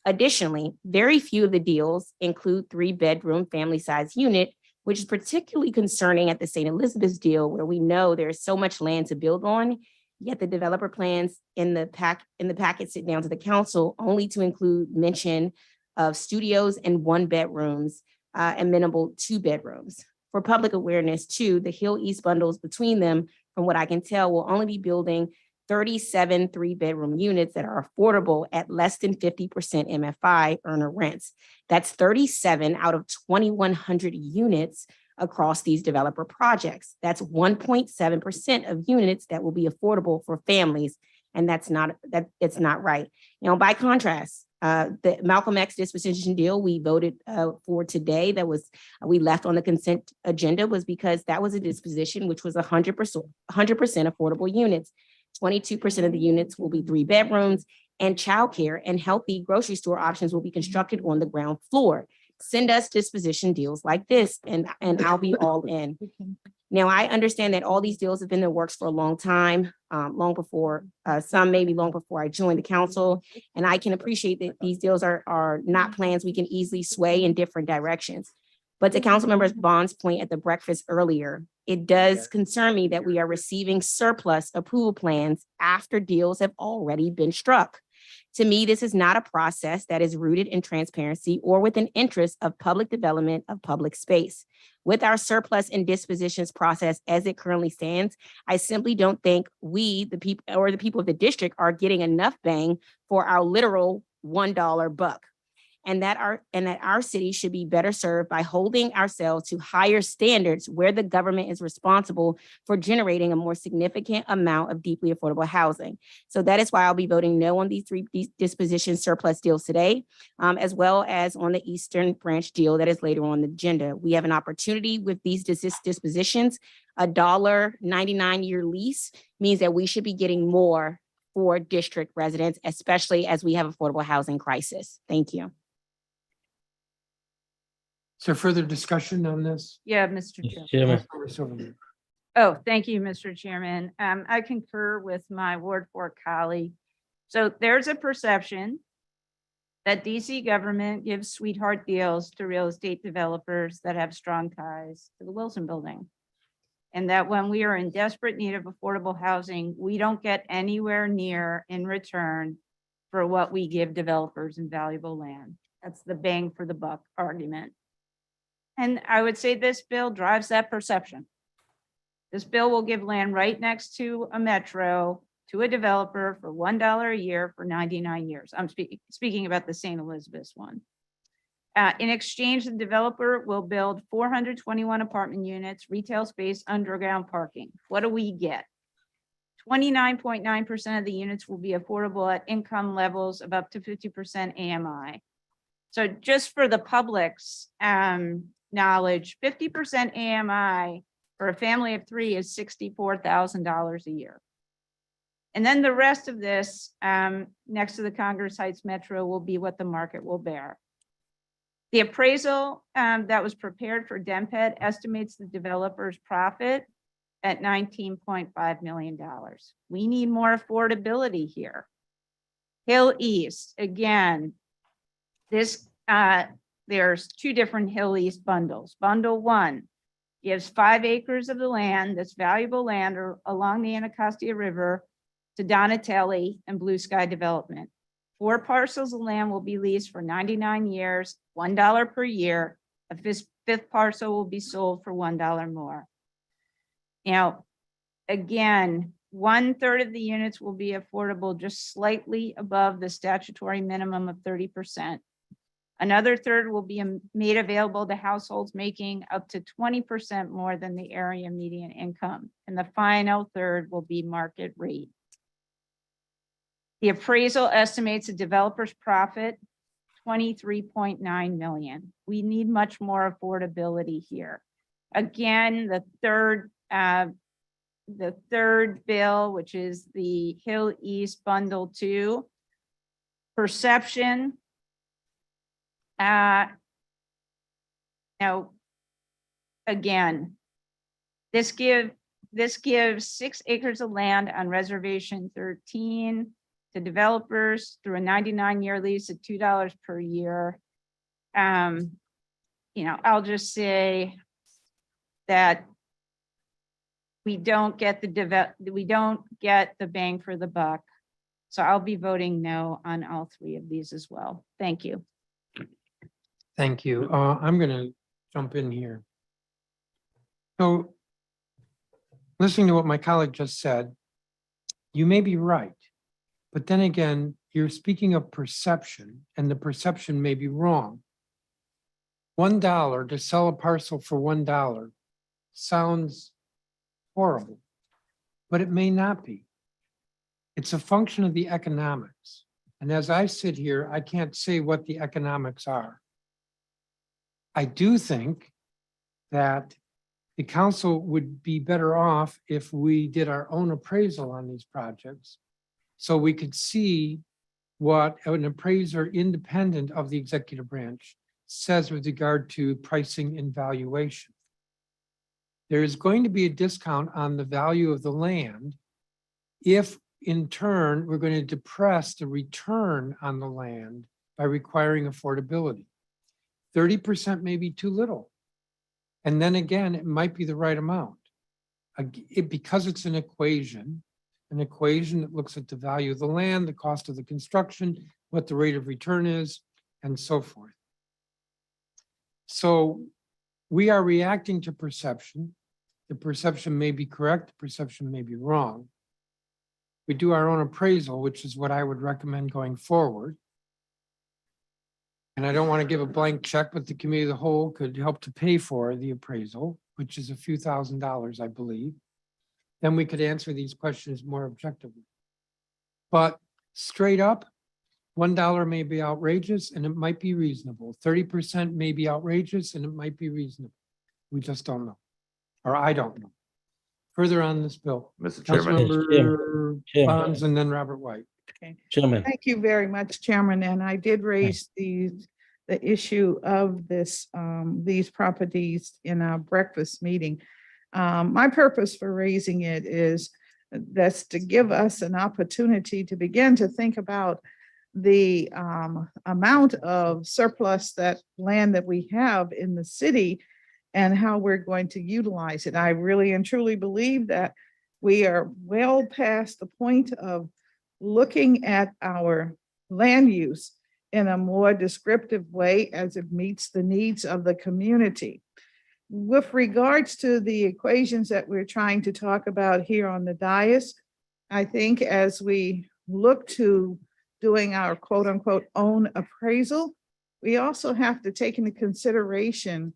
Additionally, very few of the deals include 3-bedroom family-size unit, which is particularly concerning at the St. Elizabeth's deal, where we know there's so much land to build on, yet the developer plans in the packet sit down to the council only to include mention of studios and 1-bedrooms and minimal 2 bedrooms. For public awareness too, the Hill East bundles between them from what I can tell, will only be building 37 three-bedroom units that are affordable at less than 50% MFI earner rents. That's 37 out of 2,100 units across these developer projects. That's 1.7% of units that will be affordable for families. And it's not right. You know, by contrast, the Malcolm X disposition deal we voted for today we left on the consent agenda was because that was a disposition which was 100% affordable units. 22% of the units will be 3 bedrooms, and childcare and healthy grocery store options will be constructed on the ground floor. Send us disposition deals like this and I'll be all in. Now, I understand that all these deals have been in the works for a long time, long before, some maybe long before I joined the council. And I can appreciate that these deals are not plans we can easily sway in different directions. But to Councilmember Bond's point at the breakfast earlier, it does concern me that we are receiving surplus approval plans after deals have already been struck. To me, this is not a process that is rooted in transparency or with an interest of public development of public space. With our surplus and dispositions process as it currently stands, I simply don't think we, the people or the people of the district, are getting enough bang for our literal $1 buck. And that our city should be better served by holding ourselves to higher standards where the government is responsible for generating a more significant amount of deeply affordable housing. So that is why I'll be voting no on these disposition surplus deals today, as well as on the Eastern Branch deal that is later on the agenda. We have an opportunity with these dispositions. A $1.99 year lease means that we should be getting more for district residents, especially as we have affordable housing crisis. Thank you. Is there further discussion on this? Yeah, Mr. Mr. Chair. Chairman, Councilmember Silverman. Oh, thank you, Mr. Chairman. I concur with my Ward 4 colleague. So there's a perception that DC government gives sweetheart deals to real estate developers that have strong ties to the Wilson Building. And that when we are in desperate need of affordable housing, we don't get anywhere near in return for what we give developers in valuable land. That's the bang for the buck argument. And I would say this bill drives that perception. This bill will give land right next to a metro to a developer for $1 a year for 99 years. I'm speaking about the St. Elizabeth's one. In exchange, the developer will build 421 apartment units, retail space, underground parking. What do we get? 29.9% of the units will be affordable at income levels of up to 50% AMI. So just for the public's knowledge, 50% AMI for a family of 3 is $64,000 a year. And then the rest of this next to the Congress Heights Metro will be what the market will bear. The appraisal that was prepared for DEMPED estimates the developer's profit at $19.5 million. We need more affordability here. Hill East, again, this there's 2 different Hill East bundles. Bundle 1 gives 5 acres of the land, that's valuable land along the Anacostia River, to Donatelli and Blue Sky Development. 4 parcels of land will be leased for 99 years, $1 per year. A 5th parcel will be sold for $1 more. Now, again, 1/3 of the units will be affordable just slightly above the statutory minimum of 30%. Another 1/3 will be made available to households making up to 20% more than the area median income. And the final 1/3 will be market rate. The appraisal estimates a developer's profit, $23.9 million. We need much more affordability here. Again, the third bill, which is the Hill East Bundle 2, perception. Now, again, this gives 6 acres of land on Reservation 13 to developers through a 99-year lease at $2 per year. I'll just say that we don't get the bang for the buck. So I'll be voting no on all 3 of these as well. Thank you. Thank you. I'm going to jump in here. So listening to what my colleague just said, you may be right. But then again, you're speaking of perception, and the perception may be wrong. $1 to sell a parcel for $1 sounds horrible, but it may not be. It's a function of the economics. And as I sit here, I can't say what the economics are. I do think that the council would be better off if we did our own appraisal on these projects, so we could see what an appraiser independent of the executive branch says with regard to pricing and valuation. There is going to be a discount on the value of the land if in turn we're going to depress the return on the land by requiring affordability. 30% may be too little. And then again, it might be the right amount. Because it's an equation that looks at the value of the land, the cost of the construction, what the rate of return is, and so forth. So we are reacting to perception. The perception may be correct, the perception may be wrong. We do our own appraisal, which is what I would recommend going forward. And I don't want to give a blank check, but the committee of the whole could help to pay for the appraisal, which is a few $1,000s, I believe. Then we could answer these questions more objectively. But straight up, $1 may be outrageous and it might be reasonable. 30% may be outrageous and it might be reasonable. We just don't know, or I don't know. Further on this bill. Mr. Chairman. Councilmember Chairman. Bonds and then Robert White. Chairman. Thank you very much, Chairman, and I did raise the issue of these properties in our breakfast meeting. My purpose for raising it is that's to give us an opportunity to begin to think about the amount of surplus that land that we have in the city and how we're going to utilize it. I really and truly believe that we are well past the point of looking at our land use in a more descriptive way as it meets the needs of the community. With regards to the equations that we're trying to talk about here on the dais, I think as we look to doing our quote unquote own appraisal, we also have to take into consideration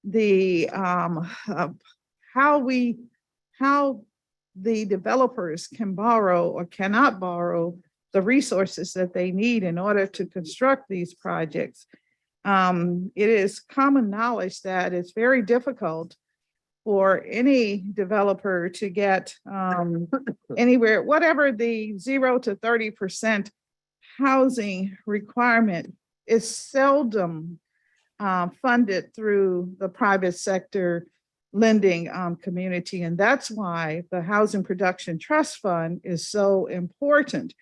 the how the developers can borrow or cannot borrow the resources that they need in order to construct these projects. It is common knowledge that it's very difficult for any developer to get anywhere, whatever the 0 to 30% housing requirement is seldom funded through the private sector lending community. And that's why the Housing Production Trust Fund is so important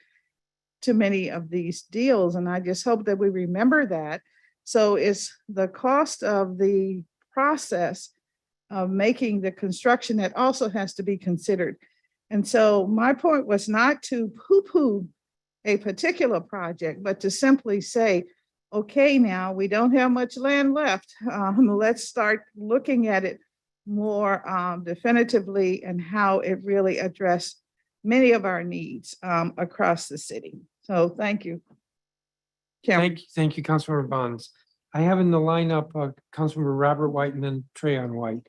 to many of these deals. And I just hope that we remember that. So it's the cost of the process of making the construction that also has to be considered. And so my point was not to poo-poo a particular project, but to simply say, okay, now we don't have much land left. Let's start looking at it more definitively and how it really addressed many of our needs across the city. So thank you. Chairman. Thank you, Councilmember Bonds. I have in the lineup Councilmember Robert White and then Trayon White.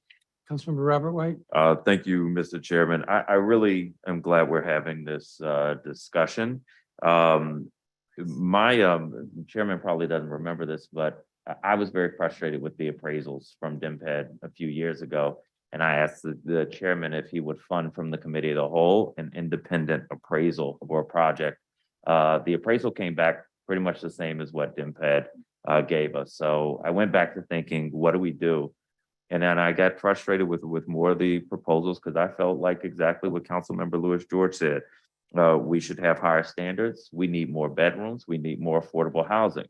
Councilmember Robert White. Thank you, Mr. Chairman. I really am glad we're having this discussion. My chairman probably doesn't remember this, but I was very frustrated with the appraisals from DMPED a few years ago. And I asked the chairman if he would fund from the committee of the whole an independent appraisal for a project. The appraisal came back pretty much the same as what DMPED gave us. So I went back to thinking, what do we do? And then I got frustrated with more of the proposals because I felt like exactly what Councilmember Louis George said. We should have higher standards. We need more bedrooms. We need more affordable housing.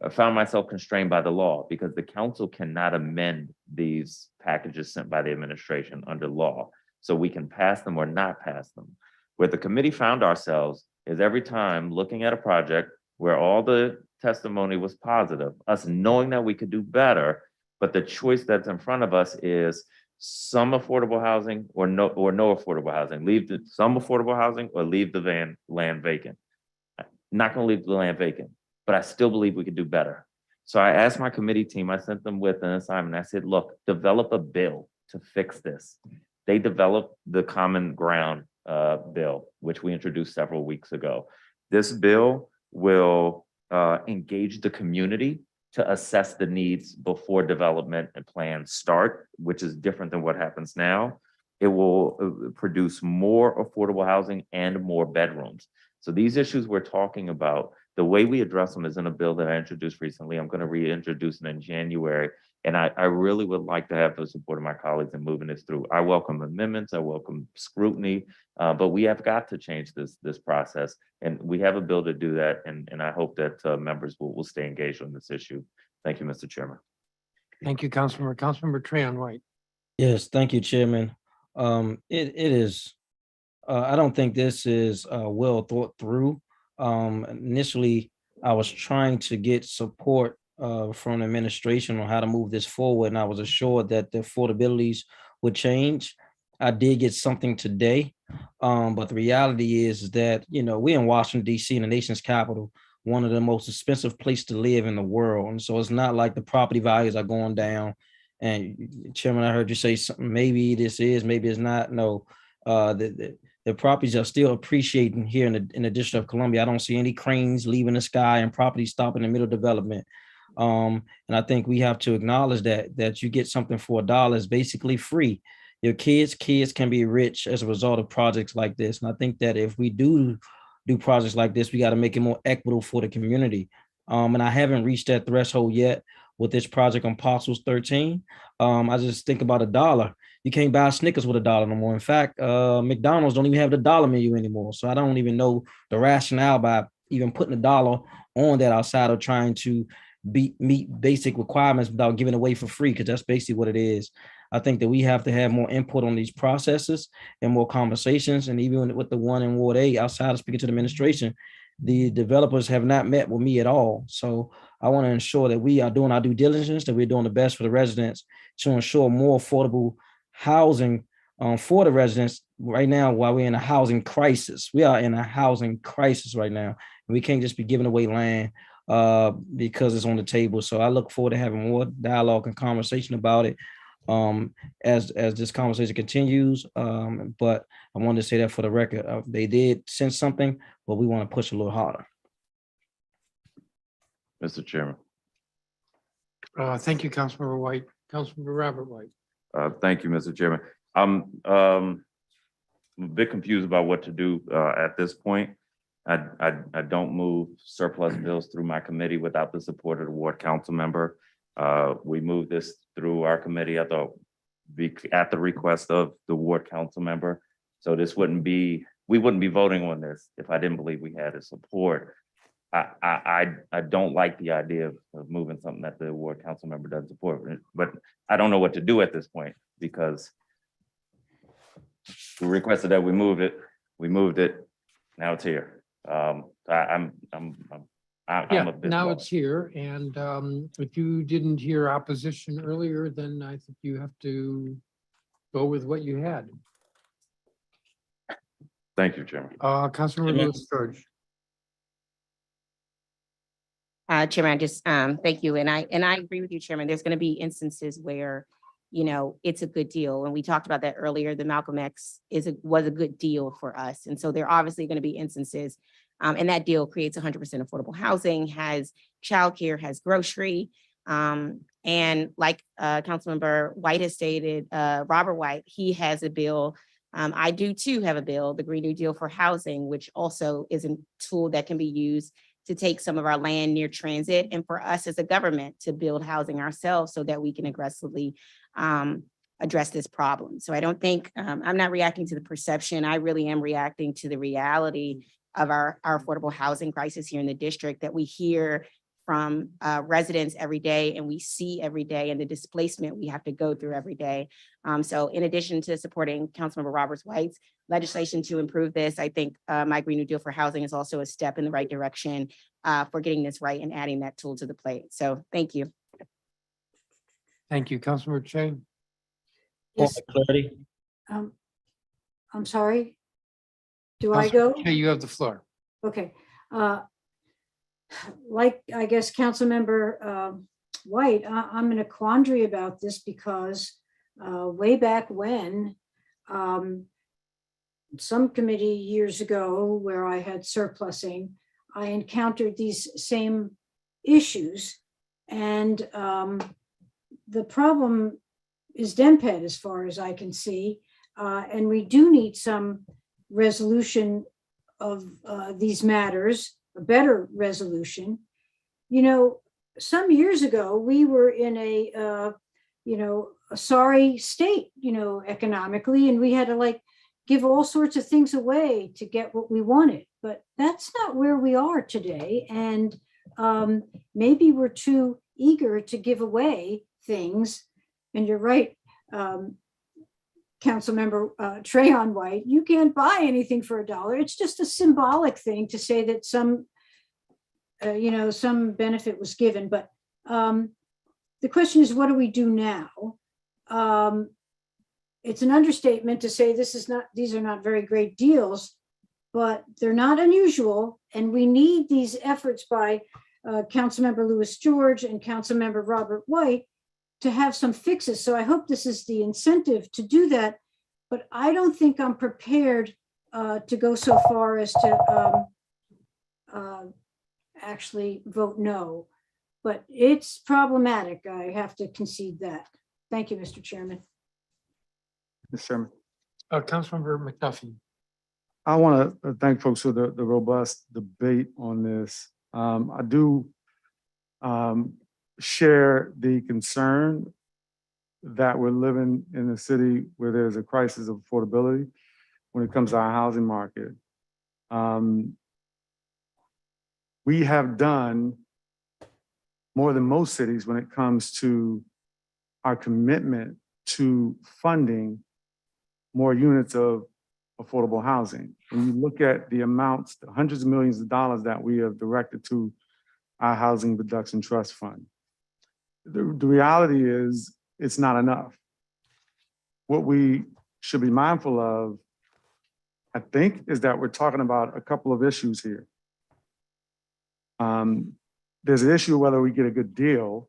I found myself constrained by the law because the council cannot amend these packages sent by the administration under law. So we can pass them or not pass them. Where the committee found ourselves is every time looking at a project where all the testimony was positive, us knowing that we could do better, but the choice that's in front of us is some affordable housing or no affordable housing. Leave some affordable housing or leave the land vacant. Not gonna leave the land vacant, but I still believe we could do better. So I asked my committee team, I sent them with an assignment. I said, look, develop a bill to fix this. They developed the Common Ground bill, which we introduced several weeks ago. This bill will engage the community to assess the needs before development and plans start, which is different than what happens now. It will produce more affordable housing and more bedrooms. So these issues we're talking about, the way we address them is in a bill that I introduced recently. I'm going to reintroduce it in January. And I really would like to have the support of my colleagues in moving this through. I welcome amendments, I welcome scrutiny, but we have got to change this process. And we have a bill to do that. And I hope that members will stay engaged on this issue. Thank you, Mr. Chairman. Thank you, Councilmember. Councilmember Trayon White. Yes, thank you, Chairman. It is, I don't think this is well thought through. Initially, I was trying to get support from the administration on how to move this forward, and I was assured that the affordabilities would change. I did get something today, but the reality is that, you know, we're in Washington, D.C., in the nation's capital, one of the most expensive places to live in the world. And so it's not like the property values are going down. And Chairman, I heard you say something, maybe this is, maybe it's not. No, the properties are still appreciating here in the District of Columbia. I don't see any cranes leaving the sky and property stopping in the middle of development. And I think we have to acknowledge that you get something for $1 is basically free. Your kids can be rich as a result of projects like this. And I think that if we do projects like this, we got to make it more equitable for the community. And I haven't reached that threshold yet with this project on Parcels 13. I just think about $1. You can't buy Snickers with $1 no more. In fact, McDonald's don't even have the dollar menu anymore. So I don't even know the rationale by even putting $1 on that outside of trying to meet basic requirements without giving away for free, because that's basically what it is. I think that we have to have more input on these processes and more conversations. And even with the one in Ward 8, outside of speaking to the administration, the developers have not met with me at all. So I want to ensure that we are doing our due diligence, that we're doing the best for the residents to ensure more affordable housing for the residents right now while we're in a housing crisis. We are in a housing crisis right now. We can't just be giving away land because it's on the table. So I look forward to having more dialogue and conversation about it as this conversation continues. But I wanted to say that for the record, they did send something, but we want to push a little harder. Mr. Chairman. Thank you, Councilmember White. Councilmember Robert White. Thank you, Mr. Chairman. I'm a bit confused about what to do at this point. I don't move surplus bills through my committee without the support of the ward council member. We moved this through our committee at the request of the ward council member. So we wouldn't be voting on this if I didn't believe we had his support. I don't like the idea of moving something that the ward council member doesn't support, but I don't know what to do at this point because we requested that we moved it. Now it's here. I'm Yeah, a bit now lost. it's here. And if you didn't hear opposition earlier, then I think you have to go with what you had. Thank you, Chairman. Councilmember Lewis George. Chairman, I just thank you. And I agree with you, Chairman. There's going to be instances where, you know, it's a good deal. And we talked about that earlier. The Malcolm X was a good deal for us. And so there are obviously going to be instances. And that deal creates 100% affordable housing, has childcare, has grocery. And like Councilmember White has stated, Robert White, he has a bill. I do too have a bill, the Green New Deal for housing, which also is a tool that can be used to take some of our land near transit and for us as a government to build housing ourselves so that we can aggressively address this problem. So I don't think, I'm not reacting to the perception. I really am reacting to the reality of our affordable housing crisis here in the district that we hear from residents every day and we see every day, and the displacement we have to go through every day. So in addition to supporting Councilmember Robert White's legislation to improve this, I think my Green New Deal for housing is also a step in the right direction for getting this right and adding that tool to the plate. So thank you. Thank you, Councilmember Che. Yes. clarity. I'm sorry. Do I go? Okay, you have the floor. Okay. Like, I guess, Councilmember White, I'm in a quandary about this because way back when, some committee years ago where I had surplusing, I encountered these same issues. And the problem is DEMPED as far as I can see. And we do need some resolution of these matters, a better resolution. You know, some years ago, we were in a sorry state, economically, and we had to like give all sorts of things away to get what we wanted. But that's not where we are today. And maybe we're too eager to give away things. And you're right, Councilmember Trayon White, you can't buy anything for $1. It's just a symbolic thing to say that some benefit was given. But the question is, what do we do now? It's an understatement to say these are not very great deals, but they're not unusual. And we need these efforts by Councilmember Louis George and Councilmember Robert White to have some fixes. So I hope this is the incentive to do that, but I don't think I'm prepared to go so far as to actually vote no. But it's problematic. I have to concede that. Thank you, Mr. Chairman. Mr. Chairman. Councilmember McDuffie. I want to thank folks for the robust debate on this. I do share the concern that we're living in a city where there's a crisis of affordability when it comes to our housing market. We have done more than most cities when it comes to our commitment to funding more units of affordable housing. When you look at the amounts, the hundreds of millions of dollars that we have directed to our Housing Reduction Trust Fund, the reality is it's not enough. What we should be mindful of, I think, is that we're talking about a couple of issues here. There's an issue whether we get a good deal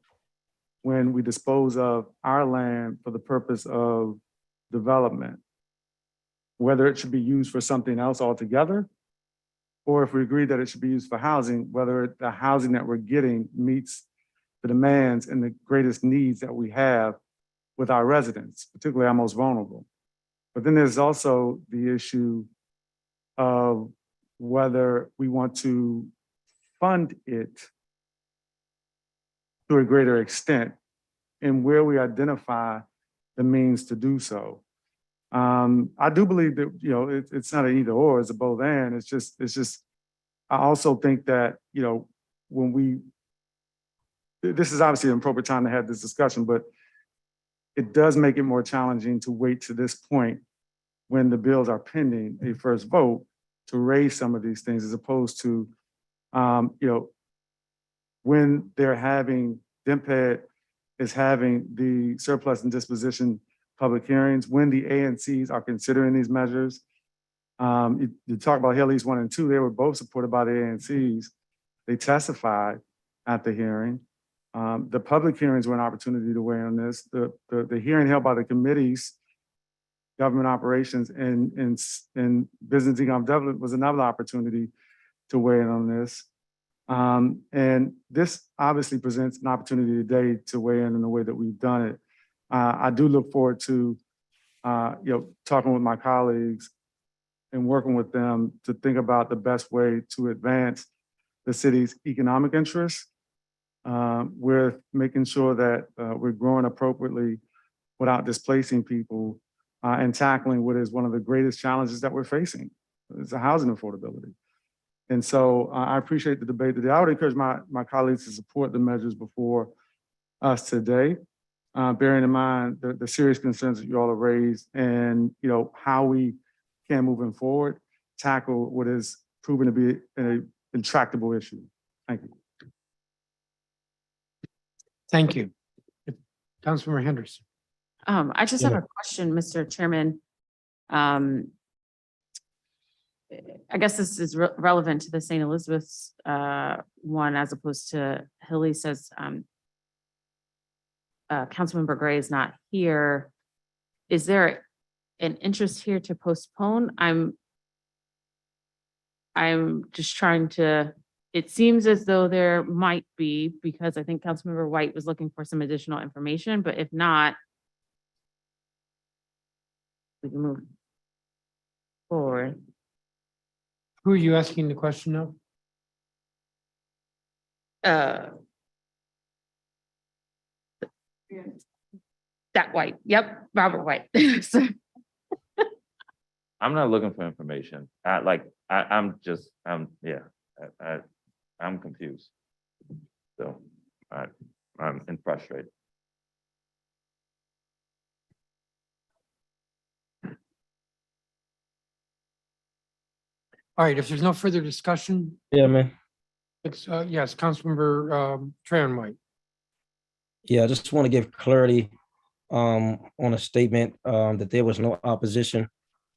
when we dispose of our land for the purpose of development, whether it should be used for something else altogether, or if we agree that it should be used for housing, whether the housing that we're getting meets the demands and the greatest needs that we have with our residents, particularly our most vulnerable. But then there's also the issue of whether we want to fund it to a greater extent and where we identify the means to do so. I do believe that, it's not an either or, it's a both and. It's just, I also think that, when this is obviously an appropriate time to have this discussion, but it does make it more challenging to wait to this point when the bills are pending a first vote to raise some of these things, as opposed to, when they're having, DEMPED is having the surplus and disposition public hearings, when the ANCs are considering these measures. You talk about Hill East 1 and 2, they were both supported by the ANCs. They testified at the hearing. The public hearings were an opportunity to weigh in on this. The hearing held by the committees, government operations and business economic development, was another opportunity to weigh in on this. And this obviously presents an opportunity today to weigh in the way that we've done it. I do look forward to, talking with my colleagues and working with them to think about the best way to advance the city's economic interests, with making sure that we're growing appropriately without displacing people, and tackling what is one of the greatest challenges that we're facing. It's the housing affordability. And so I appreciate the debate today. I would encourage my colleagues to support the measures before us today, bearing in mind the serious concerns that you all have raised and how we can, moving forward, tackle what is proven to be an intractable issue. Thank you. Thank you. Councilmember Henderson. I just have a question, Mr. Chairman. I guess this is relevant to the St. Elizabeth's one as opposed to Hilly says Councilmember Gray is not here. Is there an interest here to postpone? I'm just trying to, it seems as though there might be, because I think Councilmember White was looking for some additional information, but if not, we can move forward. Who are you asking the question of? That White, yep, Robert White. So, I'm not looking for information. I'm confused. So I'm frustrated. All right, if there's no further discussion, Yeah, man. yes, Councilmember Trayon White. Yeah, I just want to give clarity on a statement that there was no opposition.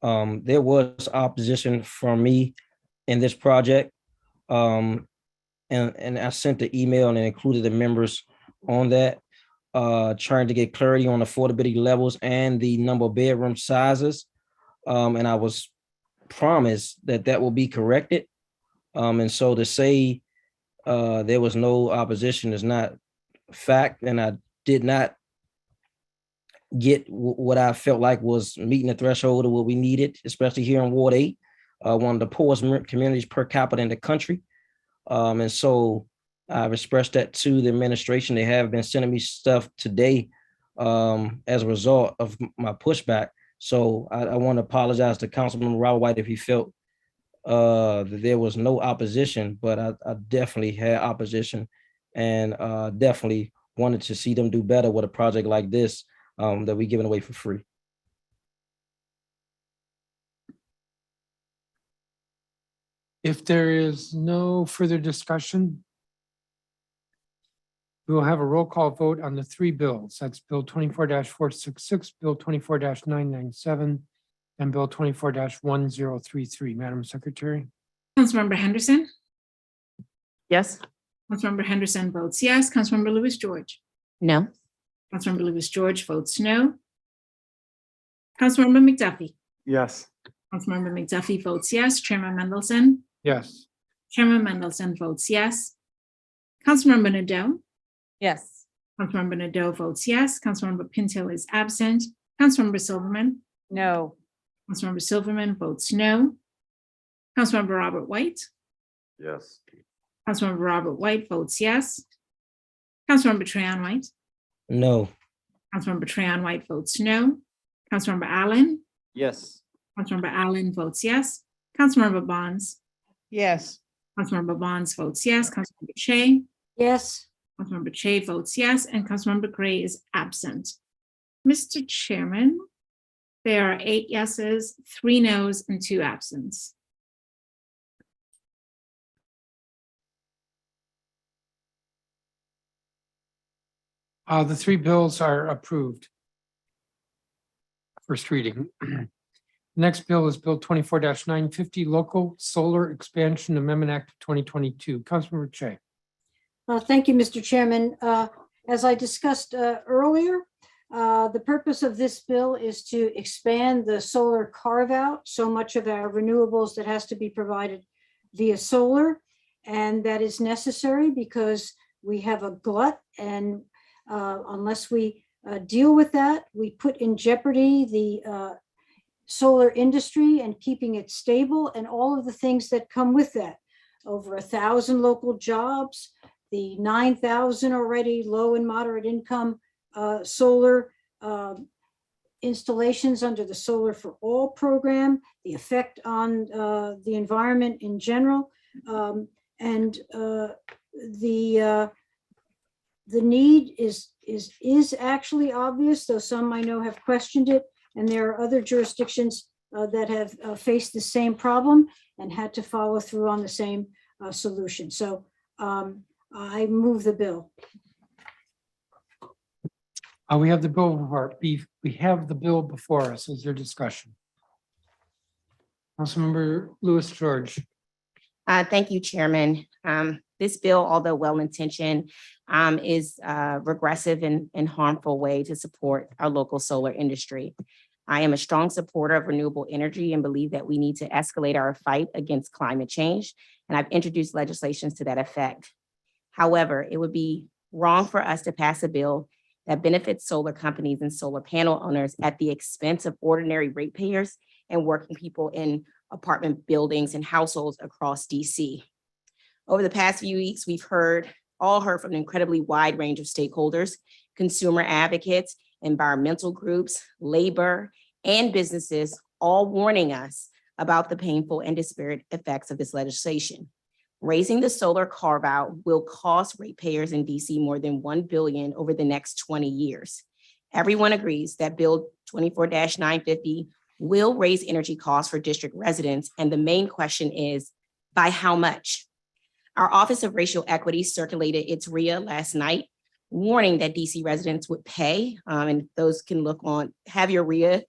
There was opposition from me in this project. And I sent the email and included the members on that, trying to get clarity on affordability levels and the number of bedroom sizes. And I was promised that that will be corrected. And so to say there was no opposition is not fact, and I did not get what I felt like was meeting the threshold of what we needed, especially here in Ward 8, one of the poorest communities per capita in the country. And so I've expressed that to the administration. They have been sending me stuff today as a result of my pushback. So I want to apologize to Councilman Robert White if he felt that there was no opposition, but I definitely had opposition, and definitely wanted to see them do better with a project like this that we giving away for free. If there is no further discussion, we will have a roll call vote on the three bills. That's Bill 24-466, Bill 24-997, and Bill 24-1033. Madam Secretary? Councilmember Henderson. yes, Councilmember Henderson votes yes. Councilmember Lewis George. No. Councilmember Lewis George votes no. Councilmember McDuffie. Yes. Councilmember McDuffie votes yes. Chairman Mendelson. Yes. Chairman Mendelson votes yes. Councilmember Nadeau. Yes. Councilmember Nadeau votes yes. Councilmember Pinto is absent. Councilmember Silverman. No. Councilmember Silverman votes no. Councilmember Robert White. Yes. Councilmember Robert White votes yes. Councilmember Trayon White. No. Councilmember Trayon White votes no. Councilmember Allen. Yes. Councilmember Allen votes yes. Councilmember Bonds. Yes. Councilmember Bonds votes yes. Councilmember Che. Yes. Councilmember Che votes yes, and Councilmember Gray is absent. Mr. Chairman, there are 8 yeses, 3 nos, and 2 absents. The three bills are approved. First reading. Next bill is Bill 24-950, Local Solar Expansion Amendment Act of 2022. Councilmember Che. Thank you, Mr. Chairman. As I discussed earlier, the purpose of this bill is to expand the solar carve-out. So much of our renewables that has to be provided via solar, and that is necessary because we have a glut, and unless we deal with that, we put in jeopardy the solar industry and keeping it stable and all of the things that come with that. Over 1,000 local jobs, the 9,000 already low and moderate income solar installations under the Solar for All program, the effect on the environment in general, and the need is actually obvious, though some I know have questioned it, and there are other jurisdictions that have faced the same problem and had to follow through on the same solution. So we move the bill. We have the bill We have the bill before us. Is there discussion? Councilmember Louis George. Thank you, Chairman. This bill, although well-intentioned, is a regressive and harmful way to support our local solar industry. I am a strong supporter of renewable energy and believe that we need to escalate our fight against climate change, and I've introduced legislations to that effect. However, it would be wrong for us to pass a bill that benefits solar companies and solar panel owners at the expense of ordinary ratepayers and working people in apartment buildings and households across DC. Over the past few weeks, we've all heard from an incredibly wide range of stakeholders, consumer advocates, environmental groups, labor, and businesses, all warning us about the painful and disparate effects of this legislation. Raising the solar carve-out will cost ratepayers in DC more than $1 billion over the next 20 years. Everyone agrees that Bill 24-950 will raise energy costs for district residents, and the main question is, by how much? Our Office of Racial Equity circulated its RIA last night, warning that DC residents would pay, and those can look on, have your RIA,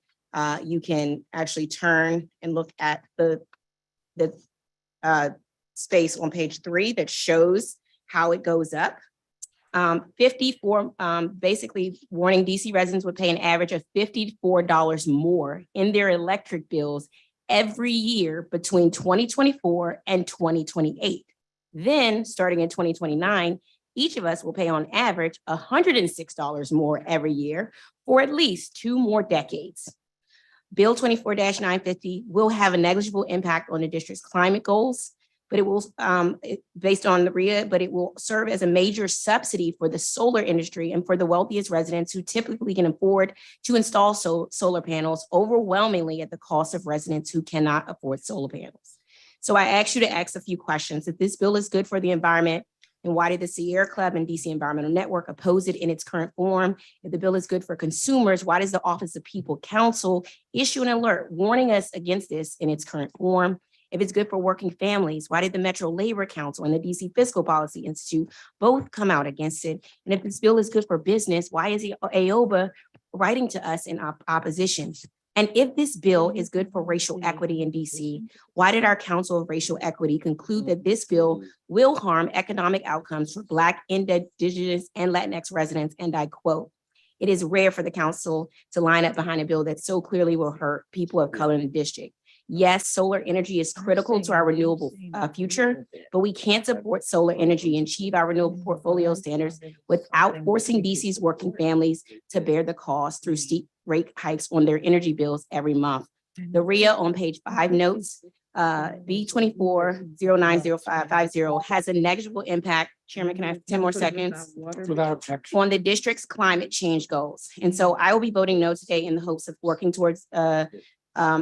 you can actually turn and look at the space on page 3 that shows how it goes up. 54, basically warning DC residents would pay an average of $54 more in their electric bills every year between 2024 and 2028. Then starting in 2029, each of us will pay on average $106 more every year for at least 2 more decades. Bill 24-950 will have a negligible impact on the district's climate goals, but it will, based on the RIA, but it will serve as a major subsidy for the solar industry and for the wealthiest residents who typically can afford to install solar panels, overwhelmingly at the cost of residents who cannot afford solar panels. So I ask you to ask a few questions. If this bill is good for the environment, and why did the Sierra Club and DC Environmental Network oppose it in its current form? If the bill is good for consumers, why does the Office of People Counsel issue an alert warning us against this in its current form? If it's good for working families, why did the Metro Labor Council and the DC Fiscal Policy Institute both come out against it? And if this bill is good for business, why is the AOBA writing to us in opposition? And if this bill is good for racial equity in DC, why did our Council of Racial Equity conclude that this bill will harm economic outcomes for Black, Indigenous, and Latinx residents? And I quote, "It is rare for the council to line up behind a bill that so clearly will hurt people of color in the district. Yes, solar energy is critical to our renewable future, but we can't support solar energy and achieve our renewable portfolio standards without forcing DC's working families to bear the cost through steep rate hikes on their energy bills every month." The RIA on page 5 notes, B24090550 has a negligible impact. Chairman, can I have 10 more seconds? Without objection. On the district's climate change goals. And so I will be voting no today in the hopes of working towards,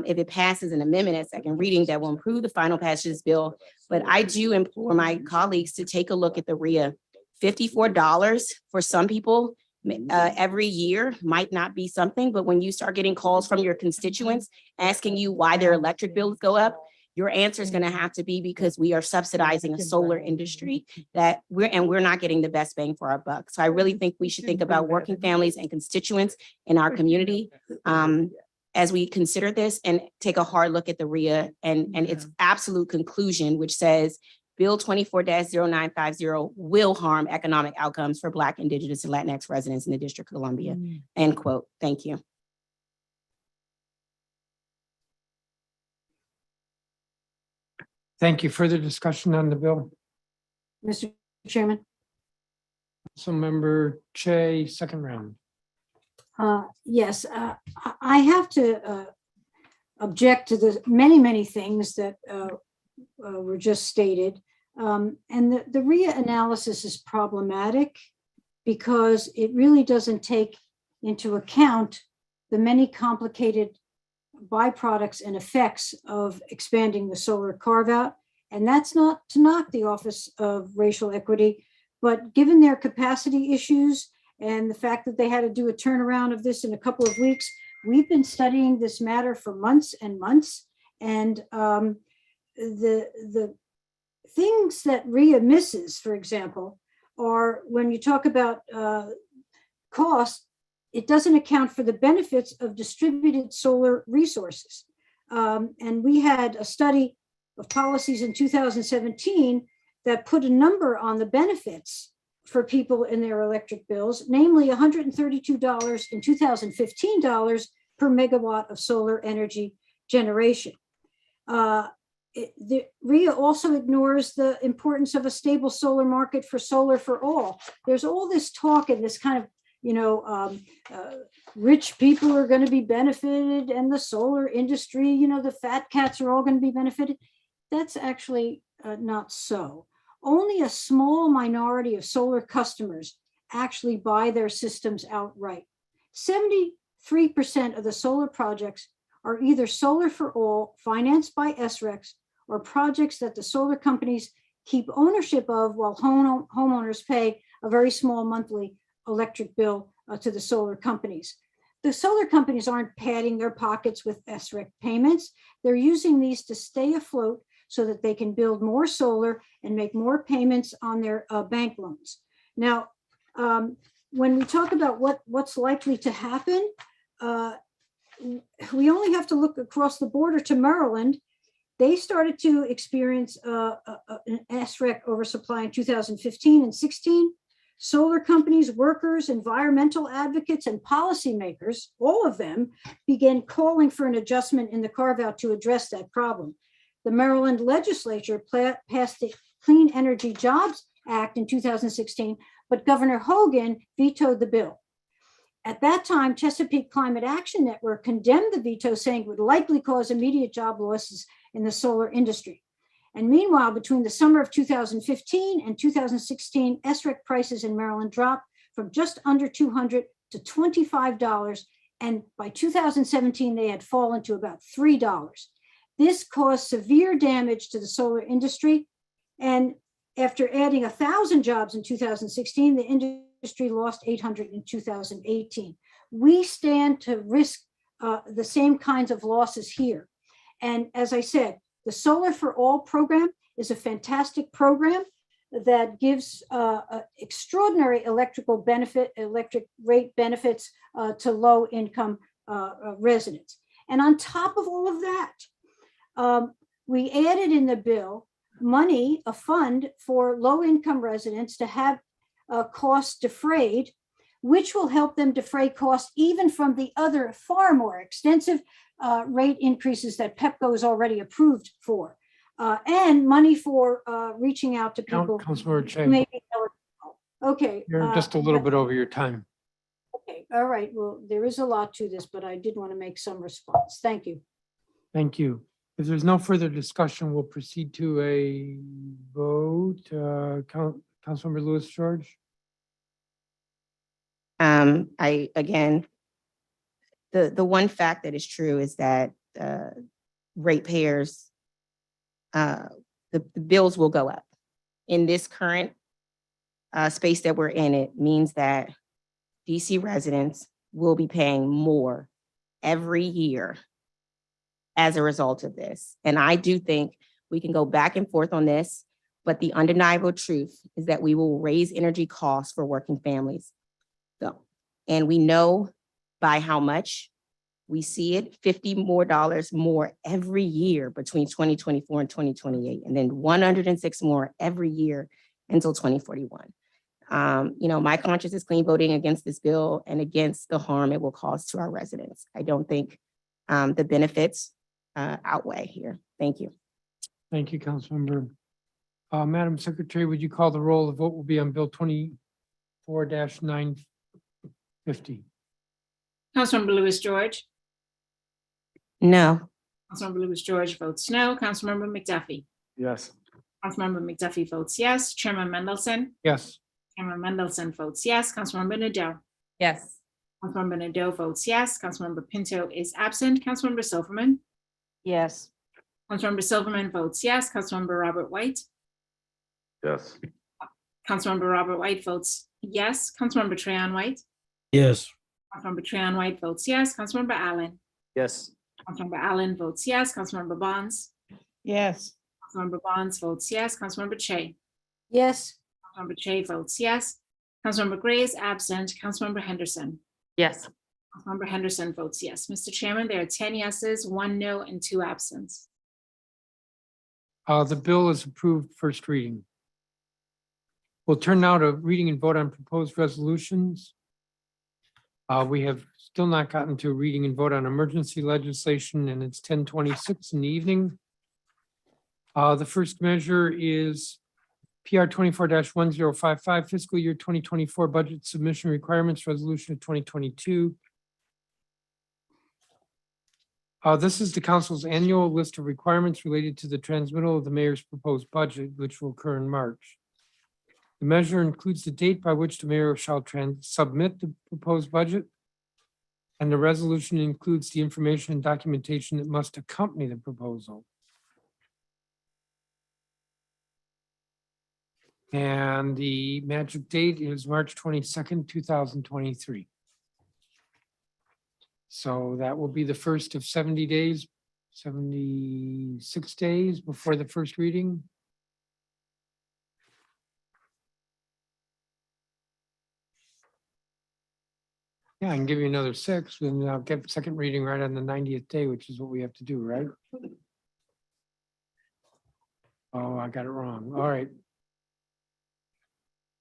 if it passes an amendment at second reading that will improve the final passage of this bill. But I do implore my colleagues to take a look at the RIA. $54 for some people every year might not be something, but when you start getting calls from your constituents asking you why their electric bills go up, your answer is going to have to be because we are subsidizing a solar industry that we're not getting the best bang for our buck. So I really think we should think about working families and constituents in our community as we consider this, and take a hard look at the RIA and its absolute conclusion, which says Bill 24-0950 will harm economic outcomes for Black, Indigenous, and Latinx residents in the District of Columbia. End quote. Thank you. Thank you. Further discussion on the bill? Mr. Chairman. Councilmember Che, second round. Yes, I have to object to the many things that were just stated. And the RIA analysis is problematic because it really doesn't take into account the many complicated byproducts and effects of expanding the solar carve-out. And that's not to knock the Office of Racial Equity, but given their capacity issues and the fact that they had to do a turnaround of this in a couple of weeks, we've been studying this matter for months and months. And the things that RIA misses, for example, are when you talk about cost, it doesn't account for the benefits of distributed solar resources. And we had a study of policies in 2017 that put a number on the benefits for people in their electric bills, namely $132 and $2015 per megawatt of solar energy generation. The RIA also ignores the importance of a stable solar market for solar for all. There's all this talk and this kind of, rich people are going to be benefited and the solar industry, the fat cats are all going to be benefited. That's actually not so. Only a small minority of solar customers actually buy their systems outright. 73% of the solar projects are either solar for all, financed by SRECs, or projects that the solar companies keep ownership of while homeowners pay a very small monthly electric bill to the solar companies. The solar companies aren't padding their pockets with SREC payments. They're using these to stay afloat so that they can build more solar and make more payments on their bank loans. Now, when we talk about what's likely to happen, we only have to look across the border to Maryland. They started to experience an SREC oversupply in 2015 and 16. Solar companies, workers, environmental advocates, and policymakers, all of them, began calling for an adjustment in the carve-out to address that problem. The Maryland legislature passed the Clean Energy Jobs Act in 2016, but Governor Hogan vetoed the bill. At that time, Chesapeake Climate Action Network condemned the veto, saying it would likely cause immediate job losses in the solar industry. And meanwhile, between the summer of 2015 and 2016, SREC prices in Maryland dropped from just under $200 to $25. And by 2017, they had fallen to about $3. This caused severe damage to the solar industry. And after adding 1,000 jobs in 2016, the industry lost 800 in 2018. We stand to risk the same kinds of losses here. And as I said, the Solar for All program is a fantastic program that gives extraordinary electric rate benefits to low income residents. And on top of all of that, we added in the bill money, a fund for low income residents to have costs defrayed, which will help them defray costs even from the other far more extensive rate increases that PEPCO is already approved for, and money for reaching out to people Councilmember who Che, may be eligible. Okay. you're just a little bit over your time. Okay, all right. Well, there is a lot to this, but I did want to make some response. Thank you. Thank you. If there's no further discussion, we'll proceed to a vote. Councilmember Lewis George. The one fact that is true is that ratepayers, the bills will go up. In this current space that we're in, it means that DC residents will be paying more every year as a result of this. And I do think we can go back and forth on this, but the undeniable truth is that we will raise energy costs for working families. So, and we know by how much. We see it $50 more every year between 2024 and 2028, and then 106 more every year until 2041. My conscience is clean voting against this bill and against the harm it will cause to our residents. I don't think the benefits outweigh here. Thank you. Thank you, Councilmember. Madam Secretary, would you call the roll? The vote will be on Bill 24-950. Councilmember Lewis George. No. Councilmember Lewis George votes no. Councilmember McDuffie. Yes. Councilmember McDuffie votes yes. Chairman Mendelson. Yes. Chairman Mendelson votes yes. Councilmember Nadeau. Yes. Councilmember Nadeau votes yes. Councilmember Pinto is absent. Councilmember Silverman. Yes. Councilmember Silverman votes yes. Councilmember Robert White. Yes. Councilmember Robert White votes yes. Councilmember Trayon White. Yes. Councilmember Trayon White votes yes. Councilmember Allen. Yes. Councilmember Allen votes yes. Councilmember Bonds. Yes. Councilmember Bonds votes yes. Councilmember Che. Yes. Councilmember Che votes yes. Councilmember Gray is absent. Councilmember Henderson. Yes. Councilmember Henderson votes yes. Mr. Chairman, there are 10 yeses, 1 no, and 2 absent. The bill is approved first reading. We'll turn now to reading and vote on proposed resolutions. We have still not gotten to reading and vote on emergency legislation, and it's 10:26 in the evening. The first measure is PR 24-1055 fiscal year 2024 budget submission requirements resolution of 2022. This is the council's annual list of requirements related to the transmittal of the mayor's proposed budget, which will occur in March. The measure includes the date by which the mayor shall submit the proposed budget. And the resolution includes the information and documentation that must accompany the proposal. And the magic date is March 22nd, 2023. So that will be the first of 70 days, 76 days before the first reading. Yeah, I can give you another 6, and I'll get second reading right on the 90th day, which is what we have to do, right? Oh, I got it wrong. All right.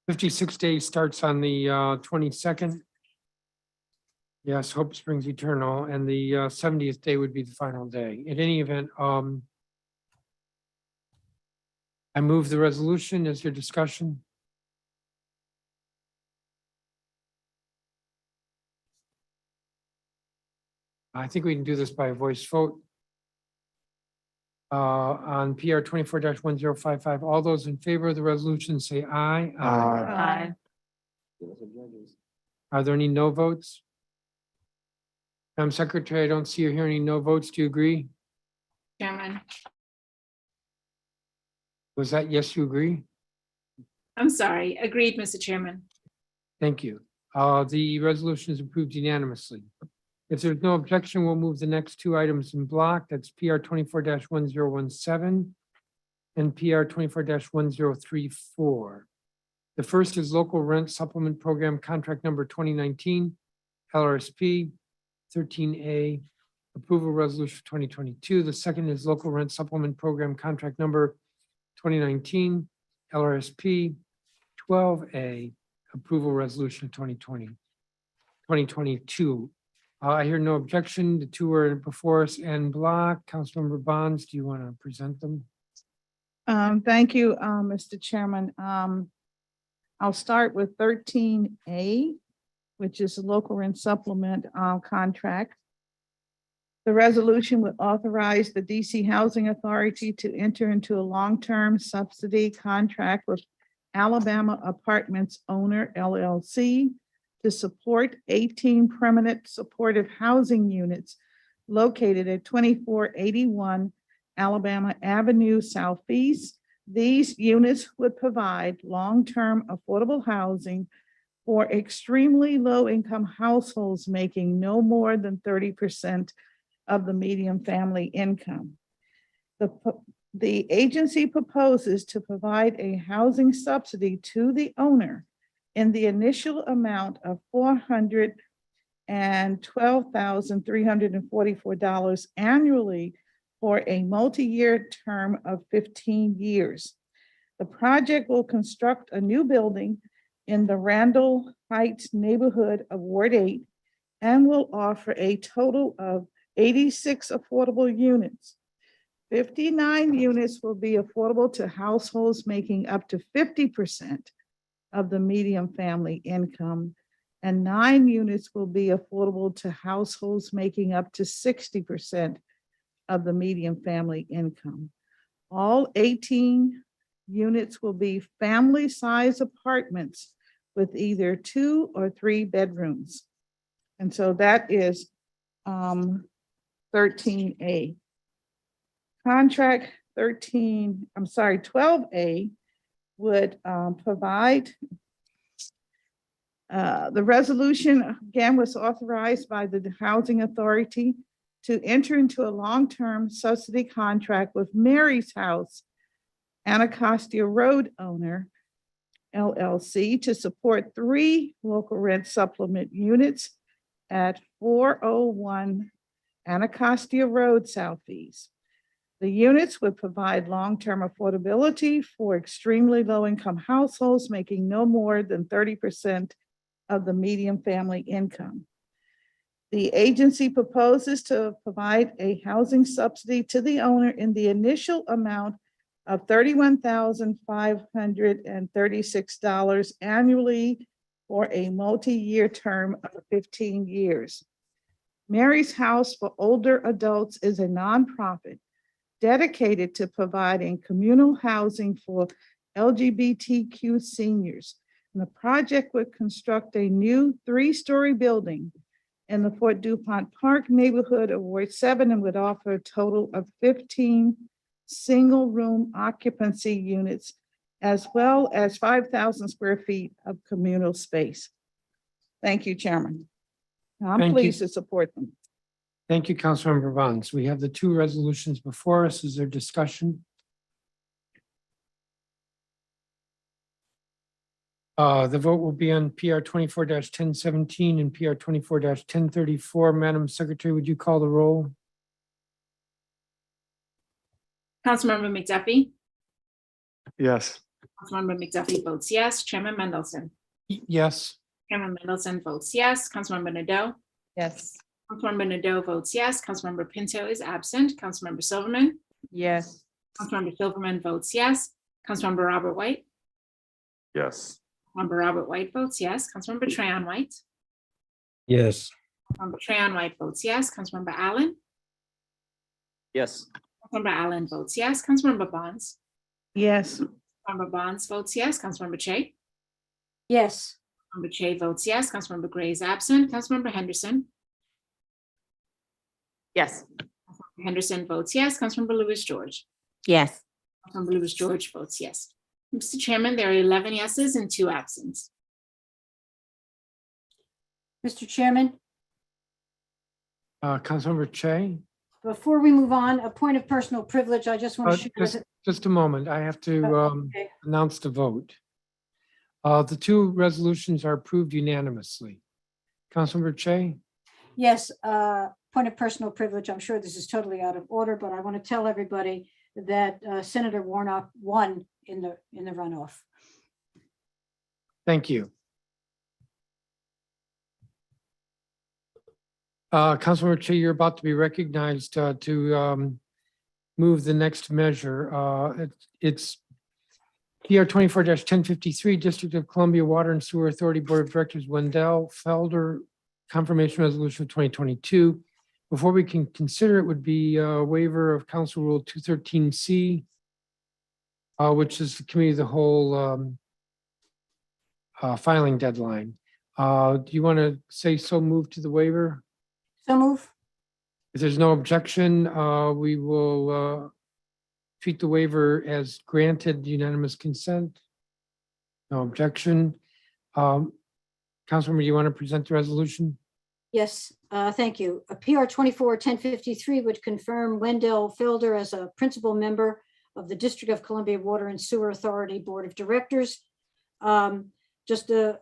56 days starts on the 22nd. Yes, hope springs eternal, and the 70th day would be the final day. In any event, I move the resolution. Is there discussion? I think we can do this by a voice vote. On PR 24-1055, all those in favor of the resolution say aye. Aye. Are there any no votes? Madam Secretary, I don't see or hear any no votes. Do you agree? Chairman, Was that yes, you agree? I'm sorry. Agreed, Mr. Chairman. Thank you. The resolution is approved unanimously. If there's no objection, we'll move the next 2 items in block. That's PR 24-1017 and PR 24-1034. The first is local rent supplement program contract number 2019, LRSP 13A, approval resolution 2022. The second is local rent supplement program contract number 2019, LRSP 12A, approval resolution 2022. I hear no objection. The 2 are before us en bloc. Councilmember Bonds, do you want to present them? Thank you, Mr. Chairman. I'll start with 13A, which is a local rent supplement contract. The resolution would authorize the DC Housing Authority to enter into a long-term subsidy contract with Alabama Apartments Owner LLC to support 18 permanent supportive housing units located at 2481 Alabama Avenue Southeast. These units would provide long-term affordable housing for extremely low-income households making no more than 30% of the median family income. The agency proposes to provide a housing subsidy to the owner in the initial amount of $412,344 annually for a multi-year term of 15 years. The project will construct a new building in the Randall Heights neighborhood of Ward 8 and will offer a total of 86 affordable units. 59 units will be affordable to households making up to 50% of the median family income, and 9 units will be affordable to households making up to 60% of the median family income. All 18 units will be family-size apartments with either 2 or 3 bedrooms. And so that is 13A. Contract 12A would provide the resolution again was authorized by the Housing Authority to enter into a long-term subsidy contract with Mary's House, Anacostia Road Owner LLC to support 3 local rent supplement units at 401 Anacostia Road Southeast. The units would provide long-term affordability for extremely low-income households making no more than 30% of the median family income. The agency proposes to provide a housing subsidy to the owner in the initial amount of $31,536 annually for a multi-year term of 15 years. Mary's House for Older Adults is a nonprofit dedicated to providing communal housing for LGBTQ seniors. And the project would construct a new 3-story building in the Fort DuPont Park neighborhood of Ward 7 and would offer a total of 15 single-room occupancy units, as well as 5,000 square feet of communal space. Thank you, Chairman. I'm Thank you. pleased to support them. Thank you, Councilmember Vons. We have the two resolutions before us. Is there discussion? The vote will be on PR 24-1017 and PR 24-1034. Madam Secretary, would you call the roll? Councilmember McDuffie? Yes. Councilmember McDuffie votes yes. Chairman Mendelson? Yes. Chairman Mendelson votes yes. Councilmember Nadeau? Yes. Councilmember Nadeau votes yes. Councilmember Pinto is absent. Councilmember Silverman? Yes. Councilmember Silverman votes yes. Councilmember Robert White? Yes. Councilmember Robert White votes yes. Councilmember Trayon White? Yes. Councilmember Trayon White votes yes. Councilmember Allen? Yes. Councilmember Allen votes yes. Councilmember Bonds? Yes. Councilmember Bonds votes yes. Councilmember Che? Yes. Councilmember Che votes yes. Councilmember Gray is absent. Councilmember Henderson? Yes. Councilmember Henderson votes yes. Councilmember Louis George? Yes. Councilmember Louis George votes yes. Mr. Chairman, there are 11 yeses and 2 absents. Mr. Chairman, Councilmember Che? before we move on, a point of personal privilege, I just want to share. Just a moment. I have to Okay. announce the vote. The two resolutions are approved unanimously. Councilmember Che? Yes, point of personal privilege. I'm sure this is totally out of order, but I want to tell everybody that Senator Warnock won in the runoff. Thank you. Councilmember Che, you're about to be recognized to move the next measure. It's PR 24-1053, District of Columbia Water and Sewer Authority Board of Directors, Wendell Felder, Confirmation Resolution of 2022. Before we can consider it would be a waiver of Council Rule 213C, which is the Committee of the Whole filing deadline. Do you want to say so move to the waiver? So move. If there's no objection, we will treat the waiver as granted unanimous consent. No objection. Councilmember, you want to present the resolution? Yes, thank you. A PR 24-1053 would confirm Wendell Felder as a principal member of the District of Columbia Water and Sewer Authority Board of Directors. Just a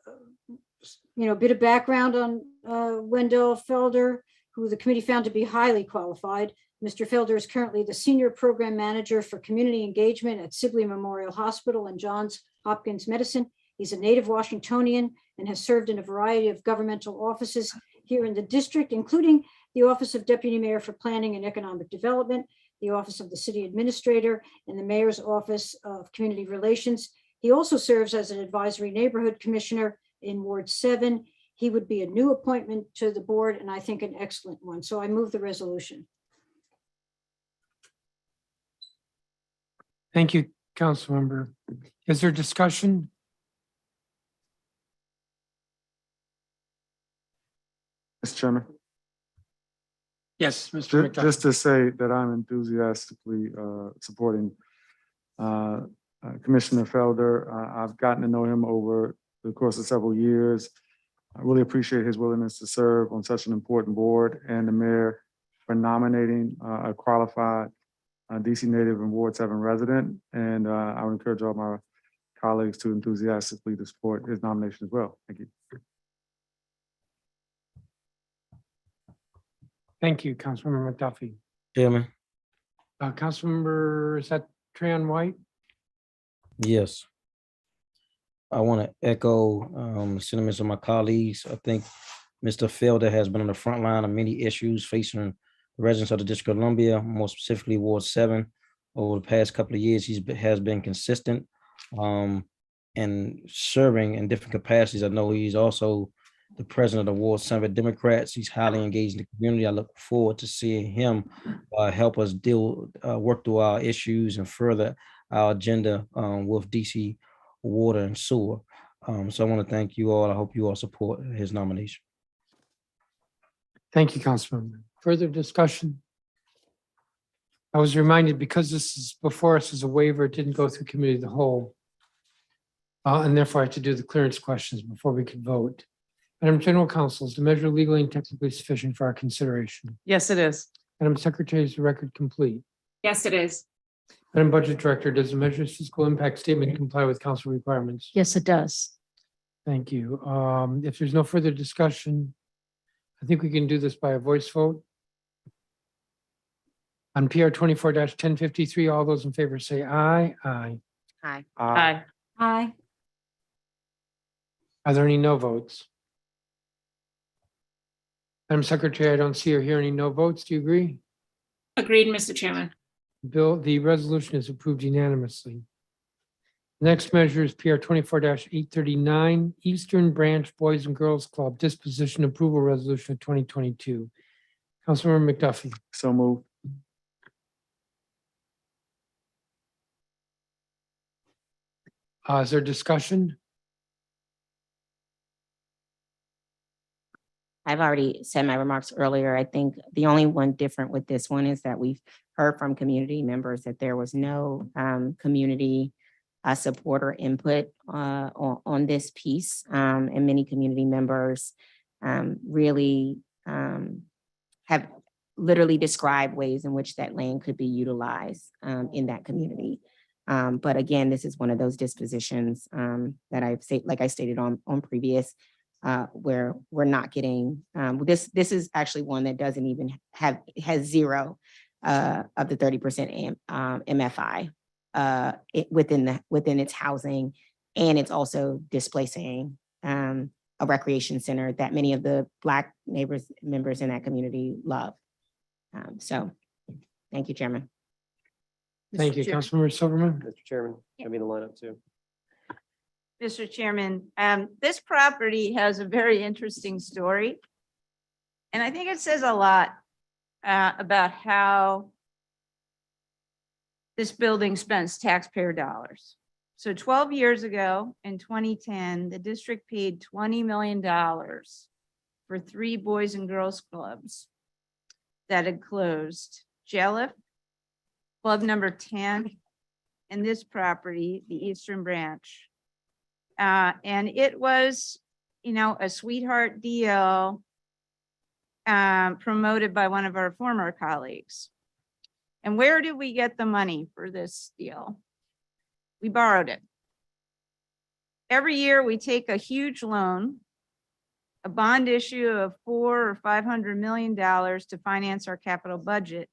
bit of background on Wendell Felder, who the committee found to be highly qualified. Mr. Felder is currently the Senior Program Manager for Community Engagement at Sibley Memorial Hospital and Johns Hopkins Medicine. He's a native Washingtonian and has served in a variety of governmental offices here in the district, including the Office of Deputy Mayor for Planning and Economic Development, the Office of the City Administrator, and the Mayor's Office of Community Relations. He also serves as an advisory neighborhood commissioner in Ward 7. He would be a new appointment to the board, and I think an excellent one. So I move the resolution. Thank you, Councilmember. Is there discussion? Mr. Chairman, Yes, Mr. McDuffie. just to say that I'm enthusiastically supporting Commissioner Felder. I've gotten to know him over the course of several years. I really appreciate his willingness to serve on such an important board, and the mayor for nominating a qualified DC native and Ward 7 resident. And I would encourage all my colleagues to enthusiastically support his nomination as well. Thank you. Thank you, Councilmember McDuffie. Chairman, Councilmember, is that Trayon White? yes. I want to echo sentiments of my colleagues. I think Mr. Felder has been on the front line of many issues facing the residents of the District of Columbia, more specifically Ward 7. Over the past couple of years, has been consistent and serving in different capacities. I know he's also the president of Ward 7 Democrats. He's highly engaged in the community. I look forward to seeing him help us work through our issues and further our agenda with DC Water and Sewer. So I want to thank you all. I hope you all support his nomination. Thank you, Councilmember. Further discussion? I was reminded, because this is before us as a waiver, it didn't go through committee of the whole. And therefore I had to do the clearance questions before we could vote. Madam General Counsel, is the measure legally and technically sufficient for our consideration? Yes, it is. Madam Secretary, is the record complete? Yes, it is. Madam Budget Director, does the measure's fiscal impact statement comply with council requirements? Yes, it does. Thank you. If there's no further discussion, I think we can do this by a voice vote. On PR 24-1053, all those in favor say aye. Aye. Aye. Aye. Aye. Are there any no votes? Madam Secretary, I don't see or hear any no votes. Do you agree? Agreed, Mr. Chairman. The resolution is approved unanimously. Next measure is PR 24-839, Eastern Branch Boys and Girls Club Disposition Approval Resolution of 2022. Councilmember McDuffie. So moved. Is there discussion? I've already said my remarks earlier. I think the only one different with this one is that we've heard from community members that there was no community support or input on this piece. And many community members really have literally described ways in which that land could be utilized in that community. But again, this is one of those dispositions that I've said, like I stated on previous, where we're not getting this is actually one that doesn't even has zero of the 30% MFI within its housing, and it's also displacing a recreation center that many of the Black members in that community love. So thank you, Chairman. Thank you, Councilmember Silverman. Mr. Chairman, show me the lineup too. Mr. Chairman, this property has a very interesting story. And I think it says a lot about how this building spends taxpayer dollars. So 12 years ago, in 2010, the district paid $20 million for 3 boys and girls clubs that had closed. Jelliff, Club number 10, and this property, the Eastern Branch. And it was, a sweetheart deal promoted by one of our former colleagues. And where did we get the money for this deal? We borrowed it. Every year we take a huge loan, a bond issue of $400 or $500 million to finance our capital budget.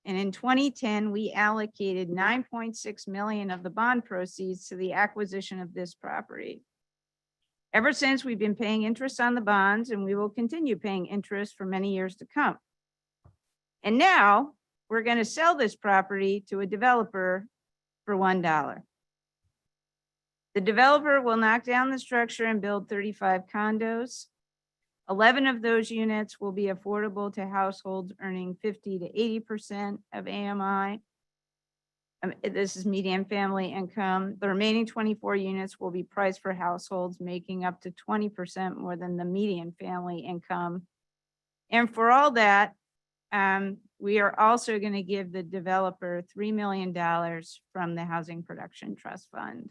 And in 2010, we allocated 9.6 million of the bond proceeds to the acquisition of this property. Ever since, we've been paying interest on the bonds, and we will continue paying interest for many years to come. And now we're going to sell this property to a developer for $1. The developer will knock down the structure and build 35 condos. 11 of those units will be affordable to households earning 50 to 80% of AMI. This is median family income. The remaining 24 units will be priced for households making up to 20% more than the median family income. And for all that, we are also going to give the developer $3 million from the Housing Production Trust Fund.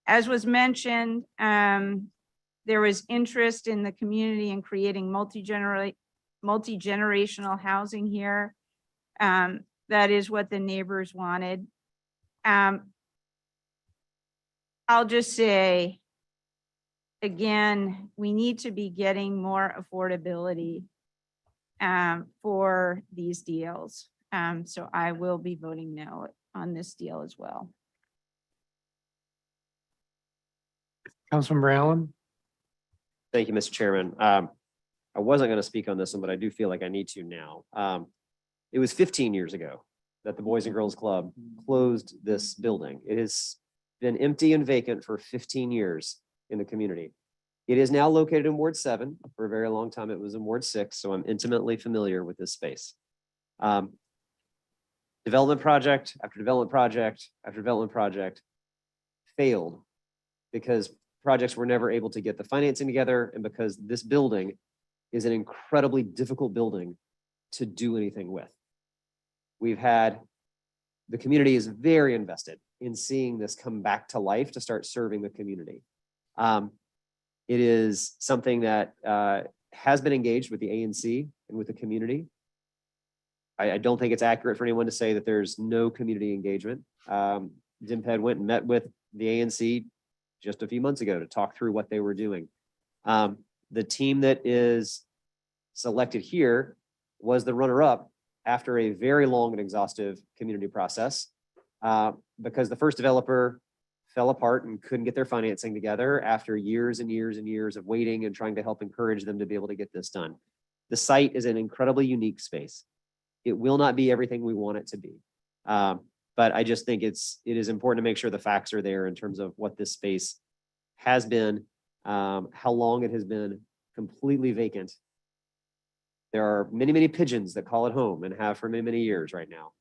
As was mentioned, there was interest in the community in creating multi-generational housing here. That is what the neighbors wanted. I'll just say, again, we need to be getting more affordability for these deals. So I will be voting no on this deal as well. Councilmember Allen? Thank you, Mr. Chairman. I wasn't going to speak on this one, but I do feel like I need to now. It was 15 years ago that the Boys and Girls Club closed this building. It has been empty and vacant for 15 years in the community. It is now located in Ward 7. For a very long time, it was in Ward 6, so I'm intimately familiar with this space. Development project after development project after development project failed because projects were never able to get the financing together and because this building is an incredibly difficult building to do anything with. The community is very invested in seeing this come back to life to start serving the community. It is something that has been engaged with the ANC and with the community. I don't think it's accurate for anyone to say that there's no community engagement. DMPED went and met with the ANC just a few months ago to talk through what they were doing. The team that is selected here was the runner-up after a very long and exhaustive community process because the first developer fell apart and couldn't get their financing together after years and years and years of waiting and trying to help encourage them to be able to get this done. The site is an incredibly unique space. It will not be everything we want it to be. But I just think it is important to make sure the facts are there in terms of what this space has been, how long it has been completely vacant. There are many, many pigeons that call it home and have for many, many years right now.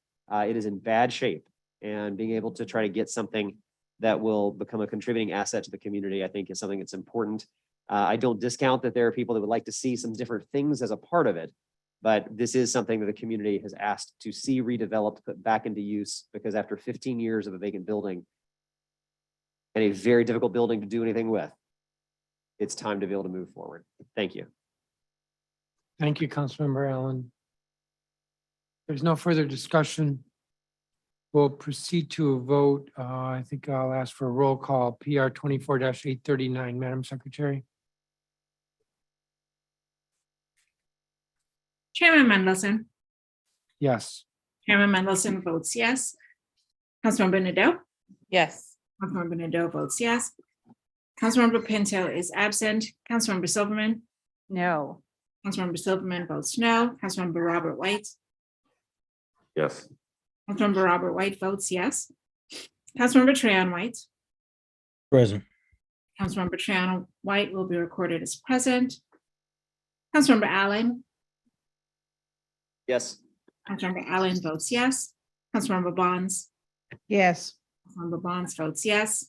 It is in bad shape, and being able to try to get something that will become a contributing asset to the community, I think is something that's important. I don't discount that there are people that would like to see some different things as a part of it, but this is something that the community has asked to see redeveloped, put back into use, because after 15 years of a vacant building and a very difficult building to do anything with, it's time to be able to move forward. Thank you. Thank you, Councilmember Allen. There's no further discussion. We'll proceed to a vote. I think I'll ask for a roll call. PR 24-839, Madam Secretary. Chairman Mendelson. Yes. Chairman Mendelson votes yes. Councilmember Nadeau. Yes. Councilmember Nadeau votes yes. Councilmember Pinto is absent. Councilmember Silverman. No. Councilmember Silverman votes no. Councilmember Robert White. Yes. Councilmember Robert White votes yes. Councilmember Trayon White. Present. Councilmember Trayon White will be recorded as present. Councilmember Allen. Yes. Councilmember Allen votes yes. Councilmember Bonds. Yes. Councilmember Bonds votes yes.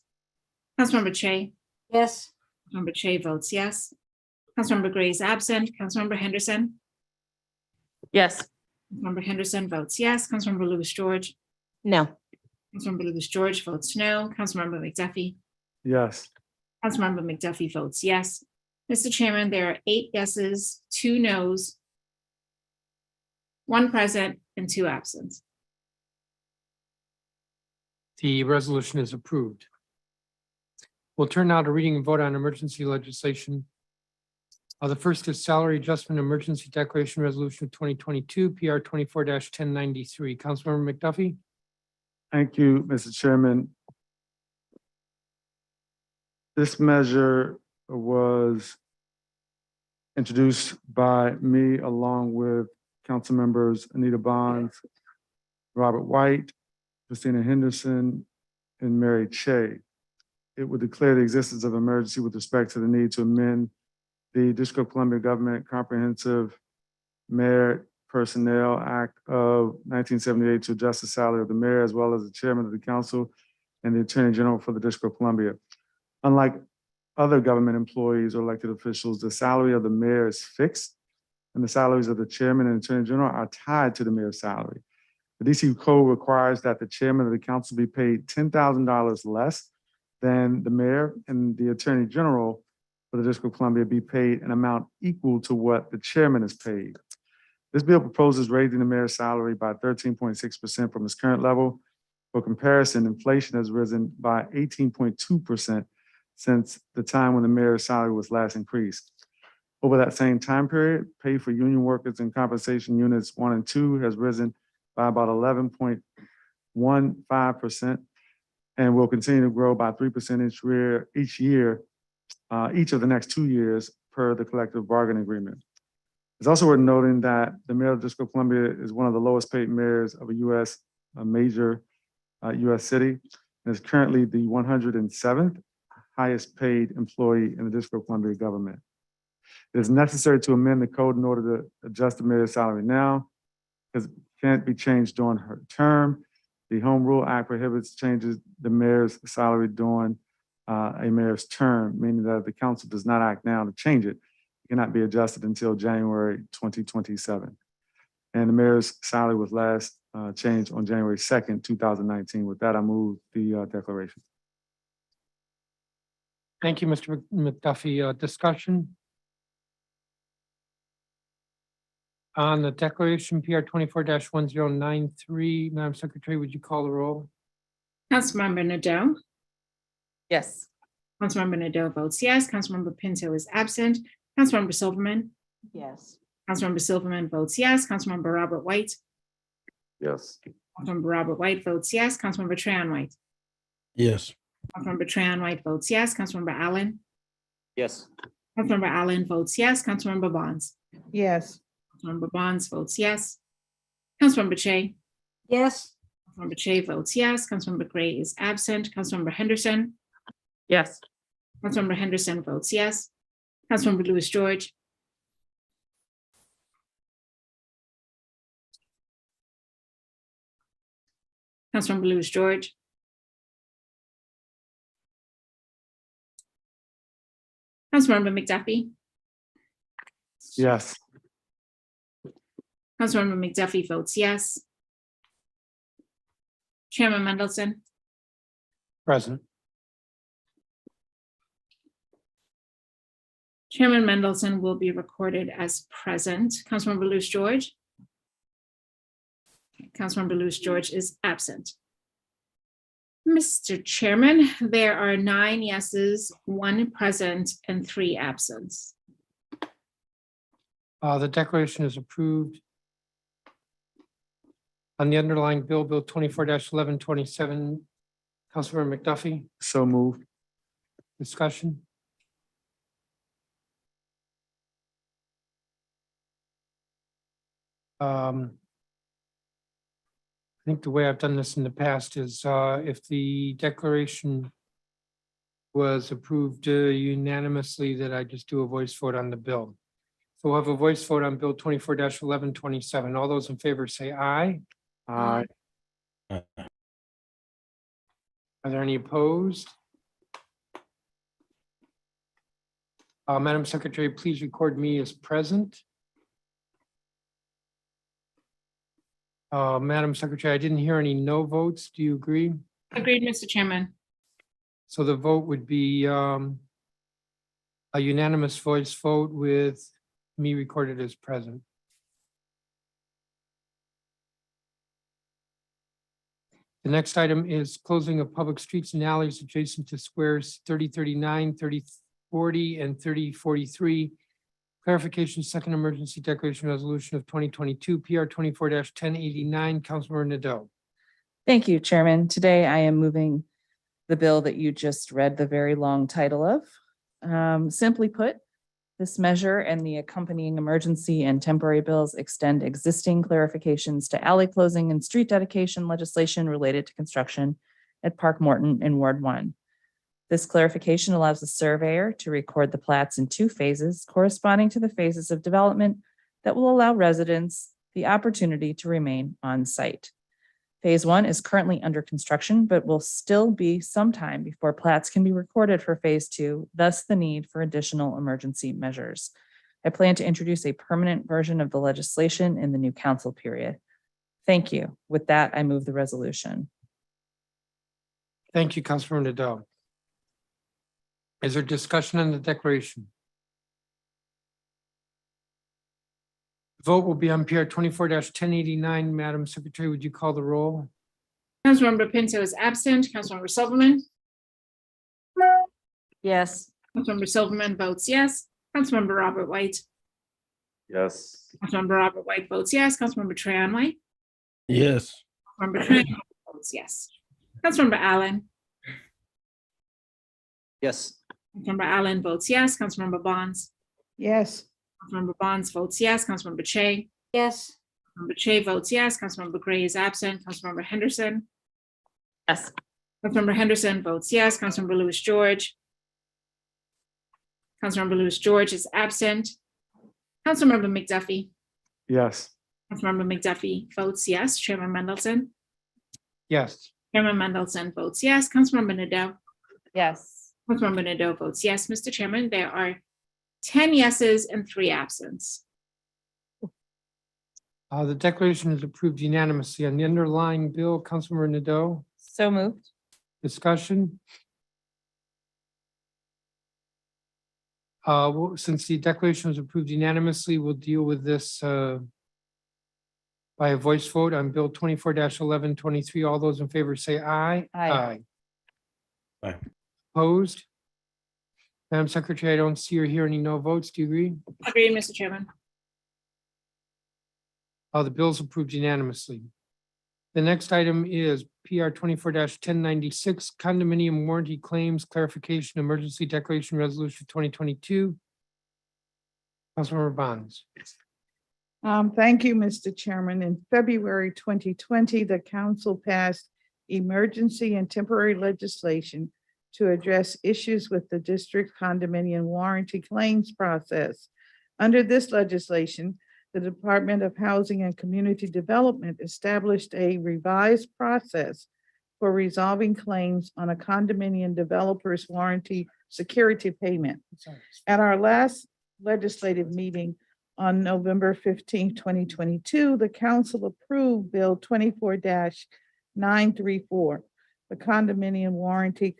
Councilmember Che. Yes. Councilmember Che votes yes. Councilmember Gray is absent. Councilmember Henderson. Yes. Councilmember Henderson votes yes. Councilmember Lewis George. No. Councilmember Lewis George votes no. Councilmember McDuffie. Yes. Councilmember McDuffie votes yes. Mr. Chairman, there are 8 yeses, 2 nos, 1 present, and 2 absent. The resolution is approved. We'll turn now to reading and vote on emergency legislation. The first is Salary Adjustment Emergency Declaration Resolution of 2022, PR 24-1093. Councilmember McDuffie? Thank you, Mr. Chairman. This measure was introduced by me along with council members Anita Bonds, Robert White, Christina Henderson, and Mary Che. It would declare the existence of emergency with respect to the need to amend the District of Columbia Government Comprehensive Merit Personnel Act of 1978 to adjust the salary of the mayor as well as the chairman of the council and the attorney general for the District of Columbia. Unlike other government employees or elected officials, the salary of the mayor is fixed and the salaries of the chairman and attorney general are tied to the mayor's salary. The DC code requires that the chairman of the council be paid $10,000 less than the mayor, and the attorney general for the District of Columbia be paid an amount equal to what the chairman is paid. This bill proposes raising the mayor's salary by 13.6% from its current level. For comparison, inflation has risen by 18.2% since the time when the mayor's salary was last increased. Over that same time period, pay for union workers in compensation units 1 and 2 has risen by about 11.15% and will continue to grow by 3% each year, each of the next 2 years per the collective bargaining agreement. It's also worth noting that the mayor of the District of Columbia is one of the lowest paid mayors of a major US city, and is currently the 107th highest paid employee in the District of Columbia government. It is necessary to amend the code in order to adjust the mayor's salary now, because it can't be changed during her term. The Home Rule Act prohibits changes the mayor's salary during a mayor's term, meaning that if the council does not act now to change it, it cannot be adjusted until January 2027. And the mayor's salary was last changed on January 2nd, 2019. With that, I move the declaration. Thank you, Mr. McDuffie. Discussion? On the declaration PR 24-1093, Madam Secretary, would you call the roll? Councilmember Nadeau. Yes. Councilmember Nadeau votes yes. Councilmember Pinto is absent. Councilmember Silverman. Yes. Councilmember Silverman votes yes. Councilmember Robert White. Yes. Councilmember Robert White votes yes. Councilmember Trahan White. Yes. Councilmember Trahan White votes yes. Councilmember Allen. Yes. Councilmember Allen votes yes. Councilmember Bonds. Yes. Councilmember Bonds votes yes. Councilmember Che. Yes. Councilmember Che votes yes. Councilmember Gray is absent. Councilmember Henderson. Yes. Councilmember Henderson votes yes. Councilmember Louis George. Councilmember Louis George. Councilmember McDuffie. Yes. Councilmember McDuffie votes yes. Chairman Mendelson. Present. Chairman Mendelson will be recorded as present. Councilmember Louis George. Councilmember Louis George is absent. Mr. Chairman, there are 9 yeses, 1 present, and 3 absent. The declaration is approved. On the underlying bill, Bill 24-1127, Councilmember McDuffie, So moved. discussion? I think the way I've done this in the past is if the declaration was approved unanimously, that I just do a voice vote on the bill. So we'll have a voice vote on Bill 24-1127. All those in favor say aye. Aye. Are there any opposed? Madam Secretary, please record me as present. Madam Secretary, I didn't hear any no votes. Do you agree? Agreed, Mr. Chairman. So the vote would be a unanimous voice vote with me recorded as present. The next item is closing of public streets and alleys adjacent to squares 3039, 3040, and 3043. Clarification, second emergency declaration resolution of 2022, PR 24-1089, Councilmember Nadeau. Thank you, Chairman. Today I am moving the bill that you just read the very long title of. Simply put, this measure and the accompanying emergency and temporary bills extend existing clarifications to alley closing and street dedication legislation related to construction at Park Morton in Ward 1. This clarification allows the surveyor to record the plats in 2 phases corresponding to the phases of development that will allow residents the opportunity to remain on site. Phase 1 is currently under construction, but will still be some time before plats can be recorded for Phase 2, thus the need for additional emergency measures. I plan to introduce a permanent version of the legislation in the new council period. Thank you. With that, I move the resolution. Thank you, Councilmember Nadeau. Is there discussion on the declaration? Vote will be on PR 24-1089. Madam Secretary, would you call the roll? Councilmember Pinto is absent. Councilmember Silverman. Yes. Councilmember Silverman votes yes. Councilmember Robert White. Yes. Councilmember Robert White votes yes. Councilmember Trahan White. Yes. Councilmember Trahan votes yes. Councilmember Allen. Yes. Councilmember Allen votes yes. Councilmember Bonds. Yes. Councilmember Bonds votes yes. Councilmember Che. Yes. Councilmember Che votes yes. Councilmember Gray is absent. Councilmember Henderson. Yes. Councilmember Henderson votes yes. Councilmember Lewis George. Councilmember Lewis George is absent. Councilmember McDuffie. Yes. Councilmember McDuffie votes yes. Chairman Mendelson. Yes. Chairman Mendelson votes yes. Councilmember Nadeau. Yes. Councilmember Nadeau votes yes. Mr. Chairman, there are 10 yeses and 3 absents. The declaration is approved unanimously. On the underlying bill, Councilmember Nadeau, So moved. discussion? Since the declaration was approved unanimously, we'll deal with this by a voice vote on Bill 24-1123. All those in favor say aye. Aye. Aye. Opposed? Madam Secretary, I don't see or hear any no votes. Do you agree? Agreed, Mr. Chairman. The bill is approved unanimously. The next item is PR 24-1096, condominium warranty claims clarification emergency declaration resolution 2022. Councilmember Bonds. Thank you, Mr. Chairman. In February 2020, the council passed emergency and temporary legislation to address issues with the district condominium warranty claims process. Under this legislation, the Department of Housing and Community Development established a revised process for resolving claims on a condominium developer's warranty security payment. At our last legislative meeting on November 15, 2022, the council approved Bill 24-934, the Condominium Warranty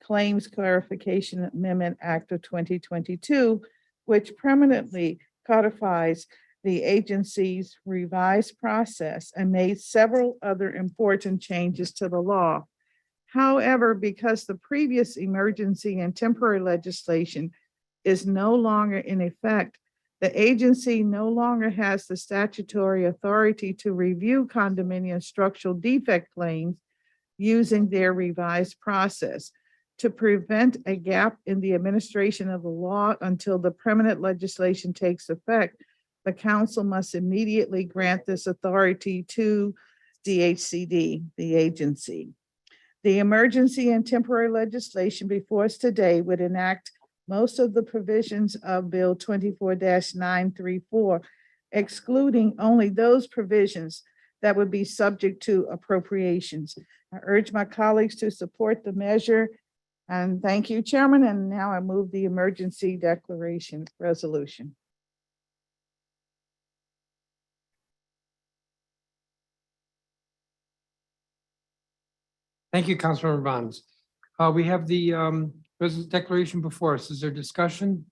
Claims Clarification Amendment Act of 2022, which permanently codifies the agency's revised process and made several other important changes to the law. However, because the previous emergency and temporary legislation is no longer in effect, the agency no longer has the statutory authority to review condominium structural defect claims using their revised process. To prevent a gap in the administration of the law until the permanent legislation takes effect, the council must immediately grant this authority to DHCD, the agency. The emergency and temporary legislation before us today would enact most of the provisions of Bill 24-934, excluding only those provisions that would be subject to appropriations. I urge my colleagues to support the measure. And thank you, Chairman. And now I move the emergency declaration resolution. Thank you, Councilmember Bonds. We have the declaration before us. Is there discussion?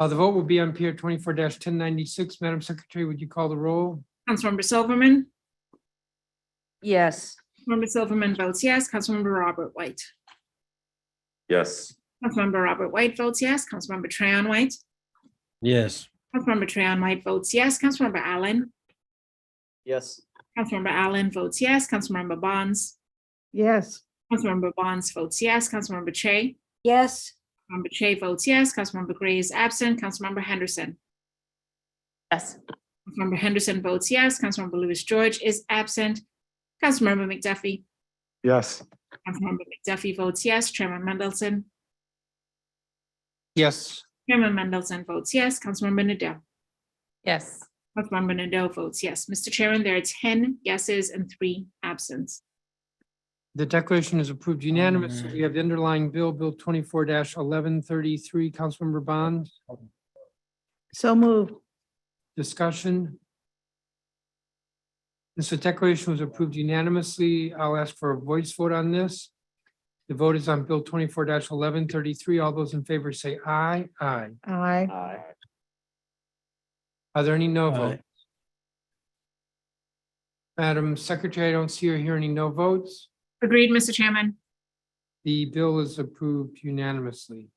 The vote will be on PR 24-1096. Madam Secretary, would you call the roll? Councilmember Silverman. Yes. Councilmember Silverman votes yes. Councilmember Robert White. Yes. Councilmember Robert White votes yes. Councilmember Trahan White. Yes. Councilmember Trahan White votes yes. Councilmember Allen. Yes. Councilmember Allen votes yes. Councilmember Bonds. Yes. Councilmember Bonds votes yes. Councilmember Che. Yes. Councilmember Che votes yes. Councilmember Gray is absent. Councilmember Henderson. Yes. Councilmember Henderson votes yes. Councilmember Lewis George is absent. Councilmember McDuffie. Yes. Councilmember McDuffie votes yes. Chairman Mendelson. Yes. Chairman Mendelson votes yes. Councilmember Nadeau. Yes. Councilmember Nadeau votes yes. Mr. Chairman, there are 10 yeses and 3 absents. The declaration is approved unanimously. We have the underlying bill, Bill 24-1133. Councilmember Bonds, So moved. discussion. This declaration was approved unanimously. I'll ask for a voice vote on this. The vote is on Bill 24-1133. All those in favor say aye. Aye. Aye. Aye. Are there any no Aye. votes? Madam Secretary, I don't see or hear any no votes. Agreed, Mr. Chairman. The bill is approved unanimously.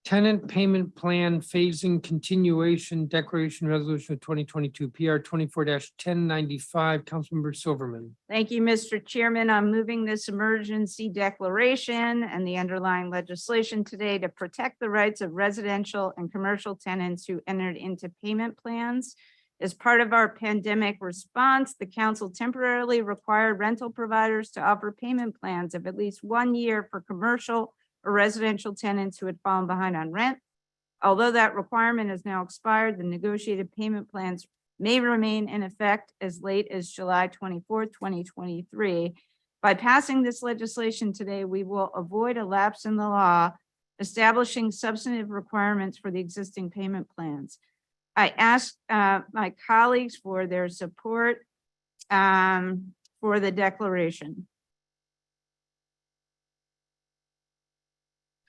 Tenant Payment Plan Phasing Continuation Declaration Resolution of 2022, PR 24-1095, Councilmember Silverman. Thank you, Mr. Chairman. I'm moving this emergency declaration and the underlying legislation today to protect the rights of residential and commercial tenants who entered into payment plans. As part of our pandemic response, the council temporarily required rental providers to offer payment plans of at least 1 year for commercial or residential tenants who had fallen behind on rent. Although that requirement has now expired, the negotiated payment plans may remain in effect as late as July 24th, 2023. By passing this legislation today, we will avoid a lapse in the law, establishing substantive requirements for the existing payment plans. I ask my colleagues for their support for the declaration.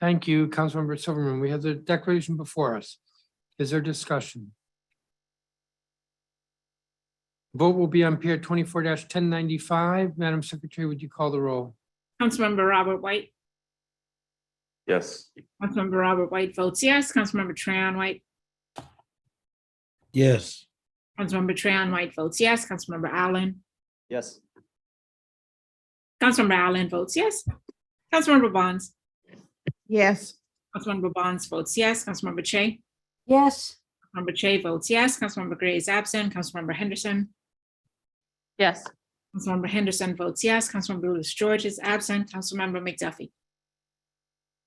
Thank you, Councilmember Silverman. We have the declaration before us. Is there discussion? Vote will be on PR 24-1095. Madam Secretary, would you call the roll? Councilmember Robert White. Yes. Councilmember Robert White votes yes. Councilmember Trayon White. Yes. Councilmember Trayon White votes yes. Councilmember Allen. Yes. Councilmember Allen votes yes. Councilmember Bonds. Yes. Councilmember Bonds votes yes. Councilmember Che. yes, Councilmember Che votes yes. Councilmember Gray is absent. Councilmember Henderson. Yes. Councilmember Henderson votes yes. Councilmember Lewis George is absent. Councilmember McDuffie.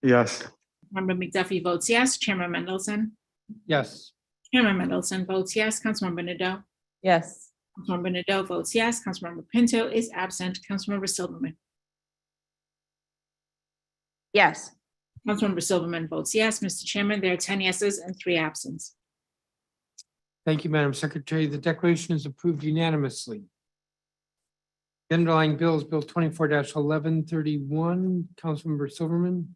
Yes. Member McDuffie votes yes. Chairman Mendelson. Yes. Chairman Mendelson votes yes. Councilmember Nadeau. Yes. Councilmember Nadeau votes yes. Councilmember Pinto is absent. Councilmember Silverman. Yes. Councilmember Silverman votes yes. Mr. Chairman, there are 10 yeses and 3 absents. Thank you, Madam Secretary. The declaration is approved unanimously. The underlying bill is Bill 24-1131. Councilmember Silverman,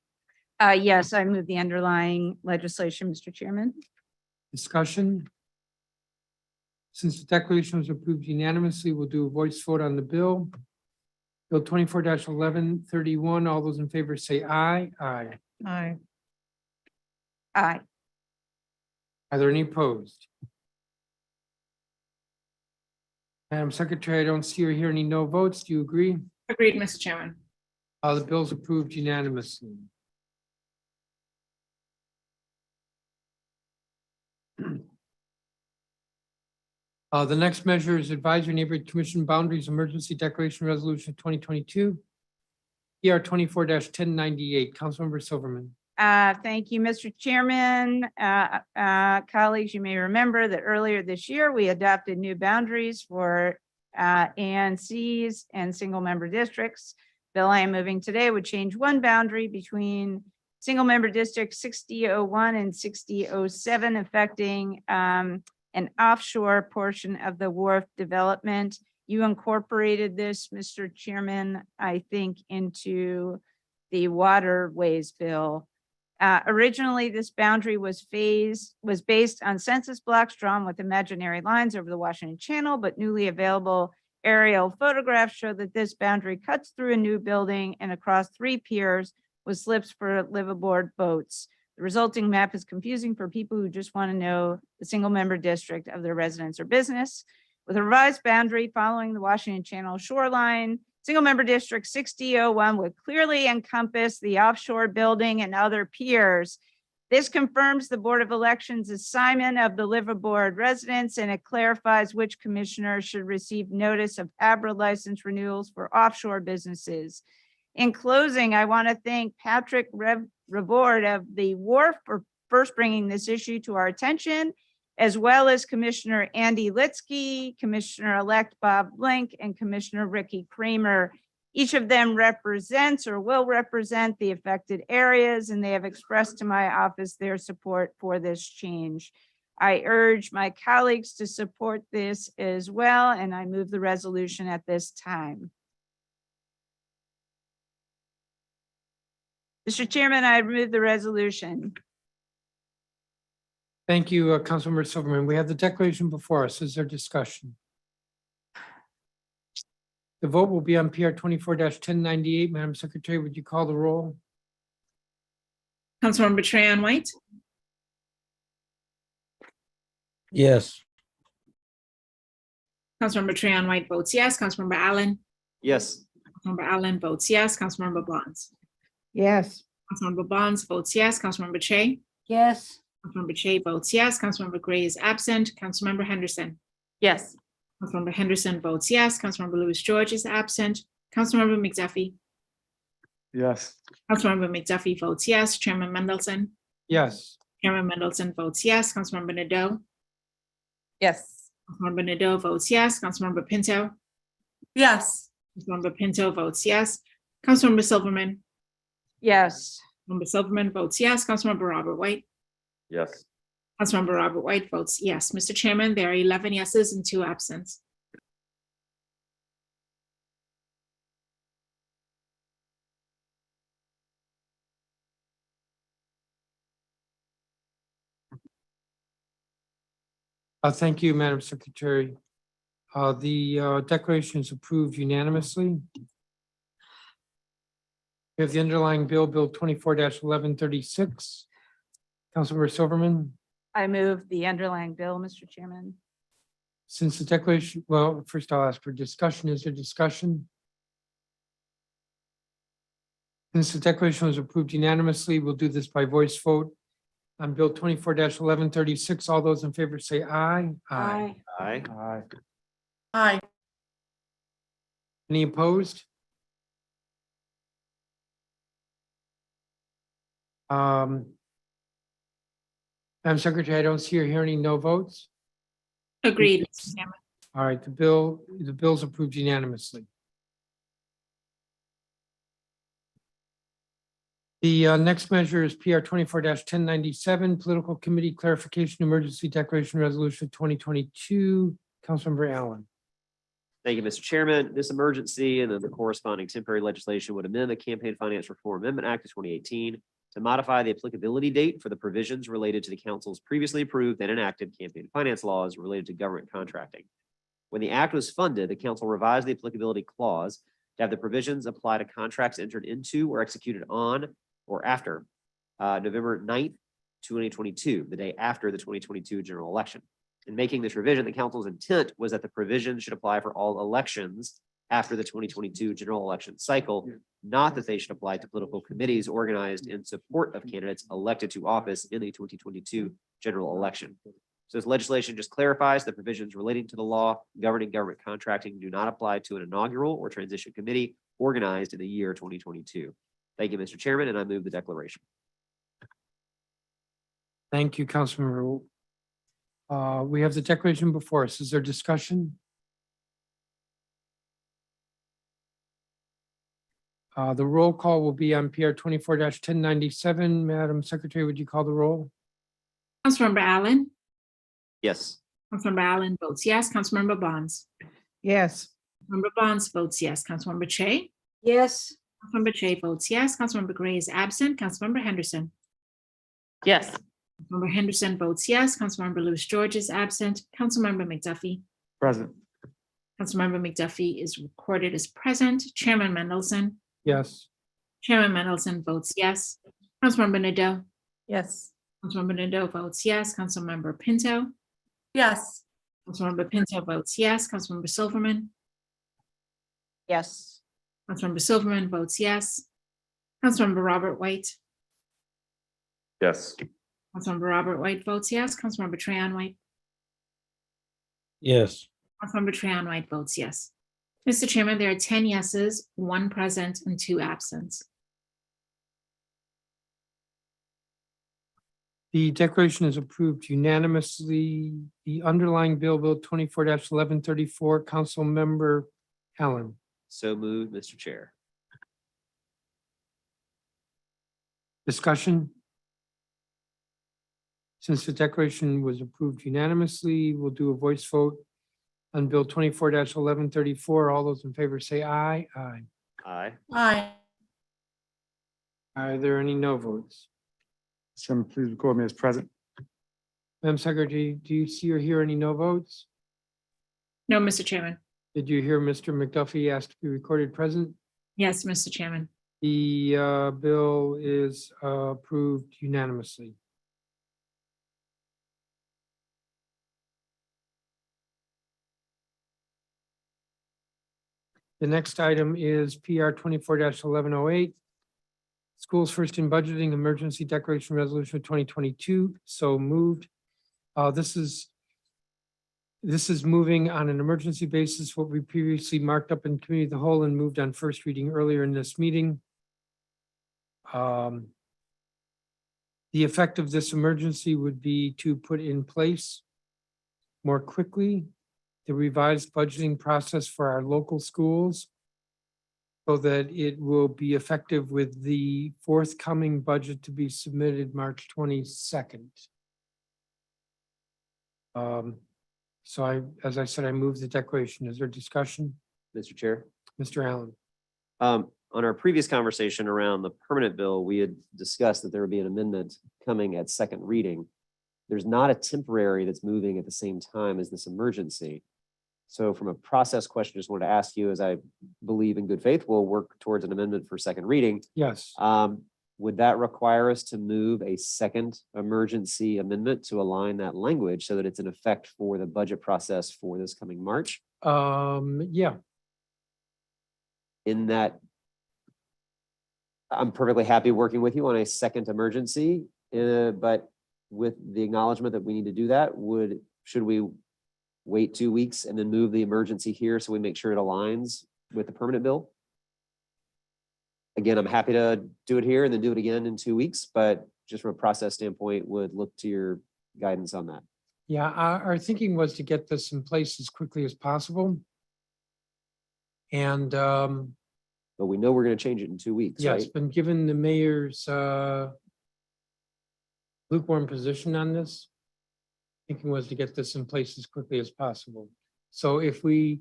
Yes, I move the underlying legislation, Mr. Chairman. discussion? Since the declaration was approved unanimously, we'll do a voice vote on the bill. Bill 24-1131. All those in favor say aye. Aye. Aye. Aye. Are there any opposed? Madam Secretary, I don't see or hear any no votes. Do you agree? Agreed, Mr. Chairman. The bill is approved unanimously. The next measure is Advisory Neighborhood Commission Boundaries Emergency Declaration Resolution 2022. PR 24-1098. Councilmember Silverman. Thank you, Mr. Chairman. Colleagues, you may remember that earlier this year, we adopted new boundaries for ANCs and single-member districts. Bill I am moving today would change one boundary between single-member district 6001 and 6007, affecting an offshore portion of the wharf development. You incorporated this, Mr. Chairman, I think, into the waterways bill. Originally, this boundary was based on census blocks drawn with imaginary lines over the Washington Channel, but newly available aerial photographs show that this boundary cuts through a new building and across 3 piers with slips for liveaboard boats. The resulting map is confusing for people who just want to know the single-member district of their residence or business. With a revised boundary following the Washington Channel shoreline, single-member district 6001 would clearly encompass the offshore building and other piers. This confirms the Board of Elections assignment of the liveaboard residents, and it clarifies which commissioners should receive notice of ABRA license renewals for offshore businesses. In closing, I want to thank Patrick Revord of the Wharf for first bringing this issue to our attention, as well as Commissioner Andy Litsky, Commissioner-elect Bob Blink, and Commissioner Ricky Kramer. Each of them represents or will represent the affected areas, and they have expressed to my office their support for this change. I urge my colleagues to support this as well, and I move the resolution at this time. Mr. Chairman, I move the resolution. Thank you, Councilmember Silverman. We have the declaration before us. Is there discussion? The vote will be on PR 24-1098. Madam Secretary, would you call the roll? Councilmember Trahan White, Yes. Councilmember Trahan White votes yes. Councilmember Allen, Yes. Councilmember Allen votes yes. Councilmember Bonds. Yes. Councilmember Bonds votes yes. Councilmember Che, yes, Councilmember Che votes yes. Councilmember Gray is absent. Councilmember Henderson. Yes. Councilmember Henderson votes yes. Councilmember Lewis George is absent. Councilmember McDuffie. Yes. Councilmember McDuffie votes yes. Chairman Mendelson. Yes. Chairman Mendelson votes yes. Councilmember Nadeau. Yes. Councilmember Nadeau votes yes. Councilmember Pinto. Yes. Councilmember Pinto votes yes. Councilmember Silverman. yes, Councilmember Silverman votes yes. Councilmember Robert White. Yes. Councilmember Robert White votes yes. Mr. Chairman, there are 11 yeses and 2 absent. Thank you, Madam Secretary. The declaration is approved unanimously. We have the underlying bill, Bill 24-1136. Councilmember Silverman, I move the underlying bill, Mr. Chairman. since the declaration, well, first I'll ask for discussion. Is there discussion? Since the declaration was approved unanimously, we'll do this by voice vote. On Bill 24-1136, all those in favor say aye. aye, Aye. Aye. Aye. Any opposed? Madam Secretary, I don't see or hear any no votes. Agreed, Mr. Chairman. All right, the bill's approved unanimously. The next measure is PR 24-1097, Political Committee Clarification Emergency Declaration Resolution 2022. Councilmember Allen. Thank you, Mr. Chairman. This emergency and then the corresponding temporary legislation would amend the Campaign Finance Reform Amendment Act of 2018 to modify the applicability date for the provisions related to the council's previously approved and enacted campaign finance laws related to government contracting. When the act was funded, the council revised the applicability clause to have the provisions apply to contracts entered into or executed on or after November 9th, 2022, the day after the 2022 general election. In making this revision, the council's intent was that the provisions should apply for all elections after the 2022 general election cycle, not that they should apply to political committees organized in support of candidates elected to office in the 2022 general election. So this legislation just clarifies the provisions relating to the law governing government contracting do not apply to an inaugural or transition committee organized in the year 2022. Thank you, Mr. Chairman, and I move the declaration. Thank you, Councilmember. We have the declaration before us. Is there discussion? The roll call will be on PR 24-1097. Madam Secretary, would you call the roll? Councilmember Allen. Yes. Councilmember Allen votes yes. Councilmember Bonds. Yes. Councilmember Bonds votes yes. Councilmember Che. yes, Councilmember Che votes yes. Councilmember Gray is absent. Councilmember Henderson. Yes. Councilmember Henderson votes yes. Councilmember Lewis George is absent. Councilmember McDuffie. Present. Councilmember McDuffie is recorded as present. Chairman Mendelson. Yes. Chairman Mendelson votes yes. Councilmember Nadeau. Yes. Councilmember Nadeau votes yes. Councilmember Pinto. Yes. Councilmember Pinto votes yes. Councilmember Silverman. Yes. Councilmember Silverman votes yes. Councilmember Robert White. Yes. Councilmember Robert White votes yes. Councilmember Trahan White. Yes. Councilmember Trahan White votes yes. Mr. Chairman, there are 10 yeses, 1 present, and 2 absent. The declaration is approved unanimously. The underlying bill, Bill 24-1134, Councilmember Allen. So moved, Mr. Chair. Discussion? Since the declaration was approved unanimously, we'll do a voice vote on Bill 24-1134. All those in favor say aye. Aye. Aye. Aye. Are there any no votes? Mr. Chairman, please record me as present. Madam Secretary, do you see or hear any no votes? No, Mr. Chairman. Did you hear Mr. McDuffie ask to be recorded present? Yes, Mr. Chairman. The bill is approved unanimously. The next item is PR 24-1108. Schools First in Budgeting Emergency Declaration Resolution of 2022. So moved. This is moving on an emergency basis, what we previously marked up in committee of the whole and moved on first reading earlier in this meeting. The effect of this emergency would be to put in place more quickly the revised budgeting process for our local schools so that it will be effective with the forthcoming budget to be submitted March 22nd. So as I said, I move the declaration. Is there discussion? Mr. Chair. Mr. Allen? On our previous conversation around the permanent bill, we had discussed that there would be an amendment coming at second reading. There's not a temporary that's moving at the same time as this emergency. So from a process question, just wanted to ask you, as I believe in good faith, we'll work towards an amendment for second reading. Yes. Would that require us to move a second emergency amendment to align that language so that it's in effect for the budget process for this coming March? Yeah. In that, I'm perfectly happy working with you on a second emergency, but with the acknowledgement that we need to do that, should we wait 2 weeks and then move the emergency here so we make sure it aligns with the permanent bill? Again, I'm happy to do it here and then do it again in 2 weeks, but just from a process standpoint, would look to your guidance on that. Yeah, our thinking was to get this in place as quickly as possible. And but we know we're going to change it in 2 weeks, yes, right? been given the mayor's lukewarm position on this. Thinking was to get this in place as quickly as possible. So if we,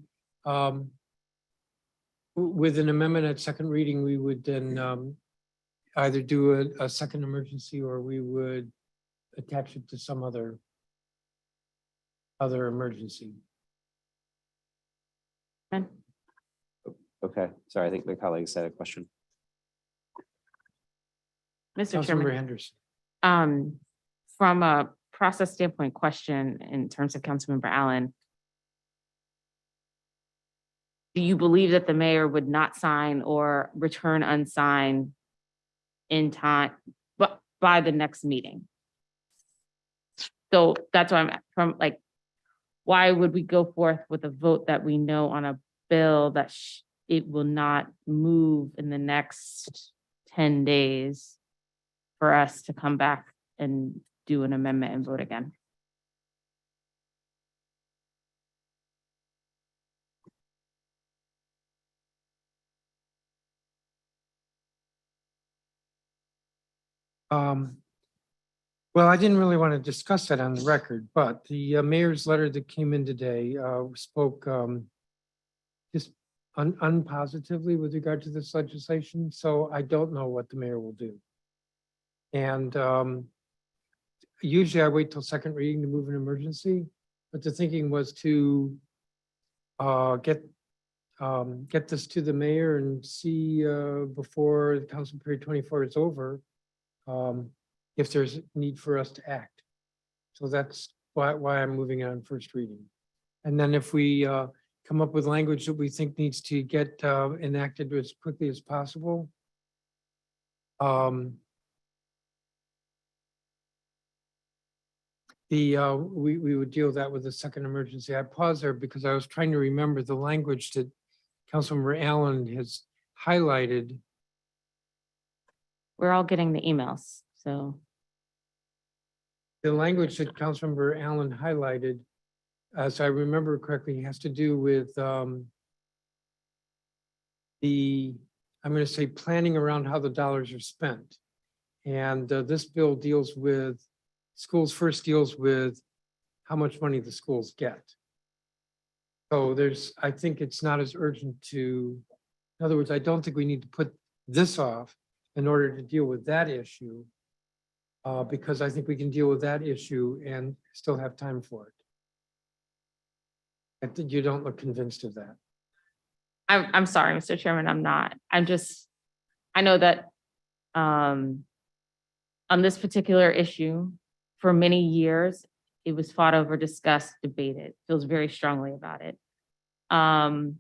with an amendment at second reading, we would then either do a second emergency or we would attach it to some other emergency. Okay, sorry, I think my colleague said a question. Mr. Councilmember Chairman, Henderson. from a process standpoint question in terms of Councilmember Allen, do you believe that the mayor would not sign or return unsigned in time, but by the next meeting? So that's why I'm from like, why would we go forth with a vote that we know on a bill that it will not move in the next 10 days for us to come back and do an amendment and vote again? Well, I didn't really want to discuss that on the record, but the mayor's letter that came in today spoke just unpositively with regard to this legislation. So I don't know what the mayor will do. And usually I wait till second reading to move an emergency, but the thinking was to get this to the mayor and see before the council period 24 is over, if there's need for us to act. So that's why I'm moving on first reading. And then if we come up with language that we think needs to get enacted as quickly as possible, we would deal with that with the second emergency. I paused there because I was trying to remember the language that Councilmember Allen has highlighted. We're all getting the emails, so. The language that Councilmember Allen highlighted, as I remember correctly, has to do with I'm going to say planning around how the dollars are spent. And this bill deals with, schools first deals with how much money the schools get. So I think it's not as urgent to, in other words, I don't think we need to put this off in order to deal with that issue. Because I think we can deal with that issue and still have time for it. I think you don't look convinced of that. I'm sorry, Mr. Chairman, I'm not. I'm just, I know that on this particular issue, for many years, it was fought over, discussed, debated, feels very strongly about it. And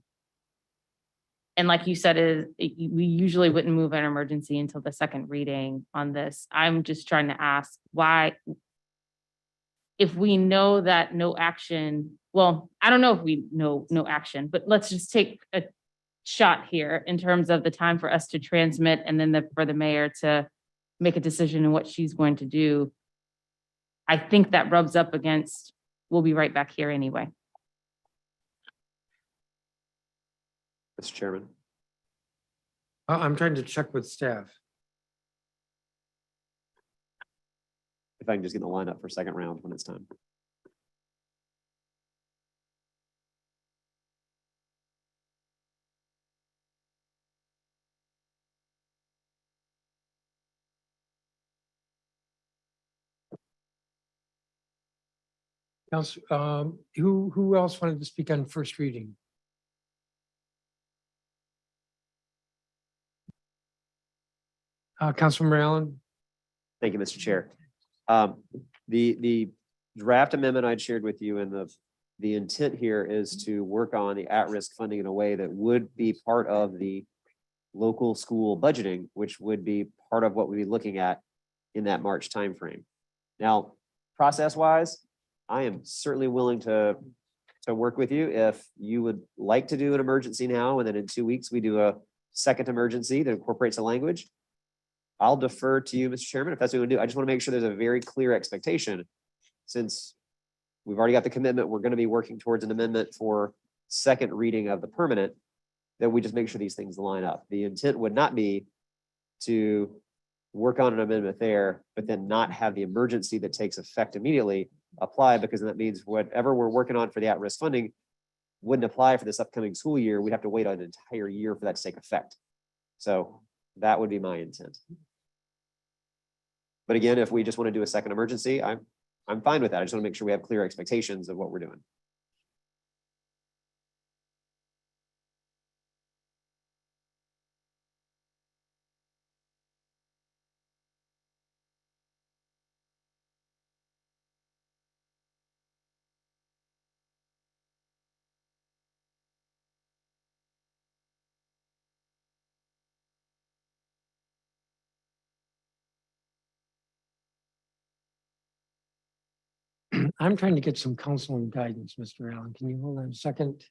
like you said, we usually wouldn't move an emergency until the second reading on this. I'm just trying to ask why, if we know that no action, well, I don't know if we know no action, but let's just take a shot here in terms of the time for us to transmit and then for the mayor to make a decision on what she's going to do. I think that rubs up against, we'll be right back here anyway. Mr. Chairman. I'm trying to check with staff. If I can just get the lineup for second round when it's time. Council, who else wanted to speak on first reading? Councilmember Allen? Thank you, Mr. Chair. The draft amendment I'd shared with you and the intent here is to work on the at-risk funding in a way that would be part of the local school budgeting, which would be part of what we'd be looking at in that March timeframe. Now, process-wise, I am certainly willing to work with you if you would like to do an emergency now, and then in 2 weeks, we do a second emergency that incorporates the language. I'll defer to you, Mr. Chairman, if that's what you want to do. I just want to make sure there's a very clear expectation. Since we've already got the commitment, we're going to be working towards an amendment for second reading of the permanent, that we just make sure these things line up. The intent would not be to work on an amendment there, but then not have the emergency that takes effect immediately apply, because that means whatever we're working on for the at-risk funding wouldn't apply for this upcoming school year. We'd have to wait an entire year for that to take effect. So that would be my intent. But again, if we just want to do a second emergency, I'm fine with that. I just want to make sure we have clear expectations of what we're doing. I'm trying to get some counsel and guidance, Mr. Allen. Can you hold on a second?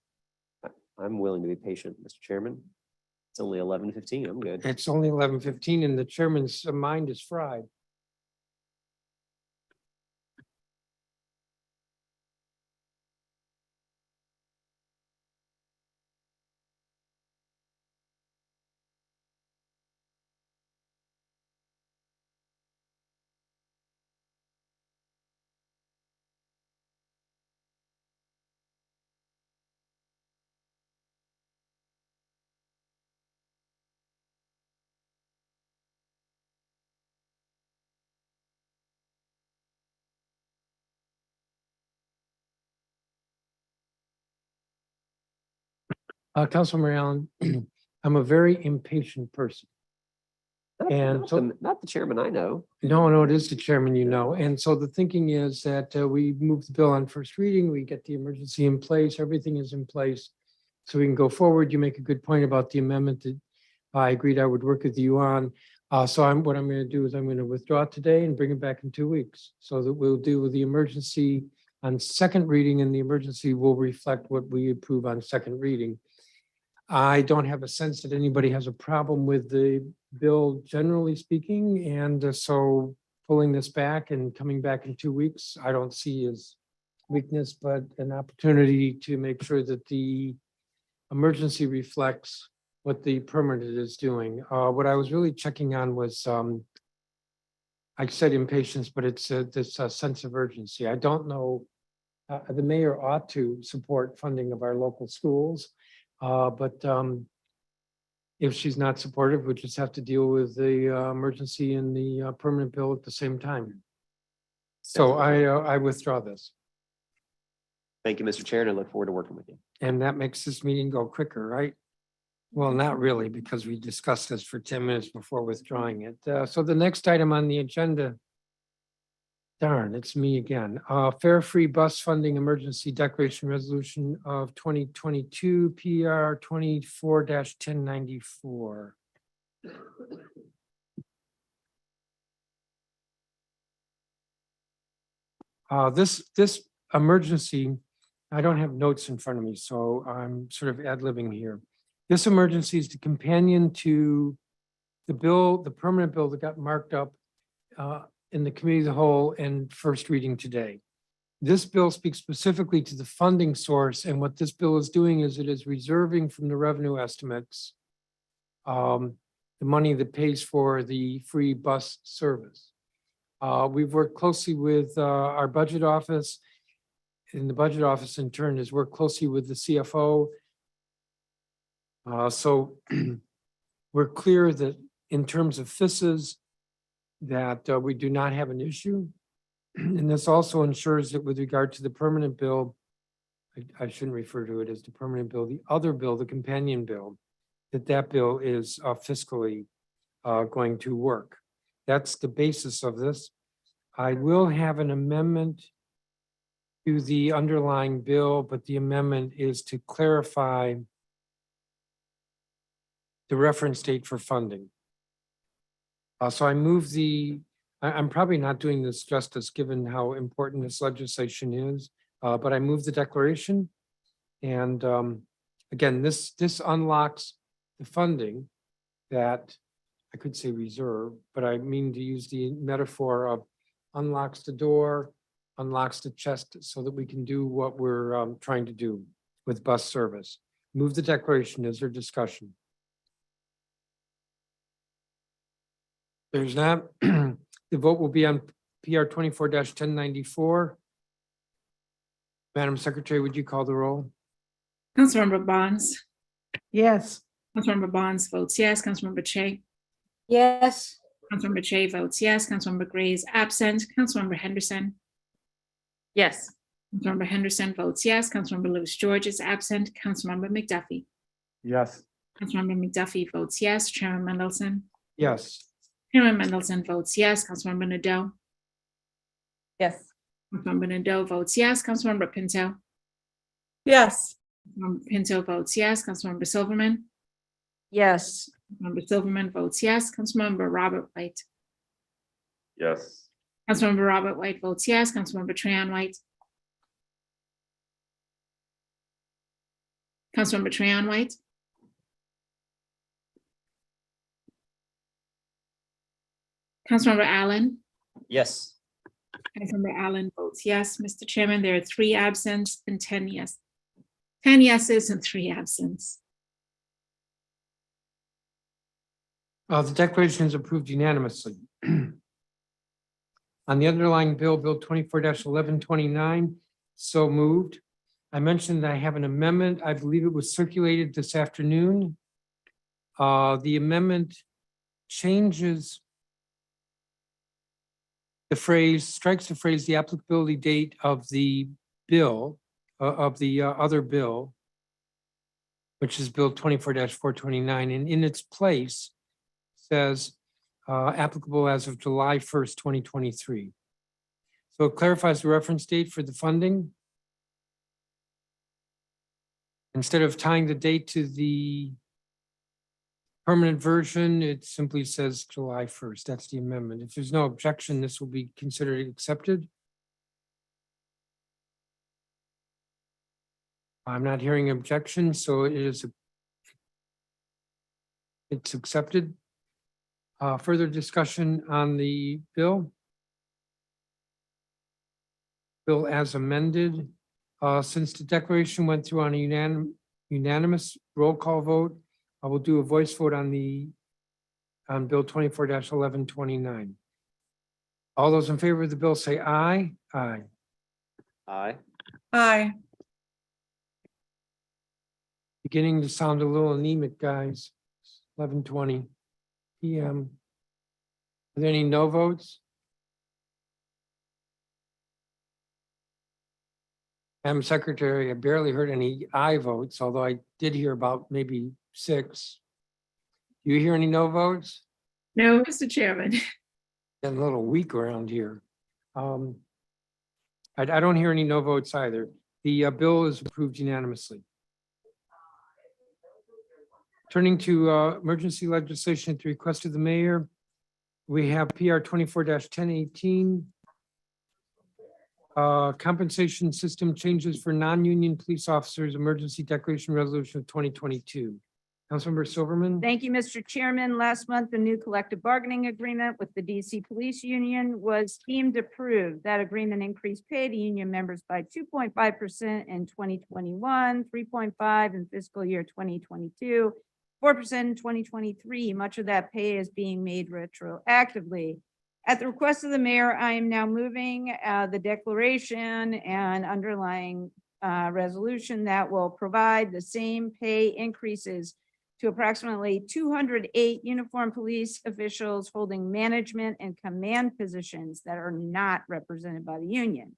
I'm willing to be patient, Mr. Chairman. It's only 11:15. I'm good. It's only 11:15 and the chairman's mind is fried. Councilmember Allen, I'm a very impatient person. And so, Not the chairman I know. no, it is the chairman, you know. And so the thinking is that we move the bill on first reading, we get the emergency in place, everything is in place. So we can go forward. You make a good point about the amendment that I agreed I would work with you on. So what I'm going to do is I'm going to withdraw today and bring it back in 2 weeks so that we'll deal with the emergency on second reading, and the emergency will reflect what we approve on second reading. I don't have a sense that anybody has a problem with the bill, generally speaking, and so pulling this back and coming back in 2 weeks, I don't see as weakness, but an opportunity to make sure that the emergency reflects what the permanent is doing. What I was really checking on was, I said impatience, but it's this sense of urgency. I don't know, the mayor ought to support funding of our local schools. But if she's not supportive, we just have to deal with the emergency and the permanent bill at the same time. So I withdraw this. Thank you, Mr. Chair, and I look forward to working with you. And that makes this meeting go quicker, right? Well, not really, because we discussed this for 10 minutes before withdrawing it. So the next item on the agenda. Darn, it's me again. Fare-free bus funding emergency declaration resolution of 2022 PR 24-1094. This emergency, I don't have notes in front of me, so I'm sort of ad-libbing here. This emergency is the companion to the bill, the permanent bill that got marked up in the committee of the whole and first reading today. This bill speaks specifically to the funding source, and what this bill is doing is it is reserving from the revenue estimates the money that pays for the free bus service. We've worked closely with our budget office, and the budget office in turn has worked closely with the CFO. So we're clear that in terms of FISs, that we do not have an issue. And this also ensures that with regard to the permanent bill, I shouldn't refer to it as the permanent bill, the other bill, the companion bill, that bill is fiscally going to work. That's the basis of this. I will have an amendment to the underlying bill, but the amendment is to clarify the reference date for funding. So I move I'm probably not doing this justice given how important this legislation is, but I move the declaration. And again, this unlocks the funding that I could say reserve, but I mean to use the metaphor of unlocks the door, unlocks the chest so that we can do what we're trying to do with bus service. Move the declaration. Is there discussion? There's not. The vote will be on PR 24-1094. Madam Secretary, would you call the roll? Councilmember Bonds. Yes. Councilmember Bonds votes yes. Councilmember Che. Yes. Councilmember Che votes yes. Councilmember Gray is absent. Councilmember Henderson. Yes. Councilmember Henderson votes yes. Councilmember Lewis George is absent. Councilmember McDuffie. Yes. Councilmember McDuffie votes yes. Chairman Mendelson. Yes. Chairman Mendelson votes yes. Councilmember Nadeau. Yes. Councilmember Nadeau votes yes. Councilmember Pinto. Yes. Councilmember Pinto votes yes. Councilmember Silverman. Yes. Councilmember Silverman votes yes. Councilmember Robert White. Yes. Councilmember Robert White votes yes. Councilmember Trayon White. Councilmember Trayon White. Councilmember Allen. Yes. Councilmember Allen votes yes. Mr. Chairman, there are 3 absent and 10 yes. 10 yeses and 3 absents. The declaration is approved unanimously. On the underlying bill, Bill 24-1129, so moved. I mentioned that I have an amendment. I believe it was circulated this afternoon. The amendment changes the phrase, strikes the phrase, the applicability date of the bill, other bill, which is Bill 24-429, and in its place says applicable as of July 1st, 2023. So it clarifies the reference date for the funding. Instead of tying the date to the permanent version, it simply says July 1st. That's the amendment. If there's no objection, this will be considered accepted. I'm not hearing objection, so it's accepted. Further discussion on the bill? Bill as amended. Since the declaration went through on a unanimous roll call vote, I will do a voice vote on Bill 24-1129. All those in favor of the bill say aye. Aye. Aye. Aye. Beginning to sound a little anemic, guys. 11:20 p.m. Are there any no votes? Madam Secretary, I barely heard any aye votes, although I did hear about maybe 6. Do you hear any no votes? No, Mr. Chairman. Getting a little weak around here. I don't hear any no votes either. The bill is approved unanimously. Turning to emergency legislation at the request of the mayor, we have PR 24-1018. Compensation system changes for non-union police officers, emergency declaration resolution of 2022. Councilmember Silverman? Thank you, Mr. Chairman. Last month, the new collective bargaining agreement with the DC Police Union was deemed approved. That agreement increased pay to union members by 2.5% in 2021, 3.5% in fiscal year 2022, 4% in 2023. Much of that pay is being made retroactively. At the request of the mayor, I am now moving the declaration and underlying resolution that will provide the same pay increases to approximately 208 uniformed police officials holding management and command positions that are not represented by the union.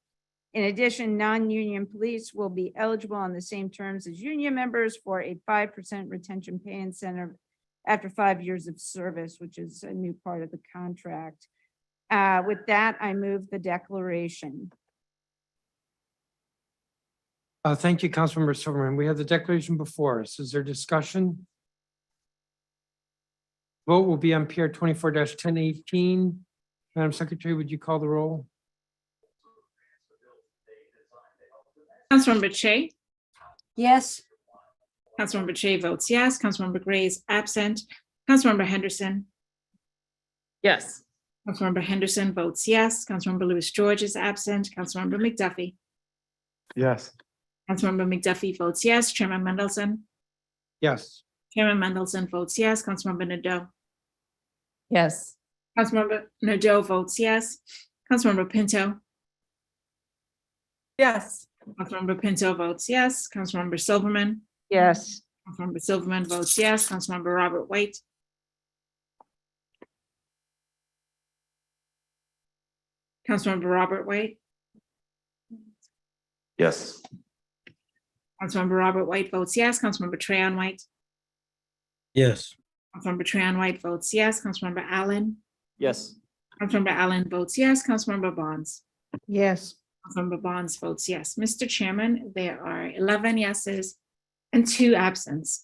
In addition, non-union police will be eligible on the same terms as union members for a 5% retention pay incentive after 5 years of service, which is a new part of the contract. With that, I move the declaration. Thank you, Councilmember Silverman. We have the declaration before us. Is there discussion? Vote will be on PR 24-1018. Madam Secretary, would you call the roll? Councilmember Che? Yes. Councilmember Che votes yes. Councilmember Gray is absent. Councilmember Henderson? Yes. Councilmember Henderson votes yes. Councilmember Lewis George is absent. Councilmember McDuffie? Yes. Councilmember McDuffie votes yes. Chairman Mendelson? Yes. Chairman Mendelson votes yes. Councilmember Nadeau? Yes. Councilmember Nadeau votes yes. Councilmember Pinto? Yes. Councilmember Pinto votes yes. Councilmember Silverman? Yes. Councilmember Silverman votes yes. Councilmember Robert White? Councilmember Robert White? Yes. Councilmember Robert White votes yes. Councilmember Trayon White? Yes. Councilmember Trayon White votes yes. Councilmember Allen? Yes. Councilmember Allen votes yes. Councilmember Bonds? Yes. Councilmember Bonds votes yes. Mr. Chairman, there are 11 yeses and 2 absents.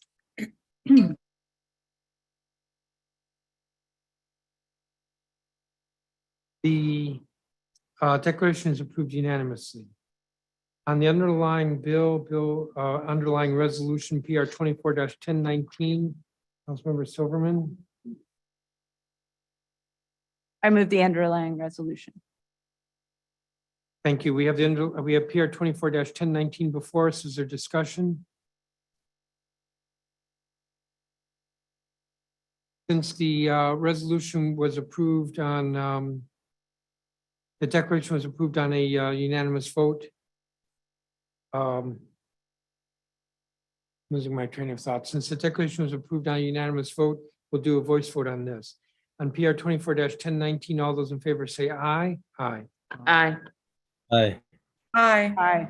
The declaration is approved unanimously. On the underlying underlying resolution PR 24-1019, Councilmember Silverman? I move the underlying resolution. Thank you. We have PR 24-1019 before us. Is there discussion? Since the resolution was approved on, the declaration was approved on a unanimous vote. Losing my train of thought. Since the declaration was approved on a unanimous vote, we'll do a voice vote on this. On PR 24-1019, all those in favor say aye. Aye. Aye. Aye. Aye. Aye.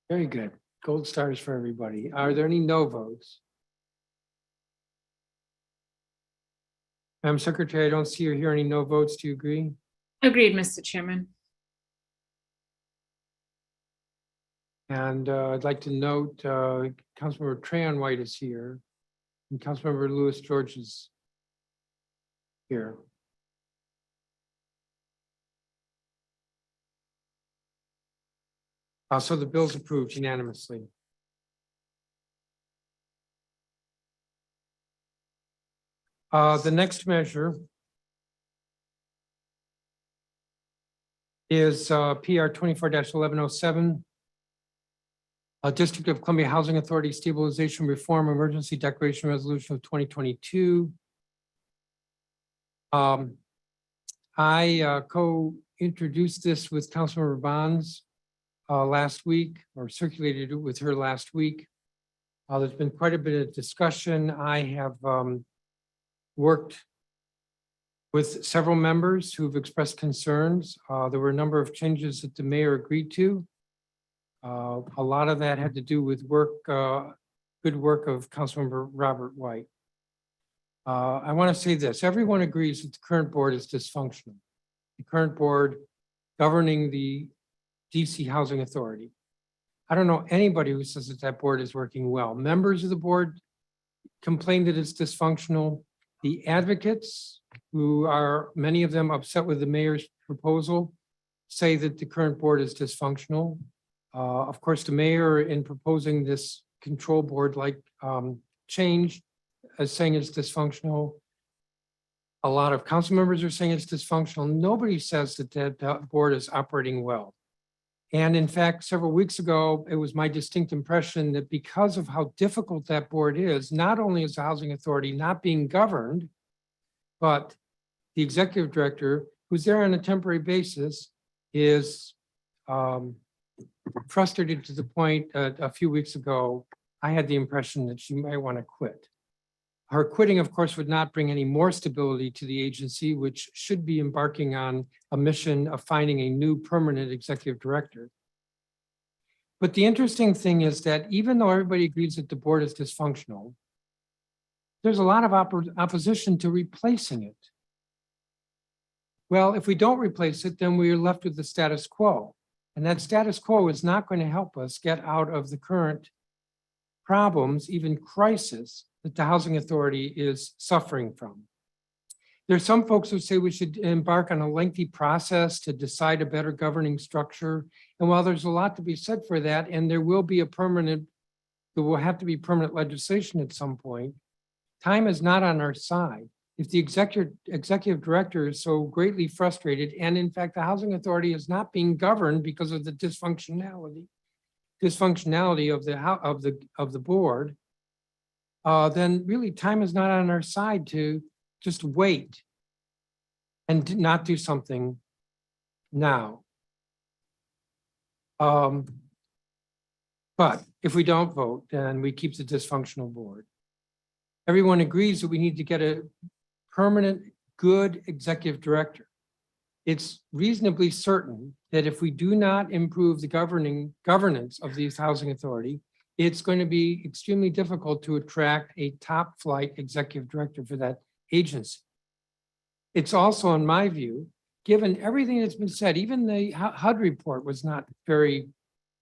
Very good. Gold stars for everybody. Are there any no votes? Madam Secretary, I don't see or hear any no votes. Do you agree? Agreed, Mr. Chairman. And I'd like to note Councilmember Trayon White is here and Councilmember Lewis George is here. So the bill's approved unanimously. The next measure is PR 24-1107. District of Columbia Housing Authority Stabilization Reform Emergency Declaration Resolution of 2022. I co-introduced this with Councilmember Bonds last week, or circulated it with her last week. There's been quite a bit of discussion. I have worked with several members who've expressed concerns. There were a number of changes that the mayor agreed to. A lot of that had to do with work good work of Councilmember Robert White. I want to say this, everyone agrees that the current board is dysfunctional. The current board governing the DC Housing Authority. I don't know anybody who says that that board is working well. Members of the board complain that it's dysfunctional. The advocates, who are many of them upset with the mayor's proposal, say that the current board is dysfunctional. Of course, the mayor, in proposing this control board like change, is saying it's dysfunctional. A lot of council members are saying it's dysfunctional. Nobody says that that board is operating well. And in fact, several weeks ago, it was my distinct impression that because of how difficult that board is, not only is the housing authority not being governed, but the executive director, who's there on a temporary basis, is frustrated to the point a few weeks ago, I had the impression that she might want to quit. Her quitting, of course, would not bring any more stability to the agency, which should be embarking on a mission of finding a new permanent executive director. But the interesting thing is that even though everybody agrees that the board is dysfunctional, there's a lot of opposition to replacing it. Well, if we don't replace it, then we're left with the status quo. And that status quo is not going to help us get out of the current problems, even crisis, that the housing authority is suffering from. There's some folks who say we should embark on a lengthy process to decide a better governing structure. And while there's a lot to be said for that, and there will have to be permanent legislation at some point, time is not on our side. If the executive director is so greatly frustrated, and in fact, the housing authority is not being governed because of the dysfunctionality of the board, then really time is not on our side to just wait and not do something now. But if we don't vote, then we keep the dysfunctional board. Everyone agrees that we need to get a permanent, good executive director. It's reasonably certain that if we do not improve the governance of this housing authority, it's going to be extremely difficult to attract a top flight executive director for that agency. It's also, in my view, given everything that's been said, even the HUD report was not very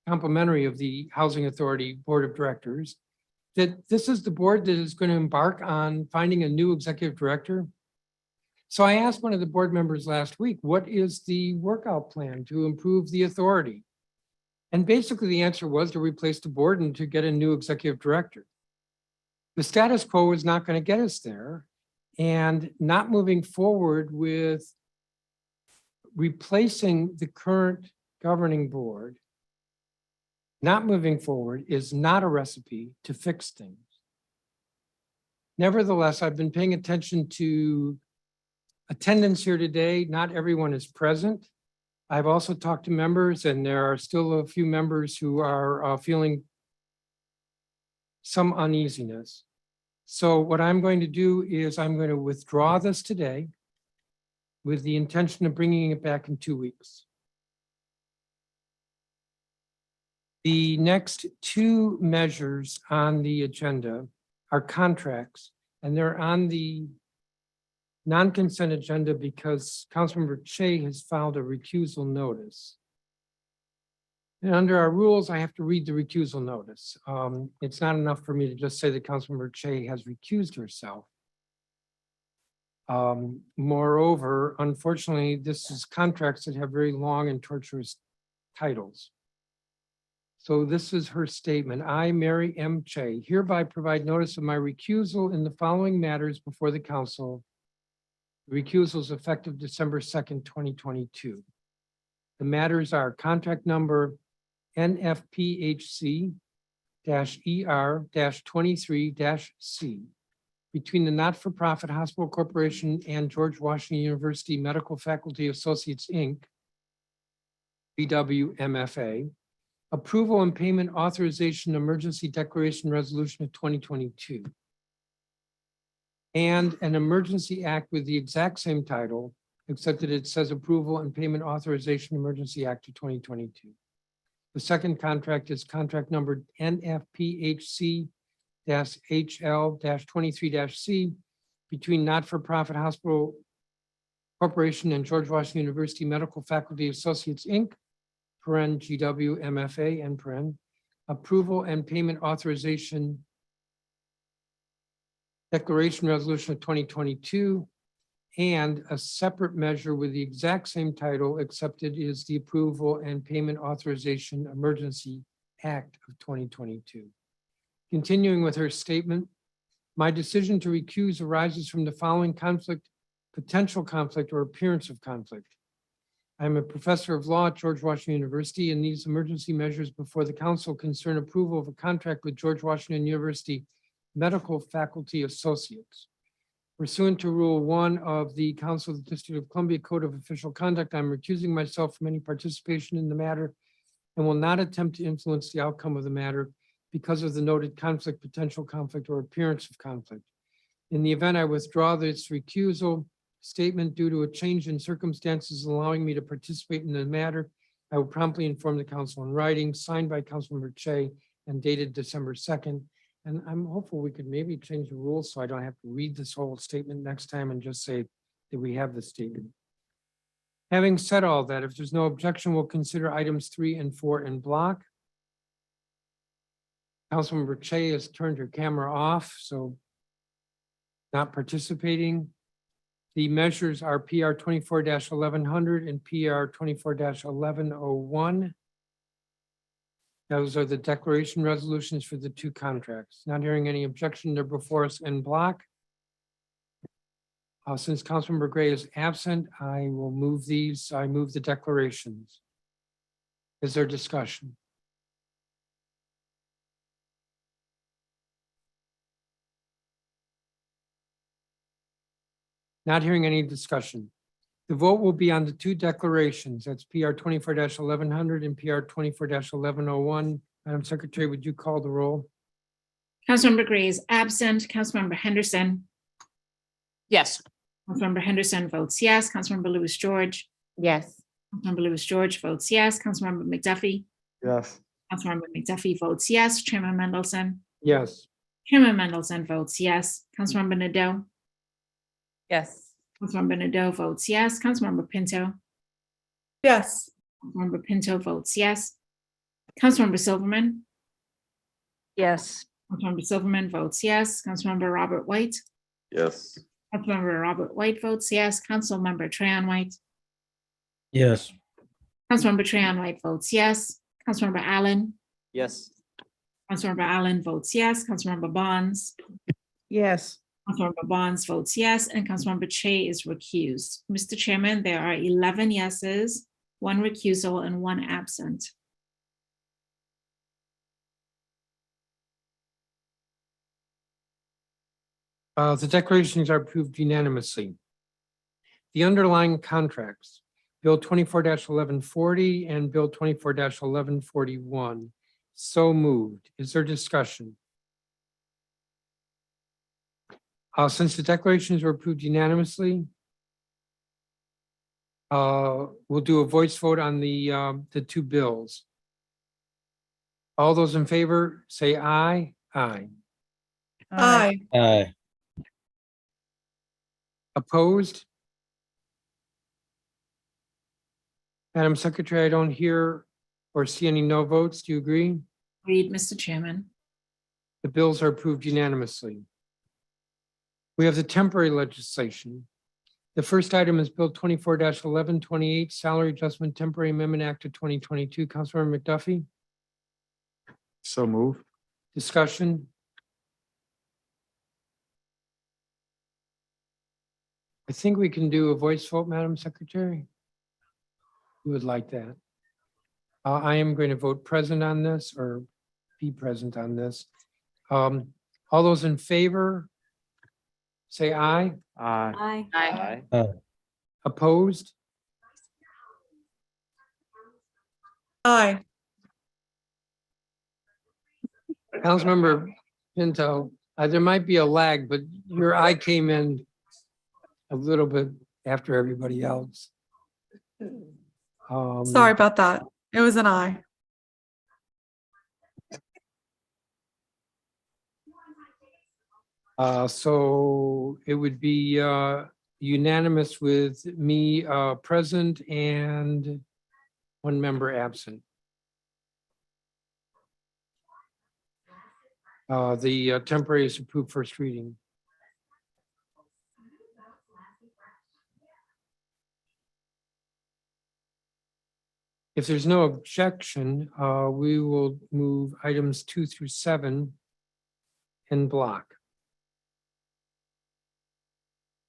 complimentary of the Housing Authority Board of Directors, that this is the board that is going to embark on finding a new executive director. So I asked one of the board members last week, what is the workout plan to improve the authority? And basically the answer was to replace the board and to get a new executive director. The status quo is not going to get us there, and not moving forward with replacing the current governing board, not moving forward is not a recipe to fix things. Nevertheless, I've been paying attention to attendance here today. Not everyone is present. I've also talked to members, and there are still a few members who are feeling some uneasiness. So what I'm going to do is I'm going to withdraw this today with the intention of bringing it back in 2 weeks. The next two measures on the agenda are contracts, and they're on the non-consent agenda because Councilmember Che has filed a recusal notice. And under our rules, I have to read the recusal notice. It's not enough for me to just say that Councilmember Che has recused herself. Moreover, unfortunately, this is contracts that have very long and torturous titles. So this is her statement. I, Mary M. Che, hereby provide notice of my recusal in the following matters before the council. The recusal is effective December 2nd, 2022. The matters are contract number NFPHC-ER-23-C between the Not-for-Profit Hospital Corporation and George Washington University Medical Faculty Associates, Inc., BWMFA, approval and payment authorization emergency declaration resolution of 2022, and an emergency act with the exact same title, except that it says approval and payment authorization emergency act of 2022. The second contract is contract number NFPHC HL 23-C between Not-for-Profit Hospital Corporation and George Washington University Medical Faculty Associates, Inc., GW MFA, and approval and payment authorization declaration resolution of 2022, and a separate measure with the exact same title, except it is the approval and payment authorization emergency act of 2022. Continuing with her statement, my decision to recuse arises from the following conflict, potential conflict, or appearance of conflict. I am a professor of law at George Washington University, and these emergency measures before the council concern approval of a contract with George Washington University Medical Faculty Associates. Pursuant to Rule 1 of the Council of the District of Columbia Code of Official Conduct, I'm recusing myself from any participation in the matter and will not attempt to influence the outcome of the matter because of the noted conflict, potential conflict, or appearance of conflict. In the event I withdraw this recusal statement due to a change in circumstances allowing me to participate in the matter, I will promptly inform the council in writing, signed by Councilmember Che and dated December 2nd. And I'm hopeful we could maybe change the rules so I don't have to read this whole statement next time and just say that we have the statement. Having said all that, if there's no objection, we'll consider items 3 and 4 in block. Councilmember Che has turned her camera off, so not participating. The measures are PR 24-1100 and PR 24-1101. Those are the declaration resolutions for the two contracts. Not hearing any objection, they're before us in block. Since Councilmember Gray is absent, I will move these. I move the declarations. Is there discussion? Not hearing any discussion. The vote will be on the two declarations. That's PR 24-1100 and PR 24-1101. Madam Secretary, would you call the roll? Councilmember Gray is absent. Councilmember Henderson. Yes. Councilmember Henderson votes yes. Councilmember Lewis George. Yes. Councilmember Lewis George votes yes. Councilmember McDuffie. Yes. Councilmember McDuffie votes yes. Chairman Mendelson. Yes. Chairman Mendelson votes yes. Councilmember Nadeau. Yes. Councilmember Nadeau votes yes. Councilmember Pinto. Yes. Councilmember Pinto votes yes. Councilmember Silverman. Yes. Councilmember Silverman votes yes. Councilmember Robert White. Yes. Councilmember Robert White votes yes. Councilmember Trayon White. Yes. Councilmember Trayon White votes yes. Councilmember Allen. Yes. Councilmember Allen votes yes. Councilmember Bonds. Yes. Councilmember Bonds votes yes, and Councilmember Che is recused. Mr. Chairman, there are 11 yeses, 1 recusal, and 1 absent. The declarations are approved unanimously. The underlying contracts, Bill 24-1140 and Bill 24-1141. So moved. Is there discussion? Since the declarations were approved unanimously, we'll do a voice vote on the two bills. All those in favor, say aye. Aye. Aye. Aye. Opposed? Madam Secretary, I don't hear or see any no votes. Do you agree? Agreed, Mr. Chairman. The bills are approved unanimously. We have the temporary legislation. The first item is Bill 24-1128, Salary Adjustment Temporary Amendment Act of 2022. Councilmember McDuffie, So moved. discussion? I think we can do a voice vote, Madam Secretary. You would like that. I am going to vote present on this or be present on this. All those in favor, say aye. Aye. Aye. Aye. Opposed? Aye. Councilmember Pinto, there might be a lag, but your eye came in a little bit after everybody else. Sorry about that. It was an aye. So it would be unanimous with me present and one member absent. The temporary is approved first reading. If there's no objection, we will move items 2 through 7 in block.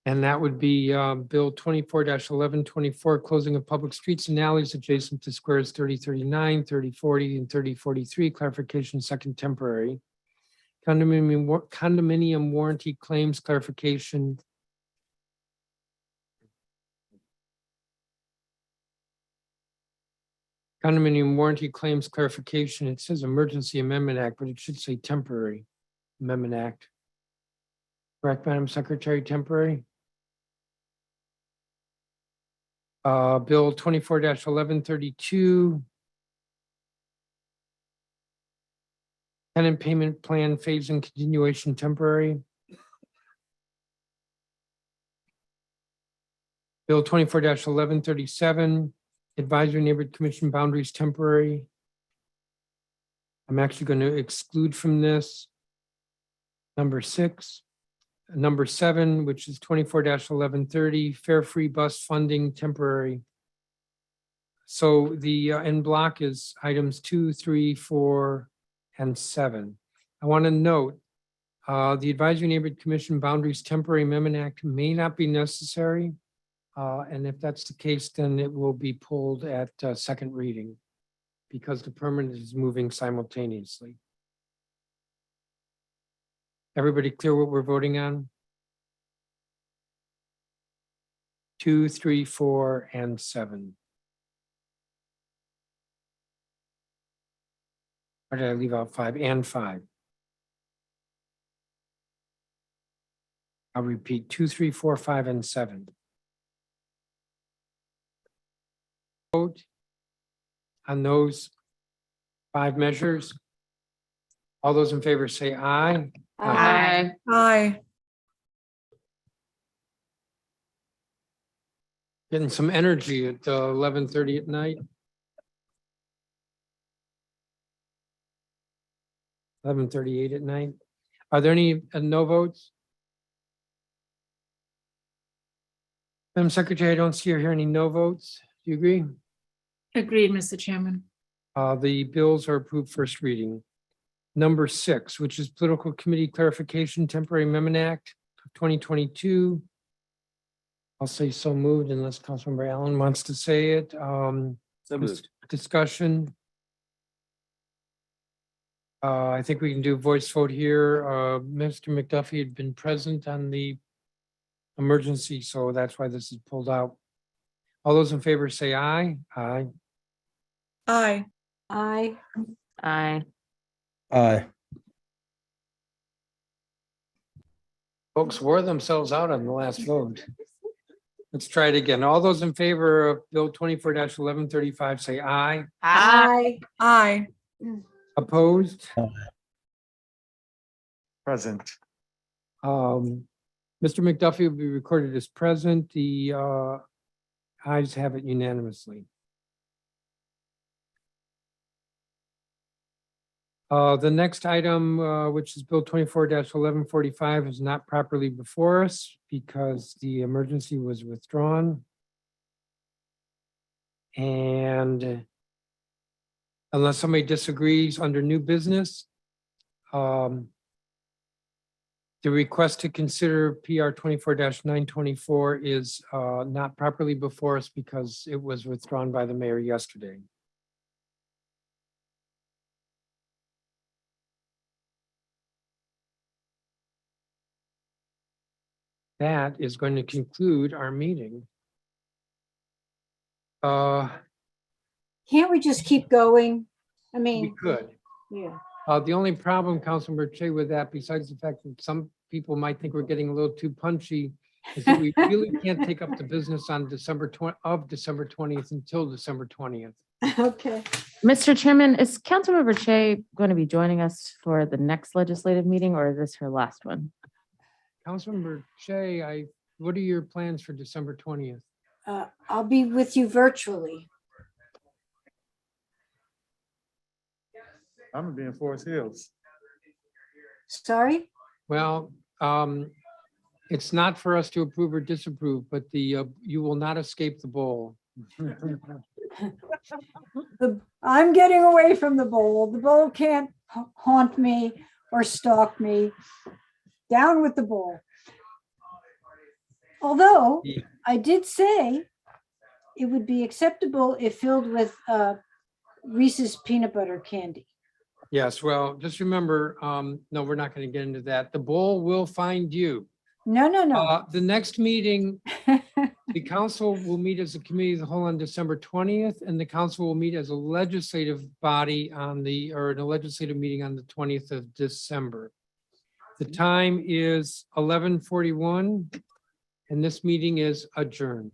And that would be Bill 24-1124, closing of public streets and alleys adjacent to squares 3039, 3040, and 3043, clarification, second temporary. Condominium warranty claims clarification. Condominium warranty claims clarification. It says Emergency Amendment Act, but it should say Temporary Amendment Act. Correct, Madam Secretary, temporary? Bill 24-1132. Tenant payment plan phase and continuation temporary. Bill 24-1137. Advisory Neighborhood Commission boundaries temporary. I'm actually going to exclude from this number 6. Number 7, which is 24-1130, fare free bus funding temporary. So the end block is items 2, 3, 4, and 7. I want to note the Advisory Neighborhood Commission Boundaries Temporary Amendment Act may not be necessary. And if that's the case, then it will be pulled at second reading because the permanent is moving simultaneously. Everybody clear what we're voting on? 2, 3, 4, and 7. Or did I leave out 5 and 5? I'll repeat 2, 3, 4, 5, and 7. Vote on those 5 measures. All those in favor say aye. Aye. Aye. Getting some energy at 11:30 at night. 11:38 at night. Are there any no votes? Madam Secretary, I don't see or hear any no votes. Do you agree? Agreed, Mr. Chairman. The bills are approved first reading. Number 6, which is Political Committee Clarification Temporary Amendment Act of 2022. I'll say so moved unless Councilmember Allen wants to say it. So moved. Discussion. I think we can do voice vote here. Mr. McDuffie had been present on the emergency, so that's why this is pulled out. All those in favor say aye. Aye. Aye. Aye. Aye. Aye. Folks wore themselves out on the last vote. Let's try it again. All those in favor of Bill 24-1135 say aye. Aye. Aye. Opposed? Present. Mr. McDuffie will be recorded as present. The ayes have it unanimously. The next item, which is Bill 24-1145, is not properly before us because the emergency was withdrawn. And unless somebody disagrees under new business, the request to consider PR 24-924 is not properly before us because it was withdrawn by the mayor yesterday. That is going to conclude our meeting. Can't we just keep going? I We mean, could. yeah. The only problem, Councilmember Che, with that, besides the fact that some people might think we're getting a little too punchy, is that we really can't take up the business on December 20th until December 20th. Okay. Mr. Chairman, is Councilmember Che going to be joining us for the next legislative meeting or is this her last one? Councilmember Shay, what are your plans for December 20th? I'll be with you virtually. I'm gonna be in Forest Hills. Sorry? Well, it's not for us to approve or disapprove, but you will not escape the bowl. I'm getting away from the bowl. The bowl can't haunt me or stalk me. Down with the bowl. Although I did say it would be acceptable if filled with Reese's peanut butter candy. Yes, well, just remember, no, we're not going to get into that. The bowl will find you. No, no, no. The next meeting, the council will meet as a committee of the whole on December 20th, and the council will meet as a legislative body or in a legislative meeting on the 20th of December. The time is 11:41, and this meeting is adjourned.